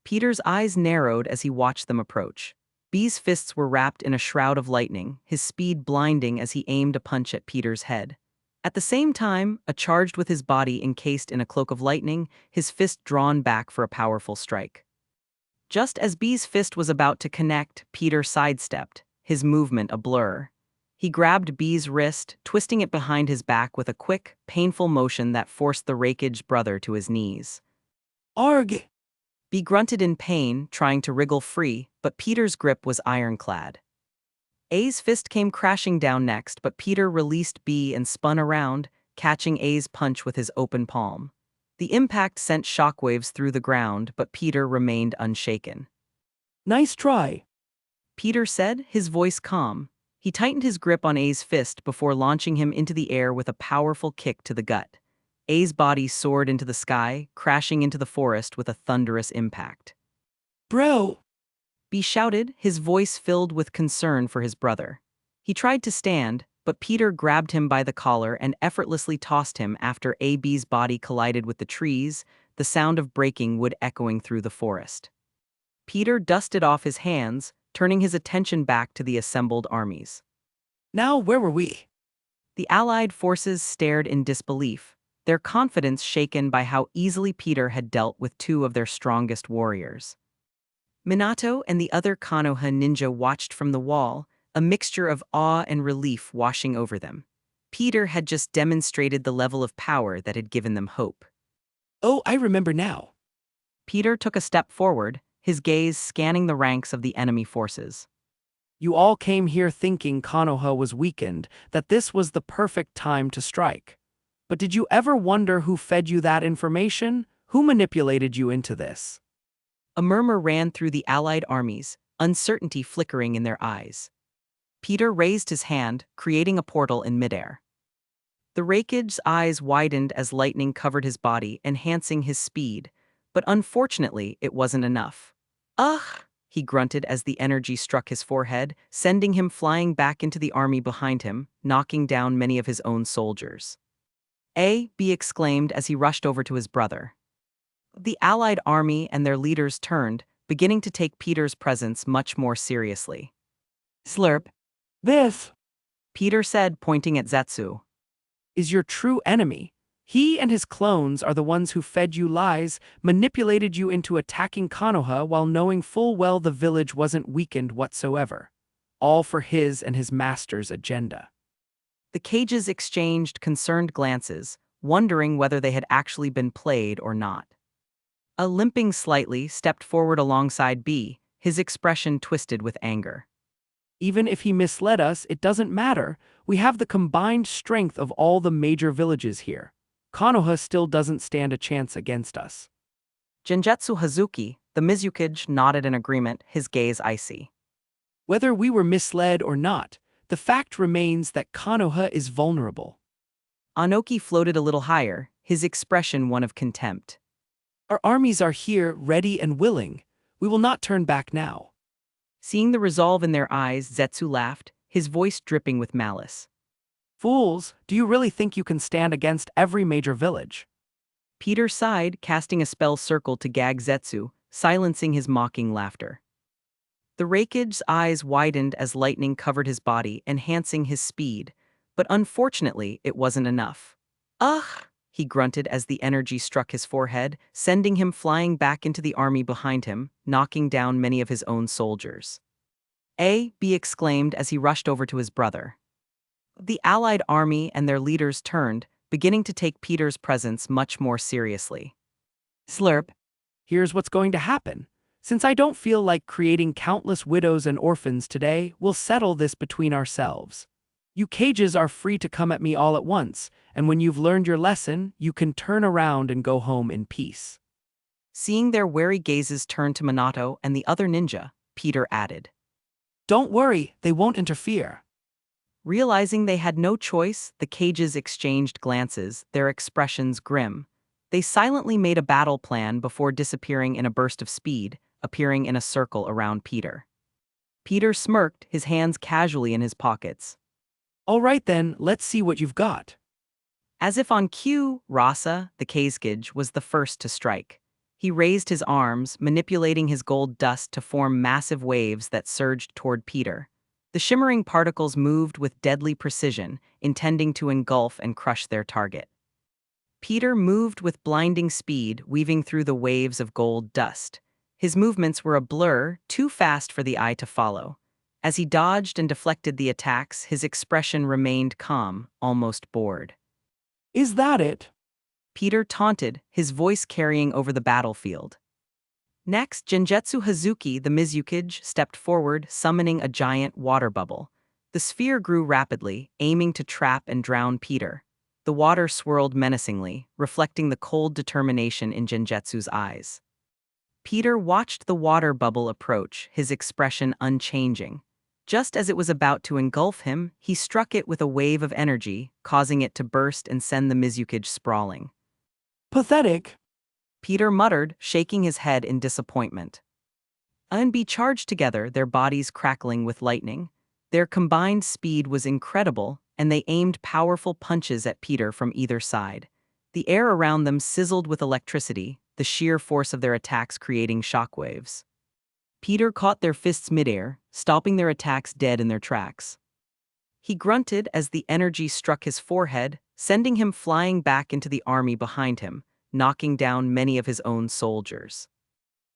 Peter's eyes narrowed as he watched them approach. B's fists were wrapped in a shroud of lightning, his speed blinding as he aimed a punch at Peter's head. At the same time, charged with his body encased in a cloak of lightning, his fist drawn back for a powerful strike. Just as B's fist was about to connect, Peter sidestepped, his movement a blur. He grabbed B's wrist, twisting it behind his back with a quick, painful motion that forced the Rakage's brother to his knees. Arg! B grunted in pain, trying to wriggle free, but Peter's grip was ironclad. A's fist came crashing down next, but Peter released B and spun around, catching A's punch with his open palm. The impact sent shockwaves through the ground, but Peter remained unshaken. Nice try. Peter said, his voice calm. He tightened his grip on A's fist before launching him into the air with a powerful kick to the gut. A's body soared into the sky, crashing into the forest with a thunderous impact. Bro! B shouted, his voice filled with concern for his brother. He tried to stand, but Peter grabbed him by the collar and effortlessly tossed him after AB's body collided with the trees, the sound of breaking wood echoing through the forest. Peter dusted off his hands, turning his attention back to the assembled armies. Now where were we? The allied forces stared in disbelief, their confidence shaken by how easily Peter had dealt with two of their strongest warriors. Minato and the other Konoha ninja watched from the wall, a mixture of awe and relief washing over them. Peter had just demonstrated the level of power that had given them hope. Oh, I remember now. Peter took a step forward, his gaze scanning the ranks of the enemy forces. You all came here thinking Konoha was weakened, that this was the perfect time to strike. But did you ever wonder who fed you that information? Who manipulated you into this? A murmur ran through the allied armies, uncertainty flickering in their eyes. Peter raised his hand, creating a portal in midair. The Raikage's eyes widened as lightning covered his body, enhancing his speed, but unfortunately it wasn't enough. Ugh! He grunted as the energy struck his forehead, sending him flying back into the army behind him, knocking down many of his own soldiers. B exclaimed as he rushed over to his brother. The allied army and their leaders turned, beginning to take Peter's presence much more seriously. Slurp, This Peter said, pointing at Zetsu. is your true enemy. He and his clones are the ones who fed you lies, manipulated you into attacking Konoha while knowing full well the village wasn't weakened whatsoever. All for his and his master's agenda. The cages exchanged concerned glances, wondering whether they had actually been played or not. A limping slightly stepped forward alongside B, his expression twisted with anger. Even if he misled us, it doesn't matter. We have the combined strength of all the major villages here. Konoha still doesn't stand a chance against us. Genjutsu Hazuki, the Mizukage, nodded in agreement, his gaze icy. Whether we were misled or not, the fact remains that Konoha is vulnerable. Anoki floated a little higher, his expression one of contempt. Our armies are here, ready and willing. We will not turn back now. Seeing the resolve in their eyes, Zetsu laughed, his voice dripping with malice. Fools, do you really think you can stand against every major village? Peter sighed, casting a spell circle to gag Zetsu, silencing his mocking laughter. The Raikage's eyes widened as lightning covered his body, enhancing his speed, but unfortunately it wasn't enough. Ugh! He grunted as the energy struck his forehead, sending him flying back into the army behind him, knocking down many of his own soldiers. B exclaimed as he rushed over to his brother. The allied army and their leaders turned, beginning to take Peter's presence much more seriously. Slurp. Here's what's going to happen. Since I don't feel like creating countless widows and orphans today, we'll settle this between ourselves. You cages are free to come at me all at once, and when you've learned your lesson, you can turn around and go home in peace. Seeing their wary gazes turn to Minato and the other ninja, Peter added. Don't worry, they won't interfere. Realizing they had no choice, the cages exchanged glances, their expressions grim. They silently made a battle plan before disappearing in a burst of speed, appearing in a circle around Peter. Peter smirked, his hands casually in his pockets. All right then, let's see what you've got. As if on cue, Rasa, the Kazekage, was the first to strike. He raised his arms, manipulating his gold dust to form massive waves that surged toward Peter. The shimmering particles moved with deadly precision, intending to engulf and crush their target. Peter moved with blinding speed, weaving through the waves of gold dust. His movements were a blur, too fast for the eye to follow. As he dodged and deflected the attacks, his expression remained calm, almost bored. Is that it? Peter taunted, his voice carrying over the battlefield. Next, Genjutsu Hazuki, the Mizukage, stepped forward, summoning a giant water bubble. The sphere grew rapidly, aiming to trap and drown Peter. The water swirled menacingly, reflecting the cold determination in Genjutsu's eyes. Peter watched the water bubble approach, his expression unchanging. Just as it was about to engulf him, he struck it with a wave of energy, causing it to burst and send the Mizukage sprawling. Pathetic. Peter muttered, shaking his head in disappointment. A and B charged together, their bodies crackling with lightning. Their combined speed was incredible, and they aimed powerful punches at Peter from either side. The air around them sizzled with electricity, the sheer force of their attacks creating shockwaves. Peter caught their fists midair, stopping their attacks dead in their tracks. He grunted as the energy struck his forehead, sending him flying back into the army behind him, knocking down many of his own soldiers.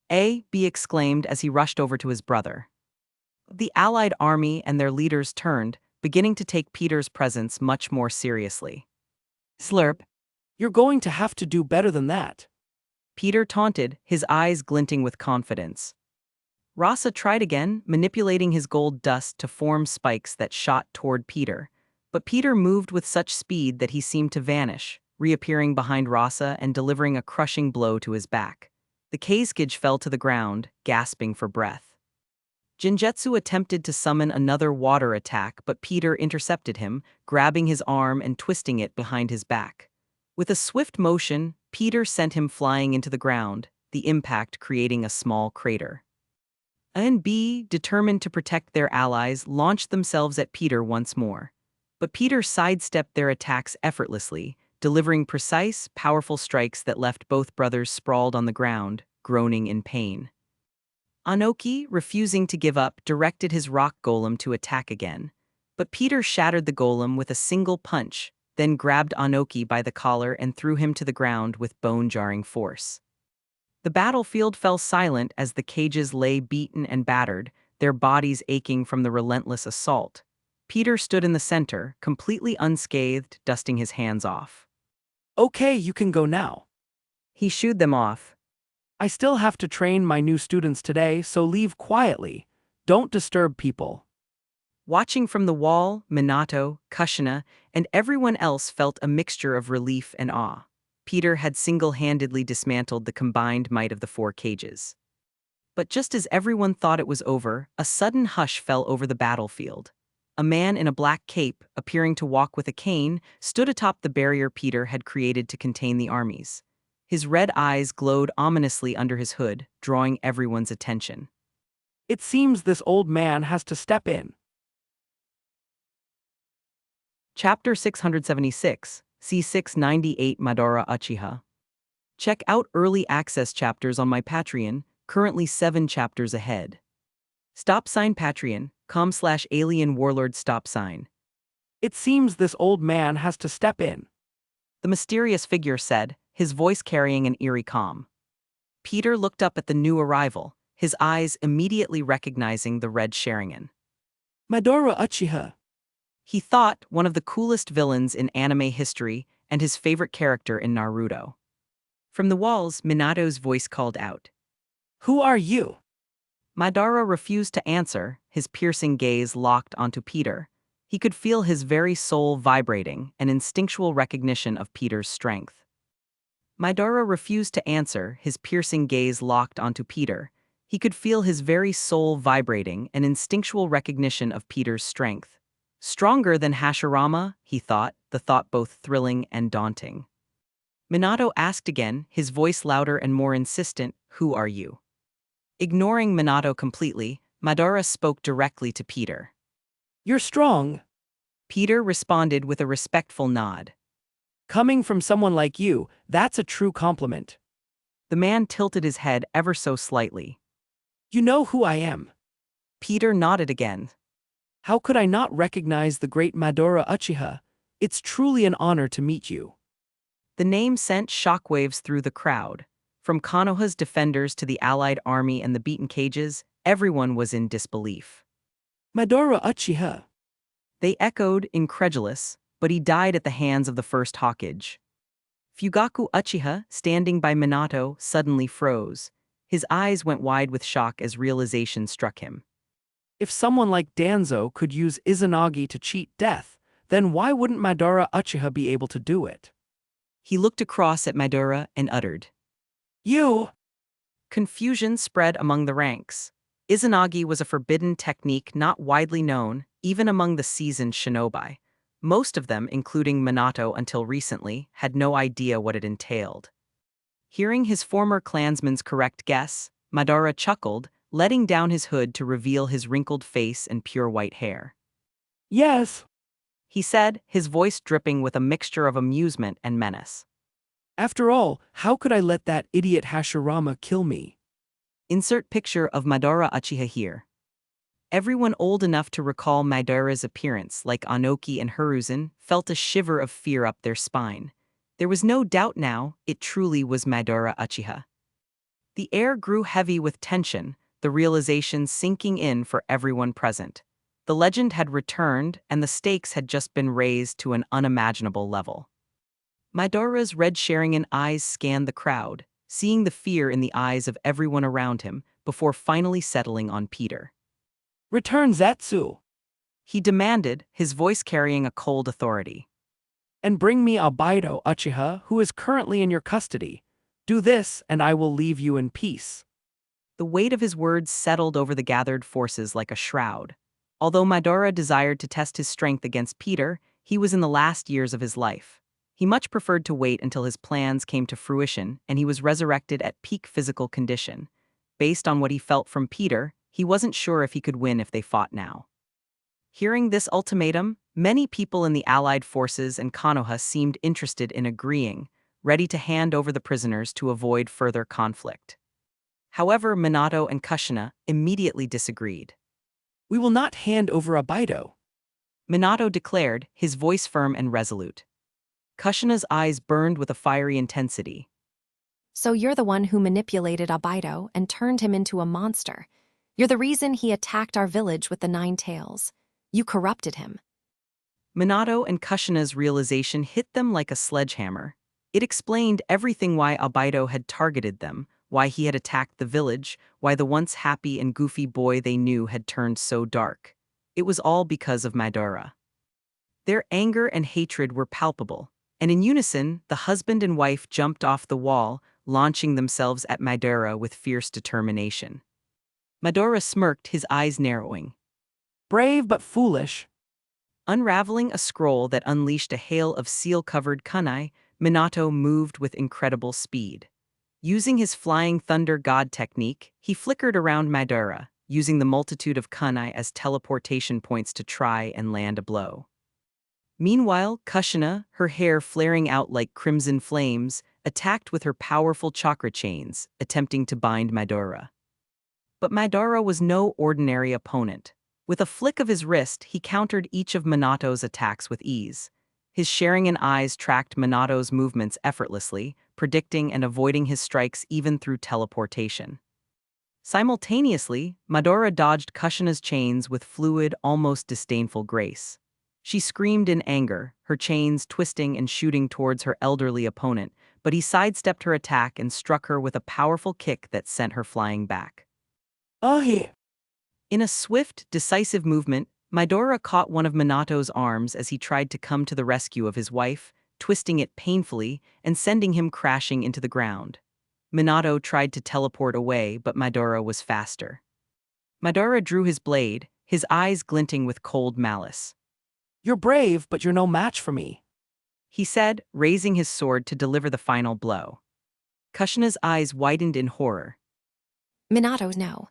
B exclaimed as he rushed over to his brother. The allied army and their leaders turned, beginning to take Peter's presence much more seriously. Slurp. You're going to have to do better than that. Peter taunted, his eyes glinting with confidence. Rasa tried again, manipulating his gold dust to form spikes that shot toward Peter. But Peter moved with such speed that he seemed to vanish, reappearing behind Rasa and delivering a crushing blow to his back. The Kazekage fell to the ground, gasping for breath. Jinjetsu attempted to summon another water attack, but Peter intercepted him, grabbing his arm and twisting it behind his back. With a swift motion, Peter sent him flying into the ground, the impact creating a small crater. A and B, determined to protect their allies, launched themselves at Peter once more. But Peter sidestepped their attacks effortlessly, delivering precise, powerful strikes that left both brothers sprawled on the ground, groaning in pain. Anoki, refusing to give up, directed his rock golem to attack again. But Peter shattered the golem with a single punch, then grabbed Anoki by the collar and threw him to the ground with bone-jarring force. The battlefield fell silent as the cages lay beaten and battered, their bodies aching from the relentless assault. Peter stood in the center, completely unscathed, dusting his hands off. Okay, you can go now. He shooed them off. I still have to train my new students today, so leave quietly. Don't disturb people. Watching from the wall, Minato, Kushina, and everyone else felt a mixture of relief and awe. Peter had single-handedly dismantled the combined might of the four cages. But just as everyone thought it was over, a sudden hush fell over the battlefield. A man in a black cape, appearing to walk with a cane, stood atop the barrier Peter had created to contain the armies. His red eyes glowed ominously under his hood, drawing everyone's attention. It seems this old man has to step in. Chapter 676, C698 Madara Uchiha. Check out early access chapters on my Patreon, currently 7 chapters ahead. Patreon.com/alien warlord stop sign. It seems this old man has to step in. The mysterious figure said, his voice carrying an eerie calm. Peter looked up at the new arrival, his eyes immediately recognizing the red Sharingan. Madara Uchiha. He thought one of the coolest villains in anime history and his favorite character in Naruto. From the walls, Minato's voice called out. Who are you? Madara refused to answer, his piercing gaze locked onto Peter. He could feel his very soul vibrating, an instinctual recognition of Peter's strength. Madara refused to answer, his piercing gaze locked onto Peter. He could feel his very soul vibrating, an instinctual recognition of Peter's strength. Stronger than Hashirama, he thought, the thought both thrilling and daunting. Minato asked again, his voice louder and more insistent, "Who are you?" Ignoring Minato completely, Madara spoke directly to Peter. You're strong. Peter responded with a respectful nod. Coming from someone like you, that's a true compliment. The man tilted his head ever so slightly. You know who I am. Peter nodded again. How could I not recognize the great Madara Uchiha? It's truly an honor to meet you. The name sent shockwaves through the crowd. From Konoha's defenders to the Allied army and the beaten cages, everyone was in disbelief. Madara Uchiha. They echoed, incredulous, but he died at the hands of the first Hokage. Fugaku Uchiha, standing by Minato, suddenly froze. His eyes went wide with shock as realization struck him. If someone like Danzo could use Izanagi to cheat death, then why wouldn't Madara Uchiha be able to do it? He looked across at Madara and uttered. You! Confusion spread among the ranks. Izanagi was a forbidden technique not widely known, even among the seasoned shinobi. Most of them, including Minato until recently, had no idea what it entailed. Hearing his former clansman's correct guess, Madara chuckled, letting down his hood to reveal his wrinkled face and pure white hair. Yes. He said, his voice dripping with a mixture of amusement and menace. After all, how could I let that idiot Hashirama kill me? Insert picture of Madara Uchiha here. Everyone old enough to recall Madara's appearance, like Anoki and Hiruzen, felt a shiver of fear up their spine. There was no doubt now, it truly was Madara Uchiha. The air grew heavy with tension, the realization sinking in for everyone present. The legend had returned, and the stakes had just been raised to an unimaginable level. Midoriya's red Sharingan eyes scanned the crowd, seeing the fear in the eyes of everyone around him before finally settling on Peter. Return Zetsu, He demanded, his voice carrying a cold authority. and bring me Albedo Uchiha, who is currently in your custody. Do this, and I will leave you in peace. The weight of his words settled over the gathered forces like a shroud. Although Midoriya desired to test his strength against Peter, he was in the last years of his life. He much preferred to wait until his plans came to fruition and he was resurrected at peak physical condition. Based on what he felt from Peter, he wasn't sure if he could win if they fought now. Hearing this ultimatum, many people in the Allied forces and Konoha seemed interested in agreeing, ready to hand over the prisoners to avoid further conflict. However, Minato and Kushina immediately disagreed. We will not hand over Albedo. Minato declared, his voice firm and resolute. Kushina's eyes burned with a fiery intensity. So you're the one who manipulated Albedo and turned him into a monster. You're the reason he attacked our village with the 9 tails. You corrupted him. Minato and Kushina's realization hit them like a sledgehammer. It explained everything why Albedo had targeted them, why he had attacked the village, why the once happy and goofy boy they knew had turned so dark. It was all because of Midoriya. Their anger and hatred were palpable, and in unison, the husband and wife jumped off the wall, launching themselves at Midoriya with fierce determination. Midoriya smirked, his eyes narrowing. Brave but foolish. Unraveling a scroll that unleashed a hail of seal-covered kunai, Minato moved with incredible speed. Using his flying thunder god technique, he flickered around Midoriya, using the multitude of kunai as teleportation points to try and land a blow. Meanwhile, Kushina, her hair flaring out like crimson flames, attacked with her powerful chakra chains, attempting to bind Midoriya. But Midoriya was no ordinary opponent. With a flick of his wrist, he countered each of Minato's attacks with ease. His Sharingan eyes tracked Minato's movements effortlessly, predicting and avoiding his strikes even through teleportation. Simultaneously, Midoriya dodged Kushina's chains with fluid, almost disdainful grace. She screamed in anger, her chains twisting and shooting towards her elderly opponent, but he sidestepped her attack and struck her with a powerful kick that sent her flying back. Ahi! In a swift, decisive movement, Midoriya caught one of Minato's arms as he tried to come to the rescue of his wife, twisting it painfully and sending him crashing into the ground. Minato tried to teleport away, but Midoriya was faster. Midoriya drew his blade, his eyes glinting with cold malice. You're brave, but you're no match for me. He said, raising his sword to deliver the final blow. Kushina's eyes widened in horror. Minato, no.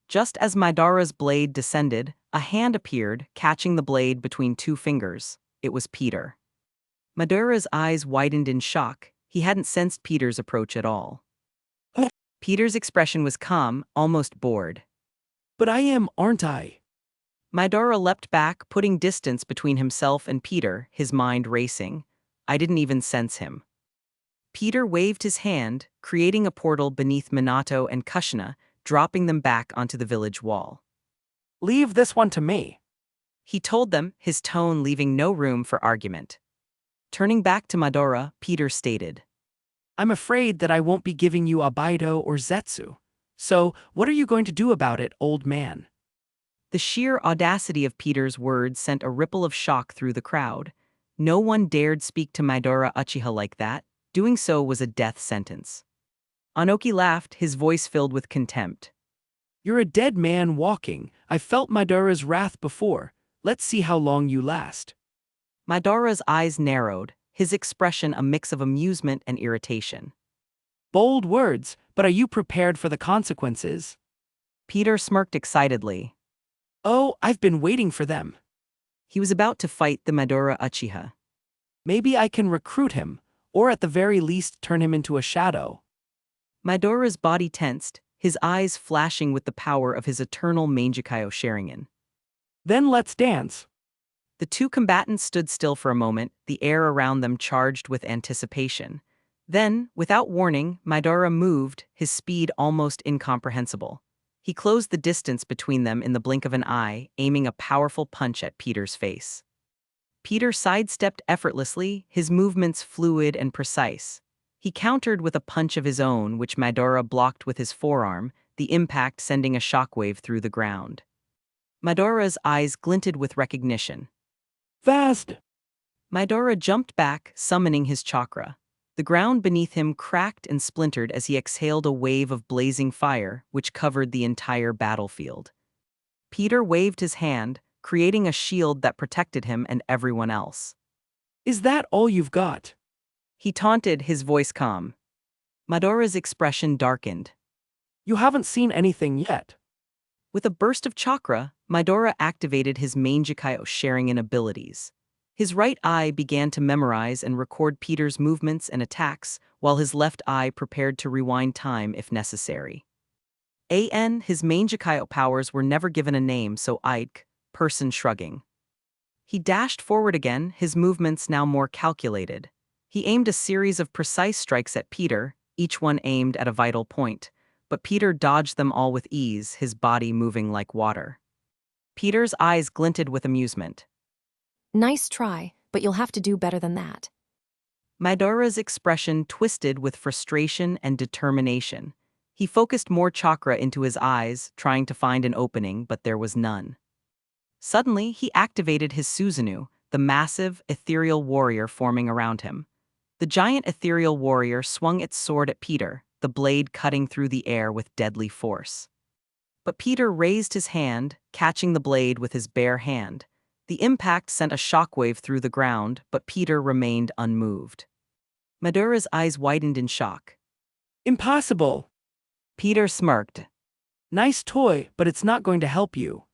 Just as Midoriya's blade descended, a hand appeared, catching the blade between 2 fingers. It was Peter. Midoriya's eyes widened in shock. He hadn't sensed Peter's approach at all. Peter's expression was calm, almost bored. But I am, aren't I? Midoriya leapt back, putting distance between himself and Peter, his mind racing. I didn't even sense him. Peter waved his hand, creating a portal beneath Minato and Kushina, dropping them back onto the village wall. Leave this one to me. He told them, his tone leaving no room for argument. Turning back to Midoriya, Peter stated, I'm afraid that I won't be giving you Albedo or Zetsu. So, what are you going to do about it, old man? The sheer audacity of Peter's words sent a ripple of shock through the crowd. No one dared speak to Midoriya Uchiha like that. Doing so was a death sentence. Anoki laughed, his voice filled with contempt. You're a dead man walking. I felt Midoriya's wrath before. Let's see how long you last. Midoriya's eyes narrowed, his expression a mix of amusement and irritation. Bold words, but are you prepared for the consequences? Peter smirked excitedly. Oh, I've been waiting for them. He was about to fight the Midoriya Uchiha. Maybe I can recruit him, or at the very least turn him into a shadow. Midoriya's body tensed, his eyes flashing with the power of his eternal Mangekyo Sharingan. Then let's dance. The 2 combatants stood still for a moment, the air around them charged with anticipation. Then, without warning, Midoriya moved, his speed almost incomprehensible. He closed the distance between them in the blink of an eye, aiming a powerful punch at Peter's face. Peter sidestepped effortlessly, his movements fluid and precise. He countered with a punch of his own, which Madara blocked with his forearm, the impact sending a shockwave through the ground. Madara's eyes glinted with recognition. Fast! Madara jumped back, summoning his chakra. The ground beneath him cracked and splintered as he exhaled a wave of blazing fire, which covered the entire battlefield. Peter waved his hand, creating a shield that protected him and everyone else. Is that all you've got? He taunted, his voice calm. Madara's expression darkened. You haven't seen anything yet. With a burst of chakra, Madara activated his Manjikayo Sharingan abilities. His right eye began to memorize and record Peter's movements and attacks, while his left eye prepared to rewind time if necessary. His Manjikayo powers were never given a name, so Ike, person shrugging. He dashed forward again, his movements now more calculated. He aimed a series of precise strikes at Peter, each one aimed at a vital point, but Peter dodged them all with ease, his body moving like water. Peter's eyes glinted with amusement. Nice try, but you'll have to do better than that. Madara's expression twisted with frustration and determination. He focused more chakra into his eyes, trying to find an opening, but there was none. Suddenly, he activated his Susanoo, the massive, ethereal warrior forming around him. The giant ethereal warrior swung its sword at Peter, the blade cutting through the air with deadly force. But Peter raised his hand, catching the blade with his bare hand. The impact sent a shockwave through the ground, but Peter remained unmoved. Madara's eyes widened in shock. Impossible! Peter smirked. Nice toy, but it's not going to help you.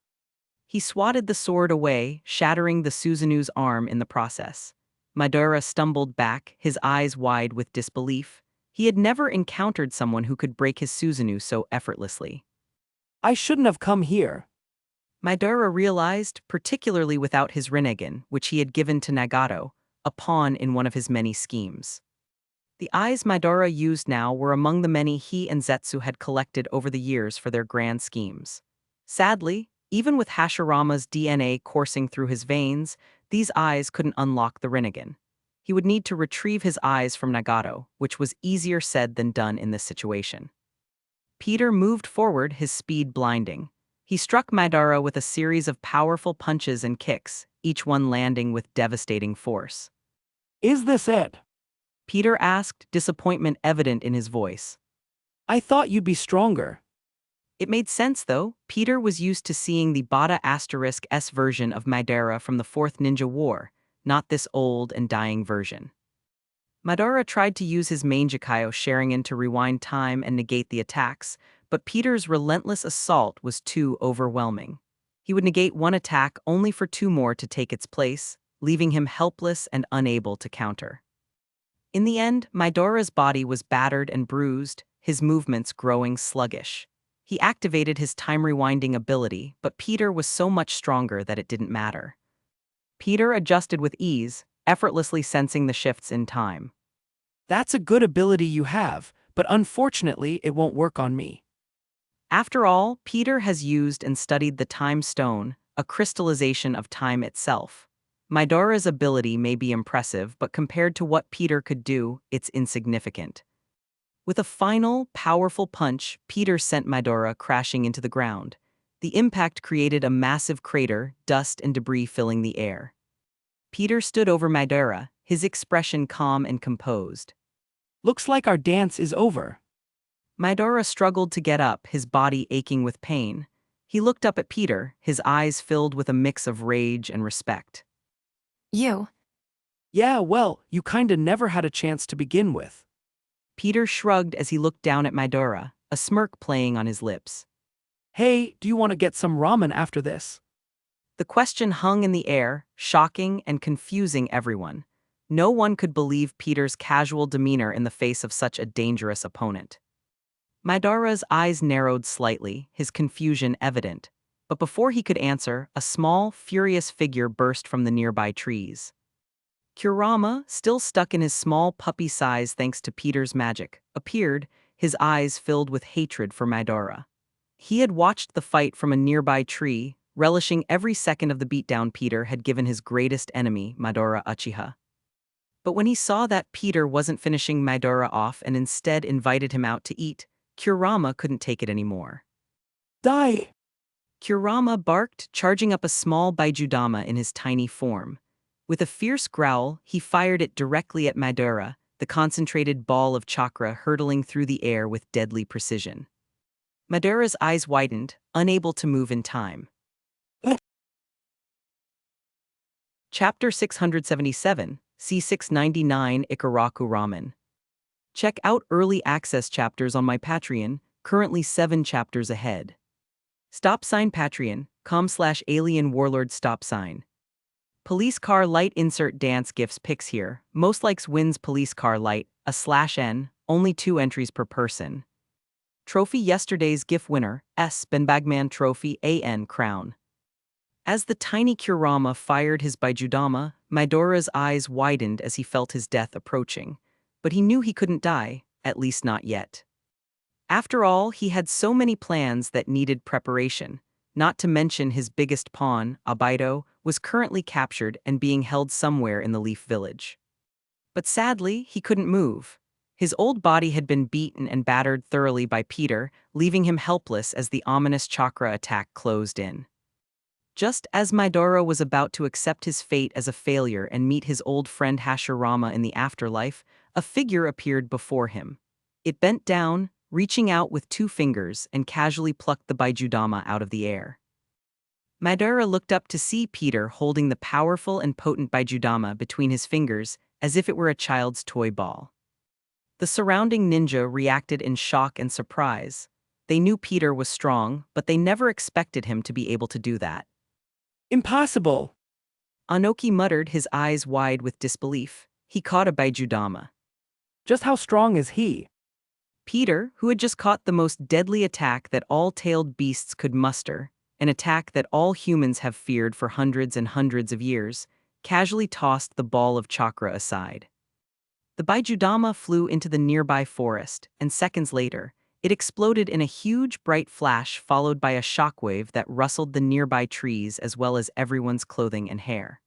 He swatted the sword away, shattering the Susanoo's arm in the process. Madara stumbled back, his eyes wide with disbelief. He had never encountered someone who could break his Susanoo so effortlessly. I shouldn't have come here. Madara realized, particularly without his Rinnegan, which he had given to Nagato, a pawn in one of his many schemes. The eyes Madara used now were among the many he and Zetsu had collected over the years for their grand schemes. Sadly, even with Hashirama's DNA coursing through his veins, these eyes couldn't unlock the Rinnegan. He would need to retrieve his eyes from Nagato, which was easier said than done in this situation. Peter moved forward, his speed blinding. He struck Madara with a series of powerful punches and kicks, each one landing with devastating force. Is this it? Peter asked, disappointment evident in his voice. I thought you'd be stronger. It made sense, though. Peter was used to seeing the Bada*S version of Madara from the Fourth Ninja War, not this old and dying version. Madara tried to use his Manjikayo Sharingan to rewind time and negate the attacks, but Peter's relentless assault was too overwhelming. He would negate one attack only for two more to take its place, leaving him helpless and unable to counter. In the end, Madara's body was battered and bruised, his movements growing sluggish. He activated his time-rewinding ability, but Peter was so much stronger that it didn't matter. Peter adjusted with ease, effortlessly sensing the shifts in time. That's a good ability you have, but unfortunately it won't work on me. After all, Peter has used and studied the Time Stone, a crystallization of time itself. Madara's ability may be impressive, but compared to what Peter could do, it's insignificant. With a final, powerful punch, Peter sent Madara crashing into the ground. The impact created a massive crater, dust and debris filling the air. Peter stood over Madara, his expression calm and composed. Looks like our dance is over. Madara struggled to get up, his body aching with pain. He looked up at Peter, his eyes filled with a mix of rage and respect. You. Yeah, well, you kinda never had a chance to begin with. Peter shrugged as he looked down at Madara, a smirk playing on his lips. Hey, do you want to get some ramen after this? The question hung in the air, shocking and confusing everyone. No one could believe Peter's casual demeanor in the face of such a dangerous opponent. Madara's eyes narrowed slightly, his confusion evident. But before he could answer, a small, furious figure burst from the nearby trees. Kurama, still stuck in his small puppy size thanks to Peter's magic, appeared, his eyes filled with hatred for Madara. He had watched the fight from a nearby tree, relishing every second of the beatdown Peter had given his greatest enemy, Madara Uchiha. But when he saw that Peter wasn't finishing Madara off and instead invited him out to eat, Kurama couldn't take it anymore. Die! Kurama barked, charging up a small Baijudama in his tiny form. With a fierce growl, he fired it directly at Madara, the concentrated ball of chakra hurtling through the air with deadly precision. Madara's eyes widened, unable to move in time. Chapter 677, C699 Ikaraku Ramen. Check out early access chapters on my Patreon, currently 7 chapters ahead. Patreon.com/alien warlord stop sign. Police car light insert dance gifts pics here. Most likes wins police car light, /n, only 2 entries per person. Trophy yesterday's GIF winner, Benbagman Trophy AN Crown. As the tiny Kurama fired his Baijudama, Madara's eyes widened as he felt his death approaching. But he knew he couldn't die, at least not yet. After all, he had so many plans that needed preparation, not to mention his biggest pawn, Abido, was currently captured and being held somewhere in the Leaf Village. But sadly, he couldn't move. His old body had been beaten and battered thoroughly by Peter, leaving him helpless as the ominous chakra attack closed in. Just as Madara was about to accept his fate as a failure and meet his old friend Hashirama in the afterlife, a figure appeared before him. It bent down, reaching out with 2 fingers, and casually plucked the Baijudama out of the air. Madara looked up to see Peter holding the powerful and potent Baijudama between his fingers as if it were a child's toy ball. The surrounding ninja reacted in shock and surprise. They knew Peter was strong, but they never expected him to be able to do that. Impossible! Anoki muttered, his eyes wide with disbelief. He caught a Baijudama. Just how strong is he? Peter, who had just caught the most deadly attack that all tailed beasts could muster, an attack that all humans have feared for hundreds and hundreds of years, casually tossed the ball of chakra aside. The Baijudama flew into the nearby forest, and seconds later, it exploded in a huge bright flash followed by a shockwave that rustled the nearby trees as well as everyone's clothing and hair.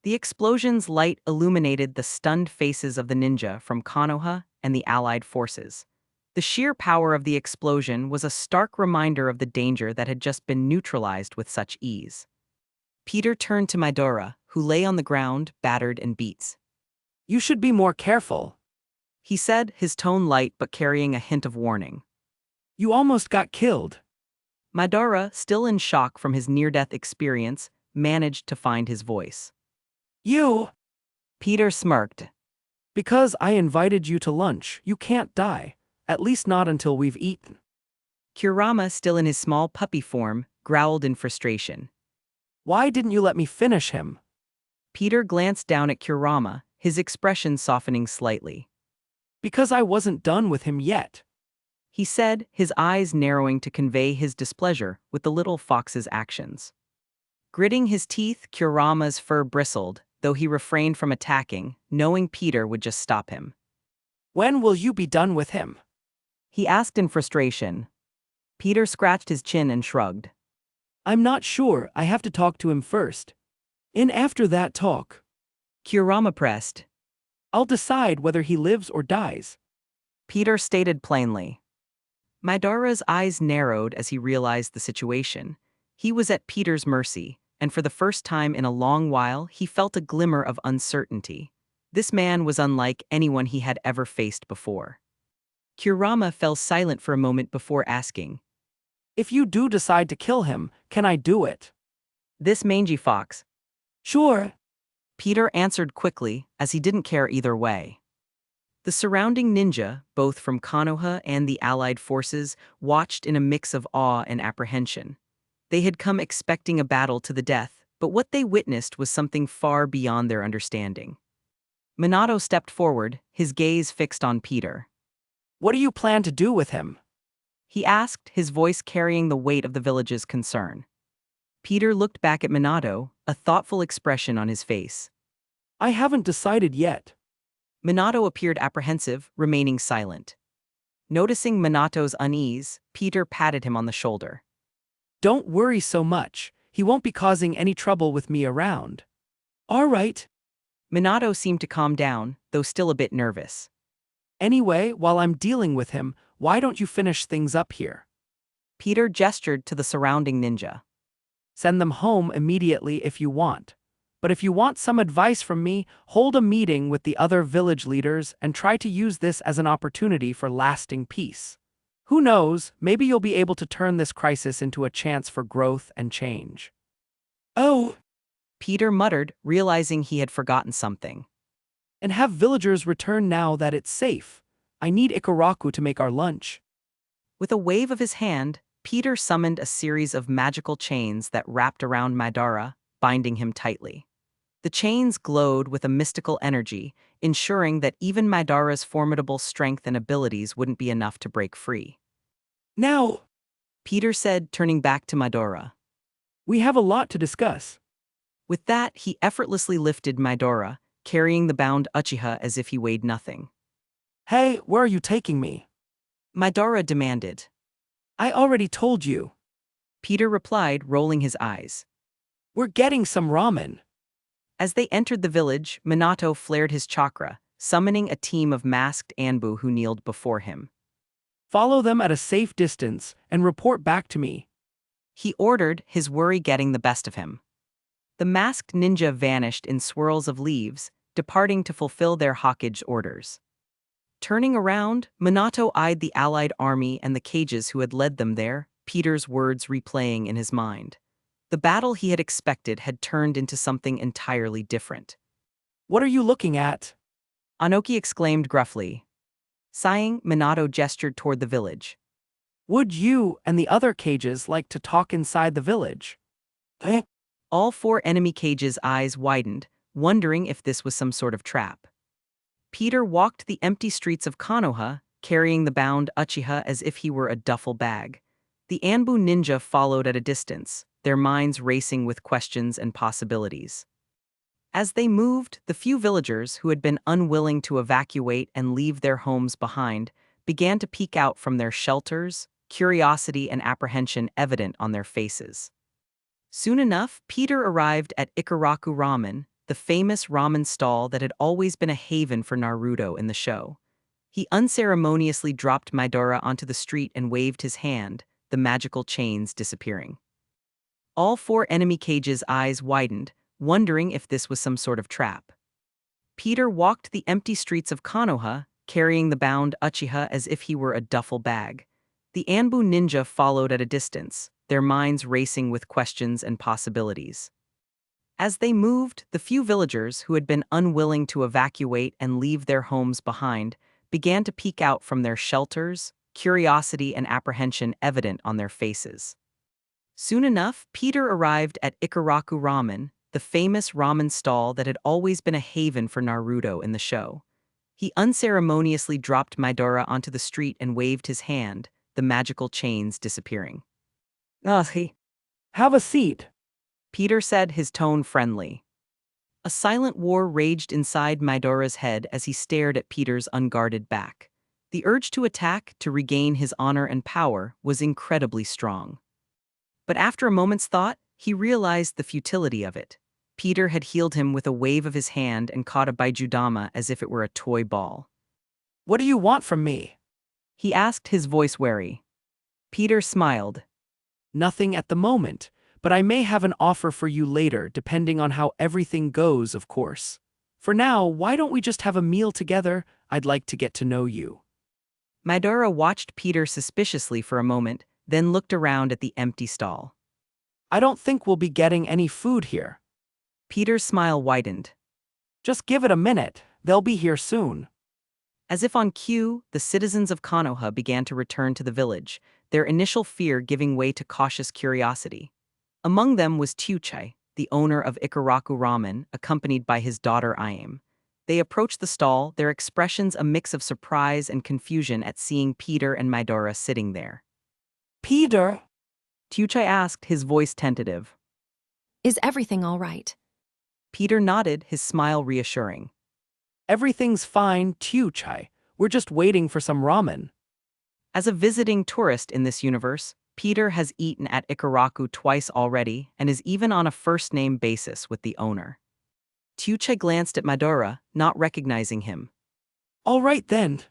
The explosion's light illuminated the stunned faces of the ninja from Konoha and the allied forces. The sheer power of the explosion was a stark reminder of the danger that had just been neutralized with such ease. Peter turned to Madara, who lay on the ground, battered and beat. You should be more careful, he said, his tone light but carrying a hint of warning. You almost got killed. Madara, still in shock from his near-death experience, managed to find his voice. You! Peter smirked. Because I invited you to lunch, you can't die. At least not until we've eaten. Kurama, still in his small puppy form, growled in frustration. Why didn't you let me finish him? Peter glanced down at Kurama, his expression softening slightly. Because I wasn't done with him yet, he said, his eyes narrowing to convey his displeasure with the little fox's actions. Gritting his teeth, Kurama's fur bristled, though he refrained from attacking, knowing Peter would just stop him. When will you be done with him? He asked in frustration. Peter scratched his chin and shrugged. I'm not sure, I have to talk to him first. And after that talk, Kurama pressed. I'll decide whether he lives or dies. Peter stated plainly. Madara's eyes narrowed as he realized the situation. He was at Peter's mercy, and for the first time in a long while he felt a glimmer of uncertainty. This man was unlike anyone he had ever faced before. Kurama fell silent for a moment before asking, If you do decide to kill him, can I do it? This mangy fox. Sure. Peter answered quickly, as he didn't care either way. The surrounding ninja, both from Konoha and the allied forces, watched in a mix of awe and apprehension. They had come expecting a battle to the death, but what they witnessed was something far beyond their understanding. Minato stepped forward, his gaze fixed on Peter. What do you plan to do with him? He asked, his voice carrying the weight of the village's concern. Peter looked back at Minato, a thoughtful expression on his face. I haven't decided yet. Minato appeared apprehensive, remaining silent. Noticing Minato's unease, Peter patted him on the shoulder. Don't worry so much. He won't be causing any trouble with me around. All right. Minato seemed to calm down, though still a bit nervous. Anyway, while I'm dealing with him, why don't you finish things up here? Peter gestured to the surrounding ninja. Send them home immediately if you want. But if you want some advice from me, hold a meeting with the other village leaders and try to use this as an opportunity for lasting peace. Who knows, maybe you'll be able to turn this crisis into a chance for growth and change. Oh, Peter muttered, realizing he had forgotten something. and have villagers return now that it's safe. I need Ikaraku to make our lunch. With a wave of his hand, Peter summoned a series of magical chains that wrapped around Madara, binding him tightly. The chains glowed with a mystical energy, ensuring that even Madara's formidable strength and abilities wouldn't be enough to break free. Now, Peter said, turning back to Madara. we have a lot to discuss. With that, he effortlessly lifted Madara, carrying the bound Uchiha as if he weighed nothing. Hey, where are you taking me? Madara demanded. I already told you. Peter replied, rolling his eyes. We're getting some ramen. As they entered the village, Minato flared his chakra, summoning a team of masked Anbu who kneeled before him. Follow them at a safe distance and report back to me. He ordered, his worry getting the best of him. The masked ninja vanished in swirls of leaves, departing to fulfill their Hokage orders. Turning around, Minato eyed the allied army and the cages who had led them there, Peter's words replaying in his mind. The battle he had expected had turned into something entirely different. What are you looking at? Anoki exclaimed gruffly. Sighing, Minato gestured toward the village. Would you and the other cages like to talk inside the village? All four enemy cages' eyes widened, wondering if this was some sort of trap. Peter walked the empty streets of Konoha, carrying the bound Uchiha as if he were a duffel bag. The Anbu ninja followed at a distance, their minds racing with questions and possibilities. As they moved, the few villagers who had been unwilling to evacuate and leave their homes behind began to peek out from their shelters, curiosity and apprehension evident on their faces. Soon enough, Peter arrived at Ikaraku Ramen, the famous ramen stall that had always been a haven for Naruto in the show. He unceremoniously dropped Madara onto the street and waved his hand, the magical chains disappearing. All four enemy cages' eyes widened, wondering if this was some sort of trap. Peter walked the empty streets of Konoha, carrying the bound Uchiha as if he were a duffel bag. The Anbu ninja followed at a distance, their minds racing with questions and possibilities. As they moved, the few villagers who had been unwilling to evacuate and leave their homes behind began to peek out from their shelters, curiosity and apprehension evident on their faces. Soon enough, Peter arrived at Ikaraku Ramen, the famous ramen stall that had always been a haven for Naruto in the show. He unceremoniously dropped Madara onto the street and waved his hand, the magical chains disappearing. Have a seat. Peter said, his tone friendly. A silent war raged inside Madara's head as he stared at Peter's unguarded back. The urge to attack, to regain his honor and power, was incredibly strong. But after a moment's thought, he realized the futility of it. Peter had healed him with a wave of his hand and caught a Baijudama as if it were a toy ball. What do you want from me? He asked, his voice wary. Peter smiled. Nothing at the moment, but I may have an offer for you later depending on how everything goes, of course. For now, why don't we just have a meal together? I'd like to get to know you. Madara watched Peter suspiciously for a moment, then looked around at the empty stall. I don't think we'll be getting any food here. Peter's smile widened. Just give it a minute, they'll be here soon. As if on cue, the citizens of Konoha began to return to the village, their initial fear giving way to cautious curiosity. Among them was Tyuchai, the owner of Ikaraku Ramen, accompanied by his daughter Iam. They approached the stall, their expressions a mix of surprise and confusion at seeing Peter and Madara sitting there. Peter? Tyuchai asked, his voice tentative. Is everything all right? Peter nodded, his smile reassuring. Everything's fine, Tyuchai. We're just waiting for some ramen. As a visiting tourist in this universe, Peter has eaten at Ikaraku twice already and is even on a first-name basis with the owner. Tuche glanced at Madara, not recognizing him. All right then.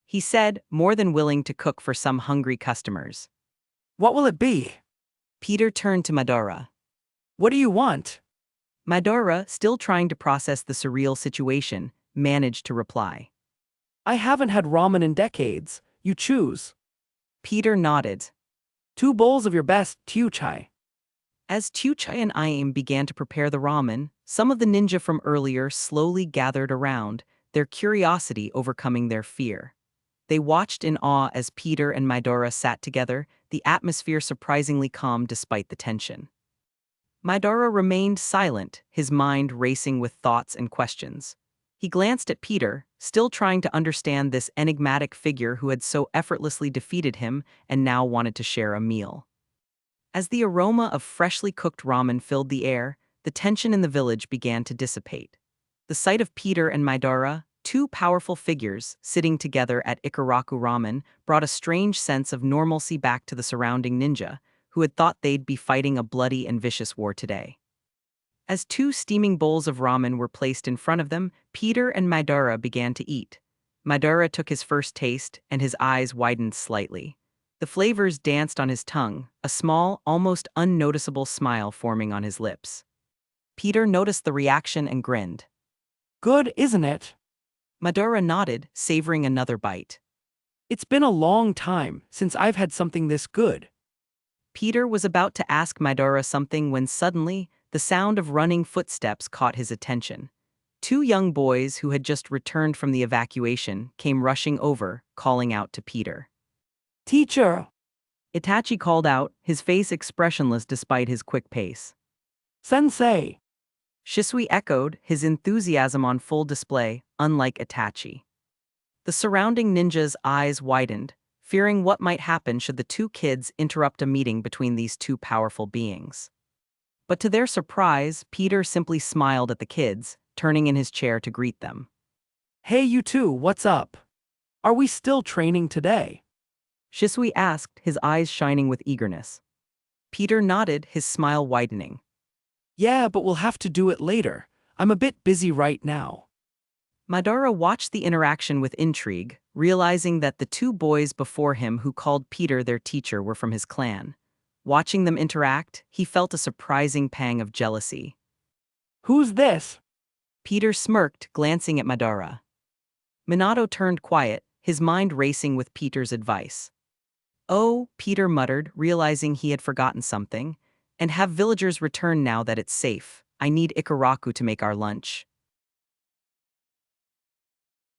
He said, more than willing to cook for some hungry customers. What will it be? Peter turned to Madara. What do you want? Madara, still trying to process the surreal situation, managed to reply. I haven't had ramen in decades. You choose. Peter nodded. 2 bowls of your best, Tuchai. As Tuchai and Iam began to prepare the ramen, some of the ninja from earlier slowly gathered around, their curiosity overcoming their fear. They watched in awe as Peter and Madara sat together, the atmosphere surprisingly calm despite the tension. Madara remained silent, his mind racing with thoughts and questions. He glanced at Peter, still trying to understand this enigmatic figure who had so effortlessly defeated him and now wanted to share a meal. As the aroma of freshly cooked ramen filled the air, the tension in the village began to dissipate. The sight of Peter and Madara, two powerful figures sitting together at Ikaraku Ramen, brought a strange sense of normalcy back to the surrounding ninja, who had thought they'd be fighting a bloody and vicious war today. As 2 steaming bowls of ramen were placed in front of them, Peter and Madara began to eat. Madara took his first taste, and his eyes widened slightly. The flavors danced on his tongue, a small, almost unnoticeable smile forming on his lips. Peter noticed the reaction and grinned. Good, isn't it? Madara nodded, savoring another bite. It's been a long time since I've had something this good. Peter was about to ask Madara something when suddenly, the sound of running footsteps caught his attention. 2 young boys who had just returned from the evacuation came rushing over, calling out to Peter. Teacher! Itachi called out, his face expressionless despite his quick pace. Sensei! Shisui echoed, his enthusiasm on full display, unlike Itachi. The surrounding ninjas' eyes widened, fearing what might happen should the 2 kids interrupt a meeting between these 2 powerful beings. But to their surprise, Peter simply smiled at the kids, turning in his chair to greet them. Hey you two, what's up? Are we still training today? Shisui asked, his eyes shining with eagerness. Peter nodded, his smile widening. Yeah, but we'll have to do it later. I'm a bit busy right now. Madara watched the interaction with intrigue, realizing that the 2 boys before him who called Peter their teacher were from his clan. Watching them interact, he felt a surprising pang of jealousy. Who's this? Peter smirked, glancing at Madara. Minato turned quiet, his mind racing with Peter's advice. Oh, Peter muttered, realizing he had forgotten something. And have villagers return now that it's safe. I need Ikaraku to make our lunch.